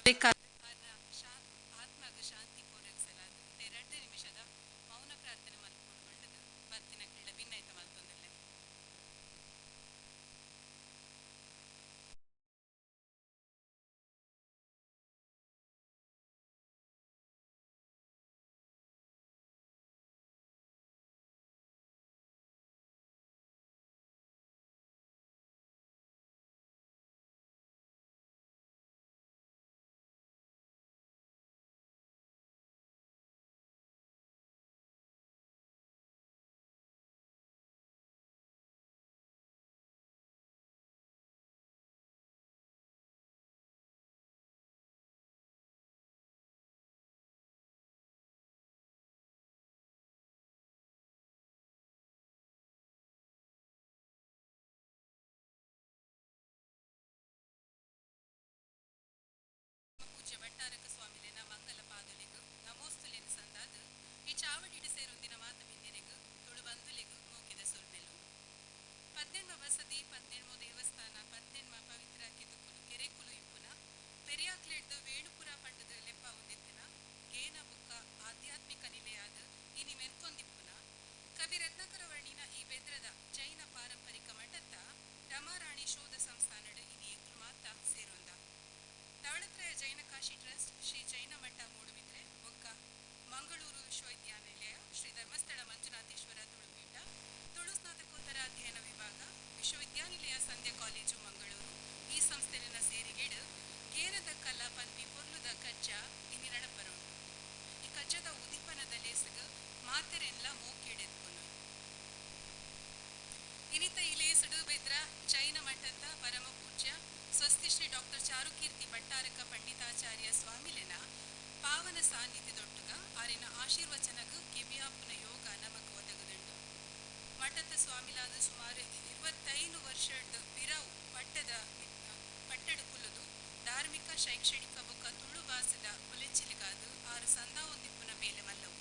ಬೇಕಾದ ಆತ್ಮಗ ಶಾಂತಿ ಕೋರಗಿಸಲಾದ 2 ನಿಮಿಷದ ಮೌನ ಪ್ರಾರ್ಥನೆ ಮಲ್ಕೊಂಡು ಒಳ್ಳೆದು ಬರ್ತಿನ ಕ್ರೀಡ ಭಿನ್ನೈತ ಮಲ್ತೊಂದಿಲ್ಲ. ಪೂಜ್ಯ ಭಟ್ಟಾರಕ ಸ್ವಾಮಿಲೆನ ಮಂಗಲ ಪಾದುಲೆಗು ನಮೋಸ್ತುಲೆನ ಸಂದಾದ ಈ ಚಾವಡಿಡು ಸೇರೊಂದಿನ ಮಾತ ಬಿಂದಿರೆಗು ತುಳು ಬಂದುಲೆಗು ಮೋಕಿದ ಸೊಲ್ಮೆಲು 18వ ಬಸದಿ 18వ ದೇವಸ್ಥಾನ 18వ ಪವಿತ್ರ ಕಿದುಕುಲು ಕೆರೆಕುಲು ಇಪ್ಪುನ ಪೆರಿಯಾಕ್ಲೆಡ್ದು ವೇಣುಪುರ ಪಂಡದ ಲೆಪ್ಪ ಉಂದಿತ್ತಿನ ಗೇನ ಬುಕ್ಕ ಆಧ್ಯಾತ್ಮಿಕ ನಿಲೆಯಾದ ಇನಿ ಮೆರ್ಕೊಂದಿಪ್ಪುನ ಕವಿ ರತ್ನಾಕರ ವರ್ಣಿನ ಈ ಬೆದ್ರದ ಜೈನ ಪಾರಂಪರಿಕ ಮಠತ್ತ ರಮಾರಾಣಿ ಶೋಧ ಸಂಸ್ಥಾನಡು ಇನಿ ಎಂಕ್ಲು ಮಾತ ಸೇರೊಂದ ಧವಳತ್ರಯ ಜೈನ ಕಾಶಿ ಟ್ರಸ್ಟ್ ಶ್ರೀ ಜೈನ ಮಠ ಮೂಡುಬಿದ್ರೆ ಬೊಕ್ಕ ಮಂಗಳೂರು ವಿಶ್ವವಿದ್ಯಾನಿಲಯ ಶ್ರೀ ಧರ್ಮಸ್ಥಳ ಮಂಜುನಾಥೇಶ್ವರ ತುಳುಪೀಠ ತುಳು ಸ್ನಾತಕೋತ್ತರ ಅಧ್ಯಯನ ವಿಭಾಗ ವಿಶ್ವವಿದ್ಯಾನಿಲಯ ಸಂಧ್ಯಾ ಕಾಲೇಜು ಮಂಗಳೂರು ಈ ಸಂಸ್ಥೆಲಿನ ಸೇರಿಗೆಡು ಗೇನದ ಕಲ್ಲ ಪನ್ಪಿ ಪೊರ್ಲುದ ಕಜ್ಜ ಇನಿ ನಡಪರುಂಡು ಈ ಕಜ್ಜದ ಉದಿಪನದ ಲೇಸಗ ಮಾತೆರೆನ್ಲ ಮೂಕೆಡೆದ್ಕೊಂಡು ಇನಿತ ಈ ಲೇಸಡು ಬೆದ್ರ ಜೈನ ಮಠದ ಪರಮ ಪೂಜ್ಯ ಸ್ವಸ್ತಿ ಶ್ರೀ ಡಾಕ್ಟರ್ ಚಾರುಕೀರ್ತಿ ಭಟ್ಟಾರಕ ಪಂಡಿತಾಚಾರ್ಯ ಸ್ವಾಮಿಲೆನ ಪಾವನ ಸಾನ್ನಿಧ್ಯದೊಟ್ಟುಗ ಆರಿನ ಆಶೀರ್ವಚನಗು ಕಿವಿಯಾಪುನ ಯೋಗ ನಮಕ್ ಒದಗುದುಂಡು ಮಠದ ಸ್ವಾಮಿಲಾದ ಸುಮಾರು 25 ವರ್ಷದ ಪಿರವು ಪಟ್ಟೆಡು ಕುಲುದು ಧಾರ್ಮಿಕ ಶೈಕ್ಷಣಿಕ ಬೊಕ್ಕ ತುಳು ಭಾಷದ ಒಲೆಚಿಲಿಗಾದು 6 ಸಂದಾ ಒಂದಿಪ್ಪುನ ಮೇಲೆ ಮಲ್ಲವು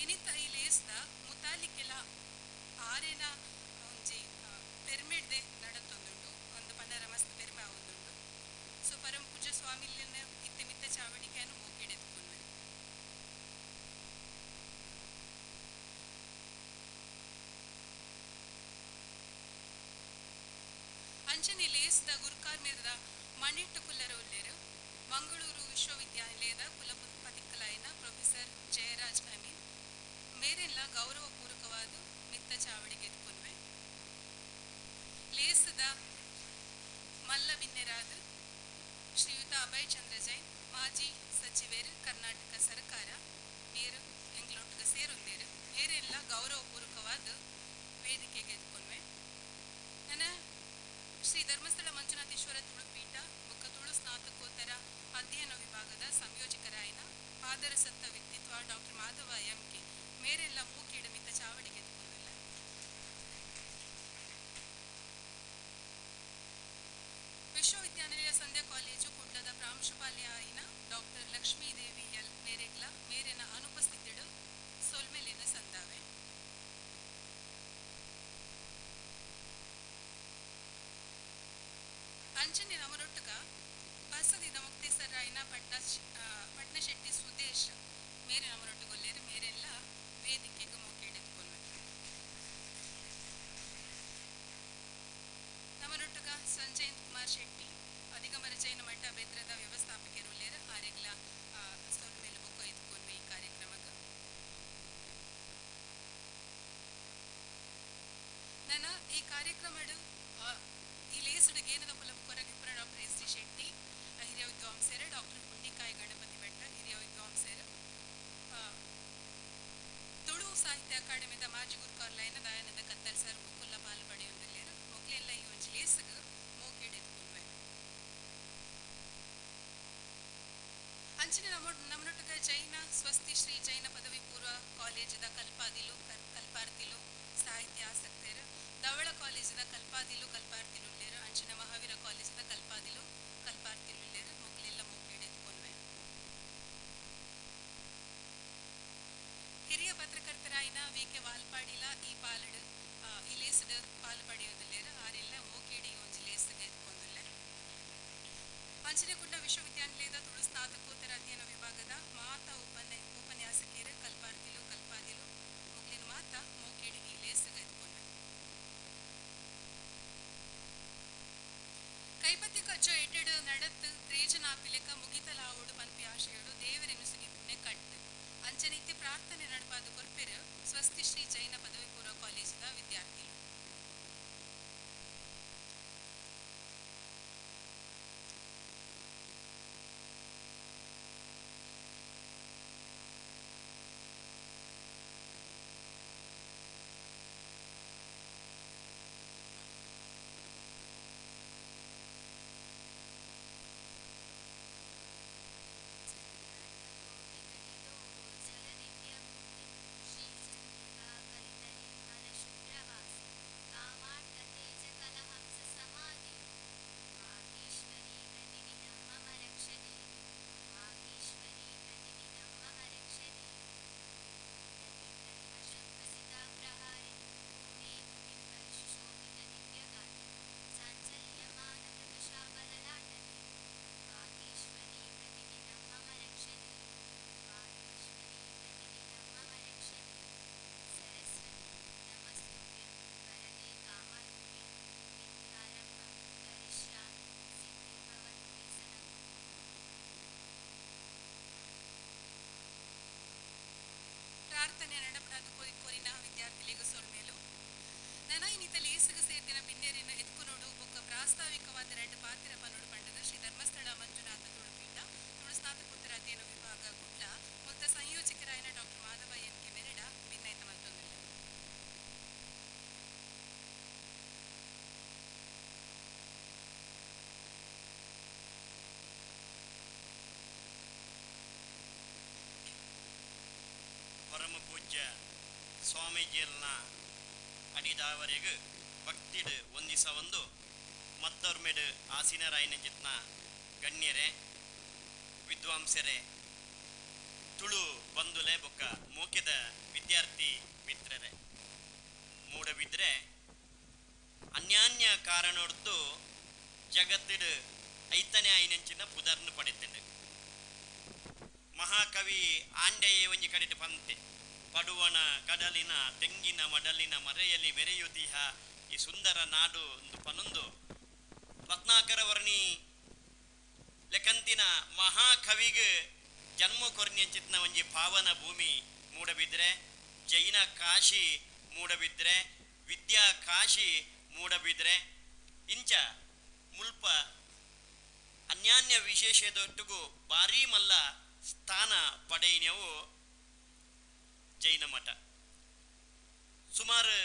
ಇನಿತ ಈ ಲೇಸ್ದ ಮುತಾಲಿಕ್ಕೆಲ ಆರೆನ ಒಂಜಿ ಪೆರ್ಮೆಡ್ದೆ ನಡತೊಂದುಂಡು ಒಂದು ಪನ್ನರ ಮಸ್ತ್ ಪೆರ್ಮೆ ಆವೊಂದುಂಡು ಸೊ ಪರಮ ಪೂಜ್ಯ ಸ್ವಾಮಿಲಿನ ಇತ್ತೆ ಮಿತ್ತ ಚಾವಡಿಕೆಯನ್ನು ಮೂಕೆಡೆದ್ಕೊಂಡು ಅಂಚನೆ ಲೇಸ್ದ ಗುರ್ಕಾರ್ ಮಿರ್ದ ಮಣಿಟ್ಟು ಕುಲ್ಲರ ಉಲ್ಲೇರು ಮಂಗಳೂರು ವಿಶ್ವವಿದ್ಯಾನಿಲಯದ ಕುಲಪತಿಕ್ಕಲಾಯಿನ ಪ್ರೊಫೆಸರ್ ಜಯರಾಜ್ ಅಮೀನ್ ಮೇರೆಲ್ಲ ಗೌರವಪೂರ್ವಕವಾದ ಮಿತ್ತ ಚಾವಡಿಗೆ ಎದ್ಕೊಂಡ್ವೆ ಲೇಸದ ಮಲ್ಲ ಬಿನ್ನೆರಾದ ಶ್ರೀಯುತ ಅಭಯ್ ಚಂದ್ರ ಜೈನ್ ಮಾಜಿ ಸಚಿವರು ಕರ್ನಾಟಕ ಸರ್ಕಾರ ಮೇರು ಎಂಗ್ಲೊಟ್ಟಿಗೆ ಸೇರೊಂದೇರು ಮೇರೆಲ್ಲ ಗೌರವಪೂರ್ವಕವಾದ ವೇದಿಕೆಗೆ ಎದ್ಕೊಂಡ್ವೆ ನನ್ನ ಶ್ರೀ ಧರ್ಮಸ್ಥಳ ಮಂಜುನಾಥೇಶ್ವರ ತುಳುಪೀಠ ಬೊಕ್ಕ ತುಳು ಸ್ನಾತಕೋತ್ತರ ಅಧ್ಯಯನ ವಿಭಾಗದ ಸಂಯೋಜಕರಾಯಿನ ಪಾದರಸತ್ತ ವ್ಯಕ್ತಿತ್ವ ಡಾಕ್ಟರ್ ಮಾಧವ ಎಂಕೆ ಮೇರೆಲ್ಲ ಮೂಕೇಡು ಮಿತ್ತ ಚಾವಡಿಗೆ ಎದ್ಕೊಂಡಿಲ್ಲ ವಿಶ್ವವಿದ್ಯಾನಿಲಯ ಸಂಧ್ಯಾ ಕಾಲೇಜು ಕುಡ್ಲದ ಪ್ರಾಂಶುಪಾಲ್ಯಾಯಿನ ಡಾಕ್ಟರ್ ಲಕ್ಷ್ಮೀದೇವಿ ಎಲ್ ಮೇರೆಗ್ಲ ಮೇರಿನ ಅನುಪಸ್ಥಿತಿಡು ಸೊಲ್ಮೆಲಿನ ಸಂದಾವೆ ಅಂಚನೆ ನಮರೊಟ್ಟುಗ ಬಸದಿದ ಮುಕ್ತೇಸರಾಯಿನ ಪಟ್ನಶೆಟ್ಟಿ ಸುದೇಶ್ ಮೇರೆ ನಮರೊಟ್ಟುಗೊಲ್ಲೇರು ಮೇರೆಲ್ಲ ವೇದಿಕೆಗೆ ಮೂಕೆಡೆದುಕೊಂಡು ನಮರೊಟ್ಟುಗ ಸಂಜಯ್ ಕುಮಾರ್ ಶೆಟ್ಟಿ ಅಧಿಗಮರ ಜೈನ ಮಠ ಬೆದ್ರದ ವ್ಯವಸ್ಥಾಪಕರು ಉಲ್ಲೇರು ಆರೆಗ್ಲ ಸೊಲ್ಮೇಲೆ ಬೊಕ್ಕ ಇದ್ಕೊಂಡು ಈ ಕಾರ್ಯಕ್ರಮಕ್ಕೆ ನನ್ನ ಈ ಕಾರ್ಯಕ್ರಮಡು ಈ ಲೇಸುಡು ಗೇನದ ಕುಲವು ಕೊರಗಿಪುರ ಡಾಕ್ಟರ್ ಎಸ್ ಡಿ ಶೆಟ್ಟಿ ಹಿರಿಯ ವಿದ್ವಾಂಸರು ಡಾಕ್ಟರ್ ಹುಂಡಿಕಾಯಿ ಗಣಪತಿ ಭಟ್ಟ ಹಿರಿಯ ವಿದ್ವಾಂಸರು ತುಳು ಸಾಹಿತ್ಯ ಅಕಾಡೆಮಿದ ಮಾಜಿ ಗುರುಕಾರ್ಲೈನ ದಯಾನಂದ ಕತ್ತಲ್ ಸರ್ ಮುಕುಲ್ಲ ಪಾಲು ಪಡೆಯೊಂದಿಲ್ಲೇರು ಮೊಕ್ಲೆಲ್ಲ ಈ ಒಂಜಿ ಲೇಸಗ ಮೂಕೆಡೆದ್ಕೊಂಡ್ವೆ ಅಂಚಿನ ನಮ್ಮನೊಟ್ಟಿಗೆ ಜೈನ ಸ್ವಸ್ತಿ ಶ್ರೀ ಜೈನ ಪದವಿ ಪೂರ್ವ ಕಾಲೇಜದ ಕಲ್ಪಾರ್ತಿಲು ಸಾಹಿತ್ಯ ಆಸಕ್ತರು ಧವಳ ಕಾಲೇಜದ ಕಲ್ಪಾದಿಲು ಕಲ್ಪಾರ್ತಿಲುಲ್ಲೇರು ಅಂಚಿನ ಮಹಾವೀರ ಕಾಲೇಜದ ಕಲ್ಪಾರ್ತಿಲುಲ್ಲೇರು ಮೊಕ್ಲೆಲ್ಲ ಮೂಕೆಡೆದ್ಕೊಂಡ್ವೆ ಹಿರಿಯ ಪತ್ರಕರ್ತರಾಯಿನ ವಿ.ಕೆ. ವಾಲ್ಪಾಡಿಲ ಈ ಪಾಲಡು ಈ ಲೇಸದ ಪಾಲು ಪಡೆಯೋದಿಲ್ಲೇರು ಆರೆಲ್ಲ ಮೂಕೆಡಿ ಒಂಜಿ ಲೇಸಗೆ ಎದ್ಕೊಂದಿಲ್ಲ ಅಂಚಿನ ಕುಂಡ ವಿಶ್ವವಿದ್ಯಾನಿಲಯದ ತುಳು ಸ್ನಾತಕೋತ್ತರ ಅಧ್ಯಯನ ವಿಭಾಗದ ಮಾತಾ ಉಪನ್ಯಾಸಕಿಯರು ಕಲ್ಪಾರ್ತಿಲು ಕಲ್ಪಾದಿಲು ಮುಗ್ಲಿನ ಮಾತಾ ಮೋಕೇಡಿಗೆ ಲೇಸುಗ ಎತ್ಕೊಂಡು ಕೈಪತ್ತಿ ಕಚ್ಚೋ ಎಡ್ಡೆಡು ನಡತ್ತು ತ್ರೇಜನಾಪಿಲೆಕ ಮುಗಿತಲಾವೋಡು ಪನ್ಪಿ ಆಶೆಯೋಡು ದೇವರೆನ್ನು ಸುಗಿಪುನೆ ಕಟ್ಟು ಅಂಚನಿತ್ಯ ಪ್ರಾರ್ಥನೆ ನಡಪಾದ ಕೊರ್ಪೆರು ಸ್ವಸ್ತಿ ಶ್ರೀ ಜೈನ ಪದವಿ ಪೂರ್ವ ಕಾಲೇಜಿದ ವಿದ್ಯಾರ್ಥಿಗಳು. ಪ್ರಾರ್ಥನೆ ನಡಪಡದು ಕೋರಿನ ವಿದ್ಯಾರ್ಥಿಗಳಿಗೂ ಸೊಲ್ಮೇಲು ನನ ಇನ್ನಿತ ಲೇಸುಗ ಸೇರ್ದಿನ ಬಿನ್ನೇರಿನ ಎತ್ಕುನೋಡು ಬೊಕ್ಕ ಪ್ರಾಸ್ತಾವಿಕವಾದ ಎರಡು ಪಾತ್ರ ಪನ್ನೋಡು ಪಂಡದ ಶ್ರೀ ಧರ್ಮಸ್ಥಳ ಮಂಜುನಾಥ ತುಳುಪೀಠ ತುಳು ಸ್ನಾತಕೋತ್ತರ ಅಧ್ಯಯನ ವಿಭಾಗ ಗುಡ್ಲ ಮೊತ್ತ ಸಂಯೋಜಕರಾಯನ ಡಾಕ್ಟರ್ ಮಾಧವ ಎನ್ ಕೆ ಮೆರಡ ಭಿನ್ನೈತ ಮತ್ತೊಂದಿಲ್ಲ. ಪರಮ ಪೂಜ್ಯ ಸ್ವಾಮೀಜಿಯಲ್ನ ಅಡಿದಾವರೆಗೂ ಭಕ್ತಿಡು ಒಂದಿಸ ಒಂದು ಮತ್ತವ್ರ ಮೇಡು ಆಸೀನರಾಯನಂಜಿತ್ನ ಗಣ್ಯರೇ ವಿದ್ವಾಂಸರೇ ತುಳು ಬಂಧುಲೆ ಬೊಕ್ಕ ಮೋಕೆದ ವಿದ್ಯಾರ್ಥಿ ಮಿತ್ರರೇ ಮೂಡಬಿದ್ರೆ ಅನ್ಯಾನ್ಯ ಕಾರಣೊಡ್ದು ಜಗತ್ತಿಡು ಐತನೇ ಆಯ್ನಂಚಿನ ಪುದರ್ನು ಪಡೆತಿಂಡು ಮಹಾಕವಿ ಆಂಡೆಯೇ ಒಂಜಿ ಕಡೆಟ್ ಪಂತೆ ಪಡುವಣ ಕಡಲಿನ ತೆಂಗಿನ ಮಡಲಿನ ಮರೆಯಲ್ಲಿ ಮೆರೆಯುತಿಹ ಈ ಸುಂದರ ನಾಡು ಒಂದು ಪನೊಂದು ರತ್ನಾಕರ ವರ್ಣಿ ಲೆಕ್ಕಂತಿನ ಮಹಾಕವಿಗೆ ಜನ್ಮ ಕೊರ್ನಿಯಂಚಿತ್ನ ಒಂಜಿ ಪಾವನ ಭೂಮಿ ಮೂಡಬಿದ್ರೆ ಜೈನ ಕಾಶಿ ಮೂಡಬಿದ್ರೆ ವಿದ್ಯಾ ಕಾಶಿ ಮೂಡಬಿದ್ರೆ ಇಂಚ ಮುಲ್ಪ ಅನ್ಯಾನ್ಯ ವಿಶೇಷದೊಟ್ಟಿಗೂ ಭಾರೀ ಮಲ್ಲ ಸ್ಥಾನ ಪಡೆಯಿನವು ಜೈನ ಮಠ ಸುಮಾರು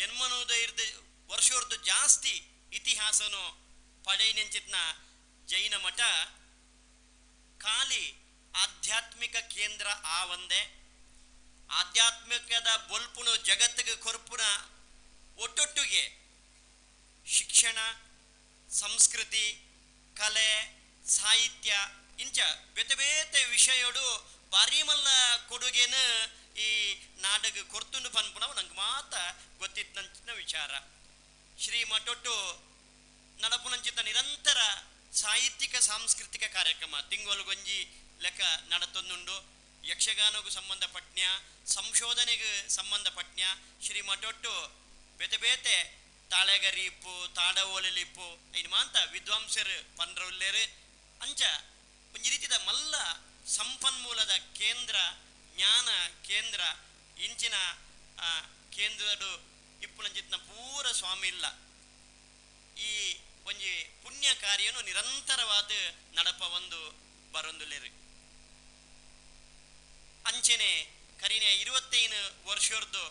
800 ವರ್ಷದ್ದು ಜಾಸ್ತಿ ಇತಿಹಾಸನು ಪಡೆಯಿನಂಚಿತ್ನ ಜೈನ ಮಠ ಖಾಲಿ ಆಧ್ಯಾತ್ಮಿಕ ಕೇಂದ್ರ ಆ ಒಂದೇ ಆಧ್ಯಾತ್ಮಿಕದ ಬೊಲ್ಪುನು ಜಗತ್ತಿಗೆ ಕೊರ್ಪುನ ಒಟ್ಟೊಟ್ಟಿಗೆ ಶಿಕ್ಷಣ ಸಂಸ್ಕೃತಿ ಕಲೆ ಸಾಹಿತ್ಯ ಇಂಚ ಬೇತೆ ಬೇತೆ ವಿಷಯಡು ಭಾರಿ ಮಲ್ಲ ಕೊಡುಗೆನ ಈ ನಾಡಗ ಕೊರ್ತುಂಡು ಪನ್ಪುನವು ನಂಗೆ ಮಾತ ಗೊತ್ತಿತ್ತಂಚಿನ ವಿಚಾರ ಶ್ರೀ ಮಠೊಟ್ಟು ನಡಪುನಂಚಿತ ನಿರಂತರ ಸಾಹಿತ್ಯಿಕ ಸಾಂಸ್ಕೃತಿಕ ಕಾರ್ಯಕ್ರಮ ತಿಂಗೊಲಗೊಂಜಿ ಲೆಕ್ಕ ನಡತೊಂದುಂಡು ಯಕ್ಷಗಾನಗೂ ಸಂಬಂಧಪಟ್ಟ ಸಂಶೋಧನೆಗೆ ಸಂಬಂಧಪಟ್ಟ ಶ್ರೀ ಮಠೊಟ್ಟು ಬೇತೆ ಬೇತೆ ತಾಳೆಗರಿಪ್ಪು ತಾಡ ಓಲಲಿಪ್ಪು ಐನು ಮಾಂತ ವಿದ್ವಾಂಸರು ಪನ್ರವುಲ್ಲೇರು ಅಂಚ ಒಂಜಿ ರೀತಿದ ಮಲ್ಲ ಸಂಪನ್ಮೂಲದ ಕೇಂದ್ರ ಜ್ಞಾನ ಕೇಂದ್ರ ಇಂಚಿನ ಕೇಂದ್ರಡು ಇಪ್ಪುನಂಚಿತ್ನ ಪೂರ ಸ್ವಾಮಿ ಇಲ್ಲ ಈ ಒಂಜಿ ಪುಣ್ಯ ಕಾರ್ಯನು ನಿರಂತರವಾದ ನಡಪ ಒಂದು ಬರೊಂದುಲ್ಲೇರು ಅಂಚೆನೆ ಕರಿನೆ 25 ವರ್ಷದ್ದು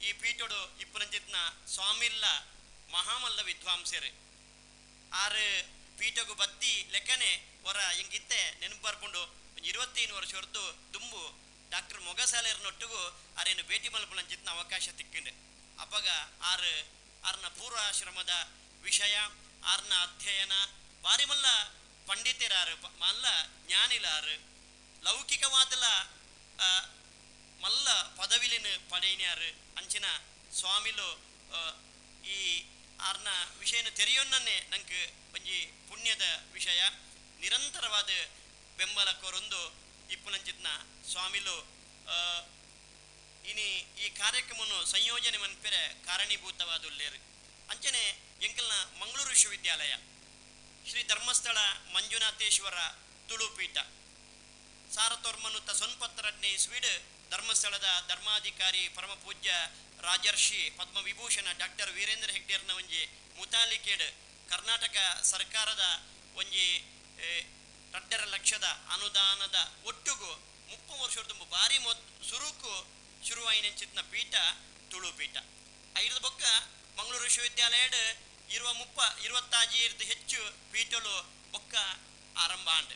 ಈ ಪೀಠಡು ಇಪ್ಪುನಂಚಿತ್ನ ಸ್ವಾಮಿಲ್ಲ ಮಹಾಮಲ್ಲ ವಿದ್ವಾಂಸರು ಆರು ಪೀಠಗೂ ಬತ್ತಿ ಲೆಕ್ಕನೆ ಹೊರ ಹಿಂಗಿತ್ತೆ ನೆನಪು ಬರ್ಕೊಂಡು 25 ವರ್ಷದ್ದು ದುಂಬು ಡಾಕ್ಟರ್ ಮೊಗಸಾಲೆರ್ನೊಟ್ಟಿಗೂ ಆರೇನು ಭೇಟಿ ಮಲ್ಪುನಂಚಿತ್ನ ಅವಕಾಶ ತಿಕ್ಕಿಂಡು ಅವಾಗ ಆರ್ನ ಪೂರ್ವಾಶ್ರಮದ ವಿಷಯ ಆರ್ನ ಅಧ್ಯಯನ ಬಾರಿ ಮಲ್ಲ ಪಂಡಿತರಾರು ಮಲ್ಲ ಜ್ಞಾನಿಲಾರು ಲೌಕಿಕವಾದಲ ಮಲ್ಲ ಪದವಿಲಿನ ಪಡೆಯಿನ್ಯಾರು ಅಂಚಿನ ಸ್ವಾಮಿಲು ಈ ಆರ್ನ ವಿಷಯನ ತೆರೆಯೋನ್ನೇ ನಂಗೆ ಒಂಜಿ ಪುಣ್ಯದ ವಿಷಯ ನಿರಂತರವಾದ ಬೆಂಬಲ ಕೊರೊಂದು ಇಪ್ಪುನಂಚಿತ್ನ ಸ್ವಾಮಿಲು ಇನಿ ಈ ಕಾರ್ಯಕ್ರಮವನ್ನು ಸಂಯೋಜನೆ ಮನ್ಪೆರೆ ಕಾರಣೀಭೂತವಾದುಲ್ಲೇರು ಅಂಚನೆ ಎಂಕಲ್ನ ಮಂಗಳೂರು ವಿಶ್ವವಿದ್ಯಾಲಯ ಶ್ರೀ ಧರ್ಮಸ್ಥಳ ಮಂಜುನಾಥೇಶ್ವರ ತುಳುಪೀಠ ಸಾರತೋರ್ಮನುತ್ತ ಸೊನ್ಪತ್ತರಡ್ನೇ ಇಸ್ವಿಡ್ ಧರ್ಮಸ್ಥಳದ ಧರ್ಮಾಧಿಕಾರಿ ಪರಮ ಪೂಜ್ಯ ರಾಜರ್ಷಿ ಪದ್ಮವಿಭೂಷಣ ಡಾಕ್ಟರ್ ವೀರೇಂದ್ರ ಹೆಗ್ಡೇರ್ನ ಒಂಜಿ ಮುತಾಲಿಕೆಡ್ ಕರ್ನಾಟಕ ಸರ್ಕಾರದ ಒಂಜಿ 2 ಲಕ್ಷದ ಅನುದಾನದ ಒಟ್ಟುಗು 30 ವರ್ಷದ ಬಾರಿ ಸುರುಕು ಶುರುವಾಯಿನೆಂಚಿತ್ನ ಪೀಠ ತುಳುಪೀಠ ಐದು ಬೊಕ್ಕ ಮಂಗಳೂರು ವಿಶ್ವವಿದ್ಯಾಲಯಡ್ 25 ಹೆಚ್ಚು ಪೀಠಲು ಬೊಕ್ಕ ಆರಂಭ ಆಂಡ್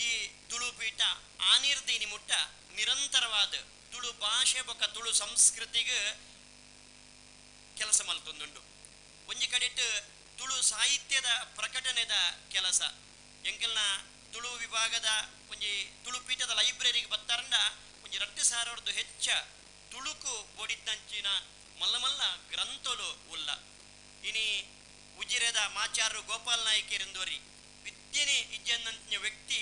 ಈ ತುಳುಪೀಠ ಆನಿರ್ದೀನಿ ಮುಟ್ಟ ನಿರಂತರವಾದ ತುಳು ಭಾಷೆ ಬೊಕ್ಕ ತುಳು ಸಂಸ್ಕೃತಿಗೆ ಕೆಲಸ ಮಲ್ತೊಂದುಂಡು ಒಂಜಿ ಕಡೆಟ್ ತುಳು ಸಾಹಿತ್ಯದ ಪ್ರಕಟಣೆದ ಕೆಲಸ ಎಂಕಲ್ನ ತುಳು ವಿಭಾಗದ ಒಂಜಿ ತುಳುಪೀಠದ ಲೈಬ್ರರಿಗೆ ಬತ್ತಾರಂಡ ಒಂಜಿ 2,000 ಹೆಚ್ಚ ತುಳುಕು ಬೋಡಿದ್ದಂಚಿನ ಮಲ್ಲ ಮಲ್ಲ ಗ್ರಂಥಲು ಉಲ್ಲ ಇನಿ ಉಜಿರೆದ ಮಾಚಾರು ಗೋಪಾಲ್ ನಾಯ್ಕರಿಂದೋರಿ ವಿದ್ಯೆನೆ ಇಜ್ಜನ್ನಂಚಿನ ವ್ಯಕ್ತಿ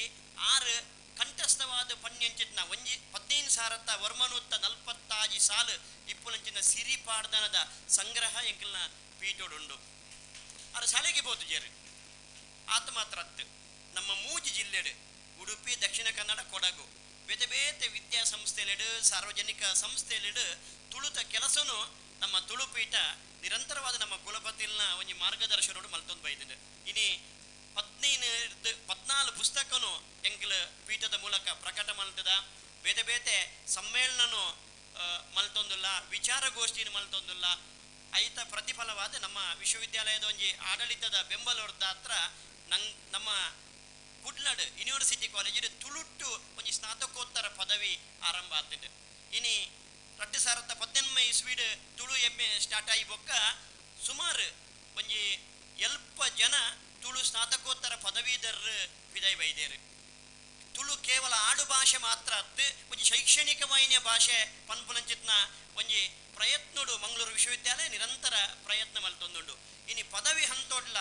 6 ಕಂಠಸ್ಥವಾದ ಪಣ್ಯಂಚಿತ್ನ ಒಂಜಿ 15,000 ವರ್ಮನೂತ್ತ 45 ಸಾಲು ಇಪ್ಪುನಂಚಿನ ಸಿರಿಪಾಡ್ದನದ ಸಂಗ್ರಹ ಎಂಕಲ್ನ ಪೀಠೋಡುಂಡು ಆರು ಶಾಲೆಗೆ ಬೋದು ಜೇರು ಆತ ಮಾತ್ರ ಅತ್ತು ನಮ್ಮ ಮೂಜಿ ಜಿಲ್ಲೆಡು ಉಡುಪಿ ದಕ್ಷಿಣ ಕನ್ನಡ ಕೊಡಗು ಬೇತೆ ಬೇತೆ ವಿದ್ಯಾಸಂಸ್ಥೆಲೆಡು ಸಾರ್ವಜನಿಕ ಸಂಸ್ಥೆಲೆಡು ತುಳುತ ಕೆಲಸನು ನಮ್ಮ ತುಳುಪೀಠ ನಿರಂತರವಾದ ನಮ್ಮ ಕುಲಪತಿಲ್ನ ಒಂಜಿ ಮಾರ್ಗದರ್ಶನೋಡು ಮಲ್ತೊಂದು ಬೈದಿದೆ ಇನಿ 14 ಪುಸ್ತಕನು ಎಂಕಲ್ ಪೀಠದ ಮೂಲಕ ಪ್ರಕಟ ಮಲ್ತದ ಬೇತೆ ಬೇತೆ ಸಮ್ಮೇಳನನು ಮಲ್ತೊಂದುಲ್ಲ ವಿಚಾರಗೋಷ್ಠಿನ ಮಲ್ತೊಂದುಲ್ಲ ಐತ ಪ್ರತಿಫಲವಾದ ನಮ್ಮ ವಿಶ್ವವಿದ್ಯಾಲಯದ ಒಂಜಿ ಆಡಳಿತದ ಬೆಂಬಲದ ಹತ್ರ ನಮ್ಮ ಕುಡ್ಲಡ್ ಯೂನಿವರ್ಸಿಟಿ ಕಾಲೇಜ್ ತುಳುಟ್ಟು ಒಂಜಿ ಸ್ನಾತಕೋತ್ತರ ಪದವಿ ಆರಂಭ ಆಗ್ತಿದೆ ಇನಿ 2018 ಇಸ್ವಿಡ್ ತುಳು ಎಮ್ಮೆ ಸ್ಟಾರ್ಟ್ ಆಗಿ ಬೊಕ್ಕ ಸುಮಾರು ಒಂಜಿ ಎಲ್ಪ ಜನ ತುಳು ಸ್ನಾತಕೋತ್ತರ ಪದವೀಧರ ವಿದಾಯ ಬೈದೇರು ತುಳು ಕೇವಲ ಆಡು ಭಾಷೆ ಮಾತ್ರ ಅತ್ತು ಒಂಜಿ ಶೈಕ್ಷಣಿಕವಾಯಿನ ಭಾಷೆ ಪನ್ಪುನಂಚಿತ್ನ ಒಂಜಿ ಪ್ರಯತ್ನಡು ಮಂಗಳೂರು ವಿಶ್ವವಿದ್ಯಾಲಯ ನಿರಂತರ ಪ್ರಯತ್ನ ಮಲ್ತೊಂದುಂಡು ಇನಿ ಪದವಿ ಹಂತೋಡ್ಲ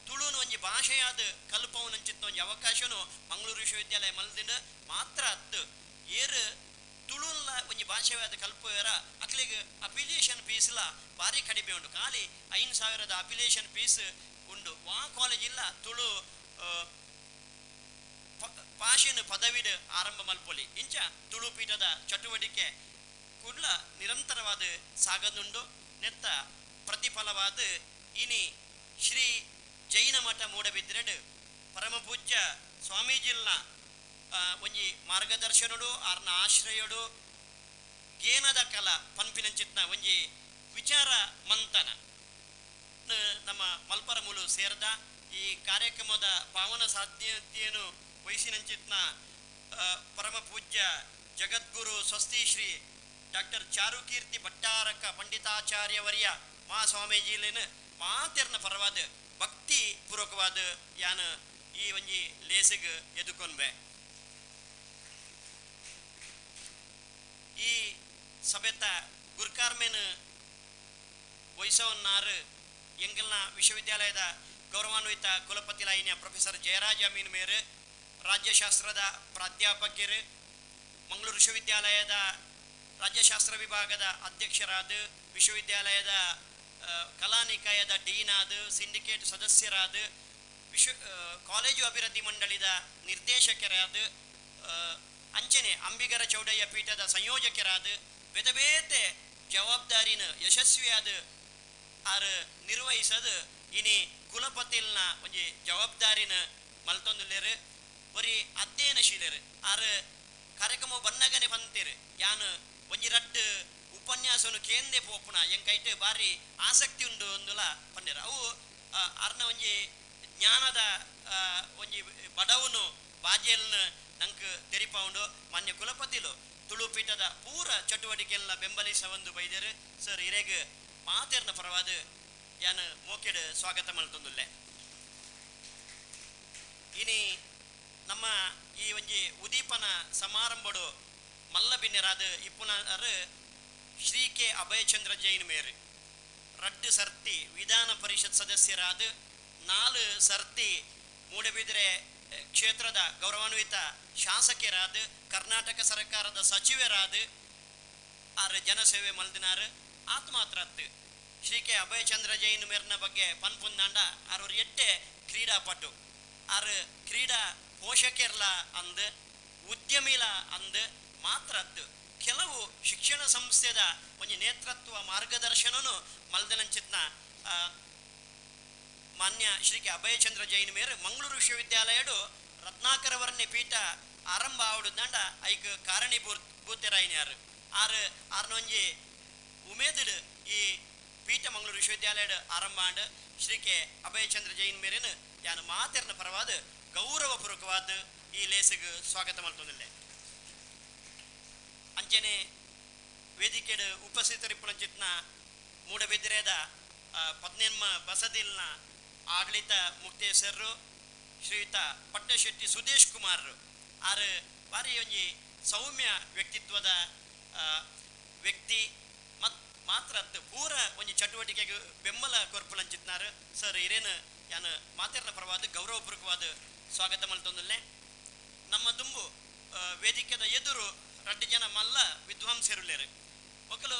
ತುಳುನು ಒಂಜಿ ಭಾಷೆಯಾದ ಕಲ್ಪವನಂಚಿತ್ನ ಒಂಜಿ ಅವಕಾಶನು ಮಂಗಳೂರು ವಿಶ್ವವಿದ್ಯಾಲಯ ಮಲ್ದಿಂದ ಮಾತ್ರ ಅತ್ತು ಏರು ತುಳುಲ್ಲ ಒಂಜಿ ಭಾಷೆಯಾದ ಕಲ್ಪವರ ಅಕ್ಲಿಗೆ ಅಪ್ಲಿಕೇಶನ್ ಫೀಸ್ಲ ಭಾರಿ ಕಡಿಮೆ ಉಂಡು ಖಾಲಿ 5,000 ಅಪ್ಲಿಕೇಶನ್ ಫೀಸ್ ಉಂಡು ವಾ ಕಾಲೇಜ್ ಇಲ್ಲ ತುಳು ಭಾಷೆನ ಪದವಿಡ್ ಆರಂಭ ಮಲ್ಪೊಲಿ ಇಂಚ ತುಳುಪೀಠದ ಚಟುವಟಿಕೆ ಕೂಡ್ಲ ನಿರಂತರವಾದ ಸಾಗದುಂಡು ನೆತ್ತ ಪ್ರತಿಫಲವಾದ ಇನಿ ಶ್ರೀ ಜೈನ ಮಠ ಮೂಡಬಿದ್ರೆಡ್ ಪರಮ ಪೂಜ್ಯ ಸ್ವಾಮೀಜಿಲ್ನ ಒಂಜಿ ಮಾರ್ಗದರ್ಶನಡು ಆರ್ನ ಆಶ್ರಯಡು ಗೇನದ ಕಲ ಪನ್ಪಿನಂಚಿತ್ನ ಒಂಜಿ ವಿಚಾರ ಮಂಥನ ನಮ್ಮ ಮಲ್ಪರ ಮೂಲು ಸೇರ್ದ ಈ ಕಾರ್ಯಕ್ರಮದ ಪಾವನ ಸಾಧ್ಯತೆಯನ್ನು ವಹಿಸಿನಂಚಿತ್ನ ಪರಮ ಪೂಜ್ಯ ಜಗದ್ಗುರು ಸ್ವಸ್ತಿ ಶ್ರೀ ಡಾಕ್ಟರ್ ಚಾರುಕೀರ್ತಿ ಭಟ್ಟಾರಕ ಪಂಡಿತಾಚಾರ್ಯವರ್ಯ ಮಹಾಸ್ವಾಮೀಜಿಲಿನ ಮಾತೆರ್ನ ಪರವಾದ ಭಕ್ತಿ ಪೂರ್ವಕವಾದ ಯಾನ ಈ ಒಂಜಿ ಲೇಸಿಗೆ ಎದುಕೊಂಬೆ ಈ ಸಭೆತ ಗುರ್ಕಾರ್ಮೆನ್ ವಹಿಸೋನ್ನಾರು ಎಂಗಲ್ನ ವಿಶ್ವವಿದ್ಯಾಲಯದ ಗೌರವಾನ್ವಿತ ಕುಲಪತಿಲಾಯಿನ ಪ್ರೊಫೆಸರ್ ಜಯರಾಜ್ ಅಮೀನ್ ಮೇರ್ ರಾಜ್ಯಶಾಸ್ತ್ರದ ಪ್ರಾಧ್ಯಾಪಕರು ಮಂಗಳೂರು ವಿಶ್ವವಿದ್ಯಾಲಯದ ರಾಜ್ಯಶಾಸ್ತ್ರ ವಿಭಾಗದ ಅಧ್ಯಕ್ಷರಾದ ವಿಶ್ವವಿದ್ಯಾಲಯದ ಕಲಾನಿಕಾಯದ ಡೀನಾದ ಸಿಂಡಿಕೇಟ್ ಸದಸ್ಯರಾದ ಕಾಲೇಜು ಅಭಿವೃದ್ಧಿ ಮಂಡಳಿದ ನಿರ್ದೇಶಕರಾದ ಅಂಚನೆ ಅಂಬಿಗರ ಚೌಡಯ್ಯ ಪೀಠದ ಸಂಯೋಜಕರಾದ ಬೇತೆ ಬೇತೆ ಜವಾಬ್ದಾರಿನ ಯಶಸ್ವಿಯಾದ ಆರು ನಿರ್ವಹಿಸದು ಇನಿ ಕುಲಪತಿಲ್ನ ಒಂಜಿ ಜವಾಬ್ದಾರಿನ ಮಲ್ತೊಂದುಲ್ಲೇರು ಬರೀ ಅಧ್ಯಯನಶೀಲರು ಆರು ಕಾರ್ಯಕ್ರಮ ಬನ್ನಗನೆ ಬಂತೇರು ಯಾನು ಒಂಜಿ ರಡ್ಡು ಉಪನ್ಯಾಸವನ್ನು ಕೇಂದೇ ಪೋಪುನ ಎಂಕೈಟ್ ಬಾರಿ ಆಸಕ್ತಿ ಉಂಡು ಒಂದುಲ ಪಂಡೇರು ಅವು ಅರ್ನ ಒಂಜಿ ಜ್ಞಾನದ ಒಂಜಿ ಬಡವನು ಬಾಜೆಲ್ನ ನಂಗೆ ತೆರಿಪೌಂಡು ಮಾನ್ಯ ಕುಲಪತಿಲು ತುಳುಪೀಠದ ಪೂರ ಚಟುವಟಿಕೆಯನ್ನ ಬೆಂಬಲಿಸ ಒಂದು ಬೈದೇರು ಸರ್ ಇರೆಗೆ ಮಾತೆರ್ನ ಪರವಾದ ಯಾನು ಮೋಕೆಡ್ ಸ್ವಾಗತ ಮಲ್ತೊಂದುಲ್ಲೆ ಇನಿ ನಮ್ಮ ಈ ಒಂಜಿ ಉದೀಪನ ಸಮಾರಂಭಡು ಮಲ್ಲ ಬಿನ್ನೆರಾದ ಇಪ್ಪುನಾರು ಶ್ರೀ ಕೆ ಅಭಯಚಂದ್ರ ಜೈನ್ ಮೇರು ರಡ್ಡು ಸರ್ತಿ ವಿಧಾನ ಪರಿಷತ್ ಸದಸ್ಯರಾದ 4 ಸರ್ತಿ ಮೂಡಬಿದ್ರೆ ಕ್ಷೇತ್ರದ ಗೌರವಾನ್ವಿತ ಶಾಸಕರಾದ ಕರ್ನಾಟಕ ಸರ್ಕಾರದ ಸಚಿವರಾದ ಆರು ಜನಸೇವೆ ಮಲ್ದಿನಾರು ಆತ್ಮಾತ್ರತ್ತು ಶ್ರೀ ಕೆ ಅಭಯಚಂದ್ರ ಜೈನ್ ಮೇರ್ನ ಬಗ್ಗೆ ಪನ್ಪುಂದಾಂಡ ಅವರು ಎಟ್ಟೆ ಕ್ರೀಡಾಪಟು ಆರು ಕ್ರೀಡಾ ಪೋಷಕರ್ಲ ಅಂದು ಉದ್ಯಮಿಲ ಅಂದು ಮಾತ್ರದ್ದು ಕೆಲವು ಶಿಕ್ಷಣ ಸಂಸ್ಥೆದ ಒಂದು ನೇತೃತ್ವ ಮಾರ್ಗದರ್ಶನನು ಮಲ್ದನಂಚಿತ್ನ ಮಾನ್ಯ ಶ್ರೀ ಕೆ ಅಭಯಚಂದ್ರ ಜೈನ್ ಮೇರ್ ಮಂಗಳೂರು ವಿಶ್ವವಿದ್ಯಾಲಯಡು ರತ್ನಾಕರ ವರ್ಣಿ ಪೀಠ ಆರಂಭ ಆವಡುದಂಡ ಐಕ್ ಕಾರಣೀಭೂತರಾಯಿನ್ಯಾರು ಆರ್ನೊಂಜಿ ಉಮೇದಿಡು ಈ ಪೀಠ ಮಂಗಳೂರು ವಿಶ್ವವಿದ್ಯಾಲಯದ ಆರಂಭ ಆಂಡ್ ಶ್ರೀ ಕೆ ಅಭಯಚಂದ್ರ ಜೈನ್ ಮೇರೇನು ಯಾನು ಮಾತೆರ್ನ ಪರವಾದ ಗೌರವಪೂರ್ವಕವಾದ ಈ ಲೇಸಿಗೆ ಸ್ವಾಗತ ಮಾಡ್ತೊಂದಿಲ್ಲ ಅಂಚನೆ ವೇದಿಕೆಡು ಉಪಸ್ಥಿತರಿಪ್ಪುನಂಚಿತ್ನ ಮೂಡಬಿದ್ರೆದ 17 ಬಸದಿಲ್ನ ಆಡಳಿತ ಮುಕ್ತೇಸರು ಶ್ರೀಯುತ ಪಟ್ಟಶೆಟ್ಟಿ ಸುದೇಶ್ ಕುಮಾರ್ ಆರು ಬಾರಿ ಒಂಜಿ ಸೌಮ್ಯ ವ್ಯಕ್ತಿತ್ವದ ವ್ಯಕ್ತಿ ಮಾತ್ರ ಪೂರ ಒಂಜಿ ಚಟುವಟಿಕೆಗೆ ಬೆಂಬಲ ಕೊರ್ಪುಲಂಚಿತ್ನಾರು ಸರ್ ಇರೇನು ಯಾನು ಮಾತೆರ್ನ ಪರವಾದ ಗೌರವಪೂರ್ವಕವಾದ ಸ್ವಾಗತ ಮಲ್ತೊಂದಲ್ಲೇ ನಮ್ಮ ದುಂಬು ವೇದಿಕೆದ ಎದುರು 2 ಜನ ಮಲ್ಲ ವಿದ್ವಾಂಸರುಲೇರು ಒಕ್ಕಲು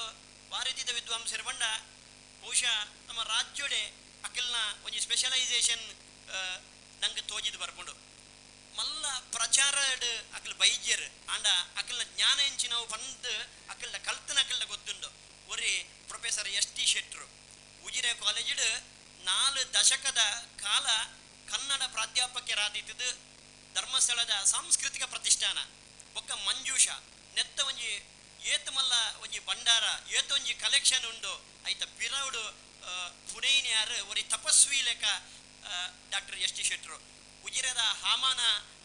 ಭಾರತೀಯ ವಿದ್ವಾಂಸರು ಬಂಡ ಬಹುಶಃ ನಮ್ಮ ರಾಜ್ಯಡೆ ಅಕಲ್ನ ಒಂಜಿ ಸ್ಪೆಷಲೈಸೇಷನ್ ನಂಗೆ ತೋಜಿದು ಬರ್ಕೊಂಡು ಮಲ್ಲ ಪ್ರಚಾರ ಅಕಲ್ ಬೈಜ್ಯರು ಆಂಡ ಅಕಲ್ನ ಜ್ಞಾನ ಎಂಚಿ ನಾವು ಬಂದು ಅಕಲ್ನ ಕಲ್ತನ ಅಕಲ್ನ ಗೊತ್ತುಂಡು ಒರಿ ಪ್ರೊಫೆಸರ್ ಎಸ್ ಟಿ ಶೆಟ್ರು ಉಜಿರೆ ಕಾಲೇಜಿಡ್ 4 ದಶಕದ ಕಾಲ ಕನ್ನಡ ಪ್ರಾಧ್ಯಾಪಕರಾದಿದ್ದು ಧರ್ಮಸ್ಥಳದ ಸಾಂಸ್ಕೃತಿಕ ಪ್ರತಿಷ್ಠಾನ ಬೊಕ್ಕ ಮಂಜೂಷ ನೆತ್ತ ಒಂಜಿ ಏತ್ ಮಲ್ಲ ಒಂಜಿ ಭಂಡಾರ ಏತೊಂಜಿ ಕಲೆಕ್ಷನ್ ಉಂಡು ಐತ ಪಿರವುಡು ಪುಣೇನ್ಯಾರು ಒರಿ ತಪಸ್ವಿ ಲೆಕ್ಕ ಡಾಕ್ಟರ್ ಎಸ್ ಟಿ ಶೆಟ್ರು ಉಜಿರೆದ ಹಾಮಾನ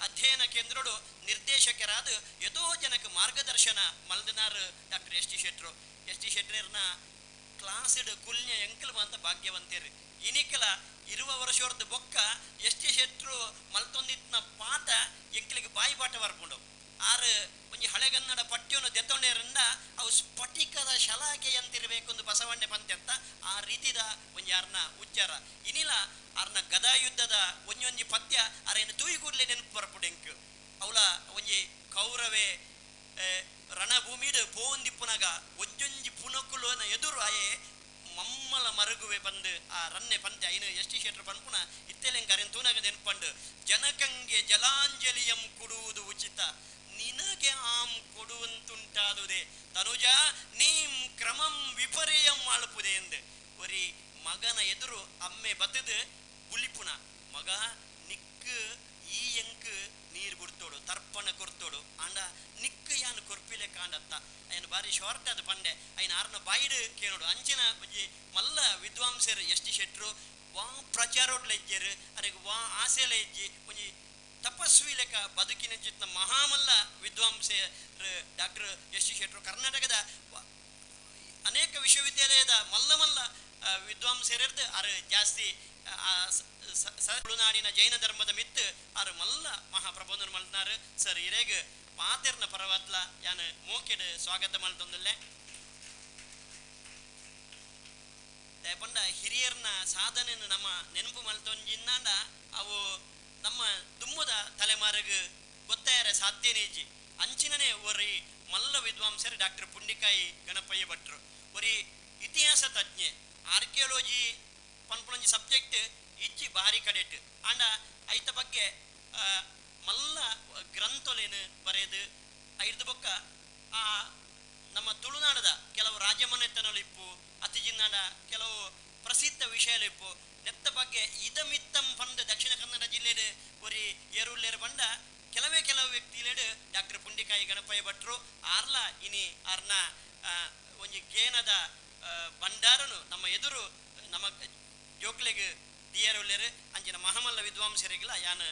ಅಧ್ಯಯನ ಕೇಂದ್ರಡು ನಿರ್ದೇಶಕರಾದ ಎದೋ ಜನಕ್ಕೆ ಮಾರ್ಗದರ್ಶನ ಮಲ್ದನಾರು ಡಾಕ್ಟರ್ ಎಸ್ ಟಿ ಶೆಟ್ರರ್ನ ಕ್ಲಾಸಿಡ್ ಕುಲ್ಯ ಎಂಕಲ್ ಅಂತ ಭಾಗ್ಯವಂತೇರು ಇನಿಕಲ 20 ವರ್ಷದ ಬೊಕ್ಕ ಎಸ್ ಟಿ ಶೆಟ್ರು ಮಲ್ತೊಂದಿತ್ನ ಪಾಠ ಎಂಕಲಿಗೆ ಬಾಯಿ ಪಾಠ ಬರ್ಕೊಂಡು ಆರು ಒಂಜಿ ಹಳೆಗನ್ನಡ ಪಠ್ಯವನ್ನು ದೆತ್ತೊಂಡೇರಿಂದ ಅವು ಸ್ಫಟಿಕದ ಶಲಾಕೆ ಅಂತಿರ್ಬೇಕು ಒಂದು ಬಸವಣ್ಣೆ ಪಂತ್ಯಂತ ಆ ರೀತಿದ ಒಂಜಿ ಆರ್ನ ಉಚ್ಚಾರ ಇನಿಲ ಆರ್ನ ಗದಾಯುದ್ಧದ ಒಂಜೊಂಜಿ ಪದ್ಯ ಅರೇನು ತೂಯಿ ಕೂಡಲೇ ನೆನಪು ಬರ್ಪುಡೆಂಕ್ ಅವಳ ಒಂಜಿ ಕೌರವೇ ರಣಭೂಮಿಡ್ ಪೋಂದಿಪ್ಪುನಗ ಒಂಜೊಂಜಿ ಪುನಕುಲುನ ಎದುರು ಆಯೆ ಮಮ್ಮಲ ಮರುಗುವೆ ಬಂದು ಆ ರನ್ನೆ ಪಂದ್ಯ ಇನ್ನು ಎಸ್ ಟಿ ಶೆಟ್ರು ಪನ್ಪುನ ಇತ್ತೆಲೆಂಗ್ ಕರೆನ್ ತೂನಾಗ ನೆನಪಂಡು ಜನಕಂಗೆ ಜಲಾಂಜಲಿಯಂ ಕೊಡುವುದು ಉಚಿತ ನಿನಗೆ ಆಂ ಕೊಡುವಂತುಂಟಾದುದೆ ತನುಜ ನೀಂ ಕ್ರಮಂ ವಿಪರ್ಯಂ ಆಳ್ಪುದೆ ಎಂದು ಒರಿ ಮಗನ ಎದುರು ಅಮ್ಮೆ ಬತ್ತದು ಬುಲಿಪುನ ಮಗ ನಿಕ್ಕು ಈ ಎಂಕ್ ನೀರು ಬಿಡ್ತೋಡು ತರ್ಪಣ ಕೊರ್ತೋಡು ಅಂಡ ನಿಕ್ಕು ಯಾನು ಕೊರ್ಪಿಲೆ ಕಾಂಡತ್ತ ಅಯ್ಯನ ಬಾರಿ ಶಾರ್ಟ್ ಅದು ಪಂಡೆ ಅಯ್ಯನ ಆರ್ನ ಬಾಯಿಡು ಕೇಳೋಡು ಅಂಚಿನ ಒಂಜಿ ಮಲ್ಲ ವಿದ್ವಾಂಸರು ಎಸ್ ಟಿ ಶೆಟ್ರು ವಾ ಪ್ರಚಾರೋಡ್ಲ ಇಜ್ಜರು ಅರೆಗೆ ವಾ ಆಸೆಲ ಇಜ್ಜಿ ಒಂಜಿ ತಪಸ್ವಿ ಲೆಕ್ಕ ಬದುಕಿನ ಚಿತ್ತ ಮಹಾಮಲ್ಲ ವಿದ್ವಾಂಸರು ಡಾಕ್ಟರ್ ಎಸ್ ಟಿ ಶೆಟ್ರು ಕರ್ನಾಟಕದ ಅನೇಕ ವಿಶ್ವವಿದ್ಯಾಲಯದ ಮಲ್ಲ ವಿದ್ವಾಂಸರಿರ್ದು ಅರು ಜಾಸ್ತಿ ತುಳುನಾಡಿನ ಜೈನ ಧರ್ಮದ ಮಿತ್ತು ಅರು ಮಲ್ಲ ಮಹಾಪ್ರಬಂಧನ ಮಲ್ನಾರು ಸರ್ ಇರೇಗ ಮಾತೆರ್ನ ಪರವಾದ್ಲ ಯಾನು ಮೋಕೆಡ್ ಸ್ವಾಗತ ಮಲ್ತೊಂದಲ್ಲೇ ಪಂಡ ಹಿರಿಯರ್ನ ಸಾಧನೆಯನ್ನು ನಮ್ಮ ನೆನಪು ಮಲ್ತೊಂಜಿಂದಾಂಡ ಅವು ನಮ್ಮ ದುಮ್ಮದ ತಲೆಮಾರಿಗೆ ಗೊತ್ತಾಯರೆ ಸಾಧ್ಯನೇಜಿ ಅಂಚಿನನೇ ಒರಿ ಮಲ್ಲ ವಿದ್ವಾಂಸರು ಡಾಕ್ಟರ್ ಪುಂಡಿಕಾಯಿ ಗಣಪಯ್ಯ ಭಟ್ರು ಒರಿ ಇತಿಹಾಸ ತಜ್ಞೆ ಆರ್ಕಿಯಾಲಜಿ ಪನ್ಪುಣಂಜಿ ಸಬ್ಜೆಕ್ಟ್ ಇಜ್ಜಿ ಭಾರಿ ಕಡೆಟ್ ಆಂಡ ಐತ ಬಗ್ಗೆ ಮಲ್ಲ ಗ್ರಂಥಲೇನು ಬರೆದು ಐದು ಬೊಕ್ಕ ಆ ನಮ್ಮ ತುಳುನಾಡದ ಕೆಲವು ರಾಜಮನೆತನಲಿಪ್ಪು ಅತಿಜಿನ್ನಾಡ ಕೆಲವು ಪ್ರಸಿದ್ಧ ವಿಷಯಲಿಪ್ಪು ನೆತ್ತ ಬಗ್ಗೆ ಇದಮಿತ್ತಂ ಪಂಡ ದಕ್ಷಿಣ ಕನ್ನಡ ಜಿಲ್ಲೆಡ್ ಒರಿ ಏರುಳ್ಳೇರು ಬಂಡ ಕೆಲವು ವ್ಯಕ್ತಿಲೇಡು ಡಾಕ್ಟರ್ ಪುಂಡಿಕಾಯಿ ಗಣಪಯ್ಯ ಭಟ್ರು ಆರ್ಲ ಇನಿ ಆರ್ನ ಒಂಜಿ ಗೇನದ ಭಂಡಾರನು ನಮ್ಮ ಎದುರು ನಮ್ಮ ಜೋಕ್ಲೆಗೆ ದಿಯರುಳ್ಳೇರು ಅಂಚಿನ ಮಹಾಮಲ್ಲ ವಿದ್ವಾಂಸರಿಗಿಲ್ಲ ಯಾನು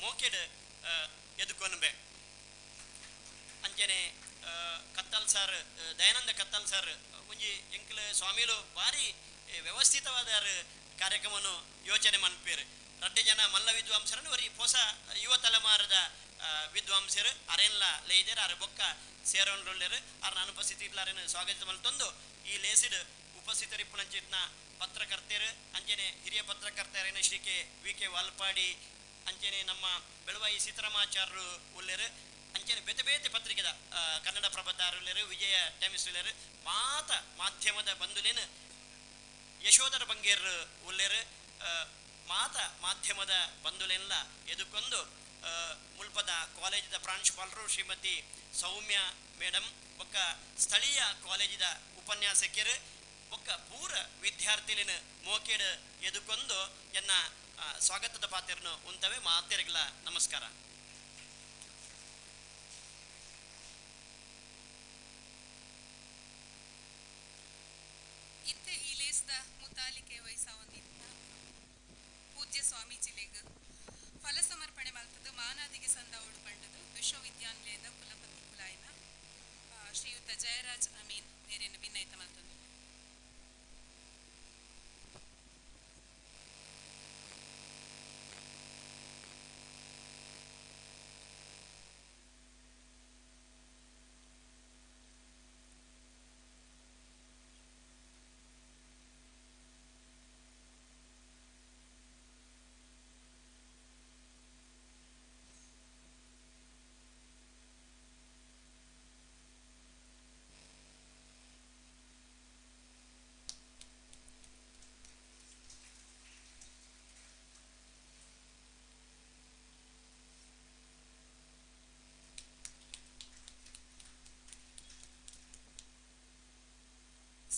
ಮೋಕೆಡ್ ಎದುಕೊನ್ಬೆ ಅಂಚನೆ ಕತ್ತಲ್ ಸರ್ ದಯಾನಂದ ಕತ್ತಲ್ ಸರ್ ಒಂಜಿ ಎಂಕಲ್ ಸ್ವಾಮಿಲು ಭಾರಿ ವ್ಯವಸ್ಥಿತವಾದ ಕಾರ್ಯಕ್ರಮವನ್ನು ಯೋಚನೆ ಮನ್ಪೇರು 2 ಜನ ಮಲ್ಲ ವಿದ್ವಾಂಸರನ್ನು ಒರಿ ಹೊಸ ಯುವ ತಲೆಮಾರದ ವಿದ್ವಾಂಸರು ಅರೆಲ್ಲ ಲೇಜರ್ ಅರೆ ಬೊಕ್ಕ ಸೇರೋನ್ರುಳ್ಳೇರು ಅವ್ರನ್ನ ಅನುಪಸ್ಥಿತಿ ಇರ್ಲಾರೇನು ಸ್ವಾಗತ ಮಲ್ತೊಂದು ಈ ಲೇಸಿಡ್ ಉಪಸ್ಥಿತರಿಪ್ಪುನಂಚಿನ ಪತ್ರಕರ್ತೆಯರು ಅಂಚನೆ ಹಿರಿಯ ಪತ್ರಕರ್ತೆಯರೇನ ಶ್ರೀ ವಿ ಕೆ ವಾಲ್ಪಾಡಿ ಅಂಚನೆ ನಮ್ಮ ಬೆಳವಾಯಿ ಸೀತಾರಾಮಾಚಾರ್ಯರು ಉಲ್ಲೇರು ಅಂಚನೆ ಬೇತೆ ಬೇತೆ ಪತ್ರಿಕೆದ ಕನ್ನಡ ಪ್ರಭತಾರುಲ್ಲೇರು ವಿಜಯ ಟೈಮ್ಸ್ ಉಲ್ಲೇರು ಮಾತ ಮಾಧ್ಯಮದ ಬಂಧುಲೇನು ಯಶೋಧರ ಬಂಗೇರ್ ಉಲ್ಲೇರು ಮಾತ ಮಾಧ್ಯಮದ ಬಂಧುಲೆಲ್ಲ ಎದುಕೊಂದು ಮುಲ್ಪದ ಕಾಲೇಜಿದ ಪ್ರಾಂಶುಪಾಲರು ಶ್ರೀಮತಿ ಸೌಮ್ಯ ಮೇಡಮ್ ಒಕ್ಕ ಸ್ಥಳೀಯ ಕಾಲೇಜಿದ ಉಪನ್ಯಾಸಕರು ಒಕ್ಕ ಪೂರ ವಿದ್ಯಾರ್ಥಿಲಿನ ಮೋಕೆಡ್ ಎದುಕೊಂದು ಎನ್ನ ಸ್ವಾಗತದ ಪಾತ್ರನು ಉಂತವೆ ಮಾತೆರೆಗಳ ನಮಸ್ಕಾರ. ಇತ್ತೆ ಈ ಲೇಸ್ದ ಮುತಾಲಿಕೆ ವಹಿಸಾವಂದಿದ್ದ ಪೂಜ್ಯ ಸ್ವಾಮೀಜಿಲೆಗ್ ಫಲ ಸಮರ್ಪಣೆ ಮಲ್ತದ್ದು ಮಾನಾದಿಗೆ ಸಂದ ಉಡುಪಂಡದು ವಿಶ್ವವಿದ್ಯಾನಿಲಯದ ಕುಲಪತಿ ಕುಲಾಯಿನ ಶ್ರೀಯುತ ಜಯರಾಜ್ ಅಮೀನ್ ನೇರೇನು ಭಿನ್ನೈತ ಮಲ್ತದ್ದು.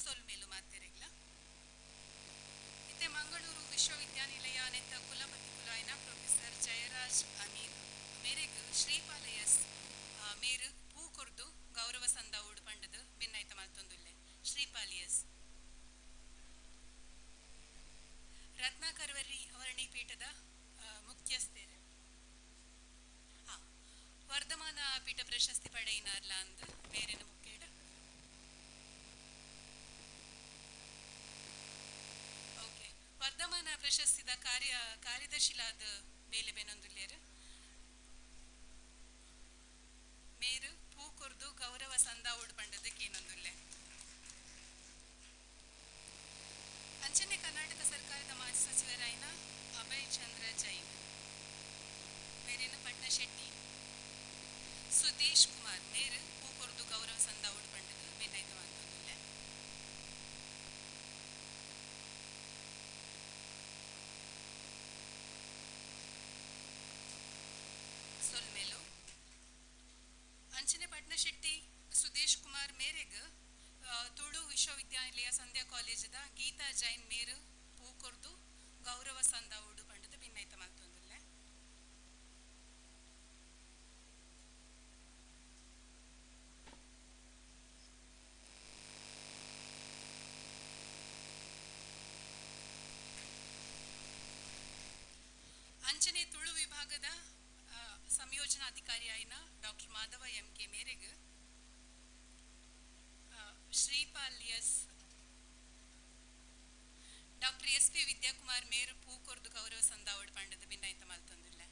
ಸೊಲ್ಮೇಲು ಮಾತೆರೆಗ್ಲ ಇತ್ತೆ ಮಂಗಳೂರು ವಿಶ್ವವಿದ್ಯಾನಿಲಯ ನೆತ್ತ ಕುಲಪತಿ ಕುಲಾಯಿನ ಪ್ರೊಫೆಸರ್ ಜಯರಾಜ್ ಅಮೀನ್ ಮೇರೆಗ್ ಶ್ರೀಪಾಲಯಸ್ ಮೇರು ಪೂ ಕೊರ್ದು ಗೌರವ ಸಂದ ಉಡುಪಂಡದು ಭಿನ್ನೈತ ಮಲ್ತೊಂದುಲ್ಲೆ. ಶ್ರೀಪಾಲಿಯಸ್ ರತ್ನಾಕರ್ವರಿ ಅವರಣಿ ಪೀಠದ ಮುಖ್ಯಸ್ಥರು ವರ್ಧಮಾನ ಪೀಠ ಪ್ರಶಸ್ತಿ ಪಡೆಯಿನಾರ್ಲ ಅಂದ್ ಮೇರಿನ ಮುಖ್ಯಡ ಓಕೆ ವರ್ಧಮಾನ ಪ್ರಶಸ್ತಿದ ಕಾರ್ಯದರ್ಶಿಲಾದ ಮೇಲೆ ಬೆನೊಂದುಲ್ಲೇರು ಮೇರು ಪೂ ಕೊರ್ದು ಗೌರವ ಸಂದ ಉಡುಪಂಡದಕ್ಕೆ ಏನೊಂದುಲ್ಲೆ. ಅಂಚನೆ ಕರ್ನಾಟಕ ಸರ್ಕಾರದ ಮಾಜಿ ಸಚಿವರಾಯಿನ ಅಭಯ್ ಚಂದ್ರ ಜೈನ್ ಮೇರಿನ ಪಟ್ನಶೆಟ್ಟಿ ಸುದೇಶ್ ಕುಮಾರ್ ಮೇರು ಪೂ ಕೊರ್ದು ಗೌರವ ಸಂದ ಉಡುಪಂಡದು ಭಿನ್ನೈತ ಮಲ್ತೊಂದುಲ್ಲೆ. ಸೊಲ್ಮೇಲು ಅಂಚನೆ ಪಟ್ನಶೆಟ್ಟಿ ಸುದೇಶ್ ಕುಮಾರ್ ಮೇರೆಗ್ ತುಳು ವಿಶ್ವವಿದ್ಯಾನಿಲಯ ಸಂಧ್ಯಾ ಕಾಲೇಜದ ಗೀತಾ ಜೈನ್ ಮೇರು ಪೂ ಕೊರ್ದು ಗೌರವ ಸಂದ ಉಡುಪಂಡದು ಭಿನ್ನೈತ ಮಲ್ತೊಂದುಲ್ಲೆ. ಅಂಚನೆ ತುಳು ವಿಭಾಗದ ಸಂಯೋಜನಾಧಿಕಾರಿಯಾಯಿನ ಡಾಕ್ಟರ್ ಮಾಧವ ಎಂ.ಕೆ. ಮೇರೆಗ್ ಶ್ರೀಪಾಲಿಯಸ್ ಡಾಕ್ಟರ್ ಎಸ್.ಪಿ. ವಿದ್ಯಾಕುಮಾರ್ ಮೇರು ಪೂ ಕೊರ್ದು ಗೌರವ ಸಂದ ಉಡುಪಂಡದು ಭಿನ್ನೈತ ಮಲ್ತೊಂದುಲ್ಲೆ.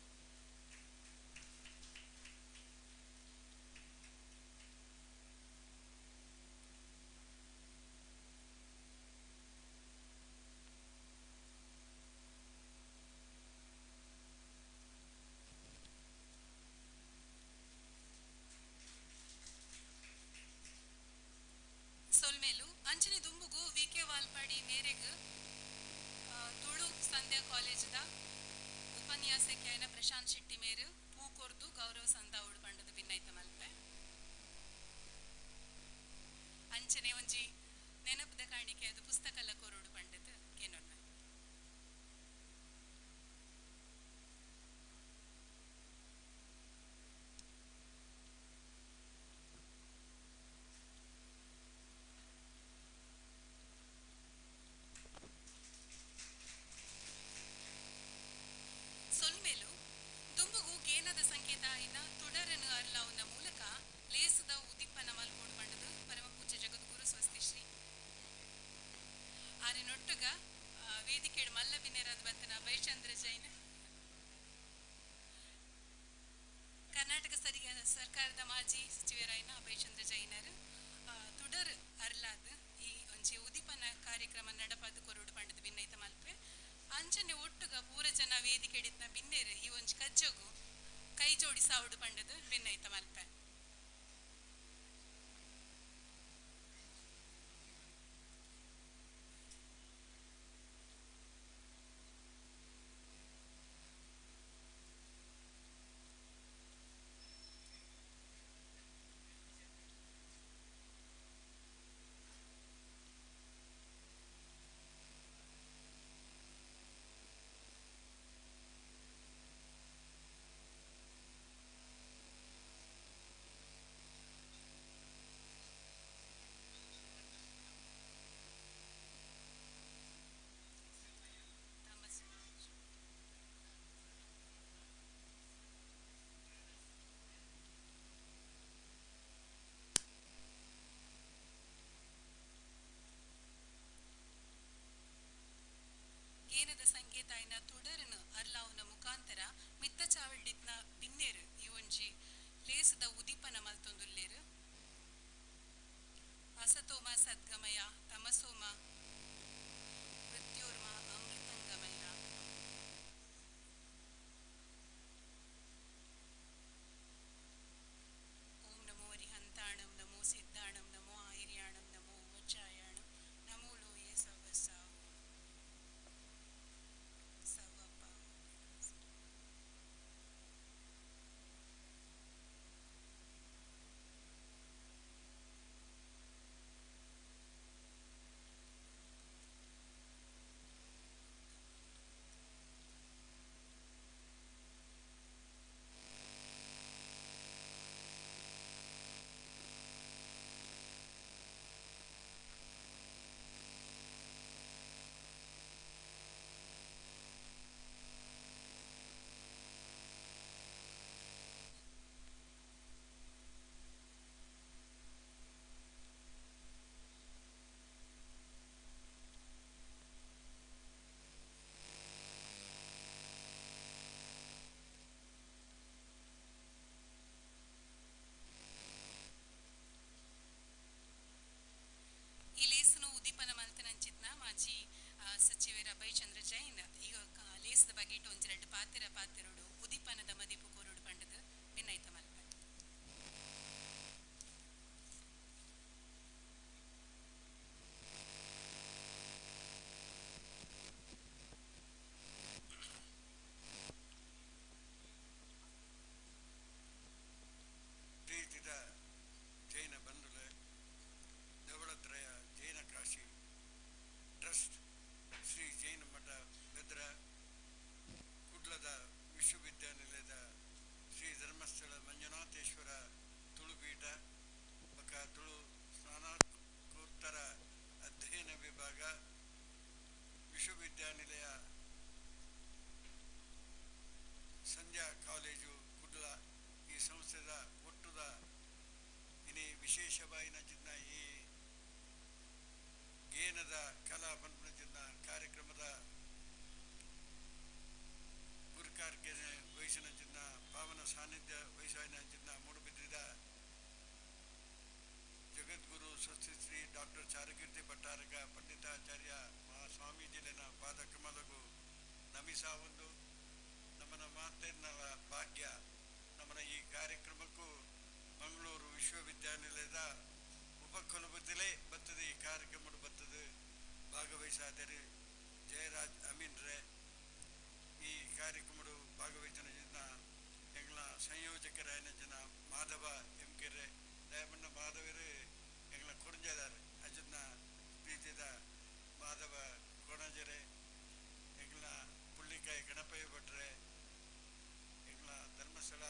ಸೊಲ್ಮೇಲು ಅಂಚನೆ ದುಂಬುಗು ವಿ ಕೆ ವಾಲ್ಪಾಡಿ ಮೇರೆಗ್ ತುಳು ಸಂಧ್ಯಾ ಕಾಲೇಜದ ಉಪನ್ಯಾಸಕಿಯಾಯಿನ ಪ್ರಶಾಂತ್ ಶೆಟ್ಟಿ ಮೇರು ಪೂ ಕೊರ್ದು ಗೌರವ ಸಂದ ಉಡುಪಂಡದು ಭಿನ್ನೈತ ಮಲ್ಪೆ. ಅಂಚನೆ ಒಂಜಿ ನೆನಪದ ಕಾಣಿಕೆ ಅದು ಪುಸ್ತಕಲ ಕೊರಡು ಪಂಡದು ಏನೊನ್ನ. ಸೊಲ್ಮೇಲು ದುಂಬುಗು ಗೇನದ ಸಂಕೇತ ಆಯಿನ ತುಡರನು ಅರ್ಲಾವುನ ಮೂಲಕ ಲೇಸದ ಉದಿಪ್ಪನ ಮಲ್ಕೊಂಡು ಪಂಡದು ಪರಮ ಪೂಜ್ಯ ಜಗದ್ಗುರು ಸ್ವಸ್ತಿ ಶ್ರೀ ಆರಿನೊಟ್ಟುಗ ವೇದಿಕೆಡ್ ಮಲ್ಲ ಬಿನ್ನೆರಾದ ಬಂತನ ಅಭಯಚಂದ್ರ ಜೈನ್ ಕರ್ನಾಟಕ ಸರ್ಕಾರದ ಮಾಜಿ ಸಚಿವರಾಯಿನ ಅಭಯಚಂದ್ರ ಜೈನರು ತುಡರ್ ಅರ್ಲಾದ್ ಈ ಒಂಜಿ ಉದಿಪನ ಕಾರ್ಯಕ್ರಮ ನಡಪದು ಕೊರೋಡು ಪಂಡದು ಭಿನ್ನೈತ ಮಲ್ಪೆ ಅಂಚನೆ ಒಟ್ಟುಗ ಪೂರ ಜನ ವೇದಿಕೆ ಹಿಡಿತನ ಬಿನ್ನೇರು ಈ ಒಂಜಿ ಕಜ್ಜಗು ಕೈ ಜೋಡಿ ಸಾವುಡು ಪಂಡದು ಭಿನ್ನೈತ ಮಲ್ಪೆ. ಗೇನದ ಸಂಕೇತ ಐನ ತುಡರ್ನು ಅರ್ಲಾವುನ ಮುಖಾಂತರ ಮಿತ್ತ ಚಾವಳ್ಳಿತ್ನ ಬಿನ್ನೇರು ಈ ಒಂಜಿ ಲೇಸದ ಉದೀಪನ ಮಲ್ತೊಂದುಲ್ಲೇರು. ಅಸತೋಮ ಸದ್ಗಮಯ ತಮಸೋಮ ಮೃತ್ಯೋರ್ಮ ಅಮೃತಂಗಮಯ. ಓಂ ನಮೋ ಅರಿಹಂತಾಣಂ ನಮೋ ಸಿದ್ಧಾಣಂ ನಮೋ ಆಯಿರ್ಯಾಣಂ ನಮೋ ವಚಾಯಾಣಂ ನಮೋ ಲೋಯೇ ಸವಸ ಸವಪ. ಈ ಲೇಸನು ಉದೀಪನ ಮಲ್ತನಂಚಿತ್ನ ಮಾಜಿ ಸಚಿವರ ಅಭಯಚಂದ್ರ ಜೈನ್ ಈಗ ಲೇಸದ ಬಗ್ಗೆ ಇಟ್ಟು ಒಂಜೆರಡು ಪಾತೆರೋಡು ಉದೀಪನದ ಮದಿಪು ಕೋರೋಡು ಪಂಡದು ಭಿನ್ನೈತ ಮಲ್ಪೆ. ಪ್ರೀತಿದ ಜೈನ ಬಂಧುಗಳೇ, ಧವಳತ್ರಯ ಜೈನ ಕಾಶಿ ಟ್ರಸ್ಟ್ ಶ್ರೀ ಜೈನ ಮಠ ಬೆದ್ರ ಕುಡ್ಲದ ವಿಶ್ವವಿದ್ಯಾನಿಲಯದ ಶ್ರೀ ಧರ್ಮಸ್ಥಳ ಮಂಜುನಾಥೇಶ್ವರ ತುಳುಪೀಠ ಬಕ ತುಳು ಸ್ನಾತಕೋತ್ತರ ಅಧ್ಯಯನ ವಿಭಾಗ ವಿಶ್ವವಿದ್ಯಾನಿಲಯ ಸಂಧ್ಯಾ ಕಾಲೇಜು ಕುಡ್ಲ ಈ ಸಂಸ್ಥೆದ ಒಟ್ಟುದ ಇನಿ ವಿಶೇಷವಾಯಿನ ಚಿನ್ನ ಈ ಗೇನದ ಕಲಾ ಪಂಪನ ಚಿನ್ನ ಕಾರ್ಯಕ್ರಮದ ಗುರುಕಾರ್ಗೆ ವಯಸ್ಸಿನ ಚಿನ್ನ ಪಾವನ ಸಾನ್ನಿಧ್ಯ ವಯಸ್ಸಾಯಿನ ಚಿನ್ನ ಮೂಡುಬಿದ್ರಿದ ಜಗದ್ಗುರು ಸ್ವಸ್ತಿ ಶ್ರೀ ಡಾಕ್ಟರ್ ಚಾರುಕೀರ್ತಿ ಭಟ್ಟಾರಕ ಪಂಡಿತಾಚಾರ್ಯ ಮಹಾಸ್ವಾಮೀಜಿಲಿನ ಪಾದ ಕಮಲಗು ನಮಿಸಾ ಒಂದು ನಮ್ಮನ ಮಾತೆನ್ನವ ಭಾಗ್ಯ. ನಮ್ಮನ ಈ ಕಾರ್ಯಕ್ರಮಕ್ಕೂ ಮಂಗಳೂರು ವಿಶ್ವವಿದ್ಯಾನಿಲಯದ ಉಪಕುಲಪತಿಲೇ ಬರ್ತದೆ ಈ ಕಾರ್ಯಕ್ರಮ ಬರ್ತದೆ ಭಾಗವಹಿಸಾದರೆ ಜಯರಾಜ್ ಅಮೀನ್ರೆ ಈ ಕಾರ್ಯಕ್ರಮ ಭಾಗವಹಿಸಿನ ಜನ ಎಂಗ್ಲ ಸಂಯೋಜಕರಾಯನ ಜನ ಮಾಧವ ಎಂ ಕೆರೆ ದಯಮಣ್ಣ ಮಾಧವರೇ ಎಂಗ್ಲ ಕೊರಂಜದಾರೆ ಅಜನ್ನ ಪ್ರೀತಿದ ಮಾಧವ ಕೊಣಜರೆ ಎಂಗ್ಲ ಪುಳ್ಳಿಕಾಯಿ ಗಣಪಯ್ಯ ಭಟ್ರೆ ಎಂಗ್ಲ ಧರ್ಮಸ್ಥಳ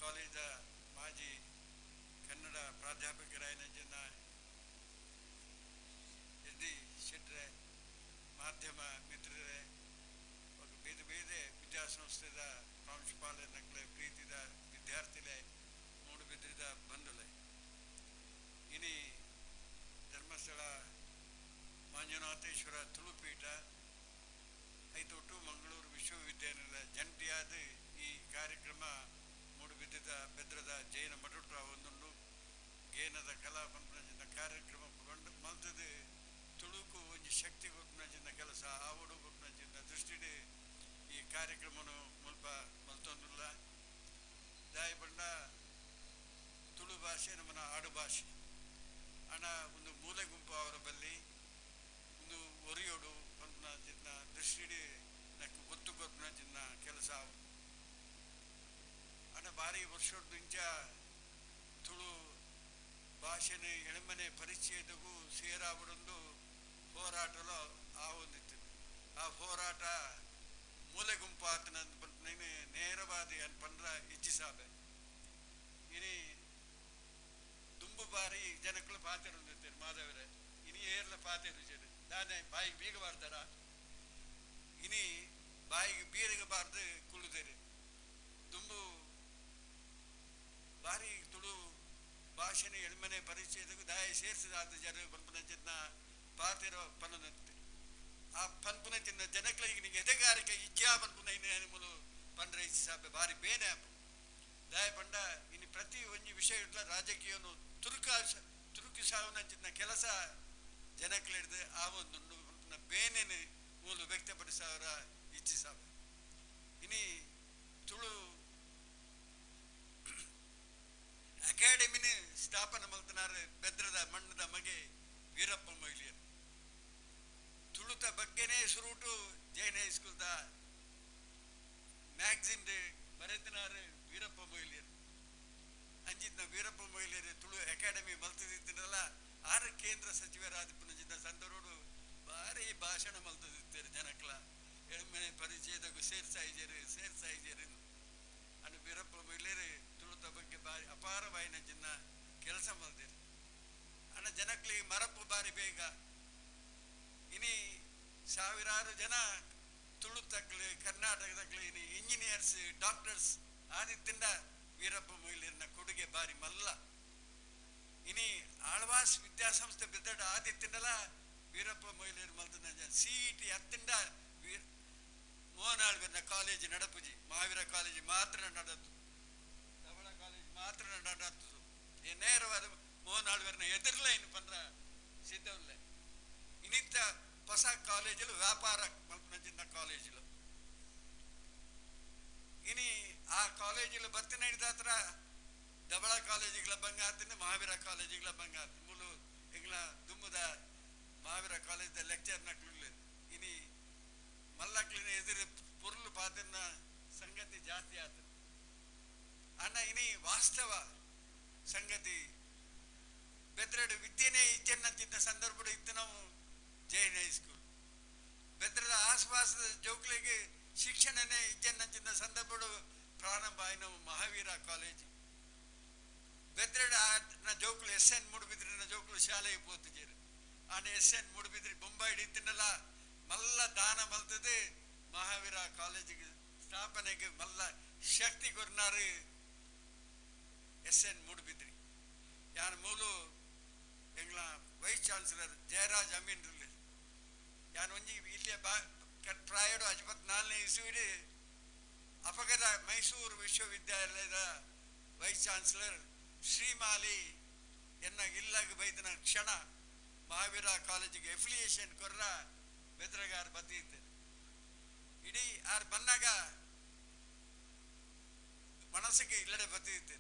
ಕಾಲೇಜ ಮಾಜಿ ಕನ್ನಡ ಪ್ರಾಧ್ಯಾಪಕರಾಯನ ಜನ ಎಸ್.ಡಿ. ಶೆಟ್ರೆ ಮಾಧ್ಯಮ ಮಿತ್ರರೇ ಬೇರೆ ಬೇರೆ ವಿದ್ಯಾಸಂಸ್ಥೆದ ಪ್ರಾಂಶುಪಾಲನಕ್ಲೆ ಪ್ರೀತಿದ ವಿದ್ಯಾರ್ಥಿಲೆ ಮೂಡುಬಿದ್ರಿದ ಬಂಧುಲೆ ಇನಿ ಧರ್ಮಸ್ಥಳ ಮಂಜುನಾಥೇಶ್ವರ ತುಳುಪೀಠ ಐತೊಟ್ಟು ಮಂಗಳೂರು ವಿಶ್ವವಿದ್ಯಾನಿಲಯ ಜಂಟಿಯಾದ ಈ ಕಾರ್ಯಕ್ರಮ ಮೂಡುಬಿದ್ದಿದ ಬೆದ್ರದ ಜೈನ ಮಠುಟ್ರ ಒಂದುಂಡು ಗೇನದ ಕಲಾ ಪಂಪನ ಕಾರ್ಯಕ್ರಮ ಮಲ್ತದು ತುಳುಕು ಒಂಜಿ ಶಕ್ತಿ ಕೊಟ್ಟಿನ ಕೆಲಸ ಆವಡು ಕೊಟ್ಟಿನ ದೃಷ್ಟಿಡ್ ಈ ಕಾರ್ಯಕ್ರಮನು ಮುಲ್ಪ ಮಲ್ತೊಂದುಲ್ಲ ದಾಯಿ ಪಂಡ ತುಳು ಭಾಷೆ ನಮ್ಮನ ಆಡು ಭಾಷೆ ಹಣ ಒಂದು ಮೂಲೆ ಗುಂಪು ಅವರ ಬಲ್ಲಿ ಒಂದು ಒರಿಯೋಡು ಪಂಪಿನ ಜಿನ್ನ ದೃಷ್ಟಿಡ್ ನಕ್ಕು ಗೊತ್ತು ಕೊಟ್ಟಿನ ಜಿನ್ನ ಕೆಲಸ ಹಣ ಭಾರಿ ವರ್ಷದ್ದು ಇಂಚ ತುಳು ಭಾಷೆನ ಎಳಮನೆ ಪರಿಚಯದಗೂ ಸೇರಾಬಿಡೊಂದು ಹೋರಾಟలో ಆವೊಂದಿತ್ತು ಆ ಹೋರಾಟ ಮೂಲೆ ಗುಂಪು ಆತನ ನೇರವಾದಿ అని ಪಂಡ್ರ ಇಚ್ಚಿ ಸಾಬೆ ಇನಿ ದುಂಬು ಬಾರಿ ಜನಕ್ಕಳು ಪಾತೆರು ಅಂದಿರ್ತಾರೆ ಮಾಧವರೇ ಇನಿ ಏರ್ಲ ಪಾತೆರು ಜನ ದಾನೆ ಬಾಯಿಗೆ ಬೀಗ ಬಾರ್ದಾರ ಇನಿ ಬಾಯಿಗೆ ಬೀರಿಗೆ ಬಾರ್ದು ಕುಳ್ಳುದೇರಿ ದುಂಬು ಬಾರಿ ತುಳು ಭಾಷೆನ ಎಳ್ಮನೆ ಪರಿಚಯದಗೂ ದಾಯ ಸೇರಿಸಿದ ಜನ ಪಂಪನ ಚಿನ್ನ ಪಾತಿರೋ ಪನ್ನನಂತೆ ಆ ಪನ್ಪುನ ಚಿನ್ನ ಜನಗಳಿಗೆ ನಿಂಗೆ ಎದೆಗಾರಿಕೆ ಇಜ್ಜಾ ಪನ್ಪುನ ಇನ್ನು ಪಂಡ್ರ ಇಚ್ಚಿ ಸಾಬೆ ಬಾರಿ ಬೇನೆ ದಾಯ ಪಂಡ ಇನ್ನು ಪ್ರತಿ ಒಂಜಿ ವಿಷಯ ಇಟ್ಲ ರಾಜಕೀಯನು ತುರುಕಿ ಸಾವನ ಚಿನ್ನ ಕೆಲಸ ಜನಕ್ಕೆ ಹಿಡಿದು ಆ ಒಂದು ಬೇನೆನು ಮೂಲು ವ್ಯಕ್ತಪಡಿಸವರ ಇಚ್ಚಿ ಸಾಬೆ ಇನಿ ತುಳು ಅಕಾಡೆಮಿನ ಸ್ಥಾಪನೆ ಮಲ್ತನಾರ ಬೆದ್ರದ ಮಣ್ಣದ ಮಗೆ ವೀರಪ್ಪ ಮೊಯ್ಲಿಯರು ತುಳುತ ಬಗ್ಗೆನೇ ಸುರುಟು ಜೈನ್ ಹೈಸ್ಕೂಲ್ದ ಮ್ಯಾಗ್ಝಿನ್ ಬರೆತನಾರ ವೀರಪ್ಪ ಮೊಯ್ಲಿಯರು ಅಂಜಿದ್ನ ವೀರಪ್ಪ ಮೊಯ್ಲಿಯರು ತುಳು ಅಕಾಡೆಮಿ ಮಲ್ತದಿದ್ದನಲ್ಲ 6 ಕೇಂದ್ರ ಸಚಿವರಾದ ಸಂದರೋಡು ಭಾರಿ ಭಾಷಣ ಮಲ್ತದಿದ್ದಾರೆ ಜನಕ್ಲ ಎಳಮನೆ ಪರಿಚಯದಾಗೂ ಸೇರ್ಸಾಯಿಜರು ಅನ್ನು ವೀರಪ್ಪ ಮೊಯ್ಲಿಯರು ತುಳುತ ಬಗ್ಗೆ ಬಾರಿ ಅಪಾರವಾಯಿನ ಜಿನ್ನ ಕೆಲಸ ಮಲ್ದಿರು ಅಣ್ಣ ಜನಕ್ಲಿಗೆ ಮರಪ್ಪು ಬಾರಿ ಬೇಗ ಇನಿ ಸಾವಿರಾರು ಜನ ತುಳುತಕ್ಲು ಕರ್ನಾಟಕದಕ್ಲು ಇನಿ ಇಂಜಿನಿಯರ್ಸ್ ಡಾಕ್ಟರ್ಸ್ ಆದಿತ್ತಿಂದ ವೀರಪ್ಪ ಮೊಯ್ಲಿಯರ್ನ ಕೊಡುಗೆ ಬಾರಿ ಮಲ್ಲ ಇನಿ ಆಳ್ವಾಸ್ ವಿದ್ಯಾಸಂಸ್ಥೆ ಬೆದ್ದಡ ಆದಿತ್ತಿಂದಲ ವೀರಪ್ಪ ಮೊಯ್ಲಿಯರ್ ಮಲ್ತನ CET ಹತ್ತಿಂದ ಮೋಹನಾಳ್ವರ್ನ ಕಾಲೇಜ್ ನಡಪುಜಿ ಮಹಾವೀರ ಕಾಲೇಜ್ ಮಾತ್ರ ನಡತ್ತು ಧವಳ ಕಾಲೇಜ್ ಮಾತ್ರ ನಡತ್ತು ನೇರವಾದ ಮೋಹನಾಳ್ವರ್ನ ಎದುರ್ಲ ಇನ್ನು ಪಂದ್ರ ಸಿದ್ಧವಲ್ಲೇ ಇನ್ನಿತ್ತ ಹೊಸ ಕಾಲೇಜಲು ವ್ಯಾಪಾರ ಮಲ್ಪನಜಿನ ಕಾಲೇಜಲು ಇನಿ ಆ ಕಾಲೇಜಲು ಬರ್ತಿನ ಹಿಡಿದಾತ್ರ ಧವಳ ಕಾಲೇಜಿಗಳ ಬಂಗಾತಿನ ಮಹಾವೀರ ಕಾಲೇಜಿಗಳ ಬಂಗಾತಿ ಮುಲು ಎಂಗ್ಲ ದುಮ್ಮದ ಮಹಾವೀರ ಕಾಲೇಜ್ ಲೆಕ್ಚರ್ ನಕ್ಲು ಇನಿ ಮಲ್ಲಕ್ಲಿನ ಎದುರು ಪುರ್ಲು ಪಾತಿನ ಸಂಗತಿ ಜಾಸ್ತಿ ಆತ ಅಣ್ಣ ಇನಿ ವಾಸ್ತವ ಸಂಗತಿ ಬೆದ್ರಡು ವಿದ್ಯೆನೇ ಇಜ್ಜನ್ನಂತಿದ್ದ ಸಂದರ್ಭ ಇತ್ತು ನಾವು ಜೈನ್ ಹೈಸ್ಕೂಲ್ ಬೆದ್ರದ ಆಸ್ಪಾಸದ ಜೋಕ್ಲಿಗೆ ಶಿಕ್ಷಣನೇ ಇಜ್ಜನ್ನಂತಿದ್ದ ಸಂದರ್ಭ ಪ್ರಾರಂಭ ಆಯ್ತು ನಾವು ಮಹಾವೀರ ಕಾಲೇಜ್ ಬೆದ್ರಡ ಜೋಕ್ಲು SN ಮೂಡುಬಿದ್ರಿನ ಜೋಕ್ಲು ಶಾಲೆಗೆ ಪೋತಿದ್ದೀರಿ ಆನೆ SN ಮೂಡುಬಿದ್ರಿ ಬೊಂಬಾಯಿ ಇತ್ತಿನಲ್ಲ ಮಲ್ಲ ದಾನ ಮಲ್ತದೆ ಮಹಾವೀರ ಕಾಲೇಜಿಗೆ ಸ್ಥಾಪನೆಗೆ ಮಲ್ಲ ಶಕ್ತಿ ಕೊರ್ನಾರು SN ಮೂಡುಬಿದ್ರಿ ಯಾನ್ ಮೂಲು ಎಂಗ್ಲ ವೈಸ್ ಚಾನ್ಸಲರ್ ಜಯರಾಜ್ ಅಮೀನ್ ಯಾನ್ ಒಂಜಿ ಇಲ್ಲಿಯ ಪ್ರಾಯಡು 54ನೇ ಇಸುವಿಡಿ ಅಪಗದ ಮೈಸೂರು ವಿಶ್ವವಿದ್ಯಾಲಯದ ವೈಸ್ ಚಾನ್ಸಲರ್ ಶ್ರೀಮಾಲಿ ಎನ್ನ ಇಲ್ಲಾಗ ಬೈದನ ಕ್ಷಣ ಮಹಾವೀರ ಕಾಲೇಜಿಗೆ ಎಫಿಲಿಯೇಷನ್ ಕೊರ್ರ ಬೆದ್ರಗಾರ್ ಬತ್ತಿದ್ದೆ ಇಡೀ ಆರ್ ಬಂದಾಗ ಮನಸ್ಸಿಗೆ ಇಲ್ಲಡೆ ಬತ್ತಿದ್ದೆ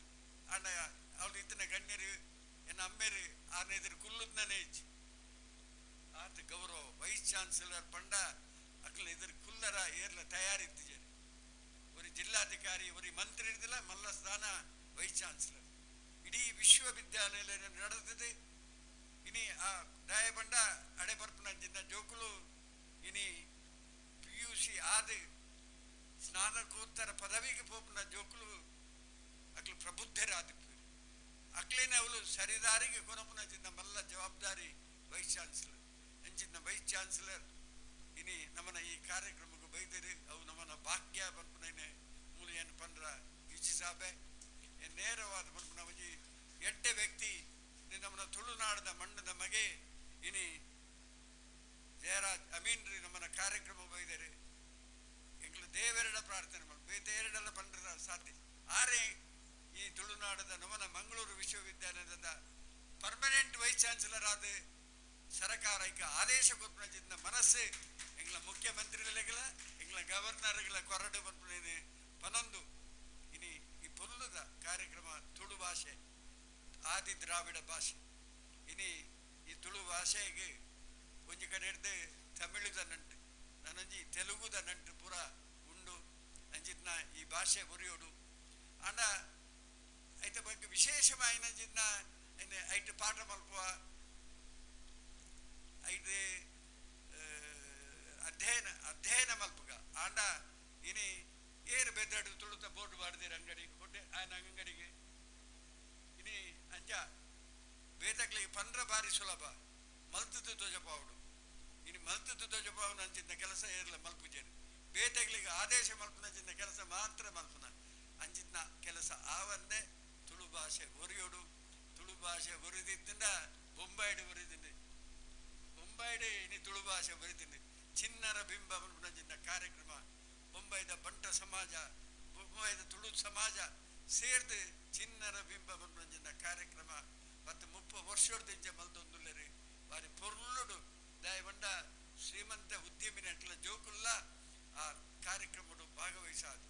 ಅಣ್ಣ ಅವಳು ಇತ್ತಿನ ಗಣ್ಯರು ಎನ್ನ ಅಮ್ಮೇರು ಆರ್ನ ಎದುರು ಕುಲ್ಲುದ್ನೇ ಇಚ್ಚಿ ಆತ ಗೌರವ ವೈಸ್ ಚಾನ್ಸಲರ್ ಪಂಡ ಅಕ್ಲ ಎದುರು ಕುಲ್ಲರ ಏರ್ಲ ತಯಾರಿತ್ತಿಜೆ ஒரு ಜಿಲ್ಲಾಧಿಕಾರಿ ஒரு ಮಂತ್ರಿ ಇರ್ದಿಲ್ಲ ಮಲ್ಲ ಸ್ಥಾನ ವೈಸ್ ಚಾನ್ಸಲರ್ ಇಡೀ ವಿಶ್ವವಿದ್ಯಾಲಯ ನಡೆದಿದೆ ಇನಿ ಆ ದಾಯ ಬಂಡ ಅಡೆ ಬರ್ಪನ ಜೋಕುಲು ಇನಿ PUC ಆದ ಸ್ನಾತಕೋತ್ತರ ಪದವಿಗೆ ಪೋಪನ ಜೋಕುಲು ಅಕ್ಲು ಪ್ರಬುದ್ಧರಾದ ಅಕ್ಲೇನೆ ಅವಳು ಸರಿದಾರಿಗೆ ಕೊನಪುನ ಜಿನ್ನ ಮಲ್ಲ ಜವಾಬ್ದಾರಿ ವೈಸ್ ಚಾನ್ಸಲರ್ ಅಂಚಿನ ವೈಸ್ ಚಾನ್ಸಲರ್ ಇನಿ ನಮ್ಮನ ಈ ಕಾರ್ಯಕ್ರಮಕ್ಕೆ ಬೈದರೆ ಅವು ನಮ್ಮನ ಭಾಗ್ಯ ಬರ್ಪನೇನೆ ಮೂಲಿಯನ್ನು ಪಂಡ್ರ ಇಚ್ಚಿ ಸಾಬೆ ನೇರವಾದ ಬರ್ಪನ ಒಂಜಿ ಎಡ್ಡೆ ವ್ಯಕ್ತಿ ನಮ್ಮನ ತುಳುನಾಡದ ಮಣ್ಣದ ಮಗೆ ಇನಿ ಜಯರಾಜ್ ಅಮೀನ್ ರೀ ನಮ್ಮನ ಕಾರ್ಯಕ್ರಮ ಬೈದರೆ ಎಂಗ್ಲು ದೇವೆರಡ ಪ್ರಾರ್ಥನೆ ಮಾಡಿ ಬೇತೆರಡೆಲ್ಲ ಪಂಡ್ರ ಸಾಧ್ಯ ಆರೆ ಈ ತುಳುನಾಡದ ನಮ್ಮನ ಮಂಗಳೂರು ವಿಶ್ವವಿದ್ಯಾಲಯದ ಪರ್ಮನೆಂಟ್ ವೈಸ್ ಚಾನ್ಸಲರ್ ಆದ ಸರಕಾರಕ್ಕೆ ಆದೇಶ ಕೊಟ್ಟಿನ ಮನಸ್ಸು ಎಂಗ್ಲ ಮುಖ್ಯಮಂತ್ರಿಗಳ ಎಂಗ್ಲ ಗವರ್ನರ್ಗಳ ಕೊರಡು ಬರ್ಪಣೆ ಪನೊಂದು ಇನಿ ಈ ಪೊಲ್ಲುದ ಕಾರ್ಯಕ್ರಮ ತುಳು ಭಾಷೆ ಆದಿ ದ್ರಾವಿಡ ಭಾಷೆ ಇನಿ ಈ ತುಳು ಭಾಷೆಗೆ ಒಂಜಿ ಕಡೆ ಹಿಡ್ದು ತಮಿಳುದ ನಂಟು ನನಂಜಿ ತೆಲುಗುದ ನಂಟು ಪೂರ ಉಂಡು ಅಂಜಿದ್ನ ಈ ಭಾಷೆ ಒರಿಯೋಡು ಅಂಡ ಐತ ಬಗ್ಗೆ ವಿಶೇಷವಾಯಿನಂಜಿದ್ನ ಐಟ್ ಪಾಠ ಮಲ್ಪುವ ಐಟ್ ಅಧ್ಯಯನ ಮಲ್ಪುಗ ಆಂಡ ಇನಿ ಏರು ಬೆದ್ದಾಡು ತುಳುತ ಬೋರ್ಡ್ ಬಾಡ್ದಿರ ಅಂಗಡಿ ಕೊಟ್ಟೆ ಆಯ್ನ ಅಂಗಡಿಗೆ ಇನಿ ಅಂಜ ಬೇತಕ್ಲಿಗೆ 15 ಬಾರಿ ಸುಲಭ ಮಲ್ತದ್ದು ಧ್ವಜಪಾವುಡು ಇನ್ನು ಮಲ್ತದ್ದು ಧ್ವಜಪಾವನ ಅಂಚಿನ ಕೆಲಸ ಏರ್ಲ ಮಲ್ಪುಜೇರು ಬೇತೆಗಳಿಗೆ ಆದೇಶ ಮಲ್ಪುನಂಚಿನ ಕೆಲಸ ಮಾತ್ರ ಮಲ್ಪುನ ಅಂಚಿನ ಕೆಲಸ ಆವಂದೆ ತುಳು ಭಾಷೆ ಒರಿಯೋಡು ತುಳು ಭಾಷೆ ಒರಿದಿದ್ದ ಬೊಂಬಾಯಿಡು ಒರಿದಿಂದು ಬೊಂಬಾಯಿಡು ಇನಿ ತುಳು ಭಾಷೆ ಒರಿದಿಂದು ಚಿನ್ನರ ಬಿಂಬ ಮಲ್ಪುನಂಚಿನ ಕಾರ್ಯಕ್ರಮ ಬೊಂಬಾಯಿದ ಬಂಟ ಸಮಾಜ ಬೊಂಬಾಯಿದ ತುಳು ಸಮಾಜ ಸೇರ್ದು ಚಿನ್ನರ ಬಿಂಬ ಮಲ್ಪುನಂಚಿನ ಕಾರ್ಯಕ್ರಮ ಮತ್ತು 30 ವರ್ಷದಿಂದ ಮಲ್ತೊಂದುಲ್ಲೆರಿ ಬಾರಿ ಪೊರ್ಲುಡು ದಯವಂಡ ಶ್ರೀಮಂತ ಉದ್ಯಮಿನ ಅಟ್ಲ ಜೋಕುಲ್ಲ ಆ ಕಾರ್ಯಕ್ರಮಡು ಭಾಗವಹಿಸಾದು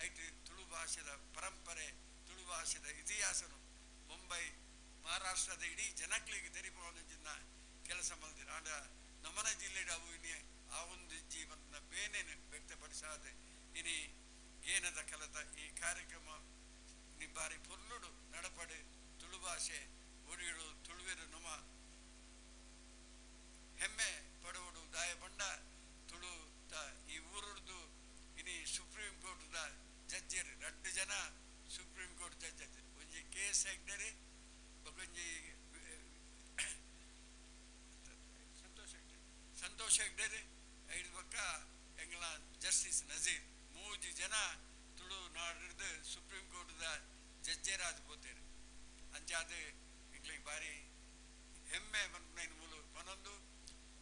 ಐಟು ತುಳು ಭಾಷೆದ ಪರಂಪರೆ ತುಳು ಭಾಷೆದ ಇತಿಹಾಸನು ಮುಂಬೈ ಮಹಾರಾಷ್ಟ್ರದ ಇಡೀ ಜನಕ್ಲಿಗೆ ತೆರಿಪೋನ ಕೆಲಸ ಮಲ್ದಿರ ಆಂಡ ನಮನ ಜಿಲ್ಲೆಡ ಅವು ಇನಿ ಆ ಒಂದು ಜೀವನ ಬೇನೇನು ವ್ಯಕ್ತಪಡಿಸಾದೆ ಇನಿ ಏನದ ಕಲತ ಈ ಕಾರ್ಯಕ್ರಮ ನಿ ಬಾರಿ ಪೊರ್ಲುಡು ನಡಪಡು ತುಳು ಭಾಷೆ ಒರಿಯಡು ತುಳುವೆರು ನಮ ಹೆಮ್ಮೆ ಪಡುವುದು ದಾಯ ಬಂಡ ತುಳು ಈ ಊರದ್ದು ಇನಿ ಸುಪ್ರೀಂ ಕೋರ್ಟ್ದ ಜಡ್ಜರು 2 ಜನ ಸುಪ್ರೀಂ ಕೋರ್ಟ್ ಜಡ್ಜ್ ಒಂಜಿ ಕೇಸ್ ಹೆಗ್ಡರಿ ಒಂಜಿ ಸಂತೋಷ್ ಹೆಗ್ಡರಿ 5 ಪಕ್ಕ ಎಂಗ್ಲ ಜಸ್ಟಿಸ್ ನಜೀರ್ 3 ಜನ ತುಳು ನಾಡಿದ್ದು ಸುಪ್ರೀಂ ಕೋರ್ಟ್ದ ಜಡ್ಜರಾದ ಪೋತೇರು ಅಂಚಾದ ಇಗ್ಲಿಗೆ ಬಾರಿ ಹೆಮ್ಮೆ ಮನ್ಪುನೈನ ಮೂಲು ಮನೊಂದು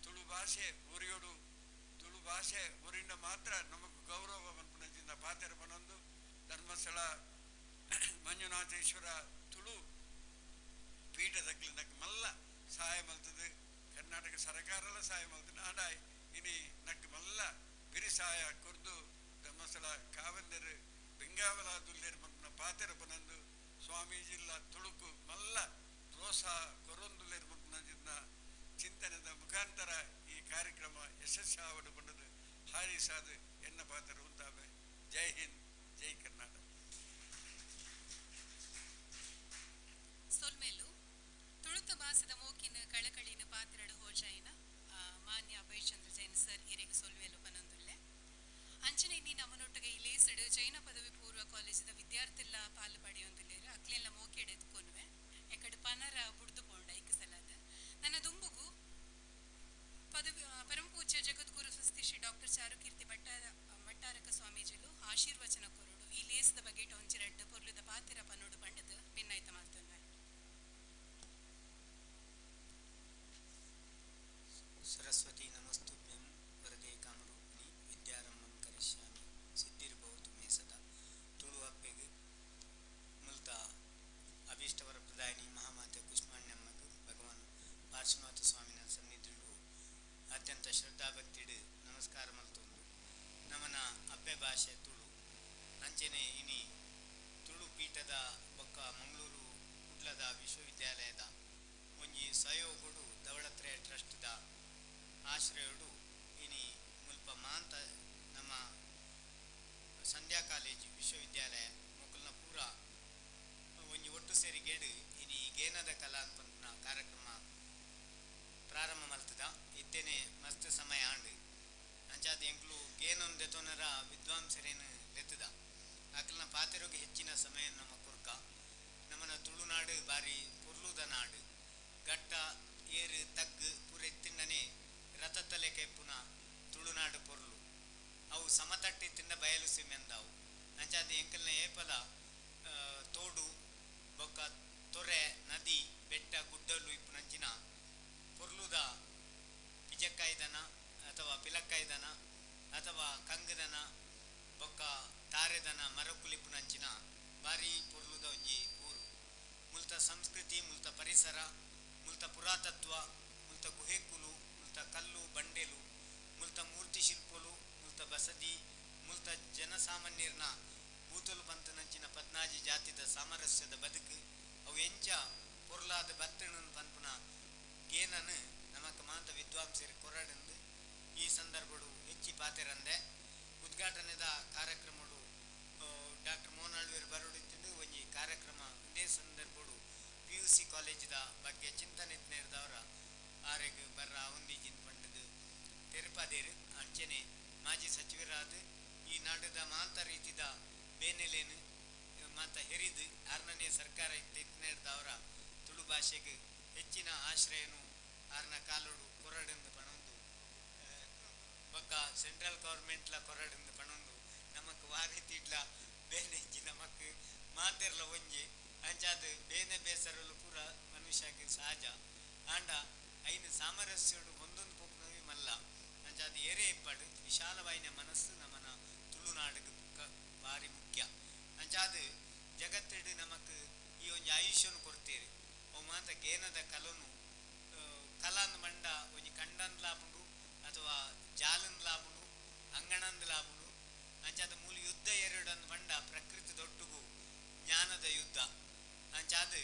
ತುಳು ಭಾಷೆ ಒರಿಯೋಡು ತುಳು ಭಾಷೆ ಒರಿಂದ ಮಾತ್ರ ನಮಗೂ ಗೌರವ ಮನ್ಪುನಂಚಿನ ಪಾತೆರ ಮನೊಂದು ಧರ್ಮಸ್ಥಳ ಮಂಜುನಾಥೇಶ್ವರ ತುಳು ಪೀಠದಕ್ಲಿ ನಕ್ ಮಲ್ಲ ಸಹಾಯ ಮಲ್ತದೆ ಕರ್ನಾಟಕ ಸರ್ಕಾರಲ ಸಹಾಯ ಮಲ್ತದೆ ಆಂಡ ಇನಿ ನಕ್ ಮಲ್ಲ ಬಿರಿ ಸಹಾಯ ಕೊರ್ದು ಧರ್ಮಸ್ಥಳ ಕಾವಂದೆರು ಬೆಂಗಾವಲಾದುಲ್ಲೇರು ಮನ್ಪುನ ಪಾತೆರ ಪನಂದು ಸ್ವಾಮೀಜಿಲ್ಲ ತುಳುಕು ಮಲ್ಲ ಪ್ರೋತ್ಸಾಹ ಕೊರೊಂದುಲ್ಲೇರು ಮನ್ಪುನಂಚಿನ ಚಿಂತನೆದ ಮುಖಾಂತರ ಈ ಕಾರ್ಯಕ್ರಮ ಯಶಸ್ಸಾವಡು ಬಂದದು ಹಾರಿಸಾದು ಎನ್ನ ಪಾತ್ರ ಉಂಟಾವೆ. ಜೈ ಹಿಂದ್, ಜೈ ಕರ್ನಾಟಕ. ಸೊಲ್ಮೆಲು ತುಳುತ ಮಾಸದ ಮೋಕಿನ ಕಳಕಳಿನ ಪಾತ್ರಡು ಹೋಜಾಯಿನ ಮಾನ್ಯ ಅಭಯಚಂದ್ರ ಜೈನ್ ಸರ್ ಇರೆಗೆ ಸೊಲ್ಮೆಲು ಪನೊಂದುಲ್ಲೆ ಅಂಚನೆ ಇನ್ನಿ ನಮ್ಮನೊಟ್ಟಿಗೆ ಇಲೇಸಡು ಜೈನ ಪದವಿ ಪೂರ್ವ ಕಾಲೇಜಿದ ವಿದ್ಯಾರ್ಥಿಲ್ಲ ಪಾಲು ಪಡೆಯೊಂದುಲ್ಲೇರು ಅಕ್ಲೆಲ್ಲ ಮೋಕೆಡೆ ಎತ್ಕೊನ್ವೆ ಎಕಡೆ ಪನರ ಬುಡ್ದು ಪೋಂಡ ಐಕ ಸಲಾದ ನನ್ನ ದುಂಬುಗು ಪದವಿ ಪರಮಪೂಜ್ಯ ಜಗದ್ಗುರು ಸ್ವಸ್ತಿ ಶ್ರೀ ಡಾಕ್ಟರ್ ಚಾರುಕೀರ್ತಿ ಭಟ್ಟಾರಕ ಸ್ವಾಮೀಜಿಲು ಆಶೀರ್ವಚನ ಕೊರಡು ಈ ಲೇಸದ ಬಗ್ಗೆ ಒಂಚಿರಡ್ಡು ಪೊರ್ಲುದ ಪಾತಿರ ಪನ್ನೋಡು ಪಂಡದು ಭಿನ್ನಾಯ್ತ ಮಾಡ್ತೊನ್ವೆ. सरस्वती नमस्तुभ्यं वरदे कामरूपिणी विद्यारंभं करिष्यामि सिद्धिर्भवतु मे सदा. ತುಳು ಹಬ್ಬೆಗೆ ಮುಲ್ತ ಅಭೀಷ್ಟವರ ಪ್ರದಾಯಿನಿ ಮಹಾಮಾತೆ ಕುಷ್ಮಾಣ್ಯಮ್ಮಗೂ ಭಗವಾನ್ ಪಾರ್ಶ್ವನಾಥ ಸ್ವಾಮಿನ ಸನ್ನಿಧಿಲು ಅತ್ಯಂತ ಶ್ರದ್ಧಾಭಕ್ತಿಡು ನಮಸ್ಕಾರ ಮಲ್ತೊಂದು ನಮನ ಅಬ್ಬೆ ಭಾಷೆ ತುಳು ಅಂಚೆನೆ ಇನಿ ತುಳು ಪೀಠದ ಬೊಕ್ಕ ಮಂಗಳೂರು ಕುಡ್ಲದ ವಿಶ್ವವಿದ್ಯಾಲಯದ ಒಂಜಿ ಸಹಯೋಗಡು ಧವಳತ್ರೆಯ ಟ್ರಸ್ಟ್ದ ಆಶ್ರಯಡು ಇನಿ ಮುಲ್ಪ ಮಾಂತ ನಮ್ಮ ಸಂಧ್ಯಾ ಕಾಲೇಜ್ ವಿಶ್ವವಿದ್ಯಾಲಯ ಮೊಕಲ್ನ ಪೂರ ಒಂಜಿ ಒಟ್ಟು ಸೇರಿಗೇಡು ಇನಿ ಗೇನದ ಕಲಾ ಅನ್ಪಂತನ ಕಾರ್ಯಕ್ರಮ ಪ್ರಾರಂಭ ಮಲ್ತದ ಇತ್ತೇನೆ ಮಸ್ತ್ ಸಮಯ ಆಂಡು ಅಂಚಾದ ಎಂಕ್ಲು ಗೇನೊಂದು ದೆತೊನರ ವಿದ್ವಾಂಸರೇನು ಲೆತ್ತದ ಅಕಲ್ನ ಪಾತೆರೋಗೆ ಹೆಚ್ಚಿನ ಸಮಯ ನಮ್ಮ ಕೊರ್ಕ ನಮ್ಮನ ತುಳುನಾಡು ಬಾರಿ ಪೊರ್ಲುದ ನಾಡು ಗಟ್ಟ ಏರು ತಗ್ಗು ಪೂರ ಎತ್ತಿಂಡನೆ ರಥತಲೆ ಕೆಪ್ಪುನ ತುಳುನಾಡು ಪೊರ್ಲು ಅವು ಸಮತಟ್ಟಿತ್ತಿಂದ ಬಯಲು ಸೀಮೆ ಅಂದಾವು ಅಂಚಾದ ಎಂಕಲ್ನ ಏಪಲ ತೋಡು ಬೊಕ್ಕ ತೊರೆ ನದಿ ಬೆಟ್ಟ ಗುಡ್ಡಲು ಇಪ್ಪುನಂಚಿನ ಪೊರ್ಲುದ ಪಿಜಕ್ಕಾಯ್ದನ ಅಥವಾ ಪಿಲಕ್ಕಾಯ್ದನ ಅಥವಾ ಕಂಗದನ ಬೊಕ್ಕ ತಾರೆದನ ಮರಕುಲಿಪುನಂಚಿನ ಬಾರಿ ಪೊರ್ಲುದ ಒಂಜಿ ಊರು. ಮುಲ್ತ ಸಂಸ್ಕೃತಿ, ಮುಲ್ತ ಪರಿಸರ, ಮುಲ್ತ ಪುರಾತತ್ವ, ಮುಲ್ತ ಗುಹೆಕುಲು ಮುಲ್ತ ಕಲ್ಲು ಬಂಡೆಲು ಮುಲ್ತ ಮೂರ್ತಿ ಶಿಲ್ಪಲು ಮುಲ್ತ ಬಸದಿ ಮುಲ್ತ ಜನಸಾಮಾನ್ಯರ್ನ ಬೂತಲು ಪಂತನಂಚಿನ ಪದ್ನಾಜಿ ಜಾತಿದ ಸಾಮರಸ್ಯದ ಬದುಕು ಅವು ಎಂಚ ಪೊರ್ಲಾದ ಬತ್ತಣನ್ ಪನ್ಪುನ ಗೇನನು ನಮಕ್ ಮಾತ ವಿದ್ವಾಂಸರು ಕೊರಡಂದು ಈ ಸಂದರ್ಭಡು ಹೆಚ್ಚಿ ಪಾತೆರಂದೆ ಉದ್ಘಾಟನೆದ ಕಾರ್ಯಕ್ರಮಡು ಡಾಕ್ಟರ್ ಮೋಹನಾಳ್ವೀರ್ ಬರೋಡಿದ್ದು ಒಂಜಿ ಕಾರ್ಯಕ್ರಮ ಇದೇ ಸಂದರ್ಭಡು PUC ಕಾಲೇಜಿದ ಬಗ್ಗೆ ಚಿಂತನೆ ನೆರೆದವರ ಆರೆಗ್ ಬರ್ರ ಒಂದಿಜಿನ್ ಪಂಡದು ತೆರಪಾದೇರು ಅಂಚನೆ ಮಾಜಿ ಸಚಿವರಾದ ಈ ನಾಡದ ಮಾತ ರೀತಿದ ಬೇನೆಲೇನು ಮಾತ ಹೆರಿದು 6ನೇ ಸರ್ಕಾರ ನೆರೆದವರ ತುಳು ಭಾಷೆಗೆ ಹೆಚ್ಚಿನ ಆಶ್ರಯನು ಆರ್ನ ಕಾಲೋಡು ಕೊರಡಂದು ಪಣೊಂದು ಬೊಕ್ಕ ಸೆಂಟ್ರಲ್ ಗೌರ್ಮೆಂಟ್ಲ ಕೊರಡಂದು ಪಣೊಂದು ನಮಕ್ ವಾರಿತಿಡ್ಲ ಬೇನೆ ನಮಕ್ ಮಾತೆರ್ಲ ಒಂಜಿ ಅಂಚಾದ ಬೇನೆ ಬೇಸರಲು ಪೂರ ಮನುಷ್ಯಗೆ ಸಹಜ ಆಂಡ ಐನು ಸಾಮರಸ್ಯಡು ಒಂದೊಂದು ಪೊಪ್ಪನವಿ ಮಲ್ಲ ಅಂಚಾದ ಏರೆ ಇಪ್ಪಡು ವಿಶಾಲವಾಯಿನ ಮನಸ್ಸು ನಮ್ಮನ ತುಳುನಾಡಿಗೆ ಭಾರಿ ಮುಖ್ಯ ಅಂಚಾದ ಜಗತ್ತಿಡು ನಮಕ್ ಈ ಒಂಜಿ ಆಯುಷ್ಯನು ಕೊಡ್ತೇವೆ ಅವು ಮಾತ ಗೇನದ ಕಲನು ಕಲಾನ್ ಮಂಡ ಒಂಜಿ ಕಂಡನ್ ಲಾಭುಂಡು ಅಥವಾ ಜಾಲನ್ ಲಾಭುಂಡು ಅಂಗಣಂದ್ ಲಾಭುಂಡು ಅಂಚಾದ ಮೂಲ ಯುದ್ಧ ಎರಡಂದು ಮಂಡ ಪ್ರಕೃತಿ ದೊಟ್ಟುಗು ಜ್ಞಾನದ ಯುದ್ಧ ಅಂಚಾದ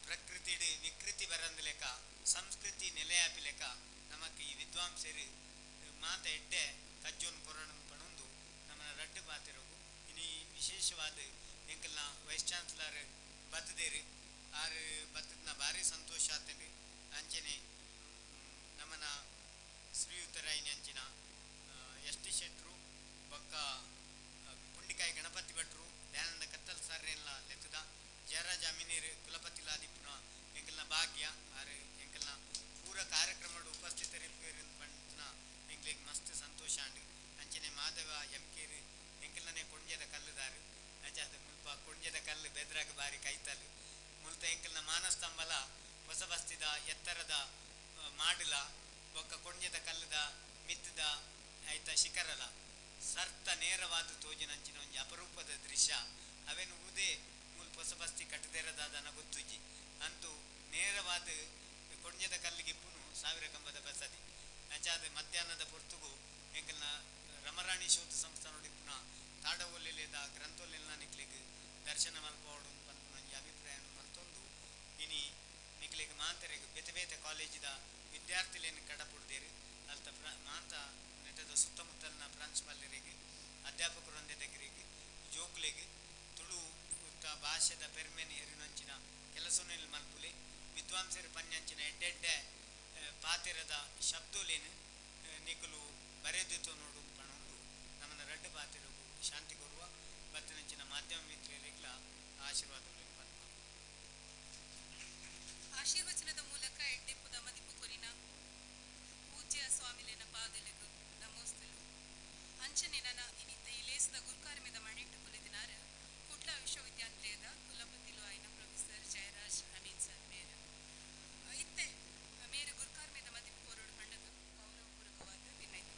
ಪ್ರಕೃತಿಡ್ ವಿಕೃತಿ ಬರಂದ ಲೆಕ್ಕ ಸಂಸ್ಕೃತಿ ನೆಲೆಯಾಪಿ ಲೆಕ್ಕ ನಮಕ್ ಈ ವಿದ್ವಾಂಸರು ಮಾತ ಎಡ್ಡೆ ಕಜ್ಜೋನ್ ಕೊರಣ ಪಣೊಂದು ನಮ್ಮನ್ನ ರಡ್ಡು ಪಾತಿರೋಗು ಇನ್ನು ವಿಶೇಷವಾದ ಎಂಕಲ್ನ ವೈಸ್ ಚಾನ್ಸಲರ್ ಬತ್ತದೇರು ಆರು ಬತ್ತದ್ನ ಭಾರಿ ಸಂತೋಷ ಆತಂಡು ಅಂಚನೆ ನಮ್ಮನ ಶ್ರೀಯುತರಾಯಿನಿ ಅಂಚಿನ ಎಸ್ ಟಿ ಶೆಟ್ರು ಬೊಕ್ಕ ಪುಂಡಿಕಾಯಿ ಗಣಪತಿ ಭಟ್ರು ದಯಾನಂದ ಕತ್ತಲ್ ಸರ್ರೆಲ್ಲ ಲೆತ್ತದ ಜಯರಾಜ ಅಮಿನೀರ್ ಕುಲಪತಿಲಾದಿಪ್ಪುನ ಎಂಕಲ್ನ ಭಾಗ್ಯ ಆರು ಎಂಕಲ್ನ ಪೂರ ಕಾರ್ಯಕ್ರಮಡು ಉಪಸ್ಥಿತರಿಪ್ಪೇರಿನ ಪಂಡ್ನ ಎಂಕ್ಲಿಗೆ ಮಸ್ತ್ ಸಂತೋಷ ಅಂಡು ಅಂಚನೆ ಮಾಧವ ಎಂಕೇರು ಎಂಕಲ್ನೇ ಕೊಂಡ್ಯದ ಕಲ್ಲುದಾರು ಅಂಚಾದ ಮುಲ್ಪ ಕೊಂಡ್ಯದ ಕಲ್ಲು ಬೆದ್ರಾಗ ಬಾರಿ ಕೈತಲು ಮುಲ್ತ ಎಂಕಲ್ನ ಮಾನಸ್ತಂಬಲ ಹೊಸ ಬಸ್ತಿದ ಎತ್ತರದ ಮಾಡಲ ಬೊಕ್ಕ ಕೊಂಡ್ಯದ ಕಲ್ಲುದ ಮಿತ್ತದ ಐತ ಶಿಖರಲ ಸರ್ತ ನೇರವಾದ ತೋಜಿನಂಚಿನ ಒಂಜಿ ಅಪರೂಪದ ದೃಶ್ಯ ಅವೇನು ಉದೇ ಮೂಲ ಹೊಸ ಬಸ್ತಿ ಕಟ್ಟದಿರದಾದನ ಗೊತ್ತುಜಿ ಅಂತೂ ನೇರವಾದ ಕೊಂಡ್ಯದ ಕಲ್ಲಿಗಿಪ್ಪುನು 1000 ಕಂಬದ ಬಸದಿ ಅಂಚಾದ ಮಧ್ಯಾಹ್ನದ ಪೊರ್ತುಗು ಎಂಕಲ್ನ ರಮರಾಣಿ ಶೋಧ ಸಂಸ್ಥಾನೋಡಿಪ್ಪುನ ತಾಡವೊಲ್ಲೆದ ಗ್ರಂಥೋಲ್ಲೆಲ್ನ ನಿಕ್ಲಿಗೆ ದರ್ಶನ ಮಲ್ಪೋಡು ಪನ್ಪುನಂಜಿ ಅಭಿಪ್ರಾಯ ಮತ್ತೊಂದು ಇನಿ ನಿಕ್ಲಿಗೆ ಮಾಂತರೆಗೆ ಬೇತೆ ಬೇತೆ ಕಾಲೇಜಿದ ವಿದ್ಯಾರ್ಥಿಲೇನು ಕಡಪುಡ್ದೇರು ಅಲ್ತ ಮಾತ ನೆಟದ ಸುತ್ತಮುತ್ತಲಿನ ಪ್ರಾಂಶುಪಾಲರಿಗೆ ಅಧ್ಯಾಪಕರೊಂದೇ దగ్గరికి ಜೋಕ್ಲೆಗೆ ತುಳು ಭಾಷೆದ ಪೆರ್ಮೆನ್ ಎರಿನಂಚಿನ ಕೆಲಸೊನೆಲ್ ಮಲ್ಪುಲೆ ವಿದ್ವಾಂಸರು ಪನ್ಯಂಚಿನ ಎಡ್ಡೆಡ್ಡೆ ಪಾತಿರದ ಶಬ್ದೋಲೇನು ನಿಕುಲು ಬರೆದಿತ್ತು ನೋಡು ಪಣೊಂದು ನಮ್ಮನ್ನ ರಡ್ಡು ಪಾತಿರಗು ಶಾಂತಿ ಕೊರುವ ಬತ್ತಿನಂಚಿನ ಮಾಧ್ಯಮ ಮಿತ್ರರಿಗ್ಲ ಆಶೀರ್ವಾದಗಳು ಆಶೀರ್ವಚನದ ಮೂಲಕ ಎಡ್ಡೆಪ್ಪುದ ಮದಿಪು ಕೊರಿನ ಪೂಜ್ಯ ಸ್ವಾಮಿಲೇನ ಪಾದಲೆಗು ನಮೋಸ್ತಲು ಅಂಚನೆ ನನ್ನ ಇನಿತ ಇಲೇಸದ ಗುರುಕಾರ್ಯದ ಮಣಿಟ್ಟು ಕುಲಿದಿನಾರ ಕುಡ್ಲ ವಿಶ್ವವಿದ್ಯಾಲಯದ ಕುಲಪತಿಲು ಆಯ್ನ ಪ್ರೊಫೆಸರ್ ಜಯರಾಜ್ ಅಮೀನ್ ಸರ್ ಮೇರು ಇತ್ತೆ ಮೇರು ಗುರುಕಾರ್ಯದ ಮದಿಪು ಕೋರೋಡು ಪಂಡದು ಗೌರವಪೂರ್ವಕವಾದ ವಿನಯಿತ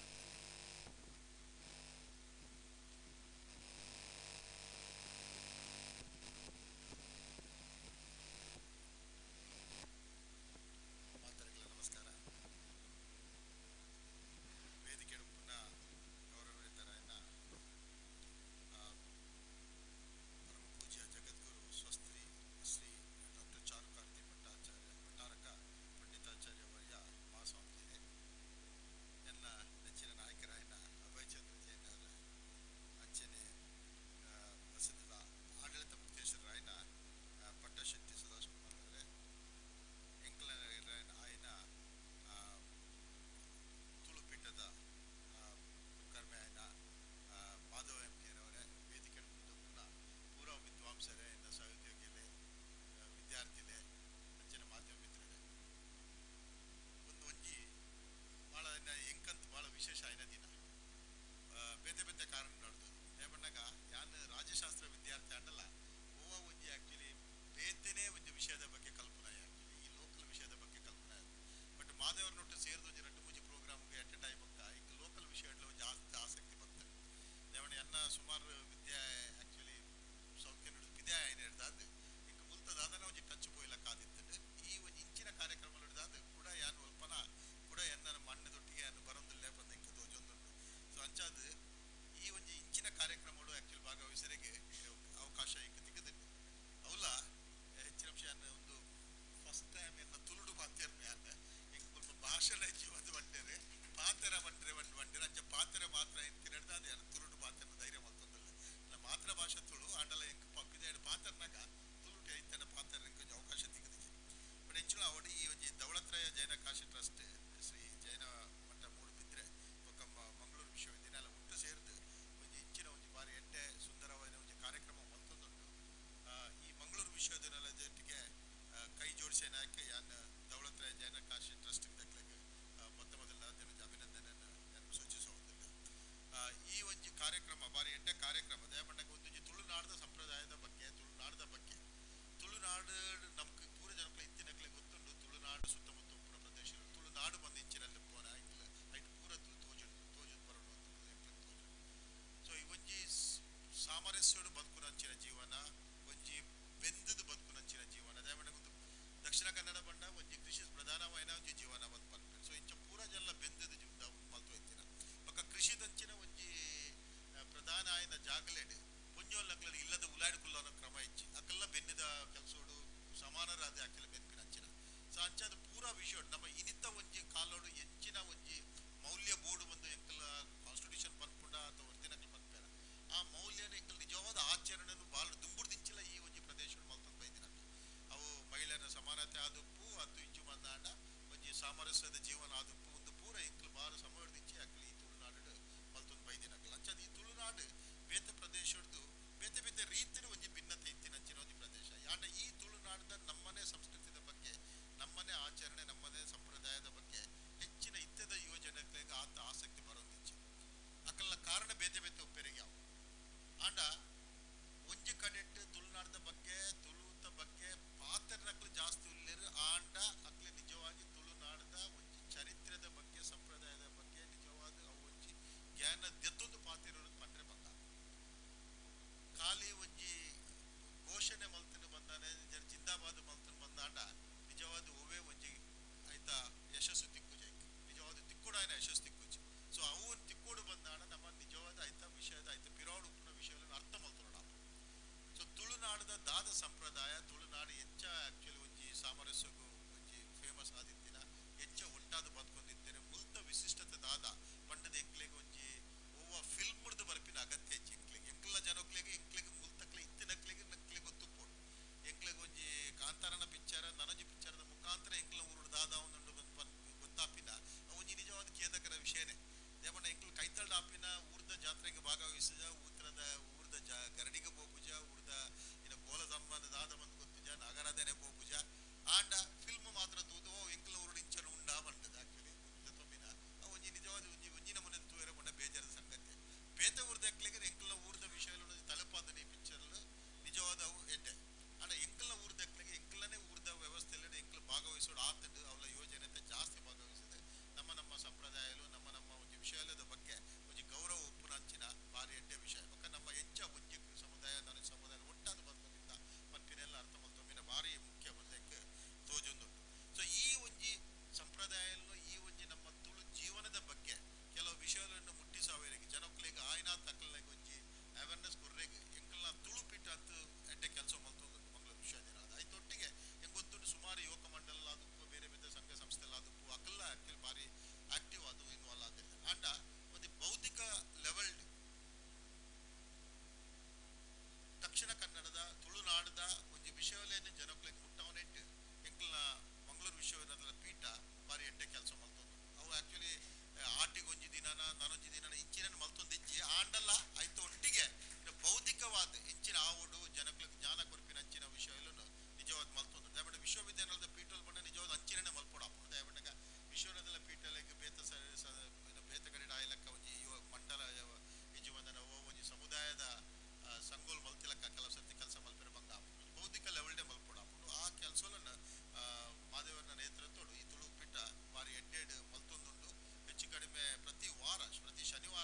ತುಳುನಾಡು ನಮ್ಗೆ ಪೂರ ಜನಕ್ಕೆ ಇತ್ತಿನಕ್ಲೆ ಗೊತ್ತುಂಡು ತುಳುನಾಡು ಸುತ್ತಮುತ್ತ ಉಪ್ಪುನ ಪ್ರದೇಶಗಳು ತುಳುನಾಡು ಬಂದು ಇಂಚಿನಲ್ಲಿ ಪೋನ ಇಂಕ್ಲ ಐಟ್ ಪೂರ ತೋಜು ಬರೋಡು ಅಂತ ತೋಜು ಸೊ ಈ ಒಂಜಿ ಸಾಮರಸ್ಯೋಡು ಬದುಕುನಂಚಿನ ಜೀವನ ಒಂಜಿ ಬೆಂದದು ಬದುಕುನಂಚಿನ ಜೀವನ ಅದೇ ದಕ್ಷಿಣ ಕನ್ನಡ ಬಂಡ ಒಂಜಿ ಕೃಷಿ ಪ್ರಧಾನమైన ಒಂಜಿ ಜೀವನ ಬಂದ್ಪನ್ಪೆ ಸೊ ಇಂಚ ಪೂರ ಜಲ್ಲ ಬೆಂದದು ಜೀವನ ಮಲ್ತು ಎತ್ತಿನ ಪಕ್ಕ ಕೃಷಿ ದಂಚಿನ ಒಂಜಿ ಪ್ರಧಾನ ಆಯ್ನ ಜಾಗಲೇಡು ಪೊಂಜೋಲ್ಲಕ್ಲ ಇಲ್ಲದ ಉಲಾಡಿಕುಲ್ಲ ಅನ್ನೋ ಕ್ರಮ ಇಚ್ಚಿ ಅಕ್ಕೆಲ್ಲ ಬೆನ್ನಿದ ಕೆಲಸೋಡು ಸಮಾನರಾದ ಅಕ್ಕೆಲ್ಲ ಬೆನ್ಪಿನ ಅಂಚಿನ ಸೊ ಅಂಚಾದ ಪೂರ ವಿಷಯ ನಮ್ಮ ಇನಿತ ಒಂಜಿ ಕಾಲೋಡು ಎಂಚಿನ ಒಂಜಿ ಮೌಲ್ಯ ಬೋರ್ಡು ಒಂದು ಎಂಕಲ್ಲ ಕಾನ್ಸ್ಟಿಟ್ಯೂಷನ್ ಪನ್ಪುಂಡ ಅಥವಾ ವರ್ದಿನಕ್ಲು ಪನ್ಪೇರ ಆ ಮೌಲ್ಯನ ಎಂಕಲ್ ನಿಜವಾದ ಆಚರಣೆಯನ್ನು ಭಾಳ ದುಂಬುರ್ದಿಂಚಿಲ್ಲ ಈ ಒಂಜಿ ಪ್ರದೇಶ ಮಲ್ತಂದು ಬೈದಿನಕ್ಲು ಅವು ಮಹಿಳೆಯರ ಸಮಾನತೆ ಆದುಪ್ಪು ಅದು ಇಂಚು ಮಂದಾಂಡ ಒಂಜಿ ಸಾಮರಸ್ಯದ ಜೀವನ ಆದುಪ್ಪು ಒಂದು ಪೂರ ಎಂಕಲ್ ಭಾಳ ಸಮರ್ದಿಂಚಿ ಅಕ್ಲಿ ಈ ತುಳುನಾಡು ಮಲ್ತೊಂದು ಬೈದಿನಕ್ಲು ಅಂಚದ ಈ ತುಳುನಾಡು ಬೇತ ಪ್ರದೇಶದ್ದು ಬೇತೆ ಬೇತೆ ರೀತಿಯ ಒಂಜಿ ಭಿನ್ನತೆ ಇತ್ತಿನಂಚಿನ ಒಂಜಿ ಪ್ರದೇಶ ಯಾಡ ಈ ತುಳುನಾಡಿನ ನಮ್ಮನೆ ಸಂಸ್ಕೃತಿದ ಬಗ್ಗೆ ನಮ್ಮನೆ ಆಚರಣೆ ನಮ್ಮನೆ ಸಂಪ್ರದಾಯದ ಬಗ್ಗೆ ಹೆಚ್ಚಿನ ಇತ್ಯದ ಯೋಜನೆಗಳಿಗೆ ಆತ ಆಸಕ್ತಿ ಬರೋದಿಚ್ಚಿ ಅಕಲ್ಲ ಕಾರಣ ಬೇತೆ ಬೇತೆ ಒಪ್ಪೆರಿಗೆ ಅವು ಆಂಡ ಒಂಜಿ ಕಡೆಟ್ ತುಳುನಾಡದ ಬಗ್ಗೆ ತುಳುತ ಬಗ್ಗೆ ಪಾತ್ರನಕ್ಲು ಜಾಸ್ತಿ ಉಳ್ಳೇರು ಆಂಡ ಅಕ್ಲೆ ನಿಜವಾಗಿ ತುಳುನಾಡದ ಒಂಜಿ ಚರಿತ್ರೆದ ಬಗ್ಗೆ ಸಂಪ್ರದಾಯದ ಬಗ್ಗೆ ನಿಜವಾದ ಅವು ಒಂಜಿ ಜ್ಞಾನ ದೆತ್ತೊಂದು ಪಾತಿರೋದು ಪಂಡ್ರೆ ಬಂದ ಖಾಲಿ ಒಂಜಿ ಘೋಷಣೆ ಮಲ್ತನ ಬಂದಾನೆ ಜಿಂದಾಬಾದ್ ಮಲ್ತನ ಬಂದಾಂಡ ನಿಜವಾದ ಓವೇ ಒಂಜಿ ಆಯ್ತಾ ಯಶಸ್ಸು ತಿಕ್ಕುಜ ನಿಜವಾದ ತಿಕ್ಕುಡ ಆಯ್ನ ಯಶಸ್ಸು ತಿಕ್ಕುಜಿ ಸೊ ಅವು ತಿಕ್ಕೋಡು ಬಂದಾಣ ನಮ್ಮ ನಿಜವಾದ ಆಯ್ತಾ ವಿಷಯದ ಆಯ್ತಾ ಪಿರಾಡ್ ಉಪ್ಪುನ ವಿಷಯಗಳನ್ನು ಅರ್ಥ ಮಲ್ತೋಣ ಸೊ ತುಳುನಾಡದ ದಾದ ಸಂಪ್ರದಾಯ ತುಳುನಾಡು ಹೆಚ್ಚ ಆಕ್ಚುಲಿ ಒಂಜಿ ಸಾಮರಸ್ಯಗೂ ಒಂಜಿ ಫೇಮಸ್ ಆದಿತ್ತಿನ ಹೆಚ್ಚ ಒಟ್ಟಾದ ಬದುಕೊಂಡಿದ್ದೇನೆ ಮುಲ್ತ ವಿಶಿಷ್ಟತೆ ದಾದ ಪಂಡದ ಎಂಕ್ಲೆಗೆ ಒಂಜಿ ಓವ ಫಿಲ್ಮ್ದು ಬರ್ಪಿನ ಅಗತ್ಯ ಹೆಚ್ಚು ಎಂಕ್ಲೆಗೆ ಜನಕ್ಲೆಗೆ ಎಂಕ್ಲೆಗೆ ಮುಲ್ತಕ್ಲೆ ಇತ್ತಿನಕ್ಲೆಗೆ ನಕ್ಲೆಗೆ ಗೊತ್ತುಪ್ಪೋಡು ಎಂಕ್ಲೆಗೆ ಒಂಜಿ ಕಾಂತಾರನ ಪಿಕ್ಚರ್ ನನಜಿ ಪಿಕ್ಚರ್ದ ಮುಖಾಂತರ ಎಂಕ್ಲ ಊರು ದಾದ ಒಂದು ಗೊತ್ತಾಪಿನ ಒಂಜಿ ನಿಜವಾದ ಖೇದಕರ ವಿಷಯನೇ ದೇವಣ್ಣ ಎಂಕ್ಲು ಕೈತಳ್ಳ ಆಪಿನ ಊರ್ದ ಜಾತ್ರೆಗೆ ಭಾಗವಹಿಸಿದ ಊರದ ಗರಡಿಗೆ ಹೋಗುಜ ಊರ್ದ ಇನ್ನು ಕೋಲದಮ್ಮನ ದಾದ ಬಂದು ಗೊತ್ತುಜ ನಾಗರಾಧನೆ ಹೋಗುಜ ಆಂಡ ಫಿಲ್ಮ್ ಮಾತ್ರ ತೂದು ಎಂಕ್ಲ ಊರು ಇಂಚಲು ಉಂಡ ಬಂದದ ಆಕ್ಚುಲಿ ತೊಮ್ಮಿನ ಒಂಜಿ ನಿಜವಾದ ಒಂಜಿನ ಮನೆ ತೂರ ಬಂಡ ಬೇಜಾರದ ಸಂಗತಿ ಬೇತ ಊರ್ದ ಎಕ್ಲೆಗೆ ಎಂಕ್ಲ ಊರ್ದ ವಿಷಯಗಳು ತಲುಪಾದ ಈ ಪಿಕ್ಚರ್ಲು ನಿಜವಾದ ಅವು ಎಡ್ಡೆ ಆಂಡ ಎಂಕ್ಲ ಊರ್ದ ಎಕ್ಲೆಗೆ ಎಂಕ್ಲನೇ ಊರ್ದ ವ್ಯವಸ್ಥೆಯಲ್ಲಿ ಎಂಕ್ಲು ಭಾಗವಹಿಸೋಡು ಆತಂಡು ಅವಳ ಯೋಜನೆ ಜಾಸ್ತಿ ಭಾಗವಹಿಸಿದೆ ನಮ್ಮ ಸಂಪ್ರದಾಯಗಳು ನಮ್ಮ ಒಂಜಿ ವಿಷಯದ ಬಗ್ಗೆ ಒಂಜಿ ಗೌರವ ಉಪ್ಪುನಂಚಿನ ಭಾರಿ ಎಡ್ಡೆ ವಿಷಯ ಬೊಕ್ಕ ನಮ್ಮ ಹೆಚ್ಚ ಒಂಜಿ ಸಮುದಾಯ ನನ್ನ ಸಮುದಾಯ ಒಟ್ಟಾದ ಬದುಕಿನಿಂದ ಮತ್ತಿನೆಲ್ಲ ಅರ್ಥ ಮಲ್ತೊಮ್ಮಿನ ಭಾರಿ ಮುಖ್ಯ ಬಂದಕ್ಕೆ ತೋಜೊಂದುಂಟು ಸೊ ಈ ಒಂಜಿ ಸಂಪ್ರದಾಯವನ್ನು ಈ ಒಂಜಿ ನಮ್ಮ ತುಳು ಜೀವನದ ಬಗ್ಗೆ ಕೆಲವು ವಿಷಯಗಳನ್ನು ಮುಟ್ಟಿಸಾವೇರಿಗೆ ಜನಕ್ಲೆಗೆ ಆಯ್ನಾ ತಕ್ಕಲಿಗೆ ಒಂಜಿ ಅವೇರ್ನೆಸ್ ಕೊರ್ರೆಗೆ ಎಂಕಲ್ನ ತುಳು ಪೀಠ ಅಂತ ಎಡ್ಡೆ ಕೆಲಸ ಮಲ್ತೊಂದು ಮಂಗಳೂರು ವಿಶ್ವವಿದ್ಯಾಲಯ ಆಯ್ತೊಟ್ಟಿಗೆ ಹೆಂಗೆ ಗೊತ್ತುಂಟು ಸುಮಾರು ಯುವಕ ಮಂಡಲ ಆದಪ್ಪು ಬೇರೆ ಬೇರೆ ಸಂಘ ಸಂಸ್ಥೆಲ್ಲ ಆದಪ್ಪು ಅಕಲ್ಲ ಆಕ್ಚುಲಿ ಭಾರಿ ಆಕ್ಟಿವ್ ಅದು ಇನ್ವಾಲ್ವ್ ಆದಿಲ್ಲ ಆಂಡ ಒಂದು ಬೌದ್ಧಿಕ ಲೆವೆಲ್ ದಕ್ಷಿಣ ಕನ್ನಡದ ತುಳುನಾಡದ ಒಂಜಿ ವಿಷಯವನ್ನು ಜನಕ್ಲೆಗೆ ಮುಟ್ಟವನೆಟ್ಟು ಎಂಕ್ಲ ಮಂಗಳೂರು ವಿಶ್ವವಿದ್ಯಾಲಯದ ಪೀಠ ಭಾರಿ ಎಡ್ಡೆ ಕೆಲಸ ಮಲ್ತೊಂದು ಅವು ಆಕ್ಚುಲಿ ಆಟಿಗೆ ಒಂಜಿ ದಿನನ ನಾನೊಂಜಿ ದಿನನ ಇಂಚಿನ ಮಲ್ತೊಂದು ಇಜ್ಜಿ ಆಂಡಲ್ಲ ಆಯ್ತು ಒಟ್ಟಿಗೆ ಬೌದ್ಧಿಕವಾದ ಇಂಚಿನ ಆವುಡು ಜನಕ್ಲೆಗೆ ಜ್ಞಾನ ಕೊರಪಿನ ಅಂಚಿನ ವಿಷಯಗಳನ್ನು ನಿಜವಾದ ಮಲ್ತೊಂದು ದಯವಿಟ್ಟು ವಿಶ್ವವಿದ್ಯಾಲಯದ ಪೀಠಲ್ ಬಂಡ ನಿಜವಾದ ಅಂಚಿನೇ ಮಲ್ಪೋಡ ಹಾಕೊಂಡು ದಯವಿಟ್ಟಾಗ ವಿಶ್ವವಿದ್ಯಾಲಯ ಪೀಠಲೆಗೆ ಬೇತ ಕಡೆ ಆಯ್ಲಕ್ಕ ಒಂಜಿ ಮಂಡಲ ಯಜಮಾನ ಒಂಜಿ ಸಮುದಾಯದ ಸಂಗೋಲ್ ಮಲ್ತಿಲಕ್ಕ ಕೆಲವು ಸರ್ತಿ ಕೆಲಸ ಮಲ್ಪಿರ ಬಂಗ ಬೌದ್ಧಿಕ ಲೆವೆಲ್ಡೆ ಮಲ್ಪೋಡ ಹಾಕೊಂಡು ಆ ಕೆಲಸವನ್ನು ಮಾದೇವನ ನೇತೃತ್ವಡು ಈ ತುಳು ಪೀಠ ಭಾರಿ ಎಡ್ಡೆಡ್ ಮಲ್ತೊಂದುಂಡು ಹೆಚ್ಚು ಕಡಿಮೆ ಪ್ರತಿ ಶನಿವಾರ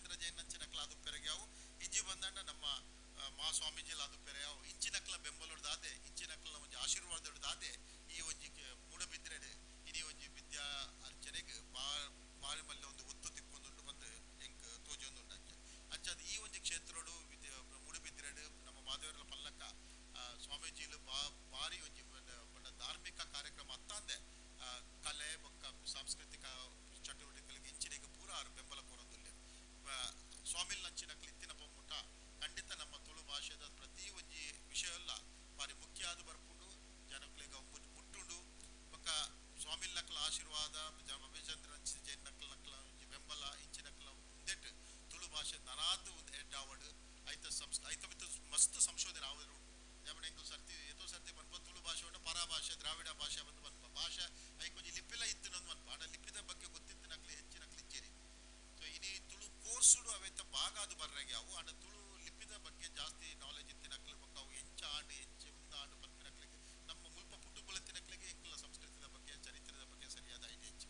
ರಾಘವೇಂದ್ರ ಜೈನ್ ಅಂಚಿನಕ್ಲ ಅದು ಪೆರಗ್ಯಾವು ಇಜ್ಜಿ ಬಂದಂಡ ನಮ್ಮ ಮಾ ಸ್ವಾಮೀಜಿಲ ಅದು ಪೆರೆಯಾವು ಇಂಚಿನಕ್ಲ ಬೆಂಬಲೊಡ್ದಾದೆ ಇಂಚಿನಕ್ಲ ಒಂಜಿ ಆಶೀರ್ವಾದೊಡ್ದಾದೆ ಈ ಒಂಜಿ ಮೂಡಬಿದ್ರೆಡ್ ಇನಿ ಒಂಜಿ ವಿದ್ಯಾ ಅರ್ಚನೆಗ್ ಬಾರಿ ಮಲ್ಲೆ ಒಂದು ಒತ್ತು ತಿಕ್ಕೊಂದುಂಡು ಬಂದು ಎಂಕ್ ತೋಜೊಂದುಂಡು ಅಂಚಾದ ಈ ಒಂಜಿ ಕ್ಷೇತ್ರಡು ಮೂಡಬಿದ್ರೆಡ್ ನಮ್ಮ ಮಾದೇವರ ಪಲ್ಲಕ್ಕ ಸ್ವಾಮೀಜಿಲು ಬಾರಿ ಒಂಜಿ ಧಾರ್ಮಿಕ ಕಾರ್ಯಕ್ರಮ ಅತ್ತಾಂದೆ ಕಲೆ ಬೊಕ್ಕ ಸಾಂಸ್ಕೃತಿಕ ಚಟುವಟಿಕೆಗಳಿಗೆ ಇಂಚಿನಿಗೆ ಪೂರ ಆರು ಬೆಂಬಲ ಕೊರೊಂದುಲ್ಲೆ ಸ್ವಾಮಿಲ್ ನಂಚಿನಕ್ಲು ಇತ್ತಿನ ಪೊಮ್ಮುಟ ಖಂಡಿತ ನಮ್ಮ ತುಳು ಭಾಷೆದ ಪ್ರತಿ ಒಂಜಿ ವಿಷಯಲ್ಲ ಬಾರಿ ಮುಖ್ಯ ಆದು ಬರ್ಪುಂಡು ಜನಕ್ಲೆಗ ಮುಟ್ಟುಂಡು ಬೊಕ್ಕ ಸ್ವಾಮಿಲ್ ನಕ್ಲ ಆಶೀರ್ವಾದ ಅಭಿಚಂದ್ರ ಜೈನ್ ನಕ್ಲ ಒಂಜಿ ಬೆಂಬಲ ಇಂಚಿನಕ್ಲ ಮುಂದೆಟ್ ತುಳು ಭಾಷೆ ನನಾತು ಎಡ್ಡಾವಡ್ ಐತ ಮಿತ್ತು ಮಸ್ತ್ ಸಂಶೋಧನೆ ಆವಡು ಯಾವಣ ಎಂಕು ಸರ್ತಿ ಎತ್ತೋ ಸರ್ತಿ ಬನ್ಪ ತುಳು ಭಾಷೆ ಉಂಡ ಪರ ಭಾಷೆ ದ್ರಾವಿಡ ಭಾಷೆ ಬಂದು ಬನ್ಪ ಭಾಷೆ ಐಕೊಂಜಿ ಲಿಪಿಲ ಇತ್ತಿನೊಂದು ಬನ್ಪ ಆಡ ಲಿಪಿದ ಬಗ್ಗೆ ಗೊತ್ತಿತ್ತಿನಕ್ಲಿ ಹೆಚ್ಚಿನಕ್ಲಿ ಇಚ್ಚಿರಿ ಸೊ ಇನಿ ತುಳು ಕೋರ್ಸುಡು ಅವೆತ್ತ ಭಾಗ ಅದು ಬರ್ರಾಗಿ ಅವು ಆಡ ತುಳು ಲಿಪಿದ ಬಗ್ಗೆ ಜಾಸ್ತಿ ನಾಲೆಜ್ ಇತ್ತಿನಕ್ಲಿ ಬೊಕ್ಕ ಅವು ಎಂಚ ಆಡು ಎಂಚ ಮುಂದ ಆಡು ಬನ್ಪಿನಕ್ಲಿಗೆ ನಮ್ಮ ಮುಲ್ಪ ಪುಟ್ಟು ಬಲತ್ತಿನಕ್ಲಿಗೆ ಎಂಕಲ ಸಂಸ್ಕೃತಿದ ಬಗ್ಗೆ ಚರಿತ್ರದ ಬಗ್ಗೆ ಸರಿಯಾದ ಐಡಿಯಾ ಹೆಚ್ಚು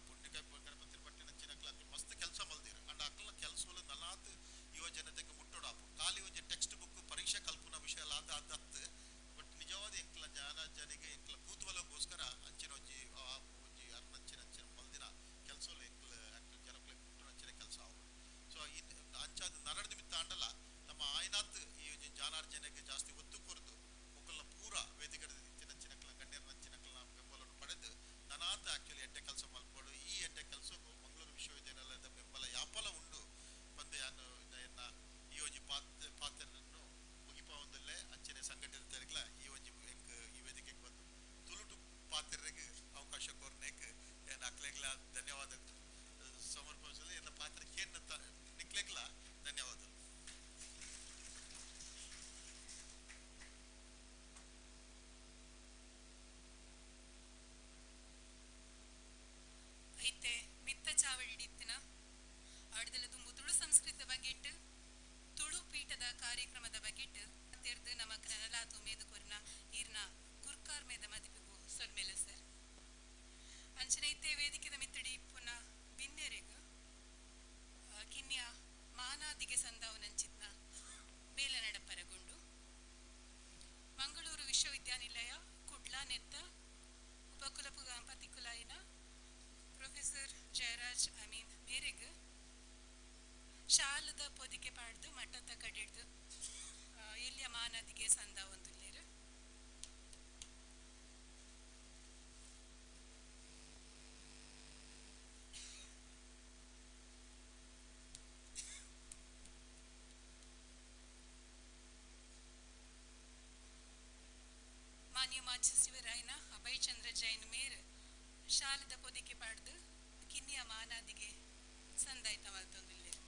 ಪುಣ್ಯಕ ಗಣಪತಿ ಪಟ್ಟಿನ ಚಿನಕ್ಲ ಅಕ್ಲು ಮಸ್ತ್ ಕೆಲಸ ಮಲ್ದಿರು ಅಂಡ ಅಕ್ಲ ಕೆಲಸಗಳು ನನಾತ್ ಯುವ ಜನತೆಗೆ ಮುಟ್ಟೋಡು ಆಪು ಖಾಲಿ ಒಂಜಿ ಟೆಕ್ಸ್ಟ್ ಬುಕ್ ಪರೀಕ್ಷೆ ಕಲ್ಪನಾ ವಿಷಯ ಆದ ಅದತ್ತು ಬಟ್ ನಿಜವಾದ ಎಂಕ್ಲ ಜನರಿಗೆ ಎಂಕ್ಲ ಕೂತುವಲಗೋಸ್ಕರ ಅಂಚಿನ ಒಂಜಿ ಅರ್ನಂಚಿನ ಮಲ್ದಿನ ಕೆಲಸಗಳು ಎಂಕ್ಲ ಜನಕ್ಲೆ ಮುಟ್ಟು ಅಂಚಿನ ಕೆಲಸ ಅವು ಸೊ ಅಂಚಾದ ನರಡ್ದು ಮಿತ್ತ ಅಂಡಲ್ಲ ನಮ್ಮ ಆಯ್ನಾತ್ ಈ ಜಾನಾರ್ಜನೆಗೆ ಜಾಸ್ತಿ ಒತ್ತು ಕೊರದು ಒಕ್ಕಲ್ನ ಪೂರ ವೇದಿಕೆ ಇತ್ತಿನಂಚಿನಕ್ಲ ಗಣ್ಯರ ನಂಚಿನಕ್ಲ ಬೆಂಬಲವನ್ನು ಪಡೆದು ನನಾತ್ ಆಕ್ಚುಲಿ ಎಡ್ಡೆ ಕೆಲಸ ಮಲ್ಪಡು ಈ ಎಡ್ಡೆ ಕೆಲಸಕ್ಕೂ ಮಂಗಳೂರು ವಿಶ್ವವಿದ್ಯಾನಿಲಯದ ಬೆಂಬಲ ಯಾಪಲ ಉಂಡು ಬಂದು ಯಾನು ಈ ಒಂಜಿ ಪಾತ್ರರನ್ನು ಮುಗಿಪ ಒಂದಲ್ಲೇ ಅಂಚನೆ ಸಂಘಟಿತರಿಗ್ಲ ಈ ಒಂಜಿ ಎಂಕ್ ಈ ವೇದಿಕೆಗೆ ಬಂದು ತುಳುಟು ಪಾತ್ರರಿಗೆ ಅವಕಾಶ ಕೊರ್ನೇಕ್ ಏನು ಅಕ್ಲೆಗ್ಲ ಧನ್ಯವಾದ ಸಮರ್ಪಿಸಲು ಎನ್ನ ಪಾತ್ರ ಕೇನ್ನ ನಿಕ್ಲೆಗ್ಲ ಧನ್ಯವಾದ ಐತೆ ಮಿತ್ತ ಚಾವಡಿತ್ತಿನ ಆಡ್ದಲ ತುಂಬು ತುಳು ಸಂಸ್ಕೃತಿ ಬಗೆಟ್ ತುಳು ಪೀಠದ ಕಾರ್ಯಕ್ರಮದ ಬಗೆಟ್ ತೆರೆದು ನಮ್ಮ ನಲಾತು ಮೇದು ಕೊರ್ನ ಈರ್ನ ಕುರ್ಕಾರ್ ಮೇದ ಮದಿಪಿಗೂ ಸೊಲ್ಮೆಲ ಸರ್ ಅಂಚನೆ ಇತ್ತೆ ವೇದಿಕೆದ ಮಿತ್ತಡಿ ಪುನ ಬಿನ್ನೆರೆಗ್ ಕಿನ್ಯ ಮಾನಾದಿಗೆ ಸಂದಾವನಂಚಿತ್ನ ಬೇಲ ನಡಪರಗೊಂಡು ಮಂಗಳೂರು ವಿಶ್ವವಿದ್ಯಾನಿಲಯ ಕುಡ್ಲ ನೆತ್ತ ಉಪಕುಲಪುಗ ಪತಿಕುಲಾಯಿನ ಪ್ರೊಫೆಸರ್ ಜಯರಾಜ್ ಅಮೀನ್ ಮೇರೆಗ್ ಶಾಲದ ಪೊದಿಕೆ ಪಾಡ್ದು ಮಟ್ಟದ ಕಡಿಡ್ದು ಎಲ್ಲಿಯ ಮಾನದಿಗೆ ಸಂದ ಒಂದುಲ್ಲೇರು ಮಾನ್ಯ ಮಾಜಿ ಸಚಿವರಾಯನ ಅಭಯಚಂದ್ರ ಜೈನ್ ಮೇರ್ ಶಾಲದ ಪೊದಿಕೆ ಪಾಡ್ದು ಕಿನ್ನಿಯ ಮಾನಾದಿಗೆ ಸಂದಾಯ್ತ ಮಲ್ತೊಂದುಲ್ಲೇರು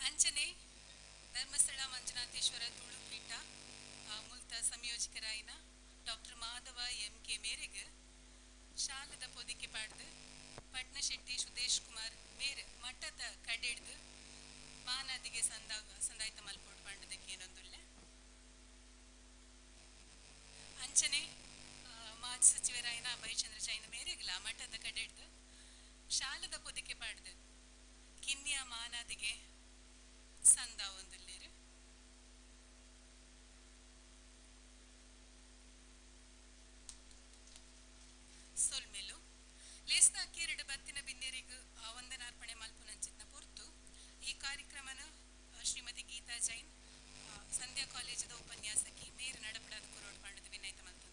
ಅಂಚನೆ ಧರ್ಮಸ್ಥಳ ಮಂಜುನಾಥೇಶ್ವರ ತುಳು ಪೀಠ ಮುಲ್ತ ಸಂಯೋಜಕರಾಯಿನ ಡಾಕ್ಟರ್ ಮಾಧವ ಎಂ.ಕೆ. ಮೇರೆಗ್ ಶಾಲದ ಪೊದಿಕೆ ಪಾಡ್ದು ಪಟ್ನಶೆಟ್ಟಿ ಸುದೇಶ್ ಕುಮಾರ್ ಮೇರ್ ಮಟ್ಟದ ಕಡೆಡ್ದು ಮಾನದಿಗೆ ಸಂದಾಯ್ತ ಮಲ್ಪೋಡು ಪಂಡದಕ್ಕೆ ಏನೊಂದುಲ್ಲೆ ಅಂಚನೆ ಮಾಜಿ ಸಚಿವರಾಯಿನ ಅಭಯಚಂದ್ರ ಜೈನ್ ಮೇರೆಗ್ಲ ಮಟ್ಟದ ಕಡೆಡ್ದು ಶಾಲದ ಪೊದಿಕೆ ಪಾಡ್ದು ಕಿನ್ನಿಯ ಮಾನದಿಗೆ ಸಂದ ಒಂದುಲ್ಲೇರು ಸೊಲ್ಮೆಲು ಲೇಸ್ದ ಕೇರಡು ಬತ್ತಿನ ಬಿನ್ನೆರಿಗೂ ವಂದನಾರ್ಪಣೆ ಮಲ್ಪುನಂಚಿತ್ನ ಪೊರ್ತು ಈ ಕಾರ್ಯಕ್ರಮನ ಶ್ರೀಮತಿ ಗೀತಾ ಜೈನ್ ಸಂಧ್ಯಾ ಕಾಲೇಜದ ಉಪನ್ಯಾಸಕಿ ಮೇರು ನಡಪಡಾದ ಕೊರೋಡು ಪಂಡದ ವಿನಾಯಿತ ಮಲ್ಪುದು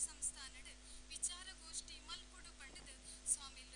ಸಂಸ್ಥಾನಡ್ ವಿಚಾರಗೋಷ್ಠಿ ಮಲ್ಪೊಡು ಪಂಡದು ಸ್ವಾಮಿಲ್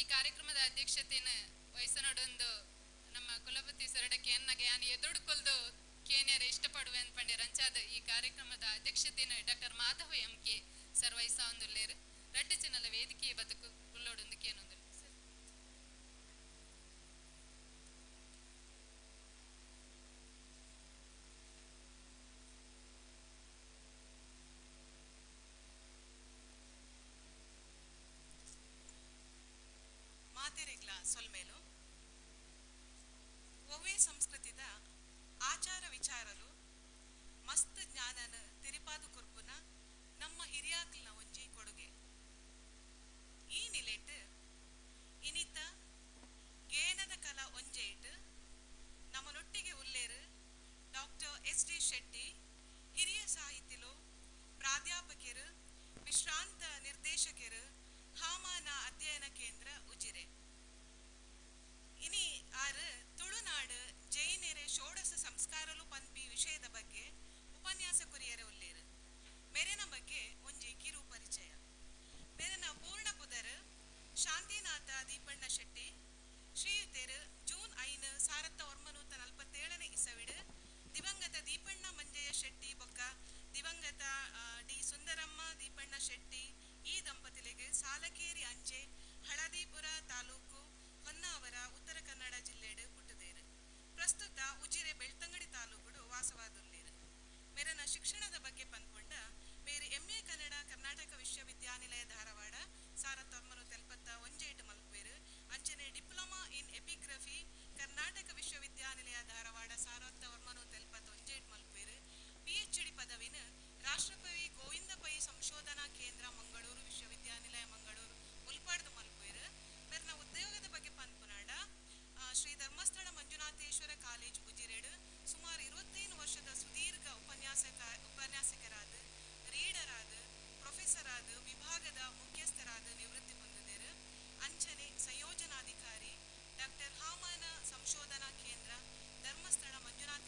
ಈ ಕಾರ್ಯಕ್ರಮದ ಅಧ್ಯಕ್ಷತೆಯನ್ನು ವಹಿಸನೊಡೊಂದು ನಮ್ಮ ಕುಲಪತಿ ಸರಡಕ್ಕೆ ಎನ್ನಗೆ ನಾನು ಎದುರುಕೊಲ್ದು ಕೇನ್ಯರ ಇಷ್ಟಪಡುವೆ ಅಂದ್ಪಂಡೆ ರಂಚಾದ ಈ ಕಾರ್ಯಕ್ರಮದ ಅಧ್ಯಕ್ಷತೆಯನ್ನು doctor Madhava M K sir ವಹಿಸ ಒಂದುಲ್ಲೇರು ರಡ್ಡು ಜನಲ ವೇದಿಕೆಯ ಬದುಕು ಉಳ್ಳೋಡೊಂದು ಕೇನೊಂದು ಮಾತೆರೆಗ್ಲ ಸೊಲ್ಮೇಲು ಒವ್ವೇ ಸಂಸ್ಕೃತಿದ ಆಚಾರ ವಿಚಾರಲು ಮಸ್ತ್ ಜ್ಞಾನನ ತಿರಿಪಾದು ಕೊರ್ಪುನ ನಮ್ಮ ಹಿರಿಯಾಕ್ಲನ ಒಂಜಿ ಕೊಡುಗೆ ಈ ನಿಲೆಟ್ ಇನಿತ ಗೇನದ ಕಲಾ ಒಂಜೇಟ್ ನಮ್ಮನೊಟ್ಟಿಗೆ ಉಲ್ಲೇರು ಡಾಕ್ಟರ್ ಎಸ್.ಡಿ. ಶೆಟ್ಟಿ ಹಿರಿಯ ಸಾಹಿತಿಲು ಪ್ರಾಧ್ಯಾಪಕರು ವಿಶ್ರಾಂತ ನಿರ್ದೇಶಕರು ಹಾಮಾನ ಅಧ್ಯಯನ ಕೇಂದ್ರ ಉಜಿರೆ ಇನಿ ಆರು ತುಳುನಾಡು ಜೈನೆರೆ ಷೋಡಶ ಸಂಸ್ಕಾರಲು ಪನ್ಪಿ ವಿಷಯದ ಬಗ್ಗೆ ಉಪನ್ಯಾಸ ಕುರಿಯರೆ ಉಲ್ಲೇರು ಮೆರೆನ ಬಗ್ಗೆ ಒಂಜಿ ಕಿರು ಪರಿಚಯ ಮೆರೆನ ಪೂರ್ಣ ಪುದರ್ ಶಾಂತಿನಾಥ ದೀಪಣ್ಣ ಶೆಟ್ಟಿ ಶ್ರೀಯುತೆರು ಜೂನ್ 5 1947 ಇಸವಿಡು ದಿವಂಗತ ದೀಪಣ್ಣ ಮಂಜಯ್ಯ ಶೆಟ್ಟಿ ಬೊಕ್ಕ ದಿವಂಗತ ಡಿ ಸುಂದರಮ್ಮ ದೀಪಣ್ಣ ಶೆಟ್ಟಿ ಈ ದಂಪತಿಗಳಿಗೆ ಸಾಲಕೇರಿ ಅಂಚೆ ಹಳದಿಪುರ ತಾಲೂಕು ಹೊನ್ನಾವರ ಉತ್ತರ ಕನ್ನಡ ಜಿಲ್ಲೆಡು ಪುಟ್ಟದೇರು ಪ್ರಸ್ತುತ ಉಜಿರೆ ಬೆಳ್ತಂಗಡಿ ತಾಲೂಕುಡು ವಾಸವಾದುಲ್ಲೇರು ಮೇರನ ಶಿಕ್ಷಣದ ಬಗ್ಗೆ ಪನ್ಕೊಂಡ ಮೇರೆ MA ಕನ್ನಡ ಕರ್ನಾಟಕ ವಿಶ್ವವಿದ್ಯಾನಿಲಯ ಧಾರವಾಡ 1971 ಮಲ್ಪೇರು ಅಂಚನೆ ಡಿಪ್ಲೊಮಾ ಇನ್ ಎಪಿಗ್ರಫಿ ಕರ್ನಾಟಕ ವಿಶ್ವವಿದ್ಯಾನಿಲಯ ಧಾರವಾಡ 1971 ಮಲ್ಪೇರು PhD ಪದವಿನ ರಾಷ್ಟ್ರಕವಿ ಗೋವಿಂದ ಪೈ ಸಂಶೋಧನಾ ಕೇಂದ್ರ ಮಂಗಳೂರು ವಿಶ್ವವಿದ್ಯಾನಿಲಯ ಮಂಗಳೂರು ಮುಲ್ಪಾಡ್ದು ಮಲ್ಪೇರು ಮೇರ್ನ ಉದ್ಯೋಗದ ಬಗ್ಗೆ ಪನ್ಪುನಾಡ ಶ್ರೀ ಧರ್ಮಸ್ಥಳ ಮಂಜುನಾಥೇಶ್ವರ ಕಾಲೇಜ್ ಉಜಿರೆಡು ಸುಮಾರು 25 ವರ್ಷದ ಸುದೀರ್ಘ ಉಪನ್ಯಾಸಕರಾದ ರೀಡರಾದ ಪ್ರೊಫೆಸರಾದ ವಿಭಾಗದ ಮುಖ್ಯಸ್ಥರಾದ ನಿವೃತ್ತಿ ಹೊಂದಿದರು ಅಂಚನೆ ಸಂಯೋಜನಾಧಿಕಾರಿ ಡಾಕ್ಟರ್ ಹಾಮಾನ ಸಂಶೋಧನಾ ಕೇಂದ್ರ ಧರ್ಮಸ್ಥಳ ಮಂಜುನಾಥ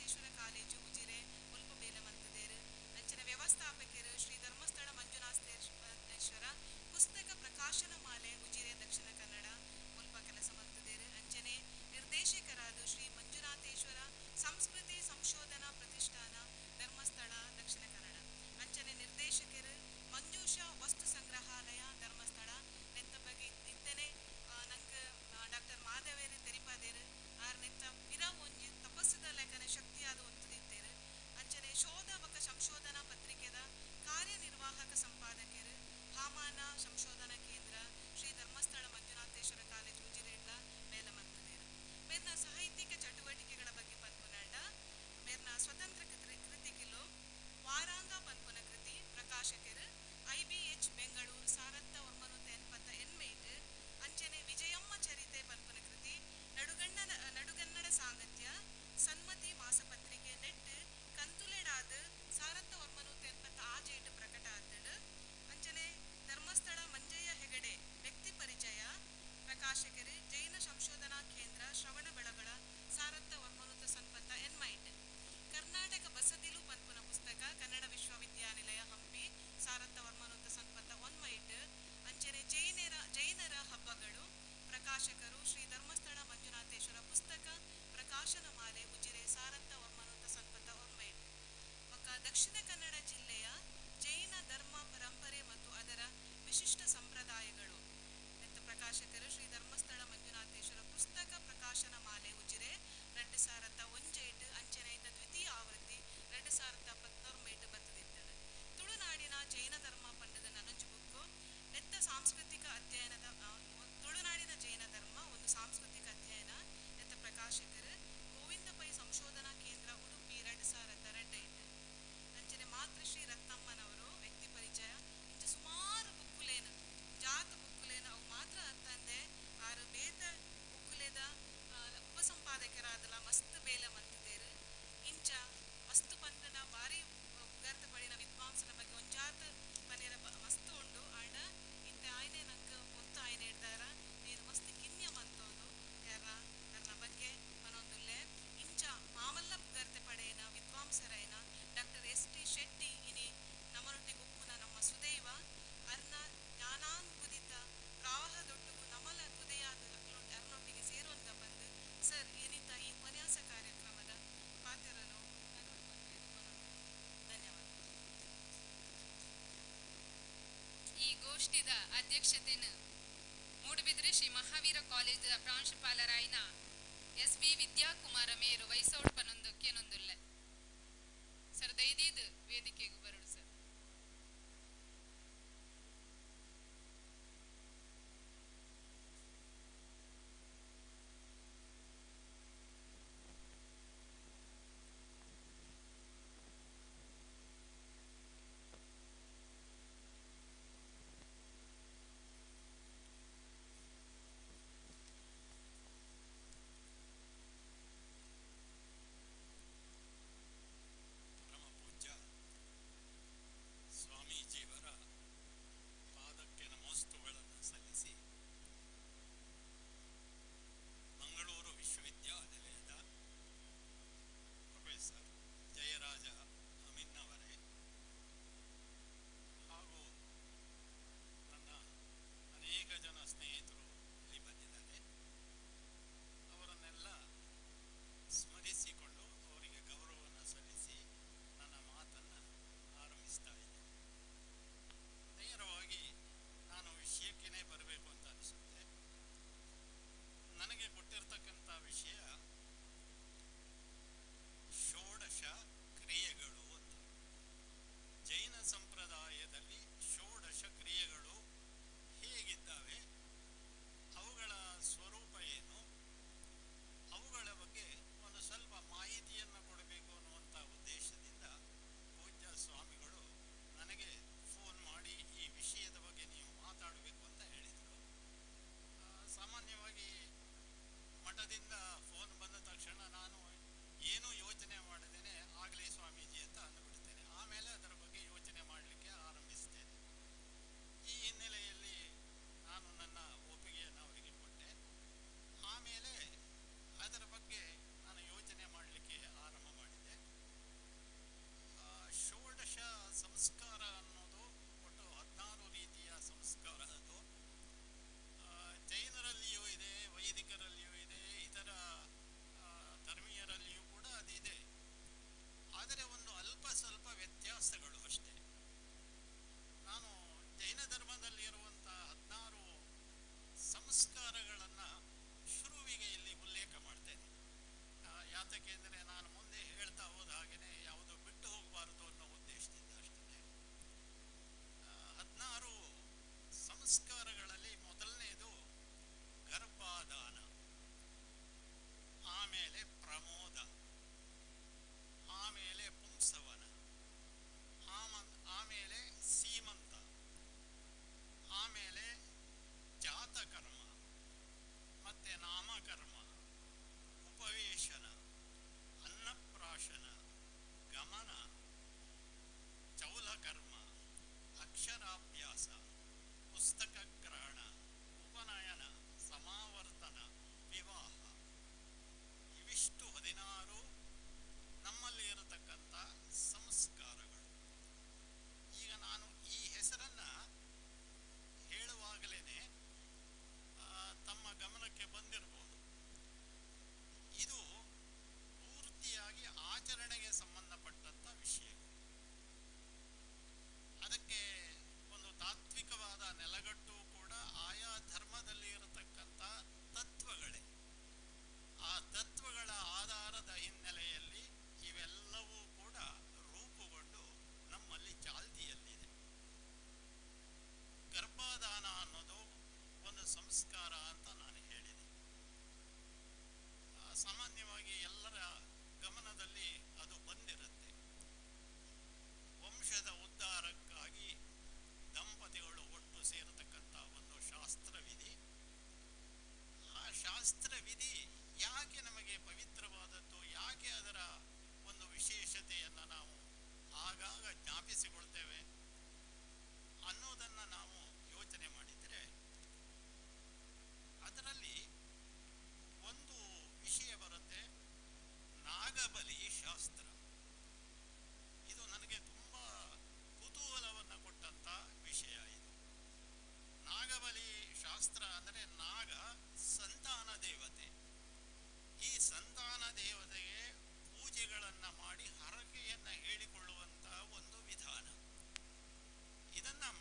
ಅಧ್ಯಕ್ಷತೆಯನ್ನು ಮೂಡುಬಿದ್ರೆ ಶ್ರೀ ಮಹಾವೀರ ಕಾಲೇಜ್ ಪ್ರಾಂಶುಪಾಲರಾಯಿನ ಎಸ್.ಬಿ. ವಿದ್ಯಾಕುಮಾರ ಮೇರು ವಯಸ್ಸೋಡ್ಪನೊಂದು ಕೇನೊಂದುಲ್ಲ ಸರ್ ದಯದೀದು ವೇದಿಕೆಗೆ ಬರೋಡು ಸರ್.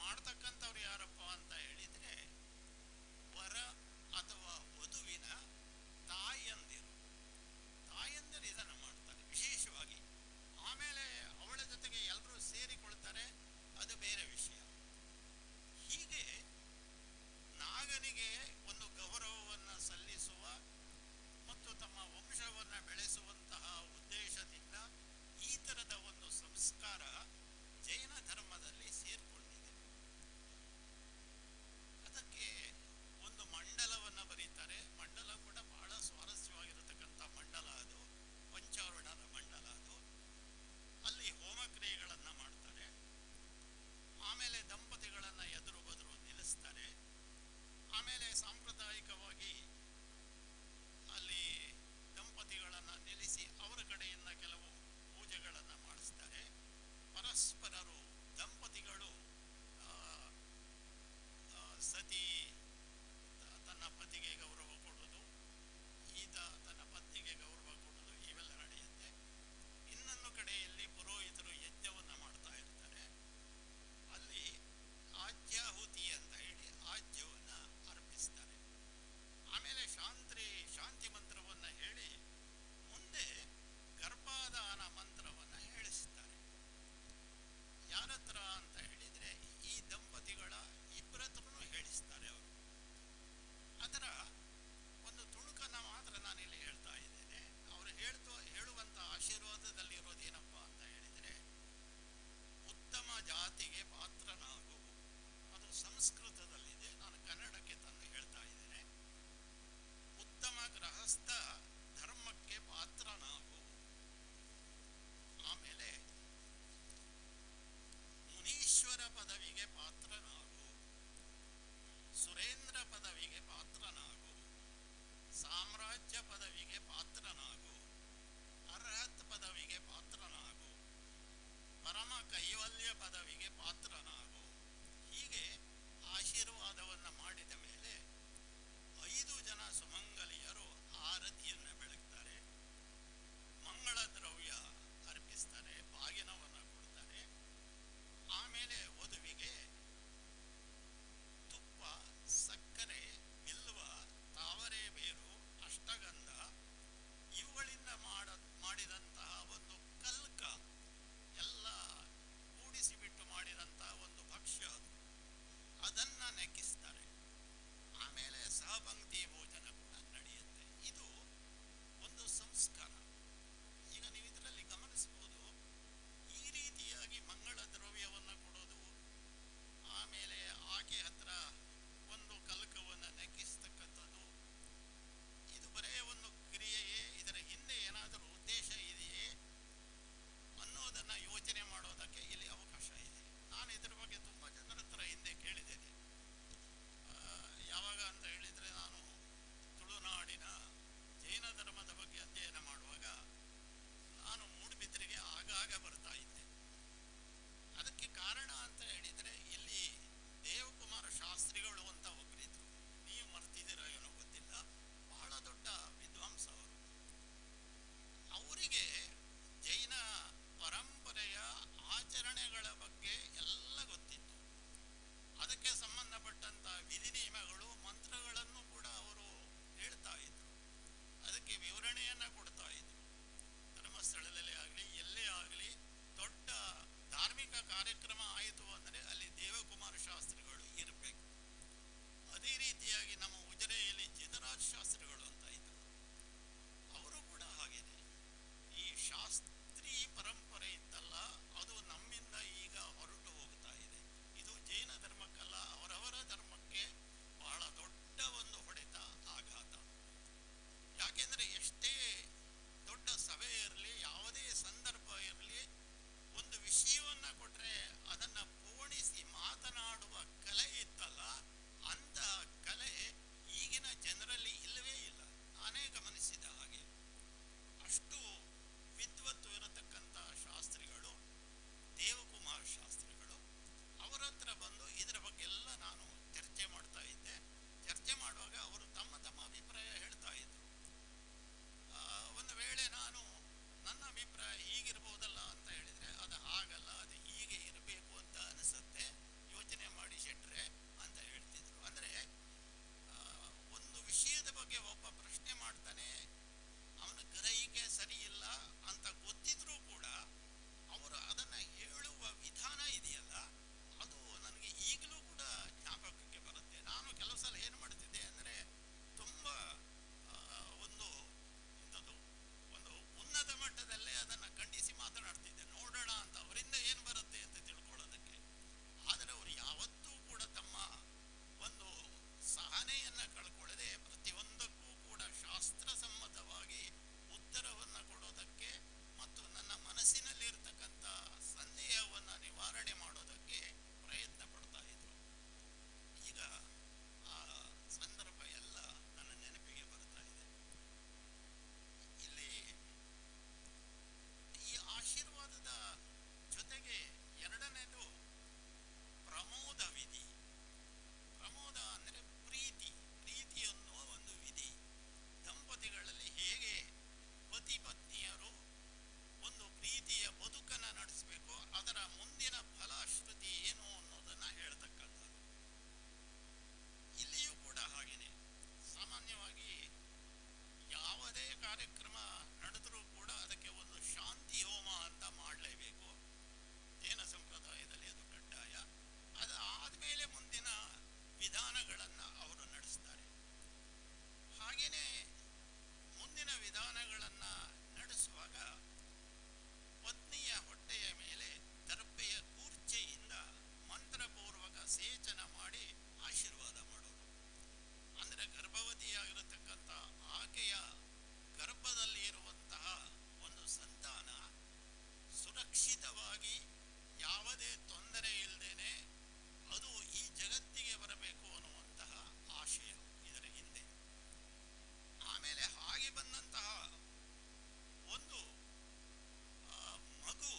ಮಾಡ್ತಕ್ಕಂಥವ್ರು ಯಾರಪ್ಪ ಅಂತ ಹೇಳಿದರೆ ಹಿರಿಯರಿಗೆ ಒಂದು ಗೌರವವನ್ನು ಸಲ್ಲಿಸುವ ಮತ್ತು ತಮ್ಮ ವಂಶವನ್ನು ಬೆಳೆಸುವಂತಹ ಉದ್ದೇಶದಿಂದ ಈ ಥರದ ಒಂದು ಸಂಸ್ಕಾರ ಜೈನ ಧರ್ಮದಲ್ಲಿ ಸೇರಿಕೊಂಡಿದೆ. ಅದಕ್ಕೆ ಒಂದು ಮಂಡಲವನ್ನು ಬರೀತಾರೆ. ಮಂಡಲ ಕೂಡ ಬಹಳ ಸ್ವಾರಸ್ಯವಾಗಿರತಕ್ಕಂಥ ಮಂಡಲ ಅದು, ಪಂಚಾವರಣದ ಮಂಡಲ ಅದು. ಅಲ್ಲಿ ಹೋಮಕ್ರಿಯೆಗಳನ್ನು ಮಾಡ್ತಾರೆ. ಆಮೇಲೆ ದಂಪತಿಗಳನ್ನು ಎದುರು ಬದುರು ನಿಲ್ಲಿಸ್ತಾರೆ. ಆಮೇಲೆ ಸಾಂಪ್ರದಾಯಿಕವಾಗಿ ಅಲ್ಲಿ ದಂಪತಿಗಳನ್ನು ನಿಲ್ಲಿಸಿ ಅವರ ಕಡೆಯಿಂದ ಕೆಲವು ಪೂಜೆಗಳನ್ನು ಮಾಡಿಸ್ತಾರೆ. ಪರಸ್ಪರರು ದಂಪತಿಗಳು ವಿಧಾನಗಳನ್ನು ಅವರು ನಡೆಸ್ತಾರೆ. ಹಾಗೆಯೇ ಮುಂದಿನ ವಿಧಾನಗಳನ್ನು ನಡೆಸುವಾಗ ಪತ್ನಿಯ ಹೊಟ್ಟೆಯ ಮೇಲೆ ದರ್ಪೆಯ ಕೂರ್ಚೆಯಿಂದ ಮಂತ್ರಪೂರ್ವಕ ಸೇಚನ ಮಾಡಿ ಆಶೀರ್ವಾದ ಮಾಡೋದು. ಅಂದರೆ ಗರ್ಭವತಿಯಾಗಿರತಕ್ಕಂಥ ಆಕೆಯ ಗರ್ಭದಲ್ಲಿ ಇರುವಂತಹ ಒಂದು ಸಂತಾನ ಸುರಕ್ಷಿತವಾಗಿ ಯಾವುದೇ ತೊಂದರೆ ಇಲ್ಲದೇನೆ ಅದು ಈ ಜಗತ್ತಿಗೆ ಬರಬೇಕು ಅನ್ನುವಂತಹ ಆಶಯ ಇದರ ಹಿಂದೆ. ಆಮೇಲೆ ಹಾಗೆ ಬಂದಂತಹ ಒಂದು ಮಗು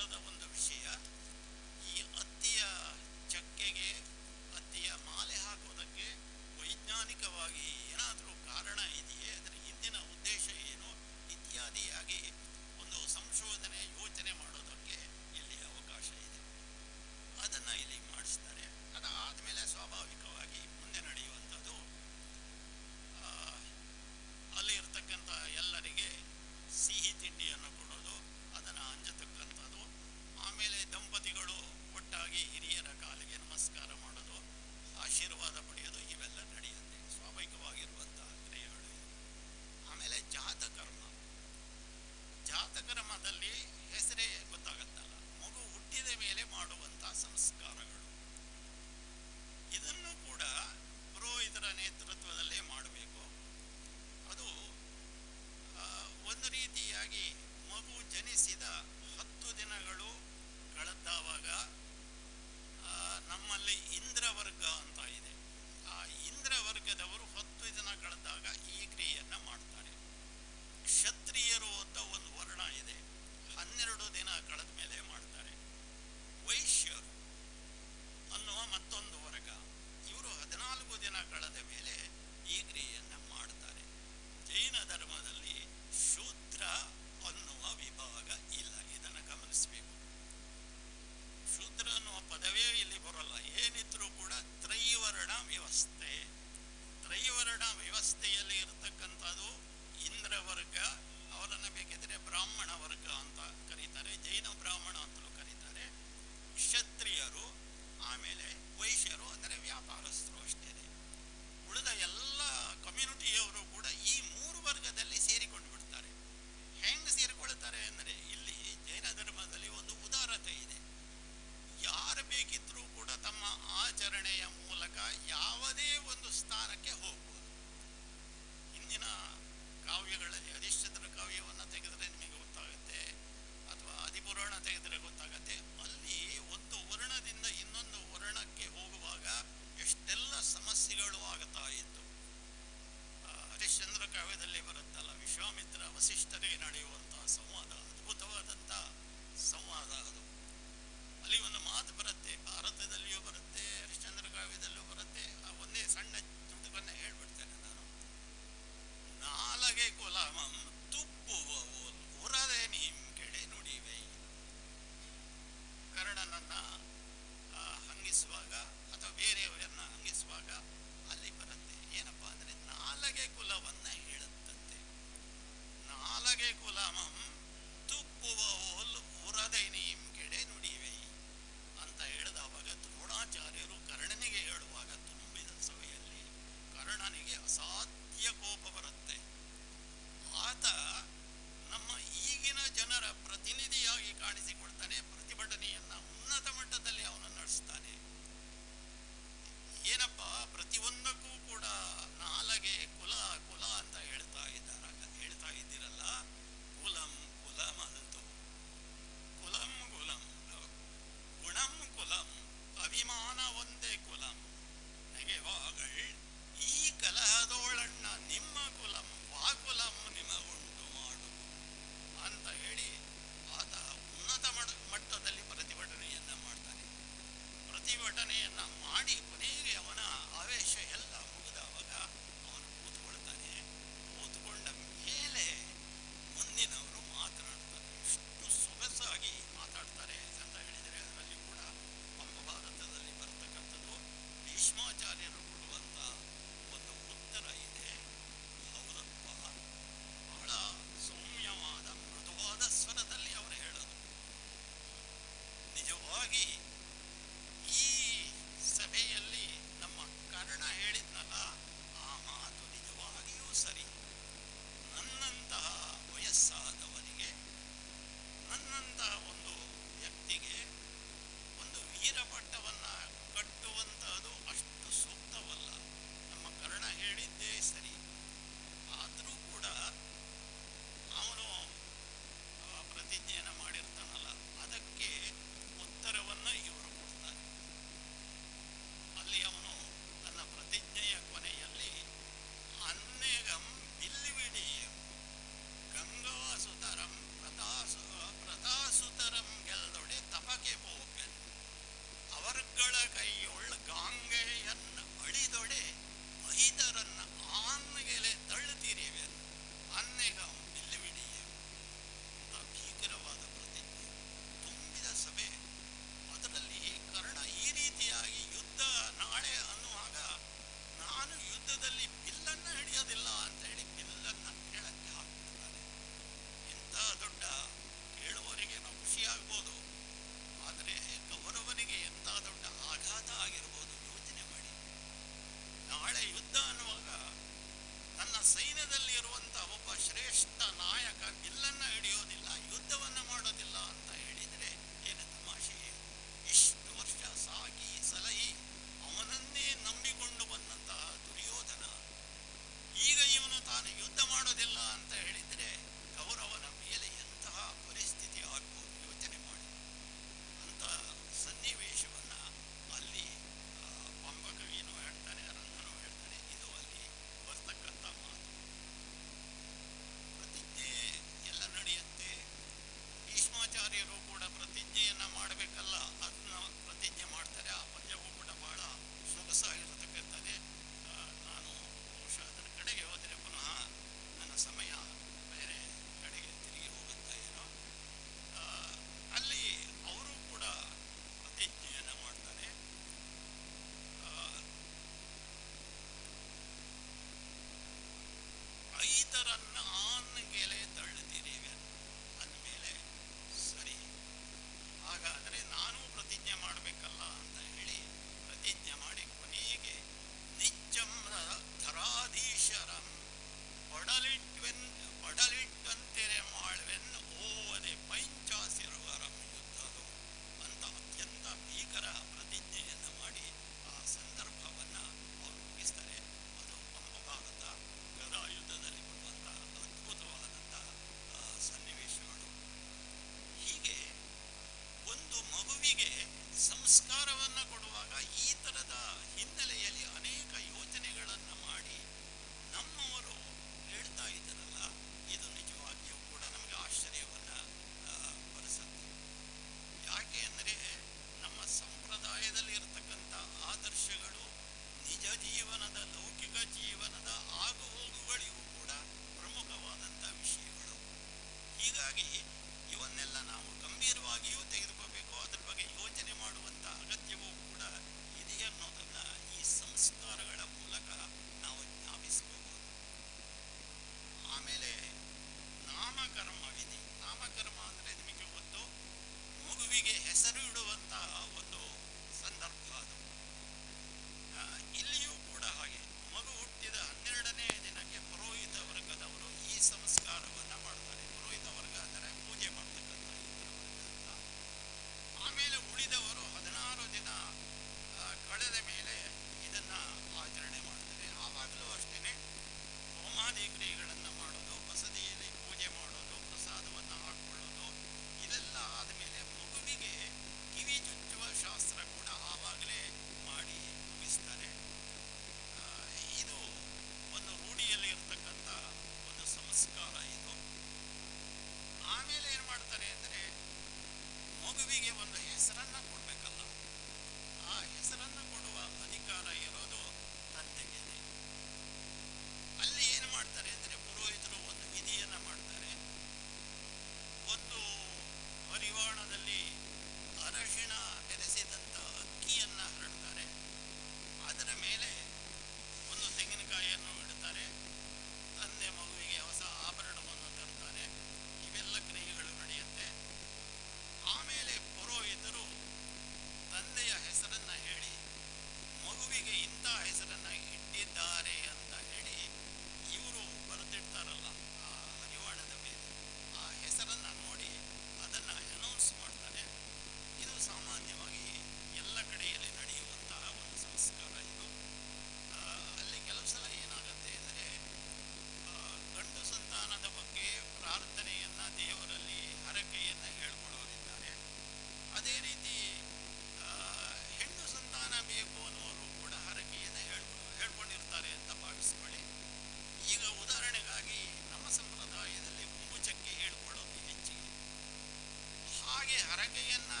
ಹರಕೆಯನ್ನು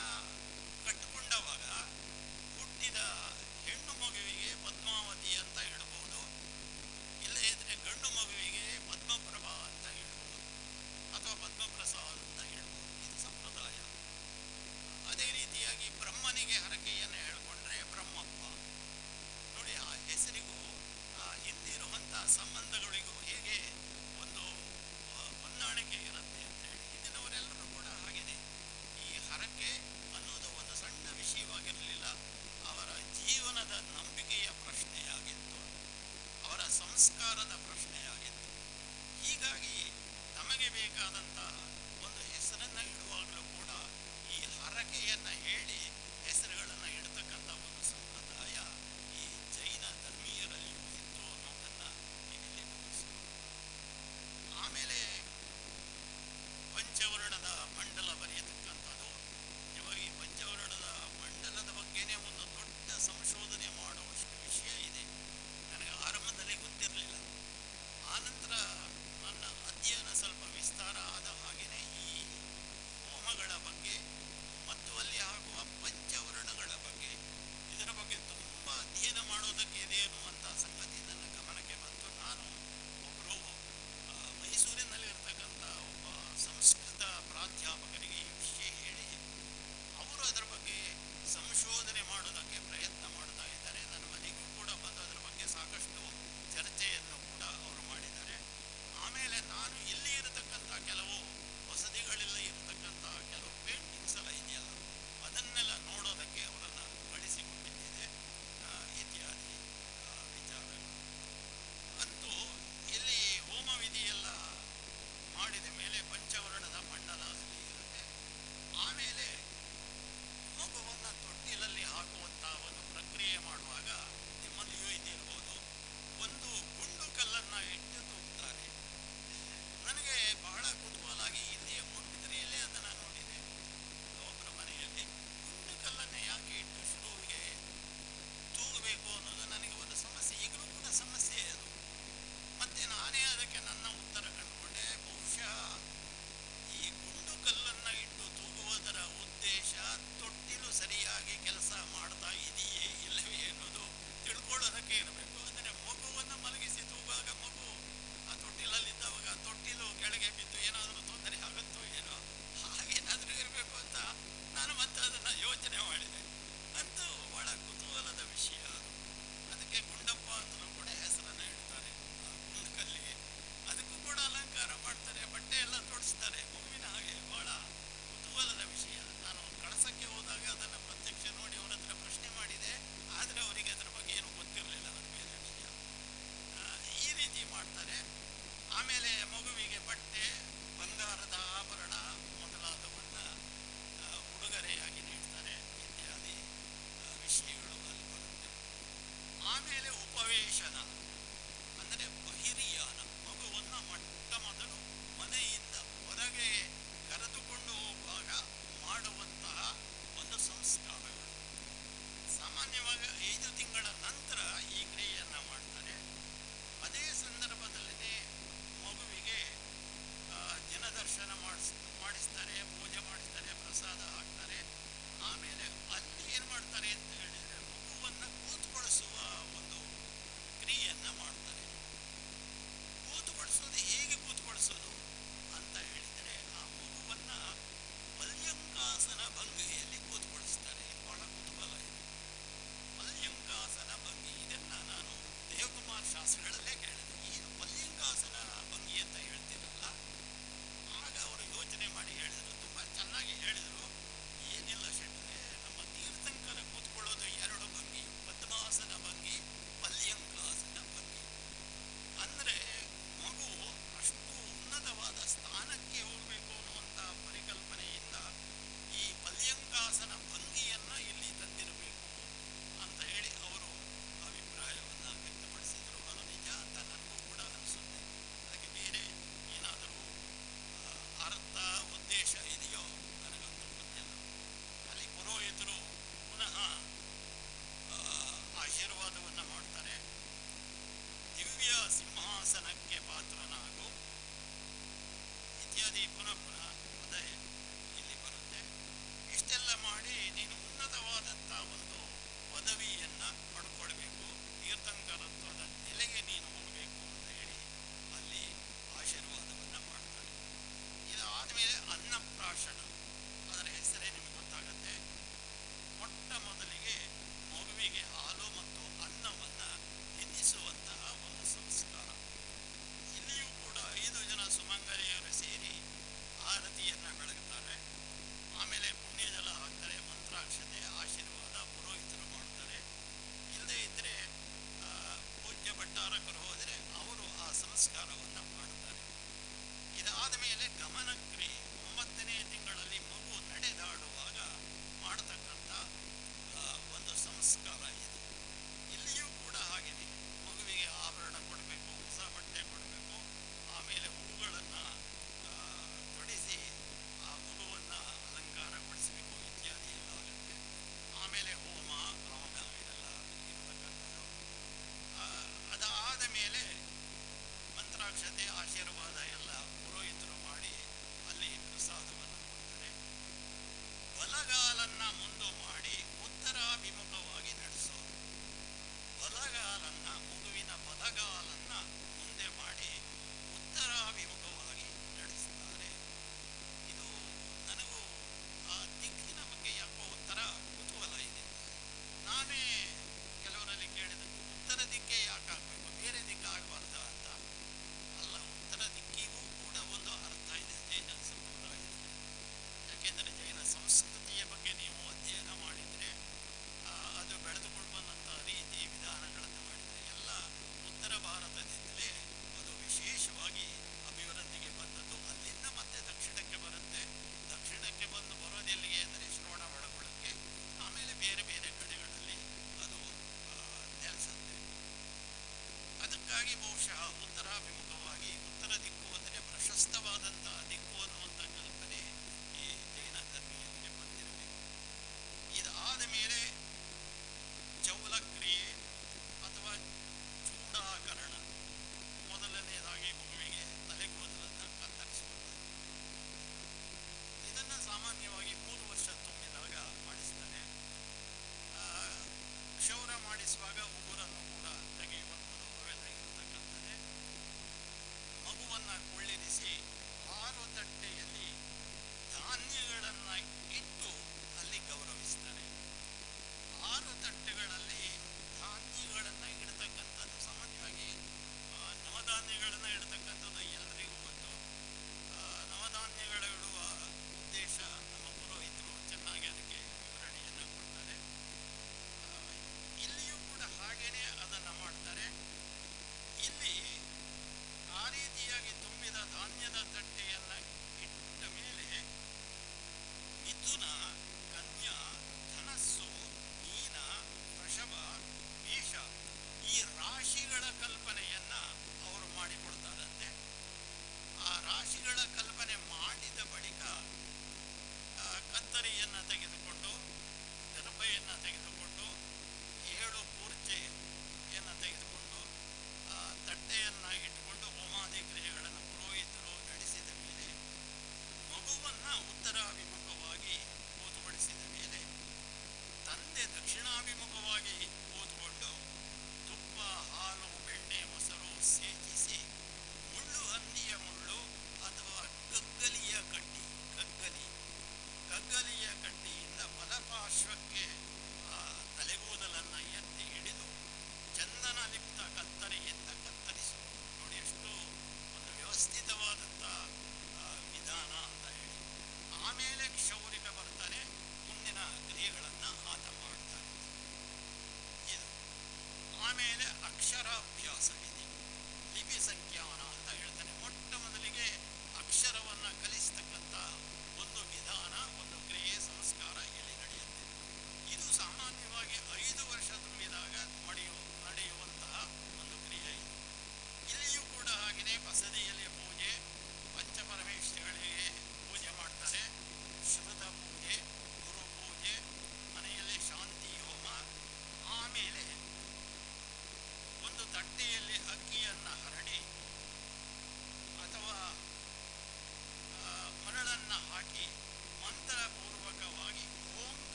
ಕಟ್ಟಿಕೊಂಡವಾಗ ಹುಟ್ಟಿದ ಹೆಣ್ಣು ಮಗುವಿಗೆ ಪದ್ಮಾವತಿ ಅಂತ ಇಡ್ಬೋದು, ಇಲ್ಲೇ ಇದ್ರೆ ಗಂಡು ಮಗುವಿಗೆ ಪದ್ಮಪ್ರಭಾ ಅಂತ ಇಡ್ಬೋದು ಅಥವಾ ಪದ್ಮಪ್ರಸಾದ್ ಅಂತ ಇಡ್ಬೋದು. ಇದು ಸಂಪ್ರದಾಯ. ಅದೇ ರೀತಿಯಾಗಿ ಬ್ರಹ್ಮನಿಗೆ ಹರಕೆಯನ್ನು ಹೇಳ್ಕೊಂಡ್ರೆ ಬ್ರಹ್ಮಪ್ಪ. ನೋಡಿ, ಆ ಹೆಸರಿಗೂ ಹಿಂದಿರುವಂಥ ಸಂಬಂಧಗಳಿಗೂ ಹೇಗೆ ಒಂದು ಹೊಂದಾಣಿಕೆ ಇರುತ್ತೆ ಅಂತೇಳಿ. ಹಿಂದಿನವರೆಲ್ಲರೂ ಕೂಡ ಹಾಗೆಯೇ ಈ ಹರಕೆ ಅನ್ನೋದು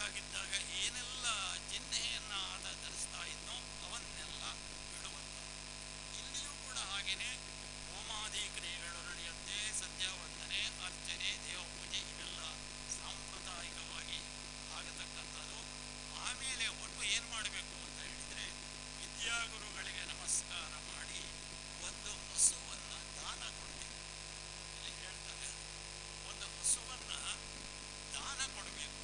ಮಗುವಾಗಿದ್ದಾಗ ಏನೆಲ್ಲ ಚಿಹ್ನೆಯನ್ನು ಆತ ಧರಿಸ್ತಾ ಇದ್ನೋ ಅವನ್ನೆಲ್ಲ ಬಿಡುವಂತ. ಇಲ್ಲಿಯೂ ಕೂಡ ಹಾಗೇನೆ ಹೋಮಾದಿ ಕ್ರಿಯೆಗಳು ನಡೆಯುತ್ತೆ. ಸಂಧ್ಯಾವಂದನೆ, ಅರ್ಚನೆ, ದೇವಪೂಜೆ ಇವೆಲ್ಲ ಸಾಂಪ್ರದಾಯಿಕವಾಗಿ ಆಗತಕ್ಕಂಥದ್ದು. ಆಮೇಲೆ ಒಟ್ಟು ಏನು ಮಾಡಬೇಕು ಅಂತ ಹೇಳಿದರೆ, ವಿದ್ಯಾಗುರುಗಳಿಗೆ ನಮಸ್ಕಾರ ಮಾಡಿ ಒಂದು ಹಸುವನ್ನು ದಾನ ಕೊಡಬೇಕು. ಇಲ್ಲಿ ಹೇಳ್ತಾರೆ ಒಂದು ಹಸುವನ್ನು ದಾನ ಕೊಡಬೇಕು.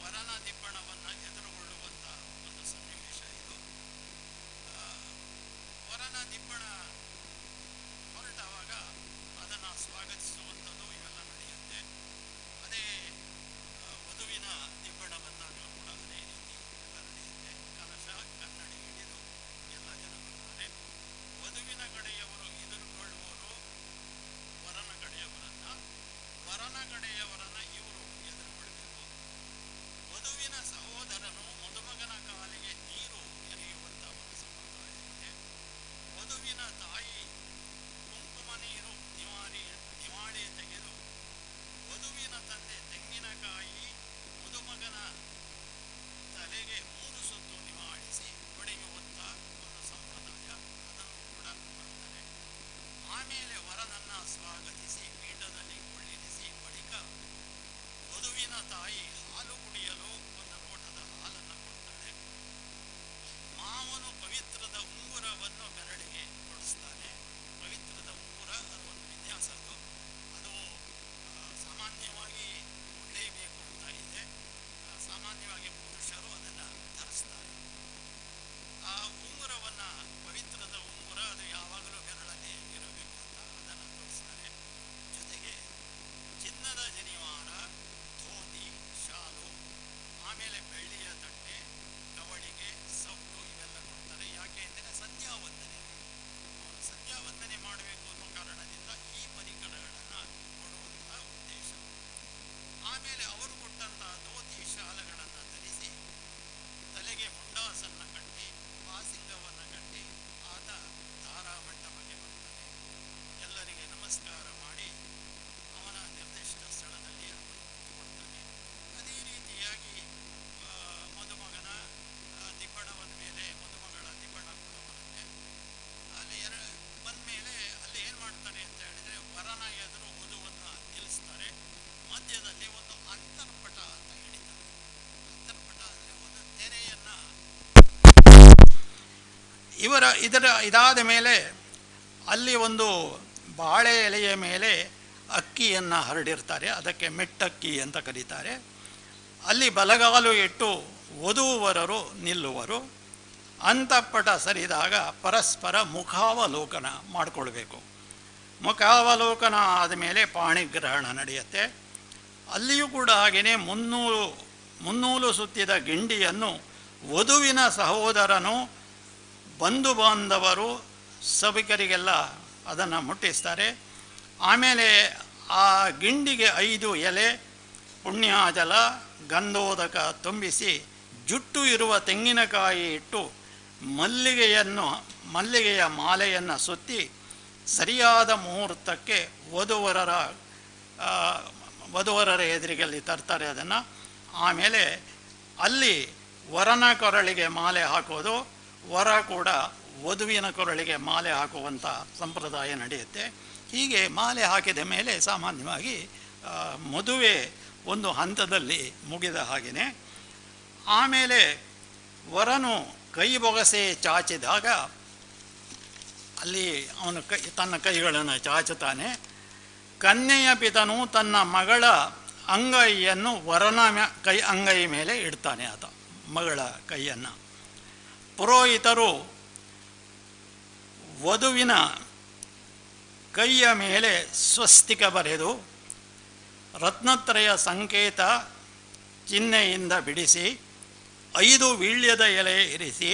ವರನ ದಿಬ್ಬಣವನ್ನು ಎದುರುಗೊಳ್ಳುವಂಥ ಒಂದು ಸನ್ನಿವೇಶ ಇದು. ವರನ ದಿಬ್ಬಣ ಹೊರಟಾಗ ಅದನ್ನು ಸ್ವಾಗತಿಸುವಂಥದ್ದು ಇವೆಲ್ಲ ನಡೆಯುತ್ತೆ. ಅದೇ ವಧುವಿನ ದಿಬ್ಬಣ ಬಂದಾಗಲೂ ಕೂಡ ಅದೇ ರೀತಿ ಎಲ್ಲ ನಡೆಯುತ್ತೆ. ಕಲಶ ಕನ್ನಡಿ ಹಿಡಿದು ಎಲ್ಲ ಜನ ಬರ್ತಾರೆ. ವಧುವಿನ ಕಡೆಯವರು ಎದುರುಗೊಳ್ಳುವರು ವರನ ಕಡೆಯವರನ್ನ, ವರನ ಕಡೆಯವರನ್ನ ಇವರು ಎದುರುಗೊಳ್ಳಬೇಕು. ವಧುವಿನ ಸಹೋದರನು ಮದುಮಗನ ಕಾಲಿಗೆ ನೀರು ಎರೆಯುವಂಥ ಒಂದು ಸಂಪ್ರದಾಯ ಇದೆ. ವಧುವಿನ ತಾಯಿ ಕುಂಕುಮ ನೀರು ನಿವಾಳಿ ತೆಗೆದು ವಧುವಿನ ತಂದೆ ತೆಂಗಿನಕಾಯಿ ಮದುಮಗನ ತಲೆಗೆ 3 ಸುತ್ತು ನಿವಾಳಿಸಿ ಹೊಡೆಯುವಂಥ ಒಂದು ಸಂಪ್ರದಾಯ, ಅದನ್ನು ಕೂಡ ಮಾಡ್ತಾರೆ. ಆಮೇಲೆ ವರನನ್ನ ಸ್ವಾಗತಿಸಿ ಪೀಠದಲ್ಲಿ ಕುಳ್ಳಿರಿಸಿ ಬಳಿಕ ವಧುವಿನ ತಾಯಿ ಹಾಲು ಕುಡಿಯಲು ಒಂದು ಲೋಟದ ಹಾಲನ್ನು ಕೊಡ್ತಾಳೆ. ಮಾವನು ಪವಿತ್ರದ ಉಂಗುರವನ್ನು ಬೆರಳಿಗೆ ತೊಡಿಸ್ತಾನೆ. ಪವಿತ್ರದ ಉಂಗುರ ಅದು ಒಂದು ವಿನ್ಯಾಸ, ಅದು ಸಾಮಾನ್ಯವಾಗಿ ಕೊಡಲೇಬೇಕು ಅಂತ ಇದೆ. ಸಾಮಾನ್ಯವಾಗಿ ಪುರುಷರು ಅದನ್ನು ಧರಿಸ್ತಾರೆ. ಆ ಉಂಗುರವನ್ನು, ಪವಿತ್ರದ ಉಂಗುರ ಅದು ಯಾವಾಗಲೂ ಬೆರಳಲ್ಲಿ ಇರಬೇಕು ಅಂತ ಅದನ್ನು ತೋರಿಸ್ತಾರೆ. ಜೊತೆಗೆ ಚಿನ್ನದ ಜನಿವಾರ, ಧೋತಿ, ಶಾಲು, ಆಮೇಲೆ ಬೆಳ್ಳಿಯ ತಟ್ಟೆ, ಕವಳಿಗೆ, ಸೌಟು ಇವೆಲ್ಲ ಕೊಡ್ತಾರೆ. ಯಾಕೆ ಅಂದರೆ ಸಂಧ್ಯಾವಂದನೆ, ಅವರು ಸಂಧ್ಯಾವಂದನೆ ಮಾಡಬೇಕು ಅನ್ನೋ ಕಾರಣದಿಂದ ಈ ಪರಿಕರಗಳನ್ನು ಕೊಡುವಂಥ ಉದ್ದೇಶ. ಆಮೇಲೆ ಅವರು ಕೊಟ್ಟಂತಹ ಧೋತಿ ಶಾಲೆಗಳನ್ನು ಧರಿಸಿ ತಲೆಗೆ ಮುಂಡಾಸನ್ನು ಕಟ್ಟಿ ವಾಸಿಂಗವನ್ನು ಕಟ್ಟಿ ಆತ ಧಾರಾಮಂಟಪಕ್ಕೆ ಬರ್ತಾನೆ. ಎಲ್ಲರಿಗೆ ನಮಸ್ಕಾರ ಮಾಡಿ ಅವನ ನಿರ್ದಿಷ್ಟ ಸ್ಥಳದಲ್ಲಿ ಕೊಡ್ತಾನೆ. ಅದೇ ರೀತಿಯಾಗಿ ಮದುಮಗನ ದಿಬ್ಬಣವನ ಮೇಲೆ ಮದುಮಗಳ ದಿಬ್ಬಣ ಕೂಡ ಬರುತ್ತೆ. ಅಲ್ಲಿ ಬಂದ ಮೇಲೆ ಅಲ್ಲಿ ಏನು ಮಾಡ್ತಾರೆ ಅಂತ ಹೇಳಿದರೆ, ವರನ ಎದುರು ವಧುವನ್ನು ನಿಲ್ಲಿಸ್ತಾರೆ. ಮಧ್ಯದಲ್ಲಿ ಒಂದು ಅಂತರ್ಪಟ ಅಂತ ಹಿಡಿತಾರೆ. ಅಂತರ್ಪಟ ಅಂದರೆ ಒಂದು ತೆರೆಯನ್ನು ಇದಾದ ಮೇಲೆ ಅಲ್ಲಿ ಒಂದು ಬಾಳೆ ಎಲೆಯ ಮೇಲೆ ಅಕ್ಕಿಯನ್ನು ಹರಡಿರ್ತಾರೆ. ಅದಕ್ಕೆ ಮೆಟ್ಟಕ್ಕಿ ಅಂತ ಕರೀತಾರೆ. ಅಲ್ಲಿ ಬಲಗಾಲು ಇಟ್ಟು ವಧೂವರರು ನಿಲ್ಲುವರು. ಅಂತಃಪಟ ಸರಿದಾಗ ಪರಸ್ಪರ ಮುಖಾವಲೋಕನ ಮಾಡಿಕೊಳ್ಬೇಕು. ಮುಖಾವಲೋಕನ ಆದಮೇಲೆ ಪಾಣಿಗ್ರಹಣ ನಡೆಯುತ್ತೆ. ಅಲ್ಲಿಯೂ ಕೂಡ ಹಾಗೆಯೇ ಮುನ್ನೂಲು ಸುತ್ತಿದ ಗಿಂಡಿಯನ್ನು ವಧುವಿನ ಸಹೋದರನು, ಬಂಧು ಬಾಂಧವರು, ಸಭಿಕರಿಗೆಲ್ಲ ಅದನ್ನು ಮುಟ್ಟಿಸ್ತಾರೆ. ಆಮೇಲೆ ಆ ಗಿಂಡಿಗೆ 5 ಎಲೆ, ಪುಣ್ಯಾಜಲ, ಗಂಧೋದಕ ತುಂಬಿಸಿ ಜುಟ್ಟು ಇರುವ ತೆಂಗಿನಕಾಯಿ ಇಟ್ಟು ಮಲ್ಲಿಗೆಯ ಮಾಲೆಯನ್ನು ಸುತ್ತಿ ಸರಿಯಾದ ಮುಹೂರ್ತಕ್ಕೆ ವಧುವರರ ಎದುರಿಗಲ್ಲಿ ತರ್ತಾರೆ ಅದನ್ನು. ಆಮೇಲೆ ಅಲ್ಲಿ ವರನ ಕೊರಳಿಗೆ ಮಾಲೆ ಹಾಕೋದು, ವರ ಕೂಡ ವಧುವಿನ ಕೊರಳಿಗೆ ಮಾಲೆ ಹಾಕುವಂಥ ಸಂಪ್ರದಾಯ ನಡೆಯುತ್ತೆ. ಹೀಗೆ ಮಾಲೆ ಹಾಕಿದ ಮೇಲೆ ಸಾಮಾನ್ಯವಾಗಿ ಮದುವೆ ಒಂದು ಹಂತದಲ್ಲಿ ಮುಗಿದ ಹಾಗೆಯೇ. ಆಮೇಲೆ ವರನು ಕೈ ಬೊಗಸೆ ಚಾಚಿದಾಗ ಅಲ್ಲಿ ಅವನು ತನ್ನ ಕೈಗಳನ್ನು ಚಾಚುತ್ತಾನೆ. ಕನ್ಯೆಯ ಪಿತನು ತನ್ನ ಮಗಳ ಅಂಗೈಯನ್ನು ವರನ ಅಂಗೈ ಮೇಲೆ ಇಡ್ತಾನೆ. ಆತ ಮಗಳ ಕೈಯನ್ನು. ಪುರೋಹಿತರು ವಧುವಿನ ಕೈಯ ಮೇಲೆ ಸ್ವಸ್ತಿಕ ಬರೆದು ರತ್ನತ್ರಯ ಸಂಕೇತ ಚಿಹ್ನೆಯಿಂದ ಬಿಡಿಸಿ 5 ವೀಳ್ಯದ ಎಲೆ ಇರಿಸಿ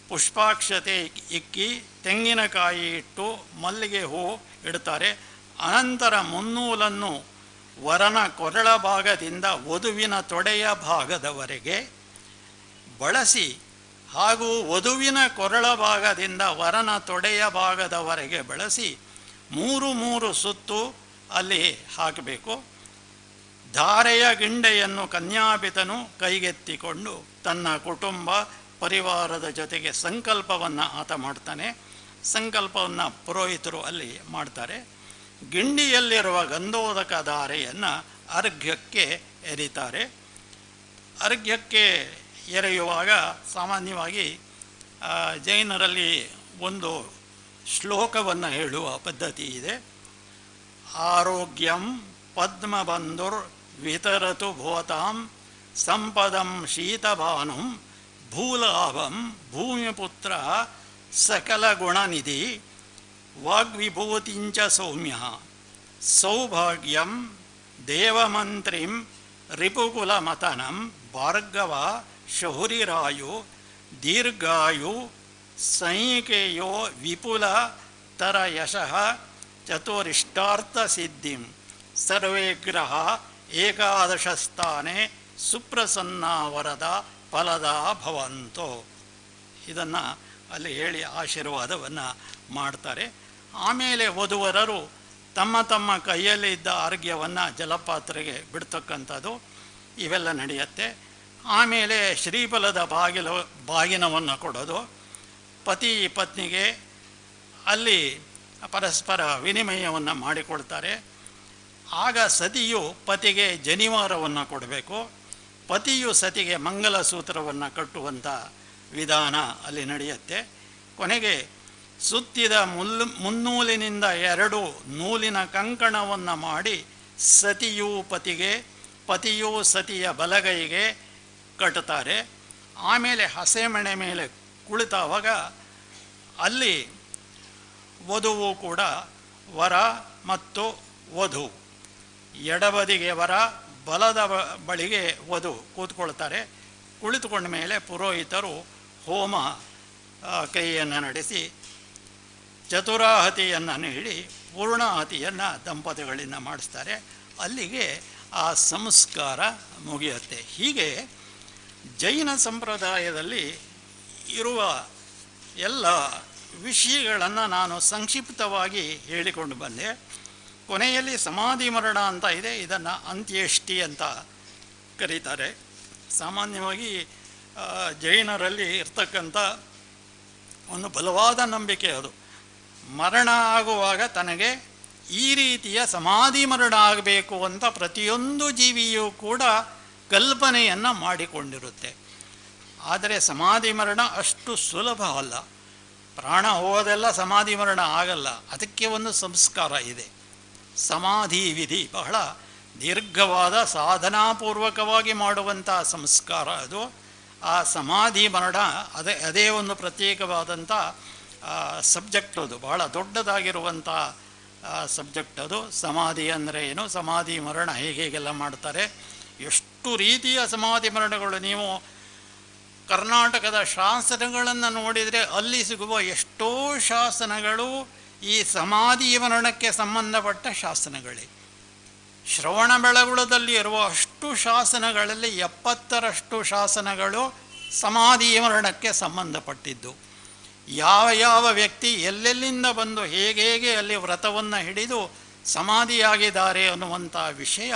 ಪುಷ್ಪಾಕ್ಷತೆ ಇಕ್ಕಿ ತೆಂಗಿನಕಾಯಿ ಇಟ್ಟು ಮಲ್ಲಿಗೆ ಹೂ ಇಡ್ತಾರೆ. ಅನಂತರ ಮುನ್ನೂಲನ್ನು ವರನ ಕೊರಳ ಭಾಗದಿಂದ ವಧುವಿನ ತೊಡೆಯ ಭಾಗದವರೆಗೆ ಬಳಸಿ ಹಾಗೂ ವಧುವಿನ ಕೊರಳ ಭಾಗದಿಂದ ವರನ ತೊಡೆಯ ಭಾಗದವರೆಗೆ ಬಳಸಿ 3 ಸುತ್ತು ಅಲ್ಲಿ ಹಾಕಬೇಕು. ಧಾರೆಯ ಗಿಂಡೆಯನ್ನು ಕನ್ಯಾಪಿತನು ಕೈಗೆತ್ತಿಕೊಂಡು ತನ್ನ ಕುಟುಂಬ ಪರಿವಾರದ ಜೊತೆಗೆ ಸಂಕಲ್ಪವನ್ನು ಆತ ಮಾಡ್ತಾನೆ. ಸಂಕಲ್ಪವನ್ನು ಪುರೋಹಿತರು ಅಲ್ಲಿ ಮಾಡ್ತಾರೆ. ಗಿಂಡಿಯಲ್ಲಿರುವ ಗಂಧೋದಕ ಧಾರೆಯನ್ನು ಅರ್ಘ್ಯಕ್ಕೆ ಎರಿತಾರೆ. ಅರ್ಘ್ಯಕ್ಕೆ ಎರೆಯುವಾಗ ಸಾಮಾನ್ಯವಾಗಿ ಜೈನರಲ್ಲಿ ಒಂದು ಶ್ಲೋಕವನ್ನು ಹೇಳುವ ಪದ್ಧತಿ ಇದೆ. ಆರೋಗ್ಯಂ ಪದ್ಮಬಂಧುರ್ ವಿತರತು ಭೂತಾಂ ಸಂಪದಂ ಶೀತಭಾನುಂ ಭೂಲಾಭಂ ಭೂಮಿಪುತ್ರ ಸಕಲಗುಣನಿಧಿ ವಾಗ್ವಿಭೂತಿಂಚ ಸೌಮ್ಯ ಸೌಭಾಗ್ಯಂ ದೇವಮಂತ್ರಿಂ ರಿಪುಕುಲಮತನಂ ಭಾರ್ಗವ ಶೌರಿರಾಯು ದೀರ್ಘಾಯು ಸಂಯಿಕೇಯೋ ವಿಪುಲತರ ಯಶಃ ಚತುರಿಷ್ಟಾರ್ಥಸಿದ್ಧಿಂ ಸರ್ವೇ ಗ್ರಹ ಏಕಾದಶಸ್ಥಾನೆ ಸುಪ್ರಸನ್ನ ವರದ ಫಲದ ಭವಂತೋ. ಇದನ್ನು ಅಲ್ಲಿ ಹೇಳಿ ಆಶೀರ್ವಾದವನ್ನು ಮಾಡ್ತಾರೆ. ಆಮೇಲೆ ವಧುವರರು ತಮ್ಮ ತಮ್ಮ ಕೈಯಲ್ಲಿ ಇದ್ದ ಅರ್ಘ್ಯವನ್ನು ಜಲಪಾತ್ರೆಗೆ ಬಿಡ್ತಕ್ಕಂಥದ್ದು ಇವೆಲ್ಲ ನಡೆಯುತ್ತೆ. ಆಮೇಲೆ ಶ್ರೀಫಲದ ಬಾಗಿನವನ್ನು ಕೊಡೋದು, ಪತಿ ಪತ್ನಿಗೆ ಅಲ್ಲಿ ಪರಸ್ಪರ ವಿನಿಮಯವನ್ನು ಮಾಡಿಕೊಡ್ತಾರೆ. ಆಗ ಸತಿಯು ಪತಿಗೆ ಜನಿವಾರವನ್ನು ಕೊಡಬೇಕು, ಪತಿಯು ಸತಿಗೆ ಮಂಗಲಸೂತ್ರವನ್ನು ಕಟ್ಟುವಂಥ ವಿಧಾನ ಅಲ್ಲಿ ನಡೆಯುತ್ತೆ. ಕೊನೆಗೆ ಸುತ್ತಿದ ಮುನ್ನೂಲಿನಿಂದ 2 ನೂಲಿನ ಕಂಕಣವನ್ನು ಮಾಡಿ ಸತಿಯು ಪತಿಗೆ, ಪತಿಯು ಸತಿಯ ಬಲಗೈಗೆ ಕಟ್ಟುತ್ತಾರೆ. ಆಮೇಲೆ ಹಸೆಮಣೆ ಮೇಲೆ ಕುಳಿತಾವಾಗ ಅಲ್ಲಿ ವಧುವು ಕೂಡ ವರ ಮತ್ತು ವಧು, ಎಡಬದಿಗೆ ವರ, ಬಲದ ಬಳಿಗೆ ವಧು ಕೂತ್ಕೊಳ್ತಾರೆ. ಕುಳಿತುಕೊಂಡ ಮೇಲೆ ಪುರೋಹಿತರು ಹೋಮ ಕ್ರಿಯೆಯನ್ನು ನಡೆಸಿ ಚತುರಾಹತಿಯನ್ನು ನೀಡಿ ಪೂರ್ಣಾಹತಿಯನ್ನು ದಂಪತಿಗಳಿಂದ ಮಾಡಿಸ್ತಾರೆ. ಅಲ್ಲಿಗೆ ಆ ಸಂಸ್ಕಾರ ಮುಗಿಯುತ್ತೆ. ಹೀಗೆ ಜೈನ ಸಂಪ್ರದಾಯದಲ್ಲಿ ಇರುವ ಎಲ್ಲ ವಿಷಯಗಳನ್ನು ನಾನು ಸಂಕ್ಷಿಪ್ತವಾಗಿ ಹೇಳಿಕೊಂಡು ಬಂದೆ. ಕೊನೆಯಲ್ಲಿ ಸಮಾಧಿ ಮರಣ ಅಂತ ಇದೆ, ಇದನ್ನು ಅಂತ್ಯೇಷ್ಟಿ ಅಂತ ಕರೀತಾರೆ. ಸಾಮಾನ್ಯವಾಗಿ ಜೈನರಲ್ಲಿ ಇರ್ತಕ್ಕಂಥ ಒಂದು ಬಲವಾದ ನಂಬಿಕೆ ಅದು. ಮರಣ ಆಗುವಾಗ ತನಗೆ ಈ ರೀತಿಯ ಸಮಾಧಿ ಮರಣ ಆಗಬೇಕು ಅಂತ ಪ್ರತಿಯೊಂದು ಜೀವಿಯೂ ಕೂಡ ಕಲ್ಪನೆಯನ್ನು ಮಾಡಿಕೊಂಡಿರುತ್ತೆ. ಆದರೆ ಸಮಾಧಿ ಮರಣ ಅಷ್ಟು ಸುಲಭ ಅಲ್ಲ. ಪ್ರಾಣ ಹೋಗೋದೆಲ್ಲ ಸಮಾಧಿ ಮರಣ ಆಗಲ್ಲ, ಅದಕ್ಕೆ ಒಂದು ಸಂಸ್ಕಾರ ಇದೆ. ಸಮಾಧಿ ವಿಧಿ ಬಹಳ ದೀರ್ಘವಾದ ಸಾಧನಾಪೂರ್ವಕವಾಗಿ ಮಾಡುವಂಥ ಸಂಸ್ಕಾರ ಅದು. ಆ ಸಮಾಧಿ ಮರಣ ಅದೇ ಒಂದು ಪ್ರತ್ಯೇಕವಾದಂಥ ಸಬ್ಜೆಕ್ಟ್, ಅದು ಬಹಳ ದೊಡ್ಡದಾಗಿರುವಂಥ ಸಬ್ಜೆಕ್ಟ್ ಅದು. ಸಮಾಧಿ ಅಂದರೆ ಏನು, ಸಮಾಧಿ ಮರಣ ಹೇಗೆಲ್ಲ ಮಾಡ್ತಾರೆ, ಎಷ್ಟು ರೀತಿಯ ಸಮಾಧಿ ಮರಣಗಳು. ನೀವು ಕರ್ನಾಟಕದ ಶಾಸನಗಳನ್ನು ನೋಡಿದರೆ ಅಲ್ಲಿ ಸಿಗುವ ಎಷ್ಟೋ ಶಾಸನಗಳು ಈ ಸಮಾಧಿ ಮರಣಕ್ಕೆ ಸಂಬಂಧಪಟ್ಟ ಶಾಸನಗಳೇ. ಶ್ರವಣಬೆಳಗೊಳದಲ್ಲಿ ಇರುವ ಅಷ್ಟು ಶಾಸನಗಳಲ್ಲಿ 70ರಷ್ಟು ಶಾಸನಗಳು ಸಮಾಧಿ ಮರಣಕ್ಕೆ ಸಂಬಂಧಪಟ್ಟಿದ್ದು. ಯಾವ ವ್ಯಕ್ತಿ ಎಲ್ಲೆಲ್ಲಿಂದ ಬಂದು ಹೇಗೆ ಅಲ್ಲಿ ವ್ರತವನ್ನು ಹಿಡಿದು ಸಮಾಧಿಯಾಗಿದ್ದಾರೆ ಅನ್ನುವಂಥ ವಿಷಯ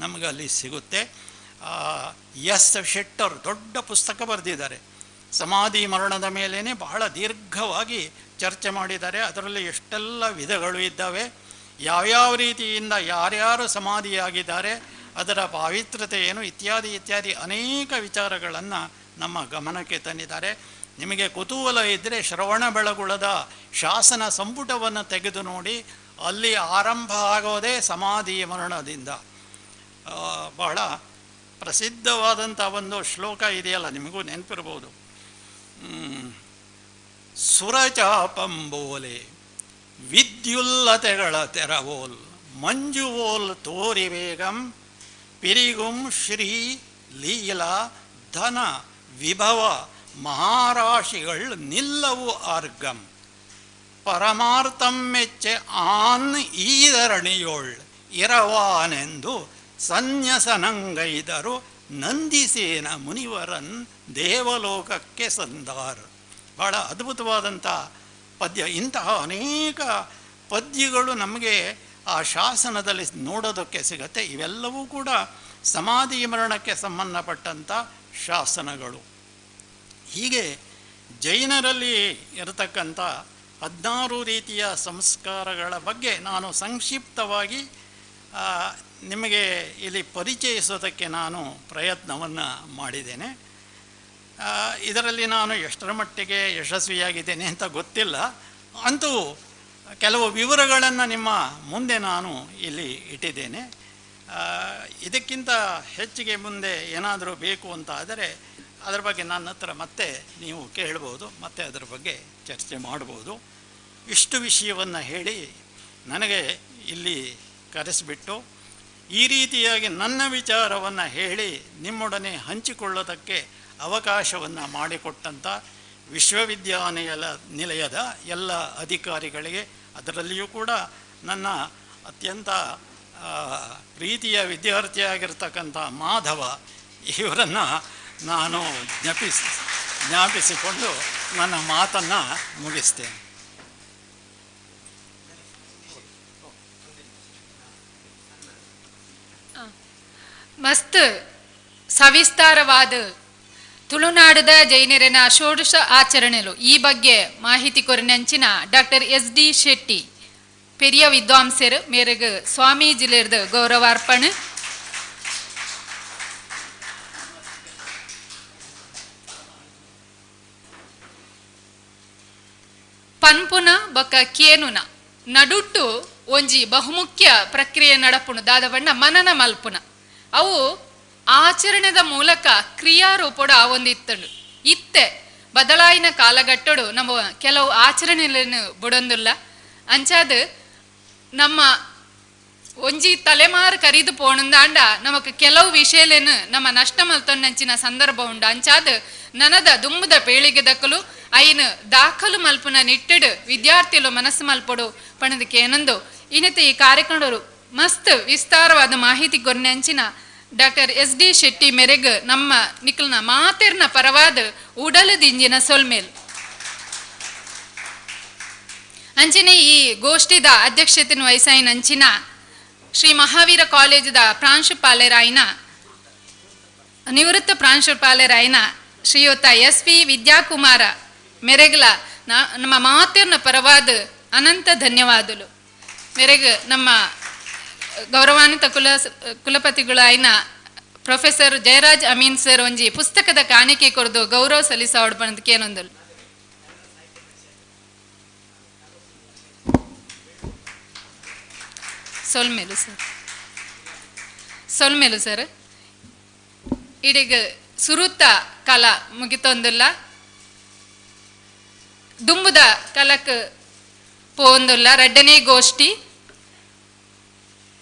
ನಮಗೆ ಅಲ್ಲಿ ಸಿಗುತ್ತೆ. ಎಸ್ ಶೆಟ್ಟರ್ ದೊಡ್ಡ ಪುಸ್ತಕ ಬರೆದಿದ್ದಾರೆ, ಸಮಾಧಿ ಮರಣದ ಮೇಲೇ ಬಹಳ ದೀರ್ಘವಾಗಿ ಚರ್ಚೆ ಮಾಡಿದ್ದಾರೆ. ಅದರಲ್ಲಿ ಎಷ್ಟೆಲ್ಲ ವಿಧಗಳು ಇದ್ದಾವೆ, ಯಾವ್ಯಾವ ರೀತಿಯಿಂದ ಯಾರ್ಯಾರು ಸಮಾಧಿಯಾಗಿದ್ದಾರೆ, ಅದರ ಪಾವಿತ್ರತೆ ಏನು, ಇತ್ಯಾದಿ ಅನೇಕ ವಿಚಾರಗಳನ್ನು ನಮ್ಮ ಗಮನಕ್ಕೆ ತಂದಿದ್ದಾರೆ. ನಿಮಗೆ ಕುತೂಹಲ ಇದ್ದರೆ ಶ್ರವಣಬೆಳಗೊಳದ ಶಾಸನ ಸಂಪುಟವನ್ನು ತೆಗೆದು ನೋಡಿ, ಅಲ್ಲಿ ಆರಂಭ ಆಗೋದೇ ಸಮಾಧಿ ಮರಣದಿಂದ. ಬಹಳ ಪ್ರಸಿದ್ಧವಾದಂಥ ಒಂದು ಶ್ಲೋಕ ಇದೆಯಲ್ಲ, ನಿಮಗೂ ನೆನಪಿರ್ಬೋದು. ಸುರಚಾಪಂಬೋಲೆ ವಿದ್ಯುಲ್ಲತೆಗಳ ತೆರವೋಲ್ ಮಂಜುವೋಲ್ ತೋರಿ ವೇಗಂ ಪಿರಿಗುಂ ಶ್ರೀ ಲೀಲ ಧನ ವಿಭವ ಮಹಾರಾಶಿಗಳು ನಿಲ್ಲವು ಆರ್ಗಂ ಪರಮಾರ್ಥಂ ಮೆಚ್ಚೆ ಆನ್ ಈಧರಣಿಯೋಳ್ ಇರವಾನೆಂದು ಸನ್ಯಸನಂಗೈದರು ನಂದಿಸೇನ ಮುನಿವರನ್ ದೇವಲೋಕಕ್ಕೆ ಸಂದಾರ್. ಬಹಳ ಅದ್ಭುತವಾದಂಥ ಪದ್ಯ. ಇಂತಹ ಅನೇಕ ಪದ್ಯಗಳು ನಮಗೆ ಆ ಶಾಸನದಲ್ಲಿ ನೋಡೋದಕ್ಕೆ ಸಿಗತ್ತೆ. ಇವೆಲ್ಲವೂ ಕೂಡ ಸಮಾಧಿ ಮರಣಕ್ಕೆ ಸಂಬಂಧಪಟ್ಟಂಥ ಶಾಸನಗಳು. ಹೀಗೆ ಜೈನರಲ್ಲಿ ಇರತಕ್ಕಂಥ 16 ರೀತಿಯ ಸಂಸ್ಕಾರಗಳ ಬಗ್ಗೆ ನಾನು ಸಂಕ್ಷಿಪ್ತವಾಗಿ ನಿಮಗೆ ಇಲ್ಲಿ ಪರಿಚಯಿಸೋದಕ್ಕೆ ನಾನು ಪ್ರಯತ್ನವನ್ನು ಮಾಡಿದ್ದೇನೆ. ಇದರಲ್ಲಿ ನಾನು ಎಷ್ಟರ ಮಟ್ಟಿಗೆ ಯಶಸ್ವಿಯಾಗಿದ್ದೇನೆ ಅಂತ ಗೊತ್ತಿಲ್ಲ, ಅಂತೂ ಕೆಲವು ವಿವರಗಳನ್ನು ನಿಮ್ಮ ಮುಂದೆ ನಾನು ಇಲ್ಲಿ ಇಟ್ಟಿದ್ದೇನೆ. ಇದಕ್ಕಿಂತ ಹೆಚ್ಚಿಗೆ ಮುಂದೆ ಏನಾದರೂ ಬೇಕು ಅಂತ ಆದರೆ ಅದರ ಬಗ್ಗೆ ನನ್ನ ಹತ್ರ ಮತ್ತೆ ನೀವು ಕೇಳ್ಬೋದು, ಮತ್ತೆ ಅದರ ಬಗ್ಗೆ ಚರ್ಚೆ ಮಾಡ್ಬೋದು. ಇಷ್ಟು ವಿಷಯವನ್ನು ಹೇಳಿ ನನಗೆ ಇಲ್ಲಿ ಕರೆಸಿಬಿಟ್ಟು ಈ ರೀತಿಯಾಗಿ ನನ್ನ ವಿಚಾರವನ್ನು ಹೇಳಿ ನಿಮ್ಮೊಡನೆ ಹಂಚಿಕೊಳ್ಳೋದಕ್ಕೆ ಅವಕಾಶವನ್ನು ಮಾಡಿಕೊಟ್ಟಂಥ ನಿಲಯದ ಎಲ್ಲ ಅಧಿಕಾರಿಗಳಿಗೆ, ಅದರಲ್ಲಿಯೂ ಕೂಡ ನನ್ನ ಅತ್ಯಂತ ಪ್ರೀತಿಯ ವಿದ್ಯಾರ್ಥಿಯಾಗಿರ್ತಕ್ಕಂಥ ಮಾಧವ, ಇವರನ್ನು ನಾನು ಜ್ಞಾಪಿಸಿಕೊಂಡು ನನ್ನ ಮಾತನ್ನು ಮುಗಿಸ್ತೇನೆ. ಮಸ್ತ್ ಸವಿಸ್ತಾರವಾದ ತುಳುನಾಡದ ಜೈನರಿನ ಷೋಡಶ ಆಚರಣೆಲು ಈ ಬಗ್ಗೆ ಮಾಹಿತಿ ಕೊರನಂಚಿನ ಡಾಕ್ಟರ್ SD ಶೆಟ್ಟಿ ಪೆರಿಯ ವಿದ್ವಾಂಸರು ಮೇರೆಗೆ ಸ್ವಾಮೀಜಿಲಿರ್ದು ಗೌರವಾರ್ಪಣೆ. ಪನ್ಪುನ ಬೊಕ್ಕ ಕೇನುನ ನಡುಟ್ಟು ಒಂಜಿ ಬಹುಮುಖ್ಯ ಪ್ರಕ್ರಿಯೆ ನಡಪುಣ ದಾದವಣ್ಣ ಮನನ ಮಲ್ಪುನ ಅವು ಆಚರಣೆದ ಮೂಲಕ ಕ್ರಿಯಾರೂಪಡು ಆವೊಂದಿತ್ತಳು. ಇತ್ತೆ ಬದಲಾಯಿನ ಕಾಲಘಟ್ಟಡು ನಮ್ಮ ಕೆಲವು ಆಚರಣೆಗಳನ್ನು ಬಿಡೊಂದಿಲ್ಲ. ಅಂಚಾದ ನಮ್ಮ ಒಂಜಿ ತಲೆಮಾರು ಕರಿದು ಪೋಣಂದಾಂಡ ನಮಕ್ ಕೆಲವು ವಿಷಯಲೇನು ನಮ್ಮ ನಷ್ಟ ಮಲ್ತೊನ್ನಂಚಿನ ಸಂದರ್ಭ ಉಂಡ. ಅಂಚಾದ ನನದ ದುಂಬುದ ಪೇಳಿಗೆ ದಕ್ಕಲು ಐನು ದಾಖಲು ಮಲ್ಪುನ ನಿಟ್ಟಿಡು ವಿದ್ಯಾರ್ಥಿಗಳು ಮನಸ್ಸು ಮಲ್ಪಡು ಪಣದಕ್ಕೆ ಏನೊಂದು ಇನ್ನತೆ ಈ ಕಾರ್ಯಕ್ರಮರು ಮಸ್ತ್ ವಿಸ್ತಾರವಾದ ಮಾಹಿತಿ ಕೊರ್ನಂಚಿನ ಡಾಕ್ಟರ್ SD ಶೆಟ್ಟಿ ಮೇರೆಗೆ ನಮ್ಮ ನಿಕ್ಲನ ಮಾತೆರ್ನ ಪರವಾದ ಉಡಲದಿಂಜಿನ ಸೊಲ್ಮೇಲ್ ಅಂಚಿನ ಈ ಗೋಷ್ಠಿದ ಅಧ್ಯಕ್ಷತೆಯನ್ನು ವಹಿಸಾಯಿನ ಅಂಚಿನ ಶ್ರೀ ಮಹಾವೀರ ಕಾಲೇಜದ ಪ್ರಾಂಶುಪಾಲರಾಯಿನ ನಿವೃತ್ತ ಪ್ರಾಂಶುಪಾಲರಾಯಿನ ಶ್ರೀಯುತ SV ವಿದ್ಯಾಕುಮಾರ ಮೇರೆಗ್ಲ ನಮ್ಮ ಮಾತೆರ್ನ ಪರವಾದ ಅನಂತ ಧನ್ಯವಾದಗಳು. ಮೇರೆಗೆ ನಮ್ಮ ಗೌರವಾನ್ವಿತ ಕುಲಪತಿಗಳಾಯಿನ ಪ್ರೊಫೆಸರ್ ಜಯರಾಜ್ ಅಮೀನ್ ಸರ್ ಒಂಜಿ ಪುಸ್ತಕದ ಕಾಣಿಕೆ ಕೊರದು ಗೌರವ ಸಲ್ಲಿಸಾವಡ್ ಬಂದಕ್ಕೆ ಏನೊಂದಲು ಸೊಲ್ಮೇಲು ಸರ್ ಇಡೀಗ ಸುರುತ್ತ ಕಲ ಮುಗಿತೊಂದಿಲ್ಲ, ದುಂಬುದ ಕಲಕ್ ಪೋಂದಿಲ್ಲ. ರೆಡ್ಡನೇ ಗೋಷ್ಠಿ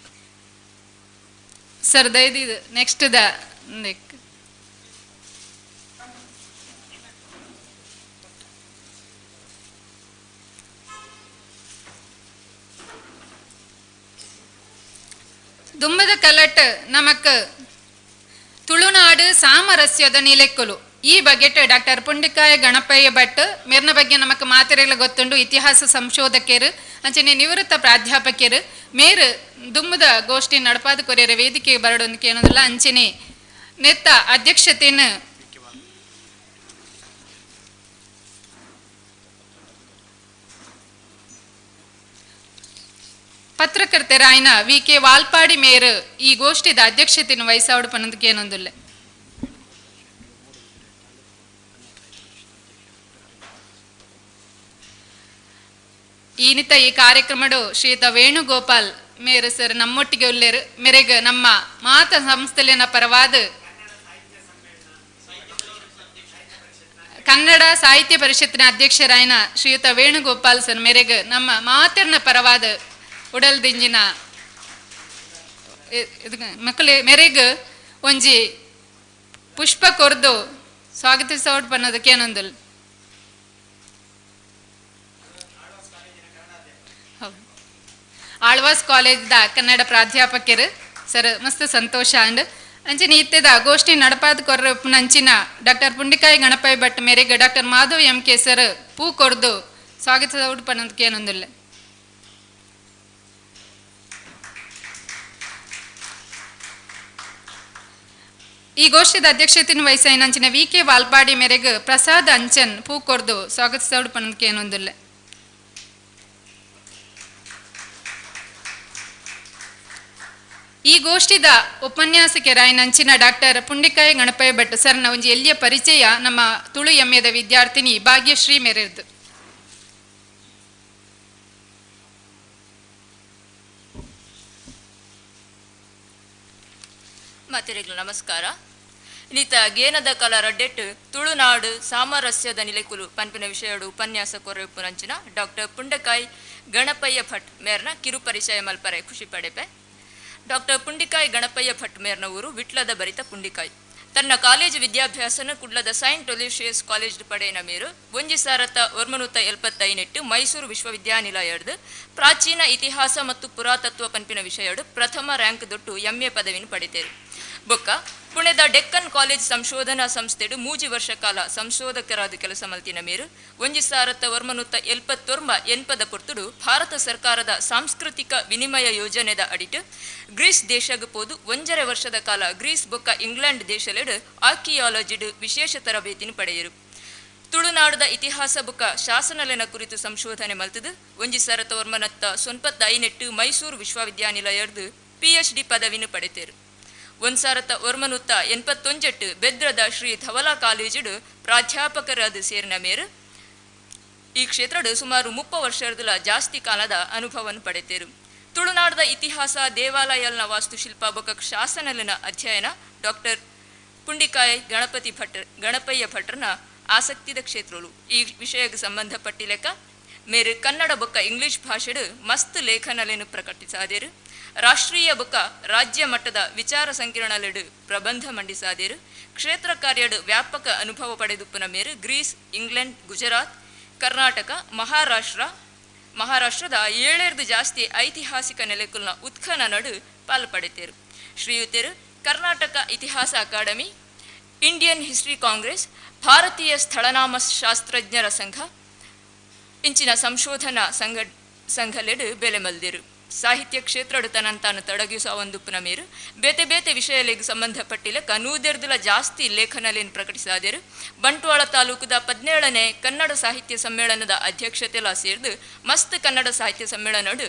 ಸರ್ ದಯದು ನೆಕ್ಸ್ಟ್ ದ ದುಂಬದ ಕಲಟ್ ನಮಕ್ ತುಳುನಾಡು ಸಾಮರಸ್ಯದ ನಿಲೆಕ್ಕಲು ಈ ಬಗೆಟ್ ಡಾಕ್ಟರ್ ಪುಂಡಿಕಾಯ ಗಣಪಯ್ಯ ಭಟ್ ಮೇರ್ನ ಬಗ್ಗೆ ನಮಕ್ ಮಾತೆರೆಗಳ ಗೊತ್ತುಂಡು. ಇತಿಹಾಸ ಸಂಶೋಧಕರು ಅಂಚನೆ ನಿವೃತ್ತ ಪ್ರಾಧ್ಯಾಪಕರು ಮೇರು ದುಮ್ಮದ ಗೋಷ್ಠಿ ನಡಪಾದ ಕೊರಿಯರ ವೇದಿಕೆ ಬರಡೊಂದಕ್ಕೆ ಏನೋದಿಲ್ಲ. ಅಂಚನೆ ನೆತ್ತ ಅಧ್ಯಕ್ಷತೆಯನ್ನು ಪತ್ರಕರ್ತರಾಯಿನ VK ವಾಲ್ಪಾಡಿ ಮೇರು ಈ ಗೋಷ್ಠಿದ ಅಧ್ಯಕ್ಷತೆಯನ್ನು ವಹಿಸಾವಡು ಪನ್ನದಕ್ಕೆ ಏನೊಂದಿಲ್ಲ. ಈನಿತ ಈ ಕಾರ್ಯಕ್ರಮಡು ಶ್ರೀಯುತ ವೇಣುಗೋಪಾಲ್ ಮೇರು ಸರ್ ನಮ್ಮೊಟ್ಟಿಗೆ ಉಳ್ಳೇರು. ಮೇರೆಗೆ ನಮ್ಮ ಮಾತ ಸಂಸ್ಥೆಲಿನ ಪರವಾದ ಕನ್ನಡ ಸಾಹಿತ್ಯ ಪರಿಷತ್ತಿನ ಅಧ್ಯಕ್ಷರಾಯಿನ ಶ್ರೀಯುತ ವೇಣುಗೋಪಾಲ್ ಸರ್ ಮೇರೆಗೆ ನಮ್ಮ ಮಾತೆರ್ನ ಪರವಾದ ಉಡಲ್ದಿಂಜಿನ ಮಕ್ಕಳು ಮೇರೆಗೆ ಒಂಜಿ ಪುಷ್ಪ ಕೊರ್ದು ಸ್ವಾಗತಿಸೋಡ್ ಪನ್ನೋದಕ್ಕೆ ಏನೊಂದಲ್. ಆಳ್ವಾಸ್ ಕಾಲೇಜ್ದ ಕನ್ನಡ ಪ್ರಾಧ್ಯಾಪಕರು ಸರ್ ಮಸ್ತ್ ಸಂತೋಷ ಅಂಡ್ ಅಂಚಿನ ಇತ್ತದ ಗೋಷ್ಠಿ ನಡಪಾದ ಕೊರ್ರಂಚಿನ ಡಾಕ್ಟರ್ ಪುಂಡಿಕಾಯಿ ಗಣಪಯ್ಯ ಭಟ್ ಮೇರೆಗೆ ಡಾಕ್ಟರ್ ಮಾಧವ್ MK ಸರ್ ಪೂ ಕೊರ್ದು ಸ್ವಾಗತಿಸೋಡ್ ಪನ್ನೋದಕ್ಕೆ ಏನೊಂದಿಲ್ಲ. ಈ ಗೋಷ್ಠಿದ ಅಧ್ಯಕ್ಷತೆಯನ್ನು ವಹಿಸಾಯಿನ ಅಂಚಿನ VK ವಾಲ್ಪಾಡಿ ಮೇರೆಗೆ ಪ್ರಸಾದ್ ಅಂಚನ್ ಪೂ ಕೊರ್ದು ಸ್ವಾಗತಿಸೋಡ್ ಪನ್ನೋದಕ್ಕೆ ಏನೊಂದಿಲ್ಲ. ಈ ಗೋಷ್ಠಿದ ಉಪನ್ಯಾಸಕರಾಯಿನಂಚಿನ ಡಾಕ್ಟರ್ ಪುಂಡಿಕಾಯಿ ಗಣಪಯ್ಯ ಭಟ್ ಸರ್ನ ಒಂಜಿ ಎಲ್ಲಿಯ ಪರಿಚಯ ನಮ್ಮ ತುಳು ಎಮ್ಮೆದ ವಿದ್ಯಾರ್ಥಿನಿ ಭಾಗ್ಯಶ್ರೀ ಮೇರೆರ್ದು. ಮಾತೆರೆಗ್ಲು ನಮಸ್ಕಾರ. ಇನಿತ ಗೇನದ ಕಲ ರಡ್ಡೆಟ್ಟು ತುಳುನಾಡು ಸಾಮರಸ್ಯದ ನಿಲೆಕುಲು ಪನ್ಪಿನ ವಿಷಯಡು ಉಪನ್ಯಾಸ ಕೊರೆಯುಪ್ಪುನಂಚಿನ ಡಾಕ್ಟರ್ ಪುಂಡಕಾಯಿ ಗಣಪಯ್ಯ ಭಟ್ ಮೇರ್ನ ಕಿರು ಪರಿಚಯ ಮಲ್ಪರೆ ಖುಷಿ ಪಡೆಪೆ. ಡಾಕ್ಟರ್ ಪುಂಡಿಕಾಯಿ ಗಣಪಯ್ಯ ಭಟ್ ಮೇರ್ನ ಊರು ವಿಟ್ಲದ ಬರಿತ ಪುಂಡಿಕಾಯಿ. ತನ್ನ ಕಾಲೇಜು ವಿದ್ಯಾಭ್ಯಾಸನ ಕುಡ್ಲದ ಸೈಂಟ್ ಒಲಿಷಿಯಸ್ ಕಾಲೇಜ್ ಪಡೆಯಿನ ಮೇರು 1978 ಮೈಸೂರು ವಿಶ್ವವಿದ್ಯಾನಿಲಯದ ಪ್ರಾಚೀನ ಇತಿಹಾಸ ಮತ್ತು ಪುರಾತತ್ವ ಪನ್ಪಿನ ವಿಷಯಡು ಪ್ರಥಮ ರ್ಯಾಂಕ್ ದೊಟ್ಟು MA ಪದವಿನ ಪಡೆತೇರು. ಬೊಕ್ಕ ಪುಣೆದ ಡೆಕ್ಕನ್ ಕಾಲೇಜ್ ಸಂಶೋಧನಾ ಸಂಸ್ಥೆಡು 3 ವರ್ಷ ಕಾಲ ಸಂಶೋಧಕರಾದ ಕೆಲಸ ಮಲ್ತಿನ ಮೇರು 1979 ಪೊರ್ತುಡು ಭಾರತ ಸರ್ಕಾರದ ಸಾಂಸ್ಕೃತಿಕ ವಿನಿಮಯ ಯೋಜನೆದ ಅಡಿಟ್ ಗ್ರೀಸ್ ದೇಶಗ ಪೋದು 1.5 ವರ್ಷದ ಕಾಲ ಗ್ರೀಸ್ ಬೊಕ್ಕ ಇಂಗ್ಲೆಂಡ್ ದೇಶಲೆಡು ಆರ್ಕಿಯಾಲಜಿಡ್ ವಿಶೇಷ ತರಬೇತಿನ ಪಡೆಯರು. ತುಳುನಾಡದ ಇತಿಹಾಸ ಬೊಕ್ಕ ಶಾಸನಲೆನ ಕುರಿತು ಸಂಶೋಧನೆ ಮಲ್ತದು 1995 ಮೈಸೂರು ವಿಶ್ವವಿದ್ಯಾನಿಲಯದ PhD ಪದವಿನ ಪಡೆತೇರು. 1989 ಬೆದ್ರದ ಶ್ರೀ ಧವಲಾ ಕಾಲೇಜುಡು ಪ್ರಾಧ್ಯಾಪಕರಾದ ಸೇರಿನ ಮೇರು ಈ ಕ್ಷೇತ್ರಡು ಸುಮಾರು 30 ವರ್ಷದ ಜಾಸ್ತಿ ಕಾಲದ ಅನುಭವವನ್ನು ಪಡೆತೇರು. ತುಳುನಾಡದ ಇತಿಹಾಸ ದೇವಾಲಯಲ್ನ ವಾಸ್ತುಶಿಲ್ಪ ಬೊಕ್ಕ ಶಾಸನಲಿನ ಅಧ್ಯಯನ ಡಾಕ್ಟರ್ ಪುಂಡಿಕಾಯಿ ಗಣಪಯ್ಯ ಭಟ್ರನ ಆಸಕ್ತಿದ ಕ್ಷೇತ್ರಗಳು. ಈ ವಿಷಯಕ್ಕೆ ಸಂಬಂಧಪಟ್ಟಿ ಲೆಕ್ಕ ಮೇರು ಕನ್ನಡ ಬೊಕ್ಕ ಇಂಗ್ಲಿಷ್ ಭಾಷೆಡು ಮಸ್ತ್ ಲೇಖನಲೆನು ಪ್ರಕಟಿಸಾದೇರು. ರಾಷ್ಟ್ರೀಯ ಬೊಕ್ಕ ರಾಜ್ಯ ಮಟ್ಟದ ವಿಚಾರ ಸಂಕಿರಣಲೆಡು ಪ್ರಬಂಧ ಮಂಡಿಸಾದೇರು. ಕ್ಷೇತ್ರ ಕಾರ್ಯಡು ವ್ಯಾಪಕ ಅನುಭವ ಪಡೆದುಪ್ಪನ ಮೇರು ಗ್ರೀಸ್, ಇಂಗ್ಲೆಂಡ್, ಗುಜರಾತ್, ಕರ್ನಾಟಕ, ಮಹಾರಾಷ್ಟ್ರದ 7 ಜಾಸ್ತಿ ಐತಿಹಾಸಿಕ ನೆಲೆಕುಲ್ನ ಉತ್ಖನ ನಡು ಪಾಲ್ಪಡೆತೇರು. ಶ್ರೀಯುತರು ಕರ್ನಾಟಕ ಇತಿಹಾಸ ಅಕಾಡೆಮಿ, ಇಂಡಿಯನ್ ಹಿಸ್ಟ್ರಿ ಕಾಂಗ್ರೆಸ್, ಭಾರತೀಯ ಸ್ಥಳನಾಮ ಶಾಸ್ತ್ರಜ್ಞರ ಸಂಘ ಇಂಚಿನ ಸಂಶೋಧನಾ ಸಂಘಲೆಡು ಬೆಲೆ ಮಲ್ದಿರು. ಸಾಹಿತ್ಯ ಕ್ಷೇತ್ರಡು ತನಂತಾನು ತೊಡಗಿಸುವ ಒಂದುಪ್ಪನ ಮೇರು ಬೇತೆ ಬೇತೆ ವಿಷಯಲೆಗೆ ಸಂಬಂಧಪಟ್ಟಿಲಕ 100 ಜಾಸ್ತಿ ಲೇಖನಲೇನು ಪ್ರಕಟಿಸಾದರು. ಬಂಟ್ವಾಳ ತಾಲೂಕದ 17ನೇ ಕನ್ನಡ ಸಾಹಿತ್ಯ ಸಮ್ಮೇಳನದ ಅಧ್ಯಕ್ಷತೆಲ ಸೇರಿದು ಮಸ್ತ್ ಕನ್ನಡ ಸಾಹಿತ್ಯ ಸಮ್ಮೇಳನಡು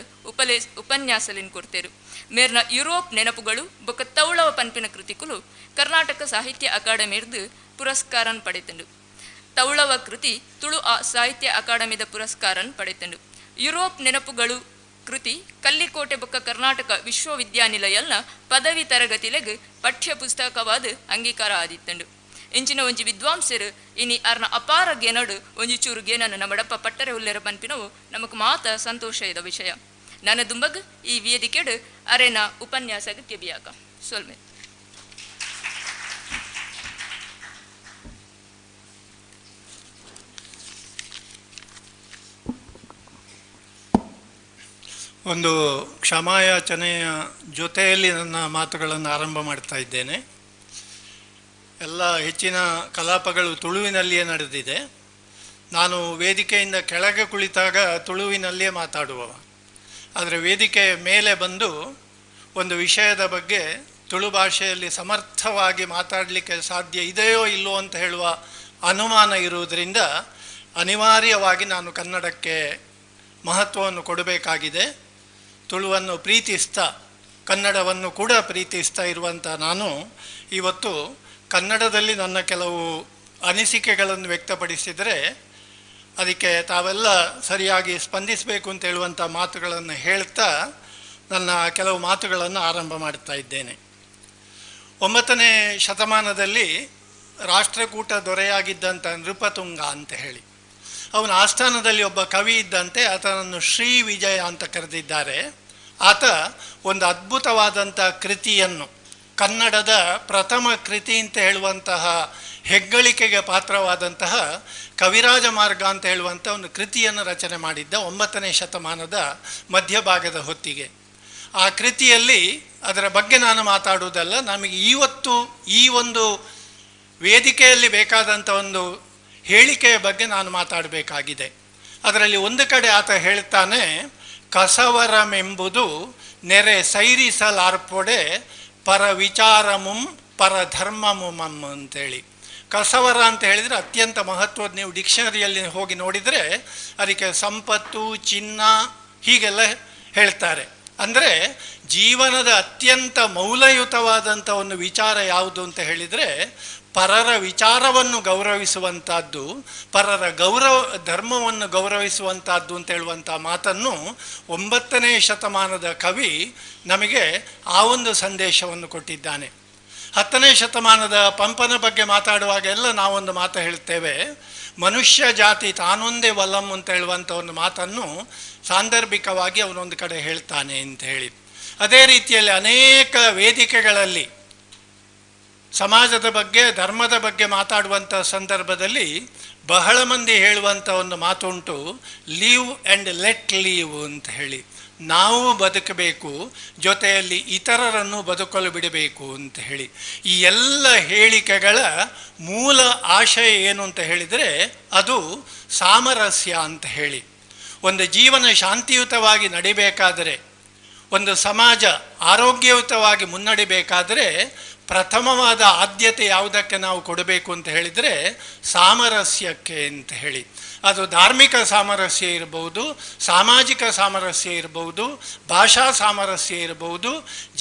ಉಪನ್ಯಾಸಲೇನು ಕೊಡ್ತೇರು. ಮೇರ್ನ ಯುರೋಪ್ ನೆನಪುಗಳು ಬೊಕ್ಕ ತೌಳವ ಪನ್ಪಿನ ಕೃತಿಕುಲು ಕರ್ನಾಟಕ ಸಾಹಿತ್ಯ ಅಕಾಡೆಮಿರ್ದು ಪುರಸ್ಕಾರನ್ ಪಡೆತಂಡು. ತೌಳವ ಕೃತಿ ತುಳು ಸಾಹಿತ್ಯ ಅಕಾಡೆಮಿದ ಪುರಸ್ಕಾರನ್ ಪಡೆತಂಡು. ಯುರೋಪ್ ನೆನಪುಗಳು ಕೃತಿ ಕಲ್ಲಿಕೋಟೆ ಬೊಕ್ಕ ಕರ್ನಾಟಕ ವಿಶ್ವವಿದ್ಯಾನಿಲಯಲ್ನ ಪದವಿ ತರಗತಿಲೆಗ್ ಪಠ್ಯ ಪುಸ್ತಕವಾದ ಅಂಗೀಕಾರ ಆದಿತ್ತಂಡು. ಇಂಚಿನ ಒಂಜಿ ವಿದ್ವಾಂಸರು ಇನಿ ಅರ್ನ ಅಪಾರ ಗೆನಡು ಒಂಜಿ ಚೂರು ಗೆನನ್ನು ನಮ್ಮಡಪ್ಪ ಪಟ್ಟರೆ ಉಲ್ಲೆರ ಪನ್ಪಿನವು ನಮಕ್ ಮಾತ ಸಂತೋಷ ಇದ ವಿಷಯ. ನನ್ನ ದುಂಬಗ್ ಈ ವೇದಿಕೆಡು ಅರೆನ ಉಪನ್ಯಾಸಗ ಕೆಬಿಯಾಕ ಸೊಲ್ಮೆ. ಒಂದು ಕ್ಷಮಾಯಾಚನೆಯ ಜೊತೆಯಲ್ಲಿ ನನ್ನ ಮಾತುಗಳನ್ನು ಆರಂಭ ಮಾಡ್ತಾ ಇದ್ದೇನೆ. ಎಲ್ಲ ಹೆಚ್ಚಿನ ಕಲಾಪಗಳು ತುಳುವಿನಲ್ಲಿಯೇ ನಡೆದಿದೆ. ನಾನು ವೇದಿಕೆಯಿಂದ ಕೆಳಗೆ ಕುಳಿತಾಗ ತುಳುವಿನಲ್ಲಿಯೇ ಮಾತಾಡುವವ. ಆದರೆ ವೇದಿಕೆಯ ಮೇಲೆ ಬಂದು ಒಂದು ವಿಷಯದ ಬಗ್ಗೆ ತುಳು ಭಾಷೆಯಲ್ಲಿ ಸಮರ್ಥವಾಗಿ ಮಾತಾಡಲಿಕ್ಕೆ ಸಾಧ್ಯ ಇದೆಯೋ ಇಲ್ಲವೋ ಅಂತ ಹೇಳುವ ಅನುಮಾನ ಇರುವುದರಿಂದ ಅನಿವಾರ್ಯವಾಗಿ ನಾನು ಕನ್ನಡಕ್ಕೆ ಮಹತ್ವವನ್ನು ಕೊಡಬೇಕಾಗಿದೆ. ತುಳುವನ್ನು ಪ್ರೀತಿಸ್ತಾ ಕನ್ನಡವನ್ನು ಕೂಡ ಪ್ರೀತಿಸ್ತಾ ಇರುವಂಥ ನಾನು ಇವತ್ತು ಕನ್ನಡದಲ್ಲಿ ನನ್ನ ಕೆಲವು ಅನಿಸಿಕೆಗಳನ್ನು ವ್ಯಕ್ತಪಡಿಸಿದರೆ ಅದಕ್ಕೆ ತಾವೆಲ್ಲ ಸರಿಯಾಗಿ ಸ್ಪಂದಿಸಬೇಕು ಅಂತ ಹೇಳುವಂಥ ಮಾತುಗಳನ್ನು ಹೇಳ್ತಾ ನನ್ನ ಕೆಲವು ಮಾತುಗಳನ್ನು ಆರಂಭ ಮಾಡ್ತಾ ಇದ್ದೇನೆ. 9ನೇ ಶತಮಾನದಲ್ಲಿ ರಾಷ್ಟ್ರಕೂಟ ದೊರೆಯಾಗಿದ್ದಂಥ ನೃಪತುಂಗ ಅಂತ ಹೇಳಿ ಅವನ ಆಸ್ಥಾನದಲ್ಲಿ ಒಬ್ಬ ಕವಿ ಇದ್ದಂತೆ. ಆತನನ್ನು ಶ್ರೀ ವಿಜಯ ಅಂತ ಕರೆದಿದ್ದಾರೆ. ಆತ ಒಂದು ಅದ್ಭುತವಾದಂಥ ಕೃತಿಯನ್ನು, ಕನ್ನಡದ ಪ್ರಥಮ ಕೃತಿ ಅಂತ ಹೇಳುವಂತಹ ಹೆಗ್ಗಳಿಕೆಗೆ ಪಾತ್ರವಾದಂತಹ ಕವಿರಾಜ ಮಾರ್ಗ ಅಂತ ಹೇಳುವಂಥ ಒಂದು ಕೃತಿಯನ್ನು ರಚನೆ ಮಾಡಿದ್ದ 9ನೇ ಶತಮಾನದ ಮಧ್ಯಭಾಗದ ಹೊತ್ತಿಗೆ. ಆ ಕೃತಿಯಲ್ಲಿ ಅದರ ಬಗ್ಗೆ ನಾನು ಮಾತಾಡುವುದಲ್ಲ, ನಮಗೆ ಇವತ್ತು ಈ ಒಂದು ವೇದಿಕೆಯಲ್ಲಿ ಬೇಕಾದಂಥ ಒಂದು ಹೇಳಿಕೆಯ ಬಗ್ಗೆ ನಾನು ಮಾತಾಡಬೇಕಾಗಿದೆ. ಅದರಲ್ಲಿ ಒಂದು ಕಡೆ ಆತ ಹೇಳ್ತಾನೆ, ಕಸವರಮೆಂಬುದು ನೆರೆ ಸೈರಿಸಲಾರ್ಪೊಡೆ ಪರ ವಿಚಾರಮುಂ ಪರ ಧರ್ಮಮುಮಂ ಅಂತೇಳಿ. ಕಸವರ ಅಂತ ಹೇಳಿದರೆ ಅತ್ಯಂತ ಮಹತ್ವದ, ನೀವು ಡಿಕ್ಷನರಿಯಲ್ಲಿ ಹೋಗಿ ನೋಡಿದರೆ ಅದಕ್ಕೆ ಸಂಪತ್ತು, ಚಿನ್ನ ಹೀಗೆಲ್ಲ ಹೇಳ್ತಾರೆ. ಅಂದರೆ ಜೀವನದ ಅತ್ಯಂತ ಮೌಲ್ಯಯುತವಾದಂಥ ಒಂದು ವಿಚಾರ ಯಾವುದು ಅಂತ ಹೇಳಿದರೆ ಪರರ ವಿಚಾರವನ್ನು ಗೌರವಿಸುವಂಥದ್ದು, ಪರರ ಧರ್ಮವನ್ನು ಗೌರವಿಸುವಂಥದ್ದು ಅಂತ ಹೇಳುವಂಥ ಮಾತನ್ನು 9ನೇ ಶತಮಾನದ ಕವಿ ನಮಗೆ ಆ ಒಂದು ಸಂದೇಶವನ್ನು ಕೊಟ್ಟಿದ್ದಾನೆ. 10ನೇ ಶತಮಾನದ ಪಂಪನ ಬಗ್ಗೆ ಮಾತಾಡುವಾಗೆಲ್ಲ ನಾವೊಂದು ಮಾತು ಹೇಳ್ತೇವೆ, ಮನುಷ್ಯ ಜಾತಿ ತಾನೊಂದೇ ವಲಂ ಅಂತ ಹೇಳುವಂಥ ಒಂದು ಮಾತನ್ನು ಸಾಂದರ್ಭಿಕವಾಗಿ ಅವನೊಂದು ಕಡೆ ಹೇಳ್ತಾನೆ ಅಂತ ಹೇಳಿ. ಅದೇ ರೀತಿಯಲ್ಲಿ ಅನೇಕ ವೇದಿಕೆಗಳಲ್ಲಿ ಸಮಾಜದ ಬಗ್ಗೆ ಧರ್ಮದ ಬಗ್ಗೆ ಮಾತಾಡುವಂಥ ಸಂದರ್ಭದಲ್ಲಿ ಬಹಳ ಮಂದಿ ಹೇಳುವಂಥ ಒಂದು ಮಾತುಂಟು, ಲೀವ್ ಆ್ಯಂಡ್ ಲೆಟ್ ಲೀವ್ ಅಂತ ಹೇಳಿ. ನಾವು ಬದುಕಬೇಕು, ಜೊತೆಯಲ್ಲಿ ಇತರರನ್ನು ಬದುಕಲು ಬಿಡಬೇಕು ಅಂತ ಹೇಳಿ. ಈ ಎಲ್ಲ ಹೇಳಿಕೆಗಳ ಮೂಲ ಆಶಯ ಏನು ಅಂತ ಹೇಳಿದರೆ ಅದು ಸಾಮರಸ್ಯ ಅಂತ ಹೇಳಿ. ಒಂದು ಜೀವನ ಶಾಂತಿಯುತವಾಗಿ ನಡಿಬೇಕಾದರೆ, ಒಂದು ಸಮಾಜ ಆರೋಗ್ಯಯುತವಾಗಿ ಮುನ್ನಡಿಬೇಕಾದರೆ ಪ್ರಥಮವಾದ ಆದ್ಯತೆ ಯಾವುದಕ್ಕೆ ನಾವು ಕೊಡಬೇಕು ಅಂತ ಹೇಳಿದರೆ ಸಾಮರಸ್ಯಕ್ಕೆ ಅಂತ ಹೇಳಿ. ಅದು ಧಾರ್ಮಿಕ ಸಾಮರಸ್ಯ ಇರಬಹುದು, ಸಾಮಾಜಿಕ ಸಾಮರಸ್ಯ ಇರಬಹುದು, ಭಾಷಾ ಸಾಮರಸ್ಯ ಇರಬಹುದು.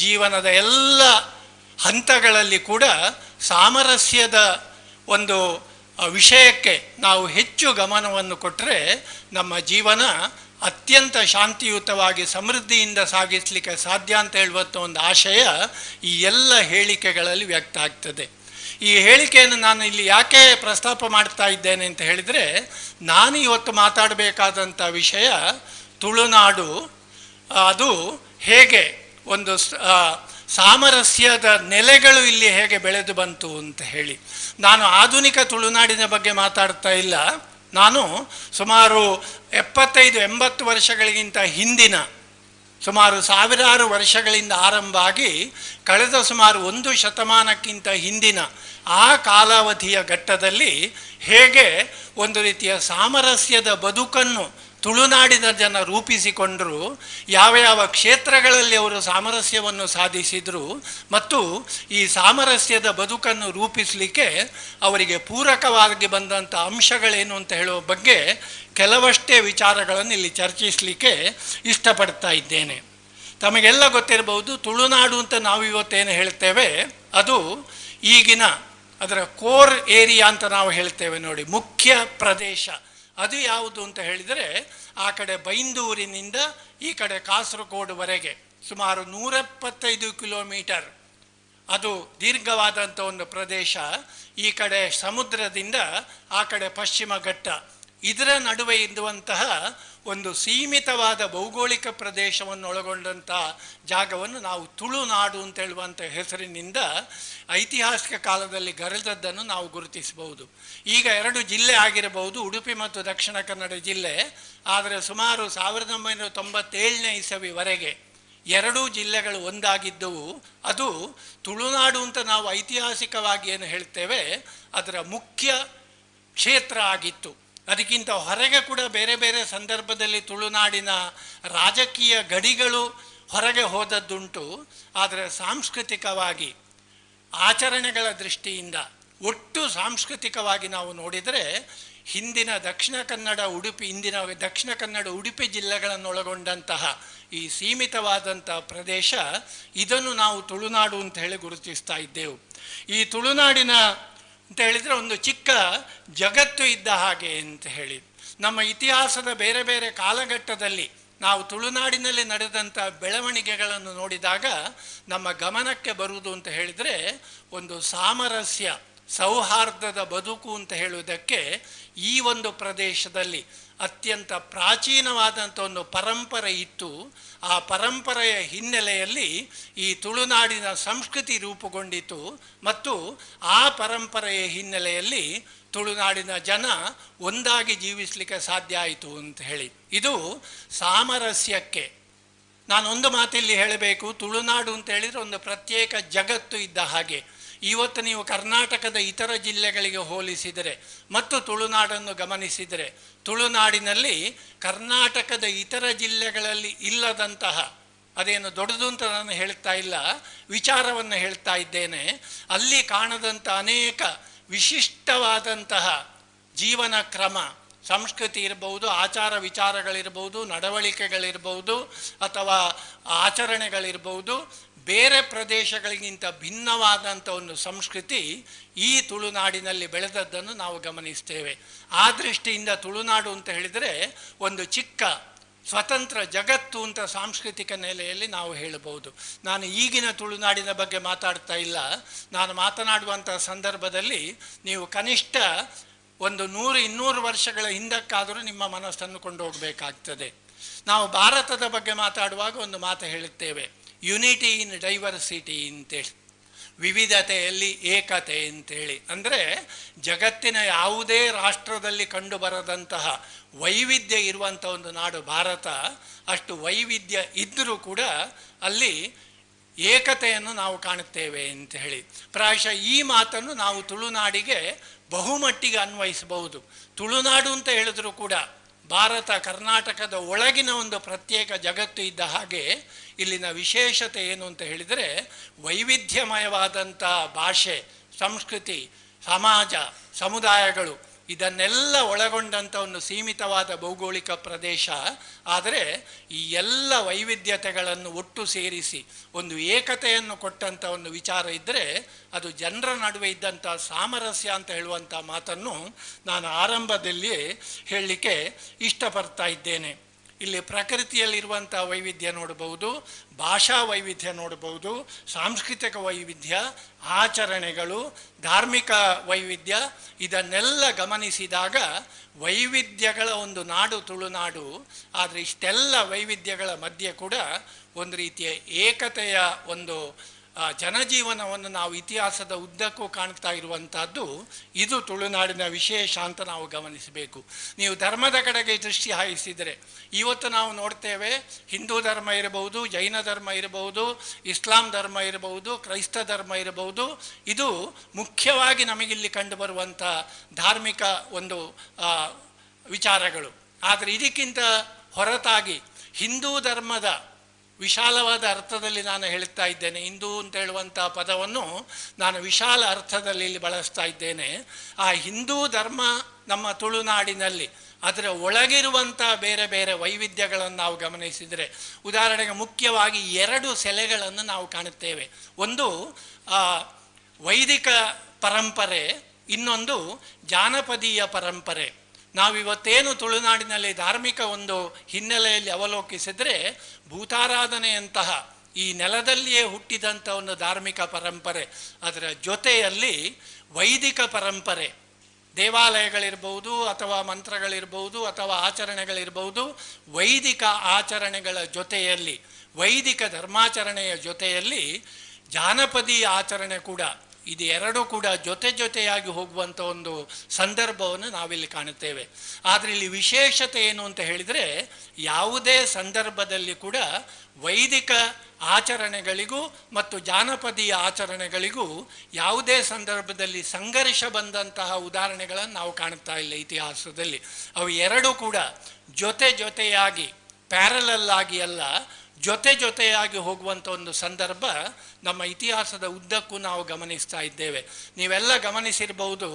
ಜೀವನದ ಎಲ್ಲ ಹಂತಗಳಲ್ಲಿ ಕೂಡ ಸಾಮರಸ್ಯದ ಒಂದು ವಿಷಯಕ್ಕೆ ನಾವು ಹೆಚ್ಚು ಗಮನವನ್ನು ಕೊಟ್ಟರೆ ನಮ್ಮ ಜೀವನ ಅತ್ಯಂತ ಶಾಂತಿಯುತವಾಗಿ ಸಮೃದ್ಧಿಯಿಂದ ಸಾಗಿಸಲಿಕ್ಕೆ ಸಾಧ್ಯ ಅಂತ ಹೇಳುವಂಥ ಒಂದು ಆಶಯ ಈ ಎಲ್ಲ ಹೇಳಿಕೆಗಳಲ್ಲಿ ವ್ಯಕ್ತ ಆಗ್ತದೆ. ಈ ಹೇಳಿಕೆಯನ್ನು ನಾನು ಇಲ್ಲಿ ಯಾಕೆ ಪ್ರಸ್ತಾಪ ಮಾಡ್ತಾ ಇದ್ದೇನೆ ಅಂತ ಹೇಳಿದರೆ, ನಾನು ಇವತ್ತು ಮಾತಾಡಬೇಕಾದಂಥ ವಿಷಯ ತುಳುನಾಡು, ಅದು ಹೇಗೆ ಒಂದು ಸಾಮರಸ್ಯದ ನೆಲೆಗಳು ಇಲ್ಲಿ ಹೇಗೆ ಬೆಳೆದು ಬಂತು ಅಂತ ಹೇಳಿ. ನಾನು ಆಧುನಿಕ ತುಳುನಾಡಿನ ಬಗ್ಗೆ ಮಾತಾಡ್ತಾ ಇಲ್ಲ. ನಾನು ಸುಮಾರು 75-80 ವರ್ಷಗಳಿಗಿಂತ ಹಿಂದಿನ ಸುಮಾರು ಸಾವಿರಾರು ವರ್ಷಗಳಿಂದ ಆರಂಭ ಆಗಿ ಕಳೆದ ಸುಮಾರು 1 ಶತಮಾನಕ್ಕಿಂತ ಹಿಂದಿನ ಆ ಕಾಲಾವಧಿಯ ಘಟ್ಟದಲ್ಲಿ ಹೇಗೆ ಒಂದು ರೀತಿಯ ಸಾಮರಸ್ಯದ ಬದುಕನ್ನು ತುಳುನಾಡಿನ ಜನ ರೂಪಿಸಿಕೊಂಡರು, ಯಾವ ಯಾವ ಕ್ಷೇತ್ರಗಳಲ್ಲಿ ಅವರು ಸಾಮರಸ್ಯವನ್ನು ಸಾಧಿಸಿದರು ಮತ್ತು ಈ ಸಾಮರಸ್ಯದ ಬದುಕನ್ನು ರೂಪಿಸಲಿಕ್ಕೆ ಅವರಿಗೆ ಪೂರಕವಾಗಿ ಬಂದಂಥ ಅಂಶಗಳೇನು ಅಂತ ಹೇಳುವ ಬಗ್ಗೆ ಕೆಲವಷ್ಟೇ ವಿಚಾರಗಳನ್ನು ಇಲ್ಲಿ ಚರ್ಚಿಸಲಿಕ್ಕೆ ಇಷ್ಟಪಡ್ತಾ ಇದ್ದೇನೆ. ತಮಗೆಲ್ಲ ಗೊತ್ತಿರಬಹುದು, ತುಳುನಾಡು ಅಂತ ನಾವು ಇವತ್ತೇನು ಹೇಳ್ತೇವೆ ಅದು ಈಗಿನ ಅದರ ಕೋರ್ ಏರಿಯಾ ಅಂತ ನಾವು ಹೇಳ್ತೇವೆ ನೋಡಿ, ಮುಖ್ಯ ಪ್ರದೇಶ. ಅದು ಯಾವುದು ಅಂತ ಹೇಳಿದರೆ ಆ ಕಡೆ ಬೈಂದೂರಿನಿಂದ ಈ ಕಡೆ ಕಾಸರಗೋಡುವರೆಗೆ ಸುಮಾರು 175 ಕಿಲೋಮೀಟರ್ ಅದು ದೀರ್ಘವಾದಂಥ ಒಂದು ಪ್ರದೇಶ. ಈ ಕಡೆ ಸಮುದ್ರದಿಂದ ಆ ಕಡೆ ಪಶ್ಚಿಮ ಘಟ್ಟ, ಇದರ ನಡುವೆ ಇರುವಂತಹ ಒಂದು ಸೀಮಿತವಾದ ಭೌಗೋಳಿಕ ಪ್ರದೇಶವನ್ನು ಒಳಗೊಂಡಂಥ ಜಾಗವನ್ನು ನಾವು ತುಳುನಾಡು ಅಂತ ಹೇಳುವಂಥ ಹೆಸರಿನಿಂದ ಐತಿಹಾಸಿಕ ಕಾಲದಲ್ಲಿ ಗರೆದದ್ದನ್ನು ನಾವು ಗುರುತಿಸಬಹುದು. ಈಗ 2 ಜಿಲ್ಲೆ ಆಗಿರಬಹುದು, ಉಡುಪಿ ಮತ್ತು ದಕ್ಷಿಣ ಕನ್ನಡ ಜಿಲ್ಲೆ. ಆದರೆ ಸುಮಾರು 1997ನೇ ಇಸವಿವರೆಗೆ 2 ಜಿಲ್ಲೆಗಳು ಒಂದಾಗಿದ್ದವು. ಅದು ತುಳುನಾಡು ಅಂತ ನಾವು ಐತಿಹಾಸಿಕವಾಗಿ ಏನು ಹೇಳ್ತೇವೆ ಅದರ ಮುಖ್ಯ ಕ್ಷೇತ್ರ ಆಗಿತ್ತು. ಅದಕ್ಕಿಂತ ಹೊರಗೆ ಕೂಡ ಬೇರೆ ಬೇರೆ ಸಂದರ್ಭದಲ್ಲಿ ತುಳುನಾಡಿನ ರಾಜಕೀಯ ಗಡಿಗಳು ಹೊರಗೆ ಹೋದದ್ದುಂಟು. ಆದರೆ ಸಾಂಸ್ಕೃತಿಕವಾಗಿ ಆಚರಣೆಗಳ ದೃಷ್ಟಿಯಿಂದ ಒಟ್ಟು ಸಾಂಸ್ಕೃತಿಕವಾಗಿ ನಾವು ನೋಡಿದರೆ ಇಂದಿನ ದಕ್ಷಿಣ ಕನ್ನಡ ಉಡುಪಿ ಜಿಲ್ಲೆಗಳನ್ನೊಳಗೊಂಡಂತಹ ಈ ಸೀಮಿತವಾದಂಥ ಪ್ರದೇಶ, ಇದನ್ನು ನಾವು ತುಳುನಾಡು ಅಂತ ಹೇಳಿ ಗುರುತಿಸ್ತಾ ಇದ್ದೆವು. ಈ ತುಳುನಾಡಿನ ಅಂತ ಹೇಳಿದರೆ ಒಂದು ಚಿಕ್ಕ ಜಗತ್ತು ಇದ್ದ ಹಾಗೆ ಅಂತ ಹೇಳಿ. ನಮ್ಮ ಇತಿಹಾಸದ ಬೇರೆ ಬೇರೆ ಕಾಲಘಟ್ಟದಲ್ಲಿ ನಾವು ತುಳುನಾಡಿನಲ್ಲಿ ನಡೆದಂಥ ಬೆಳವಣಿಗೆಗಳನ್ನು ನೋಡಿದಾಗ ನಮ್ಮ ಗಮನಕ್ಕೆ ಬರುವುದು ಅಂತ ಹೇಳಿದರೆ ಒಂದು ಸಾಮರಸ್ಯ ಸೌಹಾರ್ದದ ಬದುಕು ಅಂತ ಹೇಳುವುದಕ್ಕೆ ಈ ಒಂದು ಪ್ರದೇಶದಲ್ಲಿ ಅತ್ಯಂತ ಪ್ರಾಚೀನವಾದಂಥ ಒಂದು ಪರಂಪರೆ ಇತ್ತು. ಆ ಪರಂಪರೆಯ ಹಿನ್ನೆಲೆಯಲ್ಲಿ ಈ ತುಳುನಾಡಿನ ಸಂಸ್ಕೃತಿ ರೂಪುಗೊಂಡಿತು ಮತ್ತು ಆ ಪರಂಪರೆಯ ಹಿನ್ನೆಲೆಯಲ್ಲಿ ತುಳುನಾಡಿನ ಜನ ಒಂದಾಗಿ ಜೀವಿಸಲಿಕ್ಕೆ ಸಾಧ್ಯ ಆಯಿತು ಅಂತ ಹೇಳಿ. ಇದು ಸಾಮರಸ್ಯಕ್ಕೆ ನಾನೊಂದು ಮಾತಿಲ್ಲಿ ಹೇಳಬೇಕು, ತುಳುನಾಡು ಅಂತ ಹೇಳಿದರೆ ಒಂದು ಪ್ರತ್ಯೇಕ ಜಗತ್ತು ಇದ್ದ ಹಾಗೆ. ಇವತ್ತು ನೀವು ಕರ್ನಾಟಕದ ಇತರ ಜಿಲ್ಲೆಗಳಿಗೆ ಹೋಲಿಸಿದರೆ ಮತ್ತು ತುಳುನಾಡನ್ನು ಗಮನಿಸಿದರೆ ತುಳುನಾಡಿನಲ್ಲಿ ಕರ್ನಾಟಕದ ಇತರ ಜಿಲ್ಲೆಗಳಲ್ಲಿ ಇಲ್ಲದಂತಹ, ಅದೇನು ದೊಡ್ಡದು ಅಂತ ನಾನು ಹೇಳ್ತಾ ಇಲ್ಲ, ವಿಚಾರವನ್ನು ಹೇಳ್ತಾ ಇದ್ದೇನೆ, ಅಲ್ಲಿ ಕಾಣದಂಥ ಅನೇಕ ವಿಶಿಷ್ಟವಾದಂತಹ ಜೀವನ ಕ್ರಮ, ಸಂಸ್ಕೃತಿ ಇರಬಹುದು, ಆಚಾರ ವಿಚಾರಗಳಿರ್ಬೋದು, ನಡವಳಿಕೆಗಳಿರ್ಬೋದು ಅಥವಾ ಆಚರಣೆಗಳಿರ್ಬೋದು, ಬೇರೆ ಪ್ರದೇಶಗಳಿಗಿಂತ ಭಿನ್ನವಾದಂಥ ಒಂದು ಸಂಸ್ಕೃತಿ ಈ ತುಳುನಾಡಿನಲ್ಲಿ ಬೆಳೆದದ್ದನ್ನು ನಾವು ಗಮನಿಸ್ತೇವೆ. ಆ ದೃಷ್ಟಿಯಿಂದ ತುಳುನಾಡು ಅಂತ ಹೇಳಿದರೆ ಒಂದು ಚಿಕ್ಕ ಸ್ವತಂತ್ರ ಜಗತ್ತು ಅಂತ ಸಾಂಸ್ಕೃತಿಕ ನೆಲೆಯಲ್ಲಿ ನಾವು ಹೇಳಬಹುದು. ನಾನು ಈಗಿನ ತುಳುನಾಡಿನ ಬಗ್ಗೆ ಮಾತಾಡ್ತಾ ಇಲ್ಲ. ನಾನು ಮಾತನಾಡುವಂಥ ಸಂದರ್ಭದಲ್ಲಿ ನೀವು ಕನಿಷ್ಠ ಒಂದು 100-200 ವರ್ಷಗಳ ಹಿಂದಕ್ಕಾದರೂ ನಿಮ್ಮ ಮನಸ್ಸನ್ನು ಕೊಂಡು ಹೋಗಬೇಕಾಗ್ತದೆ. ನಾವು ಭಾರತದ ಬಗ್ಗೆ ಮಾತಾಡುವಾಗ ಒಂದು ಮಾತು ಹೇಳುತ್ತೇವೆ, ಯುನಿಟಿ ಇನ್ ಡೈವರ್ಸಿಟಿ ಅಂತೇಳಿ, ವಿವಿಧತೆಯಲ್ಲಿ ಏಕತೆ ಅಂತೇಳಿ. ಅಂದರೆ ಜಗತ್ತಿನ ಯಾವುದೇ ರಾಷ್ಟ್ರದಲ್ಲಿ ಕಂಡುಬರದಂತಹ ವೈವಿಧ್ಯ ಇರುವಂಥ ಒಂದು ನಾಡು ಭಾರತ. ಅಷ್ಟು ವೈವಿಧ್ಯ ಇದ್ದರೂ ಕೂಡ ಅಲ್ಲಿ ಏಕತೆಯನ್ನು ನಾವು ಕಾಣುತ್ತೇವೆ ಅಂತ ಹೇಳಿ. ಪ್ರಾಯಶಃ ಈ ಮಾತನ್ನು ನಾವು ತುಳುನಾಡಿಗೆ ಬಹುಮಟ್ಟಿಗೆ ಅನ್ವಯಿಸಬಹುದು. ತುಳುನಾಡು ಅಂತ ಹೇಳಿದ್ರು ಕೂಡ ಭಾರತ ಕರ್ನಾಟಕದ ಒಳಗಿನ ಒಂದು ಪ್ರತ್ಯೇಕ ಜಗತ್ತು ಇದ್ದ ಹಾಗೆ ಇಲ್ಲಿನ ವಿಶೇಷತೆ ಏನು ಅಂತ ಹೇಳಿದರೆ, ವೈವಿಧ್ಯಮಯವಾದಂಥ ಭಾಷೆ, ಸಂಸ್ಕೃತಿ, ಸಮಾಜ, ಸಮುದಾಯಗಳು ಇದನ್ನೆಲ್ಲ ಒಳಗೊಂಡಂಥ ಒಂದು ಸೀಮಿತವಾದ ಭೌಗೋಳಿಕ ಪ್ರದೇಶ. ಆದರೆ ಈ ಎಲ್ಲ ವೈವಿಧ್ಯತೆಗಳನ್ನು ಒಟ್ಟು ಸೇರಿಸಿ ಒಂದು ಏಕತೆಯನ್ನು ಕೊಟ್ಟಂಥ ಒಂದು ವಿಚಾರ ಇದ್ದರೆ ಅದು ಜನರ ನಡುವೆ ಇದ್ದಂಥ ಸಾಮರಸ್ಯ ಅಂತ ಹೇಳುವಂಥ ಮಾತನ್ನು ನಾನು ಆರಂಭದಲ್ಲಿ ಹೇಳಲಿಕ್ಕೆ ಇಷ್ಟಪಡ್ತಾ ಇದ್ದೇನೆ. ಇಲ್ಲಿ ಪ್ರಕೃತಿಯಲ್ಲಿರುವಂಥ ವೈವಿಧ್ಯ ನೋಡಬಹುದು, ಭಾಷಾ ವೈವಿಧ್ಯ ನೋಡಬಹುದು, ಸಾಂಸ್ಕೃತಿಕ ವೈವಿಧ್ಯ, ಆಚರಣೆಗಳು, ಧಾರ್ಮಿಕ ವೈವಿಧ್ಯ, ಇದನ್ನೆಲ್ಲ ಗಮನಿಸಿದಾಗ ವೈವಿಧ್ಯಗಳ ಒಂದು ನಾಡು ತುಳುನಾಡು. ಆದರೆ ಇಷ್ಟೆಲ್ಲ ವೈವಿಧ್ಯಗಳ ಮಧ್ಯೆ ಕೂಡ ಒಂದು ರೀತಿಯ ಏಕತೆಯ ಒಂದು ಜನಜೀವನವನ್ನು ನಾವು ಇತಿಹಾಸದ ಉದ್ದಕ್ಕೂ ಕಾಣ್ತಾ ಇರುವಂಥದ್ದು ಇದು ತುಳುನಾಡಿನ ವಿಶೇಷ ಅಂತ ನಾವು ಗಮನಿಸಬೇಕು. ನೀವು ಧರ್ಮದ ಕಡೆಗೆ ದೃಷ್ಟಿ ಹಾಯಿಸಿದರೆ ಇವತ್ತು ನಾವು ನೋಡ್ತೇವೆ, ಹಿಂದೂ ಧರ್ಮ ಇರಬಹುದು, ಜೈನ ಧರ್ಮ ಇರಬಹುದು, ಇಸ್ಲಾಂ ಧರ್ಮ ಇರಬಹುದು, ಕ್ರೈಸ್ತ ಧರ್ಮ ಇರಬಹುದು, ಇದು ಮುಖ್ಯವಾಗಿ ನಮಗಿಲ್ಲಿ ಕಂಡುಬರುವಂಥ ಧಾರ್ಮಿಕ ಒಂದು ವಿಚಾರಗಳು. ಆದರೆ ಇದಕ್ಕಿಂತ ಹೊರತಾಗಿ ಹಿಂದೂ ಧರ್ಮದ ವಿಶಾಲವಾದ ಅರ್ಥದಲ್ಲಿ ನಾನು ಹೇಳ್ತಾ ಇದ್ದೇನೆ. ಹಿಂದೂ ಅಂತ ಹೇಳುವಂಥ ಪದವನ್ನು ನಾನು ವಿಶಾಲ ಅರ್ಥದಲ್ಲಿ ಇಲ್ಲಿ ಬಳಸ್ತಾ ಇದ್ದೇನೆ. ಆ ಹಿಂದೂ ಧರ್ಮ ನಮ್ಮ ತುಳುನಾಡಿನಲ್ಲಿ ಅದರ ಒಳಗಿರುವಂಥ ಬೇರೆ ಬೇರೆ ವೈವಿಧ್ಯಗಳನ್ನು ನಾವು ಗಮನಿಸಿದರೆ, ಉದಾಹರಣೆಗೆ ಮುಖ್ಯವಾಗಿ 2 ಸೆಲೆಗಳನ್ನು ನಾವು ಕಾಣುತ್ತೇವೆ. ಒಂದು ವೈದಿಕ ಪರಂಪರೆ, ಇನ್ನೊಂದು ಜಾನಪದೀಯ ಪರಂಪರೆ. ನಾವಿವತ್ತೇನು ತುಳುನಾಡಿನಲ್ಲಿ ಧಾರ್ಮಿಕ ಒಂದು ಹಿನ್ನೆಲೆಯಲ್ಲಿ ಅವಲೋಕಿಸಿದರೆ, ಭೂತಾರಾಧನೆಯಂತಹ ಈ ನೆಲದಲ್ಲಿಯೇ ಹುಟ್ಟಿದಂಥ ಒಂದು ಧಾರ್ಮಿಕ ಪರಂಪರೆ, ಅದರ ಜೊತೆಯಲ್ಲಿ ವೈದಿಕ ಪರಂಪರೆ, ದೇವಾಲಯಗಳಿರ್ಬೋದು ಅಥವಾ ಮಂತ್ರಗಳಿರ್ಬೋದು ಅಥವಾ ಆಚರಣೆಗಳಿರ್ಬೋದು, ವೈದಿಕ ಆಚರಣೆಗಳ ಜೊತೆಯಲ್ಲಿ, ವೈದಿಕ ಧರ್ಮಾಚರಣೆಯ ಜೊತೆಯಲ್ಲಿ ಜಾನಪದೀಯ ಆಚರಣೆ ಕೂಡ, ಇದು ಎರಡೂ ಕೂಡ ಜೊತೆಯಾಗಿ ಹೋಗುವಂಥ ಒಂದು ಸಂದರ್ಭವನ್ನು ನಾವಿಲ್ಲಿ ಕಾಣುತ್ತೇವೆ. ಆದರೆ ಇಲ್ಲಿ ವಿಶೇಷತೆ ಏನು ಅಂತ ಹೇಳಿದರೆ, ಯಾವುದೇ ಸಂದರ್ಭದಲ್ಲಿ ಕೂಡ ವೈದಿಕ ಆಚರಣೆಗಳಿಗೂ ಮತ್ತು ಜಾನಪದೀಯ ಆಚರಣೆಗಳಿಗೂ ಯಾವುದೇ ಸಂದರ್ಭದಲ್ಲಿ ಸಂಘರ್ಷ ಬಂದಂತಹ ಉದಾಹರಣೆಗಳನ್ನು ನಾವು ಕಾಣುತ್ತಾ ಇಲ್ಲ ಇತಿಹಾಸದಲ್ಲಿ. ಅವು ಎರಡೂ ಕೂಡ ಜೊತೆಯಾಗಿ, ಪ್ಯಾರಲಲ್ ಆಗಿ ಅಲ್ಲ, ಜೊತೆಯಾಗಿ ಹೋಗುವಂಥ ಒಂದು ಸಂದರ್ಭ ನಮ್ಮ ಇತಿಹಾಸದ ಉದ್ದಕ್ಕೂ ನಾವು ಗಮನಿಸ್ತಾ ಇದ್ದೇವೆ. ನೀವೆಲ್ಲ ಗಮನಿಸಿರ್ಬೋದು,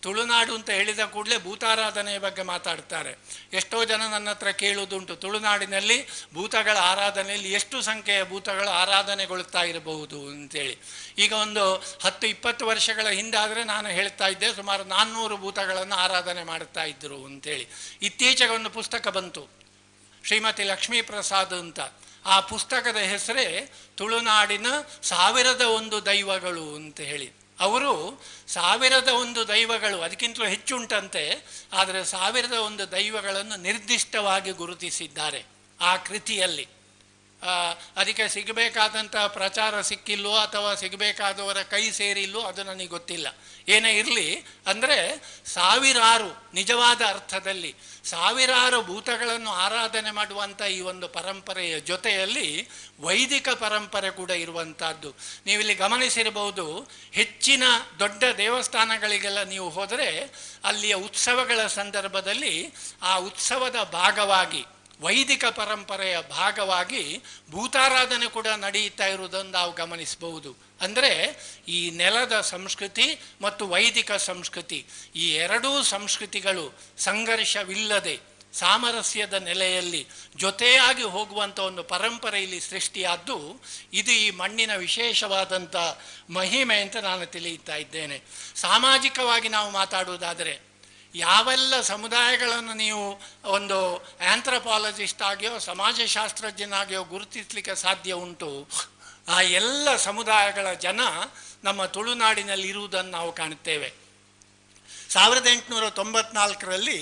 ತುಳುನಾಡು ಅಂತ ಹೇಳಿದ ಕೂಡಲೇ ಭೂತಾರಾಧನೆಯ ಬಗ್ಗೆ ಮಾತಾಡ್ತಾರೆ. ಎಷ್ಟೋ ಜನ ನನ್ನ ಹತ್ರ ಕೇಳುವುದುಂಟು, ತುಳುನಾಡಿನಲ್ಲಿ ಭೂತಗಳ ಆರಾಧನೆಯಲ್ಲಿ ಎಷ್ಟು ಸಂಖ್ಯೆಯ ಭೂತಗಳು ಆರಾಧನೆಗೊಳ್ತಾ ಇರಬಹುದು ಅಂತೇಳಿ. ಈಗ ಒಂದು 10-20 ವರ್ಷಗಳ ಹಿಂದಾದರೆ ನಾನು ಹೇಳ್ತಾ ಇದ್ದೆ ಸುಮಾರು 400 ಭೂತಗಳನ್ನು ಆರಾಧನೆ ಮಾಡ್ತಾ ಇದ್ದರು ಅಂತೇಳಿ. ಇತ್ತೀಚೆಗೆ ಒಂದು ಪುಸ್ತಕ ಬಂತು, ಶ್ರೀಮತಿ ಲಕ್ಷ್ಮೀ ಪ್ರಸಾದ್ ಅಂತ. ಆ ಪುಸ್ತಕದ ಹೆಸರೇ ತುಳುನಾಡಿನ 1001 ದೈವಗಳು ಅಂತ ಹೇಳಿ. ಅವರು 1001 ದೈವಗಳು, ಅದಕ್ಕಿಂತಲೂ ಹೆಚ್ಚುಂಟಂತೆ, ಆದರೆ 1001 ದೈವಗಳನ್ನು ನಿರ್ದಿಷ್ಟವಾಗಿ ಗುರುತಿಸಿದ್ದಾರೆ ಆ ಕೃತಿಯಲ್ಲಿ. ಅದಕ್ಕೆ ಸಿಗಬೇಕಾದಂಥ ಪ್ರಚಾರ ಸಿಕ್ಕಿಲ್ವೋ ಅಥವಾ ಸಿಗಬೇಕಾದವರ ಕೈ ಸೇರಿಲ್ವೋ ಅದು ನನಗೆ ಗೊತ್ತಿಲ್ಲ. ಏನೇ ಇರಲಿ, ಅಂದರೆ ಸಾವಿರಾರು, ನಿಜವಾದ ಅರ್ಥದಲ್ಲಿ ಸಾವಿರಾರು ಭೂತಗಳನ್ನು ಆರಾಧನೆ ಮಾಡುವಂಥ ಈ ಒಂದು ಪರಂಪರೆಯ ಜೊತೆಯಲ್ಲಿ ವೈದಿಕ ಪರಂಪರೆ ಕೂಡ ಇರುವಂಥದ್ದು. ನೀವಿಲ್ಲಿ ಗಮನಿಸಿರಬಹುದು, ಹೆಚ್ಚಿನ ದೊಡ್ಡ ದೇವಸ್ಥಾನಗಳಿಗೆಲ್ಲ ನೀವು ಹೋದರೆ ಅಲ್ಲಿಯ ಉತ್ಸವಗಳ ಸಂದರ್ಭದಲ್ಲಿ ಆ ಉತ್ಸವದ ಭಾಗವಾಗಿ, ವೈದಿಕ ಪರಂಪರೆಯ ಭಾಗವಾಗಿ ಭೂತಾರಾಧನೆ ಕೂಡ ನಡೆಯುತ್ತಾ ಇರುವುದನ್ನು ನಾವು ಗಮನಿಸಬಹುದು. ಅಂದರೆ ಈ ನೆಲದ ಸಂಸ್ಕೃತಿ ಮತ್ತು ವೈದಿಕ ಸಂಸ್ಕೃತಿ, ಈ ಎರಡೂ ಸಂಸ್ಕೃತಿಗಳು ಸಂಘರ್ಷವಿಲ್ಲದೆ ಸಾಮರಸ್ಯದ ನೆಲೆಯಲ್ಲಿ ಜೊತೆಯಾಗಿ ಹೋಗುವಂಥ ಒಂದು ಪರಂಪರೆ ಇಲ್ಲಿ ಸೃಷ್ಟಿಯಾದ್ದು, ಇದು ಈ ಮಣ್ಣಿನ ವಿಶೇಷವಾದಂಥ ಮಹಿಮೆ ಅಂತ ನಾನು ತಿಳಿಯುತ್ತಾ ಇದ್ದೇನೆ. ಸಾಮಾಜಿಕವಾಗಿ ನಾವು ಮಾತಾಡುವುದಾದರೆ, ಯಾವೆಲ್ಲ ಸಮುದಾಯಗಳನ್ನು ನೀವು ಒಂದು ಆಂಥ್ರಪಾಲಜಿಸ್ಟ್ ಆಗಿಯೋ ಸಮಾಜಶಾಸ್ತ್ರಜ್ಞನಾಗಿಯೋ ಗುರುತಿಸಲಿಕ್ಕೆ ಸಾಧ್ಯ ಉಂಟು, ಆ ಎಲ್ಲ ಸಮುದಾಯಗಳ ಜನ ನಮ್ಮ ತುಳುನಾಡಿನಲ್ಲಿ ಇರುವುದನ್ನು ನಾವು ಕಾಣುತ್ತೇವೆ. 1894ರಲ್ಲಿ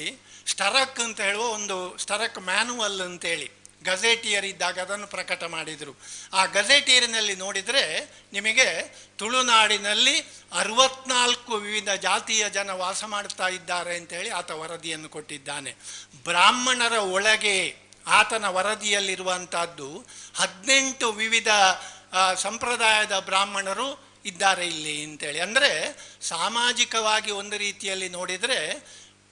ಸ್ಟರಕ್ ಅಂತ ಹೇಳುವ ಒಂದು ಸ್ಟರಕ್ ಮ್ಯಾನುವಲ್ ಅಂತೇಳಿ ಗಜೆಟಿಯರ್ ಇದ್ದಾಗ ಅದನ್ನು ಪ್ರಕಟ ಮಾಡಿದರು. ಆ ಗಜೆಟಿಯರಿನಲ್ಲಿ ನೋಡಿದರೆ ನಿಮಗೆ ತುಳುನಾಡಿನಲ್ಲಿ 64 ವಿವಿಧ ಜಾತಿಯ ಜನ ವಾಸ ಮಾಡ್ತಾ ಇದ್ದಾರೆ ಅಂತೇಳಿ ಆತ ವರದಿಯನ್ನು ಕೊಟ್ಟಿದ್ದಾನೆ. ಬ್ರಾಹ್ಮಣರ ಒಳಗೆ ಆತನ ವರದಿಯಲ್ಲಿರುವಂಥದ್ದು 18 ವಿವಿಧ ಸಂಪ್ರದಾಯದ ಬ್ರಾಹ್ಮಣರು ಇದ್ದಾರೆ ಇಲ್ಲಿ ಅಂತೇಳಿ. ಅಂದರೆ ಸಾಮಾಜಿಕವಾಗಿ ಒಂದು ರೀತಿಯಲ್ಲಿ ನೋಡಿದರೆ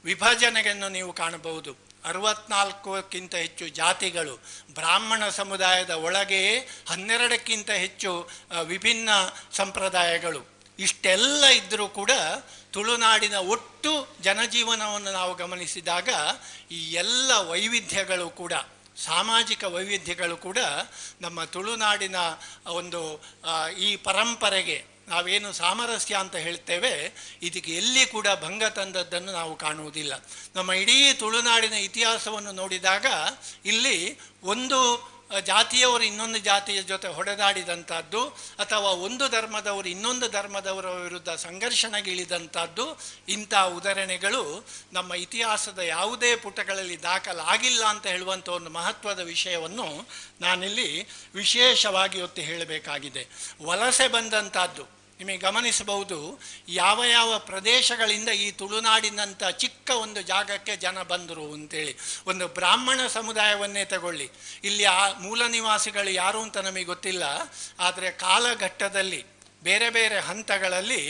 ವಿಭಜನೆಯನ್ನು ನೀವು ಕಾಣಬಹುದು. 64ಕ್ಕಿಂತ ಹೆಚ್ಚು ಜಾತಿಗಳು, ಬ್ರಾಹ್ಮಣ ಸಮುದಾಯದ ಒಳಗೆಯೇ 12ಕ್ಕಿಂತ ಹೆಚ್ಚು ವಿಭಿನ್ನ ಸಂಪ್ರದಾಯಗಳು. ಇಷ್ಟೆಲ್ಲ ಇದ್ದರೂ ಕೂಡ ತುಳುನಾಡಿನ ಒಟ್ಟು ಜನಜೀವನವನ್ನು ನಾವು ಗಮನಿಸಿದಾಗ ಈ ಎಲ್ಲ ವೈವಿಧ್ಯಗಳು ಕೂಡ, ಸಾಮಾಜಿಕ ವೈವಿಧ್ಯಗಳು ಕೂಡ ನಮ್ಮ ತುಳುನಾಡಿನ ಒಂದು ಈ ಪರಂಪರೆಗೆ ನಾವೇನು ಸಾಮರಸ್ಯ ಅಂತ ಹೇಳ್ತೇವೆ, ಇದಕ್ಕೆ ಎಲ್ಲಿ ಕೂಡ ಭಂಗ ತಂದದ್ದನ್ನು ನಾವು ಕಾಣುವುದಿಲ್ಲ. ನಮ್ಮ ಇಡೀ ತುಳುನಾಡಿನ ಇತಿಹಾಸವನ್ನು ನೋಡಿದಾಗ ಇಲ್ಲಿ ಒಂದು ಜಾತಿಯವರು ಇನ್ನೊಂದು ಜಾತಿಯ ಜೊತೆ ಹೊಡೆದಾಡಿದಂಥದ್ದು ಅಥವಾ ಒಂದು ಧರ್ಮದವರು ಇನ್ನೊಂದು ಧರ್ಮದವರ ವಿರುದ್ಧ ಸಂಘರ್ಷಣಗಿಳಿದಂಥದ್ದು, ಇಂಥ ಉದಾಹರಣೆಗಳು ನಮ್ಮ ಇತಿಹಾಸದ ಯಾವುದೇ ಪುಟಗಳಲ್ಲಿ ದಾಖಲಾಗಿಲ್ಲ ಅಂತ ಹೇಳುವಂಥ ಒಂದು ಮಹತ್ವದ ವಿಷಯವನ್ನು ನಾನಿಲ್ಲಿ ವಿಶೇಷವಾಗಿ ಒತ್ತಿ ಹೇಳಬೇಕಾಗಿದೆ. ವಲಸೆ ಬಂದಂಥದ್ದು ನಿಮಗೆ ಗಮನಿಸಬಹುದು. ಯಾವ ಯಾವ ಪ್ರದೇಶಗಳಿಂದ ಈ ತುಳುನಾಡಿನಂಥ ಚಿಕ್ಕ ಒಂದು ಜಾಗಕ್ಕೆ ಜನ ಬಂದರು ಅಂತೇಳಿ. ಒಂದು ಬ್ರಾಹ್ಮಣ ಸಮುದಾಯವನ್ನೇ ತಗೊಳ್ಳಿ, ಇಲ್ಲಿ ಆ ಮೂಲ ನಿವಾಸಿಗಳು ಯಾರು ಅಂತ ನಮಗೆ ಗೊತ್ತಿಲ್ಲ. ಆದರೆ ಕಾಲಘಟ್ಟದಲ್ಲಿ ಬೇರೆ ಬೇರೆ ಹಂತಗಳಲ್ಲಿ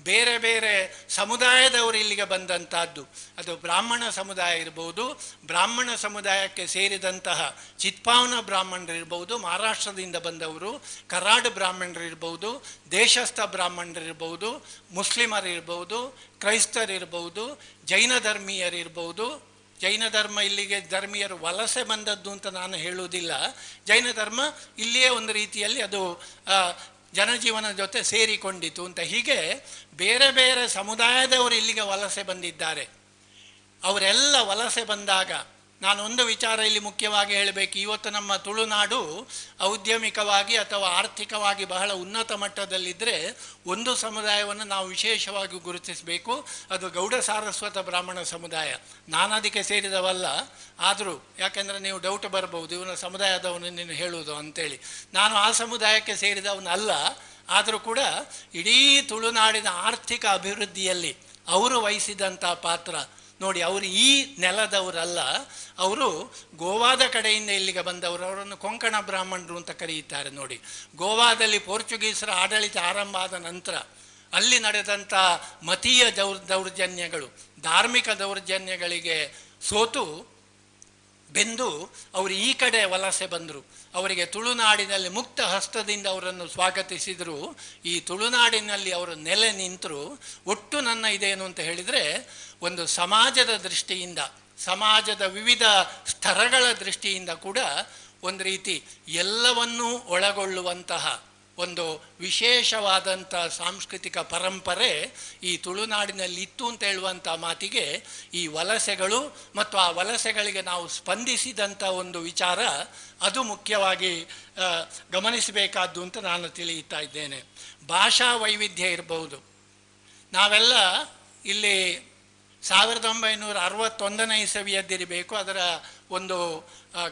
ಬೇರೆ ಬೇರೆ ಸಮುದಾಯದವರು ಇಲ್ಲಿಗೆ ಬಂದಂಥದ್ದು. ಅದು ಬ್ರಾಹ್ಮಣ ಸಮುದಾಯ ಇರ್ಬೋದು, ಬ್ರಾಹ್ಮಣ ಸಮುದಾಯಕ್ಕೆ ಸೇರಿದಂತಹ ಚಿತ್ಪಾವನ ಬ್ರಾಹ್ಮಣರಿರ್ಬೋದು, ಮಹಾರಾಷ್ಟ್ರದಿಂದ ಬಂದವರು, ಕರಾಡ್ ಬ್ರಾಹ್ಮಣರಿರ್ಬೋದು, ದೇಶಸ್ಥ ಬ್ರಾಹ್ಮಣರಿರ್ಬೋದು, ಮುಸ್ಲಿಮರಿರ್ಬೋದು, ಕ್ರೈಸ್ತರಿರ್ಬೋದು, ಜೈನ ಧರ್ಮೀಯರಿರ್ಬೋದು. ಜೈನ ಧರ್ಮ ಇಲ್ಲಿಗೆ ಧರ್ಮೀಯರು ವಲಸೆ ಬಂದದ್ದು ಅಂತ ನಾನು ಹೇಳುವುದಿಲ್ಲ. ಜೈನ ಧರ್ಮ ಇಲ್ಲಿಯೇ ಒಂದು ರೀತಿಯಲ್ಲಿ ಅದು ಜನಜೀವನ ಜೊತೆ ಸೇರಿಕೊಂಡಿತು ಅಂತ. ಹೀಗೆ ಬೇರೆ ಬೇರೆ ಸಮುದಾಯದವರು ಇಲ್ಲಿಗೆ ವಲಸೆ ಬಂದಿದ್ದಾರೆ. ಅವರೆಲ್ಲ ವಲಸೆ ಬಂದಾಗ ನಾನು ಒಂದು ವಿಚಾರ ಇಲ್ಲಿ ಮುಖ್ಯವಾಗಿ ಹೇಳಬೇಕು. ಇವತ್ತು ನಮ್ಮ ತುಳುನಾಡು ಔದ್ಯಮಿಕವಾಗಿ ಅಥವಾ ಆರ್ಥಿಕವಾಗಿ ಬಹಳ ಉನ್ನತ ಮಟ್ಟದಲ್ಲಿದ್ದರೆ ಒಂದು ಸಮುದಾಯವನ್ನು ನಾವು ವಿಶೇಷವಾಗಿ ಗುರುತಿಸಬೇಕು. ಅದು ಗೌಡ ಸಾರಸ್ವತ ಬ್ರಾಹ್ಮಣ ಸಮುದಾಯ. ನಾನು ಅದಕ್ಕೆ ಸೇರಿದವಲ್ಲ, ಆದರೂ ಯಾಕೆಂದರೆ ನೀವು ಡೌಟ್ ಬರ್ಬೋದು, ಇವನ ಸಮುದಾಯದವನು ನೀನು ಹೇಳುವುದು ಅಂತೇಳಿ. ನಾನು ಆ ಸಮುದಾಯಕ್ಕೆ ಸೇರಿದವನಲ್ಲ. ಆದರೂ ಕೂಡ ಇಡೀ ತುಳುನಾಡಿನ ಆರ್ಥಿಕ ಅಭಿವೃದ್ಧಿಯಲ್ಲಿ ಅವರು ವಹಿಸಿದಂಥ ಪಾತ್ರ ನೋಡಿ. ಅವರು ಈ ನೆಲದವರಲ್ಲ, ಅವರು ಗೋವಾದ ಕಡೆಯಿಂದ ಇಲ್ಲಿಗೆ ಬಂದವರು. ಅವರನ್ನು ಕೊಂಕಣ ಬ್ರಾಹ್ಮಣರು ಅಂತ ಕರೆಯುತ್ತಾರೆ. ನೋಡಿ, ಗೋವಾದಲ್ಲಿ ಪೋರ್ಚುಗೀಸರ ಆಡಳಿತ ಆರಂಭ ಆದ ನಂತರ ಅಲ್ಲಿ ನಡೆದಂಥ ಮತೀಯ ದೌರ್ಜನ್ಯಗಳು, ಧಾರ್ಮಿಕ ದೌರ್ಜನ್ಯಗಳಿಗೆ ಸೋತು ಬೆಂದು ಅವರು ಈ ಕಡೆ ವಲಸೆ ಬಂದರು. ಅವರಿಗೆ ತುಳುನಾಡಿನಲ್ಲಿ ಮುಕ್ತ ಹಸ್ತದಿಂದ ಅವರನ್ನು ಸ್ವಾಗತಿಸಿದರು. ಈ ತುಳುನಾಡಿನಲ್ಲಿ ಅವರು ನೆಲೆ ನಿಂತರು. ಒಟ್ಟು ನನ್ನ ಇದೇನು ಅಂತ ಹೇಳಿದರೆ, ಒಂದು ಸಮಾಜದ ದೃಷ್ಟಿಯಿಂದ, ಸಮಾಜದ ವಿವಿಧ ಸ್ತರಗಳ ದೃಷ್ಟಿಯಿಂದ ಕೂಡ ಒಂದು ರೀತಿ ಎಲ್ಲವನ್ನೂ ಒಳಗೊಳ್ಳುವಂತಹ ಒಂದು ವಿಶೇಷವಾದಂಥ ಸಾಂಸ್ಕೃತಿಕ ಪರಂಪರೆ ಈ ತುಳುನಾಡಿನಲ್ಲಿ ಇತ್ತು ಅಂತ ಹೇಳುವಂಥ ಮಾತಿಗೆ ಈ ವಲಸೆಗಳು ಮತ್ತು ಆ ವಲಸೆಗಳಿಗೆ ನಾವು ಸ್ಪಂದಿಸಿದಂಥ ಒಂದು ವಿಚಾರ ಅದು ಮುಖ್ಯವಾಗಿ ಗಮನಿಸಬೇಕಾದ್ದು ಅಂತ ನಾನು ತಿಳಿಯುತ್ತಾ ಇದ್ದೇನೆ. ಭಾಷಾ ವೈವಿಧ್ಯ ಇರಬಹುದು. ನಾವೆಲ್ಲ ಇಲ್ಲಿ 1961ನೇ ಇಸವಿಯದ್ದಿರಬೇಕು, ಅದರ ಒಂದು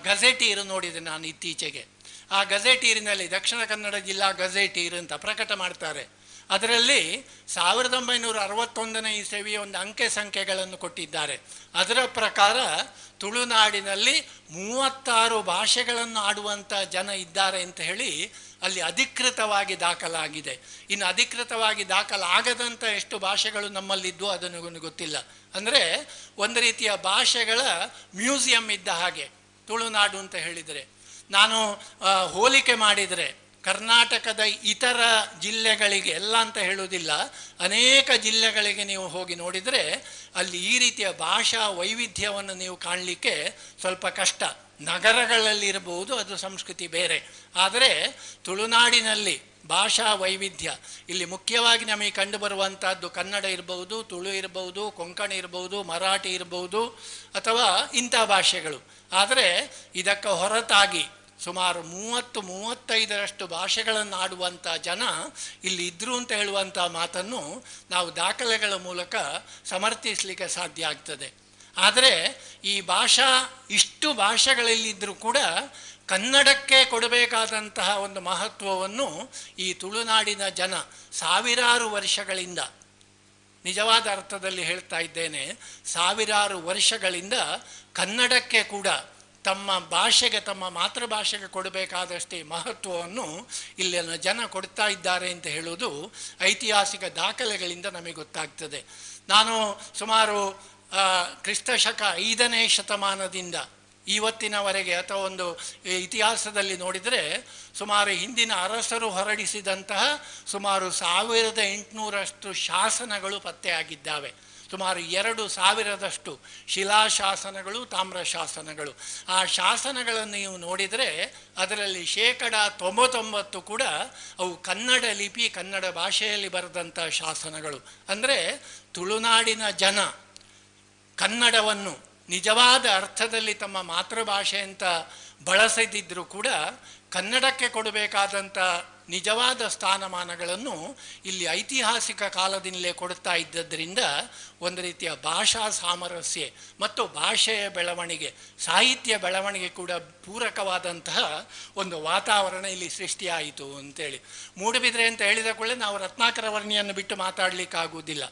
ಗಜೆಟೀರು ನೋಡಿದೆ ನಾನು ಇತ್ತೀಚೆಗೆ. ಆ ಗಜೆಟೀರಿನಲ್ಲಿ ದಕ್ಷಿಣ ಕನ್ನಡ ಜಿಲ್ಲಾ ಗಜೆಟೀರ್ ಅಂತ ಪ್ರಕಟ ಮಾಡ್ತಾರೆ. ಅದರಲ್ಲಿ 1961ನೇ ಇಸವಿಯ ಒಂದು ಅಂಕೆ ಸಂಖ್ಯೆಗಳನ್ನು ಕೊಟ್ಟಿದ್ದಾರೆ. ಅದರ ಪ್ರಕಾರ ತುಳುನಾಡಿನಲ್ಲಿ 36 ಭಾಷೆಗಳನ್ನು ಆಡುವಂಥ ಜನ ಇದ್ದಾರೆ ಅಂತ ಹೇಳಿ ಅಲ್ಲಿ ಅಧಿಕೃತವಾಗಿ ದಾಖಲಾಗಿದೆ. ಇನ್ನು ಅಧಿಕೃತವಾಗಿ ದಾಖಲಾಗದಂಥ ಎಷ್ಟು ಭಾಷೆಗಳು ನಮ್ಮಲ್ಲಿದ್ದು ಅದನ್ನು ಗೊತ್ತಿಲ್ಲ. ಅಂದರೆ ಒಂದು ರೀತಿಯ ಭಾಷೆಗಳ ಮ್ಯೂಸಿಯಂ ಇದ್ದ ಹಾಗೆ ತುಳುನಾಡು ಅಂತ ಹೇಳಿದರೆ. ನಾನು ಹೋಲಿಕೆ ಮಾಡಿದರೆ ಕರ್ನಾಟಕದ ಇತರ ಜಿಲ್ಲೆಗಳಿಗೆ ಎಲ್ಲ ಅಂತ ಹೇಳುವುದಿಲ್ಲ, ಅನೇಕ ಜಿಲ್ಲೆಗಳಿಗೆ ನೀವು ಹೋಗಿ ನೋಡಿದರೆ ಅಲ್ಲಿ ಈ ರೀತಿಯ ಭಾಷಾ ವೈವಿಧ್ಯವನ್ನು ನೀವು ಕಾಣಲಿಕ್ಕೆ ಸ್ವಲ್ಪ ಕಷ್ಟ. ನಗರಗಳಲ್ಲಿ ಇರಬಹುದು, ಅದು ಸಂಸ್ಕೃತಿ ಬೇರೆ. ಆದರೆ ತುಳುನಾಡಿನಲ್ಲಿ ಭಾಷಾ ವೈವಿಧ್ಯ ಇಲ್ಲಿ ಮುಖ್ಯವಾಗಿ ನಮಗೆ ಕಂಡುಬರುವಂಥದ್ದು ಕನ್ನಡ ಇರ್ಬೋದು, ತುಳು ಇರ್ಬೋದು, ಕೊಂಕಣಿ ಇರ್ಬೋದು, ಮರಾಠಿ ಇರ್ಬೋದು ಅಥವಾ ಇಂಥ ಭಾಷೆಗಳು. ಆದರೆ ಇದಕ್ಕೆ ಹೊರತಾಗಿ ಸುಮಾರು 30-35ರಷ್ಟು ಭಾಷೆಗಳನ್ನು ಆಡುವಂಥ ಜನ ಇಲ್ಲಿ ಇದ್ದರು ಅಂತ ಹೇಳುವಂಥ ಮಾತನ್ನು ನಾವು ದಾಖಲೆಗಳ ಮೂಲಕ ಸಮರ್ಥಿಸಲಿಕ್ಕೆ ಸಾಧ್ಯ ಆಗ್ತದೆ. ಆದರೆ ಈ ಇಷ್ಟು ಭಾಷೆಗಳಲ್ಲಿದ್ದರೂ ಕೂಡ ಕನ್ನಡಕ್ಕೆ ಕೊಡಬೇಕಾದಂತಹ ಒಂದು ಮಹತ್ವವನ್ನು ಈ ತುಳುನಾಡಿನ ಜನ ಸಾವಿರಾರು ವರ್ಷಗಳಿಂದ, ನಿಜವಾದ ಅರ್ಥದಲ್ಲಿ ಹೇಳ್ತಾ ಇದ್ದೇನೆ, ಸಾವಿರಾರು ವರ್ಷಗಳಿಂದ ಕನ್ನಡಕ್ಕೆ ಕೂಡ ತಮ್ಮ ಭಾಷೆಗೆ, ತಮ್ಮ ಮಾತೃಭಾಷೆಗೆ ಕೊಡಬೇಕಾದಷ್ಟೇ ಮಹತ್ವವನ್ನು ಇಲ್ಲಿನ ಜನ ಕೊಡ್ತಾ ಇದ್ದಾರೆ ಅಂತ ಹೇಳುವುದು ಐತಿಹಾಸಿಕ ದಾಖಲೆಗಳಿಂದ ನಮಗೆ ಗೊತ್ತಾಗ್ತದೆ. ನಾನು ಸುಮಾರು ಕ್ರಿಸ್ತಶಕ 5ನೇ ಶತಮಾನದಿಂದ ಇವತ್ತಿನವರೆಗೆ ಅಥವಾ ಒಂದು ಇತಿಹಾಸದಲ್ಲಿ ನೋಡಿದರೆ ಸುಮಾರು ಹಿಂದಿನ ಅರಸರು ಹೊರಡಿಸಿದಂತಹ ಸುಮಾರು 1800ರಷ್ಟು ಶಾಸನಗಳು ಪತ್ತೆಯಾಗಿದ್ದಾವೆ. ಸುಮಾರು 2000ರಷ್ಟು ಶಿಲಾಶಾಸನಗಳು, ತಾಮ್ರ ಶಾಸನಗಳು. ಆ ಶಾಸನಗಳನ್ನು ನೀವು ನೋಡಿದರೆ ಅದರಲ್ಲಿ 99% ಕೂಡ ಅವು ಕನ್ನಡ ಲಿಪಿ, ಕನ್ನಡ ಭಾಷೆಯಲ್ಲಿ ಬರೆದಂಥ ಶಾಸನಗಳು. ಅಂದರೆ ತುಳುನಾಡಿನ ಜನ ಕನ್ನಡವನ್ನು ನಿಜವಾದ ಅರ್ಥದಲ್ಲಿ ತಮ್ಮ ಮಾತೃಭಾಷೆ ಅಂತ ಬಳಸದಿದ್ದರೂ ಕೂಡ ಕನ್ನಡಕ್ಕೆ ಕೊಡಬೇಕಾದಂಥ ನಿಜವಾದ ಸ್ಥಾನಮಾನಗಳನ್ನು ಇಲ್ಲಿ ಐತಿಹಾಸಿಕ ಕಾಲದಿಂದಲೇ ಕೊಡ್ತಾ ಇದ್ದದ್ರಿಂದ ಒಂದು ರೀತಿಯ ಭಾಷಾ ಸಾಮರಸ್ಯ ಮತ್ತು ಭಾಷೆಯ ಬೆಳವಣಿಗೆ, ಸಾಹಿತ್ಯ ಬೆಳವಣಿಗೆ ಕೂಡ ಪೂರಕವಾದಂತಹ ಒಂದು ವಾತಾವರಣ ಇಲ್ಲಿ ಸೃಷ್ಟಿಯಾಯಿತು ಅಂತೇಳಿ. ಮೂಡುಬಿದ್ರೆ ಅಂತ ಹೇಳಿದ ಕೂಡಲೇ ನಾವು ರತ್ನಾಕರ ವರ್ಣಿಯನ್ನು ಬಿಟ್ಟು ಮಾತಾಡಲಿಕ್ಕಾಗುವುದಿಲ್ಲ.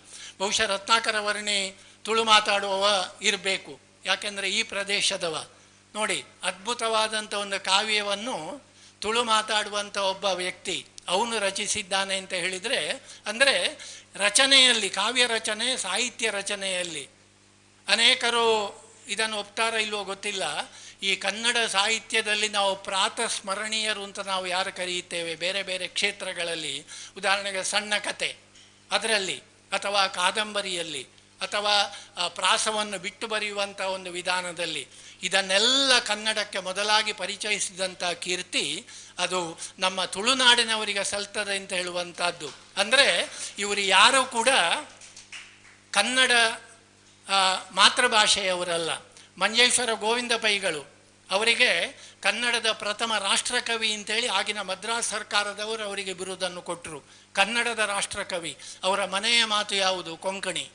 ಬಹುಶಃ ರತ್ನಾಕರ ವರ್ಣಿ ತುಳು ಮಾತಾಡುವವ ಇರಬೇಕು, ಯಾಕೆಂದರೆ ಈ ಪ್ರದೇಶದವ. ನೋಡಿ, ಅದ್ಭುತವಾದಂಥ ಒಂದು ಕಾವ್ಯವನ್ನು ತುಳು ಮಾತಾಡುವಂಥ ಒಬ್ಬ ವ್ಯಕ್ತಿ ಅವನು ರಚಿಸಿದ್ದಾನೆ ಅಂತ ಹೇಳಿದರೆ, ಅಂದರೆ ರಚನೆಯಲ್ಲಿ, ಕಾವ್ಯ ರಚನೆ, ಸಾಹಿತ್ಯ ರಚನೆಯಲ್ಲಿ ಅನೇಕರು ಇದನ್ನು ಒಪ್ತಾರ ಇಲ್ವೋ ಗೊತ್ತಿಲ್ಲ. ಈ ಕನ್ನಡ ಸಾಹಿತ್ಯದಲ್ಲಿ ನಾವು ಪ್ರಾತಸ್ಮರಣೀಯರು ಅಂತ ನಾವು ಯಾರು ಕರೆಯುತ್ತೇವೆ ಬೇರೆ ಬೇರೆ ಕ್ಷೇತ್ರಗಳಲ್ಲಿ, ಉದಾಹರಣೆಗೆ ಸಣ್ಣ ಕತೆ ಅದರಲ್ಲಿ, ಅಥವಾ ಕಾದಂಬರಿಯಲ್ಲಿ, ಅಥವಾ ಪ್ರಾಸವನ್ನು ಬಿಟ್ಟು ಬರೆಯುವಂಥ ಒಂದು ವಿಧಾನದಲ್ಲಿ, ಇದನ್ನೆಲ್ಲ ಕನ್ನಡಕ್ಕೆ ಮೊದಲಾಗಿ ಪರಿಚಯಿಸಿದಂಥ ಕೀರ್ತಿ ಅದು ನಮ್ಮ ತುಳುನಾಡಿನವರಿಗೆ ಸಲ್ತದೆ ಅಂತ ಹೇಳುವಂಥದ್ದು. ಅಂದರೆ ಇವರು ಯಾರೂ ಕೂಡ ಕನ್ನಡ ಮಾತೃಭಾಷೆಯವರಲ್ಲ. ಮಂಜೇಶ್ವರ ಗೋವಿಂದ ಪೈಗಳು ಅವರಿಗೆ ಕನ್ನಡದ ಪ್ರಥಮ ರಾಷ್ಟ್ರಕವಿ ಅಂತೇಳಿ ಆಗಿನ ಮದ್ರಾಸ್ ಸರ್ಕಾರದವರು ಅವರಿಗೆ ಬಿರುದನ್ನು ಕೊಟ್ಟರು. ಕನ್ನಡದ ರಾಷ್ಟ್ರಕವಿ. ಅವರ ಮನೆಯ ಮಾತು ಯಾವುದು? ಕೊಂಕಣಿ.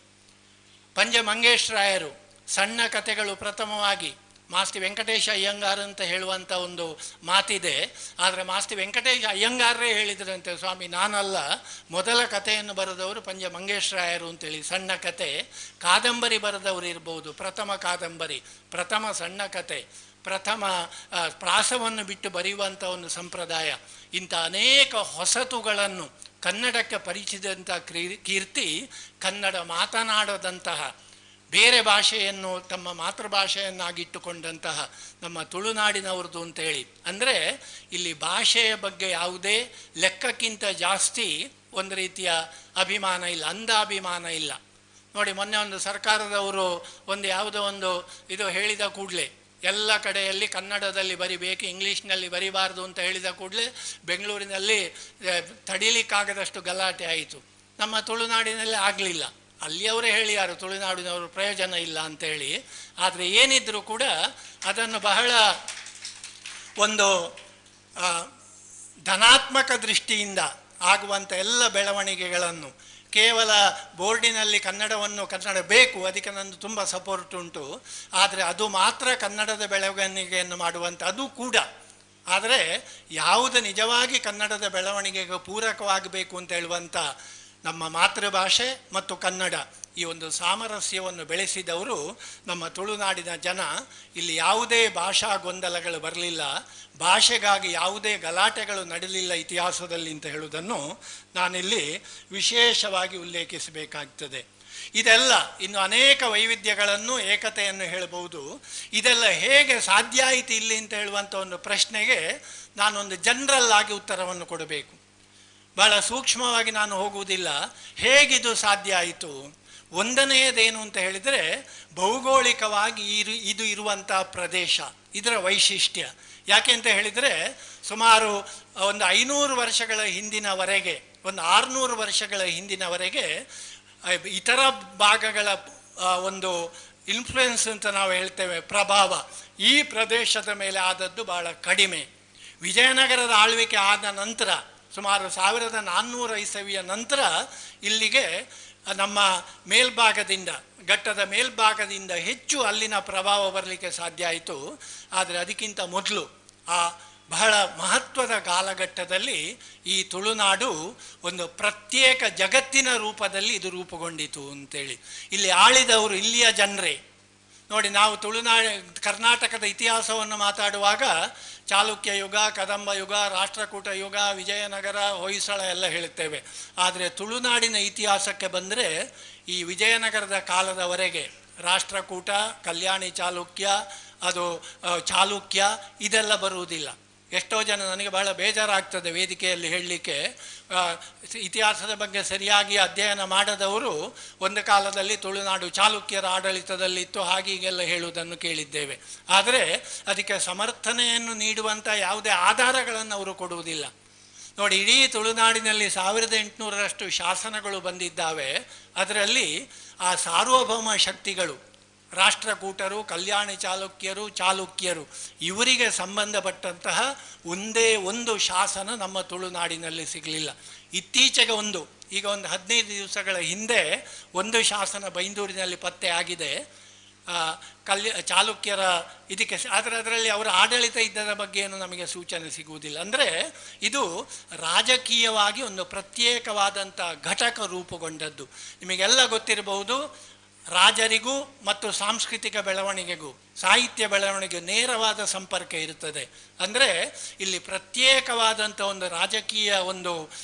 ಪಂಜ ಮಂಗೇಶ್ರಾಯರು ಸಣ್ಣ ಕಥೆಗಳು ಪ್ರಥಮವಾಗಿ, ಮಾಸ್ತಿ ವೆಂಕಟೇಶ ಅಯ್ಯಂಗಾರ್ ಅಂತ ಹೇಳುವಂಥ ಒಂದು ಮಾತಿದೆ. ಆದರೆ ಮಾಸ್ತಿ ವೆಂಕಟೇಶ ಅಯ್ಯಂಗಾರರೇ ಹೇಳಿದ್ರಂತೆ, ಸ್ವಾಮಿ ನಾನಲ್ಲ, ಮೊದಲ ಕಥೆಯನ್ನು ಬರೆದವರು ಪಂಜ ಮಂಗೇಶ್ರಾಯರು ಅಂತೇಳಿ. ಸಣ್ಣ ಕತೆ, ಕಾದಂಬರಿ ಬರೆದವರು ಇರ್ಬೋದು, ಪ್ರಥಮ ಕಾದಂಬರಿ, ಪ್ರಥಮ ಸಣ್ಣ ಕತೆ, ಪ್ರಥಮ ಪ್ರಾಸವನ್ನು ಬಿಟ್ಟು ಬರೆಯುವಂಥ ಒಂದು ಸಂಪ್ರದಾಯ. ಇಂಥ ಅನೇಕ ಹೊಸತುಗಳನ್ನು ಕನ್ನಡಕ್ಕೆ ಪರಿಚಯಿಸಿದಂಥ ಕೀರ್ತಿ ಕನ್ನಡ ಮಾತನಾಡದಂತಹ, ಬೇರೆ ಭಾಷೆಯನ್ನು ತಮ್ಮ ಮಾತೃಭಾಷೆಯನ್ನಾಗಿಟ್ಟುಕೊಂಡಂತಹ ನಮ್ಮ ತುಳುನಾಡಿನವ್ರದ್ದು ಅಂತೇಳಿ. ಅಂದರೆ ಇಲ್ಲಿ ಭಾಷೆಯ ಬಗ್ಗೆ ಯಾವುದೇ ಲೆಕ್ಕಕ್ಕಿಂತ ಜಾಸ್ತಿ ಒಂದು ರೀತಿಯ ಅಭಿಮಾನ ಇಲ್ಲ, ಅಂಧಾಭಿಮಾನ ಇಲ್ಲ. ನೋಡಿ, ಮೊನ್ನೆ ಒಂದು ಸರ್ಕಾರದವರು ಒಂದು ಯಾವುದೋ ಒಂದು ಇದು ಹೇಳಿದ ಕೂಡಲೇ ಎಲ್ಲ ಕಡೆಯಲ್ಲಿ ಕನ್ನಡದಲ್ಲಿ ಬರಿಬೇಕು, ಇಂಗ್ಲೀಷ್ನಲ್ಲಿ ಬರಿಬಾರ್ದು ಅಂತ ಹೇಳಿದ ಕೂಡಲೇ ಬೆಂಗಳೂರಿನಲ್ಲಿ ತಡೀಲಿಕ್ಕಾಗದಷ್ಟು ಗಲಾಟೆ ಆಯಿತು. ನಮ್ಮ ತುಳುನಾಡಿನಲ್ಲಿ ಆಗಲಿಲ್ಲ. ಅಲ್ಲಿಯವರೇ ಹೇಳಿಯಾರು ತುಳುನಾಡಿನವರು ಪ್ರಯೋಜನ ಇಲ್ಲ ಅಂತೇಳಿ. ಆದರೆ ಏನಿದ್ರೂ ಕೂಡ ಅದನ್ನು ಬಹಳ ಒಂದು ಧನಾತ್ಮಕ ದೃಷ್ಟಿಯಿಂದ ಆಗುವಂಥ ಎಲ್ಲ ಬೆಳವಣಿಗೆಗಳನ್ನು, ಕೇವಲ ಬೋರ್ಡಿನಲ್ಲಿ ಕನ್ನಡ ಬೇಕು, ಅದಕ್ಕೆ ನಂದು ತುಂಬ ಸಪೋರ್ಟ್ ಉಂಟು, ಆದರೆ ಅದು ಮಾತ್ರ ಕನ್ನಡದ ಬೆಳವಣಿಗೆಯನ್ನು ಮಾಡುವಂಥ ಅದು ಕೂಡ. ಆದರೆ ಯಾವುದು ನಿಜವಾಗಿ ಕನ್ನಡದ ಬೆಳವಣಿಗೆಗೆ ಪೂರಕವಾಗಬೇಕು ಅಂತ ಹೇಳುವಂಥ ನಮ್ಮ ಮಾತೃಭಾಷೆ ಮತ್ತು ಕನ್ನಡ ಈ ಒಂದು ಸಾಮರಸ್ಯವನ್ನು ಬೆಳೆಸಿದವರು ನಮ್ಮ ತುಳುನಾಡಿನ ಜನ. ಇಲ್ಲಿ ಯಾವುದೇ ಭಾಷಾ ಗೊಂದಲಗಳು ಬರಲಿಲ್ಲ, ಭಾಷೆಗಾಗಿ ಯಾವುದೇ ಗಲಾಟೆಗಳು ನಡೆಯಲಿಲ್ಲ ಇತಿಹಾಸದಲ್ಲಿ ಅಂತ ಹೇಳುವುದನ್ನು ನಾನಿಲ್ಲಿ ವಿಶೇಷವಾಗಿ ಉಲ್ಲೇಖಿಸಬೇಕಾಗ್ತದೆ. ಇದೆಲ್ಲ ಇನ್ನು ಅನೇಕ ವೈವಿಧ್ಯಗಳನ್ನು, ಏಕತೆಯನ್ನು ಹೇಳಬಹುದು. ಇದೆಲ್ಲ ಹೇಗೆ ಸಾಧ್ಯ ಆಯಿತು ಇಲ್ಲಿ ಅಂತ ಹೇಳುವಂಥ ಒಂದು ಪ್ರಶ್ನೆಗೆ ನಾನೊಂದು ಜನರಲ್ ಆಗಿ ಉತ್ತರವನ್ನು ಕೊಡಬೇಕು. ಭಾಳ ಸೂಕ್ಷ್ಮವಾಗಿ ನಾನು ಹೋಗುವುದಿಲ್ಲ. ಹೇಗಿದು ಸಾಧ್ಯ ಆಯಿತು? ಒಂದನೆಯದೇನು ಅಂತ ಹೇಳಿದರೆ, ಭೌಗೋಳಿಕವಾಗಿ ಇದು ಇರುವಂಥ ಪ್ರದೇಶ, ಇದರ ವೈಶಿಷ್ಟ್ಯ. ಯಾಕೆ ಅಂತ ಹೇಳಿದರೆ ಸುಮಾರು ಒಂದು 500 ವರ್ಷಗಳ ಹಿಂದಿನವರೆಗೆ, ಒಂದು 600 ವರ್ಷಗಳ ಹಿಂದಿನವರೆಗೆ ಇತರ ಭಾಗಗಳ ಒಂದು ಇನ್ಫ್ಲುಯೆನ್ಸ್ ಅಂತ ನಾವು ಹೇಳ್ತೇವೆ, ಪ್ರಭಾವ ಈ ಪ್ರದೇಶದ ಮೇಲೆ ಆದದ್ದು ಬಹಳ ಕಡಿಮೆ. ವಿಜಯನಗರದ ಆಳ್ವಿಕೆ ಆದ ನಂತರ ಸುಮಾರು 1400 ಇಸವಿಯ ನಂತರ ಇಲ್ಲಿಗೆ ನಮ್ಮ ಮೇಲ್ಭಾಗದಿಂದ, ಘಟ್ಟದ ಮೇಲ್ಭಾಗದಿಂದ ಹೆಚ್ಚು ಅಲ್ಲಿನ ಪ್ರಭಾವ ಬರಲಿಕ್ಕೆ ಸಾಧ್ಯ ಆಯಿತು. ಆದರೆ ಅದಕ್ಕಿಂತ ಮೊದಲು ಆ ಬಹಳ ಮಹತ್ವದ ಕಾಲಘಟ್ಟದಲ್ಲಿ ಈ ತುಳುನಾಡು ಒಂದು ಪ್ರತ್ಯೇಕ ಜಗತ್ತಿನ ರೂಪದಲ್ಲಿ ಇದು ರೂಪುಗೊಂಡಿತು ಅಂತೇಳಿ. ಇಲ್ಲಿ ಆಳಿದವರು ಇಲ್ಲಿಯ ಜನರೇ. ನೋಡಿ, ನಾವು ಕರ್ನಾಟಕದ ಇತಿಹಾಸವನ್ನು ಮಾತಾಡುವಾಗ ಚಾಲುಕ್ಯ ಯುಗ, ಕದಂಬ ಯುಗ, ರಾಷ್ಟ್ರಕೂಟ ಯುಗ, ವಿಜಯನಗರ, ಹೊಯ್ಸಳ ಎಲ್ಲ ಹೇಳುತ್ತೇವೆ. ಆದರೆ ತುಳುನಾಡಿನ ಇತಿಹಾಸಕ್ಕೆ ಬಂದರೆ ಈ ವಿಜಯನಗರದ ಕಾಲದವರೆಗೆ ರಾಷ್ಟ್ರಕೂಟ, ಕಲ್ಯಾಣಿ ಚಾಲುಕ್ಯ, ಅದು ಚಾಲುಕ್ಯ ಇದೆಲ್ಲ ಬರುವುದಿಲ್ಲ. ಎಷ್ಟೋ ಜನ, ನನಗೆ ಬಹಳ ಬೇಜಾರಾಗ್ತದೆ ವೇದಿಕೆಯಲ್ಲಿ ಹೇಳಲಿಕ್ಕೆ, ಇತಿಹಾಸದ ಬಗ್ಗೆ ಸರಿಯಾಗಿ ಅಧ್ಯಯನ ಮಾಡದವರು ಒಂದು ಕಾಲದಲ್ಲಿ ತುಳುನಾಡು ಚಾಲುಕ್ಯರ ಆಡಳಿತದಲ್ಲಿತ್ತು ಹೀಗೆಲ್ಲ ಹೇಳುವುದನ್ನು ಕೇಳಿದ್ದೇವೆ. ಆದರೆ ಅದಕ್ಕೆ ಸಮರ್ಥನೆಯನ್ನು ನೀಡುವಂಥ ಯಾವುದೇ ಆಧಾರಗಳನ್ನು ಅವರು ಕೊಡುವುದಿಲ್ಲ. ನೋಡಿ, ಇಡೀ ತುಳುನಾಡಿನಲ್ಲಿ 1800ರಷ್ಟು ಶಾಸನಗಳು ಬಂದಿದ್ದಾವೆ. ಅದರಲ್ಲಿ ಆ ಸಾರ್ವಭೌಮ ಶಕ್ತಿಗಳು, ರಾಷ್ಟ್ರಕೂಟರು, ಕಲ್ಯಾಣಿ ಚಾಲುಕ್ಯರು, ಚಾಲುಕ್ಯರು ಇವರಿಗೆ ಸಂಬಂಧಪಟ್ಟಂತಹ ಒಂದೇ ಒಂದು ಶಾಸನ ನಮ್ಮ ತುಳುನಾಡಿನಲ್ಲಿ ಸಿಗಲಿಲ್ಲ. ಇತ್ತೀಚೆಗೆ ಈಗ ಒಂದು 15 ದಿವಸಗಳ ಹಿಂದೆ ಒಂದು ಶಾಸನ ಬೈಂದೂರಿನಲ್ಲಿ ಪತ್ತೆ ಆಗಿದೆ ಚಾಲುಕ್ಯರ ಇದಕ್ಕೆ. ಆದರೆ ಅದರಲ್ಲಿ ಅವರ ಆಡಳಿತ ಇದ್ದದ ಬಗ್ಗೆ ಏನು ನಮಗೆ ಸೂಚನೆ ಸಿಗುವುದಿಲ್ಲ. ಅಂದರೆ ಇದು ರಾಜಕೀಯವಾಗಿ ಒಂದು ಪ್ರತ್ಯೇಕವಾದಂಥ ಘಟಕ ರೂಪುಗೊಂಡದ್ದು. ನಿಮಗೆಲ್ಲ ಗೊತ್ತಿರಬಹುದು, ರಾಜರಿಗೂ ಮತ್ತು ಸಾಂಸ್ಕೃತಿಕ ಬೆಳವಣಿಗೆಗೂ, ಸಾಹಿತ್ಯ ಬೆಳವಣಿಗೆ ನೇರವಾದ ಸಂಪರ್ಕ ಇರುತ್ತದೆ. ಅಂದರೆ ಇಲ್ಲಿ ಪ್ರತ್ಯೇಕವಾದಂಥ ಒಂದು ರಾಜಕೀಯ ಒಂದು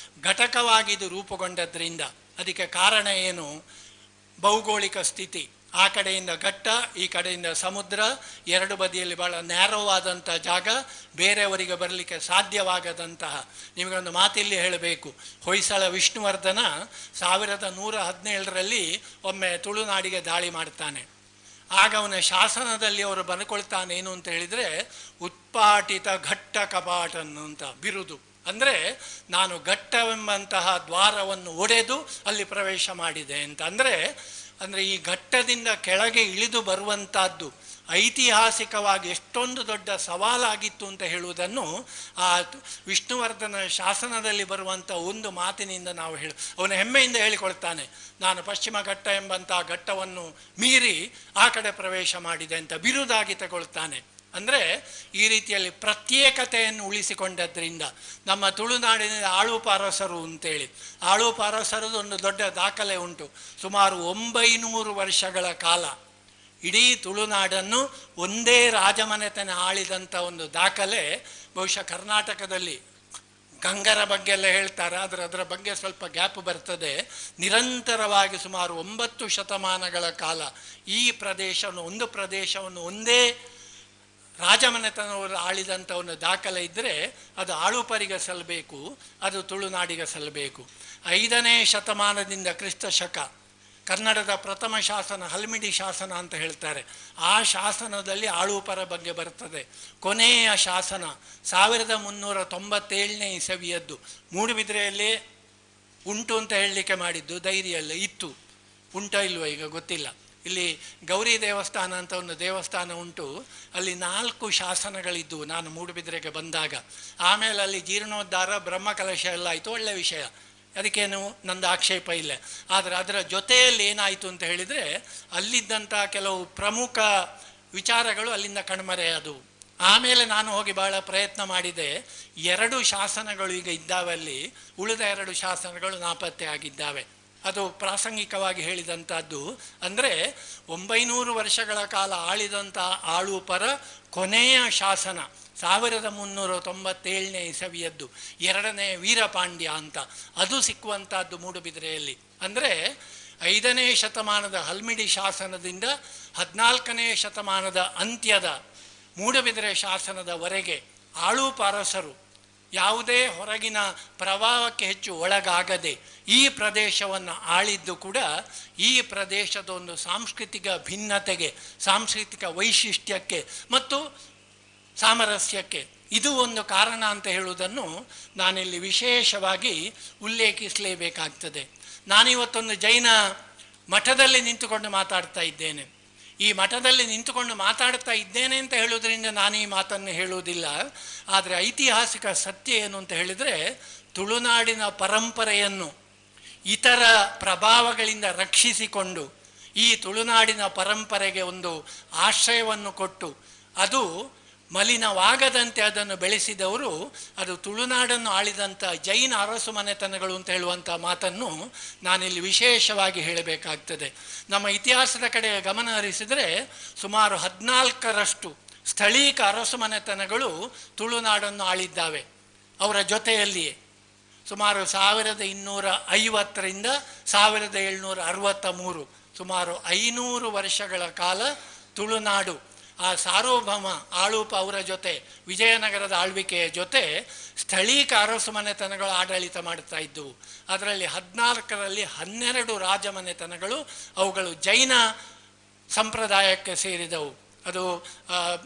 ಘಟಕವಾಗಿ ಇದು ರೂಪುಗೊಂಡದ್ರಿಂದ ಅದಕ್ಕೆ ಕಾರಣ ಏನು? ಭೌಗೋಳಿಕ ಸ್ಥಿತಿ. ಆ ಕಡೆಯಿಂದ ಘಟ್ಟ, ಈ ಕಡೆಯಿಂದ ಸಮುದ್ರ, ಎರಡು ಬದಿಯಲ್ಲಿ ಬಹಳ ನ್ಯಾರೋವಾದಂಥ ಜಾಗ, ಬೇರೆಯವರಿಗೆ ಬರಲಿಕ್ಕೆ ಸಾಧ್ಯವಾಗದಂತಹ. ನಿಮಗೊಂದು ಮಾತಿಲ್ಲಿ ಹೇಳಬೇಕು, ಹೊಯ್ಸಳ ವಿಷ್ಣುವರ್ಧನ 1117ರಲ್ಲಿ ಒಮ್ಮೆ ತುಳುನಾಡಿಗೆ ದಾಳಿ ಮಾಡ್ತಾನೆ. ಆಗ ಅವನ ಶಾಸನದಲ್ಲಿ ಅವರು ಬರ್ಕೊಳ್ತಾನೆ ಏನು ಅಂತ ಹೇಳಿದರೆ, ಉತ್ಪಾಟಿತ ಘಟ್ಟ ಕಪಾಟನ್ನು ಅಂತ ಬಿರುದು. ಅಂದರೆ ನಾನು ಘಟ್ಟವೆಂಬಂತಹ ದ್ವಾರವನ್ನು ಒಡೆದು ಅಲ್ಲಿ ಪ್ರವೇಶ ಮಾಡಿದೆ ಅಂತ. ಅಂದರೆ ಈ ಘಟ್ಟದಿಂದ ಕೆಳಗೆ ಇಳಿದು ಬರುವಂಥದ್ದು ಐತಿಹಾಸಿಕವಾಗಿ ಎಷ್ಟೊಂದು ದೊಡ್ಡ ಸವಾಲಾಗಿತ್ತು ಅಂತ ಹೇಳುವುದನ್ನು ಆ ವಿಷ್ಣುವರ್ಧನ ಶಾಸನದಲ್ಲಿ ಬರುವಂಥ ಒಂದು ಮಾತಿನಿಂದ ನಾವು ಅವನ ಹೆಮ್ಮೆಯಿಂದ ಹೇಳಿಕೊಳ್ತಾನೆ, ನಾನು ಪಶ್ಚಿಮ ಘಟ್ಟ ಎಂಬಂಥ ಘಟ್ಟವನ್ನು ಮೀರಿ ಆ ಕಡೆ ಪ್ರವೇಶ ಮಾಡಿದೆ ಅಂತ ಬಿರುದಾಗಿ ತಗೊಳ್ತಾನೆ. ಅಂದರೆ ಈ ರೀತಿಯಲ್ಲಿ ಪ್ರತ್ಯೇಕತೆಯನ್ನು ಉಳಿಸಿಕೊಂಡದ್ರಿಂದ ನಮ್ಮ ತುಳುನಾಡಿನ ಆಳುಪ ಅರಸರು ಅಂತೇಳಿ, ಆಳುಪ ಅರಸರದು ಒಂದು ದೊಡ್ಡ ದಾಖಲೆ ಉಂಟು. ಸುಮಾರು 900 ವರ್ಷಗಳ ಕಾಲ ಇಡೀ ತುಳುನಾಡನ್ನು ಒಂದೇ ರಾಜಮನೆತನ ಆಳಿದಂಥ ಒಂದು ದಾಖಲೆ ಬಹುಶಃ ಕರ್ನಾಟಕದಲ್ಲಿ. ಗಂಗರ ಬಗ್ಗೆ ಎಲ್ಲ ಹೇಳ್ತಾರೆ, ಆದರೆ ಅದರ ಬಗ್ಗೆ ಸ್ವಲ್ಪ ಗ್ಯಾಪ್ ಬರ್ತದೆ. ನಿರಂತರವಾಗಿ ಸುಮಾರು 9 ಶತಮಾನಗಳ ಕಾಲ ಈ ಒಂದು ಪ್ರದೇಶವನ್ನು ಒಂದೇ ರಾಜಮನೆತನವರು ಆಳಿದಂಥ ಒಂದು ದಾಖಲೆ ಇದ್ದರೆ ಅದು ಆಳುಪರಿಗೆ ಸಲ್ಲಬೇಕು, ಅದು ತುಳುನಾಡಿಗೆ ಸಲ್ಲಬೇಕು. 5ನೇ ಶತಮಾನದಿಂದ ಕ್ರಿಸ್ತ ಶಕ ಕನ್ನಡದ ಪ್ರಥಮ ಶಾಸನ ಹಲ್ಮಿಡಿ ಶಾಸನ ಅಂತ ಹೇಳ್ತಾರೆ. ಆ ಶಾಸನದಲ್ಲಿ ಆಳುಪರ ಬಗ್ಗೆ ಬರ್ತದೆ. ಕೊನೆಯ ಶಾಸನ 1397ನೇ ಇಸವಿಯದ್ದು. ಮೂಡುಬಿದ್ರೆಯಲ್ಲಿ ಉಂಟು ಅಂತ ಹೇಳಲಿಕ್ಕೆ ಮಾಡಿದ್ದು, ಧೈರ್ಯಲ್ಲಿ ಇತ್ತು, ಉಂಟೋ ಇಲ್ವೋ ಈಗ ಗೊತ್ತಿಲ್ಲ. ಇಲ್ಲಿ ಗೌರಿ ದೇವಸ್ಥಾನ ಅಂತ ಒಂದು ದೇವಸ್ಥಾನ ಉಂಟು, ಅಲ್ಲಿ 4 ಶಾಸನಗಳಿದ್ದವು ನಾನು ಮೂಡುಬಿದ್ರೆಗೆ ಬಂದಾಗ. ಆಮೇಲೆ ಅಲ್ಲಿ ಜೀರ್ಣೋದ್ಧಾರ, ಬ್ರಹ್ಮಕಲಶ ಎಲ್ಲ ಆಯಿತು, ಒಳ್ಳೆಯ ವಿಷಯ, ಅದಕ್ಕೇನು ನಂದು ಆಕ್ಷೇಪ ಇಲ್ಲ. ಆದರೆ ಅದರ ಜೊತೆಯಲ್ಲಿ ಏನಾಯಿತು ಅಂತ ಹೇಳಿದರೆ, ಅಲ್ಲಿದ್ದಂಥ ಕೆಲವು ಪ್ರಮುಖ ವಿಚಾರಗಳು ಅಲ್ಲಿಂದ ಕಣ್ಮರೆಯಾದವು. ಆಮೇಲೆ ನಾನು ಹೋಗಿ ಬಹಳ ಪ್ರಯತ್ನ ಮಾಡಿದೆ. 2 ಶಾಸನಗಳು ಈಗ ಇದ್ದಾವೆ ಅಲ್ಲಿ, ಉಳಿದ 2 ಶಾಸನಗಳು ನಾಪತ್ತೆ ಆಗಿದ್ದಾವೆ. ಅದು ಪ್ರಾಸಂಗಿಕವಾಗಿ ಹೇಳಿದಂಥದ್ದು. ಅಂದರೆ 900 ವರ್ಷಗಳ ಕಾಲ ಆಳಿದಂಥ ಆಳುಪರ ಕೊನೆಯ ಶಾಸನ 1397ನೇ ಇಸವಿಯದ್ದು, 2ನೇ ವೀರಪಾಂಡ್ಯ ಅಂತ, ಅದು ಸಿಕ್ಕುವಂಥದ್ದು ಮೂಡುಬಿದ್ರೆಯಲ್ಲಿ. ಅಂದರೆ 5ನೇ ಶತಮಾನದ ಹಲ್ಮಿಡಿ ಶಾಸನದಿಂದ 14ನೇ ಶತಮಾನದ ಅಂತ್ಯದ ಮೂಡುಬಿದಿರೆ ಶಾಸನದವರೆಗೆ ಆಳುಪ ಅರಸರು ಯಾವುದೇ ಹೊರಗಿನ ಪ್ರಭಾವಕ್ಕೆ ಹೆಚ್ಚು ಒಳಗಾಗದೆ ಈ ಪ್ರದೇಶವನ್ನು ಆಳಿದ್ದು ಕೂಡ ಈ ಪ್ರದೇಶದ ಒಂದು ಸಾಂಸ್ಕೃತಿಕ ಭಿನ್ನತೆಗೆ, ಸಾಂಸ್ಕೃತಿಕ ವೈಶಿಷ್ಟ್ಯಕ್ಕೆ ಮತ್ತು ಸಾಮರಸ್ಯಕ್ಕೆ ಇದು ಒಂದು ಕಾರಣ ಅಂತ ಹೇಳುವುದನ್ನು ನಾನಿಲ್ಲಿ ವಿಶೇಷವಾಗಿ ಉಲ್ಲೇಖಿಸಲೇಬೇಕಾಗ್ತದೆ. ನಾನಿವತ್ತೊಂದು ಜೈನ ಮಠದಲ್ಲಿ ನಿಂತುಕೊಂಡು ಮಾತಾಡ್ತಾ ಇದ್ದೇನೆ. ಈ ಮಠದಲ್ಲಿ ನಿಂತುಕೊಂಡು ಮಾತಾಡ್ತಾ ಇದ್ದೇನೆ ಅಂತ ಹೇಳುವುದರಿಂದ ನಾನು ಈ ಮಾತನ್ನು ಹೇಳುವುದಿಲ್ಲ. ಆದರೆ ಐತಿಹಾಸಿಕ ಸತ್ಯ ಏನು ಅಂತ ಹೇಳಿದರೆ, ತುಳುನಾಡಿನ ಪರಂಪರೆಯನ್ನು ಇತರ ಪ್ರಭಾವಗಳಿಂದ ರಕ್ಷಿಸಿಕೊಂಡು ಈ ತುಳುನಾಡಿನ ಪರಂಪರೆಗೆ ಒಂದು ಆಶ್ರಯವನ್ನು ಕೊಟ್ಟು ಅದು ಮಲಿನವಾಗದಂತೆ ಅದನ್ನು ಬೆಳೆಸಿದವರು ಅದು ತುಳುನಾಡನ್ನು ಆಳಿದಂಥ ಜೈನ ಅರಸು ಮನೆತನಗಳು ಅಂತ ಹೇಳುವಂಥ ಮಾತನ್ನು ನಾನಿಲ್ಲಿ ವಿಶೇಷವಾಗಿ ಹೇಳಬೇಕಾಗ್ತದೆ. ನಮ್ಮ ಇತಿಹಾಸದ ಕಡೆ ಗಮನ ಹರಿಸಿದರೆ ಸುಮಾರು 14ರಷ್ಟು ಸ್ಥಳೀಯ ಅರಸು ಮನೆತನಗಳು ತುಳುನಾಡನ್ನು ಆಳಿದ್ದಾವೆ. ಅವರ ಜೊತೆಯಲ್ಲಿಯೇ ಸುಮಾರು 1250ರಿಂದ 1763 ಸುಮಾರು 500 ವರ್ಷಗಳ ಕಾಲ ತುಳುನಾಡು ಆ ಸಾರ್ವಭೌಮ ಆಳುಪ ಅವರ ಜೊತೆ ವಿಜಯನಗರದ ಆಳ್ವಿಕೆಯ ಜೊತೆ ಸ್ಥಳೀಯ ಅರಸು ಮನೆತನಗಳು ಆಡಳಿತ ಮಾಡ್ತಾ ಇದ್ದವು. ಅದರಲ್ಲಿ 14ರಲ್ಲಿ 12 ರಾಜಮನೆತನಗಳು ಅವುಗಳು ಜೈನ ಸಂಪ್ರದಾಯಕ್ಕೆ ಸೇರಿದವು. ಅದು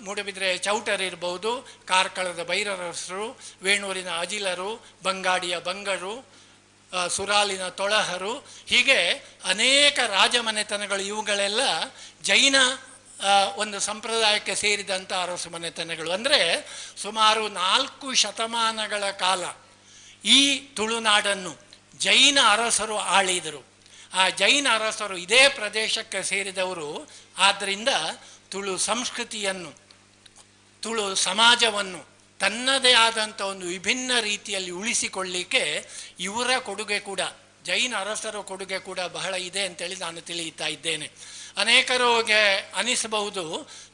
ಮೂಡಬಿದ್ರೆ ಚೌಟರ್ ಇರ್ಬೋದು, ಕಾರ್ಕಳದ ಭೈರರಸರು, ವೇಣೂರಿನ ಅಜಿಲರು, ಬಂಗಾಡಿಯ ಬಂಗರು, ಸುರಾಲಿನ ತೊಳಹರು, ಹೀಗೆ ಅನೇಕ ರಾಜಮನೆತನಗಳು. ಇವುಗಳೆಲ್ಲ ಜೈನ ಒಂದು ಸಂಪ್ರದಾಯಕ್ಕೆ ಸೇರಿದಂಥ ಅರಸು ಮನೆತನಗಳು. ಅಂದರೆ ಸುಮಾರು 4 ಶತಮಾನಗಳ ಕಾಲ ಈ ತುಳುನಾಡನ್ನು ಜೈನ ಅರಸರು ಆಳಿದರು. ಆ ಜೈನ ಅರಸರು ಇದೇ ಪ್ರದೇಶಕ್ಕೆ ಸೇರಿದವರು. ಆದ್ದರಿಂದ ತುಳು ಸಂಸ್ಕೃತಿಯನ್ನು, ತುಳು ಸಮಾಜವನ್ನು ತನ್ನದೇ ಆದಂಥ ಒಂದು ವಿಭಿನ್ನ ರೀತಿಯಲ್ಲಿ ಉಳಿಸಿಕೊಳ್ಳಿಕ್ಕೆ ಇವರ ಕೊಡುಗೆ ಕೂಡ, ಜೈನ ಅರಸರ ಕೊಡುಗೆ ಕೂಡ ಬಹಳ ಇದೆ ಅಂತೇಳಿ ನಾನು ತಿಳಿಯುತ್ತಾ ಇದ್ದೇನೆ. ಅನೇಕರಿಗೆ ಅನಿಸಬಹುದು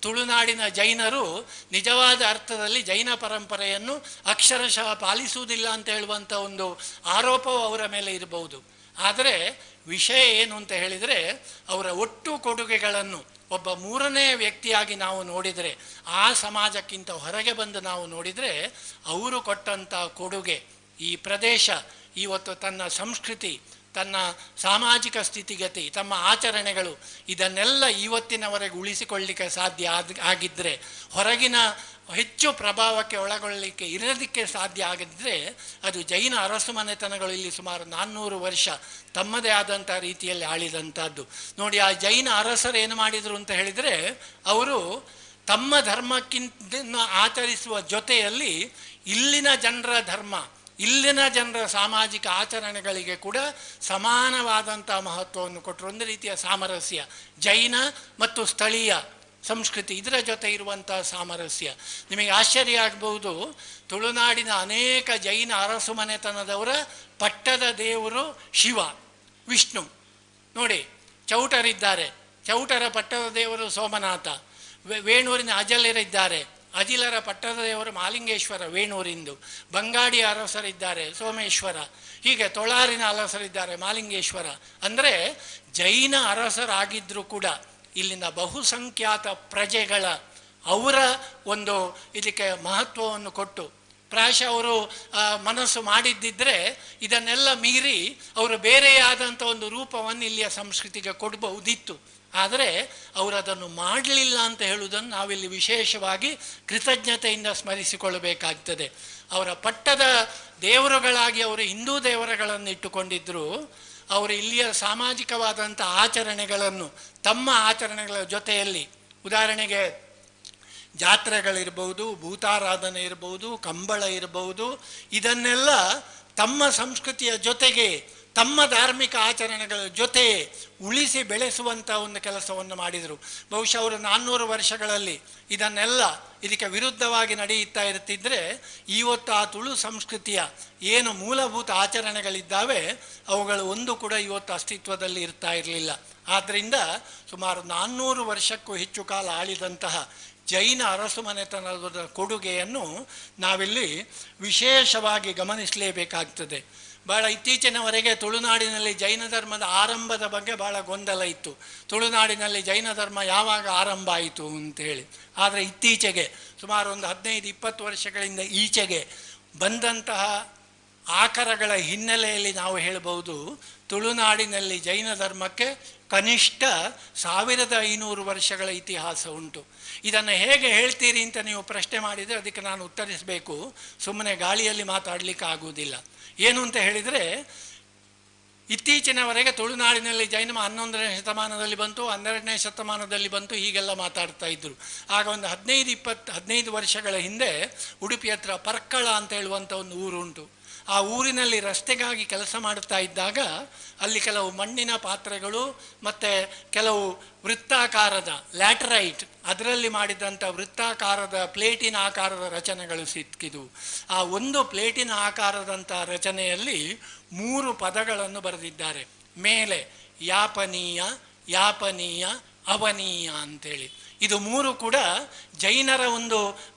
ತುಳುನಾಡಿನ ಜೈನರು ನಿಜವಾದ ಅರ್ಥದಲ್ಲಿ ಜೈನ ಪರಂಪರೆಯನ್ನು ಅಕ್ಷರಶಃ ಪಾಲಿಸುವುದಿಲ್ಲ ಅಂತ ಹೇಳುವಂಥ ಒಂದು ಆರೋಪವು ಅವರ ಮೇಲೆ ಇರಬಹುದು. ಆದರೆ ವಿಷಯ ಏನು ಅಂತ ಹೇಳಿದರೆ, ಅವರ ಒಟ್ಟು ಕೊಡುಗೆಗಳನ್ನು ಒಬ್ಬ 3ನೇ ವ್ಯಕ್ತಿಯಾಗಿ ನಾವು ನೋಡಿದರೆ, ಆ ಸಮಾಜಕ್ಕಿಂತ ಹೊರಗೆ ಬಂದು ನಾವು ನೋಡಿದರೆ, ಅವರು ಕೊಟ್ಟಂಥ ಕೊಡುಗೆ, ಈ ಪ್ರದೇಶ ಇವತ್ತು ತನ್ನ ಸಂಸ್ಕೃತಿ, ತನ್ನ ಸಾಮಾಜಿಕ ಸ್ಥಿತಿಗತಿ, ತಮ್ಮ ಆಚರಣೆಗಳು ಇದನ್ನೆಲ್ಲ ಇವತ್ತಿನವರೆಗೆ ಉಳಿಸಿಕೊಳ್ಳಲಿಕ್ಕೆ ಸಾಧ್ಯ ಆಗಿದ್ದರೆ, ಹೊರಗಿನ ಹೆಚ್ಚು ಪ್ರಭಾವಕ್ಕೆ ಒಳಗೊಳ್ಳಲಿಕ್ಕೆ ಇರೋದಕ್ಕೆ ಸಾಧ್ಯ ಆಗಿದ್ದರೆ ಅದು ಜೈನ ಅರಸು ಮನೆತನಗಳು ಇಲ್ಲಿ ಸುಮಾರು 400 ವರ್ಷ ತಮ್ಮದೇ ಆದಂಥ ರೀತಿಯಲ್ಲಿ ಆಳಿದಂಥದ್ದು. ನೋಡಿ, ಆ ಜೈನ ಅರಸರು ಏನು ಮಾಡಿದರು ಅಂತ ಹೇಳಿದರೆ, ಅವರು ತಮ್ಮ ಧರ್ಮಕ್ಕಿಂತ ಆಚರಿಸುವ ಜೊತೆಯಲ್ಲಿ ಇಲ್ಲಿನ ಜನರ ಧರ್ಮ, ಇಲ್ಲಿನ ಜನರ ಸಾಮಾಜಿಕ ಆಚರಣೆಗಳಿಗೆ ಕೂಡ ಸಮಾನವಾದಂಥ ಮಹತ್ವವನ್ನು ಕೊಟ್ಟರು. ಒಂದು ರೀತಿಯ ಸಾಮರಸ್ಯ, ಜೈನ ಮತ್ತು ಸ್ಥಳೀಯ ಸಂಸ್ಕೃತಿ ಇದರ ಜೊತೆ ಇರುವಂಥ ಸಾಮರಸ್ಯ. ನಿಮಗೆ ಆಶ್ಚರ್ಯ ಆಗಬಹುದು, ತುಳುನಾಡಿನ ಅನೇಕ ಜೈನ ಅರಸು ಮನೆತನದವರ ಪಟ್ಟದ ದೇವರು ಶಿವ, ವಿಷ್ಣು. ನೋಡಿ, ಚೌಟರಿದ್ದಾರೆ, ಚೌಟರ ಪಟ್ಟದ ದೇವರು ಸೋಮನಾಥ. ವೇಣೂರಿನ ಅಜಲರಿದ್ದಾರೆ, ಅಜಿಲರ ಪಟ್ಟದ ದೇವರು ಮಾಲಿಂಗೇಶ್ವರ ವೇಣೂರಿಂದು. ಬಂಗಾಡಿಯ ಅರಸರಿದ್ದಾರೆ, ಸೋಮೇಶ್ವರ. ಹೀಗೆ ತೊಳಾರಿನ ಅರಸರಿದ್ದಾರೆ, ಮಾಲಿಂಗೇಶ್ವರ. ಅಂದರೆ ಜೈನ ಅರಸರಾಗಿದ್ದರೂ ಕೂಡ ಇಲ್ಲಿನ ಬಹುಸಂಖ್ಯಾತ ಪ್ರಜೆಗಳ ಅವರ ಒಂದು ಇದಕ್ಕೆ ಮಹತ್ವವನ್ನು ಕೊಟ್ಟು, ಪ್ರಾಯಶಃ ಅವರು ಮನಸ್ಸು ಮಾಡಿದ್ದಿದ್ರೆ ಇದನ್ನೆಲ್ಲ ಮೀರಿ ಅವರು ಬೇರೆಯಾದಂಥ ಒಂದು ರೂಪವನ್ನು ಇಲ್ಲಿಯ ಸಂಸ್ಕೃತಿಗೆ ಕೊಡಬಹುದಿತ್ತು. ಆದರೆ ಅವರು ಅದನ್ನು ಮಾಡಲಿಲ್ಲ ಅಂತ ಹೇಳುವುದನ್ನು ನಾವಿಲ್ಲಿ ವಿಶೇಷವಾಗಿ ಕೃತಜ್ಞತೆಯಿಂದ ಸ್ಮರಿಸಿಕೊಳ್ಳಬೇಕಾಗ್ತದೆ. ಅವರ ಪಟ್ಟದ ದೇವರುಗಳಾಗಿ ಅವರು ಹಿಂದೂ ದೇವರುಗಳನ್ನು ಇಟ್ಟುಕೊಂಡಿದ್ದರು. ಅವರು ಇಲ್ಲಿಯ ಸಾಮಾಜಿಕವಾದಂಥ ಆಚರಣೆಗಳನ್ನು ತಮ್ಮ ಆಚರಣೆಗಳ ಜೊತೆಯಲ್ಲಿ, ಉದಾಹರಣೆಗೆ ಜಾತ್ರೆಗಳಿರ್ಬೋದು, ಭೂತಾರಾಧನೆ ಇರ್ಬೋದು, ಕಂಬಳ ಇರ್ಬೋದು, ಇದನ್ನೆಲ್ಲ ತಮ್ಮ ಸಂಸ್ಕೃತಿಯ ಜೊತೆಗೆ ತಮ್ಮ ಧಾರ್ಮಿಕ ಆಚರಣೆಗಳ ಜೊತೆ ಉಳಿಸಿ ಬೆಳೆಸುವಂಥ ಒಂದು ಕೆಲಸವನ್ನು ಮಾಡಿದರು. ಬಹುಶಃ ಅವರು 400 ವರ್ಷಗಳಲ್ಲಿ ಇದನ್ನೆಲ್ಲ ಇದಕ್ಕೆ ವಿರುದ್ಧವಾಗಿ ನಡೆಯುತ್ತಾ ಇರ್ತಿದ್ರೆ ಇವತ್ತು ಆ ತುಳು ಸಂಸ್ಕೃತಿಯ ಏನು ಮೂಲಭೂತ ಆಚರಣೆಗಳಿದ್ದಾವೆ ಅವುಗಳು ಒಂದು ಕೂಡ ಇವತ್ತು ಅಸ್ತಿತ್ವದಲ್ಲಿ ಇರ್ತಾ ಇರಲಿಲ್ಲ. ಆದ್ದರಿಂದ ಸುಮಾರು 400 ವರ್ಷಕ್ಕೂ ಹೆಚ್ಚು ಕಾಲ ಆಳಿದಂತಹ ಜೈನ ಅರಸು ಮನೆತನದ ಕೊಡುಗೆಯನ್ನು ನಾವಿಲ್ಲಿ ವಿಶೇಷವಾಗಿ ಗಮನಿಸಲೇಬೇಕಾಗ್ತದೆ. ಭಾಳ ಇತ್ತೀಚಿನವರೆಗೆ ತುಳುನಾಡಿನಲ್ಲಿ ಜೈನ ಧರ್ಮದ ಆರಂಭದ ಬಗ್ಗೆ ಭಾಳ ಗೊಂದಲ ಇತ್ತು. ತುಳುನಾಡಿನಲ್ಲಿ ಜೈನ ಧರ್ಮ ಯಾವಾಗ ಆರಂಭ ಆಯಿತು ಅಂತೇಳಿ. ಆದರೆ ಇತ್ತೀಚೆಗೆ ಸುಮಾರು ಒಂದು 15-20 ವರ್ಷಗಳಿಂದ ಈಚೆಗೆ ಬಂದಂತಹ ಆಕರಗಳ ಹಿನ್ನೆಲೆಯಲ್ಲಿ ನಾವು ಹೇಳಬಹುದು, ತುಳುನಾಡಿನಲ್ಲಿ ಜೈನ ಧರ್ಮಕ್ಕೆ ಕನಿಷ್ಠ 1500 ವರ್ಷಗಳ ಇತಿಹಾಸ ಉಂಟು. ಇದನ್ನು ಹೇಗೆ ಹೇಳ್ತೀರಿ ಅಂತ ನೀವು ಪ್ರಶ್ನೆ ಮಾಡಿದರೆ ಅದಕ್ಕೆ ನಾನು ಉತ್ತರಿಸಬೇಕು, ಸುಮ್ಮನೆ ಗಾಳಿಯಲ್ಲಿ ಮಾತಾಡಲಿಕ್ಕೆ ಆಗುವುದಿಲ್ಲ. ಏನು ಅಂತ ಹೇಳಿದರೆ, ಇತ್ತೀಚಿನವರೆಗೆ ತುಳುನಾಡಿನಲ್ಲಿ ಜೈನ 11ನೇ ಶತಮಾನದಲ್ಲಿ ಬಂತು, 12ನೇ ಶತಮಾನದಲ್ಲಿ ಬಂತು, ಹೀಗೆಲ್ಲ ಮಾತಾಡ್ತಾ ಇದ್ದರು. ಆಗ ಒಂದು 15 ವರ್ಷಗಳ ಹಿಂದೆ ಉಡುಪಿ ಹತ್ರ ಪರ್ಕಳ ಅಂತ ಹೇಳುವಂಥ ಒಂದು ಊರುಂಟು. ಆ ಊರಿನಲ್ಲಿ ರಸ್ತೆಗಾಗಿ ಕೆಲಸ ಮಾಡುತ್ತಾ ಇದ್ದಾಗ ಅಲ್ಲಿ ಕೆಲವು ಮಣ್ಣಿನ ಪಾತ್ರೆಗಳು ಮತ್ತು ಕೆಲವು ವೃತ್ತಾಕಾರದ ಲ್ಯಾಟರೈಟ್ ಅದರಲ್ಲಿ ಮಾಡಿದಂಥ ವೃತ್ತಾಕಾರದ ಪ್ಲೇಟಿನ ಆಕಾರದ ರಚನೆಗಳು ಸಿಕ್ಕಿದವು. ಆ ಒಂದು ಪ್ಲೇಟಿನ ಆಕಾರದಂಥ ರಚನೆಯಲ್ಲಿ 3 ಪದಗಳನ್ನು ಬರೆದಿದ್ದಾರೆ. ಮೇಲೆ ಯಾಪನೀಯ, ಯಾಪನೀಯ, ಅವನೀಯ ಅಂತೇಳಿ. ಇದು 3 ಕೂಡ ಜೈನರ ಒಂದು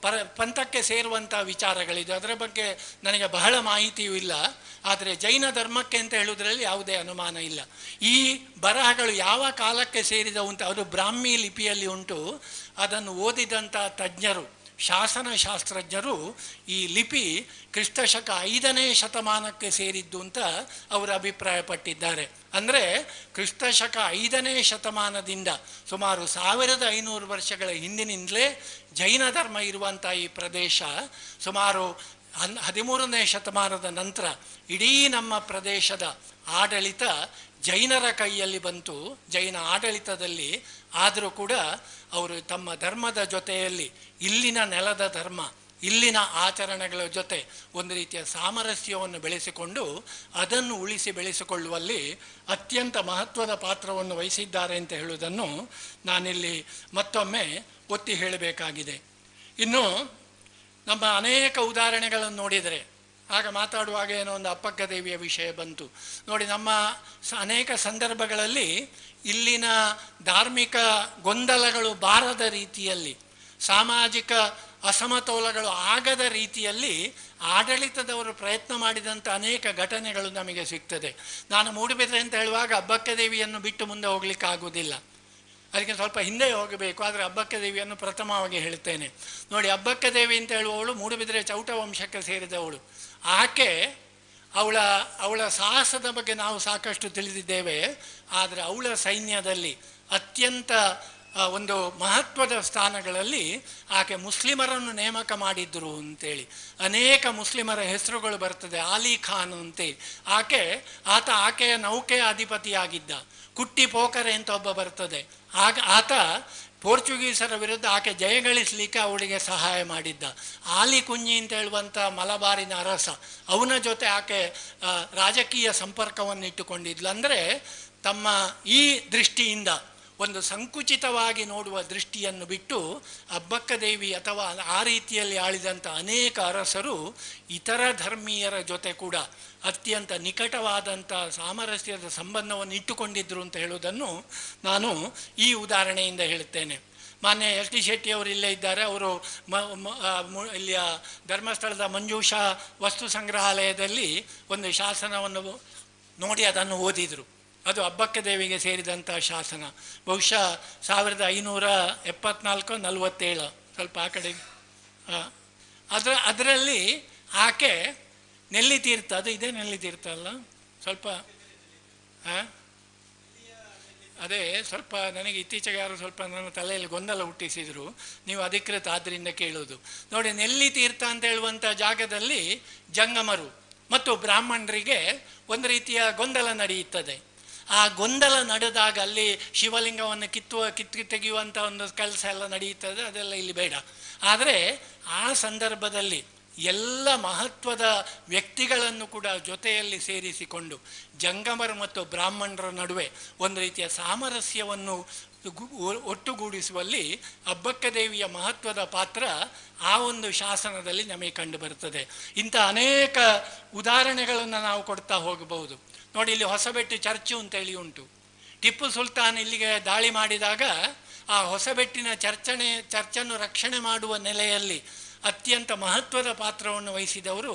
ಪಂಥಕ್ಕೆ ಸೇರುವಂಥ ವಿಚಾರಗಳಿದೆ. ಅದರ ಬಗ್ಗೆ ನನಗೆ ಬಹಳ ಮಾಹಿತಿಯೂ ಇಲ್ಲ. ಆದರೆ ಜೈನ ಧರ್ಮಕ್ಕೆ ಅಂತ ಹೇಳುವುದರಲ್ಲಿ ಯಾವುದೇ ಅನುಮಾನ ಇಲ್ಲ. ಈ ಬರಹಗಳು ಯಾವ ಕಾಲಕ್ಕೆ ಸೇರಿದವು ಅಂತ ಅದು ಬ್ರಾಹ್ಮಿ ಲಿಪಿಯಲ್ಲಿ ಉಂಟು. ಅದನ್ನು ಓದಿದಂಥ ತಜ್ಞರು, ಶಾಸನಶಾಸ್ತ್ರಜ್ಞರು ಈ ಲಿಪಿ ಕ್ರಿಸ್ತಶಕ 5ನೇ ಶತಮಾನಕ್ಕೆ ಸೇರಿದ್ದು ಅಂತ ಅವರು ಅಭಿಪ್ರಾಯಪಟ್ಟಿದ್ದಾರೆ. ಅಂದರೆ ಕ್ರಿಸ್ತಶಕ 5ನೇ ಶತಮಾನದಿಂದ ಸುಮಾರು 1500 ವರ್ಷಗಳ ಹಿಂದಿನಿಂದಲೇ ಜೈನ ಧರ್ಮ ಇರುವಂಥ ಈ ಪ್ರದೇಶ ಸುಮಾರು 13ನೇ ಶತಮಾನದ ನಂತರ ಇಡೀ ನಮ್ಮ ಪ್ರದೇಶದ ಆಡಳಿತ ಜೈನರ ಕೈಯಲ್ಲಿ ಬಂತು. ಜೈನ ಆಡಳಿತದಲ್ಲಿ ಆದರೂ ಕೂಡ ಅವರು ತಮ್ಮ ಧರ್ಮದ ಜೊತೆಯಲ್ಲಿ ಇಲ್ಲಿನ ನೆಲದ ಧರ್ಮ, ಇಲ್ಲಿನ ಆಚರಣೆಗಳ ಜೊತೆ ಒಂದು ರೀತಿಯ ಸಾಮರಸ್ಯವನ್ನು ಬೆಳೆಸಿಕೊಂಡು ಅದನ್ನು ಉಳಿಸಿ ಬೆಳೆಸಿಕೊಳ್ಳುವಲ್ಲಿ ಅತ್ಯಂತ ಮಹತ್ವದ ಪಾತ್ರವನ್ನು ವಹಿಸಿದ್ದಾರೆ ಅಂತ ಹೇಳುವುದನ್ನು ನಾನಿಲ್ಲಿ ಮತ್ತೊಮ್ಮೆ ಒತ್ತಿ ಹೇಳಬೇಕಾಗಿದೆ. ಇನ್ನು ನಮ್ಮ ಅನೇಕ ಉದಾಹರಣೆಗಳನ್ನು ನೋಡಿದರೆ, ಆಗ ಮಾತಾಡುವಾಗ ಏನೋ ಒಂದು ಅಪ್ಪಕ್ಕ ದೇವಿಯ ವಿಷಯ ಬಂತು ನೋಡಿ. ನಮ್ಮ ಅನೇಕ ಸಂದರ್ಭಗಳಲ್ಲಿ ಇಲ್ಲಿನ ಧಾರ್ಮಿಕ ಗೊಂದಲಗಳು ಬಾರದ ರೀತಿಯಲ್ಲಿ, ಸಾಮಾಜಿಕ ಅಸಮತೋಲಗಳು ಆಗದ ರೀತಿಯಲ್ಲಿ ಆಡಳಿತದವರು ಪ್ರಯತ್ನ ಮಾಡಿದಂಥ ಅನೇಕ ಘಟನೆಗಳು ನಮಗೆ ಸಿಗ್ತದೆ. ನಾನು ಮೂಡುಬಿದ್ರೆ ಅಂತ ಹೇಳುವಾಗ ಅಬ್ಬಕ್ಕ ದೇವಿಯನ್ನು ಬಿಟ್ಟು ಮುಂದೆ ಹೋಗ್ಲಿಕ್ಕೆ ಆಗುವುದಿಲ್ಲ, ಅದಕ್ಕೆ ಸ್ವಲ್ಪ ಹಿಂದೆ ಹೋಗಬೇಕು. ಆದರೆ ಅಬ್ಬಕ್ಕ ದೇವಿಯನ್ನು ಪ್ರಥಮವಾಗಿ ಹೇಳ್ತೇನೆ ನೋಡಿ. ಅಬ್ಬಕ್ಕ ದೇವಿ ಅಂತ ಹೇಳುವವಳು ಮೂಡುಬಿದ್ರೆ ಚೌಟ ವಂಶಕ್ಕೆ ಸೇರಿದವಳು. ಆಕೆ ಅವಳ ಸಾಹಸದ ಬಗ್ಗೆ ನಾವು ಸಾಕಷ್ಟು ತಿಳಿದಿದ್ದೇವೆ. ಆದರೆ ಅವಳ ಸೈನ್ಯದಲ್ಲಿ ಅತ್ಯಂತ ಒಂದು ಮಹತ್ವದ ಸ್ಥಾನಗಳಲ್ಲಿ ಆಕೆ ಮುಸ್ಲಿಮರನ್ನು ನೇಮಕ ಮಾಡಿದ್ರು ಅಂತೇಳಿ ಅನೇಕ ಮುಸ್ಲಿಮರ ಹೆಸರುಗಳು ಬರ್ತದೆ. ಆಲಿ ಖಾನ್ ಅಂತೇಳಿ ಆಕೆಯ ನೌಕೆಯ ಅಧಿಪತಿಯಾಗಿದ್ದ. ಕುಟ್ಟಿ ಪೋಕರೆ ಅಂತ ಒಬ್ಬ ಬರ್ತದೆ. ಆತ ಪೋರ್ಚುಗೀಸರ ವಿರುದ್ಧ ಆಕೆ ಜಯಗಳಿಸಲಿಕ್ಕೆ ಅವಳಿಗೆ ಸಹಾಯ ಮಾಡಿದ್ದ. ಆಲಿ ಕುಂಜಿ ಅಂತ ಹೇಳುವಂಥ ಮಲಬಾರಿನ ಅರಸ, ಅವನ ಜೊತೆ ಆಕೆ ರಾಜಕೀಯ ಸಂಪರ್ಕವನ್ನು ಇಟ್ಟುಕೊಂಡಿದ್ಲು. ಅಂದರೆ ತಮ್ಮ ಈ ದೃಷ್ಟಿಯಿಂದ ಒಂದು ಸಂಕುಚಿತವಾಗಿ ನೋಡುವ ದೃಷ್ಟಿಯನ್ನು ಬಿಟ್ಟು ಅಬ್ಬಕ್ಕ ದೇವಿ ಅಥವಾ ಆ ರೀತಿಯಲ್ಲಿ ಆಳಿದಂಥ ಅನೇಕ ಅರಸರು ಇತರ ಧರ್ಮೀಯರ ಜೊತೆ ಕೂಡ ಅತ್ಯಂತ ನಿಕಟವಾದಂಥ ಸಾಮರಸ್ಯದ ಸಂಬಂಧವನ್ನು ಇಟ್ಟುಕೊಂಡಿದ್ದರು ಅಂತ ಹೇಳುವುದನ್ನು ನಾನು ಈ ಉದಾಹರಣೆಯಿಂದ ಹೇಳುತ್ತೇನೆ. ಮಾನ್ಯ ಎಸ್ ಟಿ ಶೆಟ್ಟಿಯವರು ಇಲ್ಲೇ ಇದ್ದಾರೆ. ಅವರು ಇಲ್ಲಿಯ ಧರ್ಮಸ್ಥಳದ ಮಂಜೂಷಾ ವಸ್ತು ಸಂಗ್ರಹಾಲಯದಲ್ಲಿ ಒಂದು ಶಾಸನವನ್ನು ನೋಡಿ ಅದನ್ನು ಓದಿದರು. ಅದು ಅಬ್ಬಕ್ಕ ದೇವಿಗೆ ಸೇರಿದಂಥ ಶಾಸನ. ಬಹುಶಃ 1574-47, ಸ್ವಲ್ಪ ಆ ಕಡೆ. ಅದರಲ್ಲಿ ಆಕೆ ನೆಲ್ಲಿತೀರ್ಥ, ಅದು ಇದೇ ನೆಲ್ಲಿತೀರ್ಥ ಅಲ್ಲ, ಸ್ವಲ್ಪ ಅದೇ ಸ್ವಲ್ಪ ನನಗೆ ಇತ್ತೀಚೆಗೆ ಯಾರು ಸ್ವಲ್ಪ ನನ್ನ ತಲೆಯಲ್ಲಿ ಗೊಂದಲ ಹುಟ್ಟಿಸಿದರು. ನೀವು ಅಧಿಕೃತ ಆದ್ದರಿಂದ ಕೇಳೋದು ನೋಡಿ. ನೆಲ್ಲಿತೀರ್ಥ ಅಂತ ಹೇಳುವಂಥ ಜಾಗದಲ್ಲಿ ಜಂಗಮರು ಮತ್ತು ಬ್ರಾಹ್ಮಣರಿಗೆ ಒಂದು ರೀತಿಯ ಗೊಂದಲ ನಡೆಯುತ್ತದೆ. ಆ ಗೊಂದಲ ನಡೆದಾಗ ಅಲ್ಲಿ ಶಿವಲಿಂಗವನ್ನು ಕಿತ್ತು ತೆಗೆಯುವಂಥ ಒಂದು ಕೆಲಸ ಎಲ್ಲ ನಡೆಯುತ್ತದೆ. ಅದೆಲ್ಲ ಇಲ್ಲಿ ಬೇಡ. ಆದರೆ ಆ ಸಂದರ್ಭದಲ್ಲಿ ಎಲ್ಲ ಮಹತ್ವದ ವ್ಯಕ್ತಿಗಳನ್ನು ಕೂಡ ಜೊತೆಯಲ್ಲಿ ಸೇರಿಸಿಕೊಂಡು ಜಂಗಮರು ಮತ್ತು ಬ್ರಾಹ್ಮಣರ ನಡುವೆ ಒಂದು ರೀತಿಯ ಸಾಮರಸ್ಯವನ್ನು ಒಟ್ಟುಗೂಡಿಸುವಲ್ಲಿ ಅಬ್ಬಕ್ಕ ದೇವಿಯ ಮಹತ್ವದ ಪಾತ್ರ ಆ ಒಂದು ಶಾಸನದಲ್ಲಿ ನಮಗೆ ಕಂಡು ಬರ್ತದೆ. ಇಂಥ ಅನೇಕ ಉದಾಹರಣೆಗಳನ್ನು ನಾವು ಕೊಡ್ತಾ ಹೋಗಬಹುದು ನೋಡಿ. ಇಲ್ಲಿ ಹೊಸಬೆಟ್ಟು ಚರ್ಚು ಅಂತೇಳಿ ಉಂಟು. ಟಿಪ್ಪು ಸುಲ್ತಾನ್ ಇಲ್ಲಿಗೆ ದಾಳಿ ಮಾಡಿದಾಗ ಆ ಹೊಸಬೆಟ್ಟಿನ ಚರ್ಚನ್ನು ರಕ್ಷಣೆ ಮಾಡುವ ನೆಲೆಯಲ್ಲಿ ಅತ್ಯಂತ ಮಹತ್ವದ ಪಾತ್ರವನ್ನು ವಹಿಸಿದವರು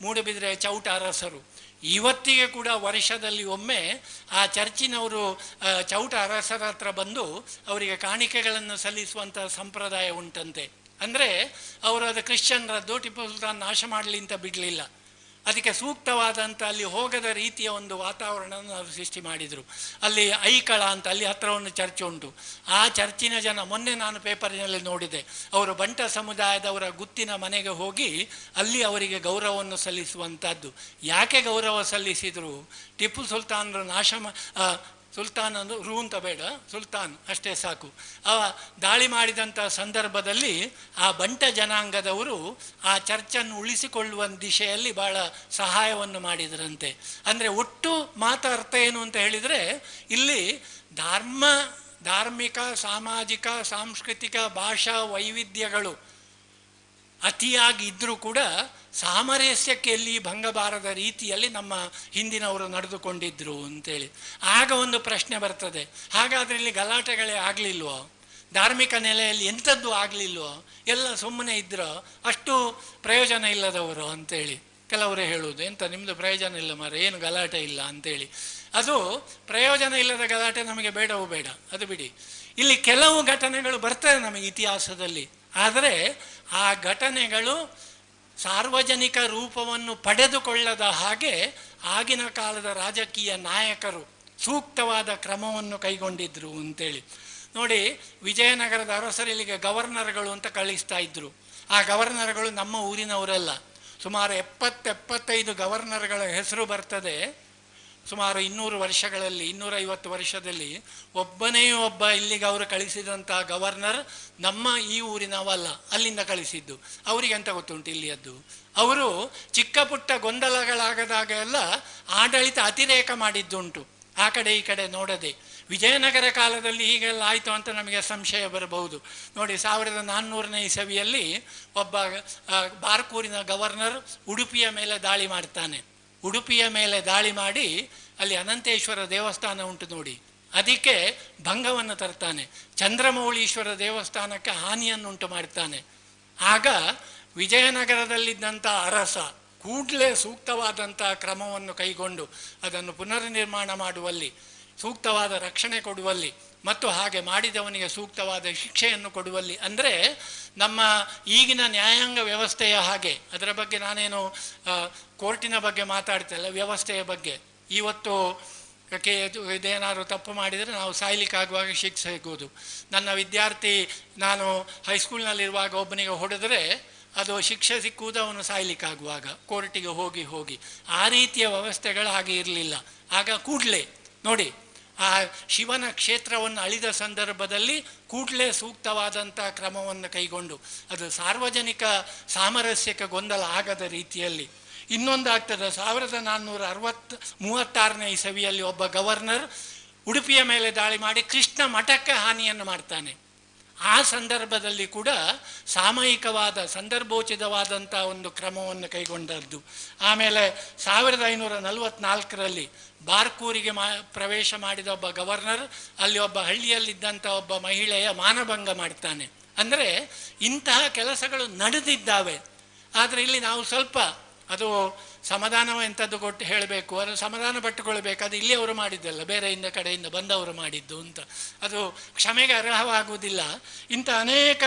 ಮೂಡುಬಿದ್ರೆ ಚೌಟ ಅರಸರು. ಇವತ್ತಿಗೆ ಕೂಡ ವರ್ಷದಲ್ಲಿ ಒಮ್ಮೆ ಆ ಚರ್ಚಿನವರು ಚೌಟ ಅರಸರ ಹತ್ರ ಬಂದು ಅವರಿಗೆ ಕಾಣಿಕೆಗಳನ್ನು ಸಲ್ಲಿಸುವಂಥ ಸಂಪ್ರದಾಯ ಉಂಟಂತೆ. ಅಂದರೆ ಅವರು ಅದು ಕ್ರಿಶ್ಚಿಯನ್ರದ್ದು, ಟಿಪ್ಪು ಸುಲ್ತಾನ್ ನಾಶ ಮಾಡಲಿ ಅಂತ ಬಿಡಲಿಲ್ಲ. ಅದಕ್ಕೆ ಸೂಕ್ತವಾದಂಥ ಅಲ್ಲಿ ಹೋಗದ ರೀತಿಯ ಒಂದು ವಾತಾವರಣವನ್ನು ಅವರು ಸೃಷ್ಟಿ ಮಾಡಿದರು. ಅಲ್ಲಿ ಐಕಳ ಅಂತ ಅಲ್ಲಿ ಹತ್ತಿರ ಒಂದು ಚರ್ಚ್ ಉಂಟು. ಆ ಚರ್ಚಿನ ಜನ, ಮೊನ್ನೆ ನಾನು ಪೇಪರಿನಲ್ಲಿ ನೋಡಿದೆ, ಅವರು ಬಂಟ ಸಮುದಾಯದವರ ಗುತ್ತಿನ ಮನೆಗೆ ಹೋಗಿ ಅಲ್ಲಿ ಅವರಿಗೆ ಗೌರವವನ್ನು ಸಲ್ಲಿಸುವಂಥದ್ದು. ಯಾಕೆ ಗೌರವ ಸಲ್ಲಿಸಿದರು? ಟಿಪ್ಪು ಸುಲ್ತಾನರು ಸುಲ್ತಾನ್ ಅಂದು ರೂ ಅಂತ ಬೇಡ, ಸುಲ್ತಾನ್ ಅಷ್ಟೇ ಸಾಕು. ದಾಳಿ ಮಾಡಿದಂಥ ಸಂದರ್ಭದಲ್ಲಿ ಆ ಬಂಟ ಜನಾಂಗದವರು ಆ ಚರ್ಚನ್ನು ಉಳಿಸಿಕೊಳ್ಳುವ ದಿಶೆಯಲ್ಲಿ ಭಾಳ ಸಹಾಯವನ್ನು ಮಾಡಿದರಂತೆ. ಅಂದರೆ ಒಟ್ಟು ಮಾತು ಅರ್ಥ ಏನು ಅಂತ ಹೇಳಿದರೆ, ಇಲ್ಲಿ ಧಾರ್ಮಿಕ, ಸಾಮಾಜಿಕ, ಸಾಂಸ್ಕೃತಿಕ, ಭಾಷಾ ವೈವಿಧ್ಯಗಳು ಅತಿಯಾಗಿ ಇದ್ದರೂ ಕೂಡ ಸಾಮರಸ್ಯಕ್ಕೆ ಎಲ್ಲಿ ಭಂಗ ಬಾರದ ರೀತಿಯಲ್ಲಿ ನಮ್ಮ ಹಿಂದಿನವರು ನಡೆದುಕೊಂಡಿದ್ರು ಅಂತೇಳಿ. ಆಗ ಒಂದು ಪ್ರಶ್ನೆ ಬರ್ತದೆ, ಹಾಗಾದರೆ ಇಲ್ಲಿ ಗಲಾಟೆಗಳೇ ಆಗಲಿಲ್ವೋ? ಧಾರ್ಮಿಕ ನೆಲೆಯಲ್ಲಿ ಎಂಥದ್ದು ಆಗಲಿಲ್ವೋ? ಎಲ್ಲ ಸುಮ್ಮನೆ ಇದ್ರೋ? ಅಷ್ಟು ಪ್ರಯೋಜನ ಇಲ್ಲದವರು ಅಂತೇಳಿ ಕೆಲವರು ಹೇಳುವುದು. ಎಂತ ನಿಮ್ಮದು ಪ್ರಯೋಜನ ಇಲ್ಲ ಮಾರೆ, ಏನು ಗಲಾಟೆ ಇಲ್ಲ ಅಂತೇಳಿ. ಅದು ಪ್ರಯೋಜನ ಇಲ್ಲದ ಗಲಾಟೆ ನಮಗೆ ಬೇಡವೂ ಬೇಡ, ಅದು ಬಿಡಿ. ಇಲ್ಲಿ ಕೆಲವು ಘಟನೆಗಳು ಬರ್ತವೆ ನಮಗೆ ಇತಿಹಾಸದಲ್ಲಿ, ಆದರೆ ಆ ಘಟನೆಗಳು ಸಾರ್ವಜನಿಕ ರೂಪವನ್ನು ಪಡೆದುಕೊಳ್ಳದ ಹಾಗೆ ಆಗಿನ ಕಾಲದ ರಾಜಕೀಯ ನಾಯಕರು ಸೂಕ್ತವಾದ ಕ್ರಮವನ್ನು ಕೈಗೊಂಡಿದ್ರು ಅಂತೇಳಿ. ನೋಡಿ, ವಿಜಯನಗರದ ಅರಸರು ಇಲ್ಲಿಗೆ ಗವರ್ನರ್ಗಳು ಅಂತ ಕಳಿಸ್ತಾ ಇದ್ರು. ಆ ಗವರ್ನರ್ಗಳು ನಮ್ಮ ಊರಿನವರಲ್ಲ. ಸುಮಾರು 70-75 ಗವರ್ನರ್ಗಳ ಹೆಸರು ಬರ್ತದೆ. ಸುಮಾರು 200 ವರ್ಷಗಳಲ್ಲಿ, 250 ವರ್ಷದಲ್ಲಿ ಒಬ್ಬನೇ ಒಬ್ಬ ಇಲ್ಲಿಗೆ ಅವರು ಕಳಿಸಿದಂಥ ಗವರ್ನರ್ ನಮ್ಮ ಈ ಊರಿನವಲ್ಲ, ಅಲ್ಲಿಂದ ಕಳಿಸಿದ್ದು. ಅವರಿಗೆ ಅಂತ ಗೊತ್ತುಂಟು ಇಲ್ಲಿಯದ್ದು. ಅವರು ಚಿಕ್ಕ ಪುಟ್ಟ ಗೊಂದಲಗಳಾಗದಾಗ ಎಲ್ಲ ಆಡಳಿತ ಅತಿರೇಕ ಮಾಡಿದ್ದುಂಟು, ಆ ಕಡೆ ಈ ಕಡೆ ನೋಡದೆ. ವಿಜಯನಗರ ಕಾಲದಲ್ಲಿ ಹೀಗೆಲ್ಲ ಆಯಿತು ಅಂತ ನಮಗೆ ಸಂಶಯ ಬರಬಹುದು. ನೋಡಿ, 1400ನೇ ಇಸವಿಯಲ್ಲಿ ಒಬ್ಬ ಬಾರ್ಕೂರಿನ ಗವರ್ನರ್ ಉಡುಪಿಯ ಮೇಲೆ ದಾಳಿ ಮಾಡ್ತಾನೆ. ಉಡುಪಿಯ ಮೇಲೆ ದಾಳಿ ಮಾಡಿ ಅಲ್ಲಿ ಅನಂತೇಶ್ವರ ದೇವಸ್ಥಾನ ಉಂಟು ನೋಡಿ, ಅದಕ್ಕೆ ಭಂಗವನ್ನು ತರ್ತಾನೆ. ಚಂದ್ರಮೌಳೀಶ್ವರ ದೇವಸ್ಥಾನಕ್ಕೆ ಹಾನಿಯನ್ನುಂಟು ಮಾಡ್ತಾನೆ. ಆಗ ವಿಜಯನಗರದಲ್ಲಿದ್ದಂಥ ಅರಸ ಕೂಡಲೇ ಸೂಕ್ತವಾದಂಥ ಕ್ರಮವನ್ನು ಕೈಗೊಂಡು ಅದನ್ನು ಪುನರ್ನಿರ್ಮಾಣ ಮಾಡುವಲ್ಲಿ, ಸೂಕ್ತವಾದ ರಕ್ಷಣೆ ಕೊಡುವಲ್ಲಿ ಮತ್ತು ಹಾಗೆ ಮಾಡಿದವನಿಗೆ ಸೂಕ್ತವಾದ ಶಿಕ್ಷೆಯನ್ನು ಕೊಡುವಲ್ಲಿ, ಅಂದರೆ ನಮ್ಮ ಈಗಿನ ನ್ಯಾಯಾಂಗ ವ್ಯವಸ್ಥೆಯ ಹಾಗೆ. ಅದರ ಬಗ್ಗೆ ನಾನೇನು ಕೋರ್ಟಿನ ಬಗ್ಗೆ ಮಾತಾಡ್ತಿಲ್ಲ, ವ್ಯವಸ್ಥೆಯ ಬಗ್ಗೆ. ಇವತ್ತು ಇದೇನಾದ್ರು ತಪ್ಪು ಮಾಡಿದರೆ ನಾವು ಸಾಯ್ಲಿಕ್ಕಾಗುವಾಗ ಶಿಕ್ಷೆ ಸಿಗೋದು. ನನ್ನ ವಿದ್ಯಾರ್ಥಿ, ನಾನು ಹೈಸ್ಕೂಲ್ನಲ್ಲಿರುವಾಗ ಒಬ್ಬನಿಗೆ ಹೊಡೆದರೆ ಅದು ಶಿಕ್ಷೆ ಸಿಕ್ಕುವುದು ಅವನು ಸಾಯ್ಲಿಕ್ಕಾಗುವಾಗ, ಕೋರ್ಟಿಗೆ ಹೋಗಿ. ಆ ರೀತಿಯ ವ್ಯವಸ್ಥೆಗಳು ಹಾಗೆ ಇರಲಿಲ್ಲ. ಆಗ ಕೂಡಲೇ ನೋಡಿ, ಆ ಶಿವನ ಕ್ಷೇತ್ರವನ್ನು ಅಳಿದ ಸಂದರ್ಭದಲ್ಲಿ ಕೂಡಲೇ ಸೂಕ್ತವಾದಂಥ ಕ್ರಮವನ್ನು ಕೈಗೊಂಡು ಅದು ಸಾರ್ವಜನಿಕ ಸಾಮರಸ್ಯಕ್ಕೆ ಗೊಂದಲ ಆಗದ ರೀತಿಯಲ್ಲಿ. ಇನ್ನೊಂದಾಗ್ತದೆ, 1436ನೇ ಇಸವಿಯಲ್ಲಿ ಒಬ್ಬ ಗವರ್ನರ್ ಉಡುಪಿಯ ಮೇಲೆ ದಾಳಿ ಮಾಡಿ ಕೃಷ್ಣ ಮಠಕ್ಕೆ ಹಾನಿಯನ್ನು ಮಾಡ್ತಾನೆ. ಆ ಸಂದರ್ಭದಲ್ಲಿ ಕೂಡ ಸಾಮಯಿಕವಾದ ಸಂದರ್ಭೋಚಿತವಾದಂಥ ಒಂದು ಕ್ರಮವನ್ನು ಕೈಗೊಂಡದ್ದು. ಆಮೇಲೆ 1544ರಲ್ಲಿ ಬಾರ್ಕೂರಿಗೆ ಪ್ರವೇಶ ಮಾಡಿದ ಒಬ್ಬ ಗವರ್ನರ್ ಅಲ್ಲಿ ಒಬ್ಬ ಹಳ್ಳಿಯಲ್ಲಿದ್ದಂಥ ಒಬ್ಬ ಮಹಿಳೆಯ ಮಾನಭಂಗ ಮಾಡ್ತಾನೆ. ಅಂದರೆ ಇಂತಹ ಕೆಲಸಗಳು ನಡೆದಿದ್ದಾವೆ. ಆದರೆ ಇಲ್ಲಿ ನಾವು ಸ್ವಲ್ಪ ಅದು ಸಮಾಧಾನ ಎಂಥದ್ದು ಕೊಟ್ಟು ಹೇಳಬೇಕು, ಅದು ಸಮಾಧಾನ ಪಟ್ಟುಕೊಳ್ಬೇಕು, ಅದು ಇಲ್ಲಿ ಅವರು ಮಾಡಿದ್ದಲ್ಲ, ಬೇರೆಯಿಂದ ಕಡೆಯಿಂದ ಬಂದವರು ಮಾಡಿದ್ದು ಅಂತ. ಅದು ಕ್ಷಮೆಗೆ ಅರ್ಹವಾಗುವುದಿಲ್ಲ. ಇಂಥ ಅನೇಕ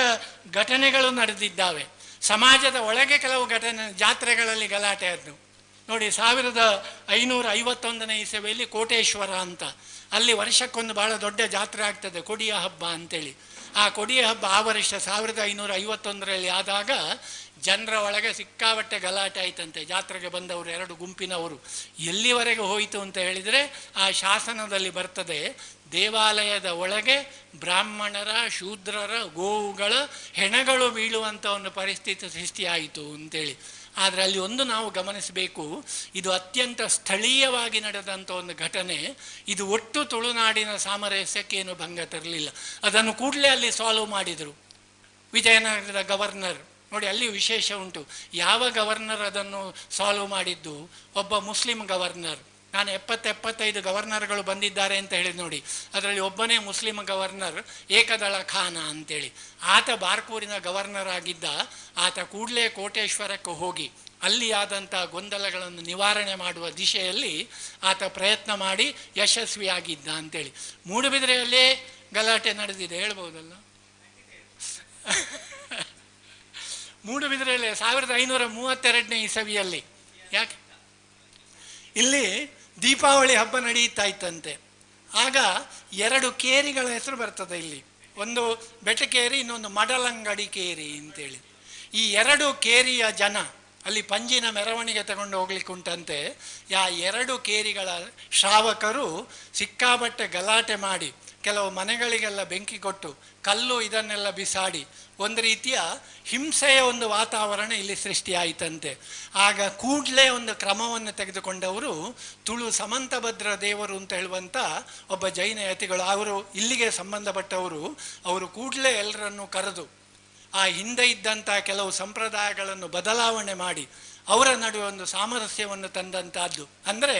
ಘಟನೆಗಳು ನಡೆದಿದ್ದಾವೆ. ಸಮಾಜದ ಒಳಗೆ ಕೆಲವು ಘಟನೆ, ಜಾತ್ರೆಗಳಲ್ಲಿ ಗಲಾಟೆ ಆದ್ದು ನೋಡಿ. 1551ನೇ ಇಸವಿಯಲ್ಲಿ ಕೋಟೇಶ್ವರ ಅಂತ, ಅಲ್ಲಿ ವರ್ಷಕ್ಕೊಂದು ಭಾಳ ದೊಡ್ಡ ಜಾತ್ರೆ ಆಗ್ತದೆ, ಕೊಡಿಯ ಹಬ್ಬ ಅಂತೇಳಿ. ಆ ಕೊಡಿಯ ಹಬ್ಬ ಆ ವರ್ಷ 1551ರಲ್ಲಿ ಆದಾಗ ಜನರ ಒಳಗೆ ಸಿಕ್ಕಾಬಟ್ಟೆ ಗಲಾಟೆ ಆಯ್ತಂತೆ. ಜಾತ್ರೆಗೆ ಬಂದವರು 2 ಗುಂಪಿನವರು. ಎಲ್ಲಿವರೆಗೆ ಹೋಯಿತು ಅಂತ ಹೇಳಿದರೆ, ಆ ಶಾಸನದಲ್ಲಿ ಬರ್ತದೆ, ದೇವಾಲಯದ ಒಳಗೆ ಬ್ರಾಹ್ಮಣರ, ಶೂದ್ರರ, ಗೋವುಗಳ ಹೆಣಗಳು ಬೀಳುವಂಥ ಒಂದು ಪರಿಸ್ಥಿತಿ ಸೃಷ್ಟಿಯಾಯಿತು ಅಂತೇಳಿ. ಆದರೆ ಅಲ್ಲಿ ಒಂದು ನಾವು ಗಮನಿಸಬೇಕು, ಇದು ಅತ್ಯಂತ ಸ್ಥಳೀಯವಾಗಿ ನಡೆದಂಥ ಒಂದು ಘಟನೆ. ಇದು ಒಟ್ಟು ತುಳುನಾಡಿನ ಸಾಮರಸ್ಯಕ್ಕೇನು ಭಂಗ ತರಲಿಲ್ಲ. ಅದನ್ನು ಕೂಡಲೇ ಅಲ್ಲಿ ಸಾಲ್ವ್ ಮಾಡಿದರು ವಿಜಯನಗರದ ಗವರ್ನರ್. ನೋಡಿ, ಅಲ್ಲಿ ವಿಶೇಷ ಉಂಟು. ಯಾವ ಗವರ್ನರ್ ಅದನ್ನು ಸಾಲ್ವ್ ಮಾಡಿದ್ದು? ಒಬ್ಬ ಮುಸ್ಲಿಂ ಗವರ್ನರ್. ನಾನು 70-75 ಗವರ್ನರ್ಗಳು ಬಂದಿದ್ದಾರೆ ಅಂತ ಹೇಳಿದ್ ನೋಡಿ, ಅದರಲ್ಲಿ ಒಬ್ಬನೇ ಮುಸ್ಲಿಂ ಗವರ್ನರ್ ಏಕದಳ ಖಾನ ಅಂತೇಳಿ. ಆತ ಬಾರ್ಕೂರಿನ ಗವರ್ನರ್ ಆಗಿದ್ದ. ಆತ ಕೂಡಲೇ ಕೋಟೇಶ್ವರಕ್ಕೆ ಹೋಗಿ ಅಲ್ಲಿ ಆದಂಥ ಗೊಂದಲಗಳನ್ನು ನಿವಾರಣೆ ಮಾಡುವ ದಿಶೆಯಲ್ಲಿ ಆತ ಪ್ರಯತ್ನ ಮಾಡಿ ಯಶಸ್ವಿಯಾಗಿದ್ದ ಅಂತೇಳಿ. ಮೂಡುಬಿದಿರೆಯಲ್ಲೇ ಗಲಾಟೆ ನಡೆದಿದೆ ಹೇಳ್ಬೋದಲ್ಲ. ಮೂಡುಬಿದಿರೆಯಲ್ಲಿ 1532ನೇ ಇಸವಿಯಲ್ಲಿ. ಯಾಕೆ ಇಲ್ಲಿ ದೀಪಾವಳಿ ಹಬ್ಬ ನಡೀತಾ ಇತ್ತಂತೆ. ಆಗ 2 ಕೇರಿಗಳ ಹೆಸರು ಬರ್ತದೆ ಇಲ್ಲಿ. ಒಂದು ಬೆಟಕೇರಿ, ಇನ್ನೊಂದು ಮಡಲಂಗಡಿ ಕೇರಿ ಅಂತೇಳಿ. ಈ 2 ಕೇರಿಯ ಜನ ಅಲ್ಲಿ ಪಂಜಿನ ಮೆರವಣಿಗೆ ತಗೊಂಡು ಹೋಗ್ಲಿಕ್ಕೆ ಉಂಟಂತೆ. 2 ಕೇರಿಗಳ ಶ್ರಾವಕರು ಸಿಕ್ಕಾಬಟ್ಟೆ ಗಲಾಟೆ ಮಾಡಿ ಕೆಲವು ಮನೆಗಳಿಗೆಲ್ಲ ಬೆಂಕಿ ಕೊಟ್ಟು ಕಲ್ಲು ಇದನ್ನೆಲ್ಲ ಬಿಸಾಡಿ ಒಂದು ರೀತಿಯ ಹಿಂಸೆಯ ಒಂದು ವಾತಾವರಣ ಇಲ್ಲಿ ಸೃಷ್ಟಿಯಾಯಿತಂತೆ. ಆಗ ಕೂಡಲೇ ಒಂದು ಕ್ರಮವನ್ನು ತೆಗೆದುಕೊಂಡವರು ತುಳು ಸಮಂತಭದ್ರ ದೇವರು ಅಂತ ಹೇಳುವಂಥ ಒಬ್ಬ ಜೈನ ಯತಿಗಳು, ಅವರು ಇಲ್ಲಿಗೆ ಸಂಬಂಧಪಟ್ಟವರು. ಅವರು ಕೂಡಲೇ ಎಲ್ಲರನ್ನು ಕರೆದು ಆ ಹಿಂದೆ ಇದ್ದಂಥ ಕೆಲವು ಸಂಪ್ರದಾಯಗಳನ್ನು ಬದಲಾವಣೆ ಮಾಡಿ ಅವರ ನಡುವೆ ಒಂದು ಸಾಮರಸ್ಯವನ್ನು ತಂದಂತಹದ್ದು. ಅಂದರೆ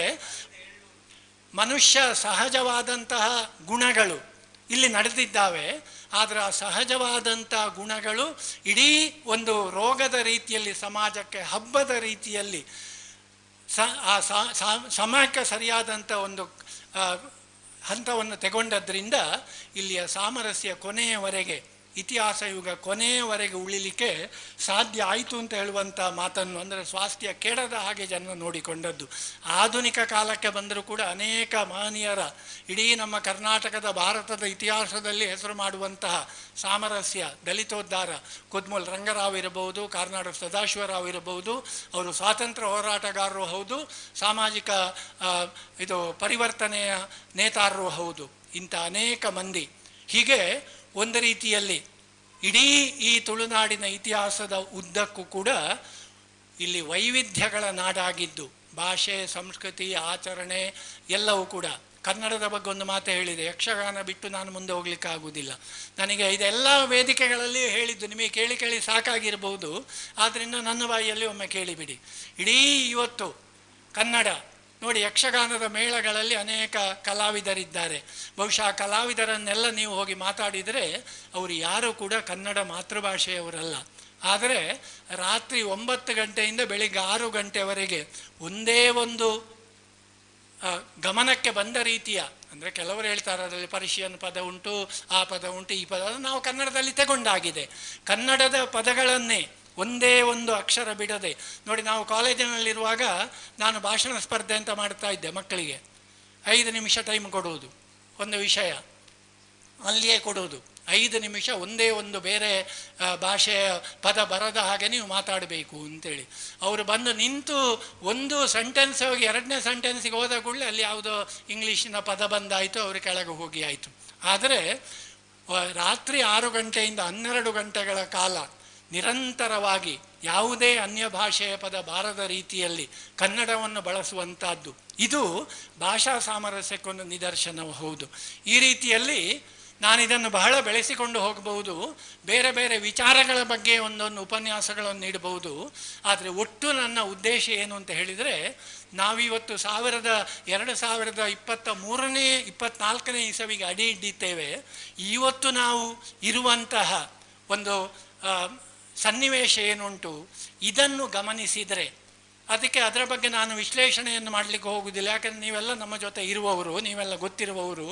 ಮನುಷ್ಯ ಸಹಜವಾದಂತಹ ಗುಣಗಳು ಇಲ್ಲಿ ನಡೆದಿದ್ದಾವೆ, ಆದರೆ ಆ ಸಹಜವಾದಂಥ ಗುಣಗಳು ಇಡೀ ಒಂದು ರೋಗದ ರೀತಿಯಲ್ಲಿ ಸಮಾಜಕ್ಕೆ ಹಬ್ಬದ ರೀತಿಯಲ್ಲಿ ಸಮಯಕ್ಕೆ ಸರಿಯಾದಂಥ ಒಂದು ಹಂತವನ್ನು ತಗೊಂಡದ್ರಿಂದ ಇಲ್ಲಿಯ ಸಾಮರಸ್ಯ ಕೊನೆಯವರೆಗೆ, ಇತಿಹಾಸ ಯುಗ ಕೊನೆಯವರೆಗೆ ಉಳಿಲಿಕ್ಕೆ ಸಾಧ್ಯ ಆಯಿತು ಅಂತ ಹೇಳುವಂಥ ಮಾತನ್ನು, ಅಂದರೆ ಸ್ವಾಸ್ಥ್ಯ ಕೆಡದ ಹಾಗೆ ಜನ ನೋಡಿಕೊಂಡದ್ದು. ಆಧುನಿಕ ಕಾಲಕ್ಕೆ ಬಂದರೂ ಕೂಡ ಅನೇಕ ಮಹನೀಯರ, ಇಡೀ ನಮ್ಮ ಕರ್ನಾಟಕದ ಭಾರತದ ಇತಿಹಾಸದಲ್ಲಿ ಹೆಸರು ಮಾಡುವಂತಹ ಸಾಮರಸ್ಯ ದಲಿತೋದ್ಧಾರ ಕುದ್ಮೂಲ್ ರಂಗರಾವ್ ಇರಬಹುದು, ಕಾರ್ನಾಡು ಸದಾಶಿವರಾವ್ ಇರಬಹುದು, ಅವರು ಸ್ವಾತಂತ್ರ್ಯ ಹೋರಾಟಗಾರರು ಹೌದು, ಸಾಮಾಜಿಕ ಪರಿವರ್ತನೆಯ ನೇತಾರರು ಹೌದು. ಇಂಥ ಅನೇಕ ಮಂದಿ ಹೀಗೆ ಒಂದು ರೀತಿಯಲ್ಲಿ ಇಡೀ ಈ ತುಳುನಾಡಿನ ಇತಿಹಾಸದ ಉದ್ದಕ್ಕೂ ಕೂಡ ಇಲ್ಲಿ ವೈವಿಧ್ಯಗಳ ನಾಡಾಗಿದ್ದು, ಭಾಷೆ, ಸಂಸ್ಕೃತಿ, ಆಚರಣೆ ಎಲ್ಲವೂ ಕೂಡ. ಕನ್ನಡದ ಬಗ್ಗೆ ಒಂದು ಮಾತು ಹೇಳಿದೆ, ಯಕ್ಷಗಾನ ಬಿಟ್ಟು ನಾನು ಮುಂದೆ ಹೋಗ್ಲಿಕ್ಕೆ ಆಗುವುದಿಲ್ಲ. ನನಗೆ ಇದೆಲ್ಲ ವೇದಿಕೆಗಳಲ್ಲಿ ಹೇಳಿದ್ದು ನಿಮಗೆ ಕೇಳಿ ಕೇಳಿ ಸಾಕಾಗಿರ್ಬೋದು, ಆದ್ದರಿಂದ ನನ್ನ ಬಾಯಿಯಲ್ಲಿ ಒಮ್ಮೆ ಕೇಳಿಬಿಡಿ. ಇಡೀ ಇವತ್ತು ಕನ್ನಡ ನೋಡಿ, ಯಕ್ಷಗಾನದ ಮೇಳಗಳಲ್ಲಿ ಅನೇಕ ಕಲಾವಿದರಿದ್ದಾರೆ. ಬಹುಶಃ ಕಲಾವಿದರನ್ನೆಲ್ಲ ನೀವು ಹೋಗಿ ಮಾತಾಡಿದರೆ ಅವರು ಯಾರೂ ಕೂಡ ಕನ್ನಡ ಮಾತೃಭಾಷೆಯವರಲ್ಲ. ಆದರೆ ರಾತ್ರಿ 9 ಗಂಟೆಯಿಂದ ಬೆಳಿಗ್ಗೆ 6 ಗಂಟೆವರೆಗೆ ಒಂದೇ ಒಂದು ಗಮನಕ್ಕೆ ಬಂದ ರೀತಿಯ, ಅಂದರೆ ಕೆಲವರು ಹೇಳ್ತಾರೆ ಅದರಲ್ಲಿ ಪರ್ಷಿಯನ್ ಪದ ಉಂಟು, ಆ ಪದ ಉಂಟು, ಈ ಪದ, ನಾವು ಕನ್ನಡದಲ್ಲಿ ತಗೊಂಡಾಗಿದೆ. ಕನ್ನಡದ ಪದಗಳನ್ನೇ ಒಂದೇ ಒಂದು ಅಕ್ಷರ ಬಿಡದೆ ನೋಡಿ. ನಾವು ಕಾಲೇಜಿನಲ್ಲಿರುವಾಗ ನಾನು ಭಾಷಣ ಸ್ಪರ್ಧೆ ಅಂತ ಮಾಡ್ತಾ ಇದ್ದೆ. ಮಕ್ಕಳಿಗೆ 5 ನಿಮಿಷ ಟೈಮ್ ಕೊಡುವುದು, ಒಂದು ವಿಷಯ ಅಲ್ಲಿಯೇ ಕೊಡುವುದು. 5 ನಿಮಿಷ ಒಂದೇ ಒಂದು ಬೇರೆ ಭಾಷೆಯ ಪದ ಬರದ ಹಾಗೆ ನೀವು ಮಾತಾಡಬೇಕು ಅಂತೇಳಿ. ಅವರು ಬಂದು ನಿಂತು ಒಂದು ಸೆಂಟೆನ್ಸ್ ಹೋಗಿ 2ನೇ ಸೆಂಟೆನ್ಸಿಗೆ ಹೋದ ಕೂಡಲೇ ಅಲ್ಲಿ ಯಾವುದೋ ಇಂಗ್ಲೀಷಿನ ಪದ ಬಂದಾಯಿತು, ಅವರು ಕೆಳಗೆ ಹೋಗಿ ಆಯಿತು. ಆದರೆ ರಾತ್ರಿ 6 ಗಂಟೆಯಿಂದ 12 ಗಂಟೆಗಳ ಕಾಲ ನಿರಂತರವಾಗಿ ಯಾವುದೇ ಅನ್ಯ ಭಾಷೆಯ ಪದ ಬಾರದ ರೀತಿಯಲ್ಲಿ ಕನ್ನಡವನ್ನು ಬಳಸುವಂಥದ್ದು, ಇದು ಭಾಷಾ ಸಾಮರಸ್ಯಕ್ಕೊಂದು ನಿದರ್ಶನವೂ ಹೌದು. ಈ ರೀತಿಯಲ್ಲಿ ನಾನಿದನ್ನು ಬಹಳ ಬೆಳೆಸಿಕೊಂಡು ಹೋಗಬಹುದು. ಬೇರೆ ಬೇರೆ ವಿಚಾರಗಳ ಬಗ್ಗೆ ಒಂದೊಂದು ಉಪನ್ಯಾಸಗಳನ್ನು ನೀಡಬಹುದು. ಆದರೆ ಒಟ್ಟು ನನ್ನ ಉದ್ದೇಶ ಏನು ಅಂತ ಹೇಳಿದರೆ, ನಾವಿವತ್ತು 2023ನೇ 24ನೇ ಇಸವಿಗೆ ಅಡಿ ಇಟ್ಟಿದ್ದೇವೆ. ಇವತ್ತು ನಾವು ಇರುವಂತಹ ಒಂದು ಸನ್ನಿವೇಶ ಏನುಂಟು ಇದನ್ನು ಗಮನಿಸಿದರೆ, ಅದಕ್ಕೆ ಅದರ ಬಗ್ಗೆ ನಾನು ವಿಶ್ಲೇಷಣೆಯನ್ನು ಮಾಡಲಿಕ್ಕೆ ಹೋಗುವುದಿಲ್ಲ, ಯಾಕಂದರೆ ನೀವೆಲ್ಲ ನಮ್ಮ ಜೊತೆ ಇರುವವರು, ನೀವೆಲ್ಲ ಗೊತ್ತಿರುವವರು.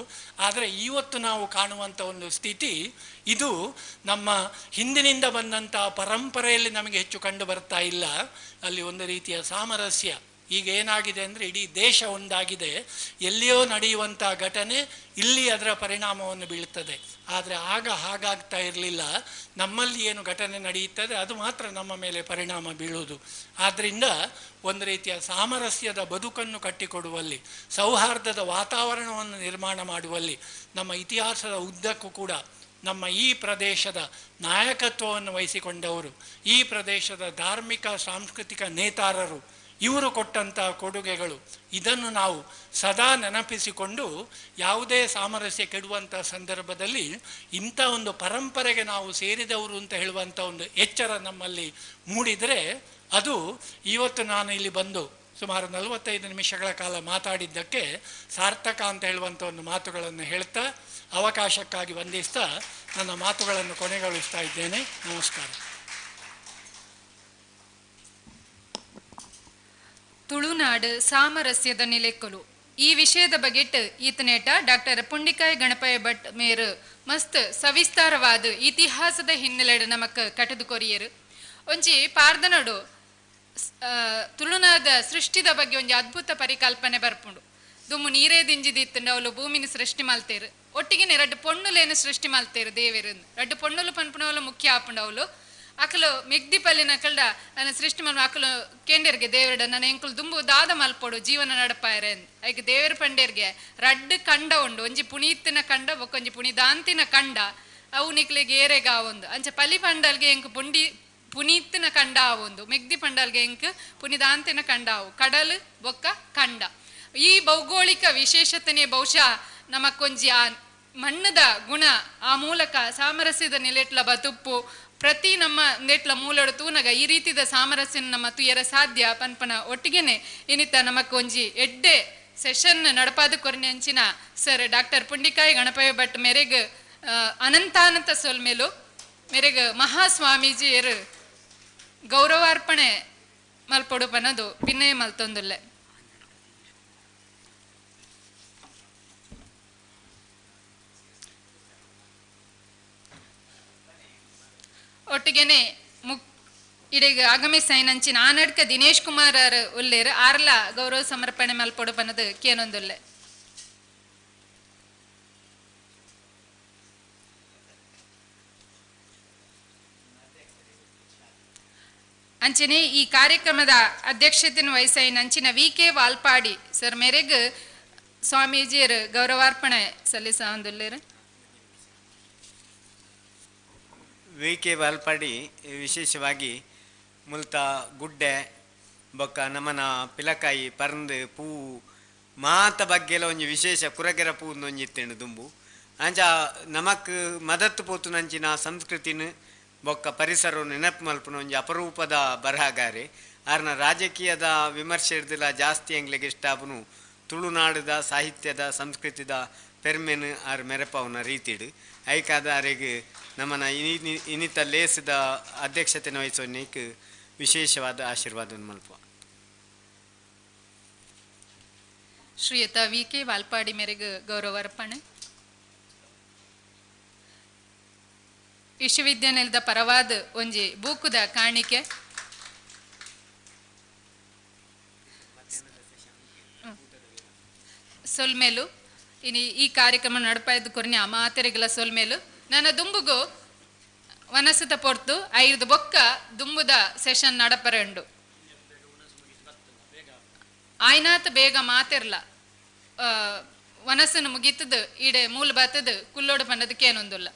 ಆದರೆ ಇವತ್ತು ನಾವು ಕಾಣುವಂಥ ಒಂದು ಸ್ಥಿತಿ ಇದು ನಮ್ಮ ಹಿಂದಿನಿಂದ ಬಂದಂಥ ಪರಂಪರೆಯಲ್ಲಿ ನಮಗೆ ಹೆಚ್ಚು ಕಂಡು ಬರ್ತಾ ಇಲ್ಲ. ಅಲ್ಲಿ ಒಂದು ರೀತಿಯ ಸಾಮರಸ್ಯ ಈಗ ಏನಾಗಿದೆ ಅಂದರೆ, ಇಡೀ ದೇಶ ಒಂದಾಗಿದೆ. ಎಲ್ಲಿಯೋ ನಡೆಯುವಂಥ ಘಟನೆ ಇಲ್ಲಿ ಅದರ ಪರಿಣಾಮವನ್ನು ಬೀಳುತ್ತದೆ. ಆದರೆ ಆಗ ಹಾಗಾಗ್ತಾ ಇರಲಿಲ್ಲ. ನಮ್ಮಲ್ಲಿ ಏನು ಘಟನೆ ನಡೆಯುತ್ತದೆ ಅದು ಮಾತ್ರ ನಮ್ಮ ಮೇಲೆ ಪರಿಣಾಮ ಬೀಳುವುದು. ಆದ್ದರಿಂದ ಒಂದು ರೀತಿಯ ಸಾಮರಸ್ಯದ ಬದುಕನ್ನು ಕಟ್ಟಿಕೊಡುವಲ್ಲಿ, ಸೌಹಾರ್ದದ ವಾತಾವರಣವನ್ನು ನಿರ್ಮಾಣ ಮಾಡುವಲ್ಲಿ ನಮ್ಮ ಇತಿಹಾಸದ ಉದ್ದಕ್ಕೂ ಕೂಡ ನಮ್ಮ ಈ ಪ್ರದೇಶದ ನಾಯಕತ್ವವನ್ನು ವಹಿಸಿಕೊಂಡವರು, ಈ ಪ್ರದೇಶದ ಧಾರ್ಮಿಕ ಸಾಂಸ್ಕೃತಿಕ ನೇತಾರರು, ಇವರು ಕೊಟ್ಟಂಥ ಕೊಡುಗೆಗಳು, ಇದನ್ನು ನಾವು ಸದಾ ನೆನಪಿಸಿಕೊಂಡು ಯಾವುದೇ ಸಾಮರಸ್ಯ ಕೆಡುವಂಥ ಸಂದರ್ಭದಲ್ಲಿ ಇಂಥ ಒಂದು ಪರಂಪರೆಗೆ ನಾವು ಸೇರಿದವರು ಅಂತ ಹೇಳುವಂಥ ಒಂದು ಎಚ್ಚರ ನಮ್ಮಲ್ಲಿ ಮೂಡಿದರೆ, ಅದು ಇವತ್ತು ನಾನು ಇಲ್ಲಿ ಬಂದು ಸುಮಾರು 45 ನಿಮಿಷಗಳ ಕಾಲ ಮಾತಾಡಿದ್ದಕ್ಕೆ ಸಾರ್ಥಕ ಅಂತ ಹೇಳುವಂಥ ಒಂದು ಮಾತುಗಳನ್ನು ಹೇಳ್ತಾ, ಅವಕಾಶಕ್ಕಾಗಿ ವಂದಿಸ್ತಾ ನನ್ನ ಮಾತುಗಳನ್ನು ಕೊನೆಗೊಳಿಸ್ತಾ ಇದ್ದೇನೆ. ನಮಸ್ಕಾರ. ತುಳುನಾಡು ಸಾಮರಸ್ಯದ ನೆಲೆಕೊಲು ಈ ವಿಷಯದ ಬಗೆಟ್ ಈತನೇಟ ಡಾಕ್ಟರ್ ಪುಂಡಿಕಾಯ್ ಗಣಪಯ ಭಟ್ ಮೇರು ಮಸ್ತ್ ಸವಿಸ್ತಾರವಾದ ಇತಿಹಾಸದ ಹಿನ್ನೆಲೆ ನಮಕ್ ಕಟದು ಕೊರಿಯರು ಒಂಜಿ ಪಾರ್ದನಡು ತುಳುನಾದ ಸೃಷ್ಟಿದ ಬಗ್ಗೆ ಒಂದು ಅದ್ಭುತ ಪರಿಕಲ್ಪನೆ ಬರ್ಪುಂಡು. ದುಮ್ಮು ನೀರೇ ದಿಂಜಿದಿತ್ತಂಡು ಅವಳು ಭೂಮಿನ ಸೃಷ್ಟಿ ಮಲ್ತೇರು. ಒಟ್ಟಿಗೆ ಎರಡು ಪೊಣ್ಣುಲೇನು ಸೃಷ್ಟಿ ಮಲ್ತೇರು ದೇವೇರನ್ನು. ಎರಡು ಪೊಣ್ಣುಲು ಪನ್ಪುನವಳು ಮುಖ್ಯ ಆಪುಂಡು ಅವಳು. ಅಕಲು ಮೆಗ್ದಿ ಪಲ್ಲಿನ ಕಲ್ಡ ನನ್ನ ಸೃಷ್ಟಿ ಮಲ್ ಅಕಲು ಕೆಂಡೇರ್ಗೆ ದೇವರಡ ನನ್ನ ಎಂಕುಲು ದುಂಬು ದಾದ ಮಲ್ಪೋಡು ಜೀವನ ನಡಪಾಯರೆ ಅಂತ. ಐಕೆ ದೇವರ ಪಂಡೇರ್ಗೆ ರಡ್ಡು ಕಂಡ ಉಂಡು. ಒಂಜಿ ಪುನೀತಿನ ಕಂಡ ಬೊಕ್ಕೊಂಜಿ ಪುನಿದಾಂತಿನ ಕಂಡ ಅವು ನಿಕ್ಲಿಗೆ ಏರೆಗ ಒಂದು ಅಂಚ ಪಲಿ ಪಂಡಲ್ಗೆ ಎಂಕ್ ಪುನೀತಿನ ಕಂಡ ಆವೊಂದು ಮೆಗ್ದಿ ಪಂಡಲ್ಗೆ ಎಂಕ್ ಪುನಿದಾಂತಿನ ಕಂಡ ಅವು ಕಡಲು ಬೊಕ್ಕ ಕಂಡ. ಈ ಭೌಗೋಳಿಕ ವಿಶೇಷತೆನೇ ಬಹುಶಃ ನಮಕೊಂಜಿ ಆ ಮಣ್ಣದ ಗುಣ ಆ ಮೂಲಕ ಸಾಮರಸ್ಯದ ನೆಲೆಟ್ಲ ಬತುಪ್ಪು ಪ್ರತಿ ನಮ್ಮ ನೆಟ್ಲ ಮೂಲಡು ತೂನಗ ಈ ರೀತಿದ ಸಾಮರಸ್ಯ ನಮ್ಮ ತುಯರ ಸಾಧ್ಯ ಪನ್ಪನ ಒಟ್ಟಿಗೆನೆ ಇನ್ನಿತ ನಮಕೊಂಜಿ ಎಡ್ಡೆ ಸೆಷನ್ ನಡಪಾದ ಕೊರ್ನೆ ಅಂಚಿನ ಸರ್ ಡಾಕ್ಟರ್ ಪುಂಡಿಕಾಯಿ ಗಣಪಯ್ಯ ಭಟ್ ಮೇರೆಗ್ ಅನಂತಾನಂತ ಸೊಲ್ಮೇಲು ಮೇರೆಗ್ ಮಹಾಸ್ವಾಮೀಜಿಯರು ಗೌರವಾರ್ಪಣೆ ಮಲ್ಪೊಡು ಪನದು ಪಿನ್ನೆ ಮಲ್ತೊಂದುಲ್ಲೆ. ಒಟ್ಟಿಗೆನೆ ಇಡೆಗ ಆಗಮಿಸೈನಂಚಿನ ಆನಡ್ಕ ದಿನೇಶ್ ಕುಮಾರ್ ಉಲ್ಲೇರು ಆರ್ಲ ಗೌರವ ಸಮರ್ಪಣೆ ಮಲ್ಪೊಡು ಪನದು ಕೇನೊಂದುಲ್ಲೆ. ಅಂಚನೆ ಈ ಕಾರ್ಯಕ್ರಮದ ಅಧ್ಯಕ್ಷತೆಯನ್ನು ವಹಿಸೈನ ಅಂಚಿನ ವಿ.ಕೆ. ವಾಲ್ಪಾಡಿ ಸರ್ ಮೇರೆಗ್ ಸ್ವಾಮೀಜಿಯರು ಗೌರವಾರ್ಪಣೆ ಸಲ್ಲಿಸೊಂದುಲ್ಲೇರು. ವಿ.ಕೆ. ವಾಲ್ಪಾಡಿ ವಿಶೇಷವಾಗಿ ಮುಲ್ತ ಗುಡ್ಡೆ ಬೊಕ್ಕ ನಮನ ಪಿಲಕಾಯಿ ಪರಂದು ಪೂವು ಮಾತ ಬಗ್ಗೆಲ್ಲ ಒಂಜಿ ವಿಶೇಷ ಕುರಗೆರ ಪೂವನ್ನು ಒಂಜಿತ್ತೇನು ದುಂಬು ಅಂಚ ನಮಕ್ ಮದತ್ತು ಪೋತುನಂಚಿನ ಸಂಸ್ಕೃತಿನ ಬೊಕ್ಕ ಪರಿಸರವನ್ನು ನೆನಪು ಮಲ್ಪನ ಒಂಜಿ ಅಪರೂಪದ ಬರಹಗಾರೆ. ಆರ್ನ ರಾಜಕೀಯದ ವಿಮರ್ಶೆ ಹಿಡ್ದಿಲ್ಲ ಜಾಸ್ತಿ ಎಂಗ್ಲಿಗೆ ಇಷ್ಟ ಆಪನು ತುಳುನಾಡದ ಸಾಹಿತ್ಯದ ಸಂಸ್ಕೃತಿದ ಪೆರ್ಮೆನ್ ಆರ್ ಮೆರಪವನ ರೀತಿಡು ಐಕಾದ ಆರೆಗೆ ನಮ್ಮನ ಇನ್ನಿತ ಲೇಸದ ಅಧ್ಯಕ್ಷತೆನ ವಹಿಸೋನಿಕ್ ವಿಶೇಷವಾದ ಆಶೀರ್ವಾದ ಮಲ್ಪ. ಶ್ರೀಯುತ ವಿ.ಕೆ. ವಾಲ್ಪಾಡಿ ಮೇರೆಗೆ ಗೌರವಾರ್ಪಣೆ. ವಿಶ್ವವಿದ್ಯಾನಿಲಯದ ಪರವಾದ ಒಂಜಿ ಬೂಕುದ ಕಾಣಿಕೆ. ಸೊಲ್ಮೇಲು ಇನಿ ಈ ಕಾರ್ಯಕ್ರಮ ನಡಪಾಯ್ದು ಕೊರ್ನೆ ಮಾತೆರೆಗಳ ಸೊಲ್ಮೇಲು ನನ್ನ ದುಂಬುಗು ವನಸದ ಪೊರ್ತು 5 ಬೊಕ್ಕ ದುಂಬುದ ಸೆಷನ್ ನಡಪರೆಂಡು ಆಯ್ನಾತ ಬೇಗ ಮಾತೆರ್ಲ ವನಸನ್ನು ಮುಗಿತದ ಈಡೆ ಮೂಲ ಬತ್ತದ ಕುಲ್ಲೋಡು ಪನ್ನದಕ್ಕೆ ಏನೊಂದುಲ್ಲ.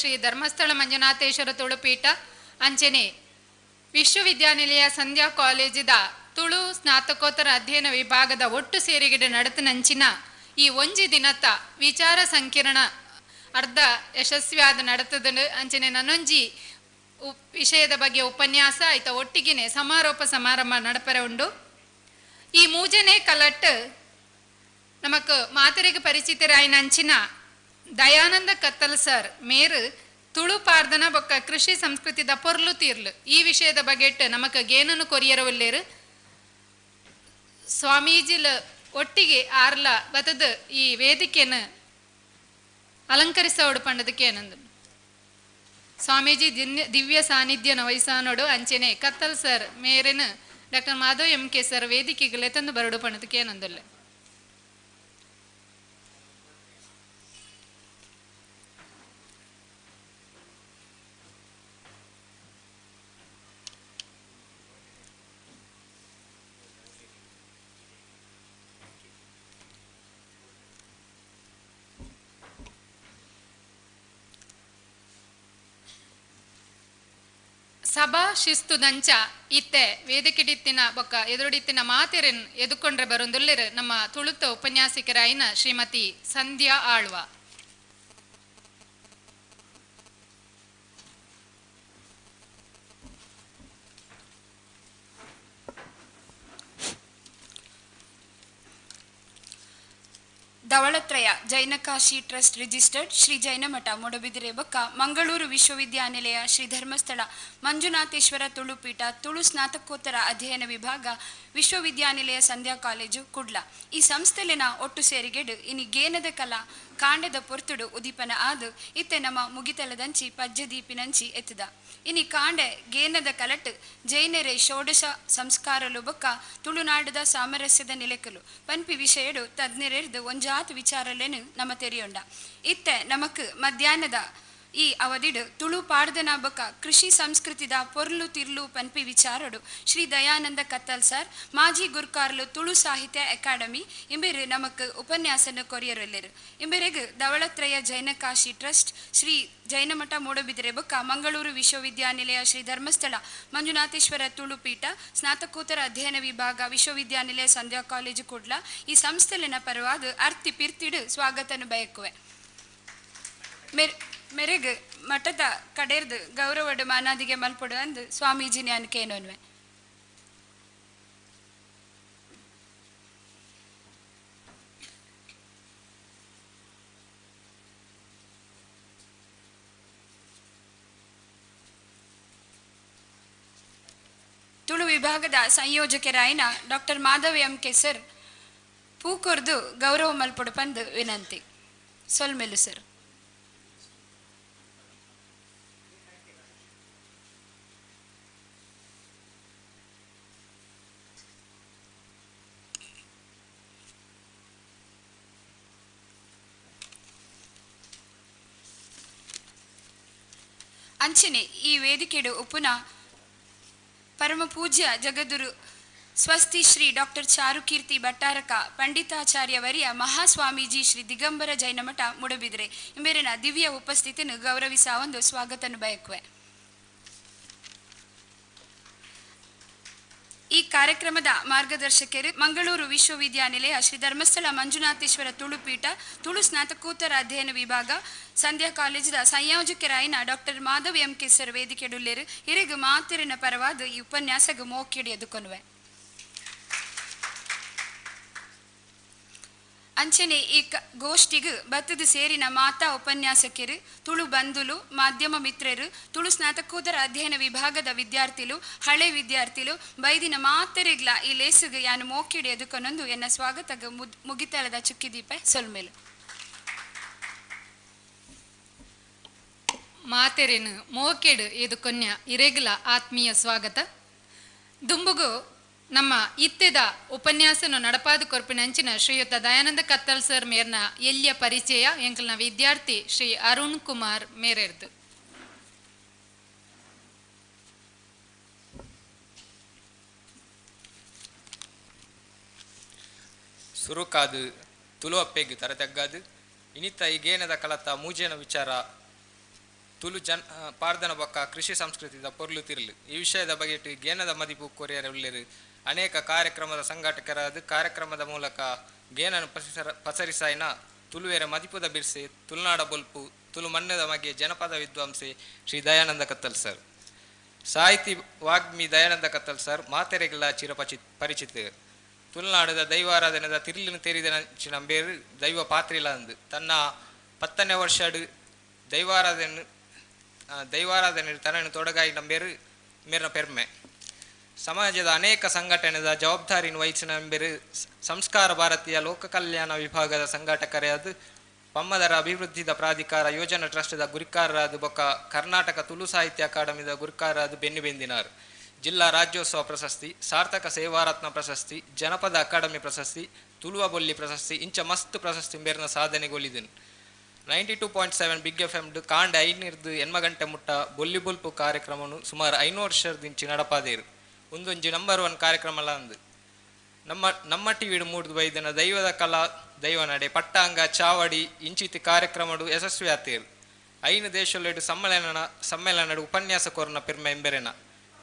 ಶ್ರೀ ಧರ್ಮಸ್ಥಳ ಮಂಜುನಾಥೇಶ್ವರ ತುಳುಪೀಠ ಅಂಚನೆ ವಿಶ್ವವಿದ್ಯಾನಿಲಯ ಸಂಧ್ಯಾ ಕಾಲೇಜಿದ ತುಳು ಸ್ನಾತಕೋತ್ತರ ಅಧ್ಯಯನ ವಿಭಾಗದ ಒಟ್ಟು ಸೇರಿಗಿಡ ನಡತನಂಚಿನ ಈ ಒಂಜಿ ದಿನತ ವಿಚಾರ ಸಂಕಿರಣ ಅರ್ಧ ಯಶಸ್ವಿಯಾದ ನಡತದ ಅಂಚನೆ ನನೊಂಜಿ ವಿಷಯದ ಬಗ್ಗೆ ಉಪನ್ಯಾಸ ಆಯ್ತ ಒಟ್ಟಿಗೆನೆ ಸಮಾರೋಪ ಸಮಾರಂಭ ನಡಪರೆ ಉಂಡು. ಈ ಮೂಜನೆ ಕಲಟ್ ನಮಕ್ ಮಾತರಿಗೆ ಪರಿಚಿತರಾಯಿನಂಚಿನ ದಯಾನಂದ ಕತ್ತಲ್ ಸರ್ ಮೇರು ತುಳು ಪಾರ್ದನ ಬೊಕ್ಕ ಕೃಷಿ ಸಂಸ್ಕೃತಿದ ಪೊರ್ಲು ತೀರ್ಲು ಈ ವಿಷಯದ ಬಗೆಟ್ ನಮಕ್ ಗೇನನು ಕೊರಿಯರವಲ್ಲೇರು ಸ್ವಾಮೀಜಿಲ ಒಟ್ಟಿಗೆ ಆರ್ಲ ಬತದ ಈ ವೇದಿಕೆಯನ್ನು ಅಲಂಕರಿಸೋಡು ಪಂಡದಕ್ಕೆ ಏನಂದು ಸ್ವಾಮೀಜಿ ದಿವ್ಯ ಸಾನ್ನಿಧ್ಯನ ವಯಸ್ಸಾನೋಡು ಅಂಚೆನೆ ಕತ್ತಲ್ ಸರ್ ಮೇರೆನ ಡಾಕ್ಟರ್ ಮಾಧವ್ MK ಸರ್ ವೇದಿಕೆಗಳೇ ತಂದು ಬರಡು ಪಣದಕ್ಕೆ ಏನಂದಲ್ಲ. ಸಭಾ ಶಿಸ್ತುದಂಚ ಇತ್ತೆ ವೇದಿಕೆಡಿತ್ತಿನ ಬೊಕ್ಕ ಎದುರುಡಿತ್ತಿನ ಮಾತೆರೆನ್ ಎದುಕೊಂಡ್ರೆ ಬರೊಂದುಲ್ಲೆರ್ ನಮ್ಮ ತುಳುತ ಉಪನ್ಯಾಸಿಕರಾಯಿನ ಶ್ರೀಮತಿ ಸಂಧ್ಯಾ ಆಳ್ವ. ಧವಳತ್ರಯ ಜೈನಕಾಶಿ ಟ್ರಸ್ಟ್ ರಿಜಿಸ್ಟರ್ಡ್ ಶ್ರೀ ಜೈನಮಠ ಮೂಡಬಿದಿರೆ ಬೊಕ್ಕ ಮಂಗಳೂರು ವಿಶ್ವವಿದ್ಯಾನಿಲಯ ಶ್ರೀ ಧರ್ಮಸ್ಥಳ ಮಂಜುನಾಥೇಶ್ವರ ತುಳುಪೀಠ ತುಳು ಸ್ನಾತಕೋತ್ತರ ಅಧ್ಯಯನ ವಿಭಾಗ ವಿಶ್ವವಿದ್ಯಾನಿಲಯ ಸಂಧ್ಯಾ ಕಾಲೇಜು ಕುಡ್ಲ ಈ ಸಂಸ್ಥೆಲಿನ ಒಟ್ಟು ಸೇರಿಗೆಡು ಇನಿ ಗೇನದ ಕಲಾ ಕಾಂಡದ ಪೊರ್ತುಡು ಉದೀಪನ ಆದು ಇತ್ತೆ ನಮ್ಮ ಮುಗಿತಲದಂಚಿ ಪಜ್ಜದೀಪಿನಂಚಿ ಎತ್ತದ ಇನಿ ಕಾಂಡೆ ಗೇನದ ಕಲಟ್ ಜೈನರೆ ಷೋಡಶ ಸಂಸ್ಕಾರಲು ಬೊಕ್ಕ ತುಳುನಾಡದ ಸಾಮರಸ್ಯದ ನಿಲೆಕಲು ಪನ್ಪಿ ವಿಷಯಡು ತಜ್ಞರೆರ್ದು ಒಂಜಾತ್ ವಿಚಾರಲೆನು ನಮ್ಮ ತೆರೆಯೊಂಡ ಇತ್ತೆ ನಮಕ್ ಮಧ್ಯಾಹ್ನದ ಈ ಅವಧಿಡು ತುಳು ಪಾಡ್ದನ ಬೊಕ್ಕ ಕೃಷಿ ಸಂಸ್ಕೃತಿದ ಪೊರ್ಲು ತಿರ್ಲು ಪನ್ಪಿ ವಿಚಾರಡು ಶ್ರೀ ದಯಾನಂದ ಕತ್ತಲ್ ಸರ್ ಮಾಜಿ ಗುರ್ಕಾರ್ಲು ತುಳು ಸಾಹಿತ್ಯ ಅಕಾಡೆಮಿ ಇಂಬೆರು ನಮಕ್ ಉಪನ್ಯಾಸನ ಕೊರಿಯರಲ್ಲೆರು ಇಂಬೆರೆಗ್ ಧವಳತ್ರಯ ಜೈನಕಾಶಿ ಟ್ರಸ್ಟ್ ಶ್ರೀ ಜೈನಮಠ ಮೂಡಬಿದಿರೆ ಬೊಕ್ಕ ಮಂಗಳೂರು ವಿಶ್ವವಿದ್ಯಾನಿಲಯ ಶ್ರೀ ಧರ್ಮಸ್ಥಳ ಮಂಜುನಾಥೇಶ್ವರ ತುಳುಪೀಠ ಸ್ನಾತಕೋತ್ತರ ಅಧ್ಯಯನ ವಿಭಾಗ ವಿಶ್ವವಿದ್ಯಾನಿಲಯ ಸಂಧ್ಯಾ ಕಾಲೇಜು ಕುಡ್ಲ ಈ ಸಂಸ್ಥೆಲಿನ ಪರವಾದ ಅರ್ತಿ ಪಿರ್ತಿಡು ಸ್ವಾಗತನು ಬಯಕುವೆ. ಮೆರೆಗ್ ಮಠದ ಕಡೆರ್ದು ಗೌರವಡು ಮಾನಾದಿಗೆ ಮಲ್ಪಡು ಅಂದು ಸ್ವಾಮೀಜಿ ನ್ಯಾನಕೇನೋನ್ವೆ. ತುಳು ವಿಭಾಗದ ಸಂಯೋಜಕರಾಯಿನ ಡಾಕ್ಟರ್ ಮಾಧವ್ MK ಸರ್ ಪೂಕೊರ್ದು ಗೌರವ ಮಲ್ಪಡು ಪಂದು ವಿನಂತಿ. ಸೊಲ್ಮೆಲು ಸರ್. ಅಂಚನೆ ಈ ವೇದಿಕೆಡು ಉಪುನ ಪರಮ ಪೂಜ್ಯ ಜಗದ್ಗುರು ಸ್ವಸ್ತಿ ಶ್ರೀ ಡಾಕ್ಟರ್ ಚಾರುಕೀರ್ತಿ ಭಟ್ಟಾರಕ ಪಂಡಿತಾಚಾರ್ಯ ವರಿಯ ಮಹಾಸ್ವಾಮೀಜಿ ಶ್ರೀ ದಿಗಂಬರ ಜೈನಮಠ ಮೂಡಬಿದಿರೆ ಇಂಬೇರಿನ ದಿವ್ಯ ಉಪಸ್ಥಿತಿಯನ್ನು ಗೌರವಿಸ ಒಂದು ಸ್ವಾಗತನು ಬಯಕುವೆ. ಈ ಕಾರ್ಯಕ್ರಮದ ಮಾರ್ಗದರ್ಶಕರು ಮಂಗಳೂರು ವಿಶ್ವವಿದ್ಯಾನಿಲಯ ಶ್ರೀ ಧರ್ಮಸ್ಥಳ ಮಂಜುನಾಥೇಶ್ವರ ತುಳುಪೀಠ ತುಳು ಸ್ನಾತಕೋತ್ತರ ಅಧ್ಯಯನ ವಿಭಾಗ ಸಂಧ್ಯಾ ಕಾಲೇಜಿನ ಸಂಯೋಜಕರಾಯಿನ ಡಾಕ್ಟರ್ ಮಾಧವ್ MK ಸರ್ ವೇದಿಕೆಡುಲ್ಲೇರು ಇರೆಗು ಮಾತೆರಿನ ಪರವಾದ ಈ ಉಪನ್ಯಾಸಗ ಮೋಕಿಡಿಯದುಕೊನ್ವೆ. ಅಂಚನೆ ಈ ಗೋಷ್ಠಿಗೂ ಬತ್ತದ ಸೇರಿನ ಮಾತಾ ಉಪನ್ಯಾಸಕರು ತುಳು ಬಂಧುಲು ಮಾಧ್ಯಮ ಮಿತ್ರರು ತುಳು ಸ್ನಾತಕೋತ್ತರ ಅಧ್ಯಯನ ವಿಭಾಗದ ವಿದ್ಯಾರ್ಥಿಗಳು ಹಳೆ ವಿದ್ಯಾರ್ಥಿಗಳು ಬೈದಿನ ಮಾತರಿಗ್ಲ ಈ ಲೇಸುಗೆ ಯಾನು ಮೋಕಿಡಿ ಎದುಕೊನೊಂದು ಎನ್ನ ಸ್ವಾಗತಗ ಮುಗಿತಲದ ಚುಕ್ಕಿದೀಪ ಸೊಲ್ಮೇಲು ಮಾತೆರೆನು ಮೋಕೆಡು ಎದುಕೊನ್ಯ ಇರೆಗ್ಲ ಆತ್ಮೀಯ ಸ್ವಾಗತ. ದುಂಬುಗು ನಮ್ಮ ಇತ್ತೆದ ಉಪನ್ಯಾಸನು ನಡಪಾದ ಕೊರ್ಪಿನಂಚಿನ ಶ್ರೀಯುತ ದಯಾನಂದ ಕತ್ತಲ್ ಸರ್ ಮೇರ್ನ ಎಲ್ಲಿಯ ಪರಿಚಯ ಎಂಕಲ್ನ ವಿದ್ಯಾರ್ಥಿ ಶ್ರೀ ಅರುಣ್ ಕುಮಾರ್ ಮೇರೆರ್ದು. ಸುರುಕಾದು ತುಳುವಪ್ಪೆಗ್ ತರತಗ್ಗಾದು ಇನಿತ ಈಗೇನದ ಕಲತ ಮೂಜೇನ ವಿಚಾರ ತುಳು ಪಾಡ್ದನ ಬೊಕ್ಕ ಕೃಷಿ ಸಂಸ್ಕೃತಿದ ಪೊರ್ಲು ತಿರ್ಲು ಈ ವಿಷಯದ ಬಗೆಟ್ ಗೇನದ ಮದಿಪು ಕೊರಿಯರ ಉಳ್ಳೆರು ಅನೇಕ ಕಾರ್ಯಕ್ರಮದ ಸಂಘಟಕರಾದ ಕಾರ್ಯಕ್ರಮದ ಮೂಲಕ ಗೇನನ್ನು ಪಸರಿಸಾಯಿನ ತುಳುವೆರ ಮದಿಪುದ ಬಿರ್ಸೆ ತುಳುನಾಡ ಬೊಲ್ಪು ತುಳು ಮಣ್ಣದ ಮಗೆ ಜನಪದ ವಿದ್ವಾಂಸೆ ಶ್ರೀ ದಯಾನಂದ ಕತ್ತಲ್ ಸರ್. ಸಾಹಿತಿ ವಾಗ್ಮಿ ದಯಾನಂದ ಕತ್ತಲ್ ಸರ್ ಮಾತೆರೆಗಳ ಪರಿಚಿತ. ತುಳುನಾಡದ ದೈವಾರಾಧನೆದ ತಿರ್ಲಿನ ತೆರಿದ ನಂಬೇರು ದೈವ ಪಾತ್ರಿಲ ಅಂದು ತನ್ನ 10ನೇ ವರ್ಷ ದೈವಾರಾಧನೆ ತನನ್ನು ತೊಡಗಾಯಿ ನಂಬೇರು ಮೇರಿನ ಪೆರ್ಮೆ. ಸಮಾಜದ ಅನೇಕ ಸಂಘಟನೆದ ಜವಾಬ್ದಾರಿನ ವಹಿಸಿನ ನಂಬೇರು ಸಂಸ್ಕಾರ ಭಾರತೀಯ ಲೋಕ ಕಲ್ಯಾಣ ವಿಭಾಗದ ಸಂಘಟಕರಾದ ಪಮ್ಮದರ ಅಭಿವೃದ್ಧಿದ ಪ್ರಾಧಿಕಾರ ಯೋಜನಾ ಟ್ರಸ್ಟ್ದ ಗುರಿಕಾರರಾದ ಬೊಕ್ಕ ಕರ್ನಾಟಕ ತುಳು ಸಾಹಿತ್ಯ ಅಕಾಡೆಮಿದ ಗುರಿಕಾರರಾದ ಬೆನ್ನಿಬೆಂದಿನಾರ್. ಜಿಲ್ಲಾ ರಾಜ್ಯೋತ್ಸವ ಪ್ರಶಸ್ತಿ, ಸಾರ್ಥಕ ಸೇವಾರತ್ನ ಪ್ರಶಸ್ತಿ, ಜನಪದ ಅಕಾಡೆಮಿ ಪ್ರಶಸ್ತಿ, ತುಳುವ ಬೊಲ್ಲಿ ಪ್ರಶಸ್ತಿ ಇಂಚ ಮಸ್ತ್ ಪ್ರಶಸ್ತಿ ಬೇರಿನ ಸಾಧನೆಗೊಳಿದನು. 92.7 ಬಿಗ್ FM ಕಾಂಡ 5 8 ಮುಟ್ಟ ಬೊಲ್ಲಿ ಬೊಲ್ಪು ಕಾರ್ಯಕ್ರಮನು ಸುಮಾರು 500 ವರ್ಷದಿಂಚಿ ನಡಪಾದೇರು ಒಂದೊಂಜಿ ನಂಬರ್ 1 ಕಾರ್ಯಕ್ರಮಲ ಅಂದು ನಮ್ಮ ಟಿವಿಡು ಮೂಡ್ದು ಬೈದನ ದೈವದ ಕಲಾ ದೈವ ನಡೆ ಪಟ್ಟಾಂಗ ಚಾವಡಿ ಇಂಚಿತಿ ಕಾರ್ಯಕ್ರಮಡು ಯಶಸ್ವಿ ಆತೇರು. 5 ದೇಶಲೆಡು ಸಮ್ಮೇಳನಡು ಉಪನ್ಯಾಸ ಕೊರನ ಪೆರ್ಮ ಎಂಬೆರೆನ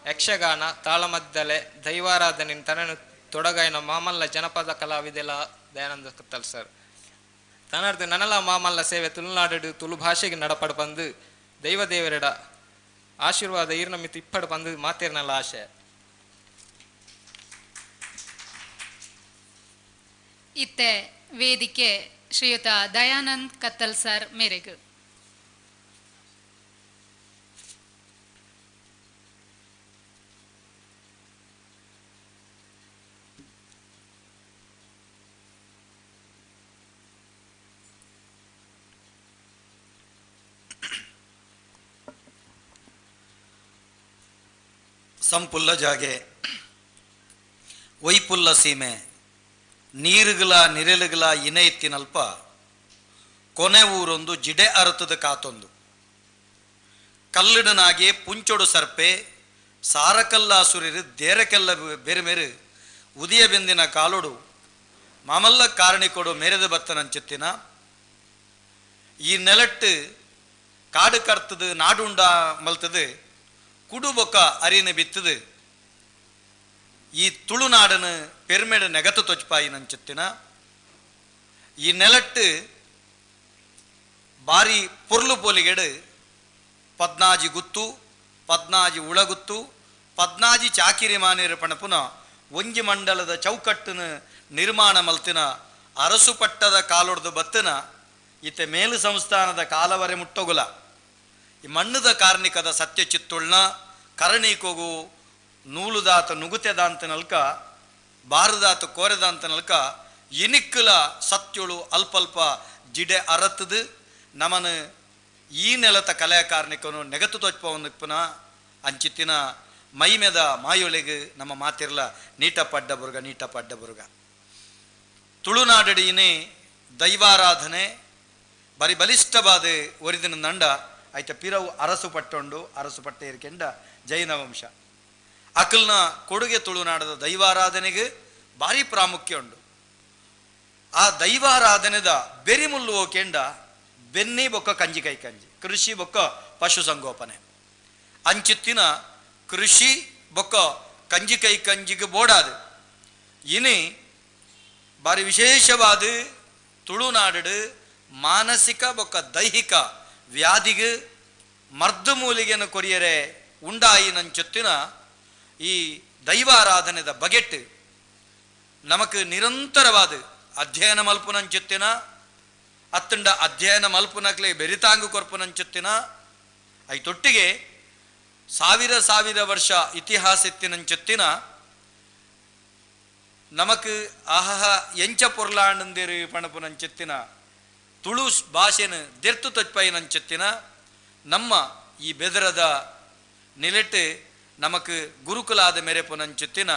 ಯಕ್ಷಗಾನ ತಾಳಮದ್ದಲೆ ದೈವಾರಾಧನೆ ತನನು ತೊಡಗಾಯಿನ ಮಾಮಲ್ಲ ಜನಪದ ಕಲಾವಿದೆಲ ದಯಾನಂದ ಕತ್ತಲ್ ಸರ್. ತನರ್ದು ನನಲ ಮಾಮಲ್ಲ ಸೇವೆ ತುಳುನಾಡು ತುಳು ಭಾಷೆಗೆ ನಡಪಡು ಬಂದು ದೈವದೇವರೆಡ ಆಶೀರ್ವಾದ ಈರ್ನ ಮಿತ್ತು ಇಪ್ಪಡು ಬಂದು ಮಾತೇರ್ನಲ್ಲ ಆಶೆ. ಇತ್ತೆ ವೇದಿಕೆ ಶ್ರೀಯುತ ದಯಾನಂದ್ ಕತ್ತಲ್ ಸರ್ ಮೇರೆಗೆ. ಸಂಪುಲ್ಲ ಜಾಗೆ ವೈಪುಲ್ಲ ಸೀಮೆ ನೀರುಗಳ ನಿರೆಲುಗಳ ಇನೆ ಇತ್ತಿನಲ್ಪ ಕೊನೆ ಊರೊಂದು ಜಿಡೆ ಅರತದ ಕಾತೊಂದು ಕಲ್ಲಿಡನಾಗೆ ಪುಂಚೊಡು ಸರ್ಪೆ ಸಾರಕಲ್ಲಾಸುರಿರು ದೇರಕೆಲ್ಲ ಬೇರೆ ಮೇರೆ ಉದಿಯ ಬೆಂದಿನ ಕಾಲೊಡು ಮಾಮಲ್ಲ ಕಾರಣಿಕೊಡು ಮೇರೆದ ಬತ್ತನಂಚೆತ್ತಿನ ಈ ನೆಲಟ್ಟು ಕಾಡು ಕರ್ತದು ನಾಡುಂಡ ಮಲ್ತದು ಕುಡುಬೊಕ್ಕ ಅರಿನ ಬಿತ್ತದು ಈ ತುಳುನಾಡನು ಪೆರ್ಮೆಡು ನೆಗತು ತೊಚ್ಪಾಯಿ ನಂಚೆತ್ತಿನ ಈ ನೆಲಟ್ಟು ಬಾರಿ ಪೊರ್ಲು ಪೋಲಿಗೆಡು 14 ಗುತ್ತು 14 ಉಳಗುತ್ತು 14 ಚಾಕಿರಿ ಮಾನೇರು ಪಣಪುನ ಒಂಜಿ ಮಂಡಲದ ಚೌಕಟ್ಟನ್ನು ನಿರ್ಮಾಣ ಮಲ್ತಿನ ಅರಸು ಪಟ್ಟದ ಕಾಲೊಡ್ದು ಬತ್ತನ ಈತೆ ಮೇಲು ಸಂಸ್ಥಾನದ ಕಾಲವರೆ ಮುಟ್ಟೊಗುಲ ಈ ಮಣ್ಣದ ಕಾರ್ಣಿಕದ ಸತ್ಯ ಚಿತ್ತುಳ್ನ ಕರಣೀಕೋಗು ನೂಲುದಾತ ನುಗುತೆದಾಂತ ನಲ್ಕ ಬಾರದಾತ ಕೋರೆದಾಂತ ನಲ್ಕ ಇನಿಕ್ಕಲ ಸತ್ಯುಳು ಅಲ್ಪಲ್ಪ ಜಿಡೆ ಅರತ್ತದು ನಮನ ಈ ನೆಲತ ಕಲೆಯ ಕಾರ್ಣಿಕನು ನೆಗತು ತೊಚ್ಪವನ್ನಿಪ್ಪನ ಅಂಚಿತ್ತಿನ ಮೈಮೆದ ಮಾಯೊಳೆಗೆ ನಮ್ಮ ಮಾತಿರ್ಲ ನೀಟ ಪಡ್ಡ ಬುರ್ಗ ತುಳುನಾಡಡಿನೇ ದೈವಾರಾಧನೆ ಬರಿ ಬಲಿಷ್ಠವಾದ ಒರಿದಿನ ನಂಡ ಆಯ್ತ ಪಿರವು ಅರಸು ಪಟ್ಟೆ ಇರ್ಕೆಂಡ ಜೈನ ವಂಶ ಅಕಲ್ನ ಕೊಡುಗೆ ತುಳುನಾಡದ ದೈವಾರಾಧನೆಗೆ ಭಾರಿ ಪ್ರಾಮುಖ್ಯ ಉಂಡು. ಆ ದೈವಾರಾಧನೆದ ಬೆರಿಮುಲ್ಲು ಓಕೆಂಡ ಬೆನ್ನಿ ಬೊಕ್ಕ ಕಂಜಿ ಕೈ ಕಂಜಿ ಕೃಷಿ ಬೊಕ್ಕ ಪಶು ಸಂಗೋಪನೆ ಅಂಚಿತ್ತಿನ ಕೃಷಿ ಬೊಕ್ಕ ಕಂಜಿ ಕೈ ಕಂಜಿಗೆ ಬೋಡಾದು ಇನಿ ಭಾರಿ ವಿಶೇಷವಾದ ತುಳುನಾಡು ಮಾನಸಿಕ ಬೊಕ್ಕ ದೈಹಿಕ ವ್ಯಾಧಿಗೆ ಮರ್ದು ಮೂಲಿಗೆನ ಕೊರಿಯರೆ ಉಂಡಾಯಿ ನಂಚೊತ್ತಿನ ಈ ದೈವಾರಾಧನೆದ ಬಗೆಟ್ ನಮಕ್ ನಿರಂತರವಾದ ಅಧ್ಯಯನ ಮಲ್ಪುನಂಚೊತ್ತಿನ ಅತ್ತಂಡ ಅಧ್ಯಯನ ಮಲ್ಪುನಕ್ಲೆ ಬೆರಿತಾಂಗು ಕೊರ್ಪುನಂಚೊತ್ತಿನ ಐತೊಟ್ಟಿಗೆ ಸಾವಿರ ವರ್ಷ ಇತಿಹಾಸ ಎತ್ತಿನಂಚೊತ್ತಿನ ನಮಕ್ ಆಹಹ ಎಂಚ ಪೊರ್ಲಾಂಡಂದೇರು ಪಣಪುನಂಚೊತ್ತಿನ ತುಳು ಭಾಷೆನ ದೆರ್ತು ತೊಚ್ಪೈನಂಚೊತ್ತಿನ ನಮ್ಮ ಈ ಬೆದರದ ನಿಲೆಟ್ಟು ನಮಕ್ ಗುರುಕುಲಾದ ಮೆರೆಪುನಂಚೊತ್ತಿನ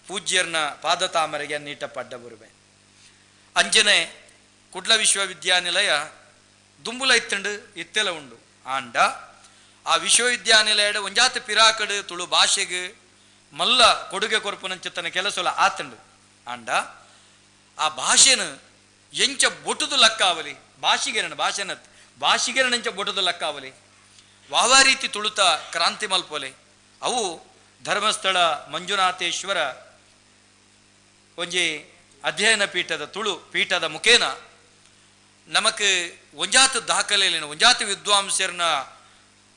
ಪೂಜ್ಯರ್ನ ಪಾದತಾಮರೆಗೆ ನೀಟ ಪಡ್ಡ ಬರುವೆ ಅಂಜನೆ ಕುಡ್ಲ ವಿಶ್ವವಿದ್ಯಾನಿಲಯ ದುಂಬುಲ ಇತ್ತಂಡು ಇತ್ತೆಲ ಉಂಡು ಆಂಡ ಆ ವಿಶ್ವವಿದ್ಯಾನಿಲಯದ ಒಂಜಾತ ಪಿರಾಕಡು ತುಳು ಭಾಷೆಗೆ ಮಲ್ಲ ಕೊಡುಗೆ ಕೊರ್ಪುನಂಚತ್ತನ ಕೆಲಸಲ ಆತಂಡು ಆಂಡ ಆ ಭಾಷೆನ ಎಂಚ ಬೊಟುದು ಲಕ್ಕಾವಲಿ ಭಾಷಿಗೆರಣ ಭಾಷೆನ ಭಾಷಿಗೆರಣಂಚ ಬೊಟುದು ಲಕ್ಕಾವಲಿ ವಾವ ರೀತಿ ತುಳುತ ಕ್ರಾಂತಿ ಮಲ್ಪೊಲೆ ಅವು ಧರ್ಮಸ್ಥಳ ಮಂಜುನಾಥೇಶ್ವರ ಒಂಜಿ ಅಧ್ಯಯನ ಪೀಠದ ತುಳು ಪೀಠದ ಮುಖೇನ ನಮಕ್ ಒಂಜಾತು ದಾಖಲೆಲೇನು ಒಂಜಾತು ವಿದ್ವಾಂಸರನ್ನ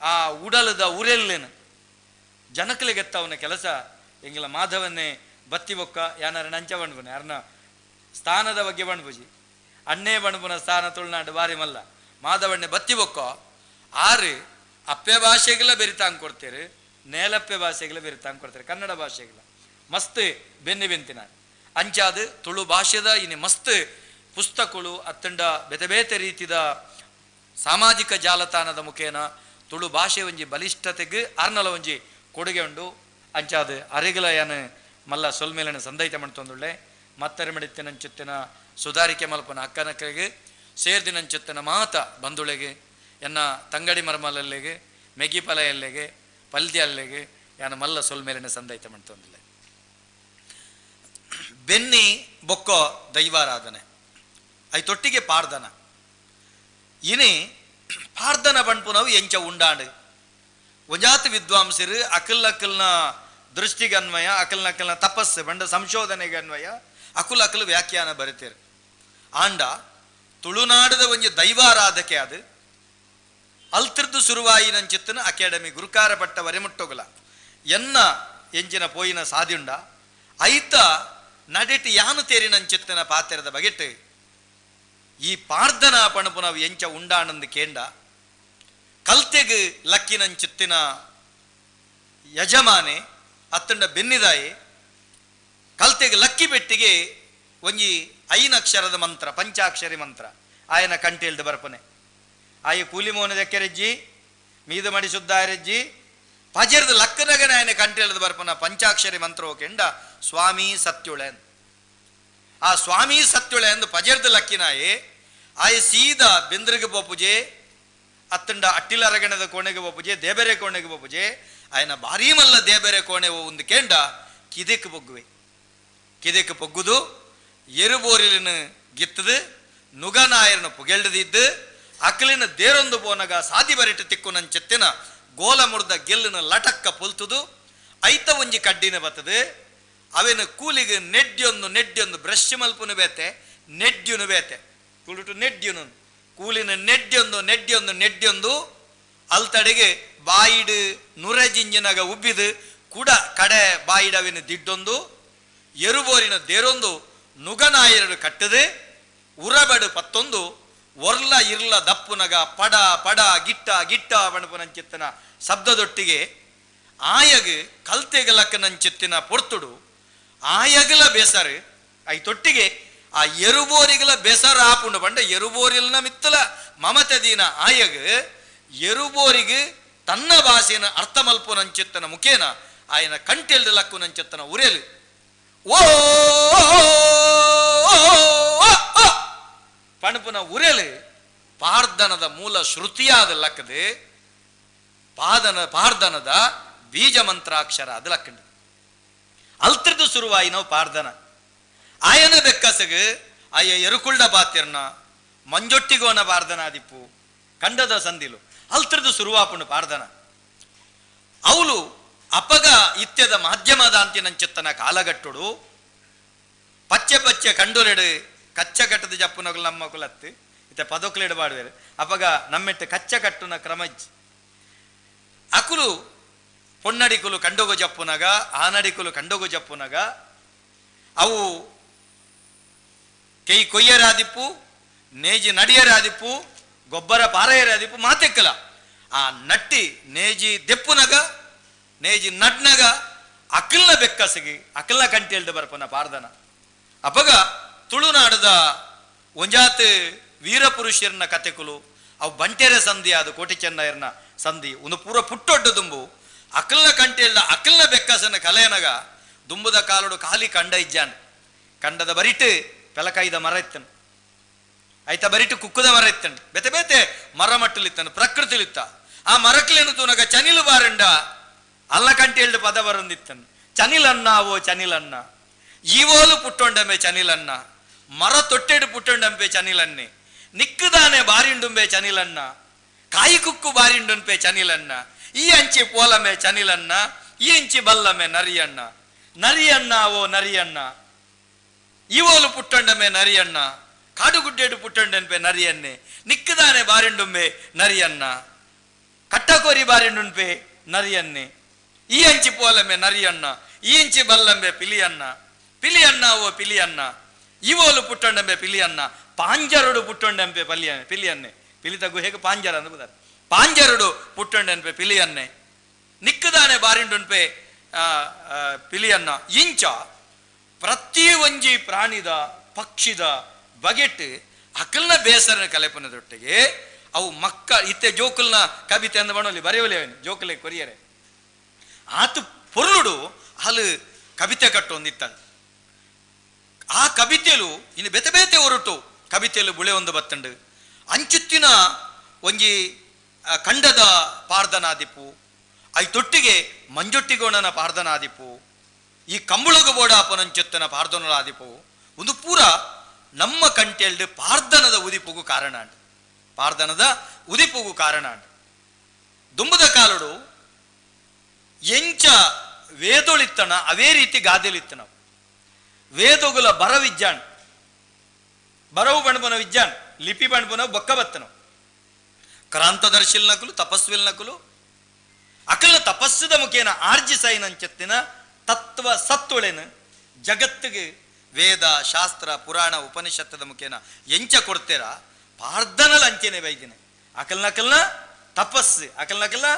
ಆ ಉಡಲದ ಊರೆಲ್ಲೇನು ಜನಕಲಿಗೆತ್ತವನ ಕೆಲಸ ಎಂಗಿಲ ಮಾಧವನ್ನೇ ಬತ್ತಿ ಬೊಕ್ಕ ಯಾನಾರ ನಂಚ ಬಣ್ಬುನ ಯಾರನ್ನ ಸ್ಥಾನದ ಬಗ್ಗೆ ಬಣ್ಬುಜಿ ಅಣ್ಣೇ ಬಣ್ಬುನ ಸ್ಥಾನ ತುಳುನಾಡು ಬಾರಿ ಮಲ್ಲ ಮಾಧವಣ್ಣೆ ಬತ್ತಿ ಬೊಕ್ಕ ಆರು ಅಪ್ಪೆ ಭಾಷೆಗೆಲ್ಲ ಬೆರಿತಾಂಗ್ ಕೊಡ್ತೇರು ನೇಲಪ್ಪೆ ಭಾಷೆಗೆಲ್ಲ ಬೆರಿತಾಂಗ್ ಕೊಡ್ತಾರೆ ಕನ್ನಡ ಭಾಷೆಗೆಲ್ಲ ಮಸ್ತ್ ಬೆನ್ನಿ ಬೆಂತಿನ ಅಂಚಾದು ತುಳು ಭಾಷೆದ ಇನ್ನು ಮಸ್ತ್ ಪುಸ್ತಕಗಳು ಅತ್ತಂಡ ಬೇತೆ ಬೇತೆ ರೀತಿದ ಸಾಮಾಜಿಕ ಜಾಲತಾಣದ ಮುಖೇನ ತುಳು ಭಾಷೆ ಒಂಜಿ ಬಲಿಷ್ಠತೆಗೆ ಅರ್ನಲ ಒಂಜಿ ಕೊಡುಗೆ ಉಂಡು ಅಂಚಾದು ಅರೆಗಲ ಯಾನು ಮಲ್ಲ ಸೊಲ್ಮೇಲನ ಸಂದೈತ ಮಾಡ್ತೊಂದುಳ್ಳೆ ಮತ್ತರೆ ಮಡಿತ್ತಿನಂಚುತ್ತಿನ ಸುಧಾರಿಕೆ ಮಲ್ಪನ ಅಕ್ಕನಕ್ಕಗೆ ಸೇರ್ದಿನಂಚುತ್ತಿನ ಮಾತ ಬಂಧುಳೆಗೆ ಎನ್ನ ತಂಗಡಿ ಮರಮಲಲ್ಲಿಗೆ ಮೆಗಿಪಲ ಎಲ್ಲಿಗೆ ಪಲ್ದಿ ಅಲ್ಲಿಗೆ ಯಾನು ಮಲ್ಲ ಸೊಲ್ಮೇಲನ ಸಂದೈತ ಮಾಡ್ತೊಂದುಳ್ಳೆ ಬೆನ್ನಿ ಬೊಕ್ಕ ದೈವಾರಾಧನೆ ಐತೊಟ್ಟಿಗೆ ಪಾರ್ದನ ಇನಿ ಪಾರ್ದನ ಬಣ್ಪುನವು ಎಂಚ ಉಂಡಾಂಡು ಒಂಜಾತು ವಿದ್ವಾಂಸರು ಅಕಲ್ನ ದೃಷ್ಟಿಗೆ ಅನ್ವಯ ಅಕಲ್ನ ತಪಸ್ಸು ಬಂಡ ಸಂಶೋಧನೆಗೆ ಅನ್ವಯ ಅಕಲ್ ವ್ಯಾಖ್ಯಾನ ಬರೀತೀರು ಆಂಡ ತುಳುನಾಡದ ಒಂಜಿ ದೈವಾರಾಧಕೆ ಅದು ಅಲ್ತಿರ್ದು ಸುರುವಾಯಿನಂಚಿತ್ತನ ಅಕಾಡೆಮಿ ಗುರುಕಾರ ಪಟ್ಟ ವರೆಮುಟ್ಟೊಗಲ ಎನ್ನ ಎಂಚಿನ ಪೋಯಿನ ಸಾಧ್ಯುಂಡ ಐತ ನಡಿಟ್ಟು ಯಾನು ತೇರಿನಂಚಿತ್ತನ ಪಾತ್ರದ ಬಗೆಟ್ಟು ಈ ಪಾರ್ದನ ಪಣಪುನವು ಎಂಚ ಉಂಡಾನಂದು ಕೇಂಡ ಕಲ್ತೆಗೆ ಲಕ್ಕಿನಂಚಿತ್ತಿನ ಯಜಮಾನೆ ಅತ್ತಂಡ ಬೆನ್ನಿದಾಯಿ ಕಲ್ತೆಗೆ ಲಕ್ಕಿ ಬೆಟ್ಟಿಗೆ ಒಂಜಿ ಐನಕ್ಷರದ ಮಂತ್ರ ಪಂಚಾಕ್ಷರಿ ಮಂತ್ರ ಆಯನ ಕಂಟೇಳ್ದು ಬರ್ಪನೆ ಆಯ ಕೂಲಿ ಮೋನದ ಕೆರೆಜ್ಜಿ ಮೀದ ಮಡಿ ಸುದ್ದಾರೆಜ್ಜಿ ಪಜರ್ದ ಲಕ್ಕನಗನ ಆಯನ ಕಂಟೇಳ್ದು ಬರ್ಪನ ಪಂಚಾಕ್ಷರಿ ಮಂತ್ರ ಕೆಂಡ ಸ್ವಾಮಿ ಸತ್ಯುಳೆ ಆ ಸ್ವಾಮಿ ಸತ್ಯುಳೆ ಎಂದು ಪಜರ್ದ ಲಕ್ಕಿನಾಯೇ ಆಯ ಸೀದಾ ಬೆಂದ್ರಿಗೆ ಬೋಪುಜೆ ಅತ್ತಂಡ ಅಟ್ಟಿಲರಗಣದ ಕೋಣೆಗೆ ಬೋಪುಜೆ ದೇಬೇರೆ ಕೋಣೆಗೆ ಬೋಪುಜೆ ಆಯನ ಭಾರೀ ಮಲ್ಲ ದೇಬೇರೆ ಕೋಣೆ ಒಂದು ಕೇಂಡ ಕಿದೆಕ್ ಬೊಗ್ಗುವೆ ಕಿದೆಕ್ ಪೊಗ್ಗುದು ಎರುಬೋರಿಲಿನ ಗಿತ್ತದು ನುಗನಾಯರನ ಪುಗೆಳ್ದಿದ್ದು ಅಕ್ಕಲಿನ ದೇರೊಂದು ಬೋನಗ ಸಾದಿ ಬರಿಟ್ಟು ತಿಕ್ಕುನಂಚೆತ್ತಿನ ಗೋಲ ಮುರ್ದ ಗೆಲ್ಲಿನ ಲಟಕ್ಕ ಪುಲ್ತುದು ಐತ ಒಂಜಿ ಕಡ್ಡಿನ ಬತ್ತದು ಅವೇನು ಕೂಲಿಗೆ ನೆಡ್ಯೊಂದು ಬ್ರಷ್ ಮಲ್ಪುನು ಬೇತೆ ನೆಡ್ಯುನು ಬೇತೆ ಕುಳುಟು ನೆಡ್ಯುನು ಕೂಲಿನ ನೆಡ್ಯೊಂದು ಅಲ್ತಡೆಗೆ ಬಾಯಿಡು ನುರಜಿಂಜಿನಗ ಉಬ್ಬಿದು ಕೂಡ ಕಡೆ ಬಾಯಿಡವಿನ ದಿಡ್ಡೊಂದು ಎರುಬೋರಿನ ದೇರೊಂದು ನುಗನಾಯರು ಕಟ್ಟದೆ ಉರಬಡು ಪತ್ತೊಂದು ಒರ್ಲ ಇರ್ಲ ದಪ್ಪುನಗ ಪಡ ಪಡ ಗಿಟ್ಟ ಬಣಪುನಂಚಿತ್ತನ ಶಬ್ದದೊಟ್ಟಿಗೆ ಆಯಗ್ ಕಲ್ತೆಗಲಕ್ಕನಂಚಿತ್ತಿನ ಪೊರ್ತುಡು ಆಯಗಲ ಬೇಸರು ಐತೊಟ್ಟಿಗೆ ಆ ಎರುಬೋರಿಗಲ ಬೇಸರ ಆಪುಂಡು ಬಂಡ ಎರುಬೋರಿಲ್ನ ಮಿತ್ತಲ ಮಮತದೀನ ಆಯಗ್ ಎರುಬೋರಿಗೆ ತನ್ನ ಭಾಷೆನ ಅರ್ಥ ಮಲ್ಪುನಂಚಿತ್ತನ ಮುಖೇನ ಆಯನ ಕಂಟೆಲ್ದ ಲಕ್ಕುನಂಚಿತ್ತನ ಉರೇಲು ಓ ಪಣಪುನ ಉರೇಲು ಪಾರ್ದನದ ಮೂಲ ಶ್ರುತಿಯಾದ ಲಕ್ಕದೆ ಪಾರ್ದನದ ಬೀಜ ಮಂತ್ರಾಕ್ಷರ ಅದು ಲಕ್ಕಂಡು ಅಲ್ತಿರ್ದು ಸುರುವಾಯಿ ನಾವು ಪಾರ್ದನ ಆಯನ ಬೆಕ್ಕಸಗೆ ಆಯ ಎರುಕುಳ್ಳ ಬಾತ್ಯರ್ನ ಮಂಜೊಟ್ಟಿಗೋನ ಪಾರ್ದನಾದಿಪ್ಪು ಕಂಡದ ಸಂದಿಲು ಅಲ್ತಿರ್ದು ಸುರುವಾಪುಂಡು ಪಾರ್ದನ ಅವಳು ಅಪಗ ಇತ್ಯದ ಮಾಧ್ಯಮದ ಅಂತಿನಂಚಿತ್ತನ ಕಾಲಗಟ್ಟುಡು ಪಚ್ಚೆ ಕಂಡುರೆಡು ಕಚ್ಚ ಕಟ್ಟದ ಜಪ್ಪುನಗಳು ನಮ್ಮ ಕುಲತ್ತು ಇತ್ತ ಪದೊಕ್ಲೆಡು ಬಾಡುವೇರು ಅಪಗ ನಮ್ಮೆಟ್ಟು ಕಚ್ಚ ಕಟ್ಟುನ ಕ್ರಮಜ್ ಅಕುಲು ಪೊನ್ನಡಿಕುಲು ಕಂಡೋಗು ಜಪ್ಪುನಗ ಆನಡಿಕುಲು ಕಂಡೋಗು ಜಪ್ಪುನಗ ಅವು ಕೈ ಕೊಯ್ಯರಾದಿಪ್ಪು ನೇಜಿ ನಡಿಯರಾದಿಪ್ಪು ಗೊಬ್ಬರ ಪಾರೆಯರಾದಿಪ್ಪು ಮಾತೆಕ್ಕಲ ಆ ನಟ್ಟಿ ನೇಜಿ ದೆಪ್ಪುನಗ ನೇಜಿ ನಡ್ನಗ ಅಕಲ್ನ ಬೆಕ್ಕಸಿಗೆ ಅಕಲ್ನ ಕಂಟೇಳ್ದು ಬರ್ಪನ ಪಾರ್ದನ ಅಪಗ ತುಳುನಾಡದ ಒಂಜಾತ್ ವೀರಪುರುಷರನ್ನ ಕತೆಕುಲು ಅವು ಬಂಟೆರೆ ಸಂಧಿ ಆದ ಕೋಟಿ ಚೆನ್ನಯ್ಯರ್ನ ಸಂಧಿ ಒಂದು ಪೂರ ಪುಟ್ಟೊಡ್ಡು ದುಂಬು ಅಕಲ್ನ ಕಂಟೇಳ್ದ ಅಕಲ್ನ ಬೆಕ್ಕಸನ ಕಲೆಯನಗ ದುಂಬುದ ಕಾಲುಡು ಖಾಲಿ ಕಂಡ ಇಜ್ಜಾನ್ ಕಂಡದ ಬರಿಟ್ಟು ಪೆಲಕೈದ ಮರ ಇತ್ತನು ಐತ ಬರಿಟ್ಟು ಕುಕ್ಕುದ ಮರ ಇತ್ತಂಡು ಬೇತೆ ಬೇತೆ ಮರ ಮಟ್ಟಲಿತ್ತನು ಪ್ರಕೃತಿಲಿತ್ತ ಆ ಮರಕ್ಲೇನು ತೂನಗ ಚನಿಲು ಬಾರಂಡ ಅಲ್ಲ ಕಂಟೇಳ್ದು ಪದ ಬರೊಂದಿತ್ತನು ಚನಿಲನ್ನ ಓ ಚನಿಲನ್ನ ಈವೋಲು ಪುಟ್ಟೊಂಡಂಬೆ ಚನಿಲನ್ನ ಮರ ತೊಟ್ಟೆಡು ಪುಟ್ಟೊಂಡಂಬೆ ಚನಿಲನ್ನೆ ನಿಕ್ಕದಾನೆ ಬಾರಿಂಡುಂಬೆ ಚನಿಲನ್ನ ಕಾಯಿ ಕುಕ್ಕು ಬಾರಿಂಡುನ್ಪೆ ಚನಿಲನ್ನ ಈ ಅಂಚಿ ಪೋಲಮೆ ಚನಿಲನ್ನ ಈ ಇಂಚಿ ಬಲ್ಲಮೆ ನರಿಯಣ್ಣ ನರಿಯಣ್ಣ ಓ ನರಿಯಣ್ಣ ಇವೋಲು ಪುಟ್ಟಂಡಮೆ ನರಿಯಣ್ಣ ಕಾಡುಗುಡ್ಡೆಡು ಪುಟ್ಟಂಡೆನ್ಪೆ ನರಿಯನ್ನೆ ನಿಕ್ಕದಾನೆ ಬಾರಿಂಡುಂಬೆ ನರಿಯಣ್ಣ ಕಟ್ಟಕೋರಿ ಬಾರಿಂಡುನ್ಪೆ ನರಿಯನ್ನೆ ಈ ಅಂಚಿ ಪೋಲಮೆ ನರಿಯಣ್ಣ ಈ ಇಂಚಿ ಬಲ್ಲಂಬೆ ಪಿಲಿಯಣ್ಣ ಪಿಲಿಯಣ್ಣ ಓ ಪಿಲಿಯಣ್ಣ ಇವೋಲು ಪುಟ್ಟಂಡಂಬೆ ಪಿಲಿಯಣ್ಣ ಪಾಂಜರುಡು ಪುಟ್ಟಂಡೆಂಪೆ ಪಿಲಿಯನ್ನೆ ಪಿಲಿತ ಗುಹೆಗೆ ಪಾಂಜರ ಅಂತ ಬುದಾರೆ ಪಾಂಜರುಡು ಪುಟ್ಟಂಡೆನ್ಪೆ ಪಿಲಿಯನ್ನೆ ನಿಕ್ಕದಾನೆ ಬಾರಿಂಡುನ್ಪೆ ಪಿಲಿಯನ್ನ ಇಂಚ ಪ್ರತಿ ಒಂಜಿ ಪ್ರಾಣಿದ ಪಕ್ಷಿದ ಬಗೆಟ್ ಅಕಲ್ನ ಬೇಸರನ ಕಲೆಪನದೊಟ್ಟಿಗೆ ಅವು ಮಕ್ಕ ಇತ್ತೆ ಜೋಕುಲ್ನ ಕವಿತೆ ಅಂದ ಬಣ್ಣಲ್ಲಿ ಬರೆಯಲಿ ಜೋಕುಲೆ ಕೊರಿಯರೆ ಆತು ಪೊರ್ಲುಡು ಅಲ್ಲಿ ಕವಿತೆ ಕಟ್ಟೊಂದಿತ್ತ ಆ ಕವಿತೆಲು ಇನ್ನು ಬೆತೆ ಬೇತೆ ಹೊರಟು ಕವಿತೆಲು ಬುಳೆ ಒಂದು ಬತ್ತಂಡು ಅಂಚುತ್ತಿನ ಒಂಜಿ ಖಂಡದ ಪಾರ್ದನಾದಿಪು ಐ ತೊಟ್ಟಿಗೆ ಮಂಜೊಟ್ಟಿಗೋಣನ ಪಾರ್ದನಾದಿಪು ಈ ಕಂಬುಳಗ ಬೋಡಾಪನಂಚುತ್ತನ ಪಾರ್ದನಲಾದಿಪು ಒಂದು ಪೂರ ನಮ್ಮ ಕಂಟೆಲ್ಡ್ ಪಾರ್ದನದ ಉದಿಪುಗು ಕಾರಣ ಅಂಡ್ ಪಾರ್ದನದ ಉದಿಪುಗು ಕಾರಣ ಅಂಡ್ ದುಂಬದ ಕಾಲುಡು ಎಂಚ ವೇದೊಳಿತ್ತನ ಅವೇ ರೀತಿ ಗಾದೆಲಿತ್ತನ ವೇದೊಗುಲ ಬರ ವಿಜ್ಞಾನ್ ಬರವು ಬಣ್ಪನ ವಿಜ್ಞಾನ್ ಲಿಪಿ ಬಣ್ಪನ ಬೊಕ್ಕ ಬತ್ತನ ಕ್ರಾಂತದರ್ಶಿಲ್ನಕುಲು ತಪಸ್ವಿಲ್ನಕುಲು ಅಕಲ್ನ ತಪಸ್ಸದ ಮುಖೇನ ಆರ್ಜಿಸೈನಂಚತ್ತಿನ ತತ್ವ ಸತ್ತುಳೆನು ಜಗತ್ತಿಗೆ ವೇದ ಶಾಸ್ತ್ರ ಪುರಾಣ ಉಪನಿಷತ್ತದ ಮುಖೇನ ಎಂಚ ಕೊಡ್ತೇರ ಪಾರ್ಧನಲ್ ಅಂಚೆನೆ ಬೈದಿನ ಅಕಲ್ನಕಲ್ನ ತಪಸ್ಸು ಅಕಲ್ನಕಲ್ನ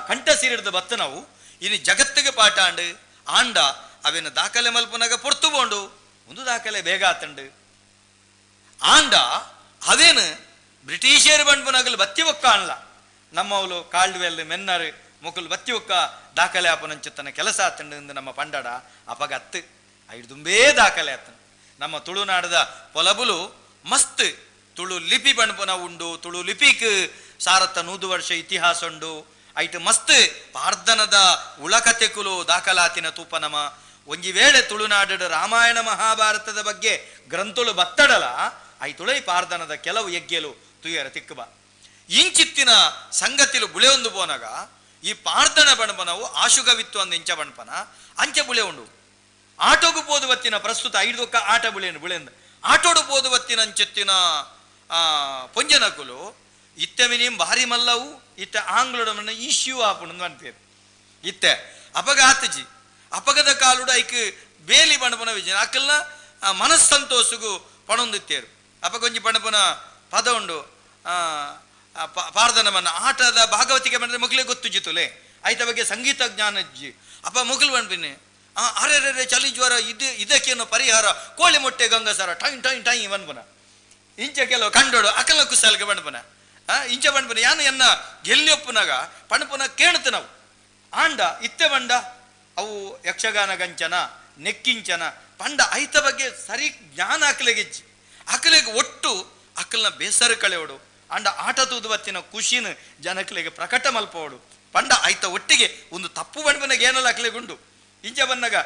ಕಂಠ ಸೀರಿಡ್ದು ಬತ್ತ ನಾವು ಇನ್ನು ಜಗತ್ತಿಗೆ ಪಾಠ ಅಂಡು ಆಂಡ ಅವೇನು ದಾಖಲೆ ಮಲ್ಪನಾಗ ಪೊರ್ತುಕೊಂಡು ಒಂದು ದಾಖಲೆ ಬೇಗ ಆತಂಡು ಆಂಡ ಅವೇನು ಬ್ರಿಟಿಷರು ಬಂಡ್ಪನಾಗಲು ಬತ್ತಿ ಒಕ್ಕ ಅನ್ಲ ನಮ್ಮವಳು ಕಾಲ್ಡ್ವೆಲ್ ಮೆನ್ನರು ಮುಕುಲ್ ಬತ್ತಿ ಒಕ್ಕ ದಾಖಲೆ ಆಪನಂಚತನ ಕೆಲಸ ಆತಂಡು ಎಂದು ನಮ್ಮ ಪಂಡಡ ಅಪಗತ್ತು ಐದು ದುಂಬೇ ದಾಖಲೆ ಆತನ ನಮ್ಮ ತುಳುನಾಡದ ಪೊಲಬುಲು ಮಸ್ತ್ ತುಳು ಲಿಪಿ ಬಣ್ಪನ ಉಂಡು ತುಳು ಲಿಪಿಕ್ ಸಾರತ್ತ 100 ವರ್ಷ ಇತಿಹಾಸ ಉಂಡು ಐಟ್ ಮಸ್ತ್ ಪಾರ್ಧನದ ಉಳಕತೆಕುಲು ದಾಖಲಾತಿನ ತೂಪ ನಮ ಒಂಜಿ ವೇಳೆ ತುಳುನಾಡದ ರಾಮಾಯಣ ಮಹಾಭಾರತದ ಬಗ್ಗೆ ಗ್ರಂಥುಲು ಬತ್ತಡಲ ಐತುಳೈ ಪಾರ್ಧನದ ಕೆಲವು ಯಜ್ಞಲು ತುಯ್ಯರ ತಿಕ್ಕಬ ಇಂಚಿತ್ತಿನ ಸಂಗತಿಲು ಬುಳೆ ಒಂದು ಬೋನಾಗ ಈ ಪಾರ್ಧನ ಬಣ್ಪನವು ಆಶುಗವಿತ್ತು ಅಂದ ಇಂಚ ಬಣ್ಪನ ಅಂಚೆ ಬುಳೆ ಉಂಡು ಆಟೋಗು ಪೋದುವತ್ತಿನ ಪ್ರಸ್ತುತ 5 ಆಟ ಬುಳೆನು ಬುಳೆಂದ ಆಟೋಡು ಪೋದುವತ್ತಿನ ಅಂಚೆತ್ತಿನ ಪೊಂಜನಕುಲು ಇತ್ತೆ ಮಿನಿಮ್ ಭಾರಿ ಮಲ್ಲವು ಇತ್ತೆ ಆಂಗ್ಲೋಡ ಮನ್ನ ಇಶ್ಯೂ ಆಪುಂಡು ಅನ್ಪೇರು ಇತ್ತೆ ಅಪಘಾತಜಿ ಅಪಗದ ಕಾಲುಡು ಐಕ್ ಬೇಲಿ ಬಣ್ಪನ ವಿಜಯ ಅಕಲ್ನ ಮನಸ್ಸಂತೋಷಗು ಪಣೊಂದಿತ್ತೇರು ಅಪಗೊಂಜಿ ಬಣ್ಪನ ಪದ ಉಂಡು ಪಾರ್ಧನಮನ್ನ ಆಟದ ಭಾಗವತಿಕೆ ಬಂದ್ರೆ ಮಗ್ಲೇ ಗೊತ್ತು ಜಿತುಲೆ ಐತ ಬಗ್ಗೆ ಸಂಗೀತ ಜ್ಞಾನಜ್ಜಿ ಅಪ್ಪ ಮಗುಲ್ ಬಣ್ಪಿನಿ ಅರೆ ಚಳಿ ಜ್ವರ ಇದಕ್ಕೇನು ಪರಿಹಾರ ಕೋಳಿ ಮೊಟ್ಟೆ ಗಂಗಸರ ಟೈನ್ ಟೈನ್ ಟೈ ಬಣ್ಪನ ಇಂಚ ಕೆಲವು ಕಂಡೋಡು ಅಕಲ್ನ ಕುಸಲ್ಗೆ ಬಣ್ಪನ ಇಂಚ ಬಣ್ಪನ ಯಾನು ಎನ್ನ ಗೆಲ್ಲಿಯೊಪ್ಪನಾಗ ಪಣಪನ ಕೇಳುತ್ತೆ ನಾವು ಆಂಡ ಇತ್ತೆ ಬಂಡ ಅವು ಯಕ್ಷಗಾನ ಗಂಚನ ನೆಕ್ಕಿಂಚನ ಪಂಡ ಐತ ಬಗ್ಗೆ ಸರಿ ಜ್ಞಾನ ಅಕಲೆಗೆಜ್ಜಿ ಅಕಲೆಗೆ ಒಟ್ಟು ಅಕಲ್ನ ಬೇಸರ ಕಳೆಯೋಡು ಅಂಡ ಆಟ ತೂದುವತ್ತಿನ ಖುಷಿನ ಜನಕಲೆಗೆ ಪ್ರಕಟ ಮಲ್ಪೋಡು ಪಂಡ ಐತ ಒಟ್ಟಿಗೆ ಒಂದು ತಪ್ಪು ಬಣ್ಪನಾಗ ಏನಲ್ಲ ಅಕಲೆಗುಂಡು ಇಂಚ ಬನ್ನಾಗ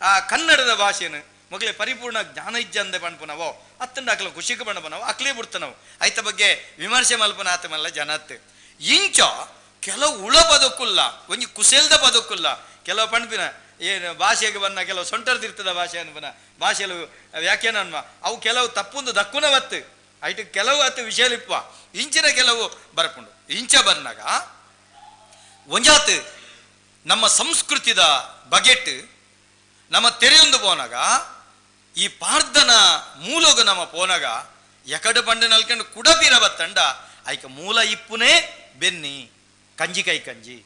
ಆ ಕನ್ನಡದ ಭಾಷೆನ ಮಗಳೇ ಪರಿಪೂರ್ಣ ಜ್ಞಾನ ಇಜ್ಜಂದೆ ಬಣ್ಪನವೋ ಅತ್ತಂಡ ಅಕಲ ಖುಷಿಗೆ ಬಣ್ಣಪನವೋ ಅಕ್ಲೇ ಬಿಡ್ತನವು ಐತ ಬಗ್ಗೆ ವಿಮರ್ಶೆ ಮಲ್ಪನ ಆತಮಲ್ಲ ಜನತ್ ಇಂಚ ಕೆಲವು ಉಳ ಬದುಕುಲ್ಲ ಒಂಜಿ ಕುಸೆಲ್ದ ಬದುಕುಲ್ಲ ಕೆಲವು ಪಣ್ಪಿನ ಏನು ಭಾಷೆಗೆ ಬನ್ನ ಕೆಲವು ಸೊಂಟರ್ದಿರ್ತದ ಭಾಷೆ ಅನ್ಪನ ಭಾಷೆಲು ವ್ಯಾಖ್ಯಾನ ಅನ್ವ ಅವು ಕೆಲವು ತಪ್ಪೊಂದು ದಕ್ಕುನವತ್ತು ಐಟು ಕೆಲವು ಅತ್ತು ವಿಷಯಲಿಪ್ಪ ಇಂಚಿನ ಕೆಲವು ಬರ್ಪುಂಡು ಇಂಚ ಬಂದಾಗ ಒಂಜಾತ್ ನಮ್ಮ ಸಂಸ್ಕೃತಿದ ಬಗೆಟ್ ನಮ್ಮ ತೆರೆಯೊಂದು ಪೋನಾಗ ಈ ಪಾರ್ಧನ ಮೂಲೋಗ ನಮ್ಮ ಪೋನಾಗ ಎಕಡು ಬಂಡೆ ನಲ್ಕೊಂಡು ಕುಡಬೀರ ಬತ್ತಂಡ ಐಕ ಮೂಲ ಇಪ್ಪುನೇ ಬೆನ್ನಿ ಕಂಜಿ ಕೈ ಕಂಜಿ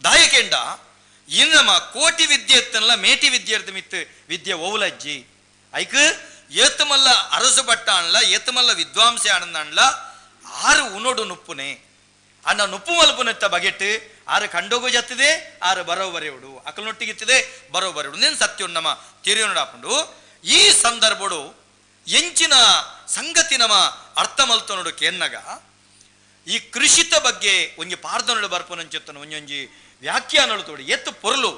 ದಾಯಕೆಂಡ ಇನ್ನು ನಮ್ಮ ಕೋಟಿ ವಿದ್ಯೆ ಎತ್ತನಲ್ಲ ಮೇಟಿ ವಿದ್ಯೆ ಇರ್ತ ಮಿತ್ತು ವಿದ್ಯೆ ಓವುಲಜ್ಜಿ ಐಕ್ ಏತಮಲ್ಲ ಅರಸು ಬಟ್ಟ ಅಣ್ಲ ಏತಮಲ್ಲ ವಿದ್ವಾಂಸೆ ಆನಂದ 6 ಉನೋಡು ನುಪ್ಪುನೆ ಅಣ್ಣ ನುಪ್ಪು ಮಲ್ಪುನೆತ್ತ ಬಗೆಟ್ 6 ಕಂಡೋಗು ಜತ್ತಿದೆ 6 ಬರೋಬರೆಯುಡು ಅಕಲ್ನೊಟ್ಟಿಗಿತ್ತಿದೆ ಬರೋಬರೆಯುಡು ನೇನು ಸತ್ಯ ನಮ್ಮ ತಿರಿಯೋನಡಾಪುಂಡು ಈ ಸಂದರ್ಭಡು ಎಂಚಿನ ಸಂಗತಿ ನಮ್ಮ ಅರ್ಥ ಮಲ್ತು ನೋಡು ಕೆನ್ನಗ ಈ ಕೃಷಿತ ಬಗ್ಗೆ ಒಂಜಿ ಪಾರ್ಧನಳು ಬರ್ಪುನಂಚೆತ್ತನು ಒಂಜೊಂಜಿ ವ್ಯಾಖ್ಯಾನಳು ತೋಡು ಎತ್ತು ಪೊರ್ಲು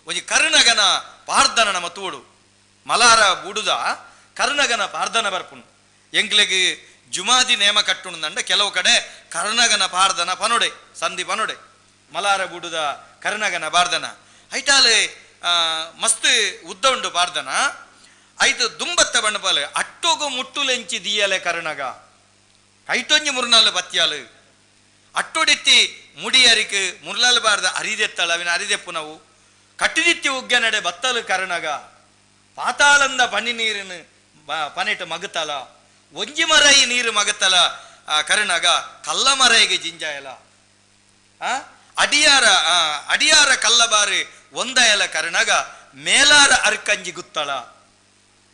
ಒಂಜಿ ಕರ್ಣಗನ ಪಾರ್ಧನ ನಮ್ಮ ತೋಡು ಮಲಾರ ಬುಡುದ ಕರ್ಣಗನ ಪಾರ್ಧನ ಬರ್ಪುಂಡು ಎಂಗ್ಲೆಗೆ ಜುಮಾದಿ ನೇಮ ಕಟ್ಟುಂಡ ಕೆಲವು ಕಡೆ ಕರ್ಣಗನ ಪಾರ್ದನ ಪನೊಡೆ ಸಂಧಿ ಪನೊಡೆ ಮಲಾರ ಬುಡುದ ಕರ್ಣಗನ ಬಾರ್ದನ ಐಟಾಲೆ ಮಸ್ತ್ ಉದ್ದ ಉಂಡು ಪಾರ್ದನ ಐತು ದುಂಬತ್ತ ಬಣ್ಣಪಾಲೆ ಅಟ್ಟೋಗು ಮುಟ್ಟುಲೆಂಚಿ ದಿಯಲೆ ಕರ್ಣಗ ಐಟೊಂಜಿ ಮುರ್ನಾಲ್ ಬತ್ತಿಯಾಲು ಅಟ್ಟೊಡಿತ್ತಿ ಮುಡಿಯರಿಕ್ ಮುರ್ಲಾಲ್ ಬಾರ್ದ ಅರಿದೆತ್ತಳ ಅವಿನ ಅರಿದೆಪ್ಪು ನಾವು ಕಟ್ಟಿದಿತ್ತಿ ಉಗ್ಗ ನಡೆ ಬತ್ತಲು ಕರ್ಣಗ ಪಾತಾಳಂದ ಪನಿ ನೀರಿನ ಪನೆಟ್ ಮಗತಲ ಒಂಜಿ ಮರೈ ನೀರು ಮಗತಲ ಕರ್ಣಗ ಕಲ್ಲ ಮರೈಗೆ ಜಿಂಜಾಯಲ ಅಡಿಯಾರ ಕಲ್ಲಬಾರಿ ಒಂದಯಲ ಕರ್ಣಗ ಮೇಲಾರ ಅರ್ಕಂಜಿ ಗುತ್ತಳ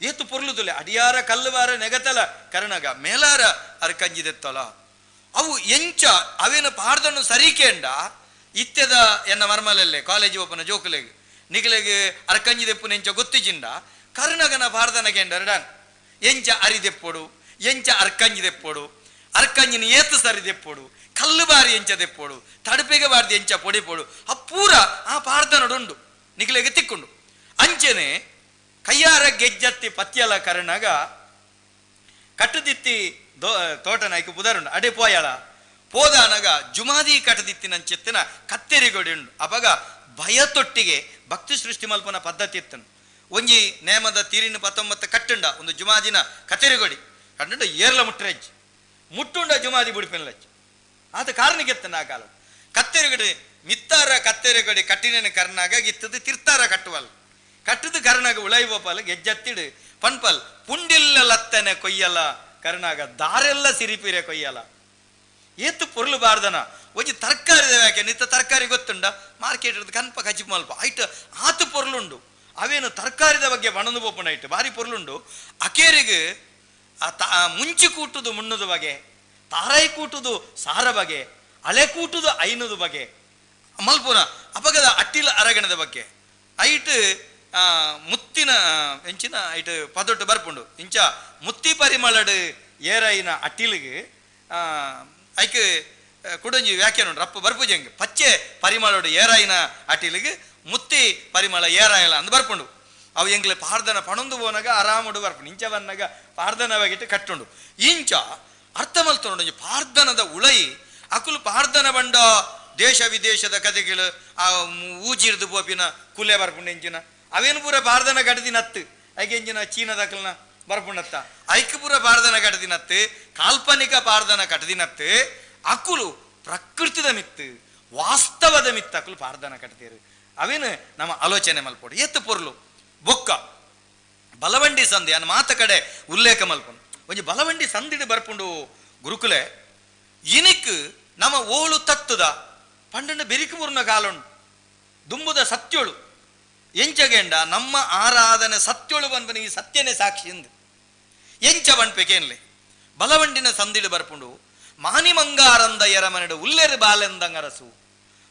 ಏತು ಪೊರ್ಲುದುಲೆ ಅಡಿಯಾರ ಕಲ್ಲುವಾರ ನೆಗತಲ ಕರ್ಣಗ ಮೇಲಾರ ಅರ್ಕಂಜಿದೆತ್ತಲ ಅವು ಎಂಚ ಅವೇನು ಪಾಡ್ದನ್ನು ಸರಿಕೆಂಡ ಇತ್ಯದ ಎನ್ನ ಮರ್ಮಲಲ್ಲೇ ಕಾಲೇಜ್ ಒಪ್ಪನ ಜೋಕುಲೆಗೆ ನಿಗಲೆಗೆ ಅರ್ಕಂಜಿದೆಪ್ಪು ನೆಂಚ ಗೊತ್ತಿಜಿಂಡ ಕರ್ಣಗನ ಪಾಡ್ದನಗೆಂಡ ಎರಡನ್ ಎಂಚ ಅರಿದೆಪ್ಪೊಡು ಎಂಚ ಅರ್ಕಂಜಿದೆಪ್ಪೊಡು ಅರ್ಕಂಜಿನ ಏತು ಸರಿದೆಪ್ಪೊಡು ಕಲ್ಲು ಬಾರಿ ಎಂಚ ದೆಪ್ಪೊಡು ತಡಪೆಗೆ ಬಾರ್ದು ಎಂಚ ಪೊಡಿಪೊಡು ಆ ಪೂರ ಆ ಪಾಡ್ದನಡುಂಡು ನಿಗಲೆಗೆ ತಿಕ್ಕೊಂಡು ಅಂಚೆನೆ ಕಯ್ಯಾರ ಗೆಜ್ಜತ್ತಿ ಪತ್ಯಲ ಕರ್ಣಗ ಕಟ್ಟದಿತ್ತಿ ತೋಟ ನಾಯ್ಕು ಪುದರುಂಡು ಅಡೆ ಪೋಯಳ ಪೋದಾನಗ ಜುಮಾದಿ ಕಟ್ಟದಿತ್ತಿನಂಚೆತ್ತಿನ ಕತ್ತೆರಿಗೊಡಿ ಉಂಡು ಅವಾಗ ಭಯತೊಟ್ಟಿಗೆ ಭಕ್ತಿ ಸೃಷ್ಟಿ ಮಲ್ಪನ ಪದ್ಧತಿ ಇತ್ತನು ಒಂಜಿ ನೇಮದ ತೀರಿನ 19 ಕಟ್ಟುಂಡ ಒಂದು ಜುಮಾದಿನ ಕತೆರಿಗೊಡಿ ಕಟ್ಟುಂಡ ಏರ್ಲ ಮುಟ್ರೆಜ್ ಮುಟ್ಟುಂಡ ಜುಮಾದಿ ಬುಡಿಪೆನ್ಲಜ್ ಆತ ಕಾರಣಕ್ಕೆತ್ತನ ಆ ಕಾಲ ಕತ್ತೆರಿಗಡಿ ಮಿತ್ತಾರ ಕತ್ತೆರಿಗೊಡಿ ಕಟ್ಟಿನ ಕರ್ನಾಗ ಗಿತ್ತದು ತಿರ್ತಾರ ಕಟ್ಟುವಲ್ ಕಟ್ಟದು ಕರ್ನಾಗ ಉಳೈವಪಲ್ ಗೆಜ್ಜತ್ತಿಡು ಪನ್ಪಲ್ ಪುಂಡಿಲ್ಲ ಲತ್ತನೆ ಕೊಯ್ಯಲ ಕರ್ನಾಗ ದಾರೆಲ್ಲ ಸಿರಿಪಿರೆ ಕೊಯ್ಯಲ ಏತು ಪೊರ್ಲು ಬಾರ್ದನ ಒಂಜಿ ತರಕಾರಿ ಯಾಕೆ ನಿತ್ತ ತರಕಾರಿ ಗೊತ್ತುಂಡ ಮಾರ್ಕೆಟ್ ಕನ್ಪ ಕಚ್ಚಿ ಮಲ್ಪ ಐಟ್ ಆತು ಪೊರ್ಲುಂಡು ಅವೇನು ತರಕಾರಿದ ಬಗ್ಗೆ ಬಣದು ಬೋಪುಣ ಇಟ್ಟು ಭಾರಿ ಪೊರ್ಲುಂಡು ಅಕೇರಿಗೆ ಮುಂಚಿ ಕೂಟುದು ಮುಣ್ಣುದು ಬಗೆ ತಾರಾಯಿ ಕೂಟುದು ಸಾರ ಬಗೆ ಹಳೆ ಕೂಟುದು ಐನದು ಬಗೆ ಮಲ್ಪುನ ಅಪಗದ ಅಟ್ಟಿಲ ಅರಗಣದ ಬಗ್ಗೆ ಐಟ್ ಮುತ್ತಿನ ಎಂಚಿನ ಐಟ್ ಪದೊಟ್ಟು ಬರ್ಪುಂಡು ಇಂಚ ಮುತ್ತಿ ಪರಿಮಳಡು ಏರೈನ ಅಟ್ಟಿಲಿಗೆ ಐಕ್ ಕುಡಂಜಿ ವ್ಯಾಖ್ಯಾನ ಉಂಟು ರಪ್ಪ ಬರ್ಪುಜಂಗ್ ಪಚ್ಚೆ ಪರಿಮಳಡು ಏರಾಯಿನ ಅಟ್ಟಿಲಿಗೆ ಮುತ್ತಿ ಪರಿಮಳ ಏರಾಯಲ ಅಂದು ಬರ್ಪುಂಡು ಅವು ಎಂಗ್ಲೆ ಪಾರ್ದನ ಪಣೊಂದು ಹೋನಾಗ ಆರಾಮುಡು ಬರ್ಪುಂಡು ಇಂಚ ಬನ್ನಾಗ ಪಾರ್ದನವಾಗಿಟ್ಟು ಕಟ್ಟುಂಡು ಇಂಚ ಅರ್ಥ ಮಲ್ತೊಂಡು ಪಾರ್ದನದ ಉಳೈ ಅಕುಲು ಪಾರ್ದನ ಬಂಡ ದೇಶ ವಿದೇಶದ ಕಥೆಗಳು ಆ ಊಜಿರ್ದು ಬೋಪಿನ ಕುಲೆ ಬರ್ಪುಂಡು ಎಂಚಿನ ಅವೇನು ಪೂರ ಪಾರ್ದನ ಕಟ್ಟದಿನತ್ತು ಐಕೆ ಎಂಚಿನ ಚೀನದಕಲ್ನ ಬರ್ಪುಂಡತ್ತ ಐಕ್ ಪೂರ ಪಾರ್ದನ ಕಟ್ಟದಿನತ್ತು ಕಾಲ್ಪನಿಕ ಪಾರ್ದನ ಕಟ್ಟದಿನತ್ತು ಅಕುಲು ಪ್ರಕೃತಿದ ಮಿತ್ತು ವಾಸ್ತವದ ಮಿತ್ತು ಅಕುಲು ಪಾರ್ದನ ಕಟ್ತೀರು ಅವೇನು ನಮ್ಮ ಆಲೋಚನೆ ಮಲ್ಪೋಡು ಎತ್ತು ಪೊರ್ಲು ಬೊಕ್ಕ ಬಲವಂಡಿ ಸಂಧಿ ಅನ್ನ ಮಾತ ಕಡೆ ಉಲ್ಲೇಖ ಮಲ್ಪುಂಡು ಒಂಜಿ ಬಲವಂಡಿ ಸಂಧಿಡು ಬರ್ಪುಂಡು ಗುರುಕುಲೆ ಇನಿಕ್ ನಮ್ಮ ಓಳು ತತ್ತುದ ಪಂಡನ ಬೆರಿಕು ಮುರ್ನ ಕಾಲುಂಡು ದುಂಬುದ ಸತ್ಯೋಳು ಎಂಚಗೆಂಡ ನಮ್ಮ ಆರಾಧನೆ ಸತ್ಯೋಳು ಬನ್ಪನ ಈ ಸತ್ಯನೇ ಸಾಕ್ಷಿ ಎಂದು ಎಂಚ ಬಣ್ಪೆಕೇನ್ಲೆ ಬಲವಂಡಿನ ಸಂಧಿಡು ಬರ್ಪುಂಡು ಮಾನಿಮಂಗಾರಂದ ಎರಮನೆಡು ಉಲ್ಲೆರು ಬಾಲೆಂದಂಗರಸು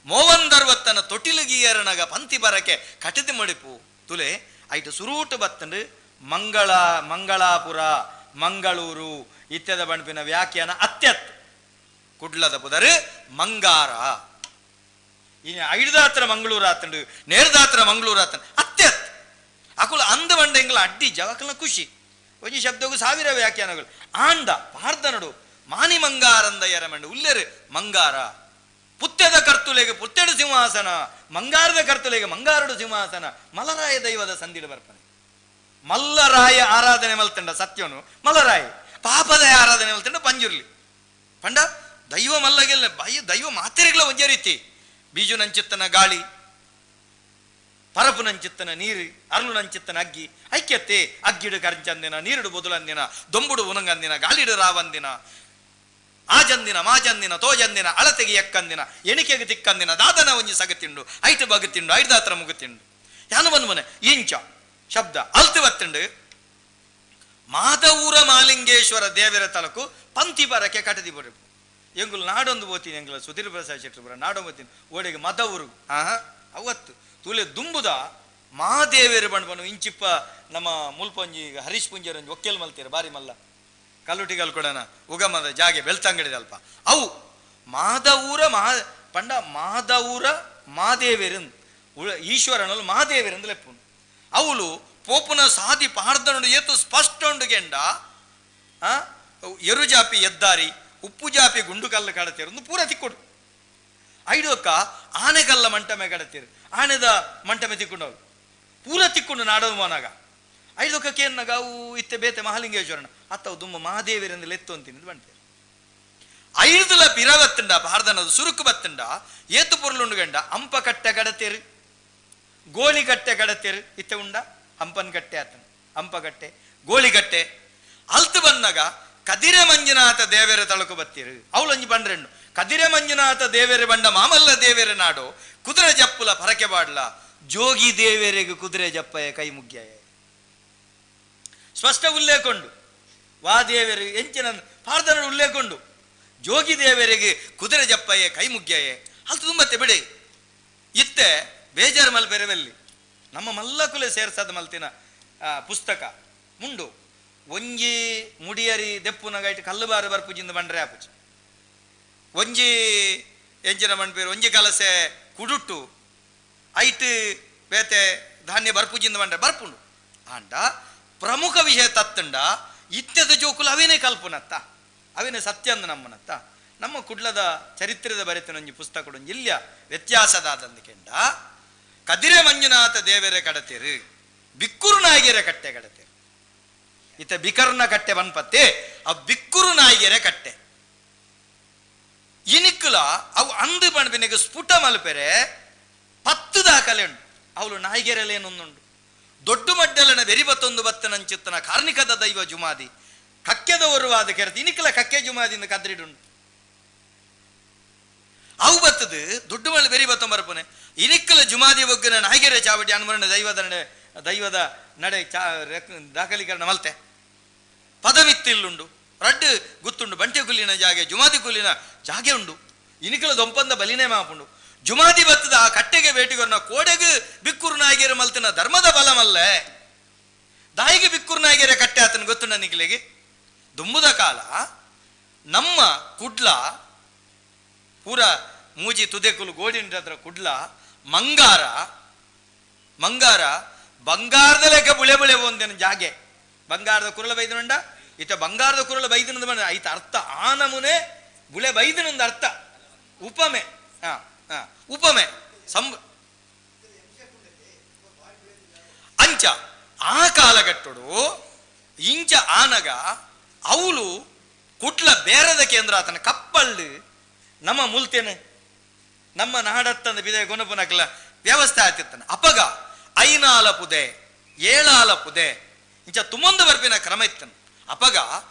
ಮೋವಂದರ್ವತ್ತನ ತೊಟಿಲುಗೀಯರನಗ ಪಂತಿ ಬರಕೆ ಕಟಿದು ಮಡಿಪು ತುಲೆ ಐಟು ಸುರೂಟು ಬತ್ತಂಡು ಮಂಗಳಾಪುರ ಮಂಗಳೂರು ಇತ್ಯದ ಬಣ್ಪಿನ ವ್ಯಾಖ್ಯಾನ ಅತ್ಯತ್ ಕುಡ್ಲದ ಪುದರು ಮಂಗಾರ ಇನ್ನು ಐಡ್ದಾತ್ರ ಮಂಗಳೂರು ಆತಂಡು ನೇರ್ದಾತ್ರ ಮಂಗಳೂರು ಆತಂಡು ಅತ್ಯತ್ ಅಕುಲು ಅಂದ ಬಂಡೆಂಗ್ಲ ಅಡ್ಡಿ ಜವಕಲ್ನ ಖುಷಿ ಒಂಜಿ ಶಬ್ದಗೂ 1000 ವ್ಯಾಖ್ಯಾನಗಳು ಆಂಡ ಪಾರ್ದನಡು ಮಾನಿ ಮಂಗಾರಂದ ಎರಮಂಡು ಉಲ್ಲೆರು ಮಂಗಾರ ಪುತ್ಯದ ಕರ್ತುಲೆಗೆ ಪುತ್ತೆಡು ಸಿಂಹಾಸನ ಮಂಗಾರದ ಕರ್ತುಲೆಗೆ ಮಂಗಾರಡು ಸಿಂಹಾಸನ ಮಲರಾಯ ದೈವದ ಸಂಧಿಡು ಬರ್ಪನೆ ಮಲ್ಲರಾಯ ಆರಾಧನೆ ಮಲ್ತಂಡ ಸತ್ಯನು ಮಲರಾಯ ಪಾಪದ ಆರಾಧನೆ ಮಲ್ತಂಡ ಪಂಜುರ್ಲಿ ಪಂಡ ದೈವ ಮಲ್ಲಗೆಲ್ಲ ದೈವ ಮಾತೆರೆಗಳ ಒಂದೇ ರೀತಿ ಬೀಜು ನಂಚಿತ್ತನ ಗಾಳಿ ಪರಪು ನಂಚಿತ್ತನ ನೀರು ಅರ್ಲು ನಂಚಿತ್ತನ ಅಗ್ಗಿ ಐಕ್ಯತೆ ಅಗ್ಗಿಡು ಕರ್ಜಂದಿನ ನೀರುಡು ಬೊದಲಂದಿನ ದೊಂಬುಡು ಉನಂಗಂದಿನ ಗಾಳಿಡು ರಾವಂದಿನ ಆಜಂದಿನ ಮಾಜಂದಿನ ತೋಜಂದಿನ ಅಳತೆಗೆ ಎಕ್ಕಂದಿನ ಎಣಿಕೆಗೆ ತಿಕ್ಕಂದಿನ ದಾದನ ಒಂಜಿ ಸಗತಿಂಡು ಐಟು ಬಗುತ್ತಿಂಡು ಐದಾತ್ರ ಮುಗುತ್ತಿಂಡು ಯಾನು ಬಂದು ಮನೆ ಇಂಚ ಶಬ್ದ ಅಲ್ತು ಬತ್ತಂಡು ಮಾದವೂರ ಮಾಲಿಂಗೇಶ್ವರ ದೇವರ ತಲಕು ಪಂತಿ ಬರಕ್ಕೆ ಕಟದಿ ಬರು ಎಂಗುಲು ನಾಡೊಂದು ಓದ್ತೀನಿ ಎಂಗುಲ ಸುಧೀರ್ ಪ್ರಸಾದ್ ಶೆಟ್ಟಿ ಬರ ನಾಡೊಂದು ಓದ್ತೀನಿ ಓಡೆಗೆ ಮದವರು ಅವತ್ತು ತುಲೆ ದುಂಬುದ ಮಹಾದೇವೇರು ಬಣ್ಬನು ಇಂಚಿಪ್ಪ ನಮ್ಮ ಮುಲ್ಪಂಜಿ ಹರೀಶ್ ಪುಂಜರಂಜಿ ಒಕ್ಕೆಲ್ ಮಲ್ತೀರ ಬಾರಿ ಮಲ್ಲ ಕಲ್ಲುಟಿಗಲ್ ಕೊಡನ ಉಗಮದ ಜಾಗೆ ಬೆಳ್ತಂಗಡಿದ ಅಲ್ಪ ಅವು ಮಾದವೂರ ಪಂಡ ಮಾದವೂರ ಮಾದೇವೇರನ್ ಈಶ್ವರನಲ್ಲಿ ಮಾದೇವೇರಂದು ಲೆಪ್ಪುನು ಅವಳು ಪೋಪುನ ಸಾದಿ ಪಾರ್ದನು ಏತು ಸ್ಪಷ್ಟ ಉಂಡುಗೆಂಡ ಎರುಜಾಪಿ ಎದ್ದಾರಿ ಉಪ್ಪು ಜಾಪಿ ಗುಂಡು ಕಲ್ಲು ಕಡತೇರು ಒಂದು ಪೂರ ತಿಕ್ಕೊಡು. ಐಡೋಕ್ಕ ಆನೆಗಲ್ಲ ಮಂಟಮೆ ಕಡತೇರು, ಆನೆದ ಮಂಟಮೆ ತಿಕ್ಕೊಂಡು ಪೂರ ತಿಕ್ಕೊಂಡು ನಾಡೋದು ಮೋನಾಗ ಐದೊಕ್ಕ ಕೇನ್ನಾಗ ಅವು ಇತ್ತೆ ಬೇತೆ ಮಹಾಲಿಂಗೇಶ್ವರನ ಅತ್ತವು ದುಮ್ಮ ಮಹಾದೇವಿರಂದು ಎತ್ತು ಅಂತೀನಿ ಬಂತೇರು. ಐದುಲ ಪಿರ ಬತ್ತಂಡ ಭಾರತನದು ಸುರುಕು ಬತ್ತಂಡ ಏತು ಪೊರ್ಲುಂಡು ಗಂಡ ಅಂಪ ಕಟ್ಟೆ ಕಡತೇರು, ಗೋಳಿ ಕಟ್ಟೆ ಕಡತೇರು ಇತ್ತೆ ಉಂಡ ಹಂಪನ್ ಕಟ್ಟೆ ಆತನ ಹಂಪಗಟ್ಟೆ ಗೋಳಿಗಟ್ಟೆ ಅಲ್ತು ಬಂದಾಗ ಕದಿರೆ ಮಂಜುನಾಥ ದೇವೇರ ತಳಕು ಬತ್ತೀರು ಅವಳಂಜಿ ಬಂಡ್ರೆಂಡು ಕದಿರೆ ಮಂಜುನಾಥ ದೇವೇರೆ ಬಂಡ ಮಾಮಲ್ಲ ದೇವೇರೆ ನಾಡು ಕುದುರೆ ಜಪ್ಪುಲ ಪರಕೆ ಬಾಡ್ಲ ಜೋಗಿ ದೇವೇರೆಗೆ ಕುದುರೆ ಜಪ್ಪಯ ಕೈ ಮುಗ್ಯಾಯ ಸ್ಪಷ್ಟ ಉಲ್ಲೇಖಂಡು ವಾ ದೇವೇರು ಎಂಚಿನ ಪಾರ್ದನ ಉಲ್ಲೇಖಂಡು ಜೋಗಿ ದೇವೇರೆಗೆ ಕುದುರೆ ಜಪ್ಪಯ್ಯ ಕೈ ಮುಗ್ಯಾಯೆ ಅಲ್ತು ತುಂಬತ್ತೆ ಬಿಡಿ ಇತ್ತೆ ಬೇಜಾರು ಮಲ್ಪೆರವೆಲ್ಲಿ ನಮ್ಮ ಮಲ್ಲಕುಲೆ ಸೇರ್ಸದ ಮಲ್ತಿನ ಪುಸ್ತಕ ಮುಂಡು ಒಂಜಿ ಮುಡಿಯರಿ ದೆಪ್ಪುನಗೈಟ್ ಕಲ್ಲುಬಾರು ಬರ್ಪುಜಿಂದ ಬಂಡ್ರೆ ಆಪುಜಿ ಒಂಜಿ ಎಂಚಿನ ಮಣ್ಪೇರು ಒಂಜಿ ಕಲಸೆ ಕುಡುಟ್ಟು ಐಟ್ ಬೇತೆ ಧಾನ್ಯ ಬರ್ಪುಜಿಂದ ಬಂಡ್ರೆ ಬರ್ಪುಂಡು ಆಂಡ ಪ್ರಮುಖ ವಿಷಯ ತತ್ತಂಡ ಇತ್ಯದ ಜೋಕುಲು ಅವೇನೇ ಕಲ್ಪುನತ್ತ ಅವೇನೇ ಸತ್ಯ ಅಂದ ನಮ್ಮನತ್ತ ನಮ್ಮ ಕುಡ್ಲದ ಚರಿತ್ರದ ಬರೆತಿನೊಂಜಿ ಪುಸ್ತಕ ಇಲ್ಯ ವ್ಯತ್ಯಾಸದಾದಂದಕೆಂಡ ಕದಿರೆ ಮಂಜುನಾಥ ದೇವರೇ ಕಡತೇರು ಬಿಕ್ಕುರು ನಾಯಿಗೆರೆ ಕಟ್ಟೆ ಕಡತೇರು ಇತ್ತ ಬಿಕರ್ನ ಕಟ್ಟೆ ಬನ್ಪತ್ತೆ ಆ ಬಿಕ್ಕುರು ನಾಯಿಗೆರೆ ಕಟ್ಟೆ ಇನಿಕ್ಕುಲ ಅವು ಅಂದು ಬಣ್ಬಿನಿಗೆ ಸ್ಫುಟ ಮಲ್ಪೆರೆ 10 ದಾಖಲೆ ಉಂಟು ಅವಳು ನಾಯಿಗೆರೆಲೇನೊಂದುಂಡು ದೊಡ್ಡ ಮಡ್ಡಲನ ಬೆರಿಬತ್ತೊಂದು ಬತ್ತನಂಚಿತ್ತನ ಕಾರ್ಣಿಕದ ದೈವ ಜುಮಾದಿ ಕಕ್ಕೆದವರು ಆದ ಕೆರತಿ ಇನಿಕ್ಕಲ ಕಕ್ಕೆ ಜುಮಾದಿಂದ ಕದ್ರಿಡುಂಡು ಅವು ಬತ್ತದು ದೊಡ್ಡ ಮಳ್ಳಿ ಬೆರಿ ಬತ್ತೊಂಬರಪನೆ ಇನಿಕ್ಕಲ ಜುಮಾದಿ ಬೊಗ್ಗನ ನಾಯಿಗೆರೆ ಚಾವಟಿ ಅನ್ಮರಣ ದೈವದ ನಡೆ ದಾಖಲೀಕರಣ ಮಲ್ತೆ ಪದವಿತ್ತಿಲ್ಲುಂಡು ರಡ್ಡು ಗುತ್ತುಂಡು ಬಂಟೆ ಕುಲ್ಲಿನ ಜಾಗೆ ಜುಮಾದಿ ಕುಲ್ಲಿನ ಜಾಗೆ ಉಂಡು ಇನಿಕಲ ದೊಂಪಂದ ಬಲಿನೇ ಮಾಪುಂಡು ಜುಮಾದಿ ಬತ್ತದ ಆ ಕಟ್ಟೆಗೆ ಬೇಟಿಗೊರ್ನ ಕೋಡೆಗೆ ಬಿಕ್ಕುರು ನಾಯಿಗೆರೆ ಮಲ್ತಿನ ಧರ್ಮದ ಬಲಮಲ್ಲೇ ದಾಯಿಗೆ ಬಿಕ್ಕುರು ನಾಯಿಗೆರೆ ಕಟ್ಟೆ ಆತನ ಗೊತ್ತುಂಡ ನಿಖಿಲೆಗೆ ದುಂಬುದ ಕಾಲ ನಮ್ಮ ಕುಡ್ಲ ಪೂರ ಮೂಜಿ ತುದೆಕುಲು ಗೋಡಿನ ಹತ್ರ ಕುಡ್ಲ ಮಂಗಾರ ಬಂಗಾರದ ಲೆಕ್ಕ ಬುಳೆ ಬುಳೆ ಒಂದೇನು ಜಾಗೆ ಬಂಗಾರದ ಕುರಳ ಬೈದನುಂಡ ಇತ ಬಂಗಾರದ ಕುರಳ ಬೈದನದ ಬಂದ ಐತ ಅರ್ಥ ಆ ನಮೂನೆ ಬುಳೆ ಬೈದನೊಂದು ಅರ್ಥ ಉಪಮೆ ಉಪಮೆ ಅಂಚ ಆ ಕಾಲಘಟ್ಟಡು ಇಂಚ ಆನಗ ಅವಳು ಕುಟ್ಲ ಬೇರದ ಕೇಂದ್ರ ಆತನ ಕಪ್ಪಳ್ಳು ನಮ್ಮ ಮುಲ್ತೇನೆ ನಮ್ಮ ನಾಡತ್ತಂದ ಬಿದೆ ಗುಣಪುನಕ್ಲ ವ್ಯವಸ್ಥೆ ಆತಿತ್ತನ ಅಪಗ 5 ಪುದೆ 7 ಪುದೆ ಇಂಚ ತುಮೊಂದು ಬರ್ಪಿನ ಕ್ರಮ ಇತ್ತನು ಅಪಗ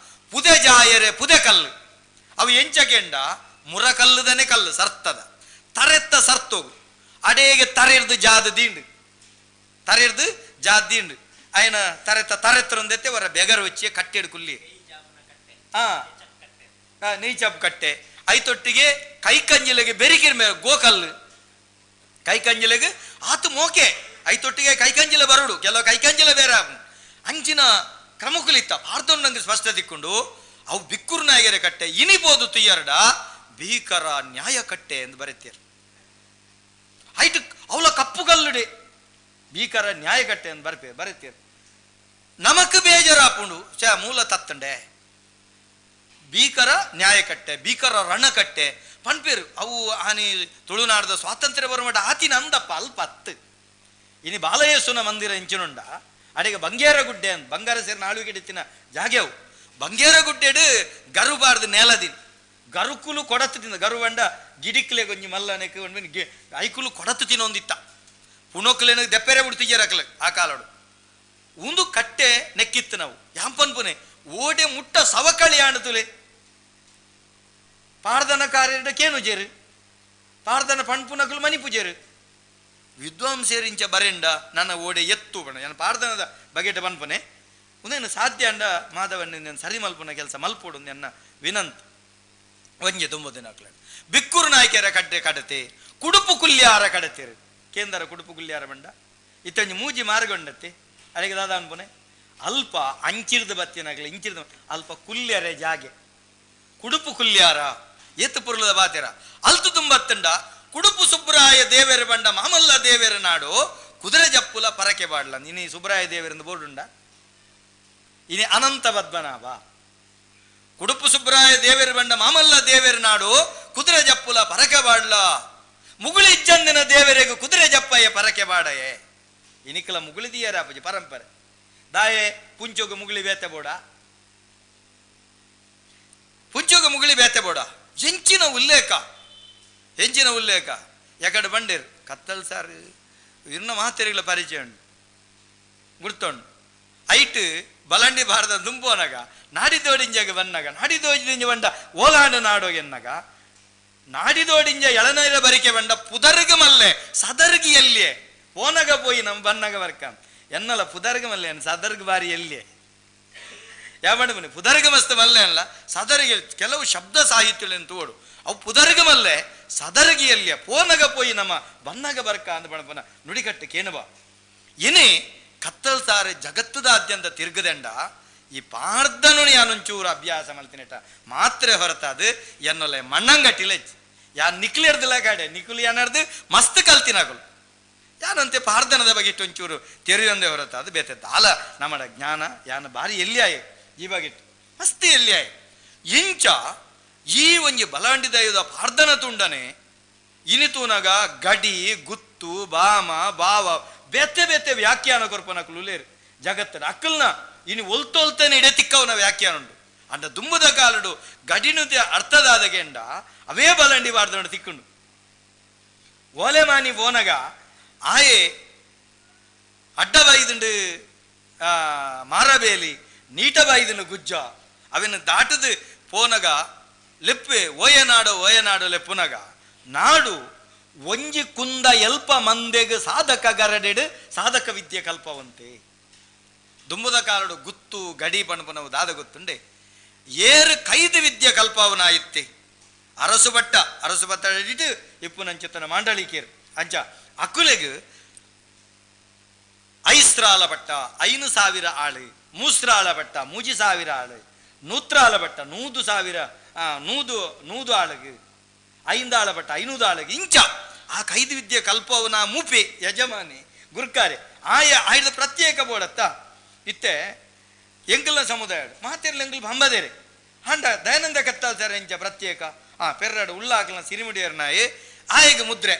ಪುದೆ ಜಾಯರೆ ಪುದೆ ಕಲ್ಲು ಅವು ಎಂಚಕೆಂಡ ಮುರಕಲ್ಲುದನೆ ಕಲ್ಲು ಸರ್ತದ ತರೆತ್ತ ಸರ್ತೋಗು ಅಡೇಗೆ ತರೆರ್ದು ಜಾದ ದೀಂಡು ಅಯ್ಯನ ತರೆತ್ತರೊಂದೆತ್ತೆ ಅವರ ಬೆಗರು ವಚ್ಚಿಯ ಕಟ್ಟೆಡು ಕುಲ್ಲಿ ನೀಚಪ್ ಕಟ್ಟೆ ಐತೊಟ್ಟಿಗೆ ಕೈಕಂಜಿಲೆಗೆ ಬೆರಿಕಿರ ಮೇಲೆ ಗೋಕಲ್ಲು ಕೈಕಂಜಿಲೆಗೆ ಆತು ಮೋಕೆ ಐತೊಟ್ಟಿಗೆ ಕೈಕಂಜಿಲೆ ಬರುಡು ಕೆಲವು ಕೈಕಂಜಿಲೆ ಬೇರೆ ಅಂಚಿನ ಕ್ರಮಕುಲಿತ್ತ ಪಾರ್ದೊಂದಂಗೆ ಸ್ಪಷ್ಟ ತಿಕ್ಕೊಂಡು ಅವು ಬಿಕ್ಕುರು ನಾಯಿಗೆರೆ ಕಟ್ಟೆ ಇನಿಬೋದು ತುಯ್ಯರಡ ಭೀಕರ ನ್ಯಾಯ ಕಟ್ಟೆ ಎಂದು ಬರೀತೀರು ಐಟು ಅವಳ ಕಪ್ಪು ಕಲ್ಲುಡೆ ಭೀಕರ ನ್ಯಾಯ ಕಟ್ಟೆ ಎಂದು ಬರೀತೀರು ನಮಕ್ ಬೇಜಾರಾಪುಂಡು ಮೂಲ ತತ್ತಂಡೆ ಭೀಕರ ನ್ಯಾಯಕಟ್ಟೆ ಭೀಕರ ರಣಕಟ್ಟೆ ಪನ್ಪೇರು ಅವು ಆನಿ ತುಳುನಾಡದ ಸ್ವಾತಂತ್ರ್ಯ ಬರುಮಟ ಆತಿನ ಅಂದಪ್ಪ ಅಲ್ಪ 10 ಇನಿ ಬಾಲಯೇಸುನ ಮಂದಿರ ಇಂಚಿನುಂಡ ಅಡೆಗೆ ಬಂಗೇರ ಗುಡ್ಡೆ ಅಂತ ಬಂಗಾರ ಸೇರಿ ನಾಳುಗೆ ಇಡ್ತಿನ ಜಾಗ್ಯವು ಬಂಗೇರ ಗುಡ್ಡೆಡು ಗರುಬಾರ್ದು ನೆಲದಿನ ಗರುಕುಲು ಕೊಡತ್ತು ತಿಂದ ಗರು ಬಂಡ ಗಿಡಿಕ್ಲೆ ಗೊಂಜಿ ಮಲ್ಲನೆಕ್ಕೆ ಐಕುಲು ಕೊಡತ್ತು ತಿನ್ನೊಂದಿತ್ತ ಪುಣೋಕ್ಲೇನ ದೆಪ್ಪೆರೆ ಬಿಡ್ತಿಜ್ಜರಕ್ಲೆ ಆ ಕಾಲಡು ಒಂದು ಕಟ್ಟೆ ನೆಕ್ಕಿತ್ತು ನಾವು ಯಾಂಪನ್ ಪುನೆ ಓಡೆ ಮುಟ್ಟ ಸವಕಳಿ ಆಣತುಲೆ ಪಾರ್ದನ ಕಾರ್ಯ ಕೇನುಜೇರು ಪಾರ್ದನ ಪಣ್ಪುನಕಲು ಮನಿ ಪೂಜೇರು ವಿದ್ವಾಂಸೇರಿಂಚ ಬರೆಂಡ ನನ್ನ ಓಡೆ ಎತ್ತು ಬಣ್ಣ ನಾನು ಪಾರ್ದನದ ಬಗೆಟ ಬನ್ಪನೆ ಒಂದೇನು ಸಾಧ್ಯ ಅಂಡ ಮಾಧವನ್ನ ಸರಿ ಮಲ್ಪುನ ಕೆಲಸ ಮಲ್ಪೋಡು ನನ್ನ ವಿನಂತ್ ಒಂಜೆ ತುಂಬ ದಿನ ಬಿಕ್ಕುರು ನಾಯ್ಕೆರ ಕಟ್ಟೆ ಕಡತೆ ಕುಡುಪು ಕುಲ್ಯಾರ ಕಡತೇರು ಕೇಂದ್ರ ಕುಡುಪು ಕುಲ್ಯಾರ ಬಂಡ ಇತ್ತಂಜಿ ಮೂಜಿ ಮಾರ್ಗೊಂಡತ್ತೆ ಅಲ್ಲಿಗೆ ದಾದ ಅನ್ಪುನೆ ಅಲ್ಪ ಅಂಚಿರ್ದು ಬತ್ತಿನಾಗಲಿ ಇಂಚಿರ್ದು ಅಲ್ಪ ಕುಲ್ಯರೆ ಜಾಗೆ ಕುಡುಪು ಕುಲ್ಯಾರ ಎತ್ತು ಪುರ್ಲದ ಬಾತೆರ ಅಲ್ತು ತುಂಬತ್ತಂಡ ಕುಡುಪು ಸುಬ್ರಾಯ ದೇವೇರ ಬಂಡ ಮಾಮಲ್ಲ ದೇವೇರ ನಾಡು ಕುದುರೆ ಜಪ್ಪುಲ ಪರಕೆ ಬಾಡ್ಲ ಇನಿ ಸುಬ್ರಾಯ ದೇವೇರಿಂದ ಬೋರ್ಡುಂಡ ಇನಿ ಅನಂತ ಪದ್ಮನಾಭ ಕುಡುಪು ಸುಬ್ರಾಯ ದೇವೇರು ಬಂಡ ಮಾಮಲ್ಲ ದೇವೇರು ನಾಡು ಕುದುರೆ ಜಪ್ಪುಲ ಪರಕೆ ಬಾಡ್ಲ ಮುಗುಳಿಜ್ಜಂದಿನ ದೇವರಿಗೆ ಕುದುರೆ ಜಪ್ಪಯ್ಯ ಪರಕೆ ಬಾಡಯೆ ಇನಿಕಲ ಮುಗುಳಿದಿಯರ ಅಪ್ಪಜಿ ಪರಂಪರೆ ದಾಯೆ ಪುಂಚೋಗ ಮುಗುಳಿ ಬೇತೆ ಬೋಡ ಪುಂಚೋಗ ಮುಗುಳಿ ಬೇತೆ ಬೋಡ ಹೆಂಚಿನ ಉಲ್ಲೇಖ ಯಾಕಡೆ ಬಂಡೇರು ಕತ್ತಲ್ ಸಾರು ಇನ್ನ ಮಾತೆರಿಗಳ ಪರಿಚಯ ಉಂಟು ಗುರ್ತೊಂಡು ಐಟ್ ಬಲಂಡಿ ಭಾರತ ದುಂಬೋನಗ ನಾಡಿದೋಡಿಂಜಗೆ ಬನ್ನಗ ನಾಡಿದೋಡಿಂಜ ಬಂಡ ಓಲಾಂಡು ನಾಡೋಗೆನ್ನಗ ನಾಡಿದೋಡಿಂಜ ಎಳನೈರ ಬರಿಕೆ ಬಂಡ ಪುದರ್ಗ ಮಲ್ಲೆ ಸದರ್ಗಿ ಎಲ್ಲಿಯೇ ಓನಗ ಪೋಯಿ ನಮ್ಮ ಬನ್ನಗ ಬರ್ಕ ಎನ್ನಲ್ಲ ಪುದರ್ಗ ಮಲ್ಲೆ ಸದರ್ಗ ಬಾರಿ ಎಲ್ಲಿಯೇ ಯಾವ ಬನ್ನಿ ಪುದರ್ಗ ಮಸ್ತ್ ಮಲ್ಲೆ ಅಲ್ಲ ಸದರ್ಗಿ ಕೆಲವು ಶಬ್ದ ಸಾಹಿತ್ಯ ತೋಡು ಅವು ಪುದರ್ಗ ಮಲ್ಲೆ ಸದರ್ಗಿಯಲ್ಲಿಯ ಪೋನಗ ಪೋಯಿ ನಮ್ಮ ಬನ್ನಗ ಬರ್ಕ ಅಂದ ಬಣಪನ ನುಡಿಕಟ್ಟು ಕೇನುವ ಇನಿ ಕತ್ತಲ್ ಸಾರೆ ಜಗತ್ತದಾದ್ಯಂತ ತಿರುಗದಂಡ ಈ ಪಾರ್ಧನುಣಿ ಯಾನೊಂಚೂರು ಅಭ್ಯಾಸ ಮಲ್ತಿನೇಟ ಮಾತ್ರ ಹೊರತಾದು ಎನ್ನೊಲೆ ಮಣ್ಣಂಗಟ್ಟಿಲೆಜ್ ಯಾನ್ ನಿಕ್ಲಿರ್ದಿಲ್ಲ ಗಾಡೆ ನಿಕುಲಿ ಯಾನರ್ದು ಮಸ್ತ್ ಕಲ್ತಿನಾಗಲು ಯಾನಂತೆ ಪಾರ್ಧನದ ಬಗೆಟ್ಟು ಒಂಚೂರು ತೆರೆಯೊಂದೇ ಹೊರತಾದು ಬೇತೆ ದಾಲ ನಮ್ಮಡ ಜ್ಞಾನ ಯಾನ ಬಾರಿ ಎಲ್ಲಿಯಾಯೆ ಈ ಬಗೆಟ್ಟು ಮಸ್ತ್ ಎಲ್ಲಿಯಾಯೆ ಇಂಚ ಈ ಒಂಜಿ ಬಲಾಂಡಿದಯುದ ಪಾರ್ಧನ ತುಂಡನೆ ಇನಿತೂನಗ ಗಡಿ ಗುತ್ತು ಬಾಮ ಬಾವ ಬೇತೆ ಬೇತೆ ವ್ಯಾಖ್ಯಾನ ಕೊರ್ಪನಕುಲೇರು ಜಗತ್ತನ ಅಕ್ಕಲ್ನ ಇನ್ನು ಒಲ್ತೊಲ್ತನೆ ಇಡೆತಿಕ್ಕವನ ವ್ಯಾಖ್ಯಾನ ಉಂಟು ಅಂಡ ದುಂಬದ ಕಾಲಡು ಗಡಿನುದ ಅರ್ಥದಾದಗೆಂಡ ಅವೇ ಬಲಂಡಿ ಬಾರ್ದ ತಿಕ್ಕುಂಡು ಓಲೆಮಾನಿ ಬೋನಗ ಆಯೆ ಅಡ್ಡ ಬೈದುಂಡು ಮಾರಬೇಲಿ ನೀಟ ಬೈದುಂಡು ಗುಜ್ಜ ಅವನ್ನ ದಾಟದು ಪೋನಗ ಲೆಪ್ಪೆ ಓಯನಾಡು ಲೆಪ್ಪುನಗ ನಾಡು ಒಂಜಿ ಕುಂದ ಎಲ್ಪ ಮಂದೆಗೆ ಸಾಧಕ ಗರಡೆಡು ಸಾಧಕ ವಿದ್ಯೆ ಕಲ್ಪವಂತೆ ದುಂಬುದ ಕಾಲಡು ಗುತ್ತು ಗಡಿ ಪಣಪನವು ದಾದ ಗೊತ್ತುಂಡೆ ಏರು ಕೈದು ವಿದ್ಯೆ ಕಲ್ಪವನಾಯಿತ್ತೆ ಅರಸು ಬಟ್ಟ ಹಿಡಿದು ಇಪ್ಪು ನಂಚಿತ್ತನ ಮಾಂಡಳಿಕೇರು ಅಂಚ ಅಕುಲೆಗೆ ಐಸ್ರಾಲ ಬಟ್ಟ 5,000 ಆಳು ಮೂಸ್ರಾಳ ಬಟ್ಟ 3,000 ಆಳು ನೂತ್ರಾಲ ಬಟ್ಟ 100,000 ನೂದು ಆಳುಗೆ 5 ಆಳ ಬಟ್ಟ 500 ಆಳುಗೆ ಇಂಚ ಆ ಕೈದು ವಿದ್ಯೆ ಕಲ್ಪವನ ಮೂಪೆ ಯಜಮಾನಿ ಗುರ್ಕಾರೆ ಆಯ್ದ ಪ್ರತ್ಯೇಕ ಬೋಡತ್ತ ಇತ್ತೆ ಎಂಕಲ್ನ ಸಮುದಾಯ ಮಾತೆರ್ಲ ಎಂಕಲ್ ಹಂಬದೇರೆ ಹಂಡ ದಯಾನಂದ ಕತ್ತಾಲ್ತಾರೆ ಇಂಚ ಪ್ರತ್ಯೇಕ ಪೆರ್ರಾಡು ಉಳ್ಳಾಕಲ್ನ ಸಿರಿಮಿಡಿಯರ್ನಾಯಿ ಆಯ್ಗೆ ಮುದ್ರೆ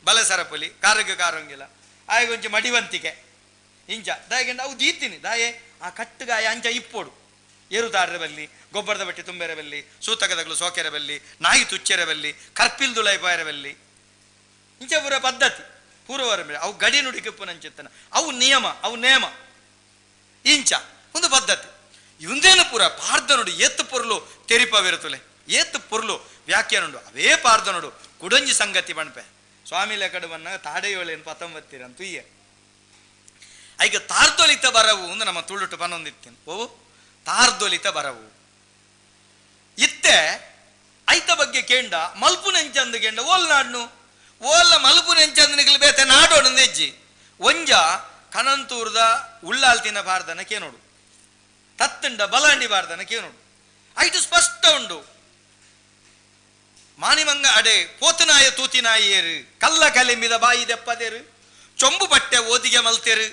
ಬಲ ಸರಪಲಿ ಕಾರಂಗಿಲ್ಲ ಆಯ್ಗೆ ಒಂಚ ಮಡಿವಂತಿಕೆ ಇಂಚ ದಾಯಗೆಂಡ ಅವು ದೀತೀನಿ ದಾಯೆ ಆ ಕಟ್ಟುಗಾಯ ಅಂಚ ಇಪ್ಪೋಡು ಏರುತಾಡ್ರೆ ಬಲ್ಲಿ ಗೊಬ್ಬರದ ಬಟ್ಟೆ ತುಂಬೆರೆ ಬಲ್ಲಿ ಸೂತಕದಗಳು ಸೋಕೆರೆ ಬಲ್ಲಿ ನಾಯಿ ತುಚ್ಚೆರೆ ಬಲ್ಲಿ ಕರ್ಪಿಲ್ದು ಲೈಪಾಯರ ಬಲ್ಲಿ ಇಂಚ ಪೂರ ಪದ್ಧತಿ ಪೂರ್ವವರ ಮೇಲೆ ಅವು ಗಡಿ ನುಡಿಕೆಪ್ಪು ನಂಚಿತ್ತನ ಅವು ನೇಮ ಇಂಚ ಒಂದು ಪದ್ಧತಿ ಇವಂದೇನು ಪೂರ ಪಾರ್ಧನುಡು ಏತ್ತು ಪೊರ್ಲು ತೆರಿಪವಿರುತ್ತಲೆ ಏತ್ತು ಪೊರ್ಲು ವ್ಯಾಖ್ಯಾನುಂಡು ಅವೇ ಪಾರ್ಧನುಡು ಕುಡಂಜಿ ಸಂಗತಿ ಬಣ್ಪೆ ಸ್ವಾಮಿ ಲೆಕ್ಕಡು ಬನ್ನಾಗ ತಾಡೆಯೋಳೇನು 19 ಅಂತೂ ಐಗ ತಾರ್ದೊಲಿತ ಬರವು ಅಂದು ನಮ್ಮ ತುಳುಟು ಪನ್ನೊಂದಿತ್ತೇನೆ ತಾರ್ದೊಲಿತ ಬರವು ಇತ್ತೆ ಐತ ಬಗ್ಗೆ ಕೇಂಡ ಮಲ್ಪು ನೆಂಚಂದು ಕೇಂಡ ಓಲ್ನಾಡ್ನು ಓಲ್ಲ ಮಲ್ಪು ನೆಂಚಂದನಿಗಳು ಬೇತೆ ನಾಡೋಣ ನೆಜ್ಜಿ ಒಂಜ ಕಣಂತೂರ್ದ ಉಳ್ಳಾಲ್ತಿನ ಬಾರ್ದನ ಕೇನೋಡು ತತ್ತಂಡ ಬಲಾಂಡಿ ಬಾರ್ದನ ಕೇನೋಡು ಐಟು ಸ್ಪಷ್ಟ ಉಂಡು ಮಾನಿಮಂಗ ಅಡೆ ಪೋತನಾಯ ತೂತಿನಾಯಿ ಏರು ಕಲ್ಲ ಕಲೆಂಬಿದ ಬಾಯಿ ದೆಪ್ಪದೇರು ಚೊಂಬು ಬಟ್ಟೆ ಓದಿಗೆ ಮಲ್ತೆರು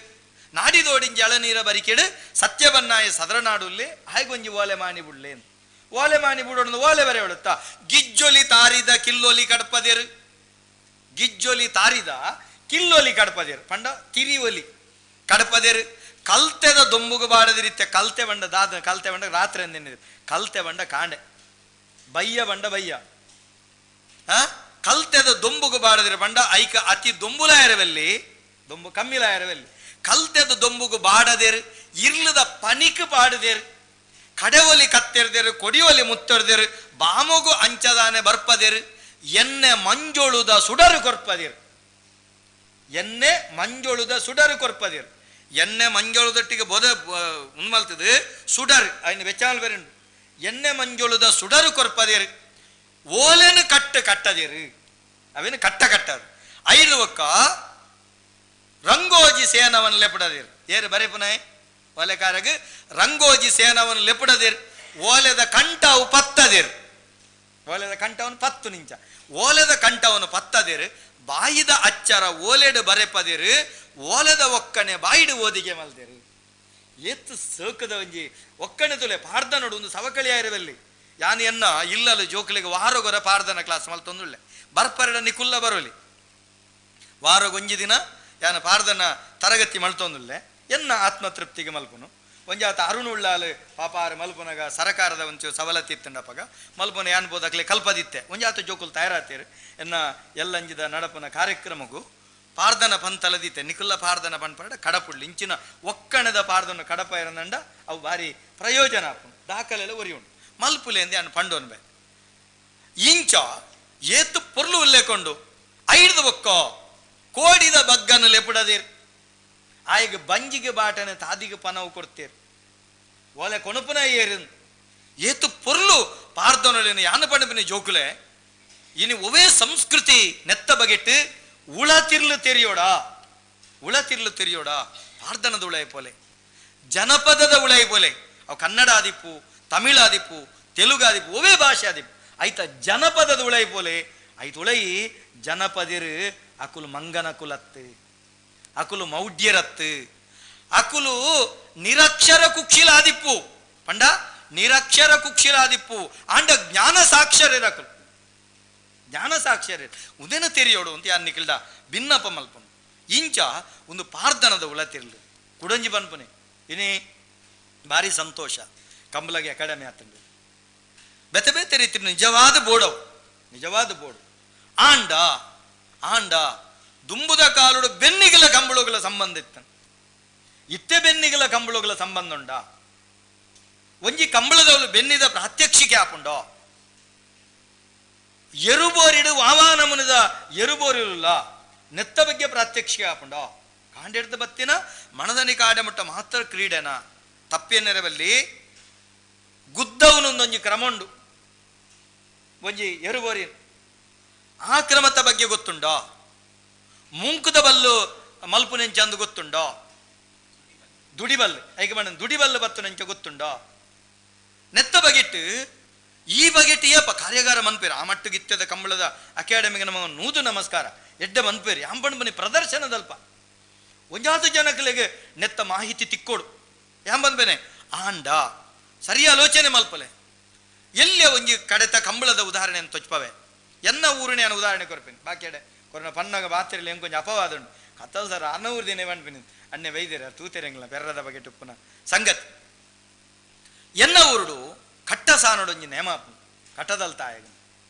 ನಾಡಿದೋಡಿಂಜ ಎಳನೀರ ಬರಿಕೆಡು ಸತ್ಯವನ್ನಾಯ ಸದರನಾಡುಲ್ಲೇ ಹಾಗೊಂಜಿ ಓಲೆ ಮಾನಿ ಬಿಡ್ಲೇನು ಓಲೆ ಮಾನಿ ಬಿಡೋಣ ಓಲೆ ಬರೆ ಹೇಳುತ್ತಾ ಗಿಜ್ಜೊಲಿ ತಾರಿದ ಕಿಲ್ಲೊಲಿ ಕಡಪದೇರು ಗಿಜ್ಜೊಲಿ ತಾರಿದ ಕಿಲ್ಲೊಲಿ ಕಡಪದೇರು ಪಂಡ ತಿರಿ ಒಲಿ ಕಡಪದೇರು ಕಲ್ತೆದ ದೊಂಬುಗು ಬಾಡದಿರಿತ್ತೆ ಕಲ್ತೆ ಬಂಡ ರಾತ್ರಿ ಅಂದೇನಿದೆ ಕಲ್ತೆ ಬಂಡ ಕಾಂಡೆ ಬಯ್ಯ ಬಂಡ ಬಯ್ಯ ಕಲ್ತೆದ ದೊಂಬುಗು ಬಾಡದಿರ ಬಂಡ ಐಕ ಅತಿ ದೊಂಬುಲಾಯರವಲ್ಲಿ ದೊಂಬು ಕಮ್ಮಿಲಾಯರವಲ್ಲಿ ಕಲ್ತೆದ ದೊಂಬುಗು ಬಾಡದೇರು ಇರ್ಲದ ಪನಿಕ್ ಪಾಡದೇರು ಕಡೆವಲಿ ಕತ್ತೆರ್ದೇರು ಕೊಡಿಯೊಲಿ ಮುತ್ತರ್ದೇರು ಬಾಮಗು ಅಂಚದಾನೆ ಬರ್ಪದೇರು ಎಣ್ಣೆ ಮಂಜೊಳುದ ಸುಡರು ಕೊರ್ಪದೇರು ಎಣ್ಣೆ ಮಂಜೊಳುದಟ್ಟಿಗೆ ಬೊದ ಮುನ್ಮಲ್ತದು ಸುಡರು ಅಯ್ನ ವೆಚ್ಚಾಲ್ ಬೇರೆಂಡು ಎಣ್ಣೆ ಮಂಜೊಳುದ ಸುಡರು ಕೊರ್ಪದೇರು ಓಲೆನು ಕಟ್ಟದೇರು ಅವೇನು ಕಟ್ಟದು ಐದು ಒಕ್ಕ ರಂಗೋಜಿ ಸೇನವನ್ನು ಲೆಪಡದೇರು ಏರು ಬರೆ ಪುನಃ ಓಲೆಕಾರಗೆ ರಂಗೋಜಿ ಸೇನವನ್ನು ಲೆಪಡದೇರು ಓಲೆದ ಕಂಠವು ಪತ್ತದೇರು ಓಲೆದ ಕಂಠವನ್ನು 10 ನಿಂಚ ಓಲೆದ ಕಂಠವನ್ನು ಪತ್ತದೇರು ಬಾಯಿದ ಅಚ್ಚರ ಓಲೆಡು ಬರೆಪದೇರು ಓಲೆದ ಒಕ್ಕನೆ ಬಾಯಿಡು ಓದಿಗೆ ಮಲ್ದೇರು ಎತ್ತು ಸೋಕದ ಒಂಜಿ ಒಕ್ಕಣೆ ತುಲೆ ಪಾರ್ದ ನೋಡು ಒಂದು ಸವಕಳಿ ಆಯಿರದಲ್ಲಿ ಯಾನ್ ಎನ್ನ ಇಲ್ಲಲು ಜೋಕಲಿಗೆ ವಾರಗೊರ ಪಾರ್ದನ ಕ್ಲಾಸ್ ಮಲ್ತೊಂದುಳ್ಳೆ ಬರ್ಪರಡ ನಿಕುಲ್ಲ ಬರೋಲಿ ವಾರಗೊಂಜಿ ದಿನ ಯಾನ ಪಾರ್ದನ ತರಗತಿ ಮಲ್ತೊಂದುಳ್ಳೆ ಎನ್ನ ಆತ್ಮತೃಪ್ತಿಗೆ ಮಲ್ಪುನು ಒಂಜಾತ ಅರುಣುಳ್ಳಾಲು ಪಾಪಾರು ಮಲ್ಪುನಗ ಸರಕಾರದ ಒಂಚೂರು ಸವಲತ್ತು ಇತ್ತಂಡಪ್ಪಗ ಮಲ್ಪುನ ಯಾನ್ ಬೋದಾಗ್ಲೆ ಕಲ್ಪದಿತ್ತೆ ಒಂಜಾತ ಜೋಕುಲು ತಯಾರಾತೀರು ಎನ್ನ ಎಲ್ಲಂಜಿದ ನಡಪನ ಕಾರ್ಯಕ್ರಮಗೂ ಪಾರ್ದನ ಪಂತಲದಿತ್ತೆ ನಿಕುಲ್ಲ ಪಾರ್ದನ ಪಂಪರಡ ಕಡಪುಳ್ಳಿ ಇಂಚಿನ ಒಕ್ಕಣದ ಪಾರ್ದನ ಕಡಪ ಇರಂದಂಡ ಅವು ಭಾರಿ ಪ್ರಯೋಜನ ಆಪುಂಡು ದಾಖಲೆಲ್ಲ ಒರಿ ಉಂಡು ಮಲ್ಪುಲೆ ಅಂದೆ ಅನ್ನು ಪಂಡೋನ್ ಬೇ ಇಂಚ ಏತು ಪೊರ್ಲು ಉಲ್ಲೇಕೊಂಡು ಐಡ್ದು ಒಕ್ಕೋ ಕೋಡಿದ ಬಗ್ಗನ್ನು ಲೆಪುಡದಿರ್ ಆಯ್ಗೆ ಬಂಜಿಗೆ ಬಾಟನೆ ತಾದಿಗೆ ಪನವು ಕೊಡ್ತೀರಿ ಓಲೆ ಕೊಣಪುನ ಏರಿ ಏತು ಪೊರ್ಲು ಪಾರ್ದೊನಲಿನ ಯಾನ ಪಂಡಪಿನ ಜೋಕುಲೆ ಇನಿ ಒವೇ ಸಂಸ್ಕೃತಿ ನೆತ್ತ ಬಗೆಟ್ಟು ಉಳತಿರ್ಲು ತೆರಿಯೋಡ ಪಾರ್ದನದ ಉಳೈ ಪೋಲೆ ಜನಪದದ ಉಳೈ ಪೋಲೆ ಅವು ಕನ್ನಡ ಆದಿಪ್ಪು ತಮಿಳ್ ಆದಿಪ್ಪು ತೆಲುಗು ಆದಿಪ್ಪು ಒವೇ ಭಾಷೆ ಆದಿಪ್ಪು ಐತ ಜನಪದದ ಉಳೈ ಪೋಲೆ ಐತ ಉಳೈ ಜನಪದಿರು ಅಕುಲು ಮಂಗನ ಕುಲತ್ತು ಅಕುಲು ಮೌಢ್ಯರತ್ತು ಅಕುಲು ನಿರಕ್ಷರ ಕುಕ್ಷಿಲಾದಿಪ್ಪು ಪಂಡ ನಿರಕ್ಷರ ಕುಕ್ಷಿಲಾದಿಪ್ಪು ಆಂಡ ಜ್ಞಾನ ಸಾಕ್ಷರ ಅಕುಲು ಜ್ಞಾನ ಸಾಕ್ಷರ ಉದೇನ ತೆರಿಯೋಡು ಅಂತ ಯಾರು ನಿಖಿಲ್ಡ ಭಿನ್ನಪ ಮಲ್ಪನು ಇಂಚ ಒಂದು ಪಾರ್ದನದ ಉಳತಿರ್ಲು ಕುಡಂಜಿ ಬನ್ಪನೆ ಇನಿ ಭಾರಿ ಸಂತೋಷ ಕಂಬಲಗೆ ಅಕಾಡೆಮಿ ಆತಂಡು ಬೆತೆ ಬೇತೆ ರೀತಿ ನಿಜವಾದ ಬೋಡು ಆಂಡ ದುಂಬುದ ಕಾಲುಡು ಬೆನ್ನಿಗಲ ಕಂಬಳುಗಳ ಸಂಬಂಧ ಇತ್ತ ಇತ್ತೆ ಬೆನ್ನಿಗಲ ಕಂಬಳುಗಳ ಸಂಬಂಧ ಉಂಡ ಒಂಜಿ ಕಂಬಳದವಳು ಬೆನ್ನಿದ ಪ್ರಾತ್ಯಕ್ಷಿಕೆ ಆಪುಂಡೋ ಎರುಬೋರಿಡು ವಾವಾನಮುನದ ಎರುಬೋರಿಲ್ಲ ನೆತ್ತ ಬಗ್ಗೆ ಪ್ರಾತ್ಯಕ್ಷಿಕೆ ಆಪುಂಡೋ ಕಾಂಡೆಡ್ದು ಬತ್ತಿನ ಮಣದನಿ ಕಾಡೆಮುಟ್ಟ ಮಾತ್ರ ಕ್ರೀಡೆನ ತಪ್ಪೇನೆರವಲ್ಲಿ ಗುದ್ದವನೊಂದೊಂಜಿ ಕ್ರಮ ಉಂಡು ಒಂಜಿ ಎರುಬೋರಿ ಆ ಕ್ರಮದ ಬಗ್ಗೆ ಗೊತ್ತುಂಡೋ ಮುಂಕುದ ಬಲ್ಲು ಮಲ್ಪು ನೆಂಚ ಅಂದು ಗೊತ್ತುಂಡೋ ದುಡಿಬಲ್ಲು ಐಕೆ ಬಣ್ಣ ದುಡಿಬಲ್ಲು ಬತ್ತು ನೆಂಚ ಗೊತ್ತುಂಡೋ ನೆತ್ತ ಬಗೆಟ್ಟು ಈ ಬಗೆಟ್ ಏಪ ಕಾರ್ಯಗಾರ ಮನ್ಪೇರು ಆ ಮಟ್ಟಗಿತ್ತದ ಕಂಬಳದ ಅಕಾಡೆಮಿಗೆ ನಮ್ಮ ನೂದು ನಮಸ್ಕಾರ ಎಡ್ಡೆ ಮನ್ಪೇರು ಯಾಂಬಣ್ಣು ಬನ್ನಿ ಪ್ರದರ್ಶನದಲ್ಪ ಒಂಜಾತು ಜನಕಲಿಗೆ ನೆತ್ತ ಮಾಹಿತಿ ತಿಕ್ಕೋಡು ಯಾಂಬನ್ಬೇನೆ ಆಂಡ ಸರಿ ಆಲೋಚನೆ ಮಲ್ಪಲೆ ಎಲ್ಲೇ ಒಂಜಿ ಕಡೆತ ಕಂಬಳದ ಉದಾಹರಣೆ ಅಂತ ತೊಚ್ಪವೆ ಎನ್ನ ಊರಿನ ನಾನು ಉದಾಹರಣೆ ಕೊರ್ಪೇನೆ ಬಾಕಿಯಡೆ ಕೊರೋನಾ ಪನ್ನಗ ಬಾತಿರಲಿ ಹೆಂಗೆ ಕೊಂಚ ಅಪವಾದ ಉಂಟು ಕತ್ತಲ್ ಸರ್ ಅನ್ನೂರು ದಿನ ಬಂಡ್ಪಿನಿ ಅನ್ನೆ ವೈದ್ಯರ ತೂತೆರಂಗಿಲ್ಲ ಬೆರ್ರದ ಬಗೆಟ್ ಉಪ್ಪುನ ಸಂಗತಿ ಎನ್ನ ಊರುಡು ಕಟ್ಟ ಸಾನೊಡೊಂಜಿ ನೇಮಾಪು ಕಟ್ಟದಲ್ತಾಯ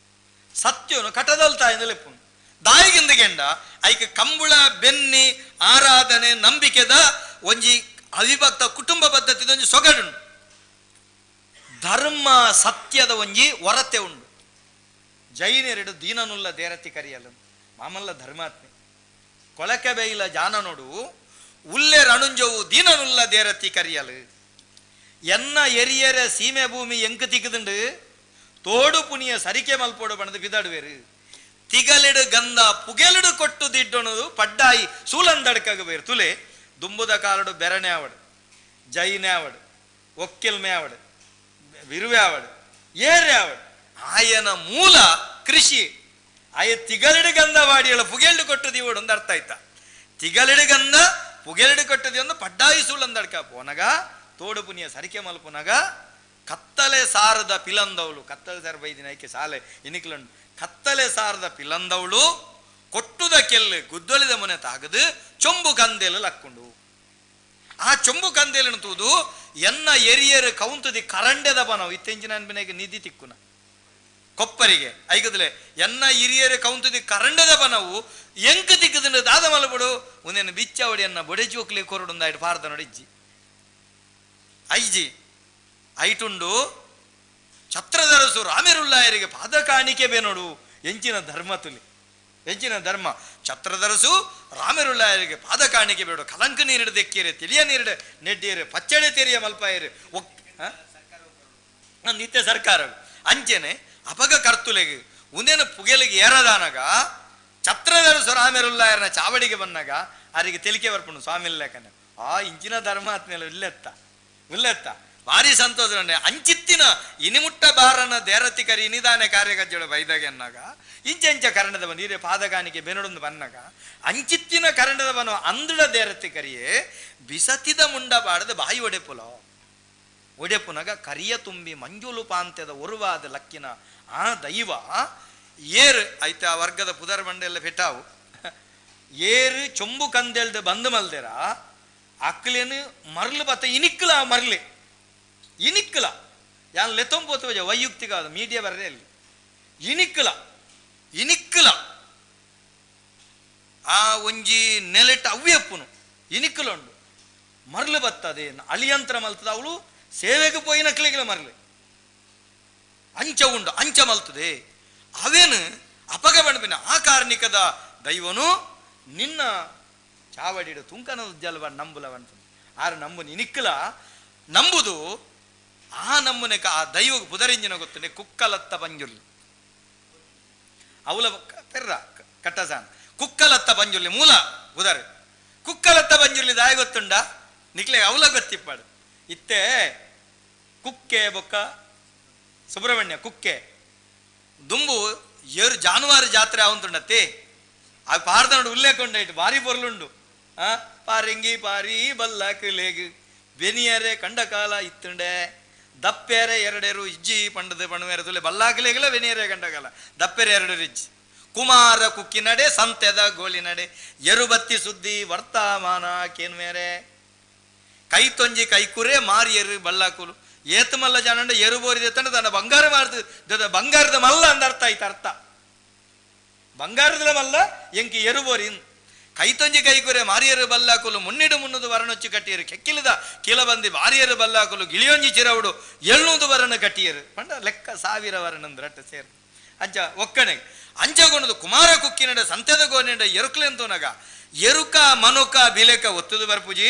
ಸತ್ಯನು ಕಟ್ಟದಲ್ತಾಯಿಂದ ಲೆಪ್ಪುನು ದಾಯಿಗಿಂದಗೆಂಡ ಐಕೆ ಕಂಬುಳ ಬೆನ್ನಿ ಆರಾಧನೆ ನಂಬಿಕೆದ ಒಂಜಿ ಅವಿಭಕ್ತ ಕುಟುಂಬ ಪದ್ಧತಿದೊಂಜಿ ಸೊಗಡುಂಡು ಧರ್ಮ ಸತ್ಯದ ಒಂಜಿ ಹೊರತೆ ಉಂಡು ಜೈನರೆಡು ದೀನನುಲ್ಲ ದೇರತಿ ಕರಿಯಲು ಮಾಮಲ್ಲ ಧರ್ಮಾತ್ಮೆ ಕೊಳಕೆ ಬೇಯಿಲ ಜಾನನೋಡು ಉಲ್ಲೆ ರಣುಂಜವು ದೀನನುಲ್ಲ ದೇರತಿ ಕರಿಯಲು ಎನ್ನ ಎರಿಯರ ಸೀಮೆ ಭೂಮಿ ಎಂಕು ತಿಕ್ಕದುಂಡು ತೋಡು ಪುನಿಯ ಸರಿಕೆ ಮಲ್ಪೋಡು ಬಣದು ಬಿದಡುವೇರು ತಿಗಲಿಡು ಗಂಧ ಪುಗೆಲಿಡು ಕೊಟ್ಟು ದಿಡ್ಡೊಣದು ಪಡ್ಡಾಯಿ ಸೂಲಂದಡ್ಕಾಗಬೇರು ತುಲೆ ದುಂಬುದ ಕಾಲಡು ಬೆರಣೆ ಆವಡು ಜೈನೆ ಆವಡು ಒಕ್ಕೆಲ್ಮೆ ಆವಡು ವಿರುವೆ ಆವಡು ಏರೆ ಆವಡು ಆಯನ ಮೂಲ ಕೃಷಿ ಆಯ ತಿಗಲಿಡು ಗಂಧ ವಾಡಿಯಳ ಪುಗೆಲ್ಡು ಕೊಟ್ಟದಿ ಓಡು ಒಂದು ಅರ್ಥ ಆಯ್ತಾ ತಿಗಲಿಡು ಗಂಧ ಪುಗೆಲ್ಡು ಕೊಟ್ಟದಿ ಒಂದು ಪಡ್ಡಾಯಿ ಸೂಲಂದಡ್ಕ ಪೋನಗ ತೋಡು ಪುನಿಯ ಸರಿಕೆ ಮಲ್ಪುನಗ ಕತ್ತಲೆ ಸಾರದ ಪಿಲಂದವಳು ಕತ್ತಲೆ ಸಾರ ಬೈದಿನ ಐಕೆ ಸಾಲೆ ಇನಿಕ್ಲಂಡು ಕತ್ತಲೆ ಸಾರದ ಪಿಲಂದವಳು ಕೊಟ್ಟುದ ಕೆಲ್ಲು ಗುದ್ದೊಲಿದ ಮುನೆ ತಾಗದು ಚೊಂಬು ಕಂದೇಲು ಲಕ್ಕೊಂಡು ಆ ಚೊಂಬು ಕಂದೇಲನ್ನು ತೂದು ಎನ್ನ ಎರಿಯರು ಕೌಂತದಿ ಕರಂಡೆದ ಬನವು ಇತ್ತೆಂಚಿನ ಅನ್ಬಿನೆಗೆ ನಿಧಿ ತಿಕ್ಕುನ ಕೊಪ್ಪರಿಗೆ ಐಗದಲೆ ಎನ್ನ ಹಿರಿಯರು ಕೌಂತದಿ ಕರಂಡೆದ ಬನವು ಎಂಕ ತಿಕ್ಕದಿಂದ ದಾದ ಮಲಬಡು ಒಂದೇನು ಬಿಚ್ಚವಡಿಯನ್ನ ಬೊಡೆಜೋಕ್ಲಿ ಕೊರಡೊಂದಾಯ್ತು ಪಾರ್ದ ನೋಡಿಜ್ಜಿ ಐಜಿ ಐಟುಂಡು ಛತ್ರಧರಸು ರಾಮೇರುಲ್ಲಾಯರಿಗೆ ಪಾದ ಕಾಣಿಕೆ ಬೇನೋಡು ಎಂಚಿನ ಧರ್ಮ ತುಲಿ ಎಂಚಿನ ಧರ್ಮ ಛತ್ರಧರಸು ರಾಮೇರುಲ್ಲಾಯರಿಗೆ ಪಾದ ಕಾಣಿಕೆ ಬೇಡು ಕಲಂಕ ನೀರಿಡ ದೆಕ್ಕಿಯರೆ ತಿಳಿಯ ನೀರಿಡ ನೆಡ್ಡಿಯರೆ ಪಚ್ಚಡೆ ತೆರಿಯ ಮಲ್ಪಾಯರೆ ನಿತ್ಯ ಸರ್ಕಾರ ಅಂಚೆನೆ ಅಪಗ ಕರ್ತುಲೆಗೆ ಒಂದೇನು ಪುಗೆಲಿಗೆ ಏರದಾನಾಗ ಛತ್ರಧರಸು ರಾಮೇರುಲ್ಲಾಯರನ ಚಾವಡಿಗೆ ಬಂದಾಗ ಅವರಿಗೆ ತೆಲಿಕೆ ಬರ್ಪುಂಡು ಸ್ವಾಮಿ ಲೆಕ್ಕನ ಆ ಇಂಚಿನ ಧರ್ಮ ಆದ್ಮೇಲೆ ಇಲ್ಲೆತ್ತ ಭಾರಿ ಸಂತೋಷ ಉಂಡೆ ಅಂಚಿತ್ತಿನ ಇನಿಮುಟ್ಟ ಬಾರನ ದೇರತಿ ಕರಿ ಇನಿದಾನೆ ಕಾರ್ಯಗಜ್ಜಳು ಬೈದಾಗ ಎನ್ನಾಗ ಇಂಚೆಂಚ ಕರಂಡದ ಬನ ನೀರೇ ಪಾದಗಾನಿಗೆ ಬೆನಡೊಂದು ಬನ್ನಾಗ ಅಂಚಿತ್ತಿನ ಕರಂಡದ ಬನ ಅಂದಳ ದೇರತಿ ಕರಿಯೇ ಬಿಸತಿದ ಮುಂಡ ಬಾಡದ ಬಾಯಿ ಒಡೆಪುನಗ ಕರಿಯ ತುಂಬಿ ಮಂಜುಲು ಪಾಂತ್ಯದ ಒರುವಾದ ಲಕ್ಕಿನ ಆ ದೈವ ಏರು ಐತೆ ಆ ವರ್ಗದ ಪುದರ್ ಬಂಡೆಲ್ಲ ಫೆಟಾವು ಏರು ಚೊಂಬು ಕಂದೆಳ್ದು ಬಂದು ಮಲ್ದೇರ ಅಕ್ಲೇನು ಮರ್ಲು ಬತ್ತ ಇನಿಕ್ಕಲ ಮರ್ಲೆ ಇನಿಕ್ಕಲ ಯಾನ್ ಲೆತ್ತೊಂಬೋತ ವೈಯುಕ್ತಿಕ ಮೀಡಿಯಾ ಬರದೆ ಅಲ್ಲಿ ಇನಿಕ್ಕಲ ಆ ಒಂಜಿ ನೆಲೆಟ್ ಅವ್ಯಪ್ಪುನು ಇನಿಕ್ಕಲುಂಡು ಮರ್ಲು ಬತ್ತದೇ ಅಳಿಯಂತ್ರ ಮಲ್ತದ ಅವಳು ಸೇವೆಗೆ ಪೋಯಿನ ಕ್ಲಿಗಳ ಮರ್ಲೆ ಅಂಚ ಉಂಡು ಅಂಚ ಮಲ್ತದೆ ಅವೇನು ಅಪಗ ಬಣ್ಪಿನ ಆ ಕಾರ್ಣಿಕದ ದೈವನು ನಿನ್ನ ಚಾವಡಿಡು ತುಂಕನ ಜಲ್ವ ನಂಬುಲವಂತ ಆರು ನಂಬುನಿ ಇನಿಕ್ಕಲ ನಂಬುದು ಆ ನಮ್ಮನೆಕ ಆ ದೈವ ಬುಧರಿಂಜಿನ ಗೊತ್ತನೆ ಕುಕ್ಕಲತ್ತ ಪಂಜುರ್ಲಿ ಅವಳ ಪೆರ್ರ ಕಟ್ಟಸಾನ ಕುಕ್ಕಲತ್ತ ಪಂಜುರ್ಲಿ ಮೂಲ ಬುಧರ್ ಕುಕ್ಕಲತ್ತ ಪಂಜುರ್ಲಿ ದಾಯ ಗೊತ್ತುಂಡ ನಿಕ್ಲೆ ಅವಳ ಗೊತ್ತಿಪ್ಪಾಡು ಇತ್ತೆ ಕುಕ್ಕೆ ಬೊಕ್ಕ ಸುಬ್ರಹ್ಮಣ್ಯ ಕುಕ್ಕೆ ದುಂಬು ಏರು ಜಾನುವಾರು ಜಾತ್ರೆ ಅವಂತುಂಡತ್ತೆ ಆ ಪಾರ್ದನೋಡು ಉಲ್ಲೇಖ ಭಾರಿ ಬೊರ್ಲುಂಡು ಪಾರಿಂಗಿ ಪಾರಿ ಬಲ್ಲ ಕಿಲೇಗು ಬೆನಿಯರೆ ಕಂಡ ಕಾಲ ಇತ್ತುಂಡೆ ದಪ್ಪೆರೆ ಎರಡೆರು ಇಜ್ಜಿ ಪಂಡದ ಪಣವೇರೆ ತುಲೆ ಬಲ್ಲಾಕಿಲೆಗಲ ವೆನಿಯರೆ ಕಂಡ ಕಾಲ ದಪ್ಪೆರೆ ಎರಡೆರು ಇಜ್ಜಿ ಕುಮಾರ ಕುಕ್ಕಿ ನಡೆ ಸಂತೆದ ಗೋಳಿ ನಡೆ ಎರುಬತ್ತಿ ಸುದ್ದಿ ವರ್ತಮಾನ ಕೇನ್ಮೇರೆ ಕೈ ತೊಂಜಿ ಕೈಕುರೆ ಮಾರಿಯರು ಬಲ್ಲಾಕುಲು ಏತು ಮಲ್ಲ ಜಾನಂಡ ಎರು ಬೋರಿದೆ ತಂಡ ತನ್ನ ಬಂಗಾರ ಮಾಡ್ದು ಬಂಗಾರದ ಮಲ್ಲ ಅಂದ ಅರ್ಥ ಆಯ್ತು ಅರ್ಥ ಬಂಗಾರದ ಮಲ್ಲ ಎಂಕಿ ಎರು ಬೋರಿನ್ ಕೈ ತೊಂಜಿ ಕೈಕುರೆ ಮಾರಿಯರು ಬಲ್ಲಾಕುಲು ಮುನ್ನಿಡು ಮುನ್ನದು ವರಣೊಚ್ಚು ಕಟ್ಟಿಯರು ಕೆಕ್ಕಿಲಿದ ಕೀಲ ಬಂದಿ ಮಾರಿಯರು ಬಲ್ಲಾಕುಲು ಗಿಳಿಯೊಂಜಿ ಚಿರವುಡು 700 ವರಣ ಕಟ್ಟಿಯರು ಪಂಡ ಲೆಕ್ಕ 1000 ವರಣಂದ್ರ ಅಟ್ಟ ಸೇರ್ ಅಂಚ ಒಕ್ಕಣೆ ಅಂಚಗೊಂಡು ಕುಮಾರ ಕುಕ್ಕಿನಡ ಸಂತೆದ ಗೋನೆಂಡ ಎರುಕ್ಲೆಂತೋನಗ ಎರುಕ ಮನುಕ ಬಿಲೆಕ ಒತ್ತುದು ಬರ್ಪುಜಿ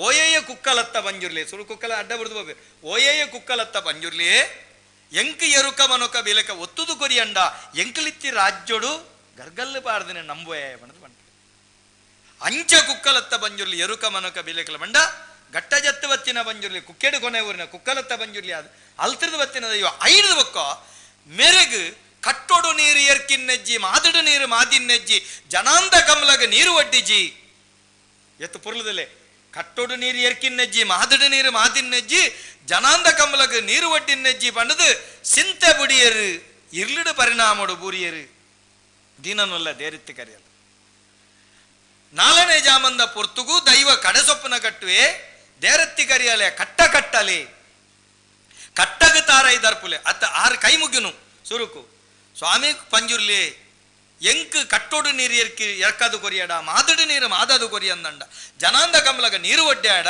ಓಯೆಯ ಕುಕ್ಕಲತ್ತ ಬಂಜುರ್ಲಿ ಸುಳು ಕುಕ್ಕಲ ಅಡ್ಡ ಬಿಡ್ದು ಹೋಗ್ಬೇಕು ಓಯೆಯ ಕುಕ್ಕಲತ್ತ ಬಂಜುರ್ಲಿ ಎಂಕ ಎರುಕ ಮನುಕ ಬಿಲೆಕ ಒತ್ತುದು ಕೊರಿಯಂಡ ಎಂಕಲಿತ್ತಿ ರಾಜ್ಯೊಡು ಗರ್ಗಲ್ಲು ಪಾಡ್ದಿನ ನಂಬುವೆ ಬಣದು ಬಂಟ ಅಂಚ ಕುಕ್ಕಲತ್ತ ಬಂಜುರ್ಲಿ ಎರುಕ ಮನುಕ ಬಿಲೆಕಲ ಬಂಡ ಗಟ್ಟ ಜತ್ತು ಬತ್ತಿನ ಬಂಜುರ್ಲಿ ಕುಕ್ಕೆಡು ಕೊನೆ ಊರಿನ ಕುಕ್ಕಲತ್ತ ಬಂಜುರ್ಲಿ ಅದು ಅಲ್ತಿರದ ಬತ್ತಿನ ಇವ 5 ಬೊಕ್ಕ ಮೆರೆಗು ಕಟ್ಟೊಡು ನೀರು ಎರ್ಕಿನ್ನೆಜ್ಜಿ ಮಾದಡು ನೀರು ಮಾದಿನ್ನೆಜ್ಜಿ ಜನಾಂದ ಕಮಲಗ ನೀರು ಒಡ್ಡಿಜಿ ಎತ್ತು ಪುರ್ಲದಲ್ಲೇ ಕಟ್ಟೊಡು ನೀರು ಎರ್ಕಿನ್ನೆಜ್ಜಿ ಮಾದಡು ನೀರು ಮಾದಿನ್ನೆಜ್ಜಿ ಜನಾಂದ ಕಮಲಗ ನೀರು ಒಡ್ಡಿನ್ನೆಜ್ಜಿ ಪಂಡದು ಸಿಂತೆ ಬುಡಿಯರು ಇರ್ಲಿಡು ಪರಿಣಾಮಡು ಬೂರಿಯರು ದೀನನುಲ್ಲ ದೇರಿತ್ತು ಕರೆಯಲ್ಲ 4ನೇ ಜಾಮಂದ ಪೊರ್ತುಗೂ ದೈವ ಕಡೆಸೊಪ್ಪನ ಕಟ್ಟುವೆ ದೇರತ್ತಿ ಕರಿಯಲೆ ಕಟ್ಟ ಕಟ್ಟಲೆ ಕಟ್ಟಗ ತಾರ ಇದರ್ಪುಲೆ ಅತ್ತ 6 ಕೈ ಮುಗಿನು ಸುರುಕು ಸ್ವಾಮಿ ಪಂಜುರ್ಲಿ ಎಂಕ್ ಕಟ್ಟೋಡು ನೀರು ಎರ್ಕದು ಕೊರಿಯಡ ಮಾದಡು ನೀರು ಮಾದದು ಕೊರಿಯಂದಂಡ ಜನಾಂದ ಕಮಲಗ ನೀರು ಒಡ್ಡ್ಯಾಡ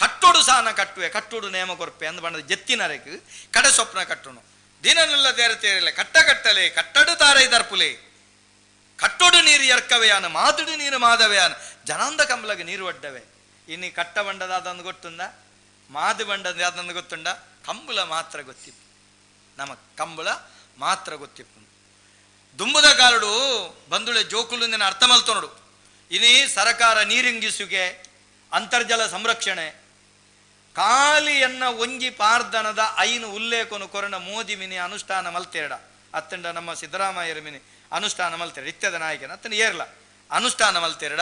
ಕಟ್ಟೋಡು ಸಾನ ಕಟ್ಟುವೆ ಕಟ್ಟೋಡು ನೇಮ ಕೊರ್ಪೆ ಅಂದ ಬಣ್ಣದ ಜೆತ್ತಿನರೆಕ್ ಕಡೆ ಸ್ವಪ್ನ ಕಟ್ಟುನು ದಿನನೆಲ್ಲ ದೇರತೇರಲೆ ಕಟ್ಟ ಕಟ್ಟಲೆ ಕಟ್ಟಡು ತಾರ ಇದರ್ಪುಲೆ ಕಟ್ಟೋಡು ನೀರು ಎರ್ಕವೆಯಾನ ಮಾದಡು ನೀರು ಮಾದವೆಯಾನ ಜನಾಂದ ಕಮಲಗ ನೀರು ಒಡ್ಡವೆ ಇನ್ನು ಕಟ್ಟ ಬಂಡದಾದಂದು ಗೊತ್ತುಂದ ಮಾದು ಬಂಡದ ಯಾದಂದು ಗೊತ್ತುಂಡ ಕಂಬಳ ಮಾತ್ರ ಗೊತ್ತಿತ್ತು ನಮ್ಮ ಕಂಬಳ ಮಾತ್ರ ಗೊತ್ತಿತ್ತು ದುಂಬುದ ಕಾಲಡು ಬಂದುಳೆ ಜೋಕುಲುಂದಿನ ಅರ್ಥ ಮಲ್ತೋಡು ಇನಿ ಸರಕಾರ ನೀರಿಂಗಿಸುಗೆ ಅಂತರ್ಜಲ ಸಂರಕ್ಷಣೆ ಕಾಲಿಯನ್ನ ಒಂಜಿ ಪಾರ್ದನದ ಐನು ಉಲ್ಲೇಖನು ಕೊರನ ಮೋದಿ ಮಿನಿ ಅನುಷ್ಠಾನ ಮಲ್ತೇಡ ಅತ್ತಂಡ ನಮ್ಮ ಸಿದ್ದರಾಮಯ್ಯರ ಮಿನಿ ಅನುಷ್ಠಾನ ಮಲ್ತೇಡ ಇತ್ಯದ ನಾಯಕನ ಅತ್ತಂಡ ಏರ್ಲ ಅನುಷ್ಠಾನ ಮಲ್ತೇಡ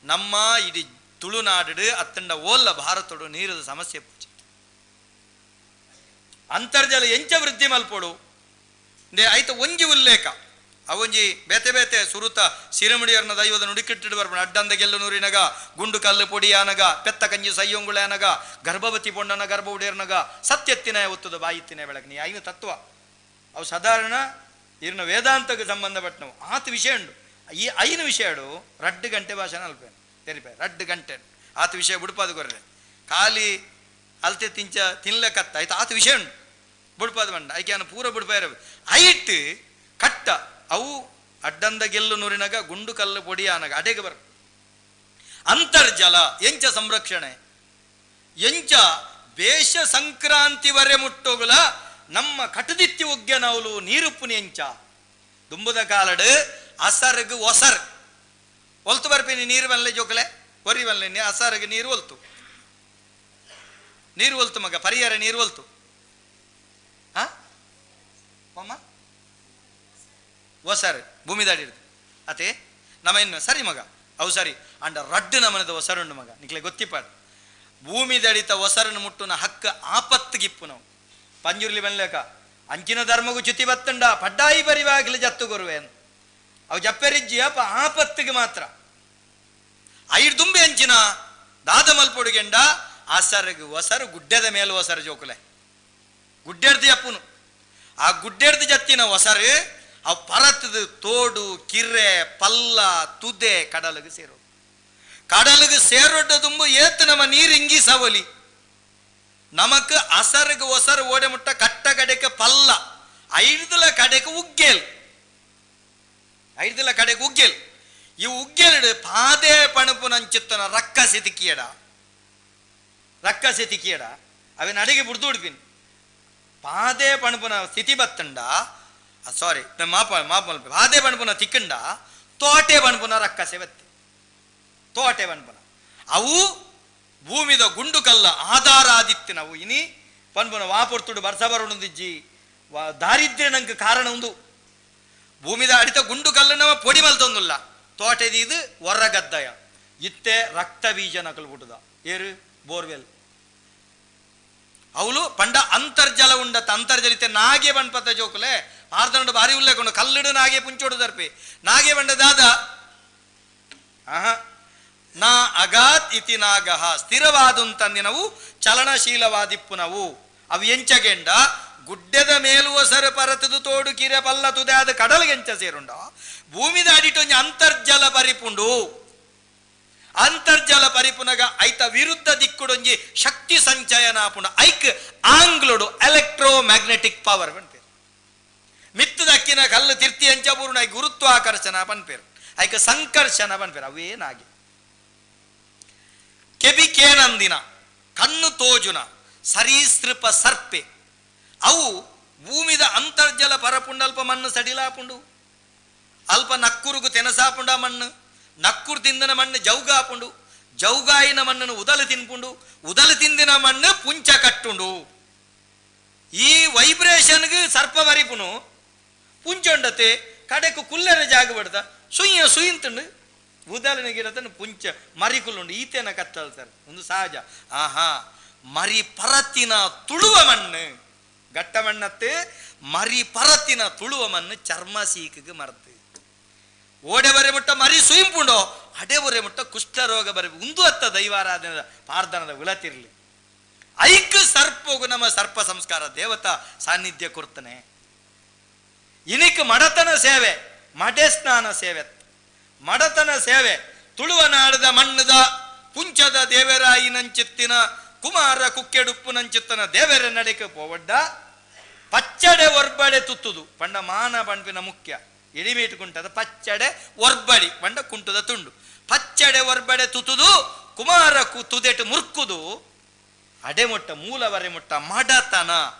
ನಮ್ಮ ಇಡೀ ತುಳುನಾಡು ಅತ್ತಂಡ ಓಲ್ಲ ಭಾರತಡು ನೀರದ ಸಮಸ್ಯೆ ಅಂತರ್ಜಲ ಎಂಚ ವೃದ್ಧಿ ಮಲ್ಪೋಡು ಆಯ್ತು ಒಂಜಿ ಉಲ್ಲೇಖ ಅವೊಂಜಿ ಬೇತೆ ಬೇತೆ ಸುರುತ ಸಿರಮುಡಿಯರ್ನ ದೈವದ ನುಡಿಕಿಟ್ಟಿಡು ಬರ್ಬ ಅಡ್ಡಂದ ಗೆಲ್ಲುನೂರಿನಗ ಗುಂಡು ಕಲ್ಲು ಪೊಡಿಯಾನಗ ಪೆತ್ತ ಕಂಜಿ ಸಯ್ಯೊಂಗುಳನಗ ಗರ್ಭವತಿ ಪೊಂಡನ ಗರ್ಭ ಉಡಿಯರ್ನಗ ಸತ್ಯತ್ತಿನ ಒತ್ತುದ ಬಾಯಿತ್ತಿನ ಬೆಳಗ್ಗೆ ನೀ ಐನು ತತ್ವ ಅವು ಸಾಧಾರಣ ಇರ್ನ ವೇದಾಂತಕ್ಕೆ ಸಂಬಂಧಪಟ್ಟವು ಆತ ವಿಷಯ ಉಂಡು ಈ 5 ವಿಷಯಡು 2 ಗಂಟೆ ಭಾಷಣ ಅಲ್ಪೇ ತೆರಿಪೆ 2 ಗಂಟೆ ಆತ ವಿಷಯ ಬುಡ್ಪಾದು ಕೊರ್ರೆ ಖಾಲಿ ಅಲ್ತೆ ತಿಂಚ ತಿನ್ಲಕತ್ತ ಆಯ್ತು ಆತ ವಿಷಯ ಉಂಡು ಬುಡ್ಪಾದ ಬಂಡ ಆಯ್ಕೆ ಪೂರ ಬುಡ್ಪಾಯ ಐಟ್ ಕಟ್ಟ ಅವು ಅಡ್ಡಂದ ಗೆಲ್ಲು ನೂರಿನಗ ಗುಂಡು ಕಲ್ಲು ಪೊಡಿಯಾನಗ ಅಡೆಗೆ ಬರ ಅಂತರ್ಜಲ ಎಂಚ ಸಂರಕ್ಷಣೆ ಎಂಚ ಬೇಷ ಸಂಕ್ರಾಂತಿವರೆ ಮುಟ್ಟೋಗುಲ ನಮ್ಮ ಕಟದಿತ್ತಿ ಒಗ್ಗ ನಾವಲು ನೀರುಪ್ಪುನಿ ಎಂಚ ದುಂಬುದ ಕಾಲಡು ಅಸರ್ಗ್ ಒಸರ್ ಒಲ್ತು ಬರ್ಪೀನಿ ನೀರು ಬಲ್ಲೆ ಜೋಕಲೆ ಒರಿ ಬಲ್ಲೆ ಅಸರ್ಗ್ ನೀರು ಒಲ್ತು ನೀರು ಒಲ್ತು ಮಗ ಪರಿಹಾರ ನೀರು ಒಲ್ತು ಅಮ್ಮ ಒಸರು ಭೂಮಿ ದಾಡಿ ಇರ್ತದೆ ಅತೆ ನಮ್ಮ ಇನ್ನು ಸರಿ ಮಗ ಅವು ಸರಿ ಅಂಡ ರಡ್ಡು ನಮನದ ಒಸರುಂಡು ಮಗ ನಿಕ್ಲೆ ಗೊತ್ತಿಪ್ಪಾಡು ಭೂಮಿ ದಡಿತ ಒಸರನ್ನು ಮುಟ್ಟುನ ಹಕ್ಕ ಆಪತ್ತಿಗಿಪ್ಪು ನಾವು ಪಂಜುರ್ಲಿ ಬೆನ್ಲೇಕ ಅಂಚಿನ ಧರ್ಮಗೂ ಚ್ಯುತಿ ಬತ್ತಂಡ ಪಡ್ಡಾಯಿ ಬರಿವಾಗಲಿ ಜತ್ತು ಕೊರುವೆ ಅವು ಜಪ್ಪೆರಿಜ್ಜಿ ಅಪ್ಪ ಆಪತ್ತಿಗೆ ಮಾತ್ರ ಐದು ತುಂಬಿ ಅಂಚಿನ ದಾದ ಮಲ್ಪೊಡುಗೆಂಡ ಆಸರಗು ಒಸರು ಗುಡ್ಡೆದ ಮೇಲೆ ಒಸರು ಜೋಕುಲೆ ಗುಡ್ಡೆಡ್ದು ಅಪ್ಪುನು ಆ ಗುಡ್ಡೆಡ್ದು ಜತ್ತಿನ ಒಸರು ಅವು ಪರತದ ತೋಡು ಕಿರ್ರೆ ಪಲ್ಲ ತುದೆ ಕಡಲಿಗೆ ಸೇರೋ ಕಡಲಿಗೆ ಸೇರೊಡ್ಡ ತುಂಬು ಏತ್ ನಮ್ಮ ನೀರು ಇಂಗಿ ಸವಲಿ ನಮಕ್ ಅಸರ್ಗ ಒಸರು ಓಡೆ ಮುಟ್ಟ ಕಟ್ಟ ಕಡೆಗೆ ಪಲ್ಲ ಐದಲ ಕಡೆಗೆ ಉಗ್ಗೇಲ್ ಈ ಉಗ್ಗೇಲ್ ಪಾದೇ ಪಣಪು ನಂಚಿತ್ತನ ರಕ್ಕ ಸೆತಿಕಿಯಡ ಅವನ್ ಅಡಿಗೆ ಬುಡ್ದು ಹುಡ್ಪಿನ್ ಪಾದೇ ಪಣಪುನ ಸ್ಥಿತಿ ಬತ್ತಂಡ ಸಾರಿ ಪಾದೇ ಪಣಪುನ ತಿಕ್ಕಂಡ ತೋಟೆ ಪಣಪುನ ರಕ್ಕಸೆ ಬತ್ತಿ ತೋಟೆ ಪಣಪುನ ಅವು ಭೂಮಿದ ಗುಂಡು ಕಲ್ಲ ಆಧಾರ ಆದಿತ್ತು ನಾವು ಇನಿ ಪನ್ಪುನ ವಾಪುರ್ತುಡು ಬರ್ಸ ಬರೋದಿಜ್ಜಿ ದಾರಿದ್ರ್ಯ ನಂಗೆ ಕಾರಣ ಒಂದು ಭೂಮಿದ ಅಡಿತ ಗುಂಡು ಕಲ್ಲನವ ಪೊಡಿ ಮಲ್ತೊಂದಿಲ್ಲ ತೋಟದ ಇದು ಹೊರಗದ್ದಯ ಇತ್ತೆ ರಕ್ತ ಬೀಜ ನಕಲು ಬಿಟ್ಟದ ಏರು ಬೋರ್ವೆಲ್ ಅವಳು ಪಂಡ ಅಂತರ್ಜಲ ಉಂಡತ್ತ ಅಂತರ್ಜಲಿತೆ ನಾಗೆ ಬಣ್ಪತ್ತ ಜೋಕುಲೆ ಆರ್ದಂಡು ಬಾರಿ ಉಲ್ಲೇಕೊಂಡು ಕಲ್ಲಿಡು ನಾಗೆ ಪುಂಚೋಡು ದರ್ಪಿ ನಾಗೆ ಬಂಡದಾದ ನಾ ಅಗಾತ್ ಇತಿ ನಾಗಹ ಸ್ಥಿರವಾದುಂತಂದಿನವು ಚಲನಶೀಲವಾದಿಪ್ಪು ನಾವು ಅವು ಎಂಚಗೆಂಡ ಗುಡ್ಡೆದ ಮೇಲು ಒಸರು ಪರತದು ತೋಡು ಕಿರೆ ಪಲ್ಲ ತುದೆ ಆದ ಕಡಲ್ಗೆಂಚ ಸೇರುಂಡ ಭೂಮಿದ ಅಡಿಟೊಂಜಿ ಅಂತರ್ಜಲ ಪರಿಪುಂಡು ಅಂತರ್ಜಲ ಪರಿಪುನಗ ಐತ ವಿರುದ್ಧ ದಿಕ್ಕುಡೊಂಜಿ ಶಕ್ತಿ ಸಂಚಯನ ಪುಂಡ ಐಕ್ ಆಂಗ್ಲೋಡು ಎಲೆಕ್ಟ್ರೋ ಮ್ಯಾಗ್ನೆಟಿಕ್ ಪವರ್ ಪನ್ಪೇರು ಮಿತ್ತದಕ್ಕಿನ ಕಲ್ಲು ತಿರ್ತಿ ಅಂಚ ಪೂರ್ಣ ಗುರುತ್ವಾಕರ್ಷಣ ಪನ್ಪೇರು ಐಕ ಸಂಕರ್ಷಣ ಪನ್ಪೇರು ಅವೇನಾಗಿ ಕೆಬಿಕೇನಂದಿನ ಕಣ್ಣು ತೋಜುನ ಸರೀಸೃಪ ಸರ್ಪೆ ಅವು ಭೂಮಿದ ಅಂತರ್ಜಲ ಪರಪುಂಡಲ್ಪ ಮಣ್ಣು ಸಡಿಲಾಪುಂಡು ಅಲ್ಪ ನಕ್ಕುರುಗು ತೆನಸಾಪುಂಡ ಮಣ್ಣು ನಕ್ಕುರು ತಿಂದಿನ ಮಣ್ಣು ಜೌಗಾಪುಂಡು ಜೌಗಾಯಿನ ಮಣ್ಣನ್ನು ಉದಲು ತಿನ್ಪುಂಡು ಉದಲು ತಿಂದಿನ ಮಣ್ಣು ಪುಂಚ ಕಟ್ಟುಂಡು ಈ ವೈಬ್ರೇಷನ್ಗೆ ಸರ್ಪ ಬರಿಪುನು ಪುಂಚೊಂಡತೆ ಕಡೆಕು ಕುಲ್ಲರ ಜಾಗ ಬಿಡ್ದ ಸುಯಿಂತುಂಡು ಉದಲಿನ ಗಿಡತನ ಪುಂಚ ಮರಿಕುಲ್ಲುಂಡು ಈತೇನ ಕತ್ತಳ್ತಾರೆ ಒಂದು ಸಹಜ ಮರಿ ಪರತ್ತಿನ ತುಳುವ ಮಣ್ಣು ಗಟ್ಟ ಮಣ್ಣತ್ತೆ ಮರಿ ಪರತ್ತಿನ ತುಳುವ ಮಣ್ಣು ಚರ್ಮ ಸೀಕಿಗೆ ಮರ್ತು ಓಡೆ ಬರೆ ಮುಟ್ಟ ಮರಿ ಸುಯಿಂಪುಂಡೋ ಅಡೆ ಬರೆ ಮುಟ್ಟ ಕುಷ್ಠರೋಗ ಬರೆ ಒಂದು ಅತ್ತ ದೈವಾರಾಧನದ ಪಾರ್ಧನದ ಉಳತಿರ್ಲಿ ಐಕ್ ಸರ್ಪೋಗು ನಮ್ಮ ಸರ್ಪ ಸಂಸ್ಕಾರ ದೇವತಾ ಸಾನ್ನಿಧ್ಯ ಕೊಡ್ತಾನೆ ಇನಿಕ್ ಮಡತನ ಸೇವೆ ಮಡೆ ಸ್ನಾನ ಸೇವೆ ಮಡತನ ಸೇವೆ ತುಳುವ ನಾಡದ ಮಣ್ಣದ ಪುಂಚದ ದೇವರಾಯಿನಂಚಿತ್ತಿನ ಕುಮಾರ ಕುಕ್ಕೆಡುಪ್ಪು ನಂಚಿತ್ತನ ದೇವರ ನಡೆಕೆ ಪೋವಡ್ಡ ಪಚ್ಚಡೆ ಒರ್ಬಡೆ ತುತ್ತುದು ಪಂಡ ಮಾನ ಪಂಪಿನ ಮುಖ್ಯ ಎಡಿಮೇಟ್ ಕುಂಟದ ಪಚ್ಚಡೆ ಒರ್ಬಡಿ ಪಂಡ ಕುಂಟದ ತುಂಡು ಪಚ್ಚಡೆ ಒರ್ಬಡೆ ತುತ್ತುದು ಕುಮಾರ ತುದೆಟು ಮುರ್ಕುದು ಅಡೆಮೊಟ್ಟ ಮೂಲವರೆ ಮುಟ್ಟ ಮಡತನ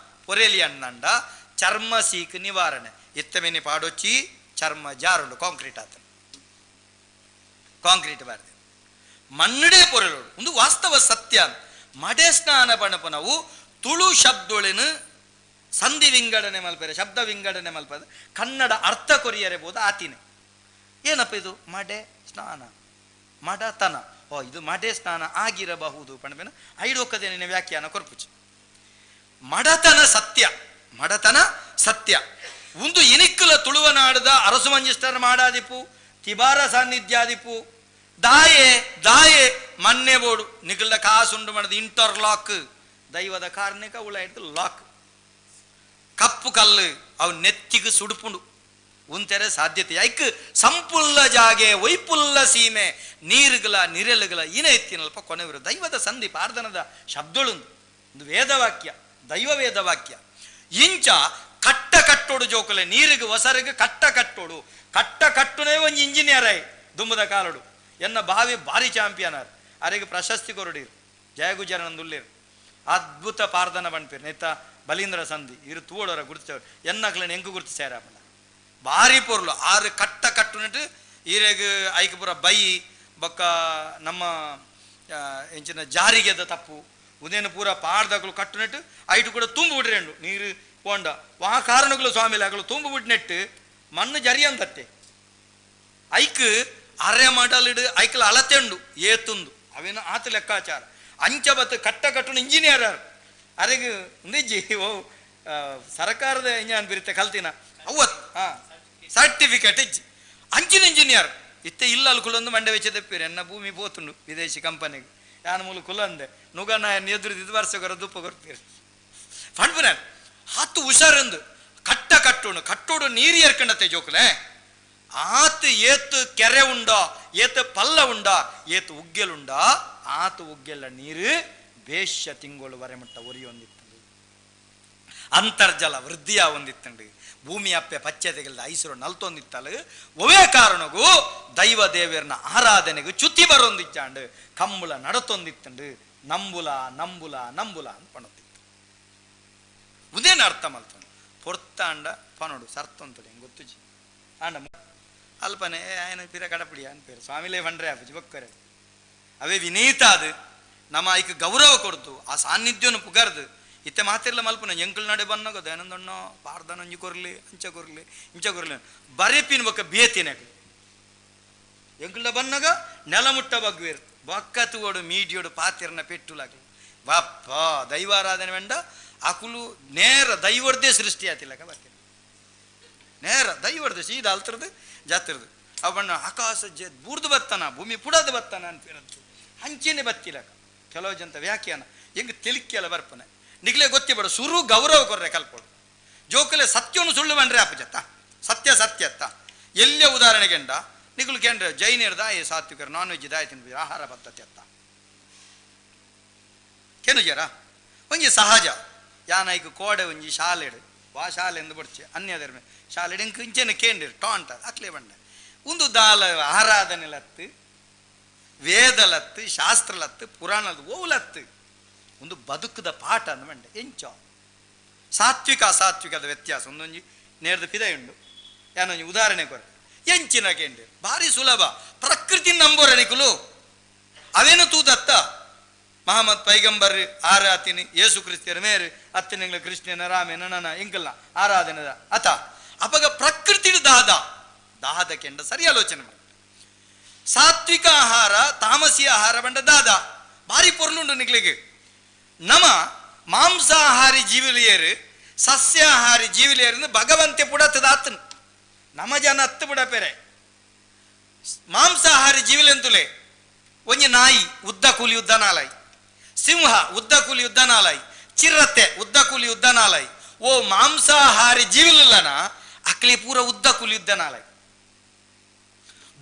ಪೊರೆಲಿ ಅಣ್ಣಂಡ ಚರ್ಮ ಸೀಕ್ ನಿವಾರಣೆ ಎತ್ತಮೇನೆ ಪಾಡೊಚ್ಚಿ ಚರ್ಮ ಜಾರುಂಡು ಕಾಂಕ್ರೀಟ್ ಆತ ಕಾಂಕ್ರೀಟ್ ಬಾರ್ದೆ ಮಣ್ಣಡೆ ಪೊರೆಲೋಡು ಒಂದು ವಾಸ್ತವ ಸತ್ಯ ಮಡೆ ಸ್ನಾನ ಪಣಪನವು ತುಳು ಶಬ್ದೊಳಿನ ಸಂಧಿ ವಿಂಗಡಣೆ ಮಲ್ಪರೆ ಶಬ್ದ ವಿಂಗಡಣೆ ಮಲ್ಪದ ಕನ್ನಡ ಅರ್ಥ ಕೊರಿಯರೆ ಬೋದು ಆತಿನೇ ಏನಪ್ಪ ಇದು ಮಡೆ ಸ್ನಾನ ಮಡತನ ಇದು ಮಡೆ ಸ್ನಾನ ಆಗಿರಬಹುದು ಪಣಪೇನ ಐಡೋಕದೇನೆ ವ್ಯಾಖ್ಯಾನ ಕೊರ್ಪುಚಿ ಮಡತನ ಸತ್ಯ ಒಂದು ಇನಿಕ್ಕಲ ತುಳುವ ನಾಡದ ಅರಸು ಮಂಜಿಸ್ಟರ್ ಮಾಡಾದಿಪ್ಪು ತಿಬಾರ ಸಾನ್ನಿಧ್ಯಾದಿಪ್ಪು ದಾಯೆ ಮನ್ನೆ ಬೋಡು ನಿಗಲ ಕಾಸುಂಡು ಮಾಡದ ಇಂಟರ್ಲಾಕ್ ದೈವದ ಕಾರ್ಣಿಕ ಉಳ ಹಿಡಿದು ಲಾಕ್ ಕಪ್ಪು ಕಲ್ಲು ಅವು ನೆತ್ತಿಗೆ ಸುಡುಪುಂಡು ಉಂತೆರೆ ಸಾಧ್ಯತೆ ಐಕ್ ಸಂಪುಲ್ಲ ಜಾಗೆ ವೈಪುಲ್ಲ ಸೀಮೆ ನೀರುಗಳ ನಿರೆಲುಗಳ ಇನ ಎತ್ತಿನಲ್ಪ ಕೊನೆವರು ದೈವದ ಸಂಧಿ ಪಾರ್ಧನದ ಶಬ್ದಳುಂದು ಒಂದು ವೇದವಾಕ್ಯ ದೈವ ವೇದವಾಕ್ಯ ಇಂಚ ಕಟ್ಟ ಕಟ್ಟೋಡು ಜೋಕಲೆ ನೀರಿಗೆ ಒಸರಿಗೆ ಕಟ್ಟ ಕಟ್ಟುನೇ ಒಂದು ಇಂಜಿನಿಯರ್ ಆಯ್ ದುಂಬದ ಕಾಲಡು ಎನ್ನ ಭಾವಿ ಭಾರಿ ಚಾಂಪಿಯನ್ ಅರೆಗೆ ಪ್ರಶಸ್ತಿ ಕೊರಡಿರು ಜಯಗುಜರನಂದುಲ್ಲೇರು ಅದ್ಭುತ ಪಾರ್ಧನ ಬಣ್ಪೇರು ನೇತ ಬಲೀಂದ್ರ ಸಂಧಿ ಇರು ತೂಡೋರ ಗುರುತವ್ರು ಎನ್ನಕ್ಲನ್ನ ಎಂಕು ಗುರುತು ಸೇರಾಪಲ್ಲ ಭಾರಿ ಪೊರ್ಲು ಆರು ಕಟ್ಟುನಿಟ್ಟು ಈರೆಗ್ ಐಕಪುರ ಬೈ ಬೊಕ್ಕ ನಮ್ಮ ಎಂಚಿನ ಜಾರಿಗೆದ ತಪ್ಪು ಉದೇನು ಪೂರ ಪಾಡ್ದಾಗಲು ಕಟ್ಟು ನೆಟ್ಟು ಐಟು ಕೂಡ ತುಂಬು ಬಿಡ್ರೆಂಡು ನೀರು ಪೋಂಡ ವಾ ಕಾರಣಗಳು ಸ್ವಾಮಿಲಿ ಆಗಲು ತುಂಬು ಬಿಟ್ಟು ನೆಟ್ಟು ಮಣ್ಣು ಜರಿ ಅಂತತ್ತೆ ಐಕ್ ಅರೆ ಮಾಡಲಿಡು ಐಕಲ್ ಅಳತೆಂಡು ಏತುಂದು ಅವೇನು ಆತ ಲೆಕ್ಕಾಚಾರ ಅಂಚ ಬತ್ತು ಕಟ್ಟ ಕಟ್ಟುನ ಇಂಜಿನಿಯರ್ ಅರೆಗೆ ನಿಜ್ಜಿ ಓ ಸರ್ಕಾರದ ಇಂಜಾನ್ ಬಿರುತ್ತೆ ಕಲ್ತಿನ ಅವತ್ ಸರ್ಟಿಫಿಕೇಟ್ ಇಜ್ಜಿ ಅಂಚಿನ ಇಂಜಿನಿಯರ್ ಇತ್ತೆ ಇಲ್ಲ ಕುಲೊಂದು ಮಂಡೆ ವೆಚ್ಚ ತೆಪ್ಪೀರಿ ಎನ್ನ ಭೂಮಿ ಪೋತುಂಡು ವಿದೇಶಿ ಕಂಪನಿಗೆ ಯಾನ ಮೂಲ ಕುಲಂದೆ ನುಗನ ಎದುರು ವರ್ಷಗರ ದುಪ್ಪ ಕೊಡ್ತೀರಿ ಫಂಡ್ಪುನ ಹತ್ತು ಹುಷಾರಂದು ಕಟ್ಟ ಕಟ್ಟೋಡು ನೀರು ಏರ್ಕಂಡತ್ತೆ ಜೋಕುಲೆ ಆತು ಏತು ಕೆರೆ ಉಂಡಾ ಏತು ಪಲ್ಲ ಉಂಡಾ ಏತು ಉಗ್ಗೆಲುಂಡಾ ಆತು ಉಗ್ಗೆಲ್ಲ ನೀರು ಬೇಷ್ಯ ತಿಂಗಳು ವರೆಮಟ್ಟ ಒರಿಯೊಂದಿತ್ತಂಡು ಅಂತರ್ಜಲ ವೃದ್ಧಿಯ ಹೊಂದಿತ್ತಂಡು ಭೂಮಿ ಅಪ್ಪೆ ಪಚ್ಚೆ ತೆಗೆಲ್ದ ಐಸರು ನಲ್ತೊಂದಿತ್ತಲು ಒವೇ ಕಾರಣಗೂ ದೈವ ದೇವರನ್ನ ಆರಾಧನೆಗೂ ಚ್ಯುತಿ ಬರೊಂದಿಚ್ಚಾಂಡು ಕಂಬುಳ ನಡತೊಂದಿತ್ತಂಡು ನಂಬುಲ ನಂಬುಲ ನಂಬುಲ ಅಂತ ಪಣತಿತ್ತು ಉದೇನ ಅರ್ಥ ಮಲ್ತಂಡು ಪೊರ್ತಾಂಡ ಪನೋಡು ಸರ್ತೊಂತಡೆ ಗೊತ್ತುಜಿ ಆಂಡ ಅಲ್ಪನೆ ಆಯನ ಪಿರ ಕಡಪಡಿ ಅನ್ಪೇರು ಸ್ವಾಮಿಲೇ ಬಂಡ್ರೆ ಆಪಜಿ ಬೊಕ್ಕರೆ ಅವೇ ವಿನೀತ ಅದು ನಮ್ಮ ಐಕ್ ಗೌರವ ಕೊಡ್ತು ಆ ಸಾನ್ನಿಧ್ಯವನ್ನು ಪುಗರ್ದು ಇತ್ತೆ ಮಾತಿರ್ಲ ಮಲ್ಪನ ಎಂಕಲ್ ನಡೆ ಬನ್ನಗ ದೈನಂದಣ್ಣೋ ಪಾರ್ದನ ಅಂಜಿ ಕೊರ್ಲಿ ಅಂಚ ಕೊರ್ಲಿ ಇಂಚ ಕೊರ್ಲಿ ಬರೆಪಿನ ಬೊಕ್ಕ ಬೇತಿನಕ ಎಂಕಲ್ನ ಬನ್ನಗ ನೆಲ ಮುಟ್ಟ ಬಗ್ವೇರು ಬೊಕ್ಕತುಗೋಡು ಮೀಡಿಯೋಡು ಪಾತಿರ್ನ ಪೆಟ್ಟುಲಾಗಿ ಬಾಪ್ಪ ದೈವಾರಾಧನೆ ವೆಂಡ ಅಕುಲು ನೇರ ದೈವರ್ದೇ ಸೃಷ್ಟಿ ಆತಿಲ್ಲಕ ಬರ್ತೀನಿ ನೇರ ದೈವರ್ದು ಸೀದಾ ಅಲ್ತರದು ಜಾತಿರದು ಅವಣ್ಣ ಆಕಾಶ ಬೂರ್ದು ಬತ್ತಾನ ಭೂಮಿ ಪುಡದು ಬತ್ತಾನ ಅನ್ಪಿರಂತು ಹಂಚೇನೆ ಬತ್ತಿಲಕ ಕೆಲವು ಜಂತ ವ್ಯಾಖ್ಯಾನ ಹೆಂಗೆ ತಿಳಿಕೆಲ್ಲ ಬರ್ಪನೆ ನಿಗ್ಲೆ ಗೊತ್ತಿಬೇಡ ಸುರು ಗೌರವ ಕೊರ್ರೆ ಕಲ್ಪೋಡು ಜೋಕಲೆ ಸತ್ಯವನ್ನು ಸುಳ್ಳು ಬಂಡ್ರೆ ಅಪ್ಪಜತ್ತ ಸತ್ಯ ಸತ್ಯತ್ತ ಎಲ್ಲೇ ಉದಾಹರಣೆಗೆಂಡ ನಿಗ್ಲು ಕೇಂದ್ರ ಜೈನಿರ್ದ ಈ ಸಾತ್ವಿಕರು ನಾನ್ ವೆಜ್ ದಾಯ ತಿನ್ಬಿಡಿ ಆಹಾರ ಪದ್ಧತಿ ಅತ್ತ ಕೇನು ಜರ ಒಂಜಿ ಸಹಜ ಯಾನೈಕು ಕೋಡೆ ಒಂಜಿ ಶಾಲೆಡು ವಾ ಶಾಲೆ ಎಂದು ಬಡ್ಚೆ ಅನ್ಯಧರ್ಮ ಶಾಲೆಡು ಇಂಕ ಇಂಚೆನ ಕೇಂದ್ರ ಟಾಂಟ ಅಕ್ಲೆ ಬಂಡ ಒಂದು ದಾಲ ಆರಾಧನೆಲತ್ತು ವೇದಲತ್ತು ಶಾಸ್ತ್ರಲತ್ತು ಪುರಾಣದ ಓವುಲತ್ತು ಒಂದು ಬದುಕದ ಪಾಠ ಅಂದ ಮಂಡೆ ಎಂಚ ಸಾತ್ವಿಕ ಅಸಾತ್ವಿಕದ ವ್ಯತ್ಯಾಸ ಒಂದೊಂಜಿ ನೇರದ ಪಿದ ಉಂಡು ಯಾನೊಂಜಿ ಉದಾಹರಣೆ ಕೊರ ಎಂಚಿನ ಕೇಂದ್ರ ಭಾರಿ ಸುಲಭ ಪ್ರಕೃತಿ ನಂಬೋರಣಿಕುಲು ಅವೇನು ತೂದತ್ತ ಮಹಮ್ಮದ್ ಪೈಗಂಬರ್ ಆರಾತಿನಿ ಯೇಸು ಕ್ರಿಸ್ತಿಯರ ಮೇರೆ ಅತ್ತಿನಂಗ್ಲ ಕೃಷ್ಣನ ರಾಮೇನ ನನ ಎಂಕಲ್ನ ಆರಾಧನೆದ ಅತ ಅಪಗ ಪ್ರಕೃತಿ ದಾಹದ ಕೆಂಡ ಸರಿ ಆಲೋಚನೆ ಮಾಡಿ ಸಾತ್ವಿಕ ಆಹಾರ ತಾಮಸಿ ಆಹಾರ ಬಂಡ ದಾದ ಭಾರಿ ಪೊರ್ಲುಂಡು ನಿಗ್ಲಿಗೆ ನಮ ಮಾಂಸಾಹಾರಿ ಜೀವಿಲಿಯರು ಸಸ್ಯಾಹಾರಿ ಜೀವಿಲಿಯರು ಭಗವಂತೆ ಪುಡತ್ತದ ಆತನು ನಮ ಜನ ಹತ್ತು ಬುಡ ಪೆರೆ ಮಾಂಸಾಹಾರಿ ಜೀವಿಲೆಂತುಲೆ ಒಂಜಿ ನಾಯಿ ಉದ್ದ ಕೂಲಿ ಉದ್ದನಾಲೈ ಸಿಂಹ ಉದ್ದ ಕೂಲಿ ಉದ್ದನಾಲೈ ಚಿರತೆ ಉದ್ದ ಕೂಲಿ ಉದ್ದನಾಲೈ ಓ ಮಾಂಸಾಹಾರಿ ಜೀವಿಲನ ಅಕ್ಲಿ ಪೂರ ಉದ್ದ ಕೂಲಿ ಉದ್ದನಾಲೈ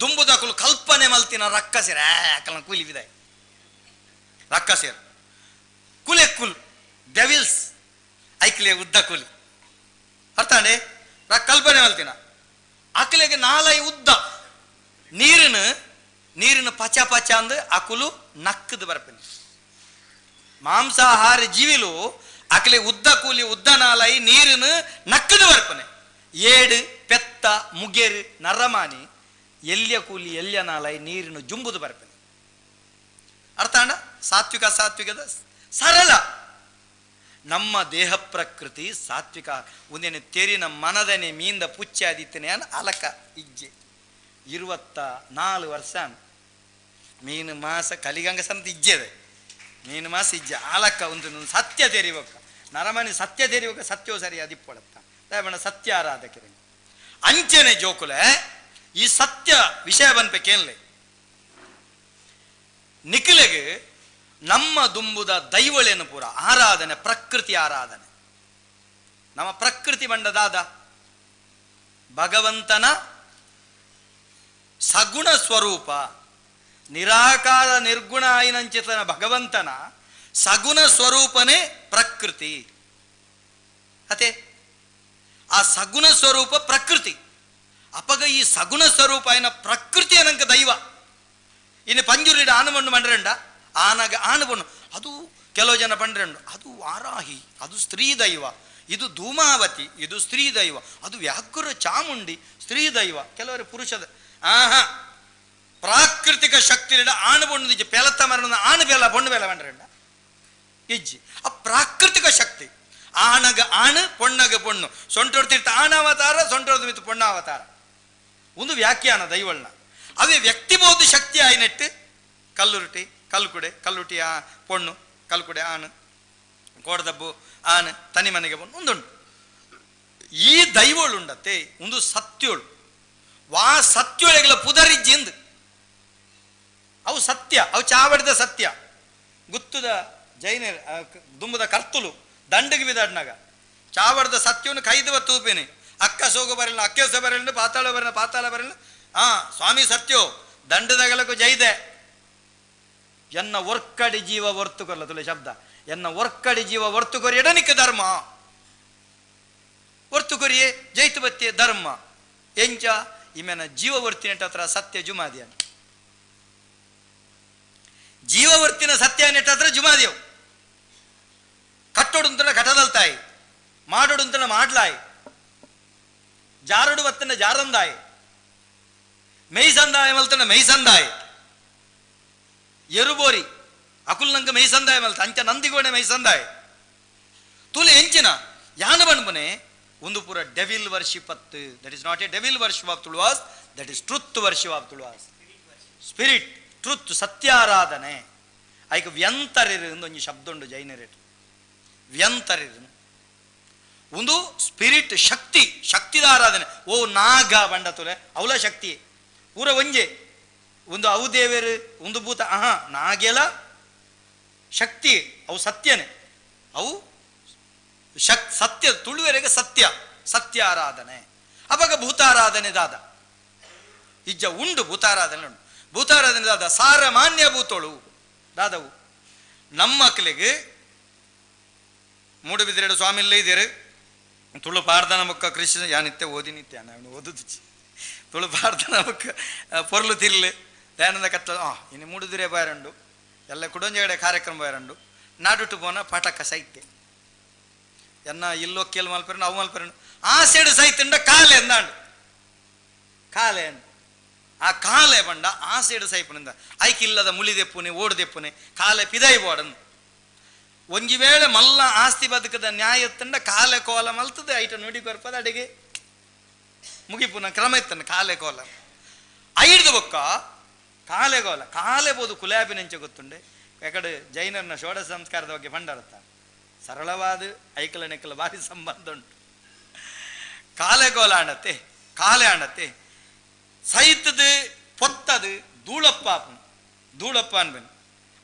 ದುಂಬುದಕುಲು ಕಲ್ಪನೆ ಮಲ್ತಿನ ರಕ್ಕಸಿರ ಅಕಲ್ನ ಕೂಲಿ ವಿದಾಯ ರಕ್ಕಸಿರ ಕುಲೆ ಕುಲ್ ಡೆವಿಲ್ಸ್ ಐಕ್ಲೆ ಉದ್ದ ಕೂಲಿ ಅರ್ಥ ಅಂಡೆ ಕಲ್ಪನೆ ಮಲ್ತಿನ ಅಕ್ಲೆಗೆ ನಾಲೈ ಉದ್ದ ನೀರಿನ ಪಚ ಪಚ ಅಂದು ಅಕುಲು ನಕ್ಕದು ಬರ್ಪೇನೆ ಮಾಂಸಾಹಾರಿ ಜೀವಿಲು ಅಕ್ಲೆ ಉದ್ದ ಕೂಲಿ ಉದ್ದ ನಾಲೈ ನೀರಿನ ನಕ್ಕದು ಬರ್ಪನೆ ಏಡು ಪೆತ್ತ ಮುಗೇರು ನರಮಾನಿ ಎಲ್ಯ ಕೂಲಿ ಎಲ್ಯ ನಾಲೈ ನೀರಿನ ಜುಂಬುದು ಬರ್ಪೇನೆ ಅರ್ಥ ಅಂಡ ಸಾತ್ವಿಕ ಸಾತ್ವಿಕದ ಸರಳ ನಮ್ಮ ದೇಹ ಪ್ರಕೃತಿ ಸಾತ್ವಿಕ ಒಂದೇನೆ ತೆರಿನ ಮನದನೆ ಮೀಂದ ಪುಚ್ಚೆ ಆದಿತ್ತನೆ ಅನ್ ಅಲಕ ಇಜ್ಜೆ 24 ವರ್ಷ ಮೀನು ಮಾಸ ಕಲಿಗಂಗ ಸಂತ ಇಜ್ಜೆದೆ ಮೀನು ಮಾಸ ಇಜ್ಜೆ ಆಲಕ್ಕ ಒಂದು ಸತ್ಯ ತೆರಿಬೇಕ ನರಮನಿ ಸತ್ಯ ತೆರಿಬೇಕ ಸತ್ಯೋ ಸರಿ ಅದಿಪ್ಪಳತ್ತ ದಯಬಣ್ಣ ಸತ್ಯ ಆರಾಧಕರ ಅಂಚನೆ ಜೋಕುಲೆ ಈ ಸತ್ಯ ವಿಷಯ ಬನ್ಬೇಕೇನ್ಲೆ ನಿಖಿಲೆಗೆ ನಮ್ಮ ದುಂಬುದ ದೈವಳೇನು ಪೂರ ಆರಾಧನೆ ಪ್ರಕೃತಿ ಆರಾಧನೆ ನಮ್ಮ ಪ್ರಕೃತಿ ಬಂಡದಾದ ಭಗವಂತನ ಸಗುಣ ಸ್ವರೂಪ ನಿರಾಕಾರ ನಿರ್ಗುಣ ಆಯಿನಂಚಿತನ ಭಗವಂತನ ಸಗುಣ ಸ್ವರೂಪನೇ ಪ್ರಕೃತಿ ಅತೆ ಆ ಸಗುಣ ಸ್ವರೂಪ ಪ್ರಕೃತಿ ಅಪಗ ಈ ಸಗುಣ ಸ್ವರೂಪ ಆಯ್ನ ಪ್ರಕೃತಿ ಅನಂಕ ದೈವ ಇನ್ನು ಪಂಜುರಿಡ ಆನಮಣ್ಣು ಮಂಡ್ರಂಡ ಆನಗ ಆನಬಣ್ಣು ಅದು ಕೆಲವು ಜನ ಪಂಡ್ರಂಡು ಅದು ವಾರಾಹಿ ಅದು ಸ್ತ್ರೀ ದೈವ ಇದು ಧೂಮಾವತಿ ಇದು ಸ್ತ್ರೀ ದೈವ ಅದು ವ್ಯಾಘ್ರ ಚಾಮುಂಡಿ ಸ್ತ್ರೀ ದೈವ ಕೆಲವರು ಪುರುಷದ ಪ್ರಾಕೃತಿಕ ಶಕ್ತಿ ಆಣು ಬೊಂಡು ಪೆಲತ್ತ ಮರಣ ಆಣು ಬೇಲ ಬೊಂಡು ಬೇಲ ಬಂಡ್ರಂಡ ಇಜ್ಜಿ ಆ ಪ್ರಾಕೃತಿಕ ಶಕ್ತಿ. ಆಣಗ ಆಣ್ ಪೊಣ್ಣಗ ಪೊಣ್ಣು ಸೊಂಟೊಡ್ತಿರ್ತ ಆಣಾವತಾರ ಸೊಂಟೊಡ್ದು ಮಿತ್ತು ಪೊಣ್ಣಾವತಾರ ಒಂದು ವ್ಯಾಖ್ಯಾನ ದೈವಳ್ನ ಅವೇ ವ್ಯಕ್ತಿಬೌದ್ಧ ಶಕ್ತಿ ಆಯ್ನೆಟ್ಟು ಕಲ್ಲುರುಟಿ ಕಲ್ಲುಕುಡೆ ಕಲ್ಲುಟಿ ಆ ಪೊಣ್ಣು ಕಲ್ಲುಕುಡೆ ಆಣ್ ಕೋಡದಬ್ಬು ಆಣ್ ತನಿ ಮನೆಗೆ ಪೊಣ್ಣು ಒಂದುಂಟು. ಈ ದೈವಳು ಉಂಡತ್ತೆ ಒಂದು ಸತ್ಯೋಳು ವಾ ಸತ್ಯೋಳೆಗಳ ಪುದರಿಜ್ಜಿಂದು ಅವು ಸತ್ಯ ಅವು ಚಾವಡಿದ ಸತ್ಯ ಗುತ್ತುದ ಜೈನ ದುಂಬದ ಕರ್ತುಲು ದಂಡಿಗೆ ಬಿದಾಡ್ನಾಗ ಚಾವಡದ ಸತ್ಯವನ್ನು ಕೈದುವ ತೂಪಿನಿ ಅಕ್ಕ ಸೋಗ ಬರಲ್ಲ ಅಕ್ಕೆಸ ಬರಲ್ಲ ಪಾತಾಳ ಬರಲ್ಲ ಪಾತಾಳ ಬರಲ್ಲ ಸ್ವಾಮಿ ಸತ್ಯೋ ದಂಡದಗಲಕ್ಕೂ ಜೈದೆ ಎನ್ನ ಒರ್ಕಡಿ ಜೀವ ಹೊರ್ತು ಕೊಲ್ಲ ತುಲೆ ಶಬ್ದ ಎನ್ನ ಒರ್ಕಡಿ ಜೀವ ಹೊರ್ತು ಕೊರಿ ಎಡನಿಕ್ಕೆ ಧರ್ಮ ಹೊರ್ತು ಕೊರಿಯೇ ಜೈತು ಬತ್ತಿಯೇ ಧರ್ಮ ಎಂಚ ಇಮೇನ ಜೀವವರ್ತಿನ ಹತ್ರ ಸತ್ಯ ಜುಮಾದಿಯನ್ ಜೀವವರ್ತಿನ ಸತ್ಯ ನೆಟ್ಟತ್ರ ಜುಮಾದಿಯವು ಕಟ್ಟೋಡು ಅಂತನ ಕಟದಲ್ತಾಯಿ ಮಾಡೋಡು ಅಂತನ ಮಾಡ್ಲಾಯಿ ಜಾರಡು ಬತ್ತನ ಜಾರಂದಾಯಿ ಮೆಯ್ಸಂದಾಯ ಮಲ್ತನ ಮೆಯ್ಸಂದಾಯಿ ಎರುಬೋರಿ ಅಕುಲ್ ನಂಗೆ ಮೆಯ್ಸಂದಾಯ ಮಲ್ತ ಅಂಚ ನಂದಿಗೋಣೆ ಮೆಯ್ಸಂದಾಯ ತುಲೆ ಎಂಚಿನ ಯಾನ ಬಣ್ಮನೆ ಒಂದು ಪೂರ ಡೆವಿಲ್ ವರ್ಷಿಪ್ ಅತ್ತು. That is not a devil worship of Tuluvas, that is truth worship of Tuluvas. Spirit truth ಸತ್ಯಾರಾಧನೆ ಐಕ ವ್ಯಂತರಿರು ಒಂದು ಶಬ್ದ ಉಂಡು ಜೈನರೇಟ್ ವ್ಯಂತರಿರು ಒಂದು ಸ್ಪಿರಿಟ್ ಶಕ್ತಿ ಶಕ್ತಿದ ಆರಾಧನೆ. ಓ ನಾಗ ಬಂಡ ತುಲೆ ಅವಲ ಶಕ್ತಿ ಪೂರ ಒಂಜೆ ಒಂದು ಅವು ದೇವರು ಒಂದು ಭೂತ ನಾಗೆಲ ಶಕ್ತಿ ಅವು ಸತ್ಯನೇ ಅವು ಸತ್ಯ ತುಳುವರೆಗೆ ಸತ್ಯ ಸತ್ಯ ಆರಾಧನೆ ಅವಾಗ ಭೂತಾರಾಧನೆ ದಾದ ಇಜ್ಜ ಉಂಡು ಭೂತಾರಾಧನೆ ಉಂಡು ಭೂತಾರಾಧನೆ ದಾದ ಸಾರಮಾನ್ಯ ಭೂತೋಳು ದಾದವು ನಮ್ಮ ಮಕ್ಕಳಿಗೆ ಮೂಡುಬಿದಿರೆಡು ಸ್ವಾಮಿಲ್ಲೇ ಇದ್ದೀರಿ ತುಳು ಪಾರ್ದನ ಮುಕ್ಕ ಕೃಷ್ಣ ಯಾನಿತ್ಯ ಓದಿ ನಿತ್ಯ ನಾನು ಓದುದು ತುಳು ಪಾರ್ದನ ಮುಕ್ಕ ಪೊರ್ಲು ತಿರ್ಲೆ ದಯಾನಂದ ಕತ್ತ ಇನ್ನು ಮೂಡುದಿರೆ ಬಾಯರಂಡು ಎಲ್ಲ ಕುಡಂಜಗಡೆ ಕಾರ್ಯಕ್ರಮ ಬಾಯರಂಡು ನಾಡುಟ್ಟು ಪೋನ ಪಟಕ ಸೈತ್ಯ ಎನ್ನ ಇಲ್ಲೋ ಕೇಲ್ ಮಲ್ಪರನು ಅವು ಮಲ್ಪರನು ಆ ಸೈಡು ಸೈತಂಡ ಕಾಲೆ ಎಂದಾಂಡು ಕಾಲೆ ಆ ಕಾಲೆ ಬಂಡ ಆ ಸೈಡು ಸೈಪನಿಂದ ಐಕಿಲ್ಲದ ಮುಳಿದೆಪ್ಪುನೆ ಓಡದೆಪ್ಪುನೆ ಕಾಲೆ ಪಿದೈ ಬೋಡನ್ ಒಂಜಿ ವೇಳೆ ಮಲ್ಲ ಆಸ್ತಿ ಬದುಕದ ನ್ಯಾಯ ತಂಡ ಕಾಲೆ ಕೋಲ ಮಲ್ತದೆ ಐಟ ನೋಡಿ ಕೊರ್ಪದ ಅಡಿಗೆ ಮುಗಿಪುನ ಕ್ರಮ ಇತ್ತನ ಕಾಲೆ ಕೋಲ ಐಡ್ದು ಬೊಕ್ಕ ಕಾಲೆ ಕೋಲ ಕಾಲೆ ಬೋದು ಕುಲಾಬಿನೆಂಚ ಗೊತ್ತುಂಡೆ ಯಾಕಡೆ ಜೈನರ್ನ ಷೋಡ ಸಂಸ್ಕಾರದ ಬಗ್ಗೆ ಪಂಡರತ್ತ ಸರಳವಾದ ಐಕಲ ನೆಕ್ಕಲ ಭಾರಿ ಸಂಬಂಧ ಉಂಟು. ಕಾಲೆಗೋಲ ಆಣತ್ತೆ ಕಾಲೆ ಆಣತ್ತೆ ಸೈತದು ಪೊತ್ತದು ಧೂಳಪ್ಪ ಧೂಳಪ್ಪ ಅನ್ಬನ್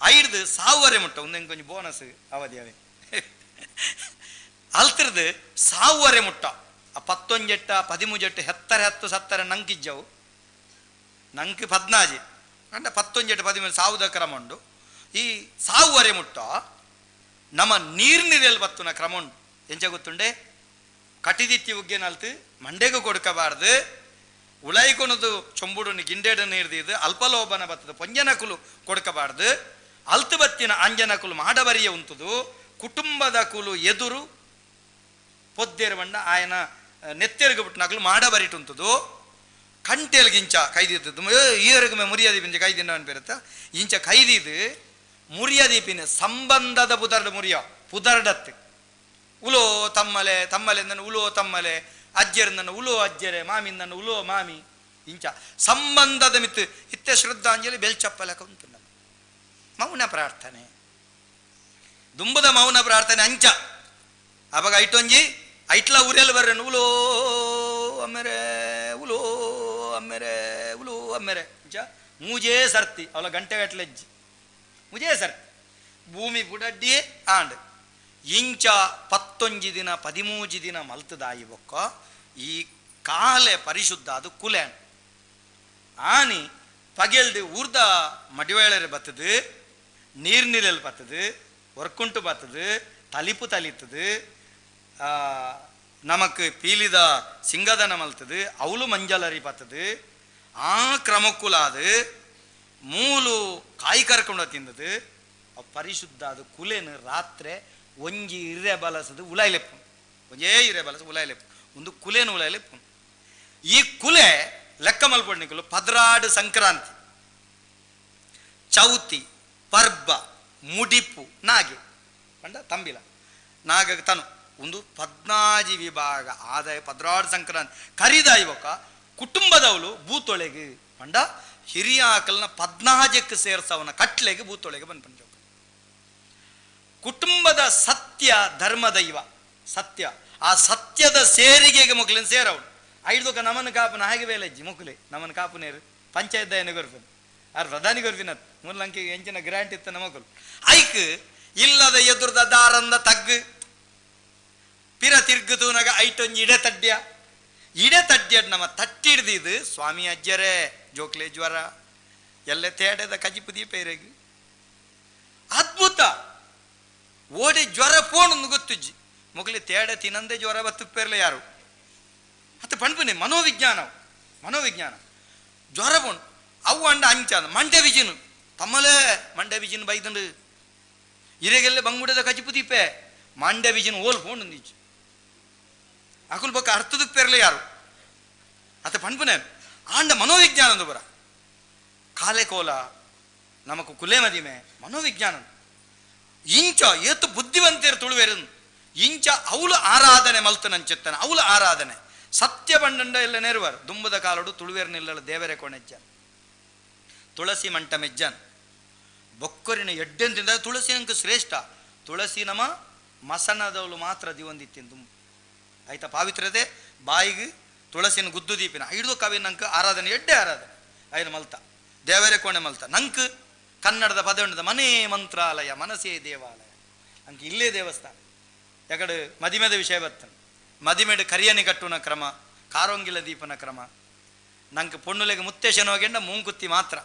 ಐಡ್ದು ಸಾವುವರೆ ಮುಟ್ಟ ಒಂದೆಂಗೆ ಕೊಂಚ ಬೋನಸ್ ಅವಧಿ ಅವೇ ಅಲ್ತಿರ್ದು ಸಾವುವರೆ ಮುಟ್ಟ ಆ 11 13 ಹೆತ್ತರ 10 ಸತ್ತರ ನಂಕಿಜ್ಜವು ನಂಕಿ 14 ಅಂಡ 11 13 ಸಾವುದ ಕ್ರಮ ಉಂಡು. ಈ ಸಾವುವರೆ ಮುಟ್ಟ ನಮ್ಮ ನೀರ್ನಿರೆಯಲ್ಲಿ ಬತ್ತುನ ಕ್ರಮ ಉಂಟು ಎಂಚ ಗೊತ್ತುಂಡೆ ಕಟಿದಿತ್ತಿ ಉಗ್ಗೆನಲ್ತು ಮಂಡೆಗೂ ಕೊಡ್ಕಬಾರ್ದು ಉಳೈಕೊನದು ಚೊಂಬುಡುನಿ ಗಿಂಡೆಡನ್ನು ಹಿಡ್ದಿದ್ದು ಅಲ್ಪಲೋಭನ ಬತ್ತದ ಪೊಂಜನಕುಲು ಕೊಡ್ಕಬಾರ್ದು ಅಲ್ತು ಬತ್ತಿನ ಅಂಜನಕುಲು ಮಾಡಬರಿಯ ಉಂಟುದು ಕುಟುಂಬದ ಕುಲು ಎದುರು ಪೊದ್ದೇರು ಬಂಡ ಆಯನ ನೆತ್ತೆರಿಗೆ ಬಿಟ್ಟನಕಲು ಮಾಡಬರಿಟುಂಟುದು ಕಂಟೆಲ್ಗಿಂಚ ಕೈದಿದ್ದು ಈವರೆಗೂ ಮುರಿಯದೀಪಿಂಚ ಕೈದಿನ ಅನ್ಪಿರುತ್ತ ಇಂಚ ಕೈದಿದ್ದು ಮುರಿಯದೀಪಿನ ಸಂಬಂಧದ ಪುದರ್ಡ ಮುರಿಯ ಪುದರ್ಡತ್ತೆ ಉಲೋ ತಮ್ಮಲೆ ತಮ್ಮಲೆಂದನು ಉಲೋ ತಮ್ಮಲೆ ಅಜ್ಜರಿಂದನು ಉಲೋ ಅಜ್ಜರೆ ಮಾಮಿಂದನು ಉಲೋ ಮಾಮಿ ಇಂಚ ಸಂಬಂಧದ ಮಿತ್ತು ಇತ್ತೆ ಶ್ರದ್ಧಾಂಜಲಿ ಬೆಲ್ಚಪ್ಪಲಕ ಉಂಟು ಮೌನ ಪ್ರಾರ್ಥನೆ ದುಂಬದ ಮೌನ ಪ್ರಾರ್ಥನೆ ಅಂಚ ಅವಾಗ ಐಟೊಂಜಿ ಐಟ್ಲ ಊರೆಲ್ಲ ಬರ್ರೇನು ಉಲೋ ಅಮ್ಮೆರೆ ಉಲೋ ಅಮ್ಮೆರೆ ಉಲೋ ಅಮ್ಮೆರೆ ಇಂಚ ಮೂಜೇ ಸರ್ತಿ ಅವಳ ಗಂಟೆಗಟ್ಲೆಜ್ಜಿ ಮುಜೇ ಸರ್ತಿ ಭೂಮಿ ಬುಡಡ್ಡಿಯೇ ಆಂಡ್ ಇಂಚ 11 ದಿನ 13 ದಿನ ಮಲ್ತದಾಯಿ ಬೊಕ್ಕ ಈ ಕಾಲೆ ಪರಿಶುದ್ಧ ಅದು ಕುಲೆನ್ ಆನಿ ಪಗೆಲ್ದು ಊರ್ದ ಮಡಿವೇಳರೆ ಬತ್ತದು ನೀರ್ನಿರಲ್ಲಿ ಬತ್ತದು ಒರ್ಕುಂಟು ಬತ್ತದು ತಲಿಪು ತಲಿತದು ನಮಕ್ ಪೀಲಿದ ಸಿಂಗದನ ಮಲ್ತದು ಅವಳು ಮಂಜಲರಿ ಬತ್ತದು ಆ ಕ್ರಮಕ್ಕುಲಾದು ಮೂಲು ಕಾಯಿ ಕರ್ಕೊಂಡು ತಿಂದದು ಪರಿಶುದ್ಧ ಅದು ಕುಲೆನು ರಾತ್ರಿ ಒಂಜಿ ಇರೆ ಬಲಸದು ಉಲಾಯ್ಲೆಪ್ಪು ಒಂಜೇ ಇರೆ ಬಲಸ ಉಲಾಯ್ಲೆಪ್ಪು ಒಂದು ಕುಲೆನು ಉಲಾಯ್ಲೆಪ್ಪು ಈ ಕುಲೆ ಲೆಕ್ಕ ಮಲ್ಪೊಡ್ನಿಕಲು ಪದ್ರಾಡು ಸಂಕ್ರಾಂತಿ ಚೌತಿ ಪರ್ಬ ಮುಡಿಪು ನಾಗೆ ಪಂಡ ತಂಬಿಲ ನಾಗ ತನು ಒಂದು 14 ವಿಭಾಗ ಆದಾಯ 16 ಸಂಕ್ರಾಂತಿ ಕರಿದಾಯಿ ಒಕ್ಕ ಕುಟುಂಬದವಳು ಬೂತೊಳೆಗೆ ಪಂಡ ಹಿರಿಯ ಆಕಲ್ನ 14ಕ್ಕೆ ಸೇರ್ಸವನ ಕಟ್ಲೆಗೆ ಬೂತೊಳೆಗೆ ಬಂದು ಪಂಜ ಕುಟುಂಬದ ಸತ್ಯ ಧರ್ಮ ದೈವ ಸತ್ಯ ಆ ಸತ್ಯದ ಸೇರಿಗೆಗೆ ಮೊಕ್ಲಿನ ಸೇರವಳು ಐದೊಕ್ಕ ನಮನ ಕಾಪುನ ಹಾಗೆ ಬೇಲೆಜ್ಜಿ ಮೊಕ್ಲೆ ನಮನ ಕಾಪುನೇರು ಪಂಚಾಯತ್ ದಯನ ಗೊರ್ಫಿನ್ ಆರ್ ಪ್ರಧಾನಿ ಗೊರ್ಫಿನತ್ ಮೂಲಂಕಿ ಎಂಚಿನ ಗ್ರಾಂಟ್ ಇತ್ತ ನಮಕಲು ಐಕ್ ಇಲ್ಲದ ಎದುರ್ದ ದಾರಂದ ತಗ್ಗು ಪಿರ ತಿರ್ಗುತೂನಗ ಐಟೊಂಜಿ ಇಡೆ ತಡ್ಯ ನಮ್ಮ ತಟ್ಟಿಡ್ದಿದ್ದು ಸ್ವಾಮಿ ಅಜ್ಜರೇ ಜೋಕ್ಲೆ ಜ್ವರ ಎಲ್ಲ ತೇಡದ ಕಜಿಪುದಿ ಪೇರೆಗೆ ಅದ್ಭುತ ಓಡಿ ಜ್ವರ ಪೋಣೊಂದು ಗೊತ್ತುಜ್ಜಿ ಮೊಗಲಿ ತೇಡ ತಿನ್ನಂದೆ ಜ್ವರ ಬತ್ತುಪ್ಪೇರ್ಲೆ ಯಾರು ಮತ್ತೆ ಪಣ್ಪುನೆ ಮನೋವಿಜ್ಞಾನ ಜ್ವರ ಪೋಣು ಅವು ಅಂಡ ಅಂಚಾನ ಮಂಡ್ಯ ವಿಜಿನು ತಮ್ಮಲೇ ಮಂಡ್ಯ ವಿಜಿನ್ ಬೈದಂಡು ಇರೆಗೆಲ್ಲ ಬಂಗುಡದ ಕಜಿಪುದಿಪ್ಪೆ ಮಂಡ್ಯ ವಿಜಿನ್ ಓಲ್ ಪೋಣು ಅಕುಲ್ ಬಕ್ಕ ಅರ್ಥದಕ್ಕೆ ಪೇರ್ಲೆ ಯಾರು ಅತ್ತ ಪಣ್ಪುನೆ ಆಂಡ ಮನೋವಿಜ್ಞಾನದ ಬರ ಕಾಲೆ ಕೋಲ ನಮಕು ಕುಲೆ ಮದಿಮೆ ಮನೋವಿಜ್ಞಾನ ಇಂಚ ಏತು ಬುದ್ಧಿವಂತರು ತುಳುವೇರು ಇಂಚ ಅವಳು ಆರಾಧನೆ ಮಲ್ತನಂಚೆತ್ತನ ಅವಳು ಆರಾಧನೆ ಸತ್ಯ ಬಂಡಂಡ ಎಲ್ಲ ನೆರವರು ದುಂಬದ ಕಾಲಡು ತುಳುವೇರ್ನಿಲ್ಲ ದೇವರೇ ಕೊನೆಜ್ಜ ತುಳಸಿ ಮಂಟ ಮೆಜ್ಜನ್ ಬೊಕ್ಕರಿನ ಎಡ್ಡೆಂತಿಂದ ತುಳಸಿ ನಂಗೆ ಶ್ರೇಷ್ಠ ತುಳಸಿ ನಮ ಮಸನದವಳು ಮಾತ್ರ ದಿವಂದಿತ್ತಿನ ತುಂಬ ಆಯ್ತಾ ಪಾವಿತ್ರತೆ ಬಾಯಿಗೆ ತುಳಸಿನ ಗುದ್ದು ದೀಪಿನ ಹಿಡಿದು ಕವಿ ನಂಕ ಆರಾಧನೆ ಎಡ್ಡೆ ಆರಾಧನೆ ಐದು ಮಲ್ತ ದೇವರೇ ಕೋಣೆ ಮಲ್ತ ನಂಕ್ ಕನ್ನಡದ ಪದವಣ್ಣದ ಮನೆ ಮಂತ್ರಾಲಯ ಮನಸೇ ದೇವಾಲಯ ನಂಗೆ ಇಲ್ಲೇ ದೇವಸ್ಥಾನ ಯಾಕಡೆ ಮದಿಮೆದ ವಿಷಯ ಬರ್ತನೆ ಮದಿಮೆಡು ಕರಿಯನಿ ಕಟ್ಟುನ ಕ್ರಮ ಕಾರೋಂಗಿಲ ದೀಪನ ಕ್ರಮ ನಂಗೆ ಪೊಣ್ಣುಲೆಗೆ ಮುತ್ತೇಶನ ಹೋಗೆಂಡ ಮೂಂಕುತ್ತಿ ಮಾತ್ರ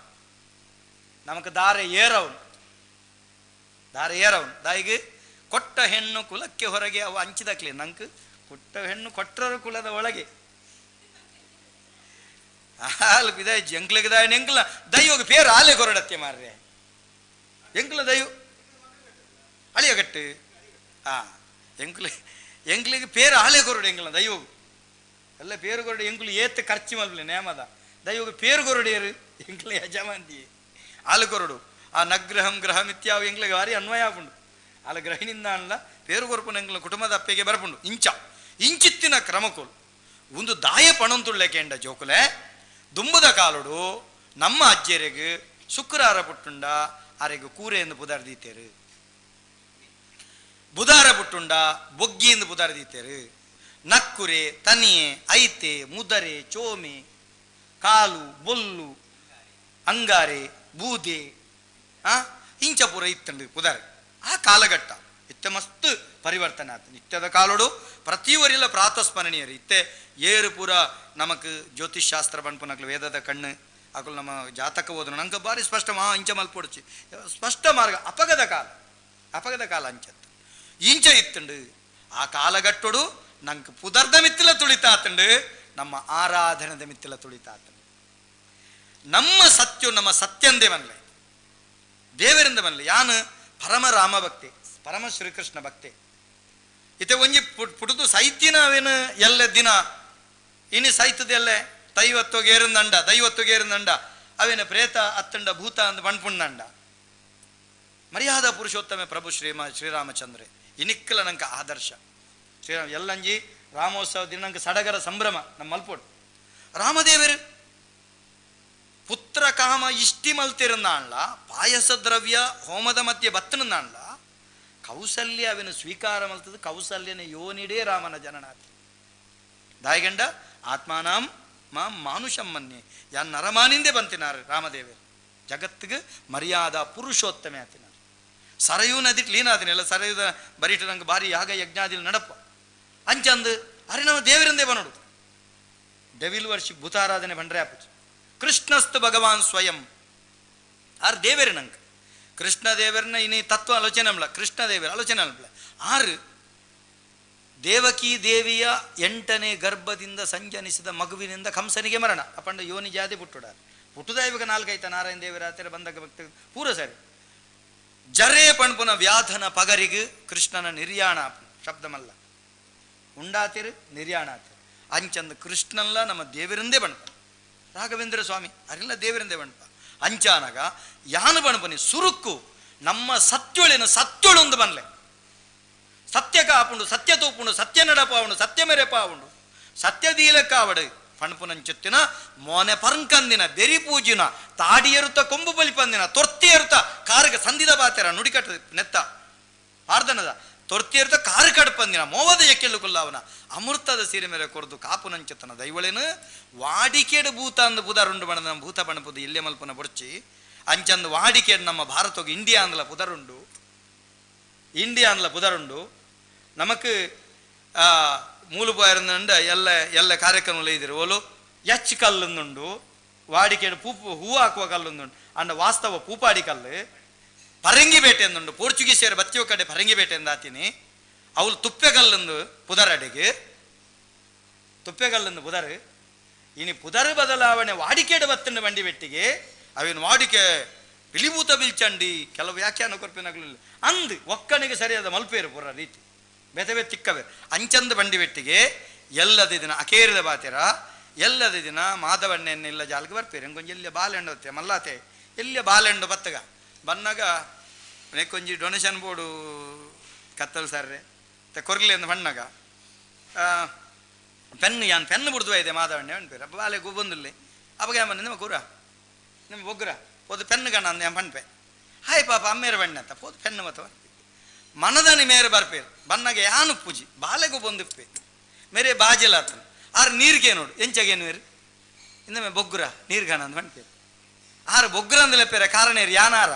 ನಮಕ್ ದಾರೆ ಏರವನು ದಾಯಿಗೆ ಕೊಟ್ಟ ಹೆಣ್ಣು ಕುಲಕ್ಕೆ ಹೊರಗೆ ಅವು ಹಂಚಿದಕ್ಲಿ ನಂಗೆ ಕೊಟ್ಟ ಹೆಣ್ಣು ಕೊಟ್ಟರ ಕುಲದ ಒಳಗೆ ಹಾಲು ಬಿದ ಎಂಕ್ಲಿಗೆ ದಾಯ ಎಂಕ್ಲ ದೈವಗೆ ಪೇರು ಆಲೆ ಕೊರಡತ್ತೆ ಮಾರ್ರೆ ಎಂಕ್ಲ ದೈವ ಅಳಿಯಗಟ್ಟು ಎಂಕ್ಲಿಗೆ ಪೇರು ಆಲೆ ಕೊರಡು ಎಂಕ್ಲ ದೈವಗು ಎಲ್ಲ ಪೇರು ಕೊರಡು ಎಂಕ್ಲು ಏತ್ ಖರ್ಚು ಮಲ್ಪಲೆ ನೇಮದ ದೈವಗೆ ಪೇರು ಕೊರಡಿಯರು ಎಂಕ್ಲ ಯಜಮಾಂತಿ ಆಲು ಕೊರಡು ಆ ನಗ್ರಹಂ ಗ್ರಹಂ ಇತ್ಯಾವ ಎಂಕ್ಲಿಗೆ ಭಾರಿ ಅನ್ವಯ ಆಪುಂಡು ಆಲ ಗ್ರಹಿಣಿಂದ ಅನ್ಲ ಪೇರು ಕೊರಪುನ ಎಂಕ್ಲ ಕುಟುಂಬದ ಅಪ್ಪೆಗೆ ಬರಪುಂಡು ಇಂಚಿತ್ತಿನ ಕ್ರಮಕೋಲು ಒಂದು ದಾಯ ಪಣಂತುಳ್ಳೆಕೆ ಎಂಡ ಜೋಕುಲೆ ದುಂಬದ ಕಾಲುಡು ನಮ್ಮ ಅಜ್ಜರಿಗೆ ಶುಕ್ರವಾರ ಪುಟ್ಟುಂಡ ಆರೆಗೆ ಕೂರೆ ಎಂದು ಪುದಾರ್ದೀತೇರು ಬುಧಾರ ಪುಟ್ಟುಂಡ ಬೊಗ್ಗಿ ಎಂದು ಪುದಾರ್ದೀತೇರು ನಕ್ಕುರೆ ತನಿಯೆ ಐತೆ ಮುದರೆ ಚೋಮೆ ಕಾಲು ಬೊಲ್ಲು ಅಂಗಾರೆ ಬೂದೆ ಇಂಚಪುರ ಇತ್ತಂಡು ಪುದಾರೆ ಆ ಕಾಲಘಟ್ಟ ಇತ್ತೆ ಮಸ್ತ್ ಪರಿವರ್ತನೆ ಆತ ನಿತ್ಯದ ಕಾಲೋಡು ಪ್ರತಿವರಿಲ್ಲ ಪ್ರಾತಸ್ಮರಣೀಯರು ಇತ್ತೆ ಏರು ಪೂರ ನಮಕ್ ಜ್ಯೋತಿಷ್ ಶಾಸ್ತ್ರ ಬಣ್ಪುನಕ್ಲು ವೇದದ ಕಣ್ಣು ಅಕಲು ನಮ್ಮ ಜಾತಕ ಓದನು ನಂಗೆ ಬಾರಿ ಸ್ಪಷ್ಟ ಇಂಚ ಮಲ್ಪೊಡ್ಚಿ ಸ್ಪಷ್ಟ ಮಾರ್ಗ ಅಪಗದ ಕಾಲ ಅಂಚತ್ತು ಇಂಚ ಇತ್ತುಂಡು ಆ ಕಾಲಘಟ್ಟೋಡು ನಂಗೆ ಪುದರ್ದ ಮಿತ್ತಿಲ ತುಳಿತಾತಂಡು ನಮ್ಮ ಆರಾಧನದ ಮಿತ್ತಿಲ ತುಳಿತಾತಂಡು ನಮ್ಮ ಸತ್ಯಂದೇ ಬನ್ಲೆ ದೇವರಿಂದ ಬನ್ಲೆ ಯಾನು ಪರಮ ರಾಮ ಭಕ್ತಿ ಪರಮ ಶ್ರೀಕೃಷ್ಣ ಭಕ್ತಿ ಇತ್ತೆ ಒಂಜಿ ಪುಟುದು ಸೈತಿನವೇನು ಎಲ್ಲ ದಿನ ಇನಿ ಸೈತದೆಲ್ಲ ದೈವತ್ತೊಗೇರಂದಂಡ ಅವೇನು ಪ್ರೇತ ಅತ್ತಂಡ ಭೂತ ಅಂದ ಬಣ್ಪುಣ್ಣಂಡ ಮರ್ಯಾದ ಪುರುಷೋತ್ತಮ ಪ್ರಭು ಶ್ರೀರಾಮಚಂದ್ರ ಇನಿಕ್ಕಲ ನಂಗೆ ಆದರ್ಶ ಶ್ರೀರಾಮ ಎಲ್ಲಂಜಿ ರಾಮೋತ್ಸವ ದಿನ ನಂಗೆ ಸಡಗರ ಸಂಭ್ರಮ ನಮ್ಮ ಮಲ್ಪೋಡು ರಾಮದೇವರು ಪುತ್ರ ಕಾಮ ಇಷ್ಟಿ ಮಲ್ತಿರಂದಾಣ್ಲ ಪಾಯಸ ದ್ರವ್ಯ ಹೋಮದ ಮಧ್ಯೆ ಬತ್ತನಂದಾಣ್ಲ ಕೌಸಲ್ಯ ಅವನು ಸ್ವೀಕಾರ ಮಲ್ತದ ಕೌಸಲ್ಯನ ಯೋನಿಡೇ ರಾಮನ ಜನನಾತಿ ದಾಯಗಂಡ ಆತ್ಮಾನಾಂ ಮಾಂ ಮಾನುಷಂ ಮನ್ಯೆ ಯಾನ್ ನರಮಾನಿಂದೆ ಬಂತಿನಾರು ರಾಮದೇವರು ಜಗತ್ತಿಗೆ ಮರ್ಯಾದ ಪುರುಷೋತ್ತಮ ಆತಿನಾರು ಸರಯೂ ನದಿ ಕ್ಲೀನಾದಿನೆಲ್ಲ ಸರಯುದ ಬರೀಟ ನಂಗೆ ಬಾರಿ ಯಾಗ ಯಜ್ಞಾದಿಲ್ ನಡಪ ಅಂಚಂದು ಅರೆ ನಾವು ದೇವರಿಂದೇ ಬನೋಡು ಡೆವಿಲ್ ವರ್ಷಿ ಭೂತಾರಾಧನೆ ಬಂಡ್ರೆ ಆಪುಚು ಕೃಷ್ಣಸ್ತು ಭಗವಾನ್ ಸ್ವಯಂ ಆರು ದೇವರೇ ನಂಗೆ ಕೃಷ್ಣ ದೇವರನ್ನ ಇನಿ ತತ್ವ ಆಲೋಚನೆ ಅಲ್ಲ ಕೃಷ್ಣ ದೇವರ ಆಲೋಚನೆ ಅಲ್ಲ ಆರು ದೇವಕಿ ದೇವಿಯ 8ನೇ ಗರ್ಭದಿಂದ ಸಂಜನಿಸಿದ ಮಗುವಿನಿಂದ ಕಂಸನಿಗೆ ಮರಣ ಅಪಂಡ ಯೋನಿ ಜಾತಿ ಪುಟ್ಟುದ ಇವಾಗ 4 ನಾರಾಯಣ ದೇವರ ಹತ್ತಿರ ಬಂದಾಗ ಭಕ್ತ ಪೂರ ಸರಿ ಜರೇ ಪಣ್ಪುನ ವ್ಯಾಧನ ಪಗರಿಗೂ ಕೃಷ್ಣನ ನಿರ್ಯಾಣ ಶಬ್ದಮಲ್ಲ ಉಂಡಾತಿರು ನಿರ್ಯಾಣಾತಿರು ಅಂಚಂದು ಕೃಷ್ಣಲ್ಲ ನಮ್ಮ ದೇವರಿಂದೇ ಬಣ್ಪ ರಾಘವೇಂದ್ರ ಸ್ವಾಮಿ ಅರೆಲ್ಲ ದೇವರಿಂದೇ ಬಣ್ಪ ಅಂಚಾನಾಗ ಯಾನು ಬಣ್ಪನಿ ಸುರುಕ್ಕು ನಮ್ಮ ಸತ್ಯೊಳಿನ ಸತ್ಯೊಳೊಂದು ಬನ್ಲೆ ಸತ್ಯ ಕಾಪುಂಡು, ಸತ್ಯ ತೂಪುಂಡು, ಸತ್ಯ ನಡಪಾವುಂಡು, ಸತ್ಯ ಮೆರೆಪಾವುಂಡು, ಸತ್ಯ ದೀಲಕ್ಕಾವಡು ಪಣಪುನಂಚುತ್ತಿನ ಮೋನೆ ಪರಂಕಂದಿನ ಬೆರಿ ಪೂಜಿನ ತಾಡಿಯರುತ್ತ ಕೊಂಬು ಬಲಿಪಂದಿನ ತೊರ್ತಿಯರುತ್ತ ಕಾರಗ ಸಂದಿದ ಬಾತೆರ ನುಡಿಕಟ್ಟ ನೆತ್ತ ಪಾರ್ದನದ ತೊರ್ತಿಯರುತ್ತ ಕಾರು ಕಡ್ಪಂದಿನ ಮೋವದ ಎಕ್ಕೆಲ್ಲು ಕೊಲ್ಲವನ ಅಮೃತದ ಸೀರೆ ಮೇಲೆ ಕೊರದು ಕಾಪುನಂಚುತ್ತನ ದೈವಳೇನು ವಾಡಿಕೆಡು ಭೂತ ಅಂದು ಪುದರುಂಡು ಬಣದ ನಮ್ಮ ಭೂತ ಪಣಪುದು ಇಲ್ಲೇ ಮಲ್ಪನ ಬೊಡ್ಚಿ ಅಂಚಂದು ವಾಡಿಕೆಡು ನಮ್ಮ ಭಾರತಕ್ಕೆ ಇಂಡಿಯಾ ಅಂದಲ ಪುದರುಂಡು, ಇಂಡಿಯಾ ಅಂದಲ ಪುದರುಂಡು ನಮಕ್ ಮೂಲು പോയിരുന്നുണ്ട് ಎಲ್ಲ ಕಾರ್ಯಕ್ರಮಗಳು ಇದ್ರು ಓಲು ಎಚ್ ಕಲ್ಲುಂದುಂಡು ವಾಡಿಕೆಡು ಹೂ ಹಾಕುವ ಕಲ್ಲುಂದುಂಡು ಅಂಡ ವಾಸ್ತವ ಪೂಪಾಡಿ ಕಲ್ಲು ಪರಂಗಿಬೇಟೆ ಎಂದುಂಡು ಪೋರ್ಚುಗೀಸರ ಬತ್ತಿಯೋ ಕಡೆ ಪರಂಗಿಬೇಟೆ ಎಂದಾತೀನಿ ಅವಳು ತುಪ್ಪೆಗಲ್ಲೊಂದು ಪುದರಡೆಗೆ ತುಪ್ಪೆಗಲ್ಲೊಂದು ಪುದರು ಇನಿ ಪುದರು ಬದಲಾವಣೆ ವಾಡಿಕೆಡು ಬತ್ತಂಡು ಬಂಡಿ ಬೆಟ್ಟಿಗೆ ಅವೇನು ವಾಡಿಕೆ ಬಿಲಿಭೂತ ಬಿಲ್ಚಂಡಿ ಕೆಲವು ವ್ಯಾಖ್ಯಾನ ಕೊರ್ಪಿನಾಗಲಿಲ್ಲ ಅಂದು ಒಕ್ಕನಿಗೆ ಸರಿಯಾದ ಮಲ್ಪೇರು ಪುರ ರೀತಿ ಬೆತವೆ ತಿಕ್ಕವೆ ಅಂಚಂದ ಬಂಡಿ ಬೆಟ್ಟಿಗೆ ಎಲ್ಲದ ದಿನ ಅಕೇರಿದ ಬಾತಿರ ಎಲ್ಲದ ದಿನ ಮಾದವಣ್ಣೆನ್ನೆಲ್ಲ ಜಾಲ್ಗೆ ಬರ್ಪೇರು ಹೆಂಗೊಂಜಿ ಎಲ್ಲಿಯ ಬಾಲೆಂಡು ಹೊತ್ತೆ ಮಲ್ಲಾತೆ ಎಲ್ಲಿಯ ಬಾಲೆಂಡು ಬತ್ತಗ ಬನ್ನಾಗ ನೆಕ್ಕೊಂಜಿ ಡೊನೇಷನ್ ಬೋರ್ಡು ಕತ್ತಲು ಸರ್ರೆ ಕೊರ್ಲಿ ಅಂದು ಬಣ್ಣಗ ಪೆನ್ನು ಯಾನ್ ಪೆನ್ನು ಬಿಡ್ದು ಇದೆ ಮಾದವಣ್ಣೆ ಅನ್ಪೇರು ಅಪ್ಪ ಬಾಲೆ ಬಂದುಲ್ಲಿ ಅವಾಗ ಬಂದ ನಿಮ್ಮ ಕೂರ ನಿಮ್ಮ ಬೊಗ್ಗುರ ಪೋದು ಪೆನ್ನು ಗಣ ಅಂದ ಪಣ್ಪೆ ಹಾಯ್ ಪಾಪ ಅಮ್ಮೇರ ಬಣ್ಣೆ ಅಂತ ಪೋದು ಪೆನ್ನು ಮತ್ತವ ಮನದನಿ ಮೇರೆ ಬರ್ಪೇರು ಬನ್ನಗೆ ಯಾನು ಪೂಜಿ ಬಾಲೆಗೂ ಬಂದಿಪ್ಪೆ ಮೇರೆ ಬಾಜಿಲಾತ ಆರು ನೀರಿಗೆ ನೋಡು ಎಂಚಗೇನು ಮೇರೆ ಇನ್ನೊಮ್ಮೆ ಬೊಗ್ಗುರ ನೀರ್ಗಾಣ ಅಂದ್ ಬಣ್ಪೇರು ಆರು ಬೊಗ್ಗುರ ಅಂದಲೆ ಪೇರ ಕಾರಣ ಏರು ಯಾನಾರ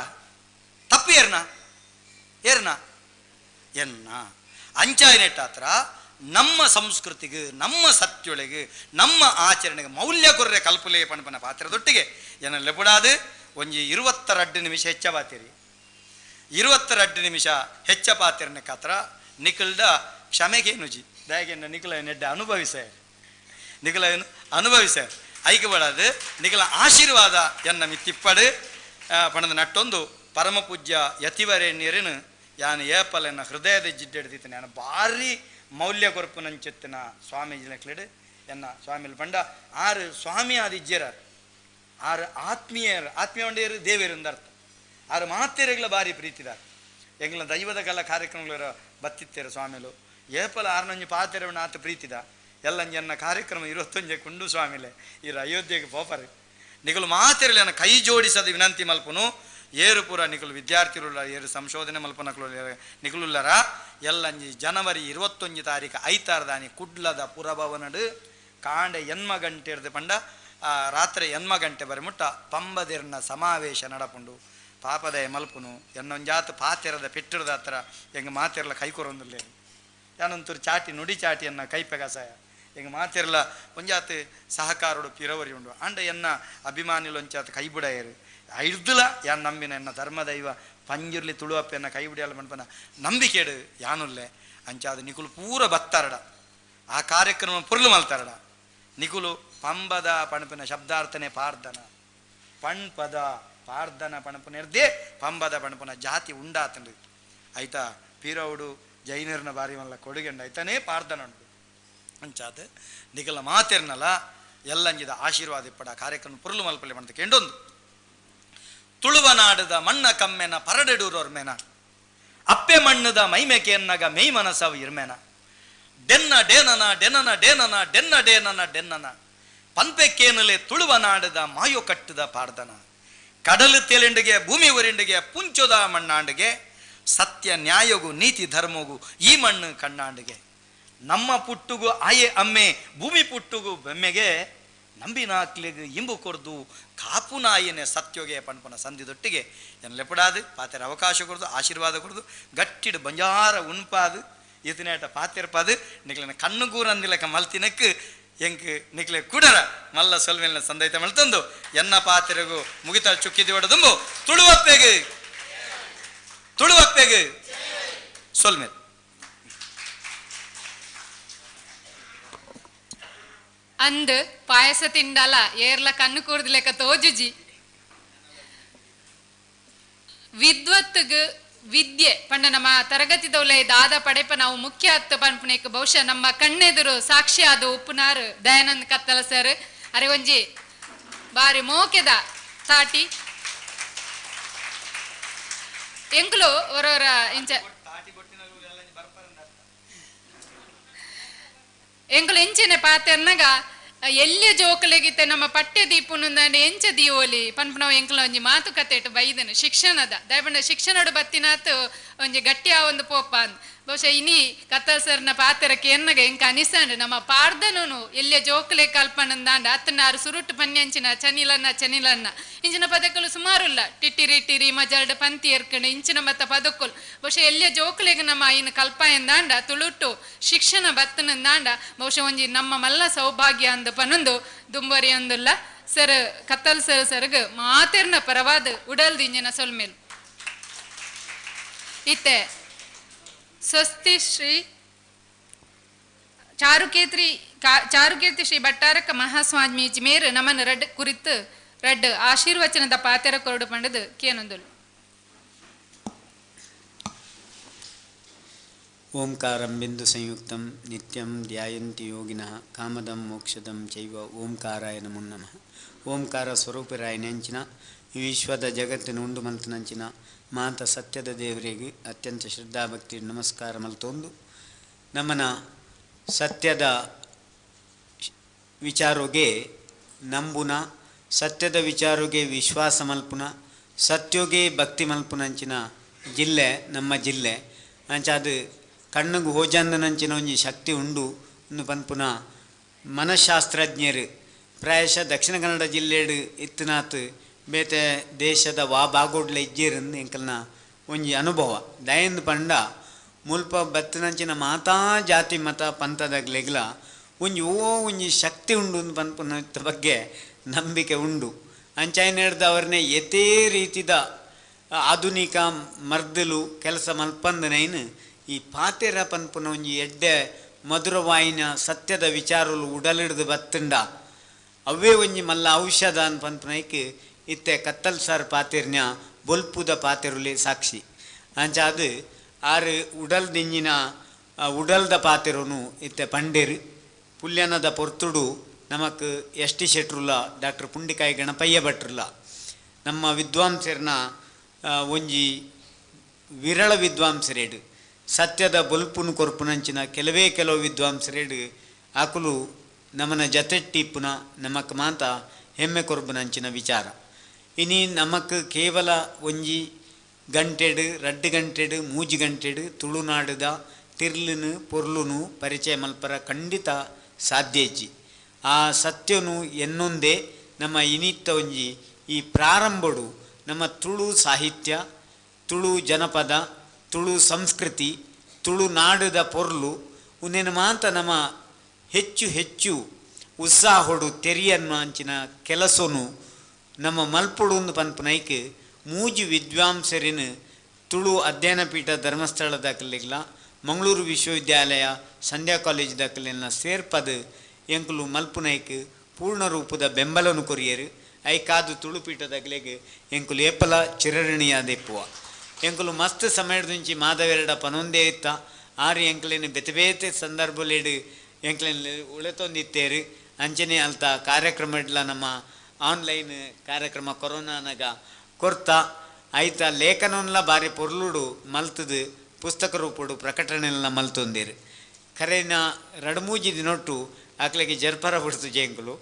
ತಪ್ಪು ಏರ್ನ ಎನ್ನ ಅಂಚಾಯಿನೆಟ್ಟಾತ್ರ ನಮ್ಮ ಸಂಸ್ಕೃತಿಗೆ ನಮ್ಮ ಸತ್ಯೊಳಗೆ ನಮ್ಮ ಆಚರಣೆಗೆ ಮೌಲ್ಯ ಕೊರ್ರೆ ಕಲ್ಪುಲೆ ಪಣಪನ ಪಾತ್ರದೊಟ್ಟಿಗೆ ಏನ ಲೆಪುಡಾದು ಒಂಜಿ 22 ನಿಮಿಷ ಹೆಚ್ಚ ಬಾತಿರಿ 22 ನಿಮಿಷ ಹೆಚ್ಚ ಪಾತಿರನೆ ಕಾತ್ರ ನಿಖಲ್ಡ ಕ್ಷಮೆಗೆ ನುಜಿ ದಯಗೆನ್ನ ನಿಖಲ ನೆಡ್ಡ ಅನುಭವಿಸ ಐಕೆ ಬಡದು ನಿಖಲ ಆಶೀರ್ವಾದ ಎನ್ನ ಮಿತ್ತಿಪ್ಪಡು ಪಣದ ನಟ್ಟೊಂದು ಪರಮ ಪೂಜ್ಯ ಯತಿವರೇಣ್ಯರನು ಯಾನು ಏಪಲೆನ್ನ ಹೃದಯದ ಜಿಡ್ಡೆಡ್ದಿತ್ತು ನಾನು ಭಾರಿ ಮೌಲ್ಯ ಕೊರಪು ನಂಚೆತ್ತಿನ ಸ್ವಾಮೀಜಿನ ಕ್ಲಿಡು ಎನ್ನ ಸ್ವಾಮಿಲ್ ಪಂಡ ಆರು ಸ್ವಾಮಿ ಆದಿಜ್ಯರ ಆರು ಆತ್ಮೀಯ ಒಂಡೇರು ದೇವೇರಿಂದ ಅರ್ಥ ಆರು ಮಾತೆರೆಗಳ ಭಾರಿ ಪ್ರೀತಿದಾರ ಎಂಗ್ಲ ದೈವದ ಕಲ ಕಾರ್ಯಕ್ರಮಗಳ ಬತ್ತಿತ್ತೇರು ಸ್ವಾಮಿಲು ಏಪಲ ಆರ್ನೊಂಜಿ ಪಾತೆರವನ್ನ ಆತ ಪ್ರೀತಿದ ಎಲ್ಲಂಜನ್ನ ಕಾರ್ಯಕ್ರಮ 21 ಕುಂಡು ಸ್ವಾಮಿಲೆ ಇರು ಅಯೋಧ್ಯೆಗೆ ಪೋಪರು ನಿಗಲು ಮಾತೆರಲಿನ ಕೈ ಜೋಡಿಸದ ವಿನಂತಿ ಮಲ್ಪನು ಏರು ಪುರ ನಿಕಲು ವಿದ್ಯಾರ್ಥಿಗಳು ಏರು ಸಂಶೋಧನೆ ಮಲ್ಪನಕಲು ನಿಕಲುಲ್ಲರ ಎಲ್ಲಂಜಿ ಜನವರಿ 21 ತಾರೀಕು ಐತಾರದಾನಿ ಕುಡ್ಲದ ಪುರಭವನಡು ಕಾಂಡೆ ಎನ್ಮ ಗಂಟೆ ಇರ್ದು ಪಂಡ ರಾತ್ರಿ ಎನ್ಮ ಗಂಟೆ ಬರಿಮುಟ್ಟ ಪಂಬದಿರ್ನ ಸಮಾವೇಶ ನಡಪುಂಡು ಪಾಪದಯ ಮಲ್ಪುನು ಎನ್ನೊಂಜಾತು ಪಾತೆರದ ಪೆಟ್ಟಿರದ ಹತ್ರ ಹೆಂಗೆ ಮಾತೆರ್ಲ ಕೈಕೊರೊಂದಿಲ್ಲ ಯಾನೊಂತೂರು ಚಾಟಿ ನುಡಿ ಚಾಟಿಯನ್ನ ಕೈಪೆಗಸಾಯ ಹೆಂಗೆ ಮಾತೆರ್ಲ ಒಂಜಾತು ಸಹಕಾರೋಡು ಪಿರವರಿ ಉಂಡು ಅಂಡ ಎನ್ನ ಅಭಿಮಾನಿಲು ಒಂಚಾತು ಕೈಬುಡಯರು ಐರ್ದುಲ ಯಾನ್ ನಂಬಿನ ಎನ್ನ ಧರ್ಮದೈವ ಪಂಜುರ್ಲಿ ತುಳುವಪ್ಪೆನ್ನ ಕೈಬಿಡಿಯಲ್ಲ ಮನ್ಪನ ನಂಬಿಕೆಡು ಯಾನುಲ್ಲೆ ಅಂಚಾದು ನಿಕುಲು ಪೂರ ಬತ್ತಾರಡ ಆ ಕಾರ್ಯಕ್ರಮ ಪುರ್ಲು ಮಲ್ತಾರಡ ನಿಕುಲು ಪಂಬದ ಪಣಪಿನ ಶಬ್ದಾರ್ಥನೆ ಪಾರ್ದನ ಪಣ್ಪದ ಪಾರ್ದನ ಪಣಪುನೆರ್ದೇ ಪಂಬದ ಪಣಪುನ ಜಾತಿ ಉಂಡಾತಂಡು ಆಯ್ತಾ ಪೀರವುಡು ಜೈನರ್ನ ಬಾರಿ ಮಲ್ಲ ಕೊಡುಗೆಂಡು ಆಯ್ತಾನೇ ಪಾರ್ದನ ಉಂಡು ಅಂಚಾದ ನಿಕಲ ಮಾತೆರ್ನಲ ಎಲ್ಲಂಜಿದ ಆಶೀರ್ವಾದ ಇಪ್ಪಡ ಕಾರ್ಯಕ್ರಮ ಪುರ್ಲು ಮಲ್ಪಲೆ ಮಾಡ್ತ ಕೆಂಡೊಂದು ತುಳುವನಾಡದ ಮಣ್ಣ ಕಮ್ಮೆನ ಪರಡೆಡೂರೋರ್ಮೆನ ಅಪ್ಪೆ ಮಣ್ಣದ ಮೈಮೆಕೆಯನ್ನಗ ಮೈ ಮನಸವು ಇರ್ಮೆನ ಡೆನ್ನ ಡೇನನ ಡೆನನ ಡೇನನ ಡೆನ್ನ ಡೇನನ ಡೆನ್ನನ ಪಂಪೆಕ್ಕೇನಲೆ ತುಳುವನಾಡದ ಮಾಯೋ ಕಟ್ಟದ ಪಾರ್ದನ ಕಡಲು ತೇಲೆಂಡಿಗೆ ಭೂಮಿ ಒರಿಂಡಿಗೆ ಪುಂಚೋದ ಮಣ್ಣಾಂಡಿಗೆ ಸತ್ಯ ನ್ಯಾಯಗೂ ನೀತಿ ಧರ್ಮಗೂ ಈ ಮಣ್ಣು ಕಣ್ಣಾಂಡಿಗೆ ನಮ್ಮ ಪುಟ್ಟುಗೂ ಆಯೆ ಅಮ್ಮೆ ಭೂಮಿ ಪುಟ್ಟುಗೂ ಬೆಮ್ಮೆಗೆ ನಂಬಿನಾಕ್ಲಿಗೆ ಇಂಬು ಕೊರ್ದು ಕಾಪು ನಾಯಿನೇ ಸತ್ಯೋಗೆ ಪಣಪನ ಸಂಧಿದೊಟ್ಟಿಗೆ ಎನ್ಲೆಪಡಾದು ಪಾತೆರ ಅವಕಾಶ ಕೊಡ್ದು ಆಶೀರ್ವಾದ ಕೊಡ್ದು ಗಟ್ಟಿಡು ಬಂಜಾರ ಉಣ್ಪಾದು ಈತನೇಟ ಪಾತೆರ್ಪಾದು ನಿಕ್ಲಿನ ಕಣ್ಣುಗೂರಂದಿಲಕ ಮಲ್ತಿನಕ್ಕೆ ಎಂಕ್ ನಿಕ್ಲೆ ಕುಡರ ಮಲ್ಲ ಸೊಲ್ಮೆಲ್ನ ಸಂದೈತ ಮಲ್ತಂದು ಎನ್ನ ಪಾತೆರೆಗೂ ಮುಗಿತ ಚುಕ್ಕಿದಿ ಹೊಡೆದುಂಬು ತುಳುವಪ್ಪೆಗೆ ಸೊಲ್ಮೆಲ್ ಅಂದ್ ಪಾಯಸ ತಿಂಡಲ ಏರ್ಲ ಕಣ್ಣು ಕೂರ್ದು ಲೆಕ್ಕ ತೋಜುಜಿ ವಿದ್ವತ್ಗೆ ವಿದ್ಯೆ ಪಂಡ ನಮ್ಮ ತರಗತಿ ದೌಲೆ ದಾದ ಪಡೆಪ ನಾವು ಮುಖ್ಯ ಹತ್ತು ಪನ್ಪುನೇಕ ಬಹುಶಃ ನಮ್ಮ ಕಣ್ಣೆದುರು ಸಾಕ್ಷಿ ಆದ ಉಪ್ಪುನಾರು ದಯಾನಂದ್ ಕತ್ತಲ ಸರ್ ಅರೆ ಒಂಜಿ ಬಾರಿ ಮೋಕೆದ ತಾಟಿ ಎಂಕ್ಲು ಒರವರ ಇಂಚ ಎಂಕುಲು ಎಂಚನೆ ಪಾತೆರ್ನಗ ಎಲ್ಲಿಯ ಜೋಕಲೆಗಿತ್ತೆ ನಮ್ಮ ಪಠ್ಯ ದೀಪುನಂದಾಂಡೆ ಎಂಚ ದಿಯೋಲಿ ಪನ್ಪನವ ಎಂಕಲ ಒಂಜಿ ಮಾತುಕತೆ ಇಟ್ಟು ಬೈದನು ಶಿಕ್ಷಣದ ದಯಪಂಡ ಶಿಕ್ಷಣಡು ಬತ್ತಿನಾತು ಒಂಜಿ ಗಟ್ಟಿಯ ಒಂದು ಪೋಪ ಅಂದ್ ಬಹುಶಃ ಇನಿ ಕತ್ತಲ್ ಸರ್ನ ಪಾತೆರಕ್ಕೆ ಎನ್ನಗ ಎಂಕ ಅನಿಸ್ತಾಂಡು ನಮ್ಮ ಪಾರ್ದನು ಎಲ್ಲಿಯ ಜೋಕಲೆ ಕಲ್ಪನಂದಾಂಡ ಅತ್ತನಾರು ಸುರುಟ್ಟು ಪನ್ಯಂಚಿನ ಚನಿಲನ್ನ ಇಂಚಿನ ಪದಕಲು ಸುಮಾರುಲ್ಲ ಟಿಟ್ಟಿರಿ ಮಜಲ್ಡ್ ಪಂತಿ ಎರ್ಕಂಡು ಇಂಚಿನ ಮತ್ತ ಪದಕಲು ಬಹುಶಃ ಎಲ್ಲಿಯ ಜೋಕಲೆಗೆ ನಮ್ಮ ಇನ್ನು ಕಲ್ಪ ಎಂದಾಂಡ ತುಳುಟ್ಟು ಶಿಕ್ಷಣ ಬತ್ತನಂದಾಂಡ ಬಹುಶಃ ಒಂಜಿ ನಮ್ಮ ಮಲ್ಲ ಸೌಭಾಗ್ಯ ಅಂದು ಪನೊಂದು ದುಂಬರಿ ಅಂದುಲ್ಲ ಸರ್ ಕತ್ತಲ್ ಸರ್ಗ್ ಮಾತೆರ್ನ ಪರವಾದ ಉಡಲ್ದು ಇಂಜಿನ ಸೊಲ್ಮೇಲು ಇತ್ತೆ ಸ್ವಸ್ತಿ ಶ್ರೀ ಚಾರುಕೀರ್ತಿ ಶ್ರೀ ಭಟ್ಟಾರಕ ಮಹಾಸ್ವಾಮೀಜಿ ಮೇರು ನಮನ ರಡ್ ಕುರಿತು ರಡ್ ಆಶೀರ್ವಚನದ ಪಾತೆರ ಕೊರಡು ಪಂಡದು ಕೇನೊಂದುಲು ಓಂಕಾರಂ ಬಿಂದು ಸಂಯುಕ್ತಂ ನಿತ್ಯಂ ಧ್ಯಾಯಂತಿ ಯೋಗಿನಃ ಕಾಮದಂ ಮೋಕ್ಷದಂ ಚೈವ ಓಂಕಾರಾಯ ನಮೋ ನಮಃ. ಓಂಕಾರ ಸ್ವರೂಪರಾಯ ನೆಂಚಿನ ಈ ವಿಶ್ವದ ಜಗತ್ತಿನ ಉಂಡು ಮಂತನಂಚಿನ ಮಾತ ಸತ್ಯದ ದೇವರಿಗೆ ಅತ್ಯಂತ ಶ್ರದ್ಧಾಭಕ್ತಿ ನಮಸ್ಕಾರ ಮಲ್ತೊಂದು ನಮ್ಮನ ಸತ್ಯದ ವಿಚಾರೋಗೆ ನಂಬುನ ಸತ್ಯದ ವಿಚಾರೋಗೆ ವಿಶ್ವಾಸ ಮಲ್ಪುನ ಸತ್ಯೋಗೆ ಭಕ್ತಿ ಮಲ್ಪುನಂಚಿನ ಜಿಲ್ಲೆ ನಮ್ಮ ಜಿಲ್ಲೆ ಅಂಚ ಅದು ಕಣ್ಣಿಗೆ ಹೋಜಂದನಂಚಿನ ಒಂಜಿ ಶಕ್ತಿ ಉಂಡು ಇನ್ನು ಪನ್ಪುನ ಮನಃಶಾಸ್ತ್ರಜ್ಞರು ಪ್ರಾಯಶಃ ದಕ್ಷಿಣ ಕನ್ನಡ ಜಿಲ್ಲೆಡು ಇತ್ತನಾತ್ ಬೇತೆ ದೇಶದ ಬಾಗೋಡ್ಲ ಇಜ್ಜೇರಂದು ಎಂಕಲ್ನ ಒಂಜಿ ಅನುಭವ ದಯಂದು ಪಂಡ ಮುಲ್ಪ ಬತ್ತನಂಚಿನ ಮಾತಾ ಜಾತಿ ಮತ ಪಂಥದಗ್ಲೆಗ್ಲ ಒಂಜಿ ಶಕ್ತಿ ಉಂಡು ಪನ್ಪುನ ಬಗ್ಗೆ ನಂಬಿಕೆ ಉಂಡು ಅಂಚಾಯ್ನ ಹಿಡ್ದವ್ರನ್ನೇ ಯಥೇ ರೀತಿದ ಆಧುನಿಕ ಮರ್ದಲು ಕೆಲಸ ಮಲ್ಪಂದನೈನು ಈ ಪಾತೆರ ಪನ್ಪುನ ಒಂಜಿ ಎಡ್ಡೆ ಮಧುರವಾಯಿನ ಸತ್ಯದ ವಿಚಾರಲು ಉಡಲಿಡ್ದು ಬತ್ತಂಡ ಅವೇ ಒಂಜಿ ಮಲ್ಲ ಔಷಧ ಅನ್ ಪನ್ಪನೈಕ್ ಇತ್ತೆ ಕತ್ತಲ್ ಸಾರ್ ಪಾತೆರ್ನ ಬೊಲ್ಪುದ ಪಾತೆರುಲೆ ಸಾಕ್ಷಿ ಅಂಚ ಅದು ಆರು ಉಡಲ್ದಿಂಜಿನ ಉಡಲ್ದ ಪಾತೆರನು ಇತ್ತೆ ಪಂಡೇರು ಪುಲ್ಯನದ ಪೊರ್ತುಡು ನಮಕ್ S T ಶೆಟ್ರುಲ್ಲ doctor Pundikai Ganapayya ಭಟ್ರುಲ್ಲ ನಮ್ಮ ವಿದ್ವಾಂಸರ್ನ ಒಂಜಿ ವಿರಳ ವಿದ್ವಾಂಸರೇಡು ಸತ್ಯದ ಬೊಲ್ಪುನು ಕೊರ್ಪುನಂಚಿನ ಕೆಲವು ವಿದ್ವಾಂಸರೇಡು ಆಕುಲು ನಮನ ಜತೆಟ್ಟಿಪ್ಪುನ ನಮಕ್ ಮಾತ ಹೆಮ್ಮೆ ಕೊರ್ಬುನಂಚಿನ ವಿಚಾರ ಇನಿ ನಮಕ್ ಕೇವಲ ಒಂಜಿ ಗಂಟೆಡು 2 ಗಂಟೆಡು 3 ಗಂಟೆಡು ತುಳುನಾಡುದ ತಿರ್ಲುನು ಪೊರ್ಲುನು ಪರಿಚಯ ಮಲ್ಪರ ಖಂಡಿತ ಸಾಧ್ಯ ಇಜ್ಜಿ ಆ ಸತ್ಯನು ಎನ್ನೊಂದೇ ನಮ್ಮ ಇನಿತ್ತ ಒಂಜಿ ಈ ಪ್ರಾರಂಭಡು ನಮ್ಮ ತುಳು ಸಾಹಿತ್ಯ ತುಳು ಜನಪದ ತುಳು ಸಂಸ್ಕೃತಿ ತುಳುನಾಡುದ ಪೊರ್ಲು ಉನ್ನೇನು ಮಾತ ನಮ್ಮ ಹೆಚ್ಚು ಉತ್ಸಾಹಡು ತೆರಿಯನ್ನು ಅಂಚಿನ ಕೆಲಸನು ನಮ್ಮ ಮಲ್ಪುಡು ಪನ್ಪನೈಕ್ 3 ವಿದ್ವಾಂಸರಿನ ತುಳು ಅಧ್ಯಯನ ಪೀಠ ಧರ್ಮಸ್ಥಳದಾಗಲಿಲ್ಲ ಮಂಗಳೂರು ವಿಶ್ವವಿದ್ಯಾಲಯ ಸಂಧ್ಯಾ ಕಾಲೇಜ್ ದಾಖಲೆಲ್ಲ ಸೇರ್ಪದು ಎಂಕುಲು ಮಲ್ಪುನೈಕ್ ಪೂರ್ಣ ರೂಪದ ಬೆಂಬಲನು ಕೊರಿಯರು ಐಕಾದು ತುಳುಪೀಠದಾಗಲಿಗೆ ಎಂಕುಲು ಏಪಲ ಚಿರಋಣಿಯಾದೆಪ್ಪುವ ಎಂಕುಲು ಮಸ್ತ್ ಸಮಯದಿಂಚಿ ಮಾಧವೆರಡ ಪನೊಂದೇ ಇತ್ತ ಆರು ಎಂಕಲಿನ ಬೇತೆ ಸಂದರ್ಭಲೇಡು ಎಂಕ್ಲೆನ್ ಉಳೆತೊಂದಿತ್ತೇರು ಅಂಚನೆ ಅಲ್ತ ಕಾರ್ಯಕ್ರಮ ಇಡ್ಲ ನಮ್ಮ ಆನ್ಲೈನ್ ಕಾರ್ಯಕ್ರಮ ಕೊರೋನಾನಾಗ ಕೊರ್ತ ಐತ ಲೇಖನಲ್ಲ ಬಾರಿ ಪೊರ್ಲುಡು ಮಲ್ತದು ಪುಸ್ತಕ ರೂಪಡು ಪ್ರಕಟಣೆಲ್ಲ ಮಲ್ತೊಂದೇರು ಖರೇನ 2-3 ದಿನೊಟ್ಟು ಅಕ್ಲೆಗೆ ಜರ್ಪರ ಬಿಡ್ತು ಜೇಂಕುಲು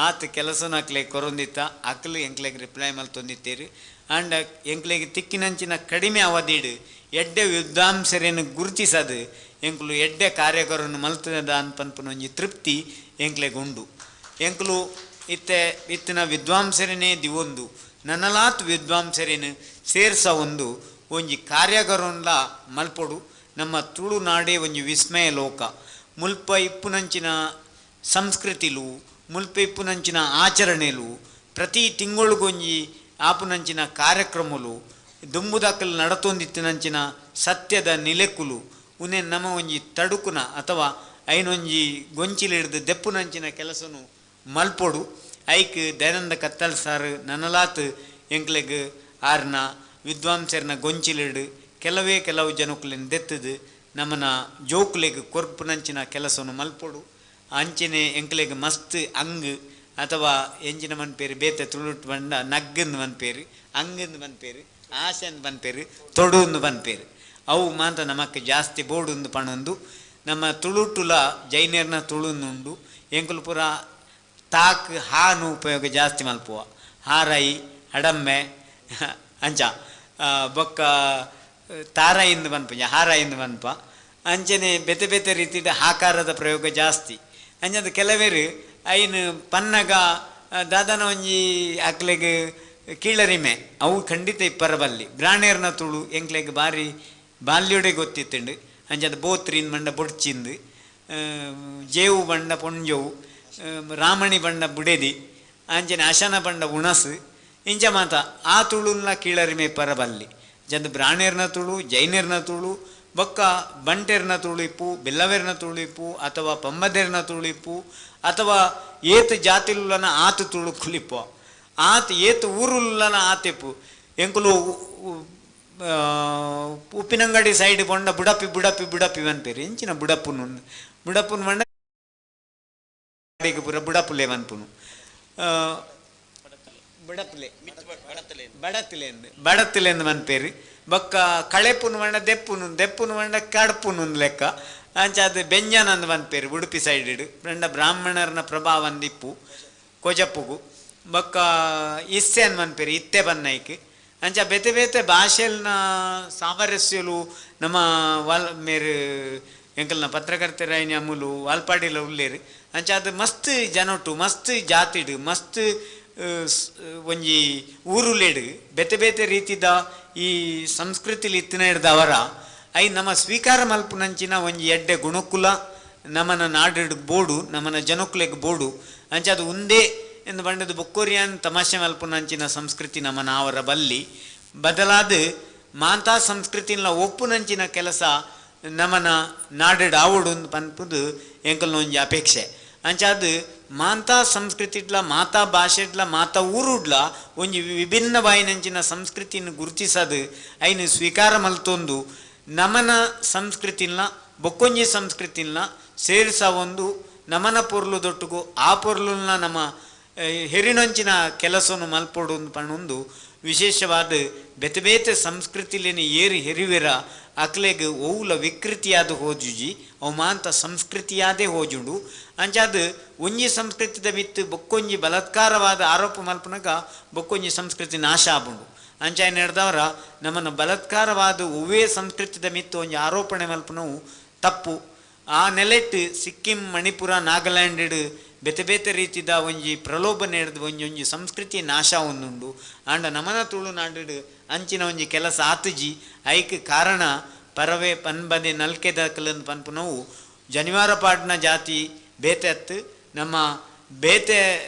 ಆತ ಕೆಲಸನ ಅಕ್ಲೆಗೆ ಕೊರೊಂದಿತ್ತ ಅಕ್ಲು ಎಂಕ್ಲೆಗೆ ರಿಪ್ಲೈ ಮಲ್ತೊಂದಿತ್ತೇರು ಆಂಡ ಎಂಕ್ಲೆಗೆ ತಿಕ್ಕಿನಂಚಿನ ಕಡಿಮೆ ಅವಧಿಡು ಎಡ್ಡೆ ವಿದ್ವಾಂಸರೇನು ಗುರುತಿಸದು ಎಂಕುಲು ಎಡ್ಡೆ ಕಾರ್ಯಕರನ್ನು ಮಲ್ತದ ಅನ್ಪನ್ಪನ ಒಂಜಿ ತೃಪ್ತಿ ಎಂಕ್ಲೆಗೆ ಉಂಡು ಎಂಕುಲು ಇತ್ತಿನ ವಿದ್ವಾಂಸರೇನೇ ದಿವೊಂದು ನನಲಾತ್ ವಿದ್ವಾಂಸರೇನು ಸೇರ್ಸ ಒಂಜಿ ಕಾರ್ಯಕರನ್ಲ ಮಲ್ಪೊಡು ನಮ್ಮ ತುಳುನಾಡೇ ಒಂಜಿ ವಿಸ್ಮಯ ಲೋಕ ಮುಲ್ಪ ಇಪ್ಪುನಂಚಿನ ಸಂಸ್ಕೃತಿಲು ಮುಲ್ಪ ಇಪ್ಪುನಂಚಿನ ಆಚರಣೆಲು ಪ್ರತಿ ತಿಂಗಳಿಗೊಂಜಿ ಆಪುನಂಚಿನ ಕಾರ್ಯಕ್ರಮಲು ದುಂಬುದಾಕಲು ನಡತೊಂದಿತ್ತಿನಂಚಿನ ಸತ್ಯದ ನಿಲೆಕುಲು ಉನ್ನೆ ನಮ್ಮ ಒಂಜಿ ತಡುಕುನ ಅಥವಾ ಐನೊಂಜಿ ಗೊಂಚಿಲಿಡ್ದು ದೆಪ್ಪುನಂಚಿನ ಕೆಲಸನು ಮಲ್ಪೊಡು ಐಕ್ ದಯಾನಂದ ಕತ್ತಲ್ ಸಾರ್ ನನಲಾತ್ ಎಂಕ್ಲೆಗ್ ಆರ್ನ ವಿದ್ವಾಂಸರ್ನ ಗೊಂಚಿಲಿಡು ಕೆಲವು ಜನಕ್ಕುಲಿನ ದೆತ್ತದು ನಮ್ಮನ ಜೋಕುಲೆಗ್ ಕೊರ್ಪುನಂಚಿನ ಕೆಲಸವನ್ನು ಮಲ್ಪೊಡು ಅಂಚನೆ ಎಂಕ್ಲೆಗ್ ಮಸ್ತ್ ಅಂಗ್ ಅಥವಾ ಎಂಚಿನ ಮನ್ಪೇರು ಬೇತೆ ತುಳುಟ್ ಬಂಡ ನಗ್ಗಂದು ಮನ್ಪೇರು ಅಂಗಂದು ಮನ್ಪೇರು ಆಸೆಂದು ಮನ್ಪೇರು ತೊಡುಂದು ಮನ್ಪೇರು ಅವು ಮಾತ್ರ ನಮಕ್ ಜಾಸ್ತಿ ಬೋಡುಂದು ಪಣೊಂದು ನಮ್ಮ ತುಳುಟುಲ ಜೈನೇರ್ನ ತುಳುನುಂಡು ಎಂಕುಲು ಪೂರ ತಾಕ್ ಹಾನು ಉಪಯೋಗ ಜಾಸ್ತಿ ಮಲ್ಪುವ ಹಾರೈ ಹಡಮ್ಮೆ ಅಂಚ ಬೊಕ್ಕ ತಾರಾಯಿಂದ ಬನ್ಪಂಜ ಹಾರಾಯಿಂದ ಬನ್ಪ ಅಂಚನೆ ಬೇತೆ ಬೇತೆ ರೀತಿಯ ಆಕಾರದ ಪ್ರಯೋಗ ಜಾಸ್ತಿ ಅಂಚದ ಕೆಲವೇರು ಐನು ಪನ್ನಗ ದಾದನ ಒಂಜಿ ಅಕ್ಲೆಗೆ ಕೀಳರಿಮೆ ಅವು ಖಂಡಿತ ಇಪ್ಪರಬಲ್ಲಿ ಬ್ರಾಣೇರ್ನ ತುಳು ಎಂಕ್ಲೆಗೆ ಬಾರಿ ಬಾಲ್ಯೋಡೆ ಗೊತ್ತಿತ್ತುಂಡು ಅಂಚದ ಬೋತ್ರಿನ್ ಬಂಡ ಬೊಡ್ಚಿಂದು ಜೇವು ಬಂಡ ಪೊಂಜವು ರಾಮಣಿ ಬಂಡ ಬುಡೆದಿ ಅಂಚನೆ ಅಶನ ಬಂಡ ಉಣಸು ಇಂಚ ಮಾತ ಆ ತುಳುಲ್ಲ ಕೀಳರಿಮೆ ಪರಬಲ್ಲಿ ಜಂದು ಬ್ರಾಣೇರ್ನ ತುಳು ಜೈನೇರ್ನ ತುಳು ಬೊಕ್ಕ ಬಂಟೇರ್ನ ತುಳಿಪ್ಪು ಬೆಲ್ಲವೇರ್ನ ತುಳಿಪ್ಪು ಅಥವಾ ಪಂಬದೇರ್ನ ತುಳಿಪ್ಪು ಅಥವಾ ಏತು ಜಾತಿಲುಲ್ಲನ ಆತು ತುಳು ಕುಲಿಪ್ಪು ಆತ ಏತು ಊರುಲ್ಲನ ಆತೆಪ್ಪು ಎಂಕುಲು ಉಪ್ಪಿನಂಗಡಿ ಸೈಡ್ ಪೊಂಡ ಬುಡಪಿ ಬುಡಪಿ ಬುಡಪಿ ಅನ್ಪೇರು ಇಂಚಿನ ಬುಡಪ್ಪುನು ಮಂಡ ಪೂರ ಬುಡಪುಲೆ ಅನ್ಪುನು ಬುಡಪುಲೆ ಬಡತಿಲೆ ಎಂದು ಅನ್ಪೇರು ಬೊಕ್ಕ ಕಳೆಪುನು ಮಂಡ ದೆಪ್ಪುನು ಮಂಡ ಕಡಪುನು ಲೆಕ್ಕ ಅಂಚ ಅದು ಬೆಂಜನ ಅಂದು ಬಂದ್ಪೇರು ಉಡುಪಿ ಸೈಡ್ ರಂಡ ಬ್ರಾಹ್ಮಣರನ ಪ್ರಭಾವ ಅಂದಿಪ್ಪು ಕೊಜಪ್ಪುಗು ಬೊಕ್ಕ ಇಸ್ಸೆ ಅನ್ ಬಂದ್ಪೇರು ಇತ್ತೆ ಬನ್ನೈಕ್ ಅಂಚ ಬೇತೆ ಬೇತೆ ಭಾಷೆಲ್ನ ಸಾಮರಸ್ಯಲು ನಮ್ಮ ಮೇರು ಎಂಕಲ್ನ ಪತ್ರಕರ್ತೆರಾಯಿನ ಅಮೂಲು ವಾಲ್ಪಾಡಿಲ ಉಳ್ಳೇರು ಅಂಚ ಅದು ಮಸ್ತ್ ಜನೊಟ್ಟು ಮಸ್ತ್ ಜಾತಿಡು ಮಸ್ತ್ ಒಂಜಿ ಊರುಲೇಡು ಬೇತೆ ಬೇತೆ ರೀತಿದ ಈ ಸಂಸ್ಕೃತಿಲಿ ಇತ್ತಿನ ಹಿಡ್ದವರ ಐ ನಮ್ಮ ಸ್ವೀಕಾರ ಮಲ್ಪುನಂಚಿನ ಒಂಜಿ ಎಡ್ಡೆ ಗುಣಕುಲ ನಮ್ಮನ ನಾಡಿಡ್ ಬೋಡು ನಮ್ಮನ ಜನಕುಲೆಗ್ ಬೋಡು ಅಂಚ ಅದು ಉಂದೇ ಎಂದು ಬಂಡದು ಬೊಕ್ಕೋರಿಯನ್ ತಮಾಷೆ ಮಲ್ಪುನಂಚಿನ ಸಂಸ್ಕೃತಿ ನಮ್ಮನ ಅವರ ಬಲ್ಲಿ ಬದಲಾದ ಮಾಂತಾ ಸಂಸ್ಕೃತಿನ ಒಪ್ಪುನಂಚಿನ ಕೆಲಸ ನಮ್ಮನ ನಾಡಿಡ್ ಆವಡು ಪನ್ಪುದು ಎಂಕಲ್ನ ಒಂಜಿ ಅಪೇಕ್ಷೆ ಅಂಚ ಅದು ಮಾಂತಾ ಸಂಸ್ಕೃತಿಡ್ಲ ಮಾತಾ ಭಾಷೆಡ್ಲ ಮಾತಾ ಊರುಡ್ಲ ಒಂಜಿ ವಿಭಿನ್ನ ಬಾಯಿನಂಚಿನ ಸಂಸ್ಕೃತಿನ ಗುರುತಿಸದು ಐನು ಸ್ವೀಕಾರ ಮಲ್ತೊಂದು ನಮನ ಸಂಸ್ಕೃತಿನ ಬೊಕ್ಕೊಂಜಿ ಸಂಸ್ಕೃತಿನ ಸೇರಿಸ ಒಂದು ನಮನ ಪೊರ್ಲು ದೊಟ್ಟುಗು ಆ ಪೊರ್ಲುನ ನಮ್ಮ ಹೆರಿನಂಚಿನ ಕೆಲಸವನ್ನು ಮಲ್ಪೊಡು ಪಣ್ಣೊಂದು ವಿಶೇಷವಾದ ಬೇತೆ ಬೇತೆ ಸಂಸ್ಕೃತಿಲೇನ ಏರಿ ಹೆರಿವೆರ ಅಕ್ಲೆಗೆ ಓವುಲ ವಿಕೃತಿಯಾದ ಹೋಜುಜಿ ಅವು ಮಾಂತ ಸಂಸ್ಕೃತಿಯಾದೇ ಹೋಜುಂಡು ಅಂಚಾದ ಒಂಜಿ ಸಂಸ್ಕೃತಿದ ಮಿತ್ತು ಬೊಕ್ಕೊಂಜಿ ಬಲಾತ್ಕಾರವಾದ ಆರೋಪ ಮಲ್ಪನಾಗ ಬೊಕ್ಕೊಂಜಿ ಸಂಸ್ಕೃತಿ ನಾಶ ಆಬುಂಡು ಅಂಚಾಯ ನಡೆದವರ ನಮ್ಮನ್ನು ಬಲಾತ್ಕಾರವಾದ ಒವ್ವೇ ಸಂಸ್ಕೃತಿದ ಮಿತ್ತು ಒಂಜಿ ಆರೋಪಣೆ ಮಲ್ಪನವು ತಪ್ಪು ಆ ನೆಲೆಟ್ಟು ಸಿಕ್ಕಿಂ ಮಣಿಪುರ ನಾಗಾಲ್ಯಾಂಡ್ ಬೇತೆ ಬೇತೆ ರೀತಿದ ಒಂಜಿ ಪ್ರಲೋಭನೆ ಹಿಡಿದು ಒಂಜಿ ಸಂಸ್ಕೃತಿ ನಾಶ ಒಂದುಂಡು ಆಂಡ ನಮನ ತುಳುನಾಡು ಅಂಚಿನ ಒಂಜಿ ಕೆಲಸ ಆತುಜಿ ಐಕ್ ಕಾರಣ ಪರವೆ ಪನ್ಬದೆ ನಲ್ಕೆದಕಲನ್ ಪನ್ಪುನವು ಜನಿವಾರ ಪಾಡ್ನ ಜಾತಿ ಬೇತೆ ಅತ್ತು ನಮ್ಮ ಬೇತೆ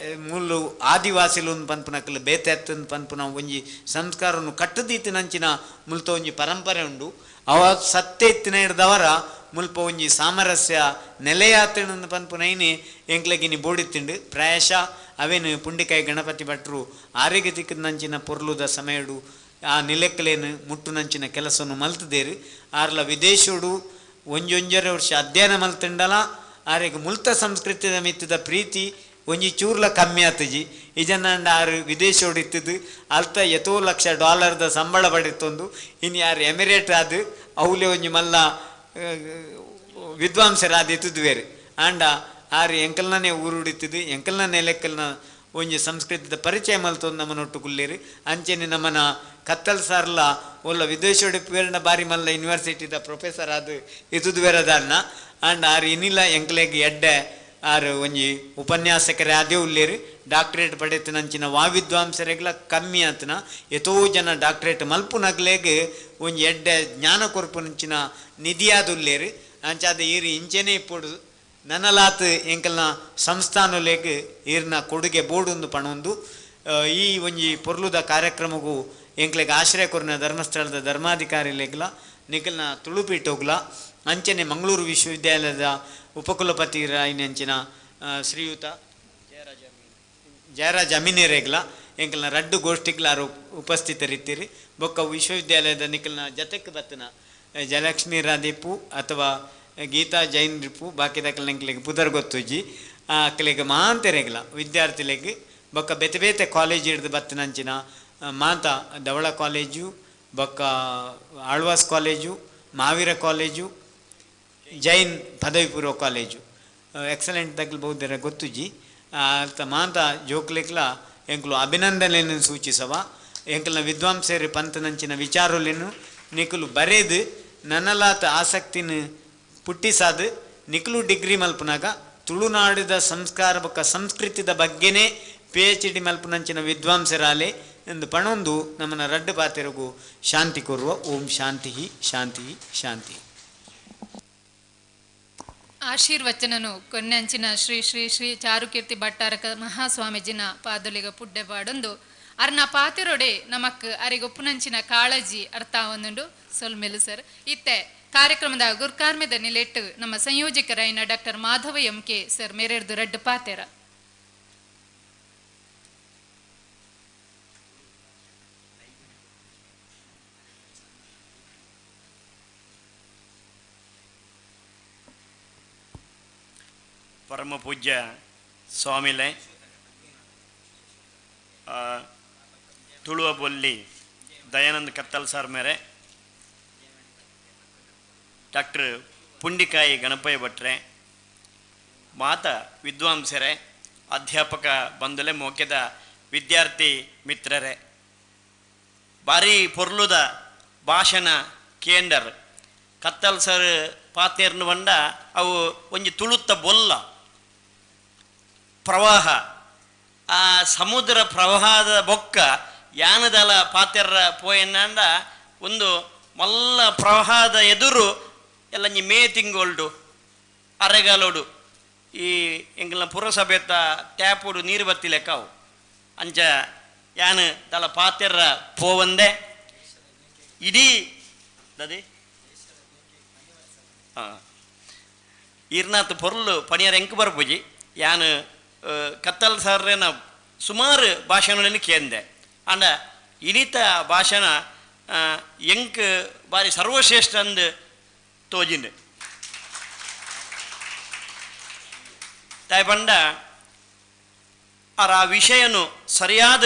ಮುಳ್ಳು ಆದಿವಾಸಿಲು ಪನ್ಪುನಕಲು ಬೇತೆ ಅತ್ತು ಪನ್ಪುನ ಒಂಜಿ ಸಂಸ್ಕಾರವನ್ನು ಕಟ್ಟದೀತಿನಂಚಿನ ಮುಲ್ತ ಒಂಜಿ ಪರಂಪರೆ ಉಂಡು ಅವ ಸತ್ಯ ಎತ್ತಿನ ಹಿಡ್ದವರ ಮುಲ್ಪ ಒಂಜಿ ಸಾಮರಸ್ಯ ನೆಲೆಯಾತನ ಪನ್ಪುನೈನೆ ಎಂಕ್ಲಗಿನಿ ಬೋಡಿತ್ತಿಂಡು ಪ್ರಾಯಶಃ ಅವೇನು ಪುಂಡಿಕಾಯಿ ಗಣಪತಿ ಭಟ್ರು ಆರೋಗ್ಯ ತಿಕ್ಕದಂಚಿನ ಪೊರ್ಲುದ ಸಮಯಡು ಆ ನಿಲೆಕ್ಕಲೇನು ಮುಟ್ಟುನಂಚಿನ ಕೆಲಸವನ್ನು ಮಲ್ತದೇರು ಆರ್ಲ ವಿದೇಶೋಡು ಒಂಜೊಂಜರೆ ವರ್ಷ ಅಧ್ಯಯನ ಮಲ್ತಂಡಲ ಆರೆಗೆ ಮುಲ್ತ ಸಂಸ್ಕೃತಿದ ಮಿತ್ತದ ಪ್ರೀತಿ ಒಂಜಿ ಚೂರ್ಲ ಕಮ್ಮಿ ಆತಜಿ ಇಜನಂಡ ಆರು ವಿದೇಶೋಡು ಇತ್ತದು ಅಲ್ತ ಎತೋ $1,00,000 ಸಂಬಳ ಪಡಿತೊಂದು ಇನ್ನು ಯಾರು ಎಮಿರೇಟ್ ಆದು ಅವಲೇ ಒಂಜಿ ಮಲ್ಲ ವಿದ್ವಾಂಸರಾದ ಎತ್ತದು ಬೇರೆ ಆಂಡ ಆರು ಎಂಕಲ್ನೇ ಊರುಡಿತದು ಎಂಕಲ್ನ ನೆಲೆಕ್ಕಲ್ನ ಒಂಜಿ ಸಂಸ್ಕೃತಿದ ಪರಿಚಯ ಮಲ್ತೊಂದು ನಮ್ಮನೊಟ್ಟು ಕುಲ್ಲೇರು ಅಂಚೆನೆ ನಮ್ಮನ ಕತ್ತಲ್ ಸಾರ್ಲ ಒಲ್ಲ ವಿದೇಶೋಡಿ ಪೇರ್ನ ಬಾರಿ ಮಲ್ಲ ಯೂನಿವರ್ಸಿಟಿದ ಪ್ರೊಫೆಸರ್ ಆದು ಇತದು ಬೇರೆದಾರ್ನ ಆಂಡ ಆರು ಇನ್ನಿಲ್ಲ ಎಂಕ್ಲೆಗೆ ಎಡ್ಡೆ ಆರು ಒಂಜಿ ಉಪನ್ಯಾಸಕರೇ ಅದೇ ಉಳ್ಳೇರು ಡಾಕ್ಟ್ರೇಟ್ ಪಡೆತನಂಚಿನ ವಿದ್ವಾಂಸರೆಗ್ಲ ಕಮ್ಮಿ ಆತನ ಎತೋ ಜನ ಡಾಕ್ಟ್ರೇಟ್ ಮಲ್ಪುನಗ್ಲೆಗ್ ಒಂಜಿ ಎಡ್ಡೆ ಜ್ಞಾನ ಕೊರ್ಪುನಂಚಿನ ನಿಧಿಯಾದ ಉಳ್ಳೇರು ಅಂಚಾದ ಈರು ಇಂಚೆನೆ ಇಪ್ಪಡು ನನಲಾತ್ ಎಂಕಲ್ನ ಸಂಸ್ಥಾನಲೇಗ್ ಈರ್ನ ಕೊಡುಗೆ ಬೋಡೊಂದು ಪಣೊಂದು ಈ ಒಂಜಿ ಪೊರ್ಲುದ ಕಾರ್ಯಕ್ರಮಗೂ ಎಂಕ್ಲೆಗ್ ಆಶ್ರಯ ಕೊರ್ನ ಧರ್ಮಸ್ಥಳದ ಧರ್ಮಾಧಿಕಾರಿಲೆಗ್ಲ ನಿಖಲ್ನ ತುಳುಪೀಠೋಗ್ಲ ಅಂಚನೆ ಮಂಗಳೂರು ವಿಶ್ವವಿದ್ಯಾಲಯದ ಉಪಕುಲಪತಿ ರಾಯಿನಂಚಿನ ಶ್ರೀಯುತ ಜಯರಾಜ್ ಅಮೀನೇರೆಗ್ಲ ಎಂಕಲ್ನ ರಡ್ಡು ಗೋಷ್ಠಿಗ್ಲಾರು ಉಪಸ್ಥಿತರಿತ್ತೀರಿ ಬೊಕ್ಕ ವಿಶ್ವವಿದ್ಯಾಲಯದ ನಿಖಲ್ನ ಜತೆಕ್ ಬತ್ತನ ಜಯಲಕ್ಷ್ಮಿ ರಾದೀಪು ಅಥವಾ ಗೀತಾ ಜೈನ್ ರಿಪು ಬಾಕಿದಕಲ್ ಎಂಕ್ಲೆಗ್ ಪುದರ್ ಗೊತ್ತುಜಿ ಅಕ್ಲೆಗ್ ಮಾಂತೆರೆಗ್ಲ ವಿದ್ಯಾರ್ಥಿಲೆಗ್ ಬೊಕ್ಕ ಬೇತೆ ಬೇತೆ ಕಾಲೇಜ್ ಹಿಡ್ದು ಬತ್ತನಂಚಿನ ಮಾತ ಧವಳ ಕಾಲೇಜು ಬೊಕ್ಕ ಆಳ್ವಾಸ್ ಕಾಲೇಜು ಮಾವೀರ ಕಾಲೇಜು ಜೈನ್ ಪದವಿ ಪೂರ್ವ ಕಾಲೇಜು ಎಕ್ಸಲೆಂಟ್ ತಗಲ್ಬಹುದರ ಗೊತ್ತುಜಿ ಅಲ್ತ ಮಾತ ಜೋಕ್ಲೆಕ್ಲ ಎಂಕ್ಲು ಅಭಿನಂದನೆಯನ್ನು ಸೂಚಿಸವ ಎಂಕ್ಲ ವಿದ್ವಾಂಸರು ಪಂತನಂಚಿನ ವಿಚಾರಲೇನು ನಿಕುಲು ಬರೆದು ನನ್ನಲಾತ ಆಸಕ್ತಿನ ಪುಟ್ಟಿಸಾದು ನಿಕುಲು ಡಿಗ್ರಿ ಮಲ್ಪನಾಗ ತುಳುನಾಡಿದ ಸಂಸ್ಕಾರ ಬೊಕ್ಕ ಸಂಸ್ಕೃತಿದ ಬಗ್ಗೆನೇ PhD ಮಲ್ಪನಂಚಿನ ವಿದ್ವಾಂಸರಾಲೆ ಎಂದು ಪಣೊಂದು ನಮ್ಮನ ರಡ್ಡು ಪಾತೆರಗು ಶಾಂತಿ ಕೊರುವ. ಓಂ ಶಾಂತಿ ಶಾಂತಿ ಶಾಂತಿ. ಆಶೀರ್ವಚನನು ಕೊನ್ನಂಚಿನ ಶ್ರೀ ಶ್ರೀ ಶ್ರೀ ಚಾರುಕೀರ್ತಿ ಭಟ್ಟಾರಕ ಮಹಾಸ್ವಾಮೀಜಿನ ಪಾದೊಲಿಗ ಪುಡ್ಡೆ ಪಾಡೊಂದು ಅರ್ನ ಪಾತೆರೊಡೆ ನಮಕ್ ಅರಿಗೊಪ್ಪುನಂಚಿನ ಕಾಳಜಿ ಅರ್ಥ ಒಂದುಂಡು ಸೊಲ್ಮೆಲು ಸರ್. ಇತ್ತೆ ಕಾರ್ಯಕ್ರಮದ ಗುರ್ಕಾರ್ಮೆದ ನಿಲೆಟ್ಟು ನಮ್ಮ ಸಂಯೋಜಕರಾಯಿನ ಡಾಕ್ಟರ್ ಮಾಧವ MK ಸರ್ ಮೇರೆರ್ದು ರಡ್ಡು ಪಾತೆರ. ಪರಮ ಪೂಜ್ಯ ಸ್ವಾಮಿಲೆ ತುಳುವ ಬೊಲ್ಲಿ ದಯಾನಂದ ಕತ್ತಲ್ ಸರ್ ಮೇರೆ ಡಾಕ್ಟರ್ ಪುಂಡಿಕಾಯಿ ಗಣಪಯ್ಯ ಭಟ್ರೆ ಮಾತ ವಿದ್ವಾಂಸರೇ ಅಧ್ಯಾಪಕ ಬಂಧುಲೆ ಮೋಕ್ಯದ ವಿದ್ಯಾರ್ಥಿ ಮಿತ್ರರೇ ಭಾರಿ ಪೊರ್ಲುದ ಭಾಷಣ ಕೇಂಡರ್ ಕತ್ತಲ್ ಸರ್ ಪಾತೇರ್ನು ಬಂಡ ಅವು ಒಂಜಿ ತುಳುತ್ತ ಬೊಲ್ಲ ಪ್ರವಾಹ ಆ ಸಮುದ್ರ ಪ್ರವಾಹದ ಬೊಕ್ಕ ಯಾನದಲ ಪಾತೆರ್ರ ಪೋಯನ್ನಂಡ ಒಂದು ಮಲ್ಲ ಪ್ರವಾಹದ ಎದುರು ಎಲ್ಲ ಮೇ ತಿಂಗೊಳ್ಡು ಅರೆಗಾಲೋಡು ಈ ಎಂಗ್ಲ ಪುರಸಭೆತ ಟ್ಯಾಪುಡು ನೀರು ಬತ್ತಿಲೆಕ್ಕವು ಅಂಚ ಯಾನು ದಲ ಪಾತೆರ್ರ ಪೋವಂದೆ ಇಡೀ ದದಿ ಈರ್ನಾತ್ ಪೊರ್ಲು ಪಣಿಯರ ಎಂಕ್ ಬರ್ಪುಜಿ ಯಾನು ಕತ್ತಲ್ ಸರ್ರೇನ ಸುಮಾರು ಭಾಷಣಗಳಲ್ಲಿ ಕೇಂದೆ ಅಂಡ ಇನಿತ ಭಾಷಣ ಎಂಕ್ ಬಾರಿ ಸರ್ವಶ್ರೇಷ್ಠ ಅಂದು ತೋಜಿಂಡು ತಾಯಿ ಪಂಡ ಆ ವಿಷಯನು ಸರಿಯಾದ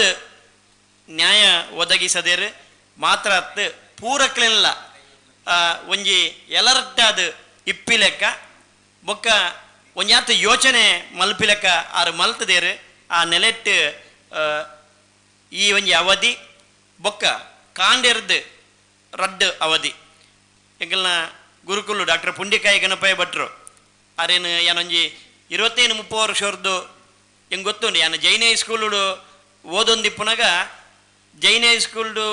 ನ್ಯಾಯ ಒದಗಿಸದೇರು ಮಾತ್ರ ಅತ್ತು ಪೂರಕ್ಲೆಲ್ಲ ಒಂಜಿ ಎಲರ್ಟಾದ ಇಪ್ಪಿಲೆಕ್ಕ ಬೊಕ್ಕ ಒಂಜಾತ ಯೋಚನೆ ಮಲ್ಪಿಲೆಕ್ಕ ಆರು ಮಲ್ತದೇರು ಆ ನೆಲೆಟ್ಟು ಈ ಒಂಜಿ ಅವಧಿ ಬೊಕ್ಕ ಕಾಂಡೆರ್ದು ರಡ್ಡು ಅವಧಿ ಎಂಕಲ್ನ ಗುರುಕುಲು ಡಾಕ್ಟರ್ ಪುಂಡಿಕಾಯಿ ಗಣಪಯ್ಯ ಭಟ್ರು ಅರೇನು ಏನೊಂಜಿ 25-30 ವರ್ಷದ್ದು ಹೆಂಗೆ ಗೊತ್ತುಂಡು ಯಾನು ಜೈನ ಹೈಸ್ಕೂಲು ಓದೊಂದಿಪ್ಪುನಾಗ ಜೈನ ಹೈಸ್ಕೂಲ್ಡು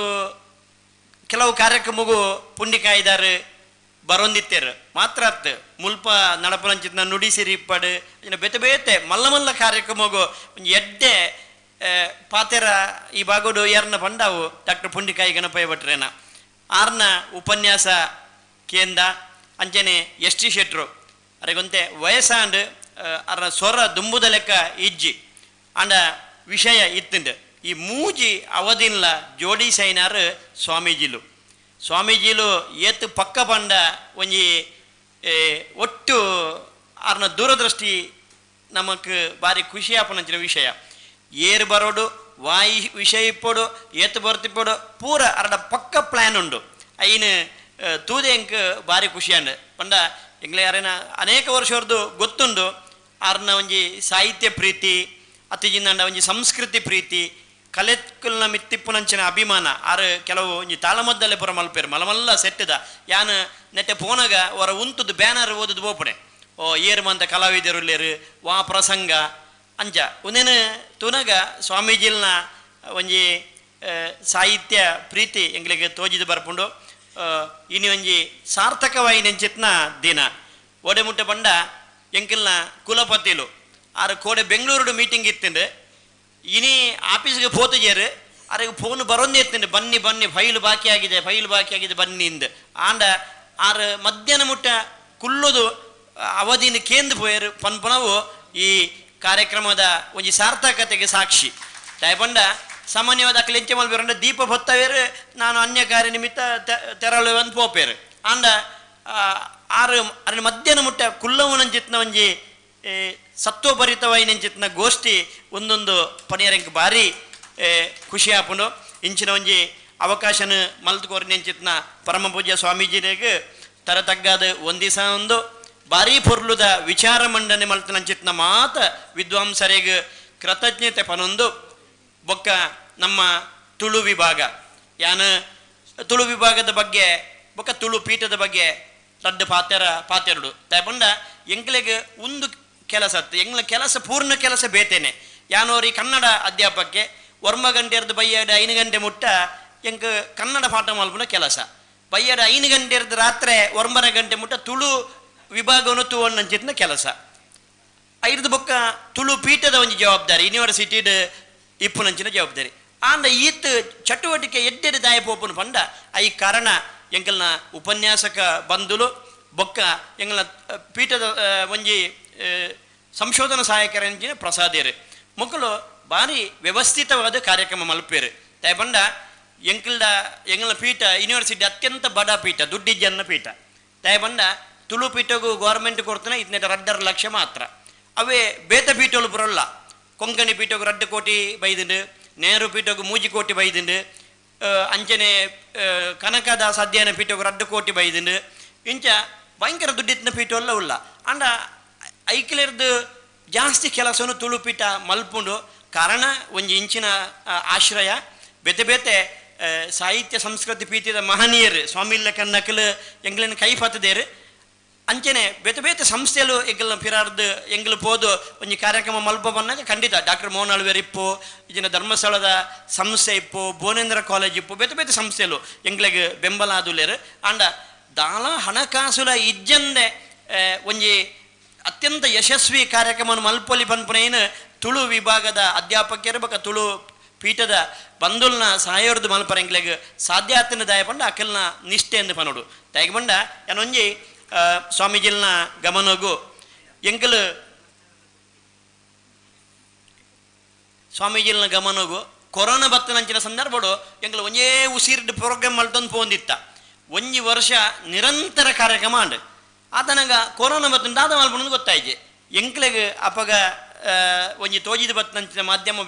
ಕೆಲವು ಕಾರ್ಯಕ್ರಮಗೂ ಪುಂಡಿಕಾಯಿದಾರು ಬರೊಂದಿತ್ತೇರು ಮಾತ್ರ ಅತ್ತು ಮುಲ್ಪ ನಡಪನಂಚಿತ್ನ ನುಡಿಸಿರಿ ಇಪ್ಪಡು ಬೇತೆ ಬೇತೆ ಮಲ್ಲ ಮಲ್ಲ ಕಾರ್ಯಕ್ರಮಗೂ ಒಂದು ಎಡ್ಡೆ ಪಾತೆರ ಈ ಬಾಗೋಡು ಯಾರನ್ನ ಬಂಡಾವು ಡಾಕ್ಟರ್ ಪುಂಡಿಕಾಯಿ ಗಣಪಯ್ಯ ಭಟ್ರೇನ ಆರ್ನ ಉಪನ್ಯಾಸ ಕೇಂದ ಅಂಚನೆ ST ಶೆಟ್ರು ಅರೆಗೊಂತೆ ವಯಸ್ಸಾಂಡು ಅರ ಸ್ವರ ದುಂಬುದ ಲೆಕ್ಕ ಇಜ್ಜಿ ಅಂಡ ವಿಷಯ ಇತ್ತುಂಡು ಈ ಮೂಜಿ ಅವಧಿನ್ಲ ಜೋಡಿ ಸೈನಾರು ಸ್ವಾಮೀಜಿಲು ಏತು ಪಕ್ಕ ಬಂಡ ಒಂಜಿ ಒಟ್ಟು ಅರ್ನ ದೂರದೃಷ್ಟಿ ನಮಕ್ ಬಾರಿ ಖುಷಿ ಆಪನಂಚಿನ ವಿಷಯ ಏರು ಬರೋಡು ವಾಯಿ ವಿಷಯ ಇಪ್ಪೋಡು ಏತು ಬರ್ತಿಪ್ಪೋಡು ಪೂರ ಅರ್ಡ ಪಕ್ಕ ಪ್ಲ್ಯಾನ್ ಉಂಡು ಐನು ತೂದೆ ಎಂಕ್ ಬಾರಿ ಖುಷಿ ಅಂಡು ಪಂಡ ಎಂಗ್ಲೆ ಯಾರೇನ ಅನೇಕ ವರ್ಷದ್ದು ಗೊತ್ತುಂಡು ಅರ್ನ ಒಂಜಿ ಸಾಹಿತ್ಯ ಪ್ರೀತಿ ಅತಿಜಿಂದ ಒಂಜಿ ಸಂಸ್ಕೃತಿ ಪ್ರೀತಿ ಕಲೆಕ್ಕಲ್ನ ಮಿತ್ತಿಪ್ಪುನಂಚಿನ ಅಭಿಮಾನ ಆರು ಕೆಲವು ಒಂಜಿ ತಾಳಮದ್ದಲೆ ಪುರ ಮಲ್ಪೇರು ಮಲಮಲ್ಲ ಸೆಟ್ಟದ ಯಾನು ನೆಟ್ಟೆ ಪೋನಾಗ ಅವರ ಉಂತುದು ಬ್ಯಾನರ್ ಓದುದು ಬೋಪಣೆ ಓ ಏರು ಮಂತ ಕಲಾವಿದರು ವಾ ಪ್ರಸಂಗ ಅಂಚ ಒಂದೇನು ತುನಗ ಸ್ವಾಮೀಜಿಲ್ನ ಒಂಜಿ ಸಾಹಿತ್ಯ ಪ್ರೀತಿ ಎಂಗ್ಲಿಗೆ ತೋಜಿದು ಬರ್ಪುಂಡು ಇನಿ ಒಂಜಿ ಸಾರ್ಥಕವಾಗಿ ನೆಂಚಿತ್ನ ದಿನ ಓಡೆ ಮುಟ್ಟೆ ಪಂಡ ಎಂಕಿಲ್ನ ಕುಲಪತಿಲು ಆರು ಕೋಡೆ ಬೆಂಗಳೂರು ಮೀಟಿಂಗ್ ಇತ್ತಂಡು ಇನಿ ಆಫೀಸ್ಗೆ ಪೋತುಜೇರು ಅರೆಗೆ ಫೋನ್ ಬರೋಂದೇ ಇತ್ತಂಡು ಬನ್ನಿ ಫೈಲ್ ಬಾಕಿ ಆಗಿದೆ ಬನ್ನಿ ಇಂದು ಆಂಡ ಆರು ಮಧ್ಯಾಹ್ನ ಮುಟ್ಟ ಕುಲ್ಲುದು ಅವಧಿನ ಕೇಂದ್ರ ಪೋಯರು ಪನ್ಪನವು ಈ ಕಾರ್ಯಕ್ರಮದ ಒಂಜಿ ಸಾರ್ಥಕತೆಗೆ ಸಾಕ್ಷಿ ದಯಪಂಡ ಸಾಮಾನ್ಯವಾದ ಅಕ್ಲೆಂಚೆ ಮಲ್ಬೇರಂಡ ದೀಪ ಹೊತ್ತವೇರು ನಾನು ಅನ್ಯ ಕಾರ್ಯ ನಿಮಿತ್ತ ತೆರಳುವಂತ ಪೋಪೇರು ಆಂಡ ಆರು ಮಧ್ಯಾಹ್ನ ಮುಟ್ಟ ಕುಲ್ಲವನಂಚಿತ್ನ ಒಂಜಿ ಸತ್ವಭರಿತವಾಗಿ ನೆಂಚಿತ್ನ ಗೋಷ್ಠಿ ಒಂದೊಂದು ಪನಿಯರಂಕ್ ಭಾರಿ ಖುಷಿ ಆಪುಂಡು ಇಂಚಿನ ಒಂಜಿ ಅವಕಾಶನ ಮಲ್ತುಕೋರಿ ನೆಂಚಿತ್ನ ಪರಮ ಪೂಜ್ಯ ಸ್ವಾಮೀಜಿಗೆ ತರತಗ್ಗಾದ ಒಂದಿಸ ಒಂದು ಭಾರಿ ಪೊರ್ಲುದ ವಿಚಾರ ಮಂಡನೆ ಮಲ್ತನಂಚಿತ್ನ ಮಾತ ವಿದ್ವಾಂಸರಿಗೆ ಕೃತಜ್ಞತೆ ಪನೊಂದು ಬೊಕ್ಕ ನಮ್ಮ ತುಳು ವಿಭಾಗ ಯಾನ ತುಳು ವಿಭಾಗದ ಬಗ್ಗೆ ಬೊಕ್ಕ ತುಳು ಪೀಠದ ಬಗ್ಗೆ ರಡ್ಡು ಪಾತೆರಡು ತಗೊಂಡ ಎಂಗ್ಲಿಗೆ ಒಂದು ಕೆಲಸ ಎಂಗ್ಲ ಕೆಲಸ ಪೂರ್ಣ ಕೆಲಸ ಬೇತೇನೆ ಯಾನೋರಿ ಕನ್ನಡ ಅಧ್ಯಾಪಕ್ಕೆ ವರ್ಮ ಗಂಟೆರ್ದು ಬೈಯಡ 5 ಗಂಟೆ ಮುಟ್ಟ ಎಂಕ್ ಕನ್ನಡ ಪಾಠ ಮಲ್ಪನ ಕೆಲಸ ಬೈಯಡ 5 ಗಂಟೆರ್ದು ರಾತ್ರಿ 9 ಗಂಟೆ ಮುಟ್ಟ ತುಳು ವಿಭಾಗವನ್ನು ತೂವಣ್ಣಂಚಿತ್ನ ಕೆಲಸ ಐದು ಬೊಕ್ಕ ತುಳು ಪೀಠದ ಒಂದು ಜವಾಬ್ದಾರಿ ಯೂನಿವರ್ಸಿಟಿಡ್ ಇಪ್ಪುನಂಚಿನ ಜವಾಬ್ದಾರಿ ಆಂಡ ಈತ್ ಚಟುವಟಿಕೆ ಎಡ್ಡೆಡ್ ದಾಯ ಪೋಪುನ ಪಂಡ ಐ ಕಾರಣ ಎಂಕಲ್ನ ಉಪನ್ಯಾಸಕ ಬಂಧುಲು ಬೊಕ್ಕ ಎಂಗಲ ಪೀಠದ ಒಂಜಿ ಸಂಶೋಧನಾ ಸಹಾಯಕರಂಚಿನ ಪ್ರಸಾದೇರು ಮಕ್ಕಳು ಭಾರಿ ವ್ಯವಸ್ಥಿತವಾದ ಕಾರ್ಯಕ್ರಮ ಮಲ್ಪೇರು ತಗೊಂಡ ಎಂಗಲ ಪೀಠ ಯೂನಿವರ್ಸಿಟಿ ಅತ್ಯಂತ ಬಡ ಪೀಠ ದುಡ್ಡಿಜ್ಜನ್ನ ಪೀಠ ತಗೊಂಡ ತುಳು ಪೀಠಗೂ ಗೌರ್ಮೆಂಟ್ ಕೊಡ್ತಾನೆ ಇದನ್ನ 2.5 ಲಕ್ಷ ಮಾತ್ರ ಅವೇ ಬೇತ ಪೀಠಗಳು ಬರೋಲ್ಲ ಕೊಂಕಣಿ ಪೀಠಗೂ 2 ಕೋಟಿ ಬೈದಿಂಡು ನೆಹರು ಪೀಠಗೂ 3 ಕೋಟಿ ಬೈದಿಂಡು ಅಂಚನೆ ಕನಕದಾಸ ಅಧ್ಯಯನ ಪೀಠಗೂ 2 ಕೋಟಿ ಬೈದಿಂಡು ಇಂಚ ಭಯಂಕರ ದುಡ್ಡಿತ್ತಿನ ಪೀಠವೆಲ್ಲ ಉಲ್ಲ ಅಂಡ ಐಕ್ಯರ್ದು ಜಾಸ್ತಿ ಕೆಲಸವನ್ನು ತುಳು ಪೀಠ ಮಲ್ಪುಂಡು ಕಾರಣ ಒಂಜಿ ಇಂಚಿನ ಆಶ್ರಯ ಬೇತೆ ಬೇತೆ ಸಾಹಿತ್ಯ ಸಂಸ್ಕೃತಿ ಪೀಠದ ಮಹನೀಯರು ಸ್ವಾಮಿಲ್ಲ ಕನ್ನಕಲು ಎಂಗ್ಲನ್ನು ಕೈ ಪತ್ತದೇರು ಅಂಚನೆ ಬೇತೆ ಬೇತೆ ಸಂಸ್ಥೆಲು ಎಂಗ್ಲ ಪಿರಾರ್ದು ಎಂಗ್ಲು ಪೋದು ಒಂಜಿ ಕಾರ್ಯಕ್ರಮ ಮಲ್ಪ ಬಂದಾಗ ಖಂಡಿತ ಡಾಕ್ಟರ್ ಮೋಹನ್ ಅಳ್ವೇರ್ ಇಪ್ಪು ಇದನ್ನ ಧರ್ಮಸ್ಥಳದ ಸಂಸ್ಥೆ ಇಪ್ಪು ಭುವನೇಂದ್ರ ಕಾಲೇಜ್ ಇಪ್ಪು ಬೇತೆ ಬೇತೆ ಸಂಸ್ಥೆಲು ಎಂಗ್ಲಿಗೆ ಬೆಂಬಲ ಆದುಲೇರು ಅಂಡ ದಾಳ ಹಣಕಾಸುಲ ಇಜ್ಜಂದೆ ಒಂಜಿ ಅತ್ಯಂತ ಯಶಸ್ವಿ ಕಾರ್ಯಕ್ರಮವನ್ನು ಮಲ್ಪೊಲಿ ಪನ್ಪುನೇನು ತುಳು ವಿಭಾಗದ ಅಧ್ಯಾಪಕರು ಬಕ ತುಳು ಪೀಠದ ಬಂಧುಲ್ನ ಸಹಾಯವ್ರದ್ದು ಮಲ್ಪರ ಎಂಗ್ಲಿಗೆ ಸಾಧ್ಯ ಆತನ ದಾಯ ಪಂಡ ಅಕಲ್ನ ನಿಷ್ಠೆ ಎಂದು ಪನೋಡು ತಾಯಿಗೆ ಬಂಡ ಏನೊಂಜಿ ಸ್ವಾಮೀಜಿಲ್ನ ಗಮನಗೂ ಎಂಕಲು ಸ್ವಾಮೀಜಿಲ್ನ ಗಮನಗೂ ಕೊರೋನಾ ಬತ್ತನಂಚಿನ ಸಂದರ್ಭಡು ಎಂಕಲು ಒಂಜೇ ಉಸಿರ್ಡ್ ಪ್ರೋಗ್ರಾಮ್ ಮಲ್ತೊಂದು ಪೋಂದಿತ್ತ ಒಂಜಿ ವರ್ಷ ನಿರಂತರ ಕಾರ್ಯಕ್ರಮ ಅಂಡ್ ಆತನಗ ಕೊರೋನಾ ಬತ್ತನ ದಾದ ಮಲ್ಪೊಂದು ಗೊತ್ತಾಯ್ತು ಎಂಕ್ಲೆಗೆ ಅಪಗ ಒಂಜಿ ತೋಜಿದ ಬತ್ತನಂಚಿನ ಮಾಧ್ಯಮ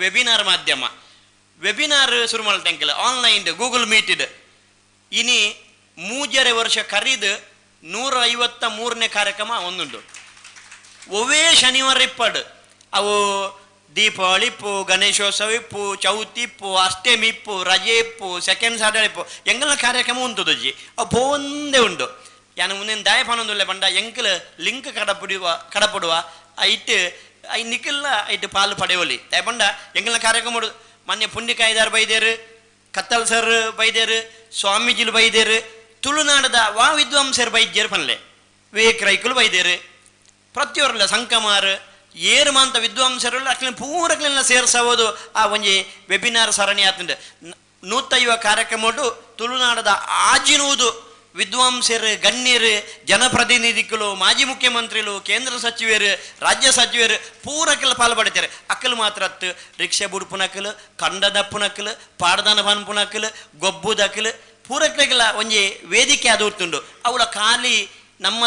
ವೆಬಿನಾರ್ ಶುರು ಮಲ್ತ ಎಂಕಲು ಆನ್ಲೈನ್ ಗೂಗಲ್ ಮೀಟಿಡ್ ಇನಿ 3 ವರ್ಷ ಕರೀದು 153ನೇ ಕಾರ್ಯಕ್ರಮ ಒಂದುಂಟು ಒವೇ ಶನಿವಾರ ಇಪ್ಪಡು ಅವು ದೀಪಾವಳಿ ಇಪ್ಪು ಗಣೇಶೋತ್ಸವ ಇಪ್ಪು ಚೌತಿ ಇಪ್ಪು ಅಷ್ಟಮಿ ಇಪ್ಪು ರಜೆ ಇಪ್ಪು ಸೆಕೆಂಡ್ ಸಾಟರ್ಡೆ ಇಪ್ಪು ಎಂಗಲ ಕಾರ್ಯಕ್ರಮ ಉಂಟುದಜ್ಜಿ ಅವು ಪೋಂದೇ ಉಂಟು ಯಾನು ಮುಂದಿನ ದಾಯ ಪನೊಂದುಲ್ಲೆ ಬಂಡ ಎಂಕಲ್ ಲಿಂಕ್ ಕಡಪಡುವ ಐಟ್ ಐ ನಿಖಿಲ್ಲ ಐಟ್ ಪಾಲು ಪಡೆಯೋಲಿ ದಯ ಬಂಡ ಎಂಗಲ ಕಾರ್ಯಕ್ರಮ ಮೊನ್ನೆ ಪುಂಡಿಕಾಯ್ದಾರ್ ಬೈದೇರು ಕತ್ತಲ್ ಸರ್ ಬೈದೇರು ಸ್ವಾಮೀಜಿಲು ಬೈದೇರು ತುಳುನಾಡದ ವಾ ವಿದ್ವಾಂಸರು ಬೈದ್ಯರು ಪನ್ಲೆ ವಿವೇಕ್ ರೈಕುಲು ಬೈದೇರು ಪ್ರತಿಯೊರ್ಲ ಸಂಕಮಾರ್ ಏರು ಮಾಂತ ವಿದ್ವಾಂಸರು ಅಕ್ಲಿನ ಪೂರಕ್ಲೆಲ್ಲ ಸೇರ್ಸೋದು ಆ ಒಂಜಿ ವೆಬಿನಾರ್ ಸರಣಿ ಆತಂಡು 150 ಕಾರ್ಯಕ್ರಮ ತುಳುನಾಡದ ಆಜಿನುವುದು ವಿದ್ವಾಂಸರು ಗಣ್ಯರು ಜನಪ್ರತಿನಿಧಿಗಳು ಮಾಜಿ ಮುಖ್ಯಮಂತ್ರಿಗಳು ಕೇಂದ್ರ ಸಚಿವರು ರಾಜ್ಯ ಸಚಿವರು ಪೂರಕ್ಕೆಲ್ಲ ಪಾಲ್ಪಡ್ತಾರೆ ಅಕ್ಕಲು ಮಾತ್ರ ರಿಕ್ಷಾ ಬುಡ್ಪುನಕ್ಕಲು ಕಂಡದಪ್ಪುನಕ್ಕಲು ಪಾಡದಾನ ಪನ್ಪುನಕ್ಕಲು ಗೊಬ್ಬುದಕ್ಕಲು ಪೂರಕ್ಕೆಲ್ಲ ಒಂಜಿ ವೇದಿಕೆ ಅದು ಉಂಟುಂಡು ಅವಳ ಖಾಲಿ ನಮ್ಮ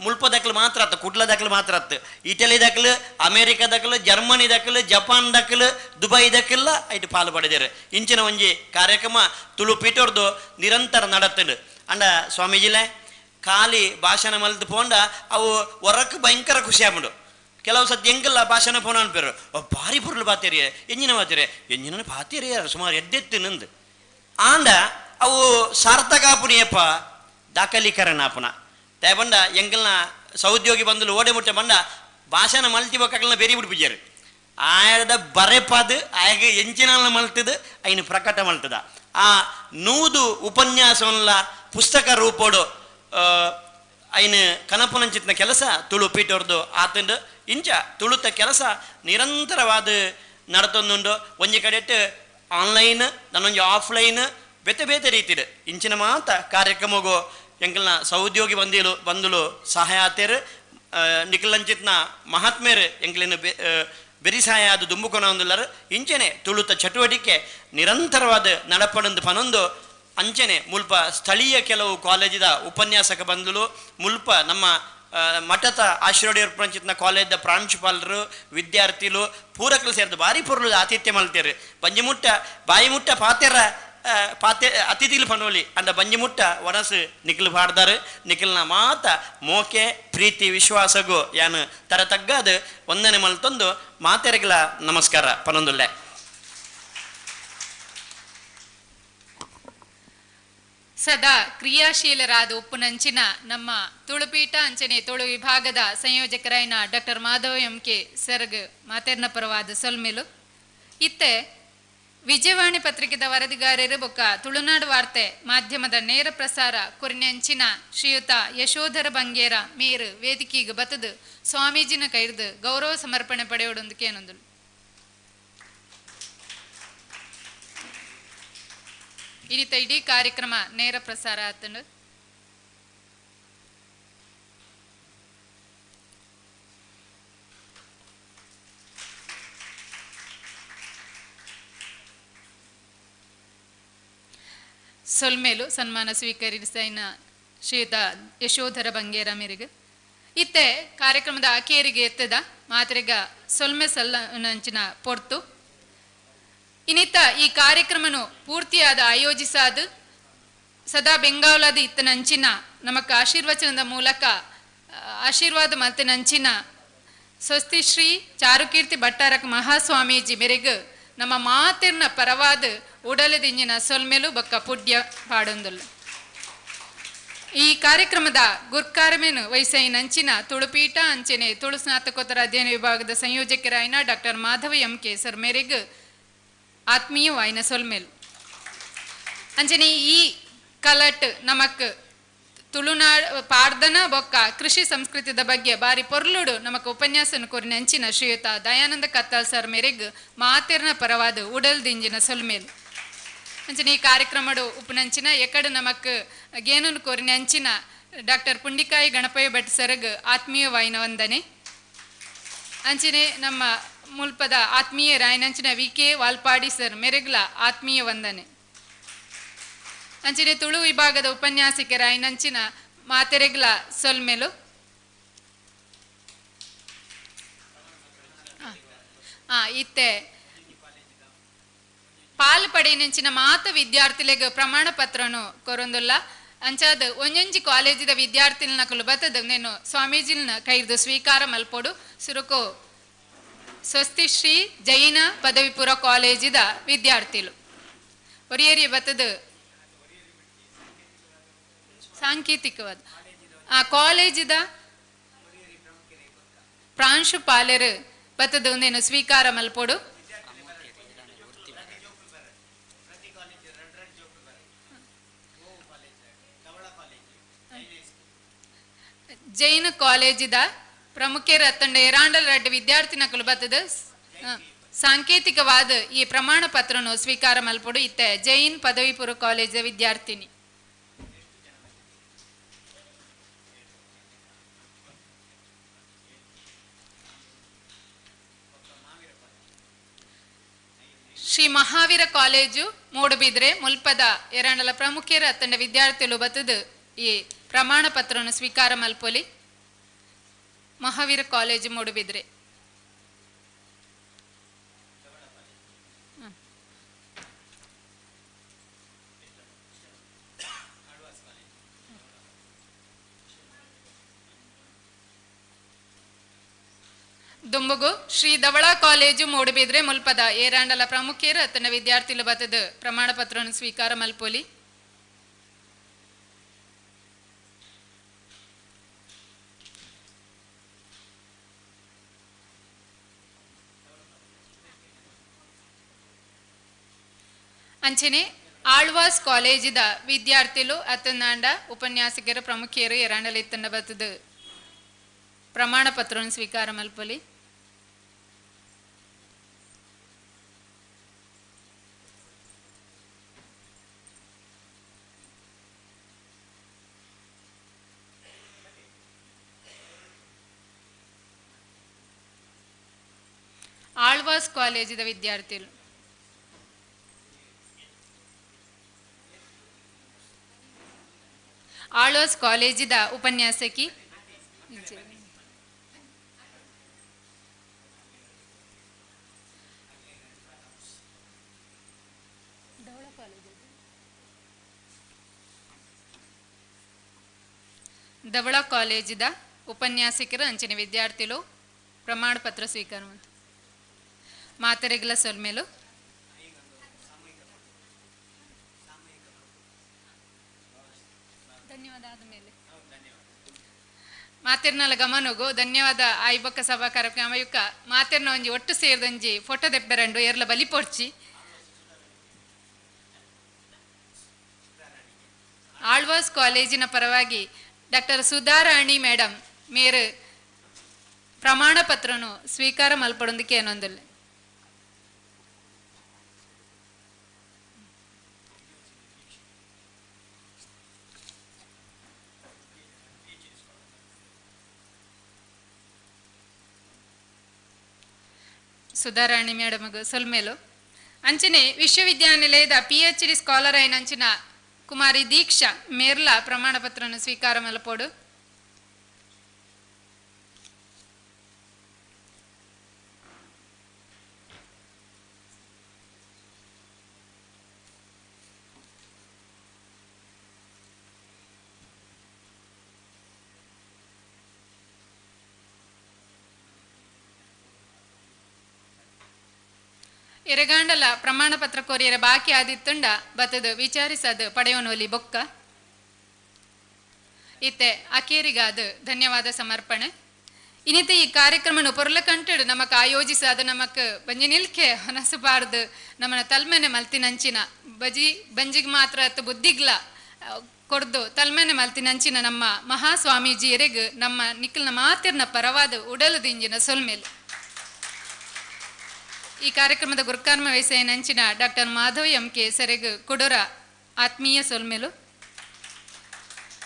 ಮುಲ್ಪದಕ್ಕಲು ಮಾತ್ರ ಆತು ಕುಡ್ಲದಕ್ಕಲು ಮಾತ್ರ ಆತು ಇಟಲಿದಕ್ಕಲು ಅಮೇರಿಕಾದಕ್ಕಲು ಜರ್ಮನಿದಕ್ಕಲು ಜಪಾನ್ದಕ್ಕಲು ದುಬೈದಕ್ಕೆಲ್ಲ ಐಟು ಪಾಲು ಪಡೆದಾರೆ ಇಂಚಿನ ಒಂಜಿ ಕಾರ್ಯಕ್ರಮ ತುಳು ಪೀಠರ್ದು ನಿರಂತರ ನಡತ್ತಂಡು ಅಂಡ ಸ್ವಾಮೀಜಿಲೆ ಖಾಲಿ ಭಾಷಣ ಮಲ್ತು ಪೋಂಡ ಅವು ಹೊರಕ್ಕೆ ಭಯಂಕರ ಖುಷಿ ಆಗ್ಬಿಡು ಕೆಲವು ಸತಿ ಎಂಕಲ್ಲ ಭಾಷಣ ಪೋನ ಅನ್ಪೇರು ಭಾರಿ ಪುರ್ಲು ಬಾತೇರಿ ಎಂಜಿನ ಬಾತೇರಿ ಎಂಜಿನ ಬಾತೇರಿ ಸುಮಾರು ಎಡ್ಡೆತ್ತು ನಂದು ಆಂಡ ಅವು ಸಾರ್ಥಕ ಆಪುನಿಯಪ್ಪ ದಾಖಲೀಕರಣ ಆಪುನ ತಗೊಂಡ ಎಂಕಲ್ನ ಸಹೋದ್ಯೋಗಿ ಬಂದು ಓಡೆ ಮುಟ್ಟೆ ಬಂಡ ಭಾಷಣ ಮಲ್ತಿ ಬಕ್ಕಲ್ನ ಬೆರಿ ಬಿಡ್ಬಿಜಾರು ಆಯದ ಬರೆಪಾದು ಆಯಗೆ ಎಂಚಿನಲ್ನ ಮಲ್ತದು ಐನು ಪ್ರಕಟ ಮಲ್ತದ ಆ 100 ಉಪನ್ಯಾಸವನ್ನ ಪುಸ್ತಕ ರೂಪೋಡು ಐನು ಕನಪುನಂಚಿತ್ನ ಕೆಲಸ ತುಳು ಪೀಠವ್ರದ್ದು ಆತಂಡು ಇಂಚ ತುಳುತ ಕೆಲಸ ನಿರಂತರವಾದ ನಡತೊಂದುಂಡು ಒಂಜಿ ಕಡೆಟ್ಟು ಆನ್ಲೈನ್ ನನ್ನೊಂಜಿ ಆಫ್ಲೈನ್ ಬೇತೆ ಬೇತೆ ರೀತಿಡು ಇಂಚಿನ ಮಾತ ಕಾರ್ಯಕ್ರಮಗೂ ಎಂಕಲ್ನ ಸಹೋದ್ಯೋಗಿ ಬಂದುಲು ಸಹಾಯ ಆತೇರು ನಿಖಿಲಂಚಿತ್ನ ಮಹಾತ್ಮೇರು ಎಂಕಲಿನ ಬೆರಿ ಸಹಾಯ ಅದು ದುಂಬುಕೊನ ಒಂದುಲ್ಲರು ಇಂಚನೆ ತುಳುತ ಚಟುವಟಿಕೆ ನಿರಂತರವಾದ ನಡಪಣಂದು ಪನೊಂದು ಅಂಚನೆ ಮುಲ್ಪ ಸ್ಥಳೀಯ ಕೆಲವು ಕಾಲೇಜಿದ ಉಪನ್ಯಾಸಕ ಬಂದುಲು ಮುಲ್ಪ ನಮ್ಮ ಮಠದ ಆಶೀರ್ವಾಡಿಯರ್ಪಂಚಿತ್ನ ಕಾಲೇಜ್ದ ಪ್ರಾಂಶುಪಾಲರು ವಿದ್ಯಾರ್ಥಿಗಳು ಪೂರಕಲು ಸೇರಿದು ಭಾರಿ ಪುರ್ಲು ಆತಿಥ್ಯ ಮಲ್ತೇರು ಪಂಜಿಮುಟ್ಟ ಬಾಯಿ ಮುಟ್ಟ ಪಾತೆರ ಪಾತೆ ಅತಿಥಿಲು ಪನೋಲಿ ಅಂಡ ಬಂಜಿ ಮುಟ್ಟ ವನಸು ನಿಖಿಲ್ ಪಾಡ್ದಾರು ನಿಖಿಲ್ನ ಮಾತ ಮೋಕೆ ಪ್ರೀತಿ ವಿಶ್ವಾಸಗೂ ಯಾನು ತರ ತಗ್ಗಾದ ಒಂದನೇ ಮಲ್ತೊಂದು ಮಾತೆರೆಗಳ ನಮಸ್ಕಾರ ಪನೊಂದುಲ್ಲೆ. ಸದಾ ಕ್ರಿಯಾಶೀಲರಾದ ಉಪ್ಪುನಂಚಿನ ನಮ್ಮ ತುಳುಪೀಠ ಅಂಚನೆ ತುಳು ವಿಭಾಗದ ಸಂಯೋಜಕರಾಯಿನ ಡಾಕ್ಟರ್ ಮಾಧವ ಎಂ.ಕೆ. ಸರ್ಗ್ ಮಾತೆರ್ನ ಪರವಾದ ಸೊಲ್ಮೆಲು ಇತ್ತೆ ವಿಜಯವಾಣಿ ಪತ್ರಿಕೆದ ವರದಿಗಾರರು ಬೊಕ್ಕ ತುಳುನಾಡು ವಾರ್ತೆ ಮಾಧ್ಯಮದ ನೇರ ಪ್ರಸಾರ ಕುರಿನೆಂಚಿನ ಶ್ರೀಯುತ ಯಶೋಧರ ಬಂಗೇರ ಮೇರು ವೇದಿಕೆಗೆ ಬತದು ಸ್ವಾಮೀಜಿನ ಕೈರ್ದು ಗೌರವ ಸಮರ್ಪಣೆ ಪಡೆಯೋಡೊಂದು ಕೇನೊಂದು. ಇನ್ನಿತ ಇಡೀ ಕಾರ್ಯಕ್ರಮ ನೇರ ಪ್ರಸಾರ ಆತಂಡು. ಸೊಲ್ಮೇಲು ಸನ್ಮಾನ ಸ್ವೀಕರಿಸಿದ ಶ್ರೀಯುತ ಯಶೋಧರ ಬಂಗೇರ ಮೇರೆಗೆ ಇತ್ತೆ ಕಾರ್ಯಕ್ರಮದ ಆಕೇರಿಗೆ ಎತ್ತದ ಮಾತ್ರೆಗ ಸೊಲ್ಮೆ ಸಲ್ಲಂಚಿನ ಪೊರ್ತು ಇನ್ನಿತ್ತ ಈ ಕಾರ್ಯಕ್ರಮನು ಪೂರ್ತಿಯಾದ ಆಯೋಜಿಸಾದ ಸದಾ ಬೆಂಗಾವಲಾದ ಇತ್ತನಂಚಿನ ನಮಕ ಆಶೀರ್ವಚನದ ಮೂಲಕ ಆಶೀರ್ವಾದ ಮಲ್ತನಂಚಿನ ಸ್ವಸ್ತಿ ಶ್ರೀ ಚಾರುಕೀರ್ತಿ ಭಟ್ಟಾರಕ ಮಹಾಸ್ವಾಮೀಜಿ ಮೇರೆಗೆ ನಮ್ಮ ಮಾತಿರ್ನ ಪರವಾದ ಉಡಲದಿಂಜಿನ ಸೊಲ್ಮೆಲು ಬಕ್ಕ ಪುಡ್ಯ ಪಾಡೊಂದುಲ್ಲ. ಈ ಕಾರ್ಯಕ್ರಮದ ಗುರ್ಕಾರಮೇನು ವಹಿಸೈನಂಚಿನ ತುಳುಪೀಠ ಅಂಚನೆ ತುಳು ಸ್ನಾತಕೋತ್ತರ ಅಧ್ಯಯನ ವಿಭಾಗದ ಸಂಯೋಜಕರಾಯಿನ ಡಾಕ್ಟರ್ ಮಾಧವ ಎಂ.ಕೆ. ಸರ್ ಮೇರೆಗೆ ಆತ್ಮೀಯವಾಯಿನ ಸೊಲ್ಮೆಲು ಅಂಚನೆ ಈ ಕಲಟ್ ನಮಕ್ ತುಳುನಾಡ್ ಪಾಡ್ದನ ಬೊಕ್ಕ ಕೃಷಿ ಸಂಸ್ಕೃತಿದ ಬಗ್ಗೆ ಬಾರಿ ಪೊರ್ಲುಡು ನಮಕ್ ಉಪನ್ಯಾಸನ ಕೊರಿನ ಅಂಚಿನ ಶ್ರೀಯುತ ದಯಾನಂದ ಕತ್ತಾಲ್ ಸರ್ ಮೇರೆಗೆ ಮಾತೆರ್ನ ಪರವಾದ ಉಡಲ್ ದಿಂಜಿನ ಸೊಲ್ಮೇಲು ಅಂಚನೆ ಈ ಕಾರ್ಯಕ್ರಮಡು ಉಪನಂಚಿನ ಎಕಡು ನಮಕ್ ಗೇನನ್ನು ಕೋರಿನ ಅಂಚಿನ ಡಾಕ್ಟರ್ ಪುಂಡಿಕಾಯಿ ಗಣಪಯ್ಯ ಭಟ್ ಸರ್ಗ್ ಆತ್ಮೀಯ ವಾಯಿನ ವಂದನೆ ಅಂಚನೆ ನಮ್ಮ ಮುಲ್ಪದ ಆತ್ಮೀಯ ರಾಯನಂಚಿನ ವಿ.ಕೆ. ವಾಲ್ಪಾಡಿ ಸರ್ ಮೆರೆಗ್ಲ ಆತ್ಮೀಯ ವಂದನೆ ಅಂಚನೆ ತುಳು ವಿಭಾಗದ ಉಪನ್ಯಾಸಕರಾಯನಂಚಿನ ಮಾತೆರೆಗ್ಲ ಸೊಲ್ಮೆಲು ಇತ್ತೆ ಪಾಲ್ ಪಡೆಯನಂಚಿನ ಮಾತ ವಿದ್ಯಾರ್ಥಿಲೆಗ್ ಪ್ರಮಾಣ ಪತ್ರನು ಕೊರೊಂದುಲ್ಲ ಅಂಚಾದ ಒಂಜೊಂಜಿ ಕಾಲೇಜಿದ ವಿದ್ಯಾರ್ಥಿನಕಲು ಬತ್ತದ ನೇನು ಸ್ವಾಮೀಜಿನ ಕೈರ್ದು ಸ್ವೀಕಾರ ಮಲ್ಪೊಡು ಸುರುಕು ಸ್ವಸ್ತಿ ಶ್ರೀ ಜೈನ ಪದವಿಪೂರ್ವ ಕಾಲೇಜಿದ ವಿದ್ಯಾರ್ಥಿಲು ಒರಿಯೇರಿ ಬತ್ತದ ಸಾಂಕೇತಿಕವಾದ ಆ ಕಾಲೇಜಿದ ಪ್ರಾಂಶುಪಾಲರು ಬತ್ತದ ನೇನು ಸ್ವೀಕಾರ ಮಲ್ಪೊಡು ಜೈನ ಕಾಲೇಜಿದ ಪ್ರಮುಖರ ತಂಡ ಎರಾಂಡಲ್ ರೆಡ್ಡಿ ವಿದ್ಯಾರ್ಥಿನಕಲು ಬತ್ತದ ಸಾಂಕೇತಿಕವಾದ ಈ ಪ್ರಮಾಣ ಪತ್ರನು ಸ್ವೀಕಾರ ಮಲ್ಪೊಡು ಇತ್ತೆ ಜೈನ್ ಪದವಿ ಪೂರ್ವ ಕಾಲೇಜ್ ವಿದ್ಯಾರ್ಥಿನಿ ಶ್ರೀ ಮಹಾವೀರ ಕಾಲೇಜು ಮೂಡುಬಿದ್ರೆ ಮುಲ್ಪದ ಎರಾಂಡಲ ಪ್ರಮುಖರ ತಂಡ ವಿದ್ಯಾರ್ಥಿಗಳು ಬತ್ತದ ಈ ಪ್ರಮಾಣ ಪತ್ರವನ್ನು ಸ್ವೀಕಾರ ಮಲ್ಪೊಲಿ ಮಹಾವೀರ ಕಾಲೇಜು ಮೂಡುಬಿದ್ರೆ ದುಂಬುಗು ಶ್ರೀ ಧವಳ ಕಾಲೇಜು ಮೂಡುಬಿದ್ರೆ ಮುಲ್ಪದ ಏರಾಂಡಲ ಪ್ರಮುಖರ ತನ್ನ ವಿದ್ಯಾರ್ಥಿಗಳು ಬತ್ತದ ಪ್ರಮಾಣ ಪತ್ರವನ್ನು ಸ್ವೀಕಾರ ಮಲ್ಪೊಲಿ ಅಂಚನೆ ಆಳ್ವಾಸ್ ಕಾಲೇಜಿದ ವಿದ್ಯಾರ್ಥಿಗಳು ಅತ್ತನಾಂಡ ಉಪನ್ಯಾಸಕರ ಪ್ರಮುಖರು ಎರಾಂಡಲ ಇತ್ತಂಡ ಬತ್ತದ ಪ್ರಮಾಣ ಪತ್ರವನ್ನು ಸ್ವೀಕಾರ ಮಲ್ಪೊಲಿ ಆಳ್ವಾಸ್ ಕಾಲೇಜಿದ ವಿದ್ಯಾರ್ಥಿಗಳು ಆಳ್ವಾಸ್ ಕಾಲೇಜಿದ ಉಪನ್ಯಾಸಕಿ ದವಳ ಕಾಲೇಜಿದ ಉಪನ್ಯಾಸಕರು ಅಂಚಿನ ವಿದ್ಯಾರ್ಥಿಗಳು ಪ್ರಮಾಣ ಪತ್ರ ಸ್ವೀಕಾರ ಮಾತೆರೆಗ್ಲ ಸೊಲ್ಮೇಲು ಧನ್ಯವಾದ ಆದಮೇಲೆ ಮಾತೆರ್ನಲ ಗಮನಗು ಧನ್ಯವಾದ ಆಯ್ಬಕ್ಕ ಸಭಾ ಕಾರ್ಯಕ್ರಮ ಯುಕ್ಕ ಮಾತೆರ್ನ ಒಂಜಿ ಒಟ್ಟು ಸೇರಿದಂಜಿ ಫೋಟೋ ದೆಪ್ಪೆರಂಡು ಎರ್ಲ ಬಲಿ ಪೊಡ್ಚಿ ಆಳ್ವಾಸ್ ಕಾಲೇಜಿನ ಪರವಾಗಿ ಡಾಕ್ಟರ್ ಸುಧಾರಾಣಿ ಮೇಡಮ್ ಮೇರು ಪ್ರಮಾಣ ಪತ್ರನು ಸ್ವೀಕಾರ ಮಲ್ಪಡೊಂದಕ್ಕೆ ಏನೊಂದಿಲ್ಲ ಸುಧಾರಾಣಿ ಮೇಡಮ್ಗೆ ಸೊಲ್ಮೇಲು ಅಂಚನೆ ವಿಶ್ವವಿದ್ಯಾನಿಲಯದ PhD ಸ್ಕಾಲರ್ అయిన ಅಂಚಿನ ಕುಮಾರಿ ದೀಕ್ಷಾ ಮೇರ್ಲ ಪ್ರಮಾಣ ಪತ್ರವನ್ನು ಸ್ವೀಕಾರ ಮಲ್ಪೋಡು ಎರೆಗಾಂಡಲ ಪ್ರಮಾಣ ಪತ್ರ ಕೊರಿಯರ ಬಾಕಿ ಆದಿತ್ತುಂಡ ಬತ್ತದು ವಿಚಾರಿಸದು ಪಡೆಯೋನೋಲಿ ಬೊಕ್ಕ ಇತ್ತೆ ಅಕೇರಿಗಾದ ಧನ್ಯವಾದ ಸಮರ್ಪಣೆ ಇನ್ನಿತ ಈ ಕಾರ್ಯಕ್ರಮನು ಪೊರ್ಲ ಕಂಟಡು ನಮಕ್ ಆಯೋಜಿಸಾದ ನಮಕ್ ಬಂಜಿ ನಿಲ್ಕೆ ಹೊನಸಬಾರ್ದು ನಮ್ಮನ ತಲ್ಮೆನೆ ಮಲ್ತಿನಂಚಿನ ಬಂಜಿಗೆ ಮಾತ್ರ ಬುದ್ಧಿಗ್ಲ ಕೊಡ್ದು ತಲ್ಮೆನೆ ಮಲ್ತಿನಂಚಿನ ನಮ್ಮ ಮಹಾಸ್ವಾಮೀಜಿ ಎರೆಗ್ ನಮ್ಮ ನಿಖಲ್ನ ಮಾತಿರ್ನ ಪರವಾದ ಉಡಲದಿಂಜಿನ ಸೊಲ್ಮೇಲು ಈ ಕಾರ್ಯಕ್ರಮದ ಗುರುಕಾರ್ಮ ವಹಿಸಿನಂಚಿನ ಡಾಕ್ಟರ್ ಮಾಧವ್ MK ಸೆರೆಗ್ ಕೊಡೋರ ಆತ್ಮೀಯ ಸೊಲ್ಮೇಲು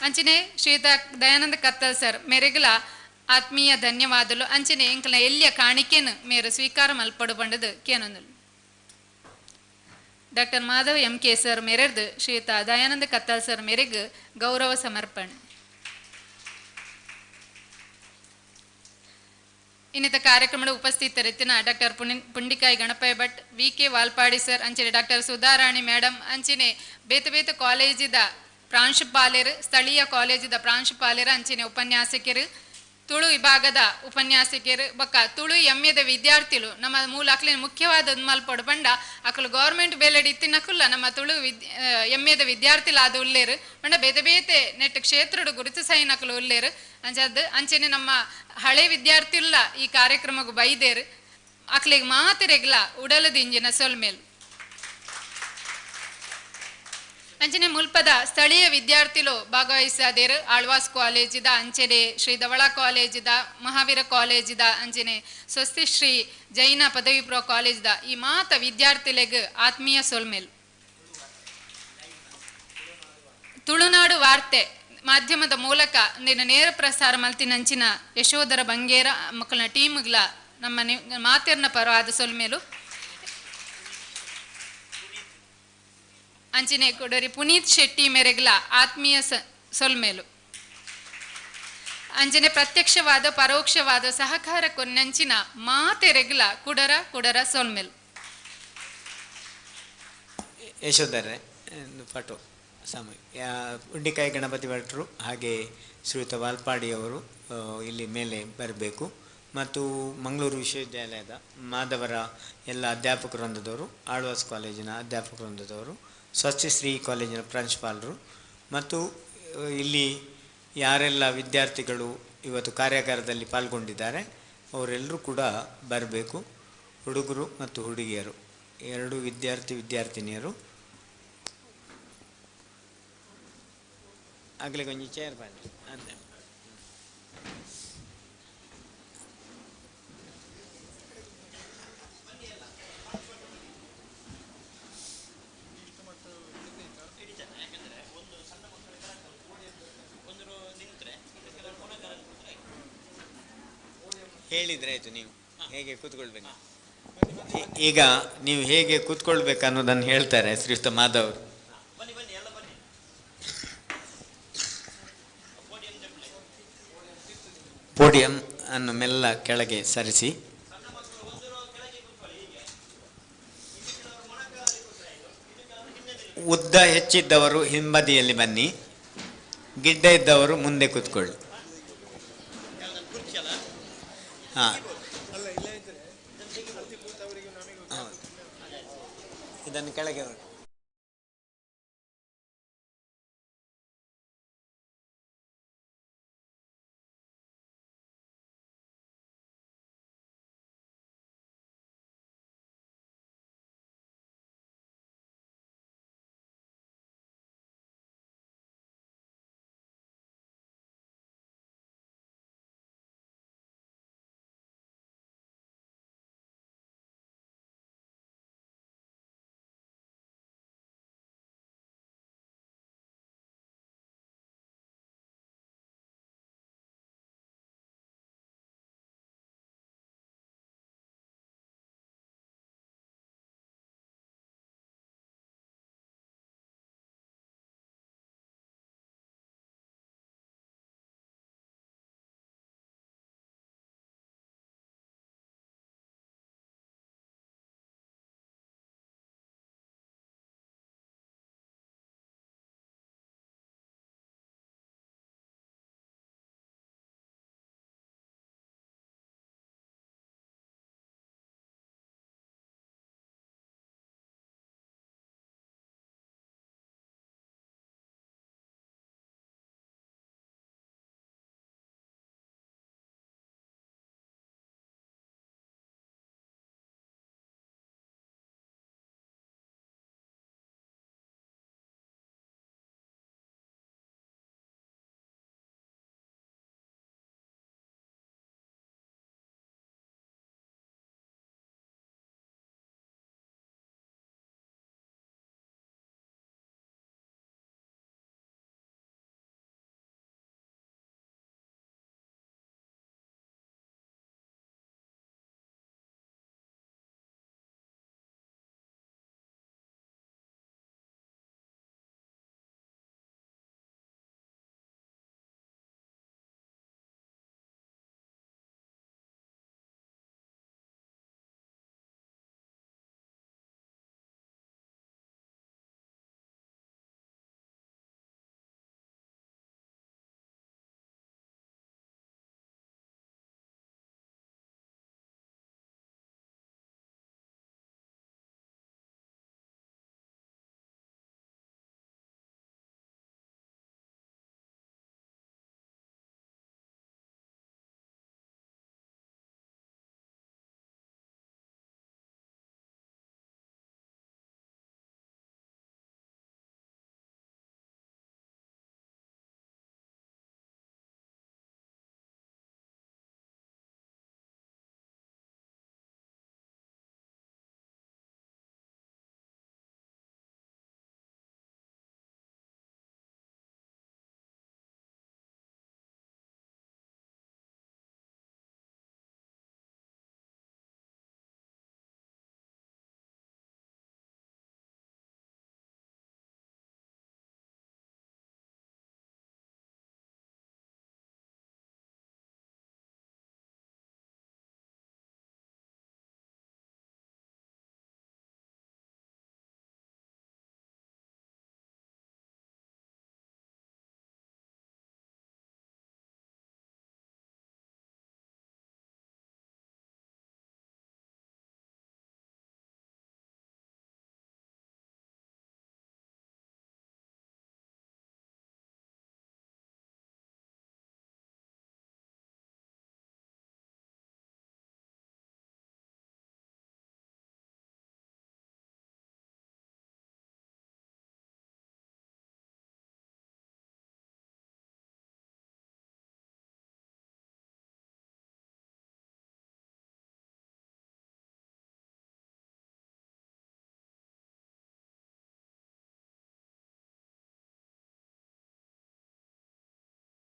ಅಂಚನೆ ಶ್ರೀಯುತ ದಯಾನಂದ ಕತ್ತಲ್ ಸರ್ ಮೇರೆಗಲ ಆತ್ಮೀಯ ಧನ್ಯವಾದಲು ಅಂಚನೆ ಇಂಕಲ ಎಲ್ಲಿಯ ಕಾಣಿಕೆನು ಮೇರು ಸ್ವೀಕಾರ ಮಲ್ಪಡು ಬಂಡದು ಕೇನೊಂದಲು ಡಾಕ್ಟರ್ ಮಾಧವ್ MK ಸರ್ ಮೇರೆರ್ದು ಶ್ರೀಯುತ ದಯಾನಂದ ಕತ್ತಲ್ ಸರ್ ಮೇರೆಗ್ ಗೌರವ ಸಮರ್ಪಣೆ ಇನ್ನಿತ ಕಾರ್ಯಕ್ರಮದ ಉಪಸ್ಥಿತರಿತ್ತಿನ doctor Pundikai Ganapayya Bhat VK Valpadi sir ಅಂಚನೆ ಡಾಕ್ಟರ್ ಸುಧಾರಾಣಿ ಮೇಡಮ್ ಅಂಚನೆ ಬೇತೆ ಕಾಲೇಜಿದ ಪ್ರಾಂಶುಪಾಲರು ಸ್ಥಳೀಯ ಕಾಲೇಜಿದ ಪ್ರಾಂಶುಪಾಲರು ಅಂಚನೆ ಉಪನ್ಯಾಸಕರು ತುಳು ವಿಭಾಗದ ಉಪನ್ಯಾಸಕರು ಬೊಕ್ಕ ತುಳು MAದ ವಿದ್ಯಾರ್ಥಿಗಳು ನಮ್ಮ ಮೂಲ ಅಕ್ಲಿನ ಮುಖ್ಯವಾದ ಮಲ್ಪಡು ಬಂಡ ಅಕಲು ಗೌರ್ಮೆಂಟ್ ಬೇಲೆಡಿ ಇತ್ತಿನಕುಲ್ಲ ನಮ್ಮ ತುಳು MAದ ವಿದ್ಯಾರ್ಥಿಗಳು ಆದ ಉಳ್ಳೇರು ಬಂಡ ಬೇತೆ ನೆಟ್ ಕ್ಷೇತ್ರಡು ಗುರುತು ಸೈನಕಲು ಉಳ್ಳೇರು ಅಂಚದ್ದು ಅಂಚನೆ ನಮ್ಮ ಹಳೆ ವಿದ್ಯಾರ್ಥಿಲ್ಲ ಈ ಕಾರ್ಯಕ್ರಮಕ್ಕೆ ಬೈದೇರು ಅಕ್ಲಿಗೆ ಮಾತಿರೆಗ್ಲ ಉಡಲದಿಂಜಿನ ಸೊಲ್ಮೇಲು ಅಂಚನೆ ಮುಲ್ಪದ ಸ್ಥಳೀಯ ವಿದ್ಯಾರ್ಥಿಗಳು ಭಾಗವಹಿಸಾದೇರು ಆಳ್ವಾಸ್ ಕಾಲೇಜಿದ ಅಂಚನೆ ಶ್ರೀ ಧವಳ ಕಾಲೇಜಿದ ಮಹಾವೀರ ಕಾಲೇಜಿದ ಅಂಚನೆ ಸ್ವಸ್ತಿ ಶ್ರೀ ಜೈನ ಪದವಿ ಪೂರ್ವ ಕಾಲೇಜಿದ ಈ ಮಾತ ವಿದ್ಯಾರ್ಥಿಗಳಿಗೆ ಆತ್ಮೀಯ ಸೊಲ್ಮೇಲು ತುಳುನಾಡು ವಾರ್ತೆ ಮಾಧ್ಯಮದ ಮೂಲಕ ನೇರ ಪ್ರಸಾರ ಮಲ್ತಿನಂಚಿನ ಯಶೋಧರ ಬಂಗೇರ ಮಕ್ಕಳ ಟೀಮ್ಗಳ ನಮ್ಮ ಮಾತೆರ್ನ ಪರವಾದ ಸೊಲ್ಮೇಲು ಅಂಚನೆ ಕೊಡರಿ ಪುನೀತ್ ಶೆಟ್ಟಿ ಮೇರೆಗ್ಲ ಆತ್ಮೀಯ ಸೊಲ್ಮೇಲು ಅಂಚನೆ ಪ್ರತ್ಯಕ್ಷವಾದ ಪರೋಕ್ಷವಾದ ಸಹಕಾರ ಕೊನ್ನಂಚಿನ ಮಾತೆರೆಗ್ಲ ಕುಡರ ಸೊಲ್ಮೇಲು ಯಶೋಧರೆ ಫೋಟೋ ಸಮಯ ಉಂಡಿಕಾಯಿ ಗಣಪತಿ ಭಟ್ರು ಹಾಗೆ ಶ್ರೀಯುತ ವಾಲ್ಪಾಡಿಯವರು ಇಲ್ಲಿ ಮೇಲೆ ಬರಬೇಕು ಮತ್ತು ಮಂಗಳೂರು ವಿಶ್ವವಿದ್ಯಾಲಯದ ಮಾಧವರ ಎಲ್ಲ ಅಧ್ಯಾಪಕ ವೃಂದದವರು ಆಳ್ವಾಸ್ ಕಾಲೇಜಿನ ಅಧ್ಯಾಪಕ ವೃಂದದವರು ಸ್ವಸ್ತಿಶ್ರೀ ಕಾಲೇಜಿನ ಪ್ರಾಂಶುಪಾಲರು ಮತ್ತು ಇಲ್ಲಿ ಯಾರೆಲ್ಲ ವಿದ್ಯಾರ್ಥಿಗಳು ಇವತ್ತು ಕಾರ್ಯಾಗಾರದಲ್ಲಿ ಪಾಲ್ಗೊಂಡಿದ್ದಾರೆ ಅವರೆಲ್ಲರೂ ಕೂಡ ಬರಬೇಕು. ಹುಡುಗರು ಮತ್ತು ಹುಡುಗಿಯರು ಎರಡು ವಿದ್ಯಾರ್ಥಿನಿಯರು ಆಗಲೇ ಕೊಂಚ ಚೇರ್ ಬನ್ನಿ ಅಂತೆ. ಹೇಳಿದ್ರೆ ಆಯಿತು. ನೀವು ಹೇಗೆ ಕೂತ್ಕೊಳ್ಬೇಕು, ಈಗ ನೀವು ಹೇಗೆ ಕೂತ್ಕೊಳ್ಬೇಕು ಅನ್ನೋದನ್ನು ಹೇಳ್ತಾರೆ ಶ್ರೀಯುತ ಮಾಧವ್. ಪೋಡಿಯಂ ಅನ್ನು ಮೆಲ್ಲ ಕೆಳಗೆ ಸರಿಸಿ. ಉದ್ದ ಹೆಚ್ಚಿದ್ದವರು ಹಿಂಬದಿಯಲ್ಲಿ ಬನ್ನಿ. ಗಿಡ್ಡ ಇದ್ದವರು ಮುಂದೆ ಕೂತ್ಕೊಳ್ಳಿ. ಹಾಂ, ಇದನ್ನು ಕೆಳಗೆ